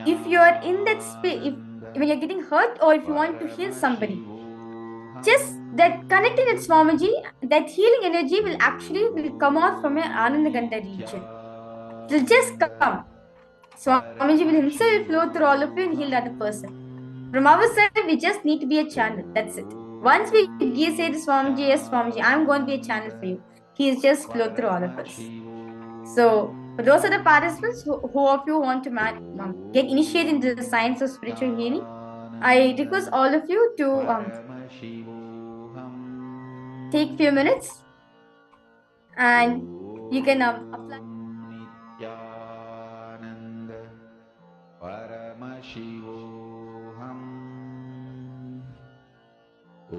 if you're in that space, when you're getting hurt, or if you want to heal somebody, just that connecting with Swamiji, that healing energy will come out from your Anandaganda region. It will just come. Swamiji will himself flow through all of you and heal the other person. From our side, we just need to be a channel. That's it. Once we say to Swamiji, yes, Swamiji, I'm going to be a channel for you. He is just flow through all of us. So, for those are the participants who of you want to get initiated into the science of spiritual healing, I request all of you to take few minutes and you can apply. Nithyananda Paramashivoham Om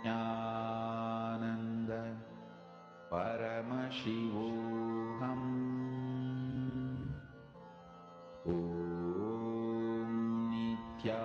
Nithyananda Paramashivoham Om Nithyananda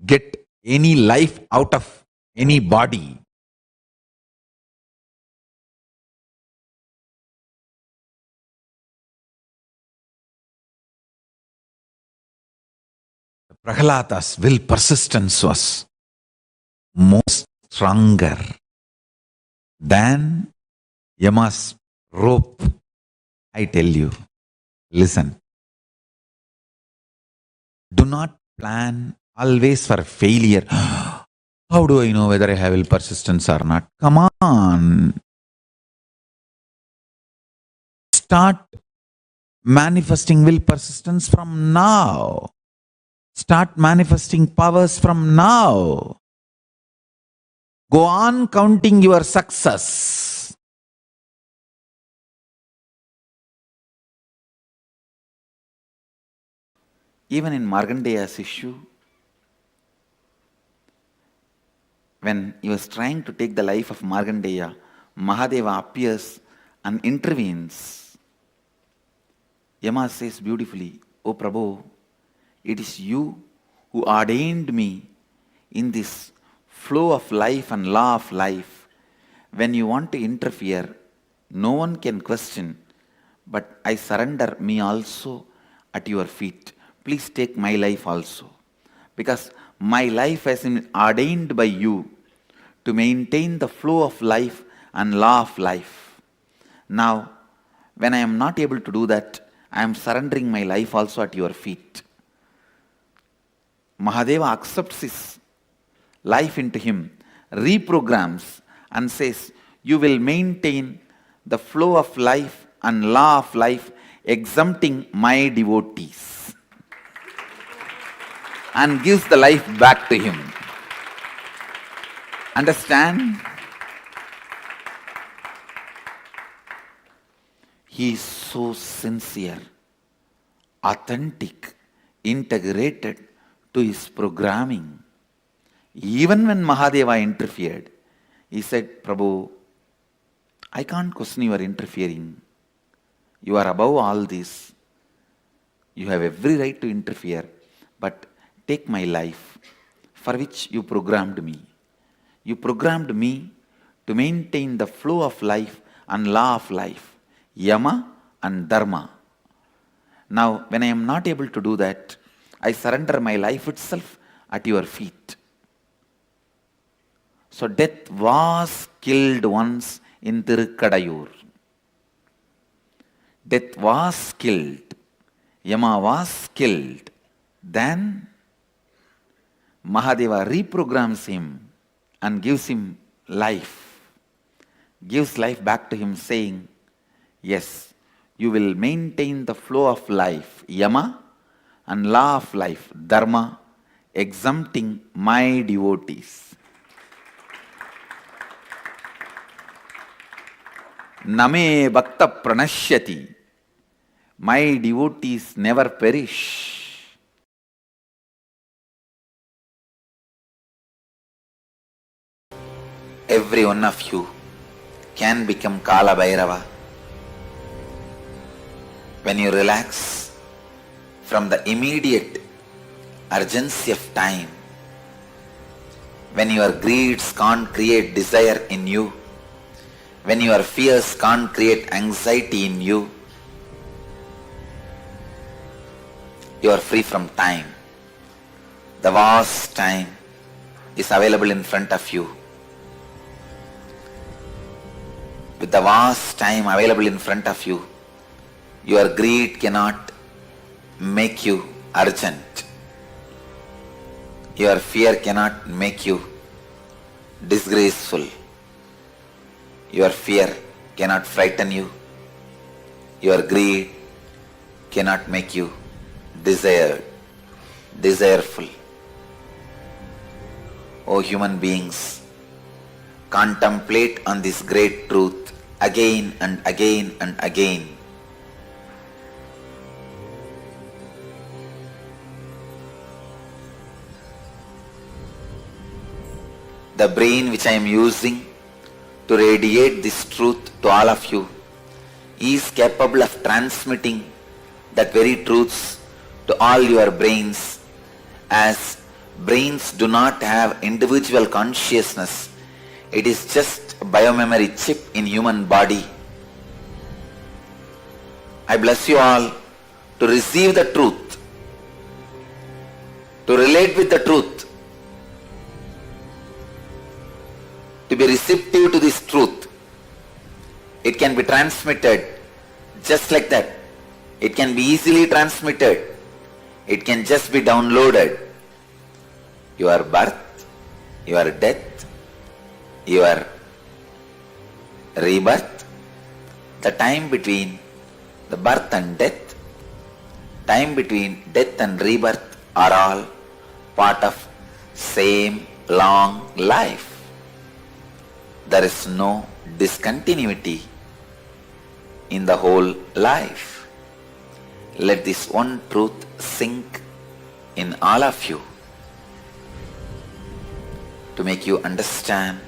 get any life out of any body. Prahlada's will persistence was most stronger than Yama's rope. I tell you, listen. Do not plan always for failure. How do I know whether I have will persistence or not? Come on. Start manifesting will persistence from now. Start manifesting powers from now. Go on counting your success. Even in Markandeya's issue, when he was trying to take the life of Markandeya, Mahadeva appears and intervenes. Yama says beautifully, "O Prabhu, it is you who ordained me in this flow of life and law of life. When you want to interfere, no one can question, but I surrender me also at your feet. Please take my life also, because my life has been ordained by you to maintain the flow of life and law of life. Now, when I am not able to do that, I am surrendering my life also at your feet." Mahadeva accepts his life into him, reprograms and says, "You will maintain the flow of life and law of life, exempting my devotees," and gives the life back to him. Understand? He is so sincere, authentic, integrated to his programming. Even when Mahadeva interfered, he said, "Prabhu, I can't question your interfering. You are above all this. You have every right to interfere, but take my life, for which you programmed me. You programmed me to maintain the flow of life and law of life, Yama and Dharma. Now, when I am not able to do that, I surrender my life itself at your feet." So death was killed once in Tirukadayur. Death was killed. Yama was killed. Then Mahadeva reprograms him and gives him life. Gives life back to him, saying, "Yes, you will maintain the flow of life, Yama, and law of life, Dharma, exempting my devotees. Name bhakta pranashyati." My devotees never perish. Every one of you can become Kala Bhairava when you relax from the immediate urgency of time, when your greeds can't create desire in you, when your fears can't create anxiety in you, you are free from time. The vast time is available in front of you. With the vast time available in front of you, your greed cannot make you urgent. Your fear cannot make you disgraceful. Your fear cannot frighten you. Your greed cannot make you desireful. O human beings, contemplate on this great truth again and again and again. The brain which I am using to radiate this truth to all of you is capable of transmitting that very truths to all your brains as brains do not have individual consciousness. It is just a biomemory chip in human body. I bless you all to receive the truth, to relate with the truth, to be receptive to this truth. It can be transmitted just like that. It can be easily transmitted. It can just be downloaded. Your birth, your death, your rebirth, the time between the birth and death, time between death and rebirth are all part of same long life. There is no discontinuity in the whole life. Let this one truth sink in all of you to make you understand.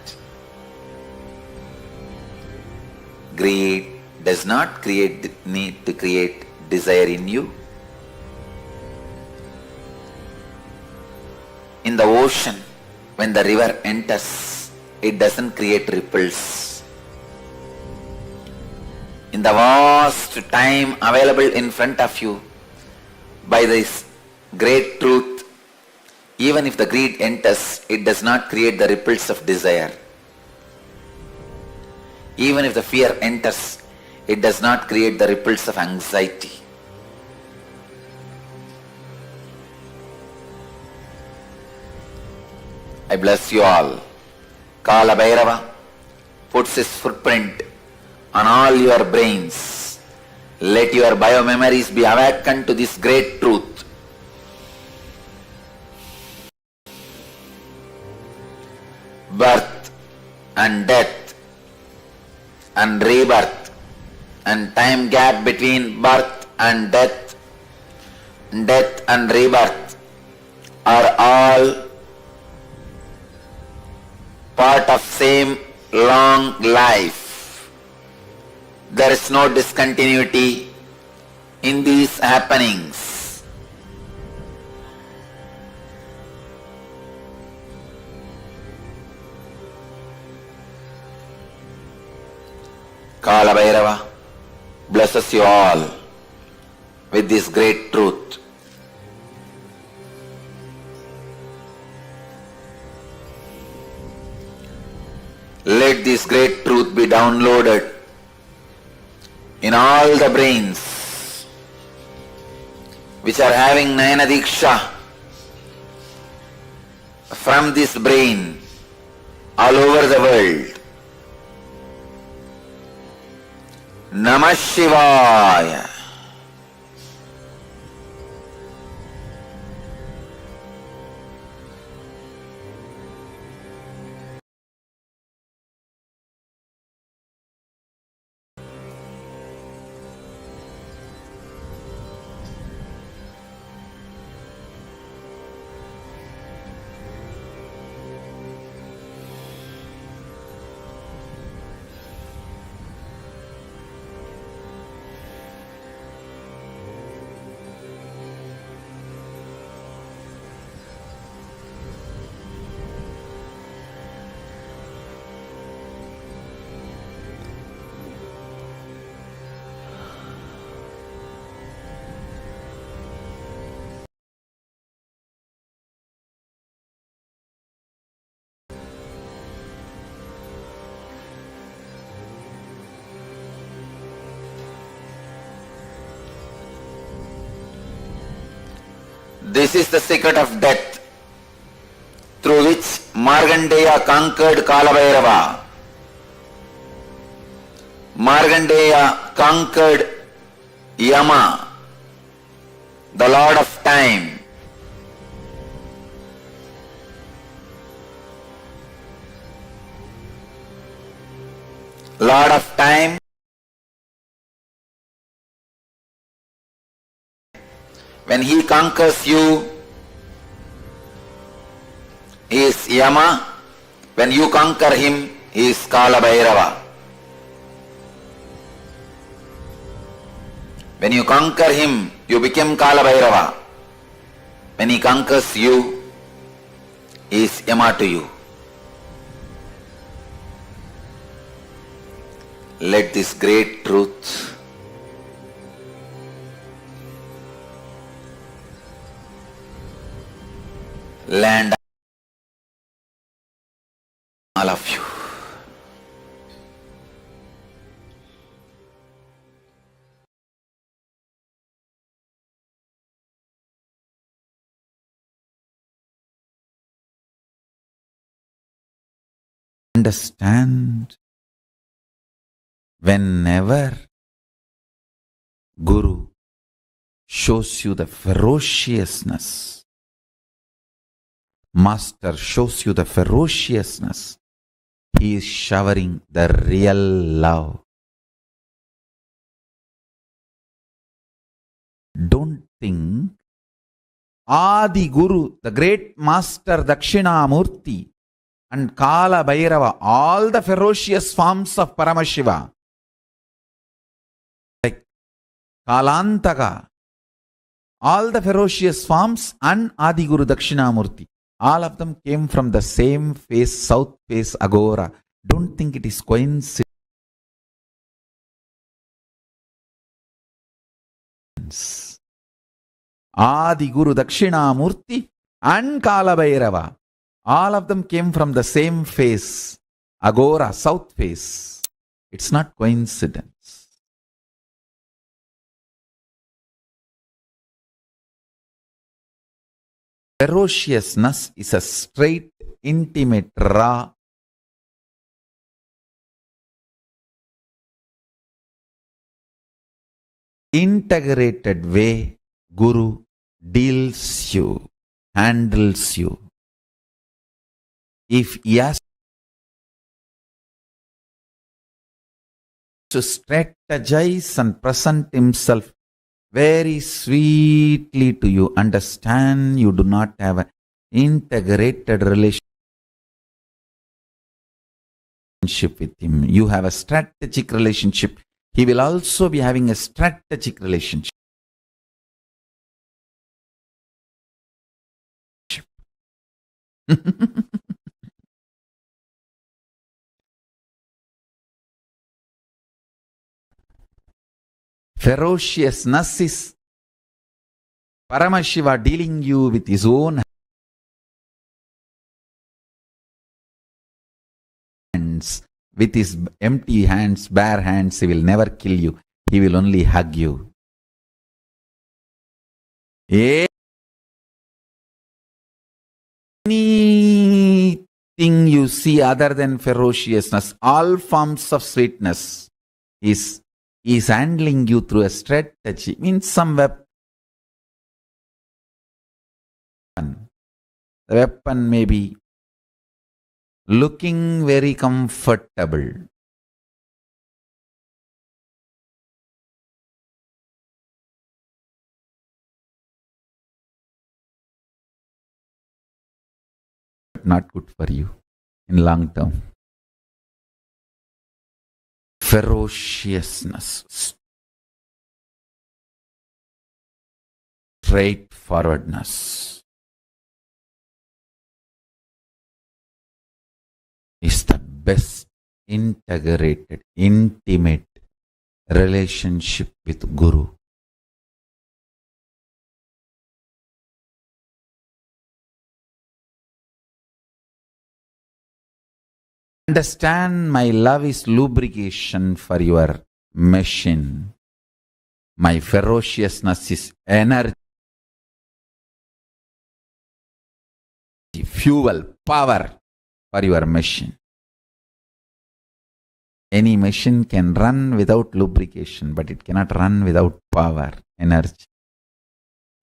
Greed does not create the need to create desire in you. In the ocean, when the river enters, it doesn't create ripples. In the vast time available in front of you, by this great truth, even if the greed enters, it does not create the ripples of desire. Even if the fear enters, it does not create the ripples of anxiety. I bless you all. Kala Bhairava puts his footprint on all your brains. Let your biomemories be awakened to this great truth. Birth and death and rebirth and time gap between birth and death and rebirth are all part of same long life. There is no discontinuity in these happenings. Kala Bhairava blesses you all with this great truth. Let this great truth be downloaded in all the brains which are having Nayana Diksha from this brain all over the world. Namah Shivaya. This is the secret of death, through which Markandeya conquered Kalabhairava. Markandeya conquered Yama, the Lord of Time. Lord of Time, when he conquers you, he is Yama. When you conquer him, he is Kalabhairava. When you conquer him, you become Kalabhairava. When he conquers you, is Yama to you. Let this great truth land all of you. Understand, whenever Guru shows you the ferociousness, Master shows you the ferociousness, he is showering the real love. Don't think Adi Guru, the great Master Dakshinamurti, and Kala Bhairava, all the ferocious forms of Paramashiva, like Kalantaka, all the ferocious forms, and Adi Guru Dakshinamurti, all of them came from the same face, south face Agora. Don't think it is coincidence. Adi Guru Dakshinamurti and Kala Bhairava, all of them came from the same face, Agora, south face. It's not coincidence. Ferociousness is a straight, intimate, raw, integrated way Guru deals you, handles you. If he has to strategize and present himself very sweetly to you, understand you do not have an integrated relationship with him. You have a strategic relationship. He will also be having a strategic relationship. Ferociousness is Paramashiva dealing you with his own hands. With his empty hands, bare hands, he will never kill you. He will only hug you. Anything you see other than ferociousness, all forms of sweetness, is handling you through a strategy. Means some weapon. The weapon may be looking very comfortable. But not good for you in long term. Ferociousness, straightforwardness is the best integrated, intimate relationship with Guru. Understand, my love is lubrication for your machine. My ferociousness is energy, fuel, power for your machine. Any machine can run without lubrication, but it cannot run without power, energy.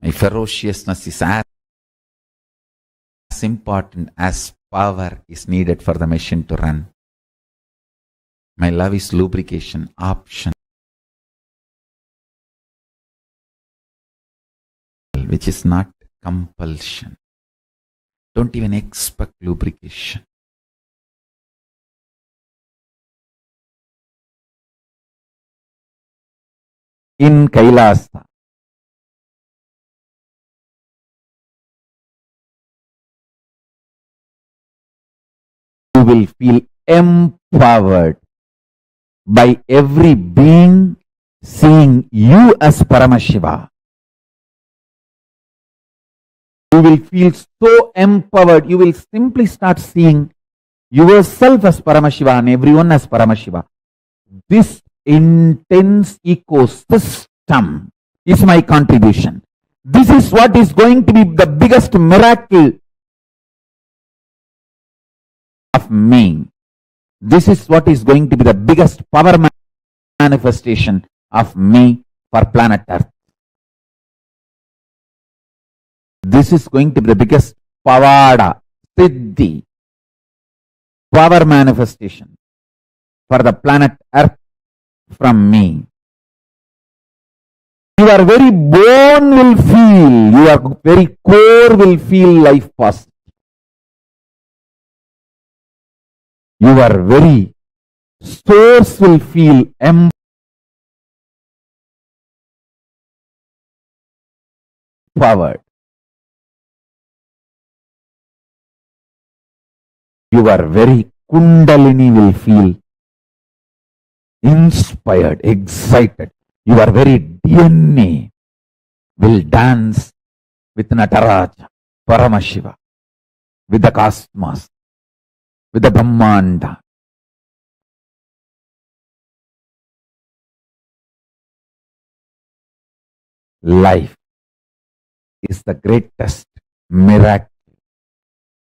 My ferociousness is as important as power is needed for the machine to run. My love is lubrication, option, which is not compulsion. Don't even expect lubrication. In Kailasa, You will feel empowered by every being seeing you as Paramashiva. You will feel so empowered. You will simply start seeing yourself as Paramashiva and everyone as Paramashiva. This intense ecosystem is my contribution. This is what is going to be the biggest miracle of me. This is what is going to be the biggest power manifestation of me for planet Earth. This is going to be the biggest pavada, siddhi, power manifestation for the planet Earth from me. Your very bone will feel, your very core will feel life positive. Your very source will feel empowered. Your very kundalini will feel inspired, excited. Your very DNA will dance with Nataraja, Paramashiva, with the cosmos, with the Brahmanda. Life is the greatest miracle.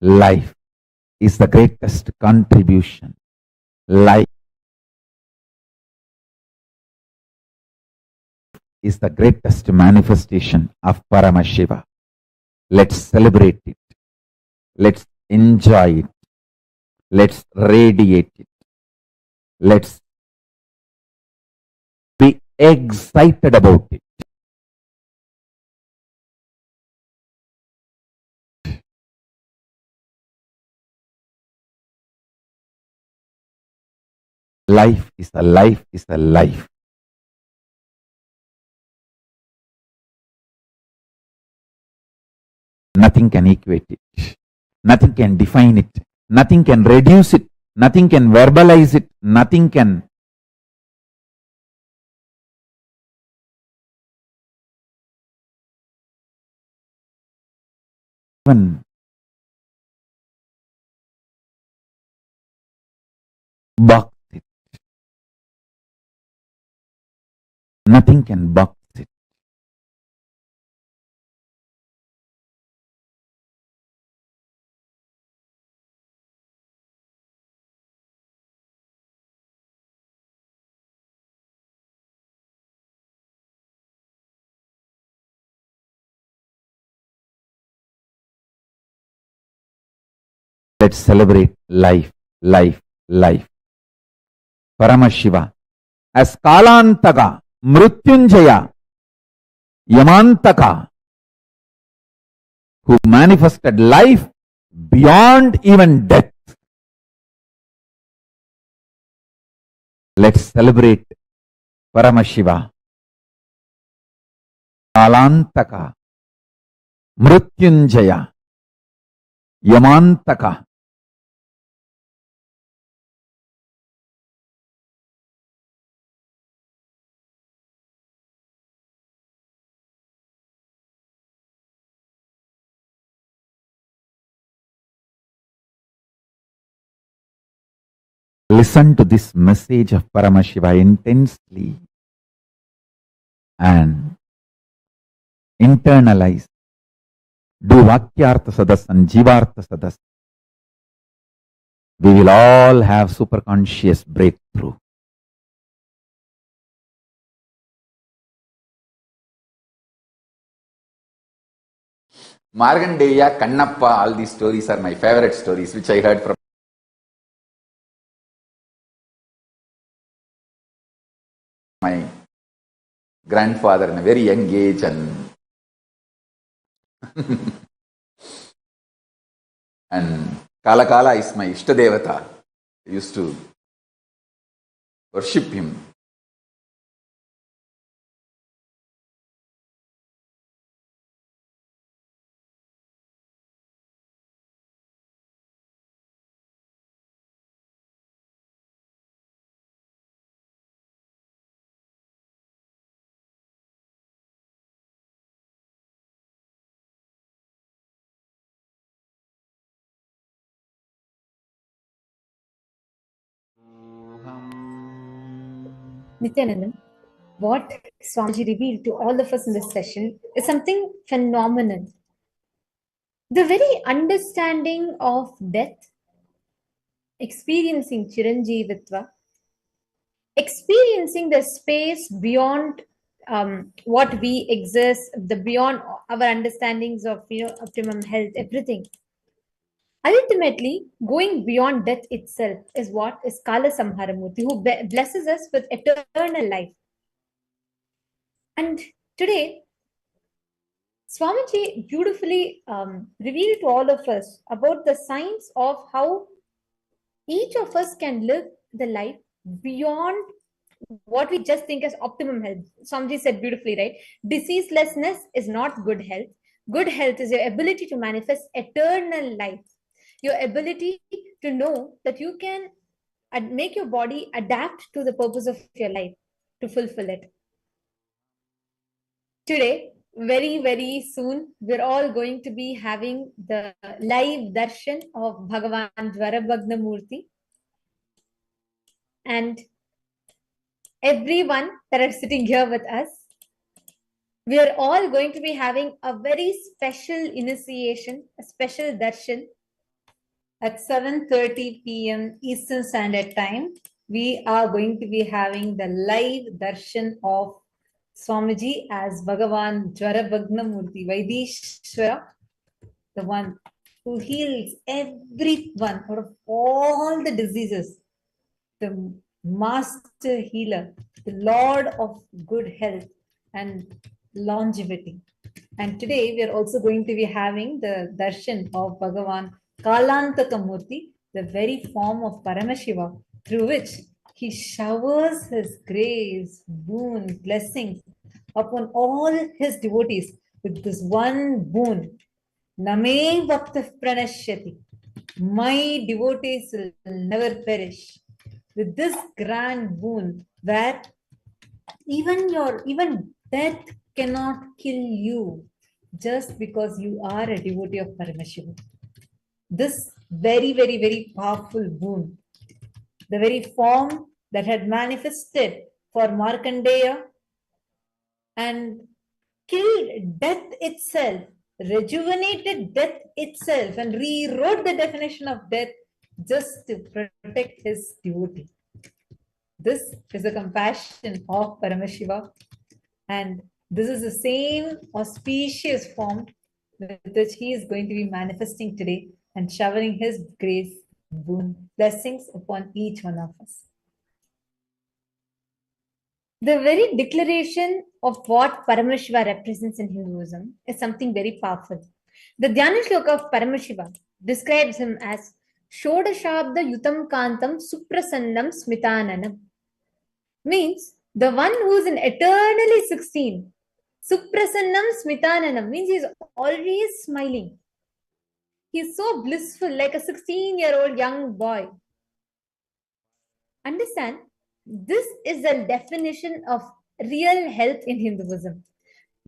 Life is the greatest contribution. Life is the greatest manifestation of Paramashiva. Let's celebrate it. Let's enjoy it. Let's radiate it. Let's be excited about it. Life is a life is a life. Nothing can equate it. Nothing can define it. Nothing can reduce it. Nothing can verbalize it. Nothing can even box it. Nothing can box it. Let's celebrate life, life, life. Paramashiva as Kalantaka, Mrityunjaya, Yamantaka, who manifested life beyond even death. Let's celebrate Paramashiva, Kalantaka, Mrityunjaya, Yamantaka. Listen to this message of Paramashiva intensely and internalize. Do Vakyartha Sadas and Jivartha Sadas. We will all have superconscious breakthrough. Margandeya, Kannappa, all these stories are my favorite stories, which I heard from my grandfather in a very young age, and and Kala is my Ishtadevata. I used to worship him. Nithyananda, what Swamiji revealed to all of us in this session is something phenomenal. The very understanding of death, experiencing Chiranjeevitva, experiencing the space beyond what we exist, the beyond our understandings of optimum health, everything. Ultimately, going beyond death itself is what is Kala Samharamurti, who blesses us with eternal life. And today, Swamiji beautifully revealed to all of us about the science of how each of us can live the life beyond what we just think as optimum health. Swamiji said beautifully, right? Diseaselessness is not good health. Good health is your ability to manifest eternal life, your ability to know that you can make your body adapt to the purpose of your life to fulfill it. Today, very soon, we're all going to be having the live darshan of Bhagavan Dwarabhagna Murti. And everyone that are sitting here with us, we are all going to be having a very special initiation, a special darshan at 7:30 p.m. Eastern Standard Time. We are going to be having the live darshan of Swamiji as Bhagavan Dwarabhagna Murti, Vaidishwara, the one who heals everyone out of all the diseases, the master healer, the Lord of good health and longevity. And today we are also going to be having the darshan of Bhagavan Kalantaka Murti, the very form of Paramashiva, through which he showers his grace, boon, blessings upon all his devotees with this one boon. Name Bhakta Pranashyati. My devotees will never perish. With this grand boon, where even death cannot kill you just because you are a devotee of Paramashiva. This very powerful boon, the very form that had manifested for Markandeya and killed death itself, rejuvenated death itself, and rewrote the definition of death just to protect his devotee. This is the compassion of Paramashiva, and this is the same auspicious form with which he is going to be manifesting today and showering his grace, boon, blessings upon each one of us. The very declaration of what Paramashiva represents in Hinduism is something very powerful. The Dhyana Shloka of Paramashiva describes him as Shodashabda Yutam Kantam Suprasannam Smitananam. Means the one who is in eternally 16. Suprasannam Smitananam means he is always smiling. He is so blissful, like a 16-year-old young boy. Understand? This is the definition of real health in Hinduism.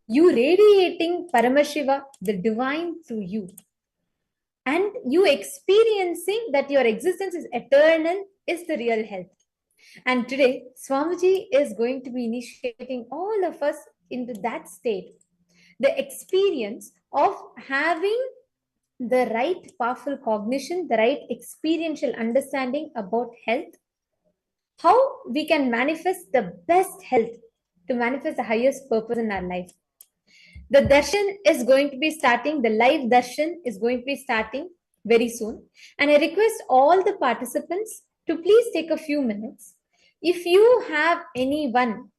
You radiating Paramashiva, the divine through you. And you experiencing that your existence is eternal is the real health. And today, Swamiji is going to be initiating all of us into that state. The experience of having the right powerful cognition, the right experiential understanding about health, how we can manifest the best health to manifest the highest purpose in our life. The darshan is going to be starting, the live darshan is going to be starting very soon. And I request all the participants to please take a few minutes. If you have anyone,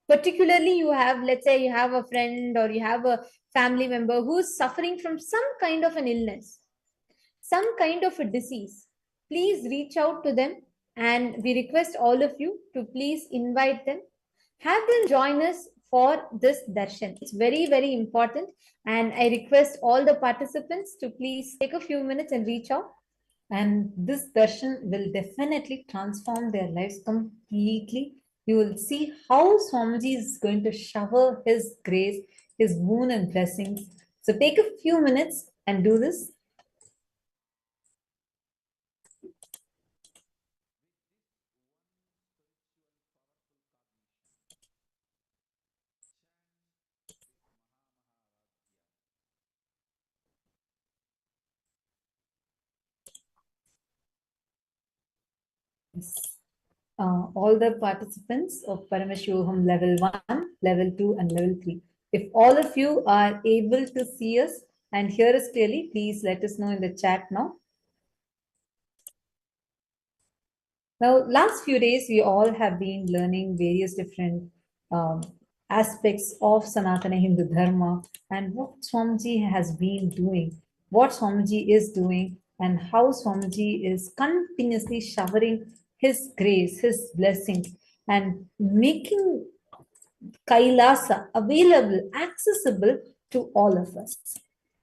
particularly you have, let's say you have a friend or you have a family member who's suffering from some kind of an illness, some kind of a disease, please reach out to them. And we request all of you to please invite them. Have them join us for this darshan. It's very important. And I request all the participants to please take a few minutes and reach out. And this darshan will definitely transform their lives completely. You will see how Swamiji is going to shower his grace, his boon and blessings. So take a few minutes and do this. all the participants of Paramashivoham Level 1, Level 2, and Level 3. If all of you are able to see us and hear us clearly, please let us know in the chat now. Now, last few days, we all have been learning various different aspects of Sanatana Hindu Dharma and what Swamiji has been doing, what Swamiji is doing, and how Swamiji is continuously showering his grace, his blessings, and making Kailasa available, accessible to all of us.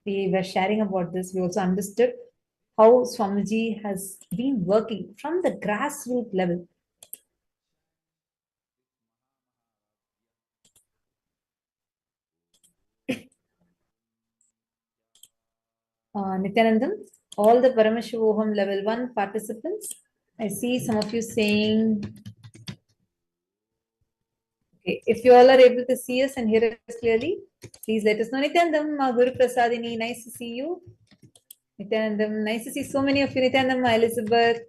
We were sharing about this. We also understood how Swamiji has been working from the grassroots level. Nithyanandam, all the Paramashivoham Level 1 participants, I see some of you saying, okay, if you all are able to see us and hear us clearly, please let us know. Nithyanandam, Guru Prasadini, nice to see you. Nithyanandam, nice to see so many of you. Nithyanandam, Elizabeth.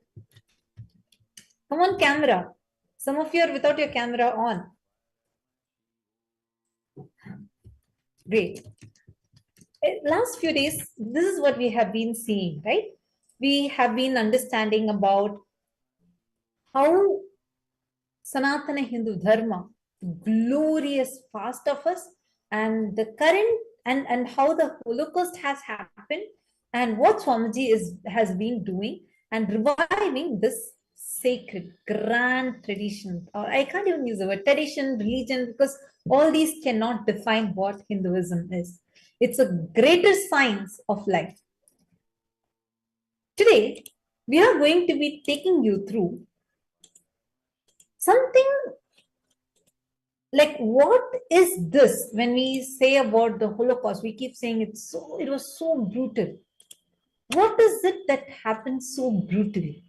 Come on camera. Some of you are without your camera on. Great. Last few days, this is what we have been seeing, right? We have been understanding about how Sanatana Hindu Dharma, glorious past of us, and the current and how the Holocaust has happened, and what Swamiji has been doing and reviving this sacred, grand tradition. Or I can't even use the word tradition, religion, because all these cannot define what Hinduism is. It's a greater science of life. Today, we are going to be taking you through something like, what is this? When we say about the Holocaust, we keep saying it was so brutal. What is it that happened so brutally?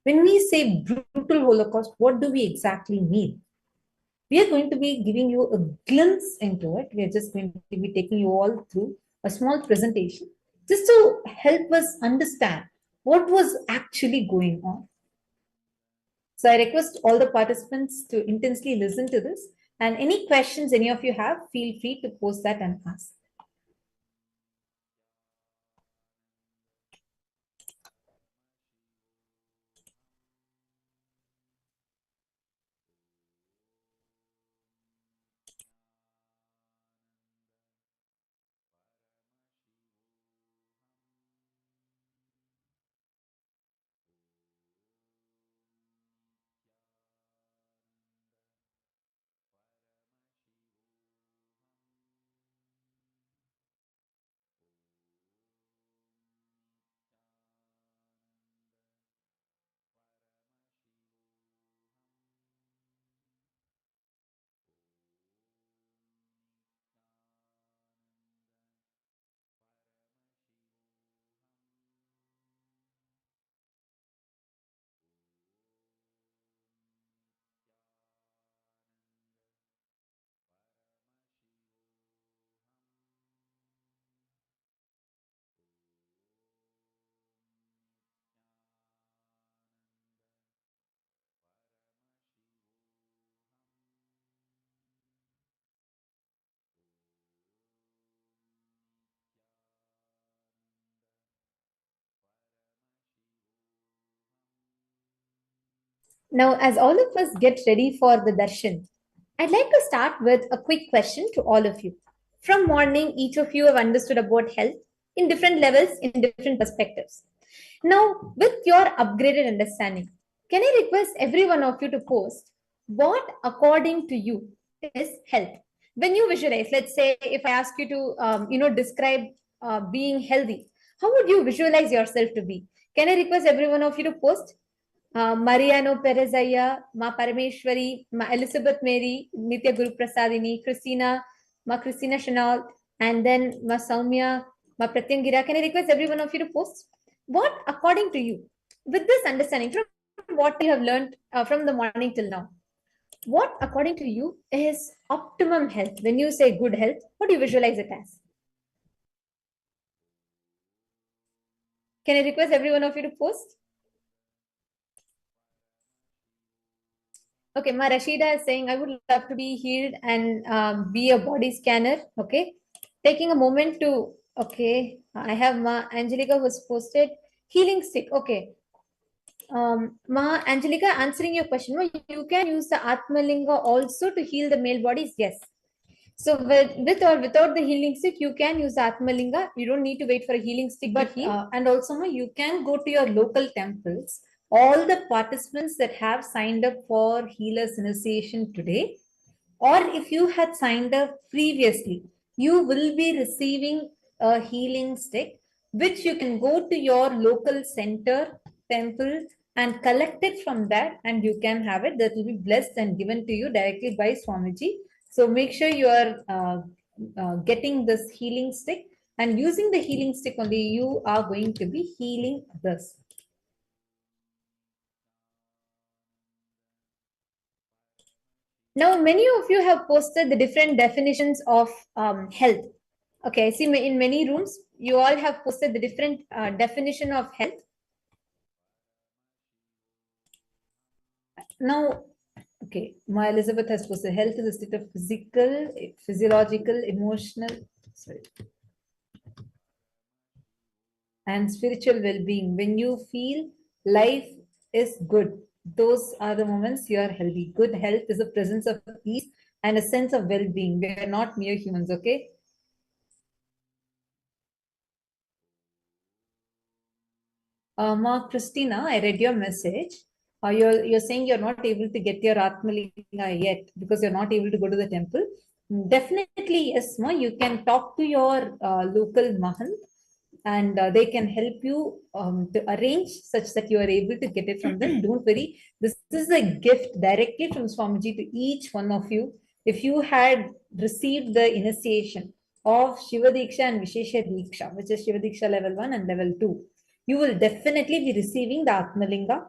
When we say brutal Holocaust, what do we exactly mean? We are going to be giving you a glimpse into it. We are just going to be taking you all through a small presentation just to help us understand what was actually going on. So I request all the participants to intensely listen to this, and any questions any of you have, feel free to post that and ask. Now, as all of us get ready for the darshan, I'd like to start with a quick question to all of you. From morning, each of you have understood about health in different levels, in different perspectives. Now, with your upgraded understanding, can I request every one of you to post what, according to you, is health? When you visualize, let's say, if I ask you to, describe being healthy, how would you visualize yourself to be? Can I request every one of you to post? Mariano Perezaya, Ma Parameshwari, Ma Elizabeth Mary, Nitya Guru Prasadini, Christina, Ma Christina Chanel, and then Ma Saumya, Ma Pratyangira. Can I request every one of you to post? What, according to you, with this understanding, from what you have learned from the morning till now, what, according to you, is optimum health? When you say good health, what do you visualize it as? Can I request every one of you to post? Okay, Ma Rashida is saying, I would love to be healed and be a body scanner. Okay, taking a moment to, okay, I have Ma Angelica who's posted healing stick. Okay, Ma Angelica, answering your question, you can use the Atmalinga also to heal the male bodies. Yes. So with or without the healing stick, you can use the Atmalinga. You don't need to wait for a healing stick to heal. And also, you can go to your local temples. All the participants that have signed up for Healers Initiation today, or if you had signed up previously, you will be receiving a healing stick, which you can go to your local center, temple, and collect it from that, and you can have it. That will be blessed and given to you directly by Swamiji. So make sure you are getting this healing stick, and using the healing stick only, you are going to be healing others. Now, many of you have posted the different definitions of health. Okay, I see in many rooms, you all have posted the different definition of health. Now, okay, my Elizabeth has posted health is a state of physical, physiological, emotional, sorry, and spiritual well-being. When you feel life is good, those are the moments you are healthy. Good health is a presence of peace and a sense of well-being. We are not mere humans, okay? Ma Christina, I read your message. You're saying you're not able to get your Atmalinga yet because you're not able to go to the temple. Definitely, yes, Ma. You can talk to your local Mahant and they can help you to arrange such that you are able to get it from them. Don't worry. This is a gift directly from Swamiji to each one of you. If you had received the initiation of Shiva Diksha and Vishesha Diksha, which is Shiva Diksha level 1 and level 2, you will definitely be receiving the Atmalinga.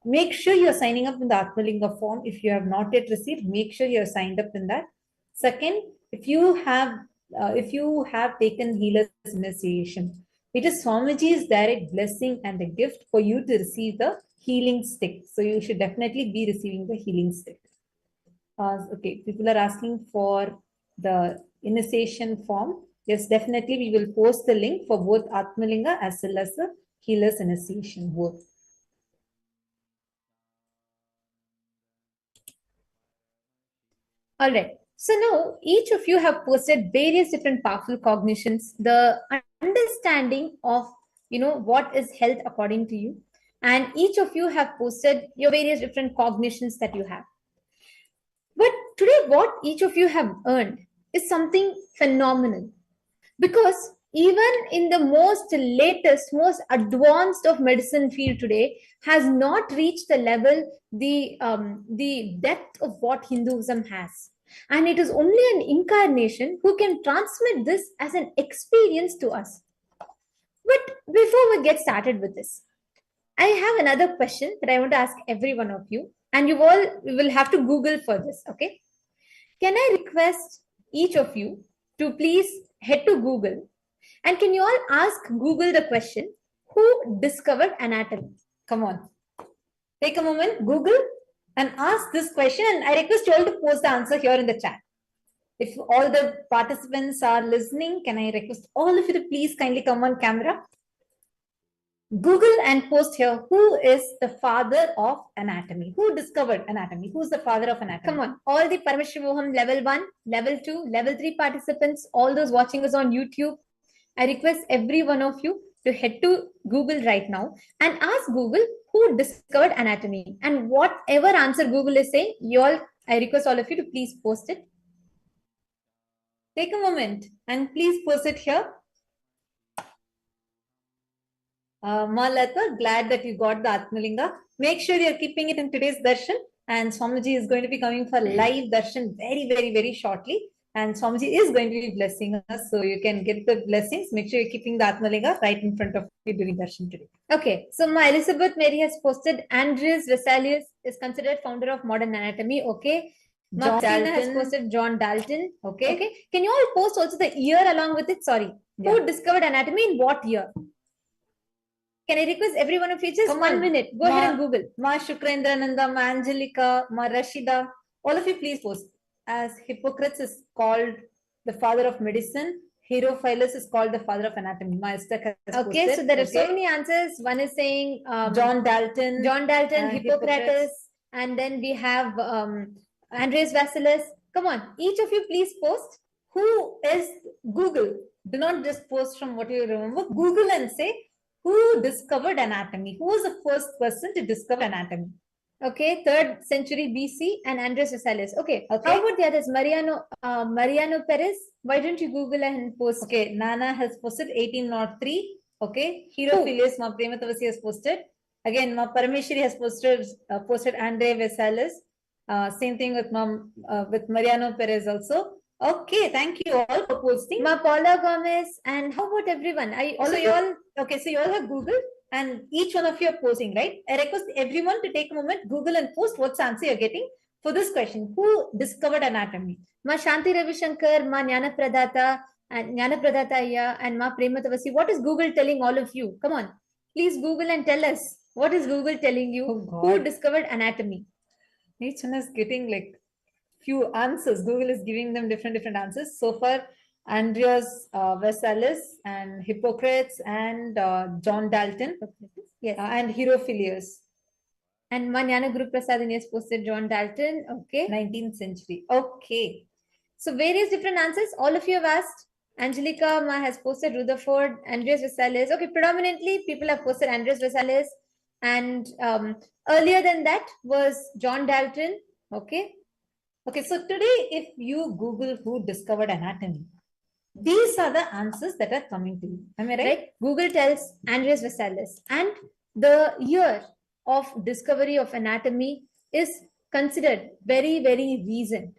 Make sure you're signing up in the Atmalinga form. If you have not yet received, make sure you're signed up in that. Second, if you have taken Healer's Initiation, it is Swamiji's direct blessing and a gift for you to receive the healing stick. So you should definitely be receiving the healing stick. Okay, people are asking for the initiation form. Yes, definitely we will post the link for both Atmalinga as well as the Healer's Initiation both. All right. So now each of you have posted various different powerful cognitions, the understanding of, what is health according to you. And each of you have posted your various different cognitions that you have. But today, what each of you have earned is something phenomenal. Because even in the most latest, most advanced of medicine field today has not reached the level, the depth of what Hinduism has. And it is only an incarnation who can transmit this as an experience to us. But before we get started with this, I have another question that I want to ask every one of you. And you all will have to Google for this, okay? Can I request each of you to please head to Google and can you all ask Google the question, who discovered anatomy? Come on. Take a moment, Google and ask this question, and I request you all to post the answer here in the chat. If all the participants are listening, can I request all of you to please kindly come on camera? Google and post here, who is the father of anatomy? Who discovered anatomy? Who's the father of anatomy? Come on, all the Paramashivoham level 1, level 2, level 3 participants, all those watching us on YouTube, I request every one of you to head to Google right now and ask Google who discovered anatomy. And whatever answer Google is saying, I request all of you to please post it. Take a moment and please post it here. Malata, glad that you got the Atmalinga. Make sure you're keeping it in today's darshan. And Swamiji is going to be coming for live darshan very, very, very shortly. And Swamiji is going to be blessing us. So you can get the blessings. Make sure you're keeping the Atmalinga right in front of you during darshan today. Okay. So my Elizabeth Mary has posted Andreas Vesalius is considered founder of modern anatomy. Okay. Martina has posted John Dalton. Okay. Can you all post also the year along with it? Sorry. Yeah. Who discovered anatomy in what year? Can I request every one of you just Come 1 on. minute? Go ahead and Ma- Google. Ma Shukrendraananda, Ma Angelica, Ma Rashida, all of you please post. As Hippocrates is called the father of medicine, Herophilus is called the father of anatomy. Ma Esther has Okay, posted. so there are so many answers. One is saying John Dalton, Hippocrates, and then we have Andreas Vesalius. Come on, each of you please post. Who is Google? Do not just post from what you remember. Google and say who discovered anatomy. Who was the first person to discover anatomy? Okay, 3rd century BC and Andreas Vesalius. Okay. Okay. How about the others? Mariano Perez. Why don't you Google and post? Okay, Nana has posted 1803. Okay, Herophilus, Ma Prematavasi has posted. Again, Ma Parameshwari has posted Andre Vesalius. Same thing with with Mariano Perez also. Okay, thank you all for posting. Ma Paula Gomez, and how about everyone? So you all have Google and each one of you are posting, right? I request everyone to take a moment, Google and post what's answer you're getting for this question. Who discovered anatomy? Ma Shanti Ravi Shankar, Ma Jnana Pradata, and Jnana Pradata Ayya, and Ma Prematavasi. What is Google telling all of you? Come on, please Google and tell us. What is Google telling you? Who discovered anatomy? Each one is getting like few answers. Google is giving them different answers. So far, Andreas Vesalius and Hippocrates and John Dalton, Yes. and Herophilus. And Jnana Guru Prasadini has posted John Dalton. Okay. 19th century. Okay. So various different answers. All of you have asked. Angelica Ma has posted Rutherford, Andreas Vesalius. Okay, predominantly people have posted Andreas Vesalius. And earlier than that was John Dalton. Okay. Okay, so today if you Google who discovered anatomy, these are the answers that are coming to you. Am I right? Google tells Andreas Vesalius. And the year of discovery of anatomy is considered very, very recent.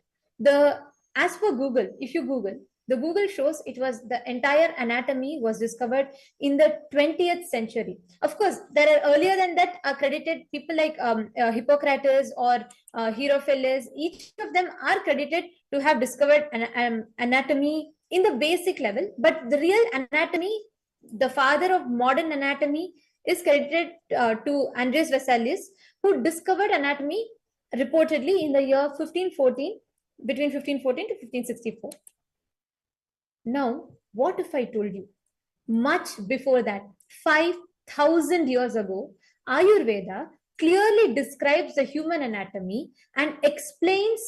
As per Google, if you Google, the Google shows it was the entire anatomy was discovered in the 20th century. Of course, there are earlier than that credited people like Hippocrates or Herophilus. Each of them are credited to have discovered anatomy in the basic level, but the real anatomy, the father of modern anatomy, is credited to Andreas Vesalius, who discovered anatomy reportedly in the year 1514, between 1514 to 1564. Now, what if I told you much before that, 5,000 years ago, Ayurveda clearly describes the human anatomy and explains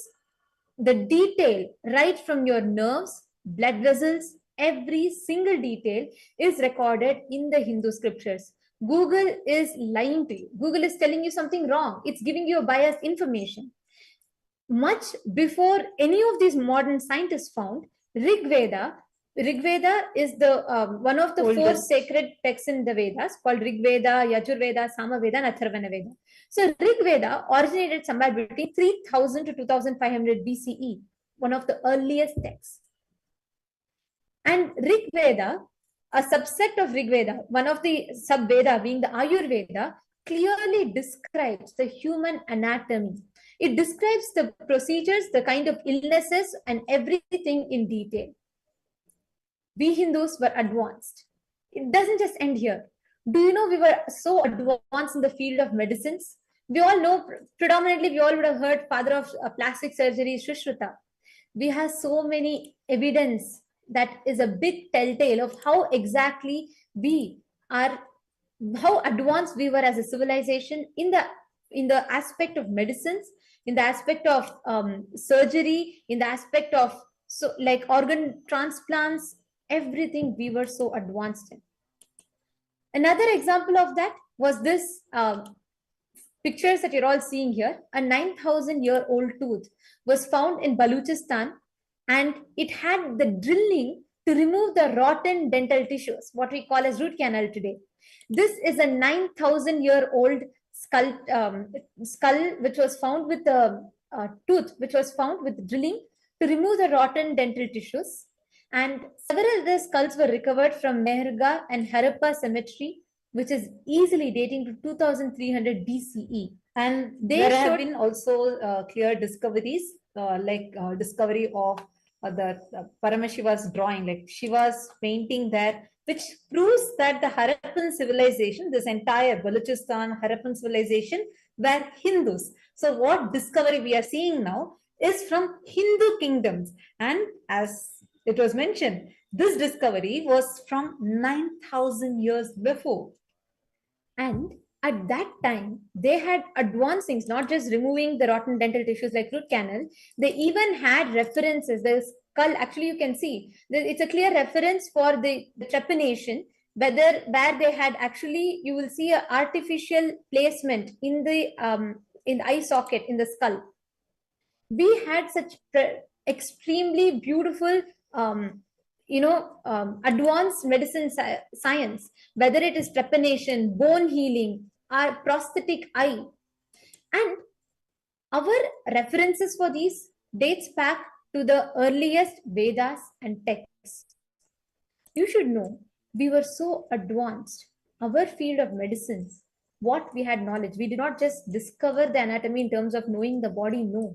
the detail right from your nerves, blood vessels, every single detail is recorded in the Hindu scriptures. Google is lying to you. Google is telling you something wrong. It's giving you a biased information. Much before any of these modern scientists found, Rig Veda is the one of the four sacred texts in the Vedas called Rig Veda, Yajur Veda, Sama Veda, and Atharvana Veda. So Rig Veda originated somewhere between 3000 to 2500 BCE, one of the earliest texts. And Rig Veda, a subset of Rig Veda, one of the sub-Veda being the Ayurveda, clearly describes the human anatomy. It describes the procedures, the kind of illnesses, and everything in detail. We Hindus were advanced. It doesn't just end here. Do you know we were so advanced in the field of medicines? We all know, predominantly, we all would have heard father of plastic surgery, Sushruta. We have so many evidence that is a big telltale of how exactly we are, how advanced we were as a civilization in the aspect of medicines, in the aspect of surgery, in the aspect of like organ transplants, everything we were so advanced in. Another example of that was this pictures that you're all seeing here. A 9,000-year-old tooth was found in Baluchistan, and it had the drilling to remove the rotten dental tissues, what we call as root canal today. This is a 9,000-year-old skull, which was found with the tooth, which was found with drilling to remove the rotten dental tissues. And several of the skulls were recovered from Mehrgarh and Harappa cemetery, which is easily dating to 2300 BCE. And there have been also clear discoveries, like discovery of Paramashiva's drawing, like Shiva's painting there, which proves that the Harappan civilization, this entire Balochistan Harappan civilization, were Hindus. So what discovery we are seeing now is from Hindu kingdoms. And as it was mentioned, this discovery was from 9,000 years before. And at that time, they had advanced things, not just removing the rotten dental tissues like root canal. They even had references. The skull, actually, you can see it's a clear reference for the trepanation, where they had actually, you will see an artificial placement in the eye socket in the skull. We had such extremely beautiful advanced medicine science, whether it is trepanation, bone healing, or prosthetic eye. And our references for these dates back to the earliest Vedas and texts. You should know, we were so advanced. Our field of medicines, what we had knowledge, we did not just discover the anatomy in terms of knowing the body, no.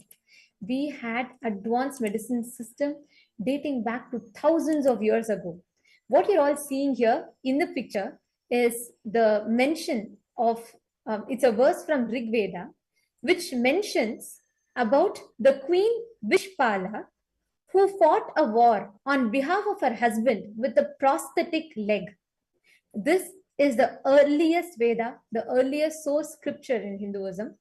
We had advanced medicine system dating back to thousands of years ago. What you're all seeing here in the picture is the mention of, it's a verse from Rig Veda, which mentions about the queen Vishpala, who fought a war on behalf of her husband with a prosthetic leg. This is the earliest Veda, the earliest source scripture in Hinduism,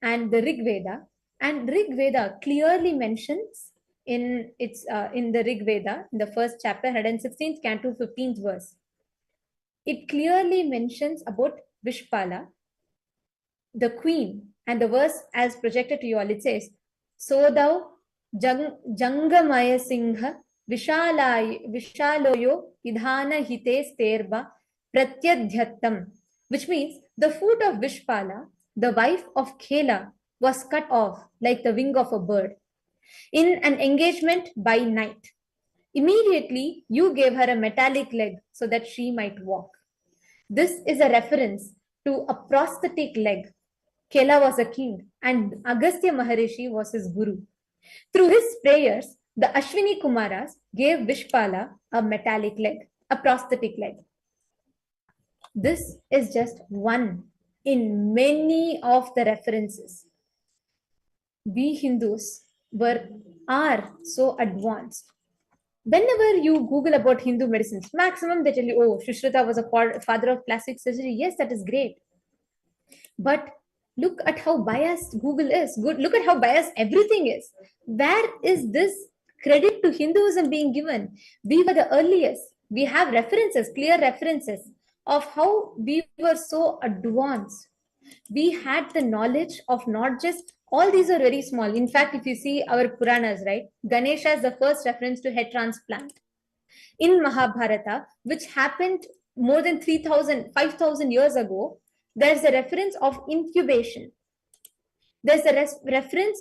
and the Rig Veda. And Rig Veda clearly mentions in the Rig Veda, in the first chapter, 116th canto, 15th verse. It clearly mentions about Vishpala, the queen, and the verse as projected to you all, it says, "So thou Jangamaya Singha Vishaloyo Idhana Hite Sterba Pratyadhyattam," which means the foot of Vishpala, the wife of Kela, was cut off like the wing of a bird in an engagement by night. Immediately, you gave her a metallic leg so that she might walk. This is a reference to a prosthetic leg. Kela was a king and Agastya Maharishi was his guru. Through his prayers, the Ashwini Kumaras gave Vishpala a metallic leg, a prosthetic leg. This is just one in many of the references. We Hindus are so advanced. Whenever you Google about Hindu medicines, maximum they tell you, oh, Shushruta was a father of plastic surgery. Yes, that is great. But look at how biased Google is. Look at how biased everything is. Where is this credit to Hinduism being given? We were the earliest. We have references, clear references of how we were so advanced. We had the knowledge of not just, all these are very small. In fact, if you see our Puranas, right, Ganesha is the first reference to head transplant. In Mahabharata, which happened more than 5,000 years ago, there's a reference of incubation. There's a reference